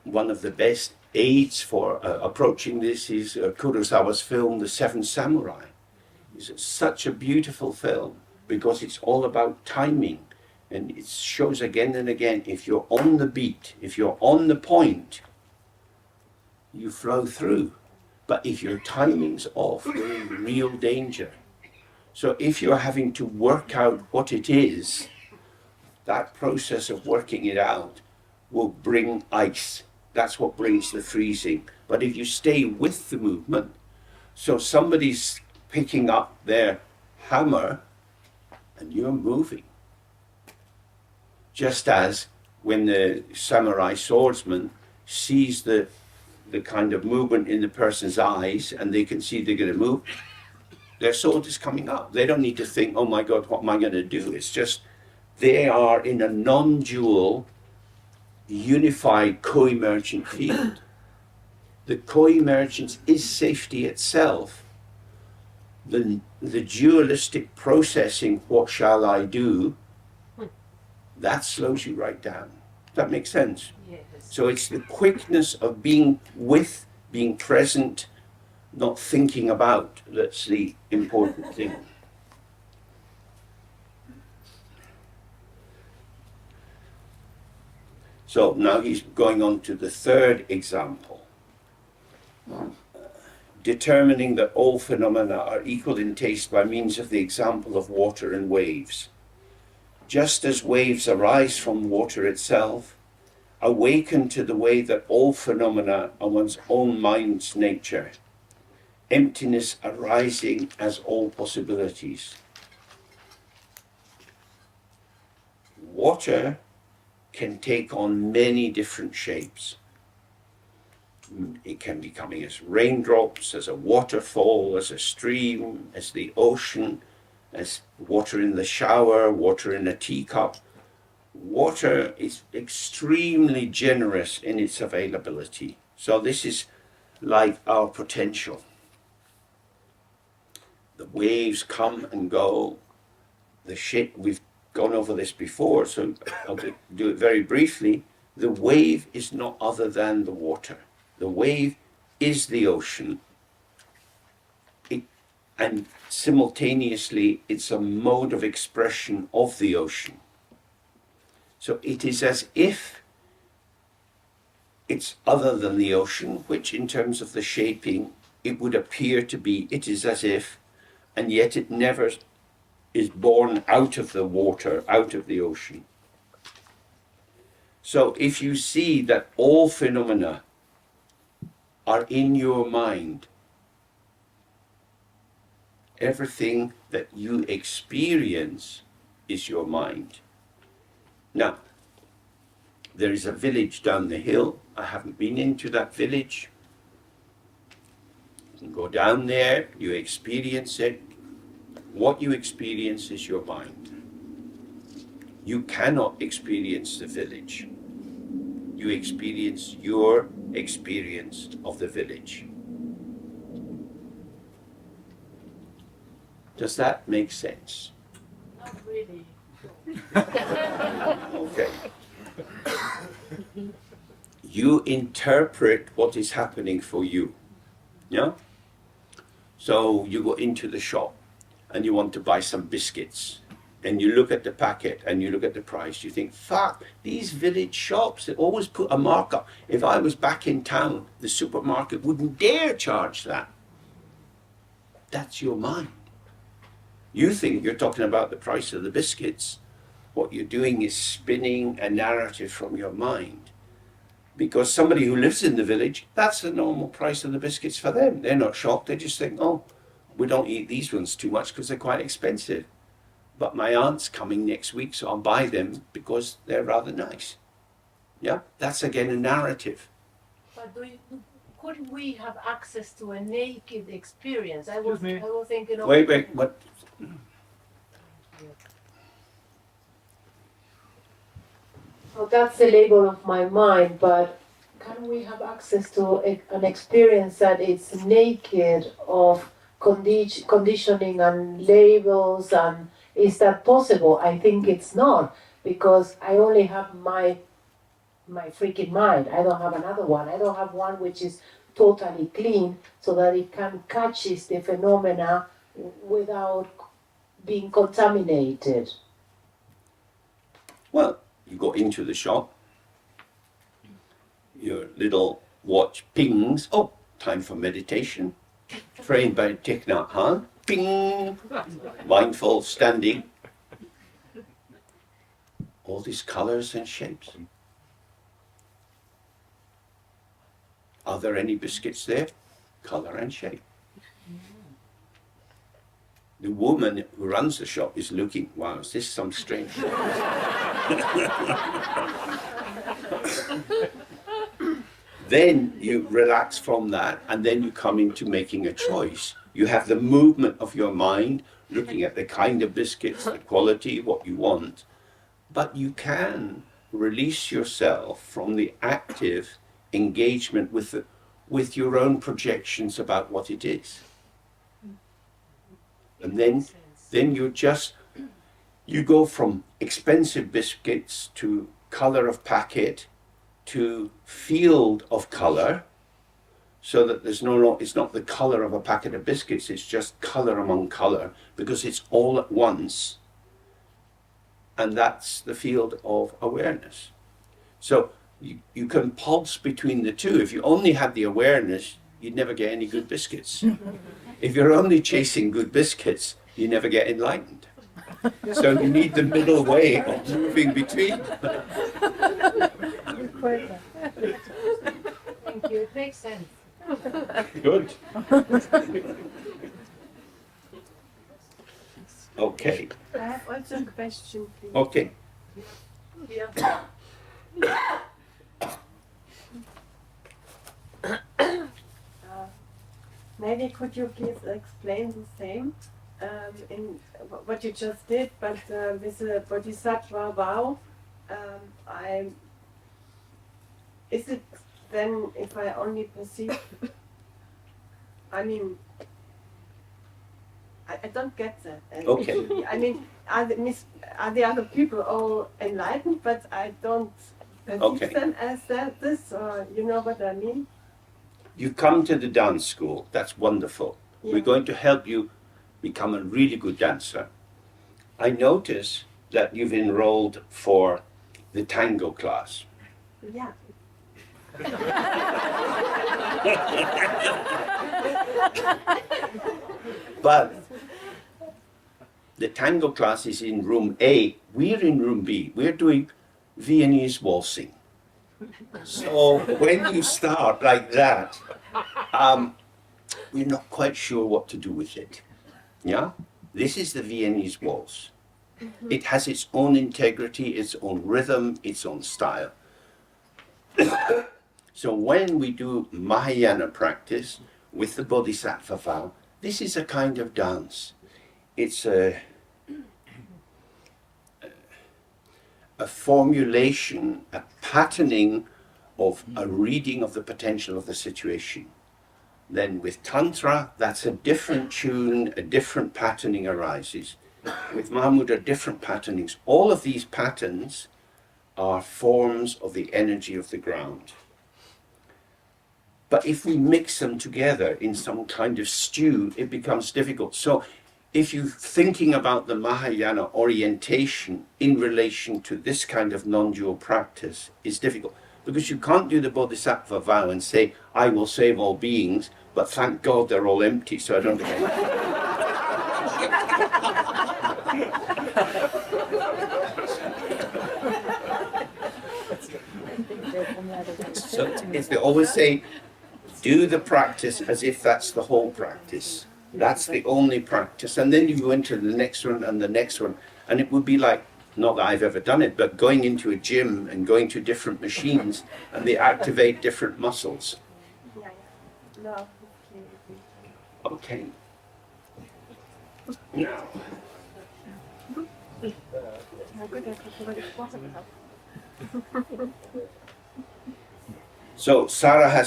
one of the best aids for approaching this is Kurosawa's film, The Seven Samurai. It's such a beautiful film because it's all about timing. And it shows again and again, if you're on the beat, if you're on the point, you flow through. But if your timing's off, you're in real danger. So if you're having to work out what it is, that process of working it out will bring ice. That's what brings the freezing. But if you stay with the movement, so somebody's picking up their hammer and you're moving. Just as when the samurai swordsman sees the kind of movement in the person's eyes and they can see they're going to move, their sword is coming up. They don't need to think, oh my God, what am I going to do? It's just they are in a non-dual, unified, co-emergent field. The co-emergence is safety itself. The dualistic processing, what shall I do, that slows you right down. Does that make sense?
Yes.
So it's the quickness of being with, being present, not thinking about, that's the important thing. So now he's going on to the third example. Determining that all phenomena are equal in taste by means of the example of water and waves. Just as waves arise from water itself, awaken to the way that all phenomena are one's own mind's nature, emptiness arising as all possibilities. Water can take on many different shapes. It can be coming as raindrops, as a waterfall, as a stream, as the ocean, as water in the shower, water in a teacup. Water is extremely generous in its availability. So this is like our potential. The waves come and go. The shape, we've gone over this before, so I'll do it very briefly. The wave is not other than the water. The wave is the ocean. And simultaneously, it's a mode of expression of the ocean. So it is as if it's other than the ocean, which in terms of the shaping, it would appear to be, it is as if, and yet it never is born out of the water, out of the ocean. So if you see that all phenomena are in your mind, everything that you experience is your mind. Now, there is a village down the hill. I haven't been into that village. You can go down there, you experience it. What you experience is your mind. You cannot experience the village. You experience your experience of the village. Does that make sense?
Not really.
Okay. You interpret what is happening for you. Yeah? So you go into the shop and you want to buy some biscuits. And you look at the packet and you look at the price. You think, fuck, these village shops, they always put a markup. If I was back in town, the supermarket wouldn't dare charge that. That's your mind. You think you're talking about the price of the biscuits. What you're doing is spinning a narrative from your mind. Because somebody who lives in the village, that's the normal price of the biscuits for them. They're not shocked. They just think, oh, we don't eat these ones too much because they're quite expensive. but my aunt's coming next week, so I'll buy them because they're rather nice. Yeah, that's again a narrative.
But could we have access to a naked experience? I was thinking of...
Wait, what?
So that's the label of my mind, but can we have access to an experience that is naked of conditioning and labels, and is that possible? I think it's not, because I only have my freaking mind. I don't have another one. I don't have one which is totally clean so that it can catch the phenomena without being contaminated.
Well, you go into the shop, your little watch pings, oh, time for meditation, trained by Thich Nhat Hanh, ping, mindful standing, all these colors and shapes. Are there any biscuits there? Color and shape. The woman who runs the shop is looking, wow, is this some strange... Then you relax from that, and then you come into making a choice. You have the movement of your mind, looking at the kind of biscuits, the quality, what you want. But you can release yourself from the active engagement with your own projections about what it is. And then you go from expensive biscuits to color of packet to field of color, so that it's not the color of a packet of biscuits, it's just color among color, because it's all at once. And that's the field of awareness. So you can pulse between the two. If you only had the awareness, you'd never get any good biscuits. If you're only chasing good biscuits, you never get enlightened. So you need the middle way of moving between.
Thank you, it makes sense.
Good. Okay.
I have also a question, please.
Okay.
Maybe could you please explain the same in what you just did, but with the Bodhisattva vow, is it then if I only perceive, I mean, I don't get that.
Okay.
I mean, are the other people all enlightened, but I don't perceive them as this, or you know what I mean?
You come to the dance school, that's wonderful. Yeah. We're going to help you become a really good dancer. I notice that you've enrolled for the tango class.
Yeah.
But the tango class is in room A. We're in room B. We're doing Viennese waltzing. So when you start like that, we're not quite sure what to do with it. Yeah? This is the Viennese waltz. It has its own integrity, its own rhythm, its own style. So when we do Mahayana practice with the Bodhisattva vow, this is a kind of dance. It's a formulation, a patterning of a reading of the potential of the situation. Then with Tantra, that's a different tune, a different patterning arises. With Mahamudra, different patternings. All of these patterns are forms of the energy of the ground. But if we mix them together in some kind of stew, it becomes difficult. So if you're thinking about the Mahayana orientation in relation to this kind of non-dual practice, it's difficult. Because you can't do the Bodhisattva vow and say, I will save all beings, but thank God they're all empty, so I don't get So if they always say, do the practice as if that's the whole practice. That's the only practice. And then you go into the next one and the next one. And it would be like, not that I've ever done it, but going into a gym and going to different machines and they activate different muscles.
No.
Okay. Now. So Saraha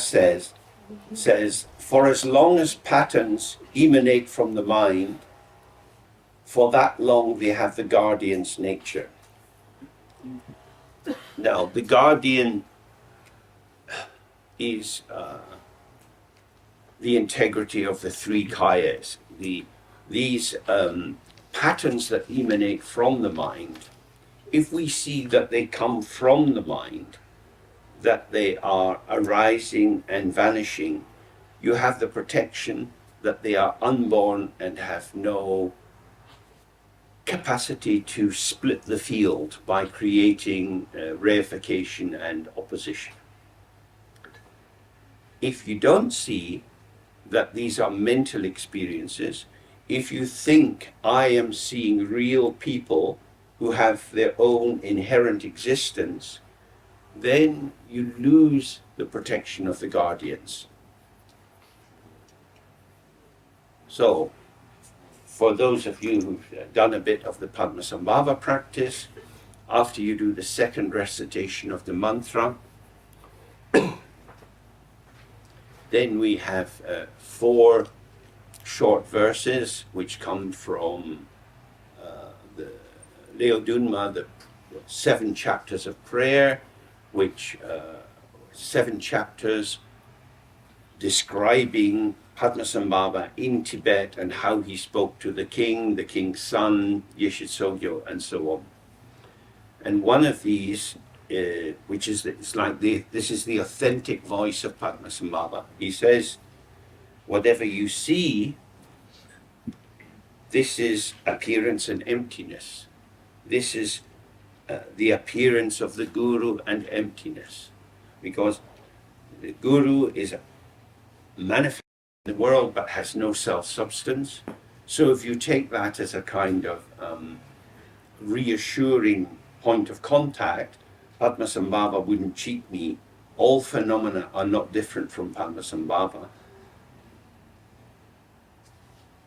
says, for as long as patterns emanate from the mind, for that long they have the guardian's nature. Now, the guardian is the integrity of the three kayas. These patterns that emanate from the mind, if we see that they come from the mind, that they are arising and vanishing, you have the protection that they are unborn and have no capacity to split the field by creating reification and opposition. If you don't see that these are mental experiences, if you think I am seeing real people who have their own inherent existence, then you lose the protection of the guardians. So, for those of you who've done a bit of the Padmasambhava practice, after you do the second recitation of the mantra, then we have 4 short verses which come from the Leodunma, the 7 chapters of prayer, which 7 chapters describing Padmasambhava in Tibet and how he spoke to the king's son, Yeshe Chogyal, and so on. And one of these, which is this is the authentic voice of Padmasambhava. He says, whatever you see, this is appearance and emptiness. This is the appearance of the guru and emptiness, because the guru is manifest in the world but has no self-substance. So if you take that as a kind of reassuring point of contact, Padmasambhava wouldn't cheat me. All phenomena are not different from Padmasambhava.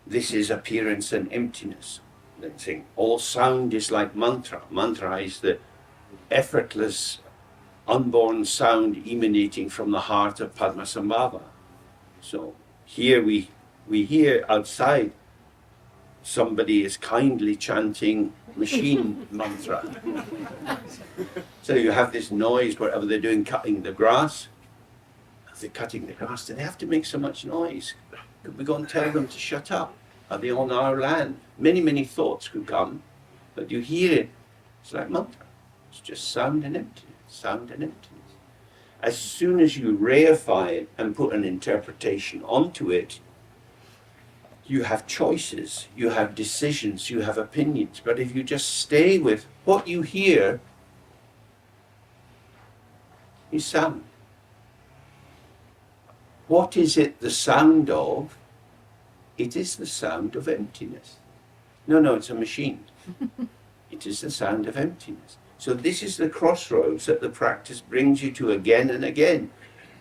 This is appearance and emptiness. They're saying all sound is like mantra. Mantra is the effortless, unborn sound emanating from the heart of Padmasambhava. So here we hear outside somebody is kindly chanting machine mantra. So you have this noise wherever they're doing cutting the grass. If they're cutting the grass, do they have to make so much noise? Could we go and tell them to shut up? Are they on our land? Many, many thoughts could come, but you hear it. It's like mantra. It's just sound and emptiness, sound and emptiness. As soon as you reify it and put an interpretation onto it, you have choices, you have decisions, you have opinions. But if you just stay with what you hear is sound. What is it the sound of? It is the sound of emptiness. No, it's a machine. It is the sound of emptiness. So this is the crossroads that the practice brings you to again and again.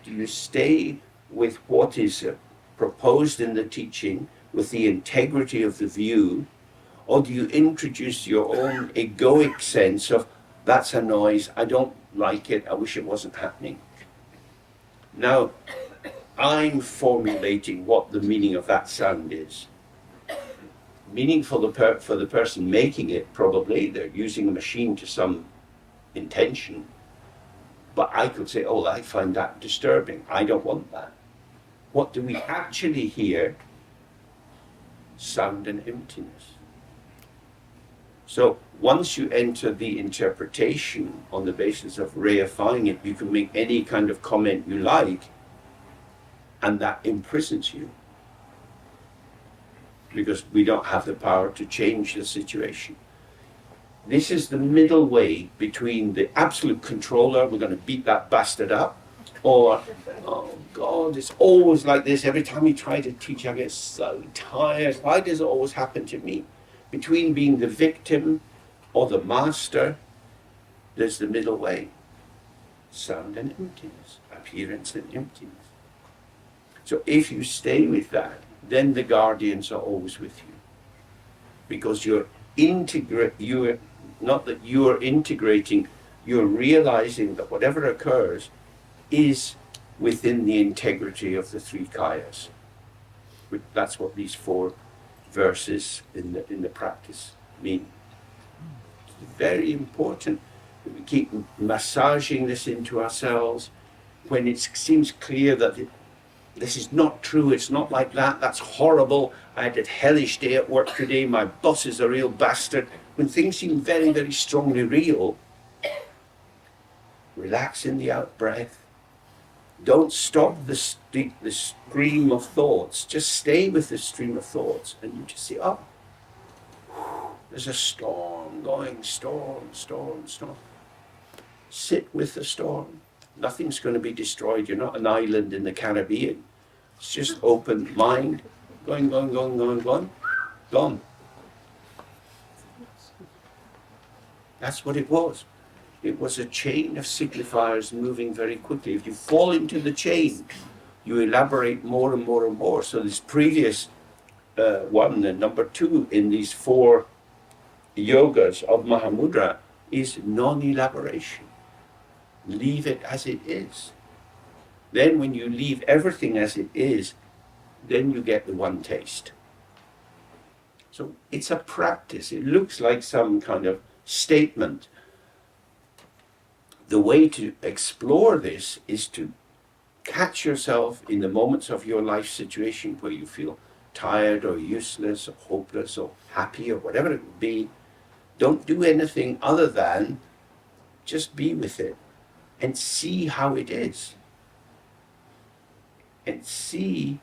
Do you stay with what is proposed in the teaching, with the integrity of the view, or do you introduce your own egoic sense of, that's a noise, I don't like it, I wish it wasn't happening? Now, I'm formulating what the meaning of that sound is. Meaning for the person making it, probably, they're using a machine to some intention. But I could say, oh, I find that disturbing. I don't want that. What do we actually hear? Sound and emptiness. So once you enter the interpretation on the basis of reifying it, you can make any kind of comment you like, and that imprisons you. Because we don't have the power to change the situation. This is the middle way between the absolute controller, we're going to beat that bastard up, Or, oh God, it's always like this. Every time you try to teach, I get so tired. Why does it always happen to me? Between being the victim or the master, there's the middle way. Sound and emptiness, appearance and emptiness. So if you stay with that, then the guardians are always with you. Because you're not that you're integrating, you're realizing that whatever occurs is within the integrity of the three kayas. That's what these 4 verses in the practice mean. It's very important that we keep massaging this into ourselves when it seems clear that this is not true, it's not like that, that's horrible, I had a hellish day at work today, my boss is a real bastard. When things seem very, very strongly real, relax in the out-breath. Don't stop the stream of thoughts. Just stay with the stream of thoughts and you just see, oh, there's a storm going, storm. Sit with the storm. Nothing's going to be destroyed. You're not an island in the Caribbean. It's just open mind, going, gone. That's what it was. It was a chain of signifiers moving very quickly. If you fall into the chain, you elaborate more and more and more. So this previous one, number 2 in these 4 yogas of Mahamudra is non-elaboration. Leave it as it is. Then when you leave everything as it is, then you get the one taste. So it's a practice. It looks like some kind of statement. The way to explore this is to catch yourself in the moments of your life situation where you feel tired or useless or hopeless or happy or whatever it would be. Don't do anything other than just be with it and see how it is. And see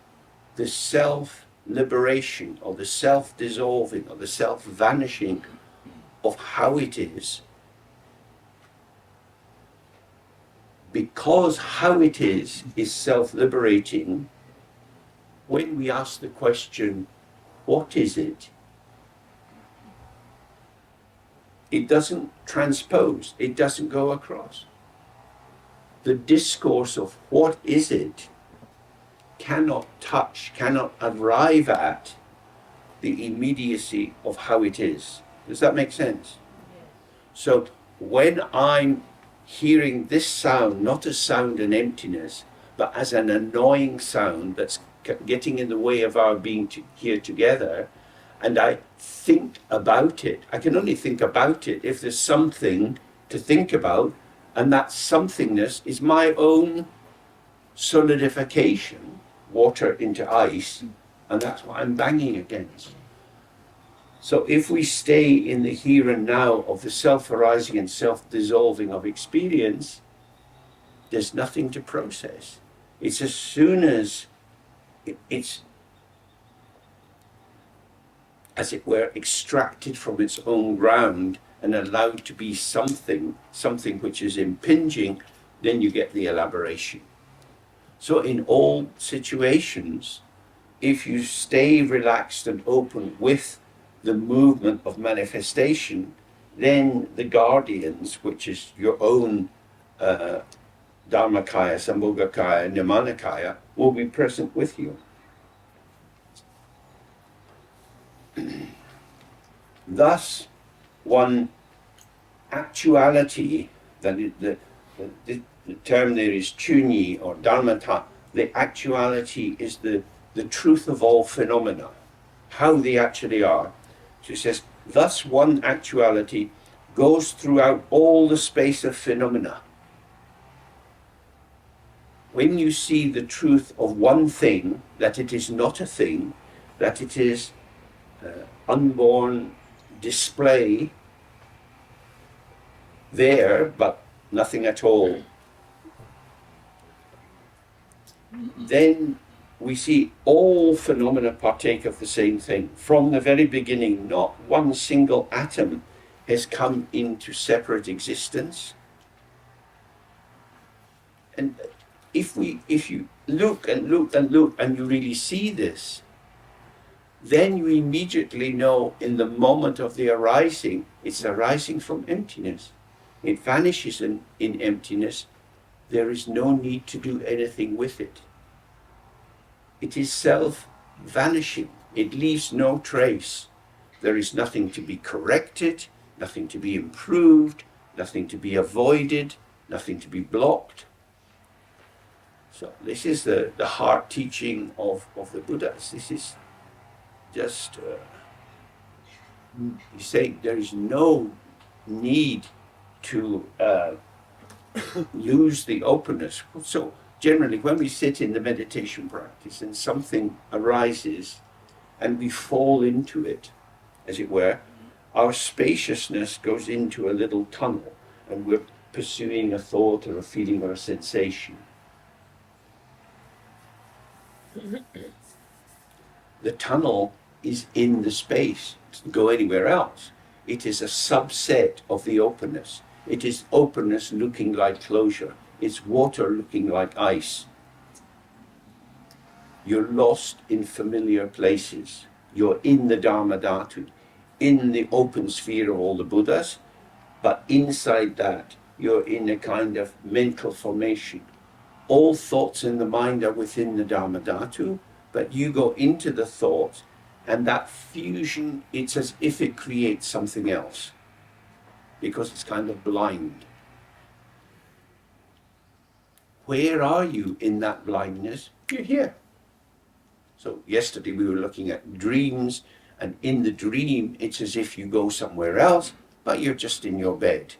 the self-liberation or the self-dissolving or the self-vanishing of how it is. Because how it is self-liberating, when we ask the question, what is it? It doesn't transpose, it doesn't go across. The discourse of what is it cannot touch, cannot arrive at the immediacy of how it is. Does that make sense? Yes. So when I'm hearing this sound, not as sound and emptiness, but as an annoying sound that's getting in the way of our being here together, and I think about it, I can only think about it if there's something to think about, and that somethingness is my own solidification, water into ice, and that's what I'm banging against. So if we stay in the here and now of the self-arising and self-dissolving of experience, there's nothing to process. It's as soon as it's, as it were, extracted from its own ground and allowed to be something which is impinging, then you get the elaboration. So in all situations, if you stay relaxed and open with the movement of manifestation, then the guardians, which is your own Dharmakaya, Sambhogakaya, Nimanakaya, will be present with you. Thus, one actuality, the term there is chunyi or dharmata, the actuality is the truth of all phenomena, how they actually are. So he says, thus one actuality goes throughout all the space of phenomena. When you see the truth of one thing, that it is not a thing, that it is unborn display there, but nothing at all, then we see all phenomena partake of the same thing. From the very beginning, not one single atom has come into separate existence. And if you look and look and look and you really see this, then you immediately know in the moment of the arising, it's arising from emptiness. It vanishes in emptiness. There is no need to do anything with it. It is self-vanishing. It leaves no trace. There is nothing to be corrected, nothing to be improved, nothing to be avoided, nothing to be blocked. So this is the heart teaching of the Buddhas. This is just, he's saying there is no need to lose the openness. So generally when we sit in the meditation practice and something arises and we fall into it, as it were, our spaciousness goes into a little tunnel and we're pursuing a thought or a feeling or a sensation. The tunnel is in the space. It doesn't go anywhere else. It is a subset of the openness. It is openness looking like closure. It's water looking like ice. You're lost in familiar places. You're in the Dharma Dhatu, in the open sphere of all the Buddhas, but inside that you're in a kind of mental formation. All thoughts in the mind are within the Dharma Dhatu, but you go into the thought, and that fusion, it's as if it creates something else, because it's kind of blind. Where are you in that blindness? You're here. So yesterday we were looking at dreams, and in the dream it's as if you go somewhere else, but you're just in your bed.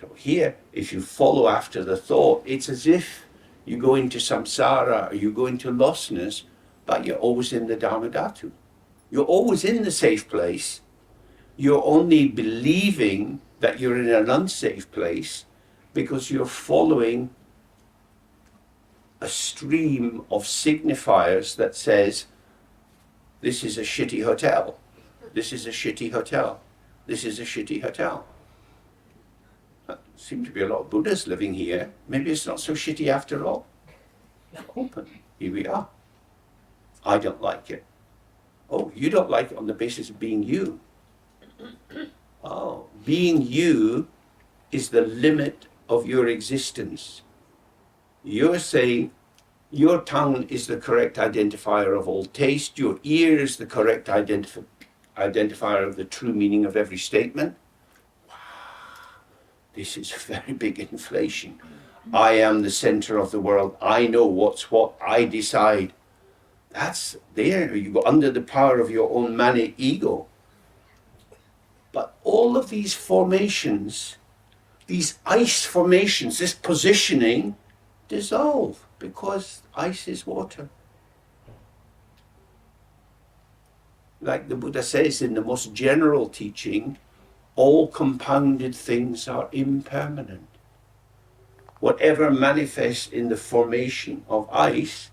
So here, if you follow after the thought, it's as if you go into samsara or you go into lostness, but you're always in the Dharma Dhatu. You're always in the safe place. You're only believing that you're in an unsafe place because you're following a stream of signifiers that says, this is a shitty hotel, this is a shitty hotel, this is a shitty hotel. There seem to be a lot of Buddhas living here. Maybe it's not so shitty after all. Open. Here we are. I don't like it. Oh, you don't like it on the basis of being you. Oh, being you is the limit of your existence. You're saying your tongue is the correct identifier of all taste, your ear is the correct identifier of the true meaning of every statement. Wow, this is a very big inflation. I am the center of the world. I know what's what. I decide. That's there. You go under the power of your own manic ego. But all of these formations, these ice formations, this positioning, dissolve because ice is water. Like the Buddha says in the most general teaching, all compounded things are impermanent. Whatever manifests in the formation of ice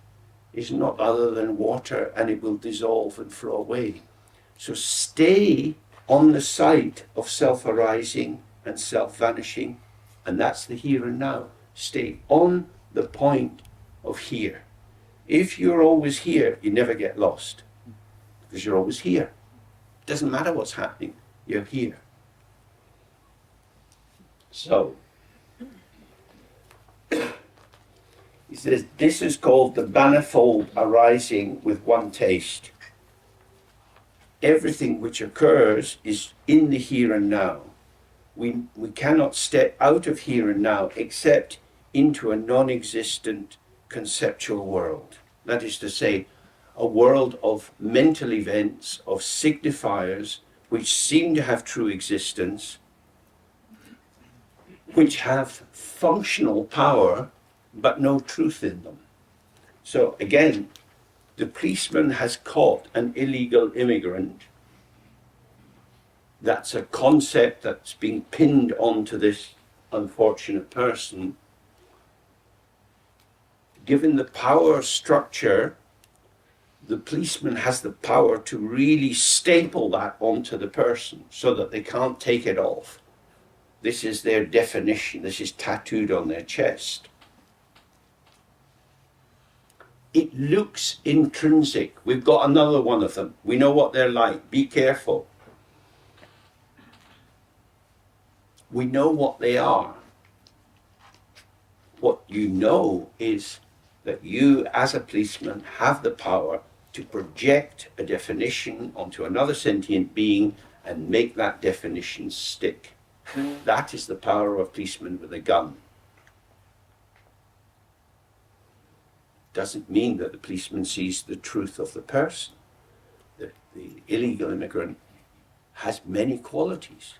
is not other than water, and it will dissolve and flow away. So stay on the site of self-arising and self-vanishing, and that's the here and now. Stay on the point of here. If you're always here, you never get lost, because you're always here. It doesn't matter what's happening, you're here. So, he says, this is called the manifold arising with one taste. Everything which occurs is in the here and now. We cannot step out of here and now except into a non-existent conceptual world. That is to say, a world of mental events, of signifiers, which seem to have true existence, which have functional power, but no truth in them. So again, the policeman has caught an illegal immigrant. That's a concept that's being pinned onto this unfortunate person. Given the power structure, the policeman has the power to really staple that onto the person so that they can't take it off. This is their definition. This is tattooed on their chest. It looks intrinsic. We've got another one of them. We know what they're like. Be careful. We know what they are. What you know is that you, as a policeman, have the power to project a definition onto another sentient being and make that definition stick. That is the power of a policeman with a gun. Doesn't mean that the policeman sees the truth of the person. The illegal immigrant has many qualities.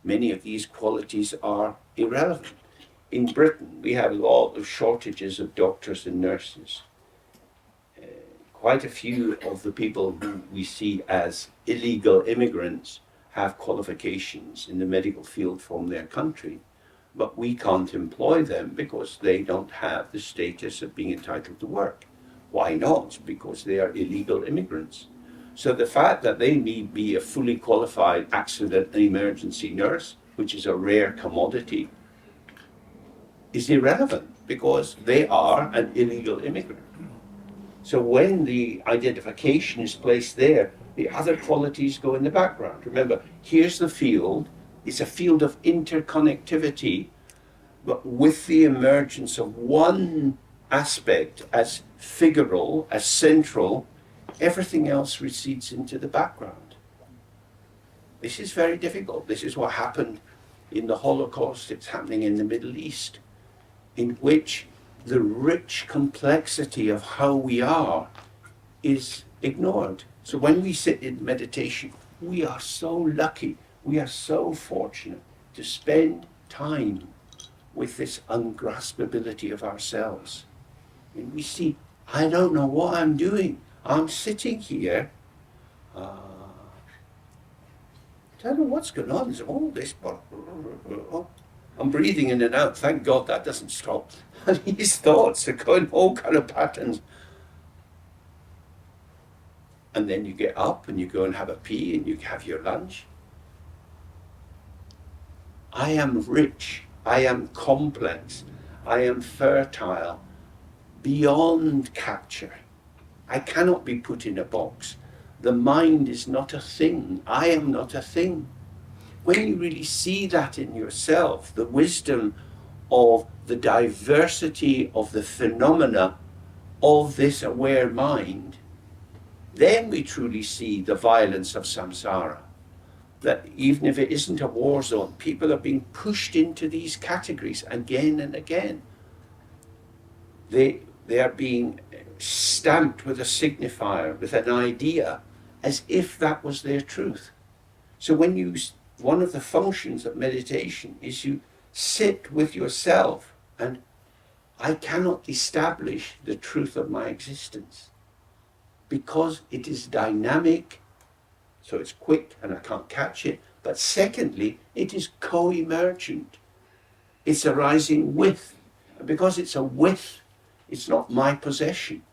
Many of these qualities are irrelevant. In Britain, we have a lot of shortages of doctors and nurses. Quite a few of the people who we see as illegal immigrants have qualifications in the medical field from their country, but we can't employ them because they don't have the status of being entitled to work. Why not? Because they are illegal immigrants. So the fact that they may be a fully qualified accident and emergency nurse, which is a rare commodity, is irrelevant because they are an illegal immigrant. So when the identification is placed there, the other qualities go in the background. Remember, here's the field. It's a field of interconnectivity, but with the emergence of one aspect as figural, as central, everything else recedes into the background. This is very difficult. This is what happened in the Holocaust. It's happening in the Middle East, in which the rich complexity of how we are is ignored. So when we sit in meditation, we are so lucky, we are so fortunate to spend time with this ungraspability of ourselves. And we see, I don't know what I'm doing. I'm sitting here. I don't know what's going on. There's all this. I'm breathing in and out. Thank God that doesn't stop. And these thoughts are going all kind of patterns. And then you get up and you go and have a pee and you have your lunch. I am rich. I am complex. I am fertile beyond capture. I cannot be put in a box. The mind is not a thing. I am not a thing. When you really see that in yourself, the wisdom of the diversity of the phenomena of this aware mind, then we truly see the violence of samsara. That even if it isn't a war zone, people are being pushed into these categories again and again. They are being stamped with a signifier, with an idea, as if that was their truth. So when you, one of the functions of meditation is you sit with yourself, and I cannot establish the truth of my existence because it is dynamic, so it's quick and I can't catch it. But secondly, it is co-emergent. It's arising with. And because it's a with, it's not my possession.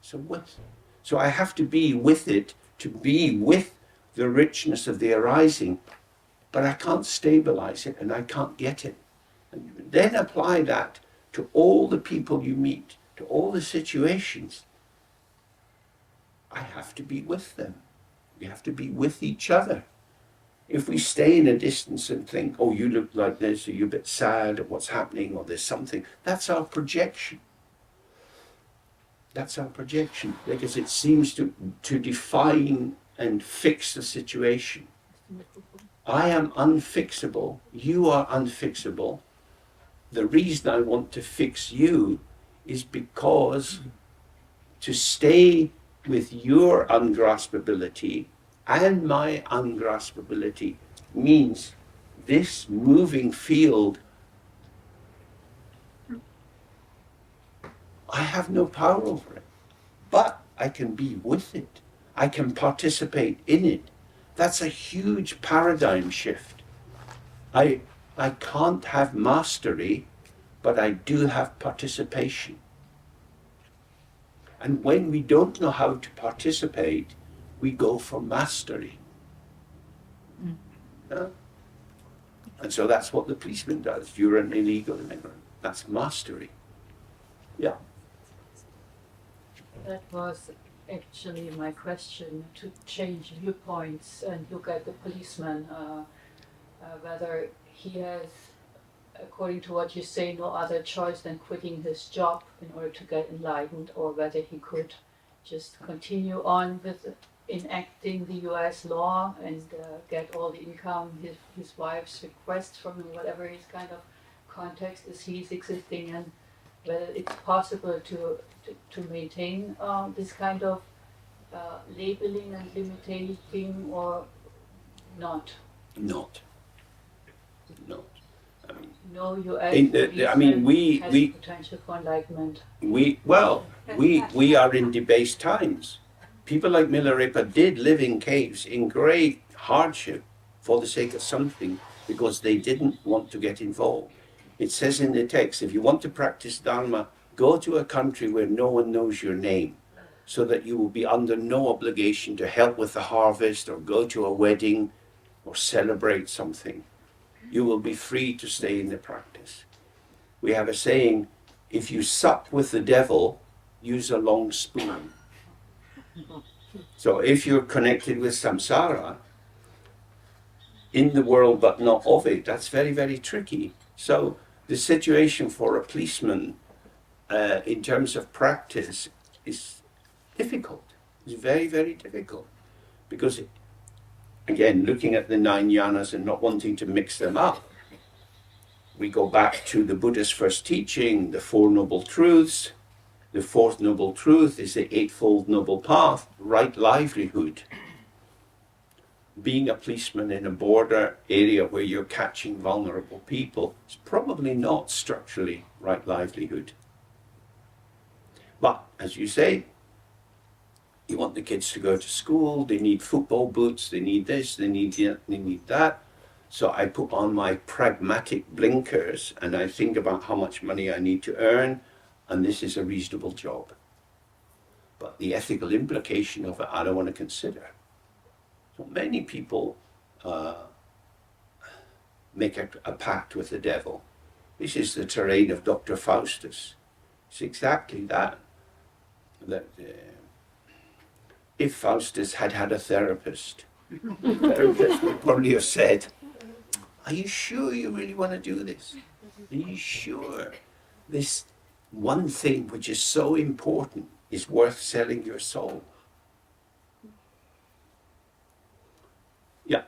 It's a with. So I have to be with it to be with the richness of the arising, but I can't stabilize it and I can't get it. And then apply that to all the people you meet, to all the situations. I have to be with them. We have to be with each other. If we stay in a distance and think, oh, you look like this, or you're a bit sad, or what's happening, or there's something, that's our projection. That's our projection, because it seems to define and fix the situation. I am unfixable, you are unfixable. The reason I want to fix you is because to stay with your ungraspability and my ungraspability means this moving field, I have no power over it, but I can be with it. I can participate in it. That's a huge paradigm shift. I can't have mastery, but I do have participation. And when we don't know how to participate, we go for mastery. Yeah? And so that's what the policeman does. You're an illegal immigrant. That's mastery. Yeah.
That was actually my question, to change viewpoints and look at the policeman, whether he has, according to what you say, no other choice than quitting his job in order to get enlightened, or whether he could just continue on with enacting the US law and get all the income, his wife's request from him, whatever his kind of context is he's existing in, whether it's possible to maintain this kind of labeling and limiting or not.
Not. I mean,
No US
we
potential for enlightenment.
we are in debased times. People like Milarepa did live in caves in great hardship for the sake of something, because they didn't want to get involved. It says in the text, if you want to practice Dharma, go to a country where no one knows your name, so that you will be under no obligation to help with the harvest or go to a wedding or celebrate something. You will be free to stay in the practice. We have a saying, if you sup with the devil, use a long spoon. So if you're connected with samsara, in the world but not of it, that's very, very tricky. So the situation for a policeman in terms of practice is difficult. It's very, very difficult. Because, again, looking at the 9 jhanas and not wanting to mix them up, we go back to the Buddha's first teaching, the Four Noble Truths. The fourth noble truth is the Eightfold Noble Path, right livelihood. Being a policeman in a border area where you're catching vulnerable people is probably not structurally right livelihood. But, as you say, you want the kids to go to school, they need football boots, they need this, they need that. So I put on my pragmatic blinkers and I think about how much money I need to earn, and this is a reasonable job. But the ethical implication of it, I don't want to consider. So many people make a pact with the devil. This is the terrain of Dr. Faustus. It's exactly that. If Faustus had had a therapist, the therapist would probably have said, are you sure you really want to do this? Are you sure this one thing which is so important is worth selling your soul? Yeah.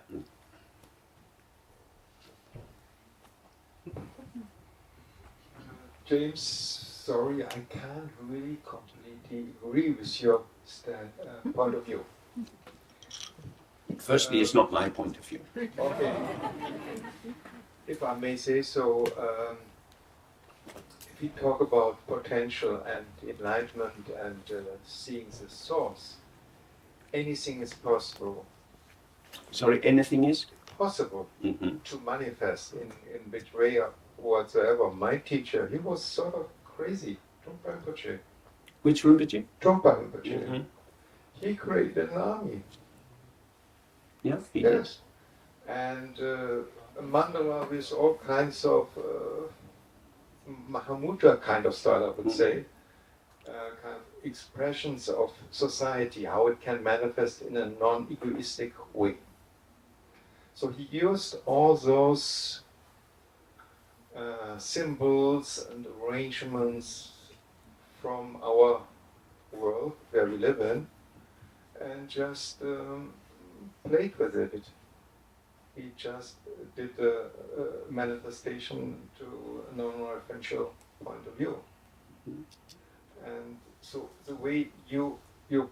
James, sorry, I can't really completely agree with your point of view.
Firstly, it's not my point of view.
Okay. If I may say so, if we talk about potential and enlightenment and seeing the source, anything is possible.
Sorry, anything is?
Possible to manifest in which way whatsoever. My teacher, he was sort of crazy. Drukpa Kagyud.
Which Rinpoche?
Drukpa Kagyud. He created an army.
Yeah, he
yes. And a mandala with all kinds of Mahamudra kind of style, I would say, kind of expressions of society, how it can manifest in a non-egoistic way. So he used all those symbols and arrangements from our world where we live in, and just played with it. He just did a manifestation to a non-referential point of view. And so the way you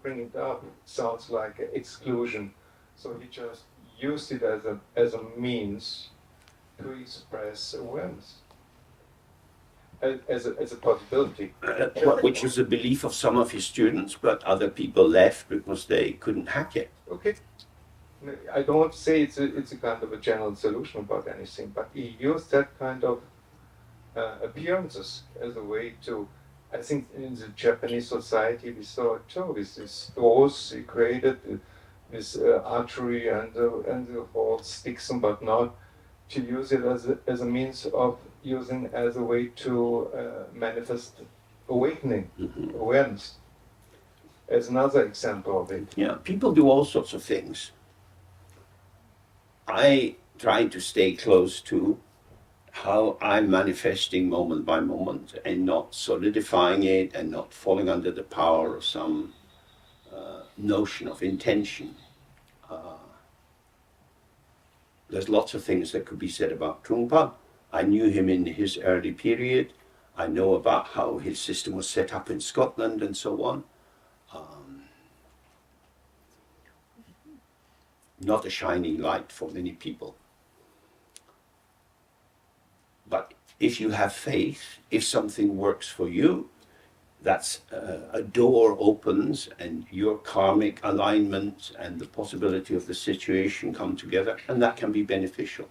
bring it up sounds like exclusion. So he just used it as a means to express awareness, as a possibility.
Which was the belief of some of his students, but other people left because they couldn't hack it.
Okay. I don't say it's a kind of a general solution about anything, but he used that kind of appearances as a way to, I think in the Japanese society we saw it too, with these doors he created, with archery and the whole sticks and whatnot, to use it as a means of using as a way to manifest awakening, awareness. as another example of it.
Yeah, people do all sorts of things. I try to stay close to how I'm manifesting moment by moment and not solidifying it and not falling under the power of some notion of intention. There's lots of things that could be said about Trungpa. I knew him in his early period. I know about how his system was set up in Scotland and so on. Not a shining light for many people. But if you have faith, if something works for you, that's a door opens and your karmic alignment and the possibility of the situation come together, and that can be beneficial.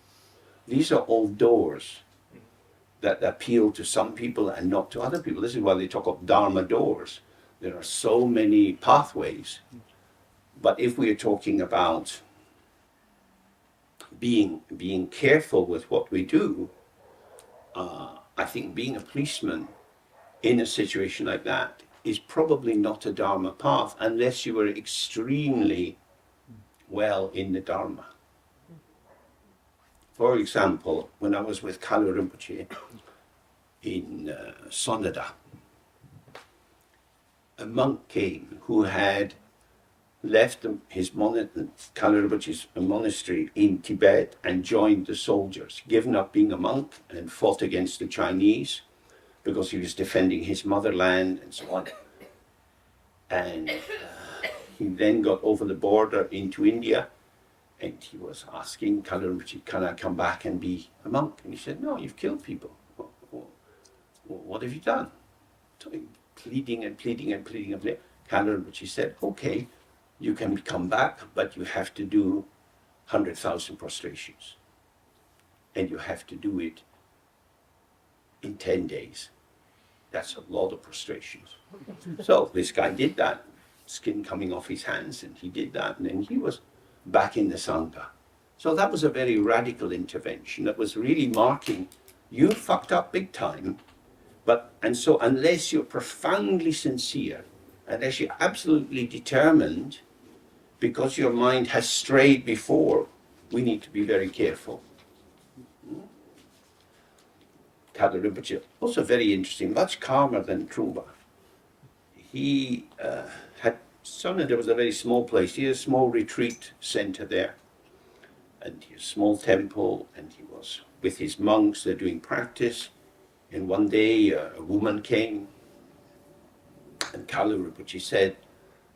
These are all doors that appeal to some people and not to other people. This is why they talk of Dharma doors. There are so many pathways. But if we are talking about being careful with what we do, I think being a policeman in a situation like that is probably not a Dharma path unless you are extremely well in the Dharma. For example, when I was with Kalu Rinpoche in Sonada, a monk came who had left his Kalu Rinpoche's monastery in Tibet and joined the soldiers, given up being a monk and fought against the Chinese because he was defending his motherland and so on. And he then got over the border into India, and he was asking Kalu Rinpoche, can I come back and be a monk? And he said, no, you've killed people. What have you done? So pleading and pleading and pleading and pleading. Kalu Rinpoche said, okay, you can come back, but you have to do 100,000 prostrations. And you have to do it in 10 days. That's a lot of prostrations. So this guy did that, skin coming off his hands, and he did that, and then he was back in the Sangha. So that was a very radical intervention that was really marking, you fucked up big time, and so unless you're profoundly sincere, unless you're absolutely determined, because your mind has strayed before, we need to be very careful. Kalu Rinpoche, also very interesting, much calmer than Trungpa. He had, Sonada was a very small place, he had a small retreat center there, and he had a small temple, and he was with his monks, they're doing practice, and one day a woman came, and Kalu Rinpoche said,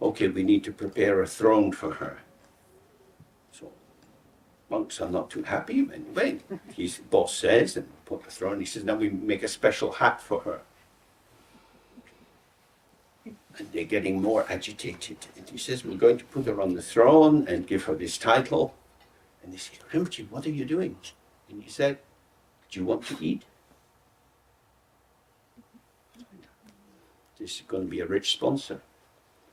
okay, we need to prepare a throne for her. So monks are not too happy. Anyway, his boss says, and put the throne, he says, now we make a special hat for her. And they're getting more agitated. And he says, we're going to put her on the throne and give her this title. And they say, Rinpoche, what are you doing? And he said, do you want to eat? This is going to be a rich sponsor.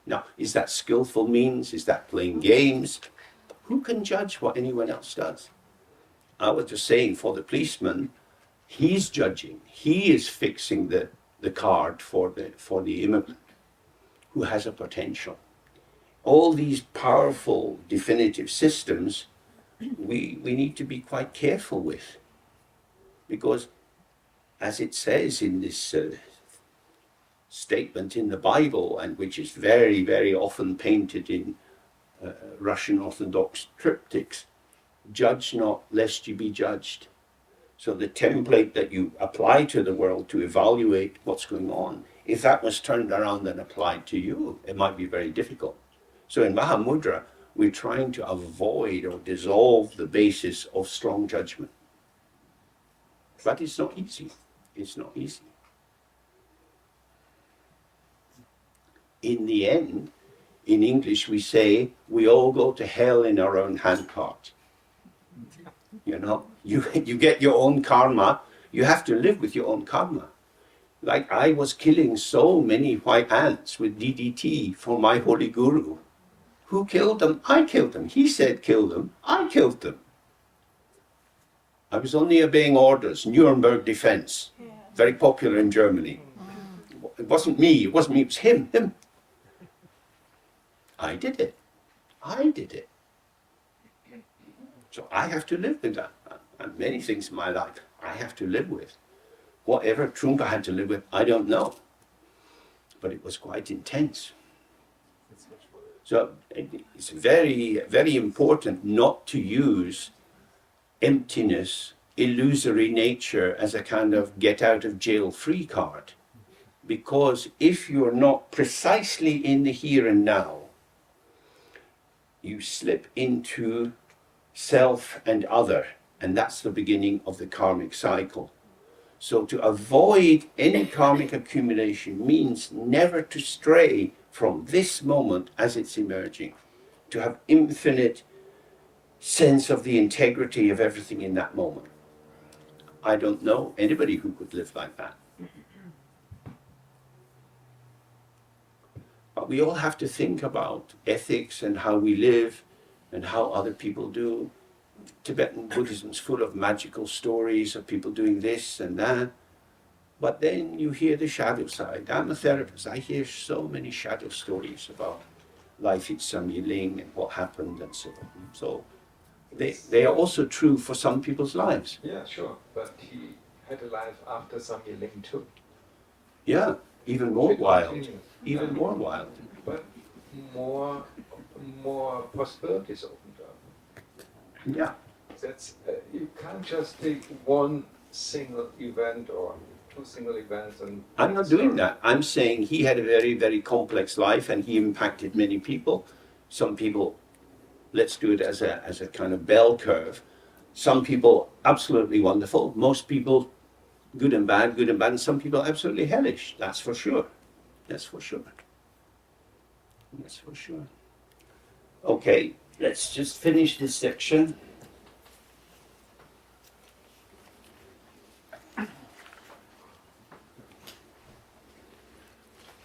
Now, is that skillful means? Is that playing games? Who can judge what anyone else does? I was just saying, for the policeman, he's judging. He is fixing the card for the immigrant who has a potential. All these powerful, definitive systems, we need to be quite careful with. Because, as it says in this statement in the Bible, and which is very, very often painted in Russian Orthodox triptychs, judge not lest you be judged. So the template that you apply to the world to evaluate what's going on, if that was turned around and applied to you, it might be very difficult. So in Mahamudra, we're trying to avoid or dissolve the basis of strong judgment. But it's not easy. It's not easy. In the end, in English we say, we all go to hell in our own handcart. You know, you get your own karma, you have to live with your own karma. Like I was killing so many white ants with DDT for my holy guru. Who killed them? I killed them. He said kill them. I killed them. I was only obeying orders. Nuremberg defense. Very popular in Germany. It wasn't me, it was him. I did it. I did it. So I have to live with that. And many things in my life I have to live with. Whatever Trungpa had to live with, I don't know. But it was quite intense. So it's very, very important not to use emptiness, illusory nature as a kind of get out of jail free card. Because if you're not precisely in the here and now, you slip into self and other, and that's the beginning of the karmic cycle. So to avoid any karmic accumulation means never to stray from this moment as it's emerging, to have infinite sense of the integrity of everything in that moment. I don't know anybody who could live like that. But we all have to think about ethics and how we live and how other people do. Tibetan Buddhism is full of magical stories of people doing this and that. But then you hear the shadow side. I'm a therapist. I hear so many shadow stories about life at Samyeling and what happened and so on. So they are also true for some people's lives.
Yeah, sure. But he had a life after Samyeling too.
Yeah, even more wild. Even more wild.
But more possibilities opened up.
Yeah.
That's you can't just take one single event or two single events and.
I'm not doing that. I'm saying he had a very, very complex life and he impacted many people. Some people, let's do it as a kind of bell curve. Some people absolutely wonderful. Most people good and bad, and some people absolutely hellish. That's for sure. That's for sure. That's for sure. Okay, let's just finish this section.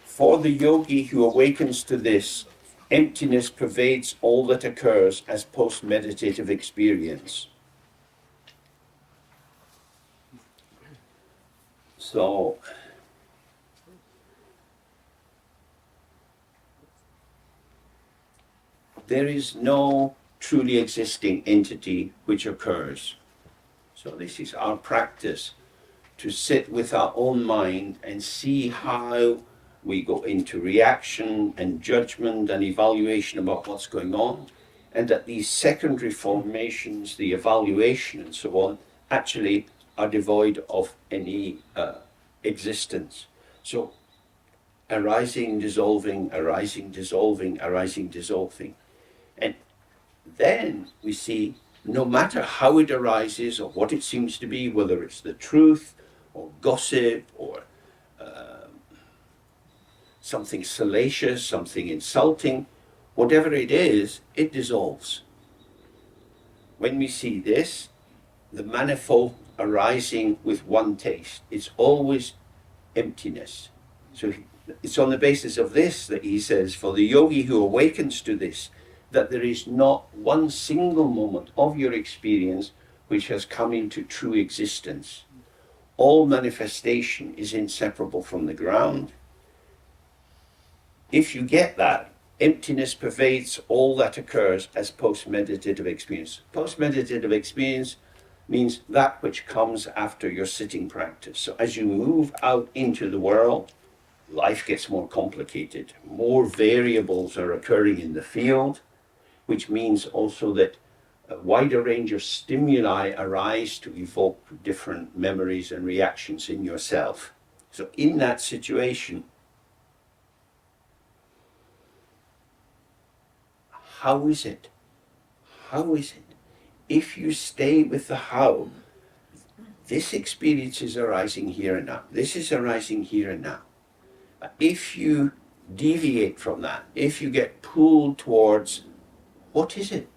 For the yogi who awakens to this, emptiness pervades all that occurs as post-meditative experience. So, there is no truly existing entity which occurs. So this is our practice, to sit with our own mind and see how we go into reaction and judgment and evaluation about what's going on, and that these secondary formations, the evaluation and so on, actually are devoid of any existence. So arising, dissolving, arising, dissolving, arising, dissolving. And then we see, no matter how it arises or what it seems to be, whether it's the truth or gossip or something salacious, something insulting, whatever it is, it dissolves. When we see this, the manifold arising with one taste, it's always emptiness. So it's on the basis of this that he says, for the yogi who awakens to this, that there is not one single moment of your experience which has come into true existence. All manifestation is inseparable from the ground. If you get that, emptiness pervades all that occurs as post-meditative experience. Post-meditative experience means that which comes after your sitting practice. So as you move out into the world, life gets more complicated. More variables are occurring in the field, which means also that a wider range of stimuli arise to evoke different memories and reactions in yourself. So in that situation, how is it? How is it? If you stay with the how, this experience is arising here and now. This is arising here and now. If you deviate from that, if you get pulled towards, what is it?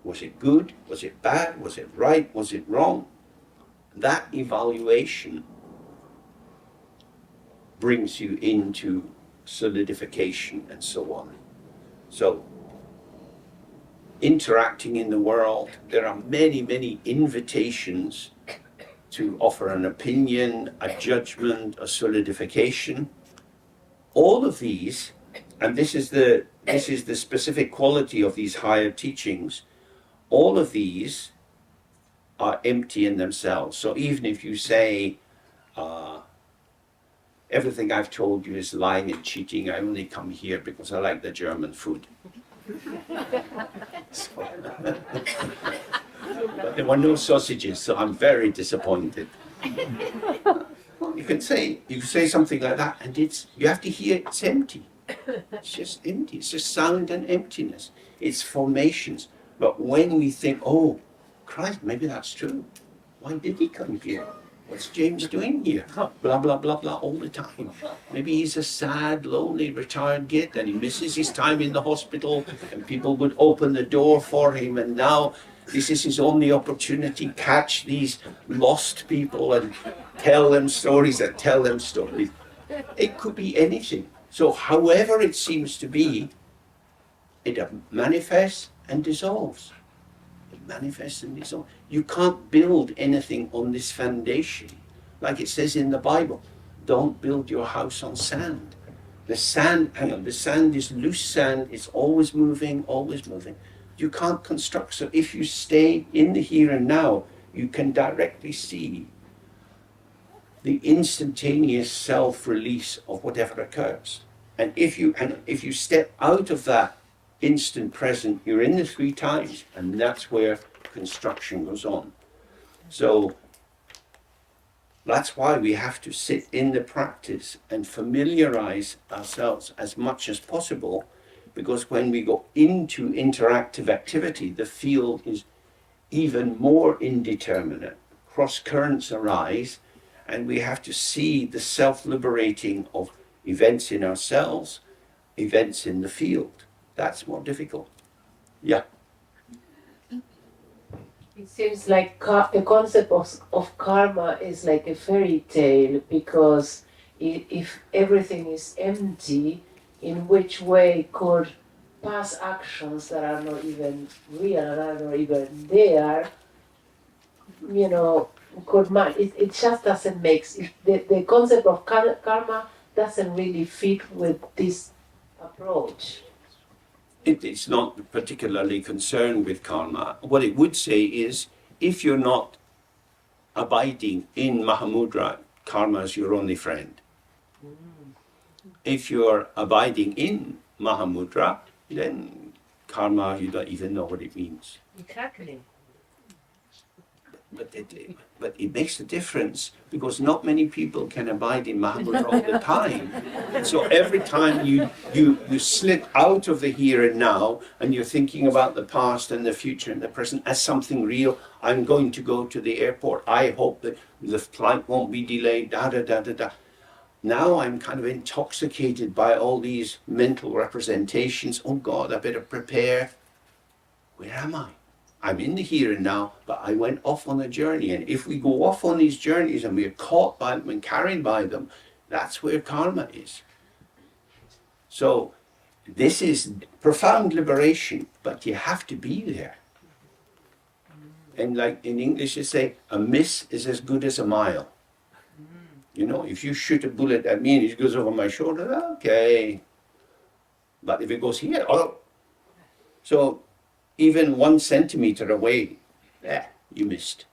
Was it good? Was it bad? Was it right? Was it wrong? That evaluation brings you into solidification and so on. So, interacting in the world, there are many, many invitations to offer an opinion, a judgment, a solidification. All of these, and this is the this is the specific quality of these higher teachings. All of these are empty in themselves. So even if you say, everything I've told you is lying and cheating, I only come here because I like the German food. But there were no sausages, so I'm very disappointed. You can say something like that, and you have to hear it's empty. It's just empty. It's just sound and emptiness. It's formations. But when we think, oh, Christ, maybe that's true. Why did he come here? What's James doing here? Blah, blah, blah, blah, all the time. Maybe he's a sad, lonely, retired git and he misses his time in the hospital and people would open the door for him, and now this is his only opportunity, catch these lost people and tell them stories and tell them stories. It could be anything. So however it seems to be, it manifests and dissolves. It manifests and dissolves. You can't build anything on this foundation. Like it says in the Bible, don't build your house on sand. The sand is loose sand, it's always moving, always moving. You can't construct. So if you stay in the here and now, you can directly see the instantaneous self-release of whatever occurs. And if you step out of that instant present, you're in the three times, and that's where construction goes on. So that's why we have to sit in the practice and familiarize ourselves as much as possible, because when we go into interactive activity, the field is even more indeterminate. Cross currents arise, and we have to see the self-liberating of events in ourselves, events in the field. That's more difficult. Yeah.
It seems like the concept of karma is like a fairy tale, because if everything is empty, in which way could past actions that are not even real, that are not even there, it just doesn't make the concept of karma doesn't really fit with this approach.
It's not particularly concerned with karma. What it would say is, if you're not abiding in Mahamudra, karma is your only friend. If you're abiding in Mahamudra, then karma, you don't even know what it means.
Exactly.
But it makes a difference, because not many people can abide in Mahamudra all the time. So every time you slip out of the here and now, and you're thinking about the past and the future and the present as something real. I'm going to go to the airport. I hope that the flight won't be delayed, da da da da da. Now I'm kind of intoxicated by all these mental representations. Oh God, I better prepare. Where am I? I'm in the here and now, but I went off on a journey. And if we go off on these journeys and we're caught by them and carried by them, that's where karma is. So this is profound liberation, but you have to be there. And like in English you say, a miss is as good as a mile. You know, if you shoot a bullet at me and it goes over my shoulder, okay. But if it goes here, oh. So even 1 centimeter away, you missed.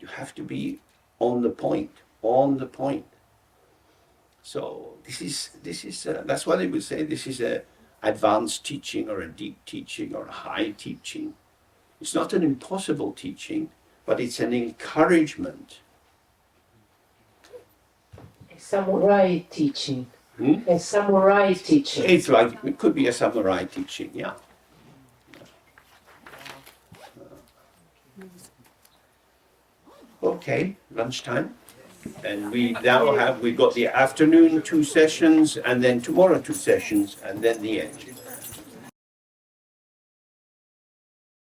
You have to be on the point, on the point. So this is that's why they would say this is a advanced teaching or a deep teaching or a high teaching. It's not an impossible teaching, but it's an encouragement.
A samurai teaching. A samurai teaching.
It's like, it could be a samurai teaching, yeah. Okay, lunchtime. And we now we've got the afternoon 2 sessions, and then tomorrow 2 sessions, and then the end.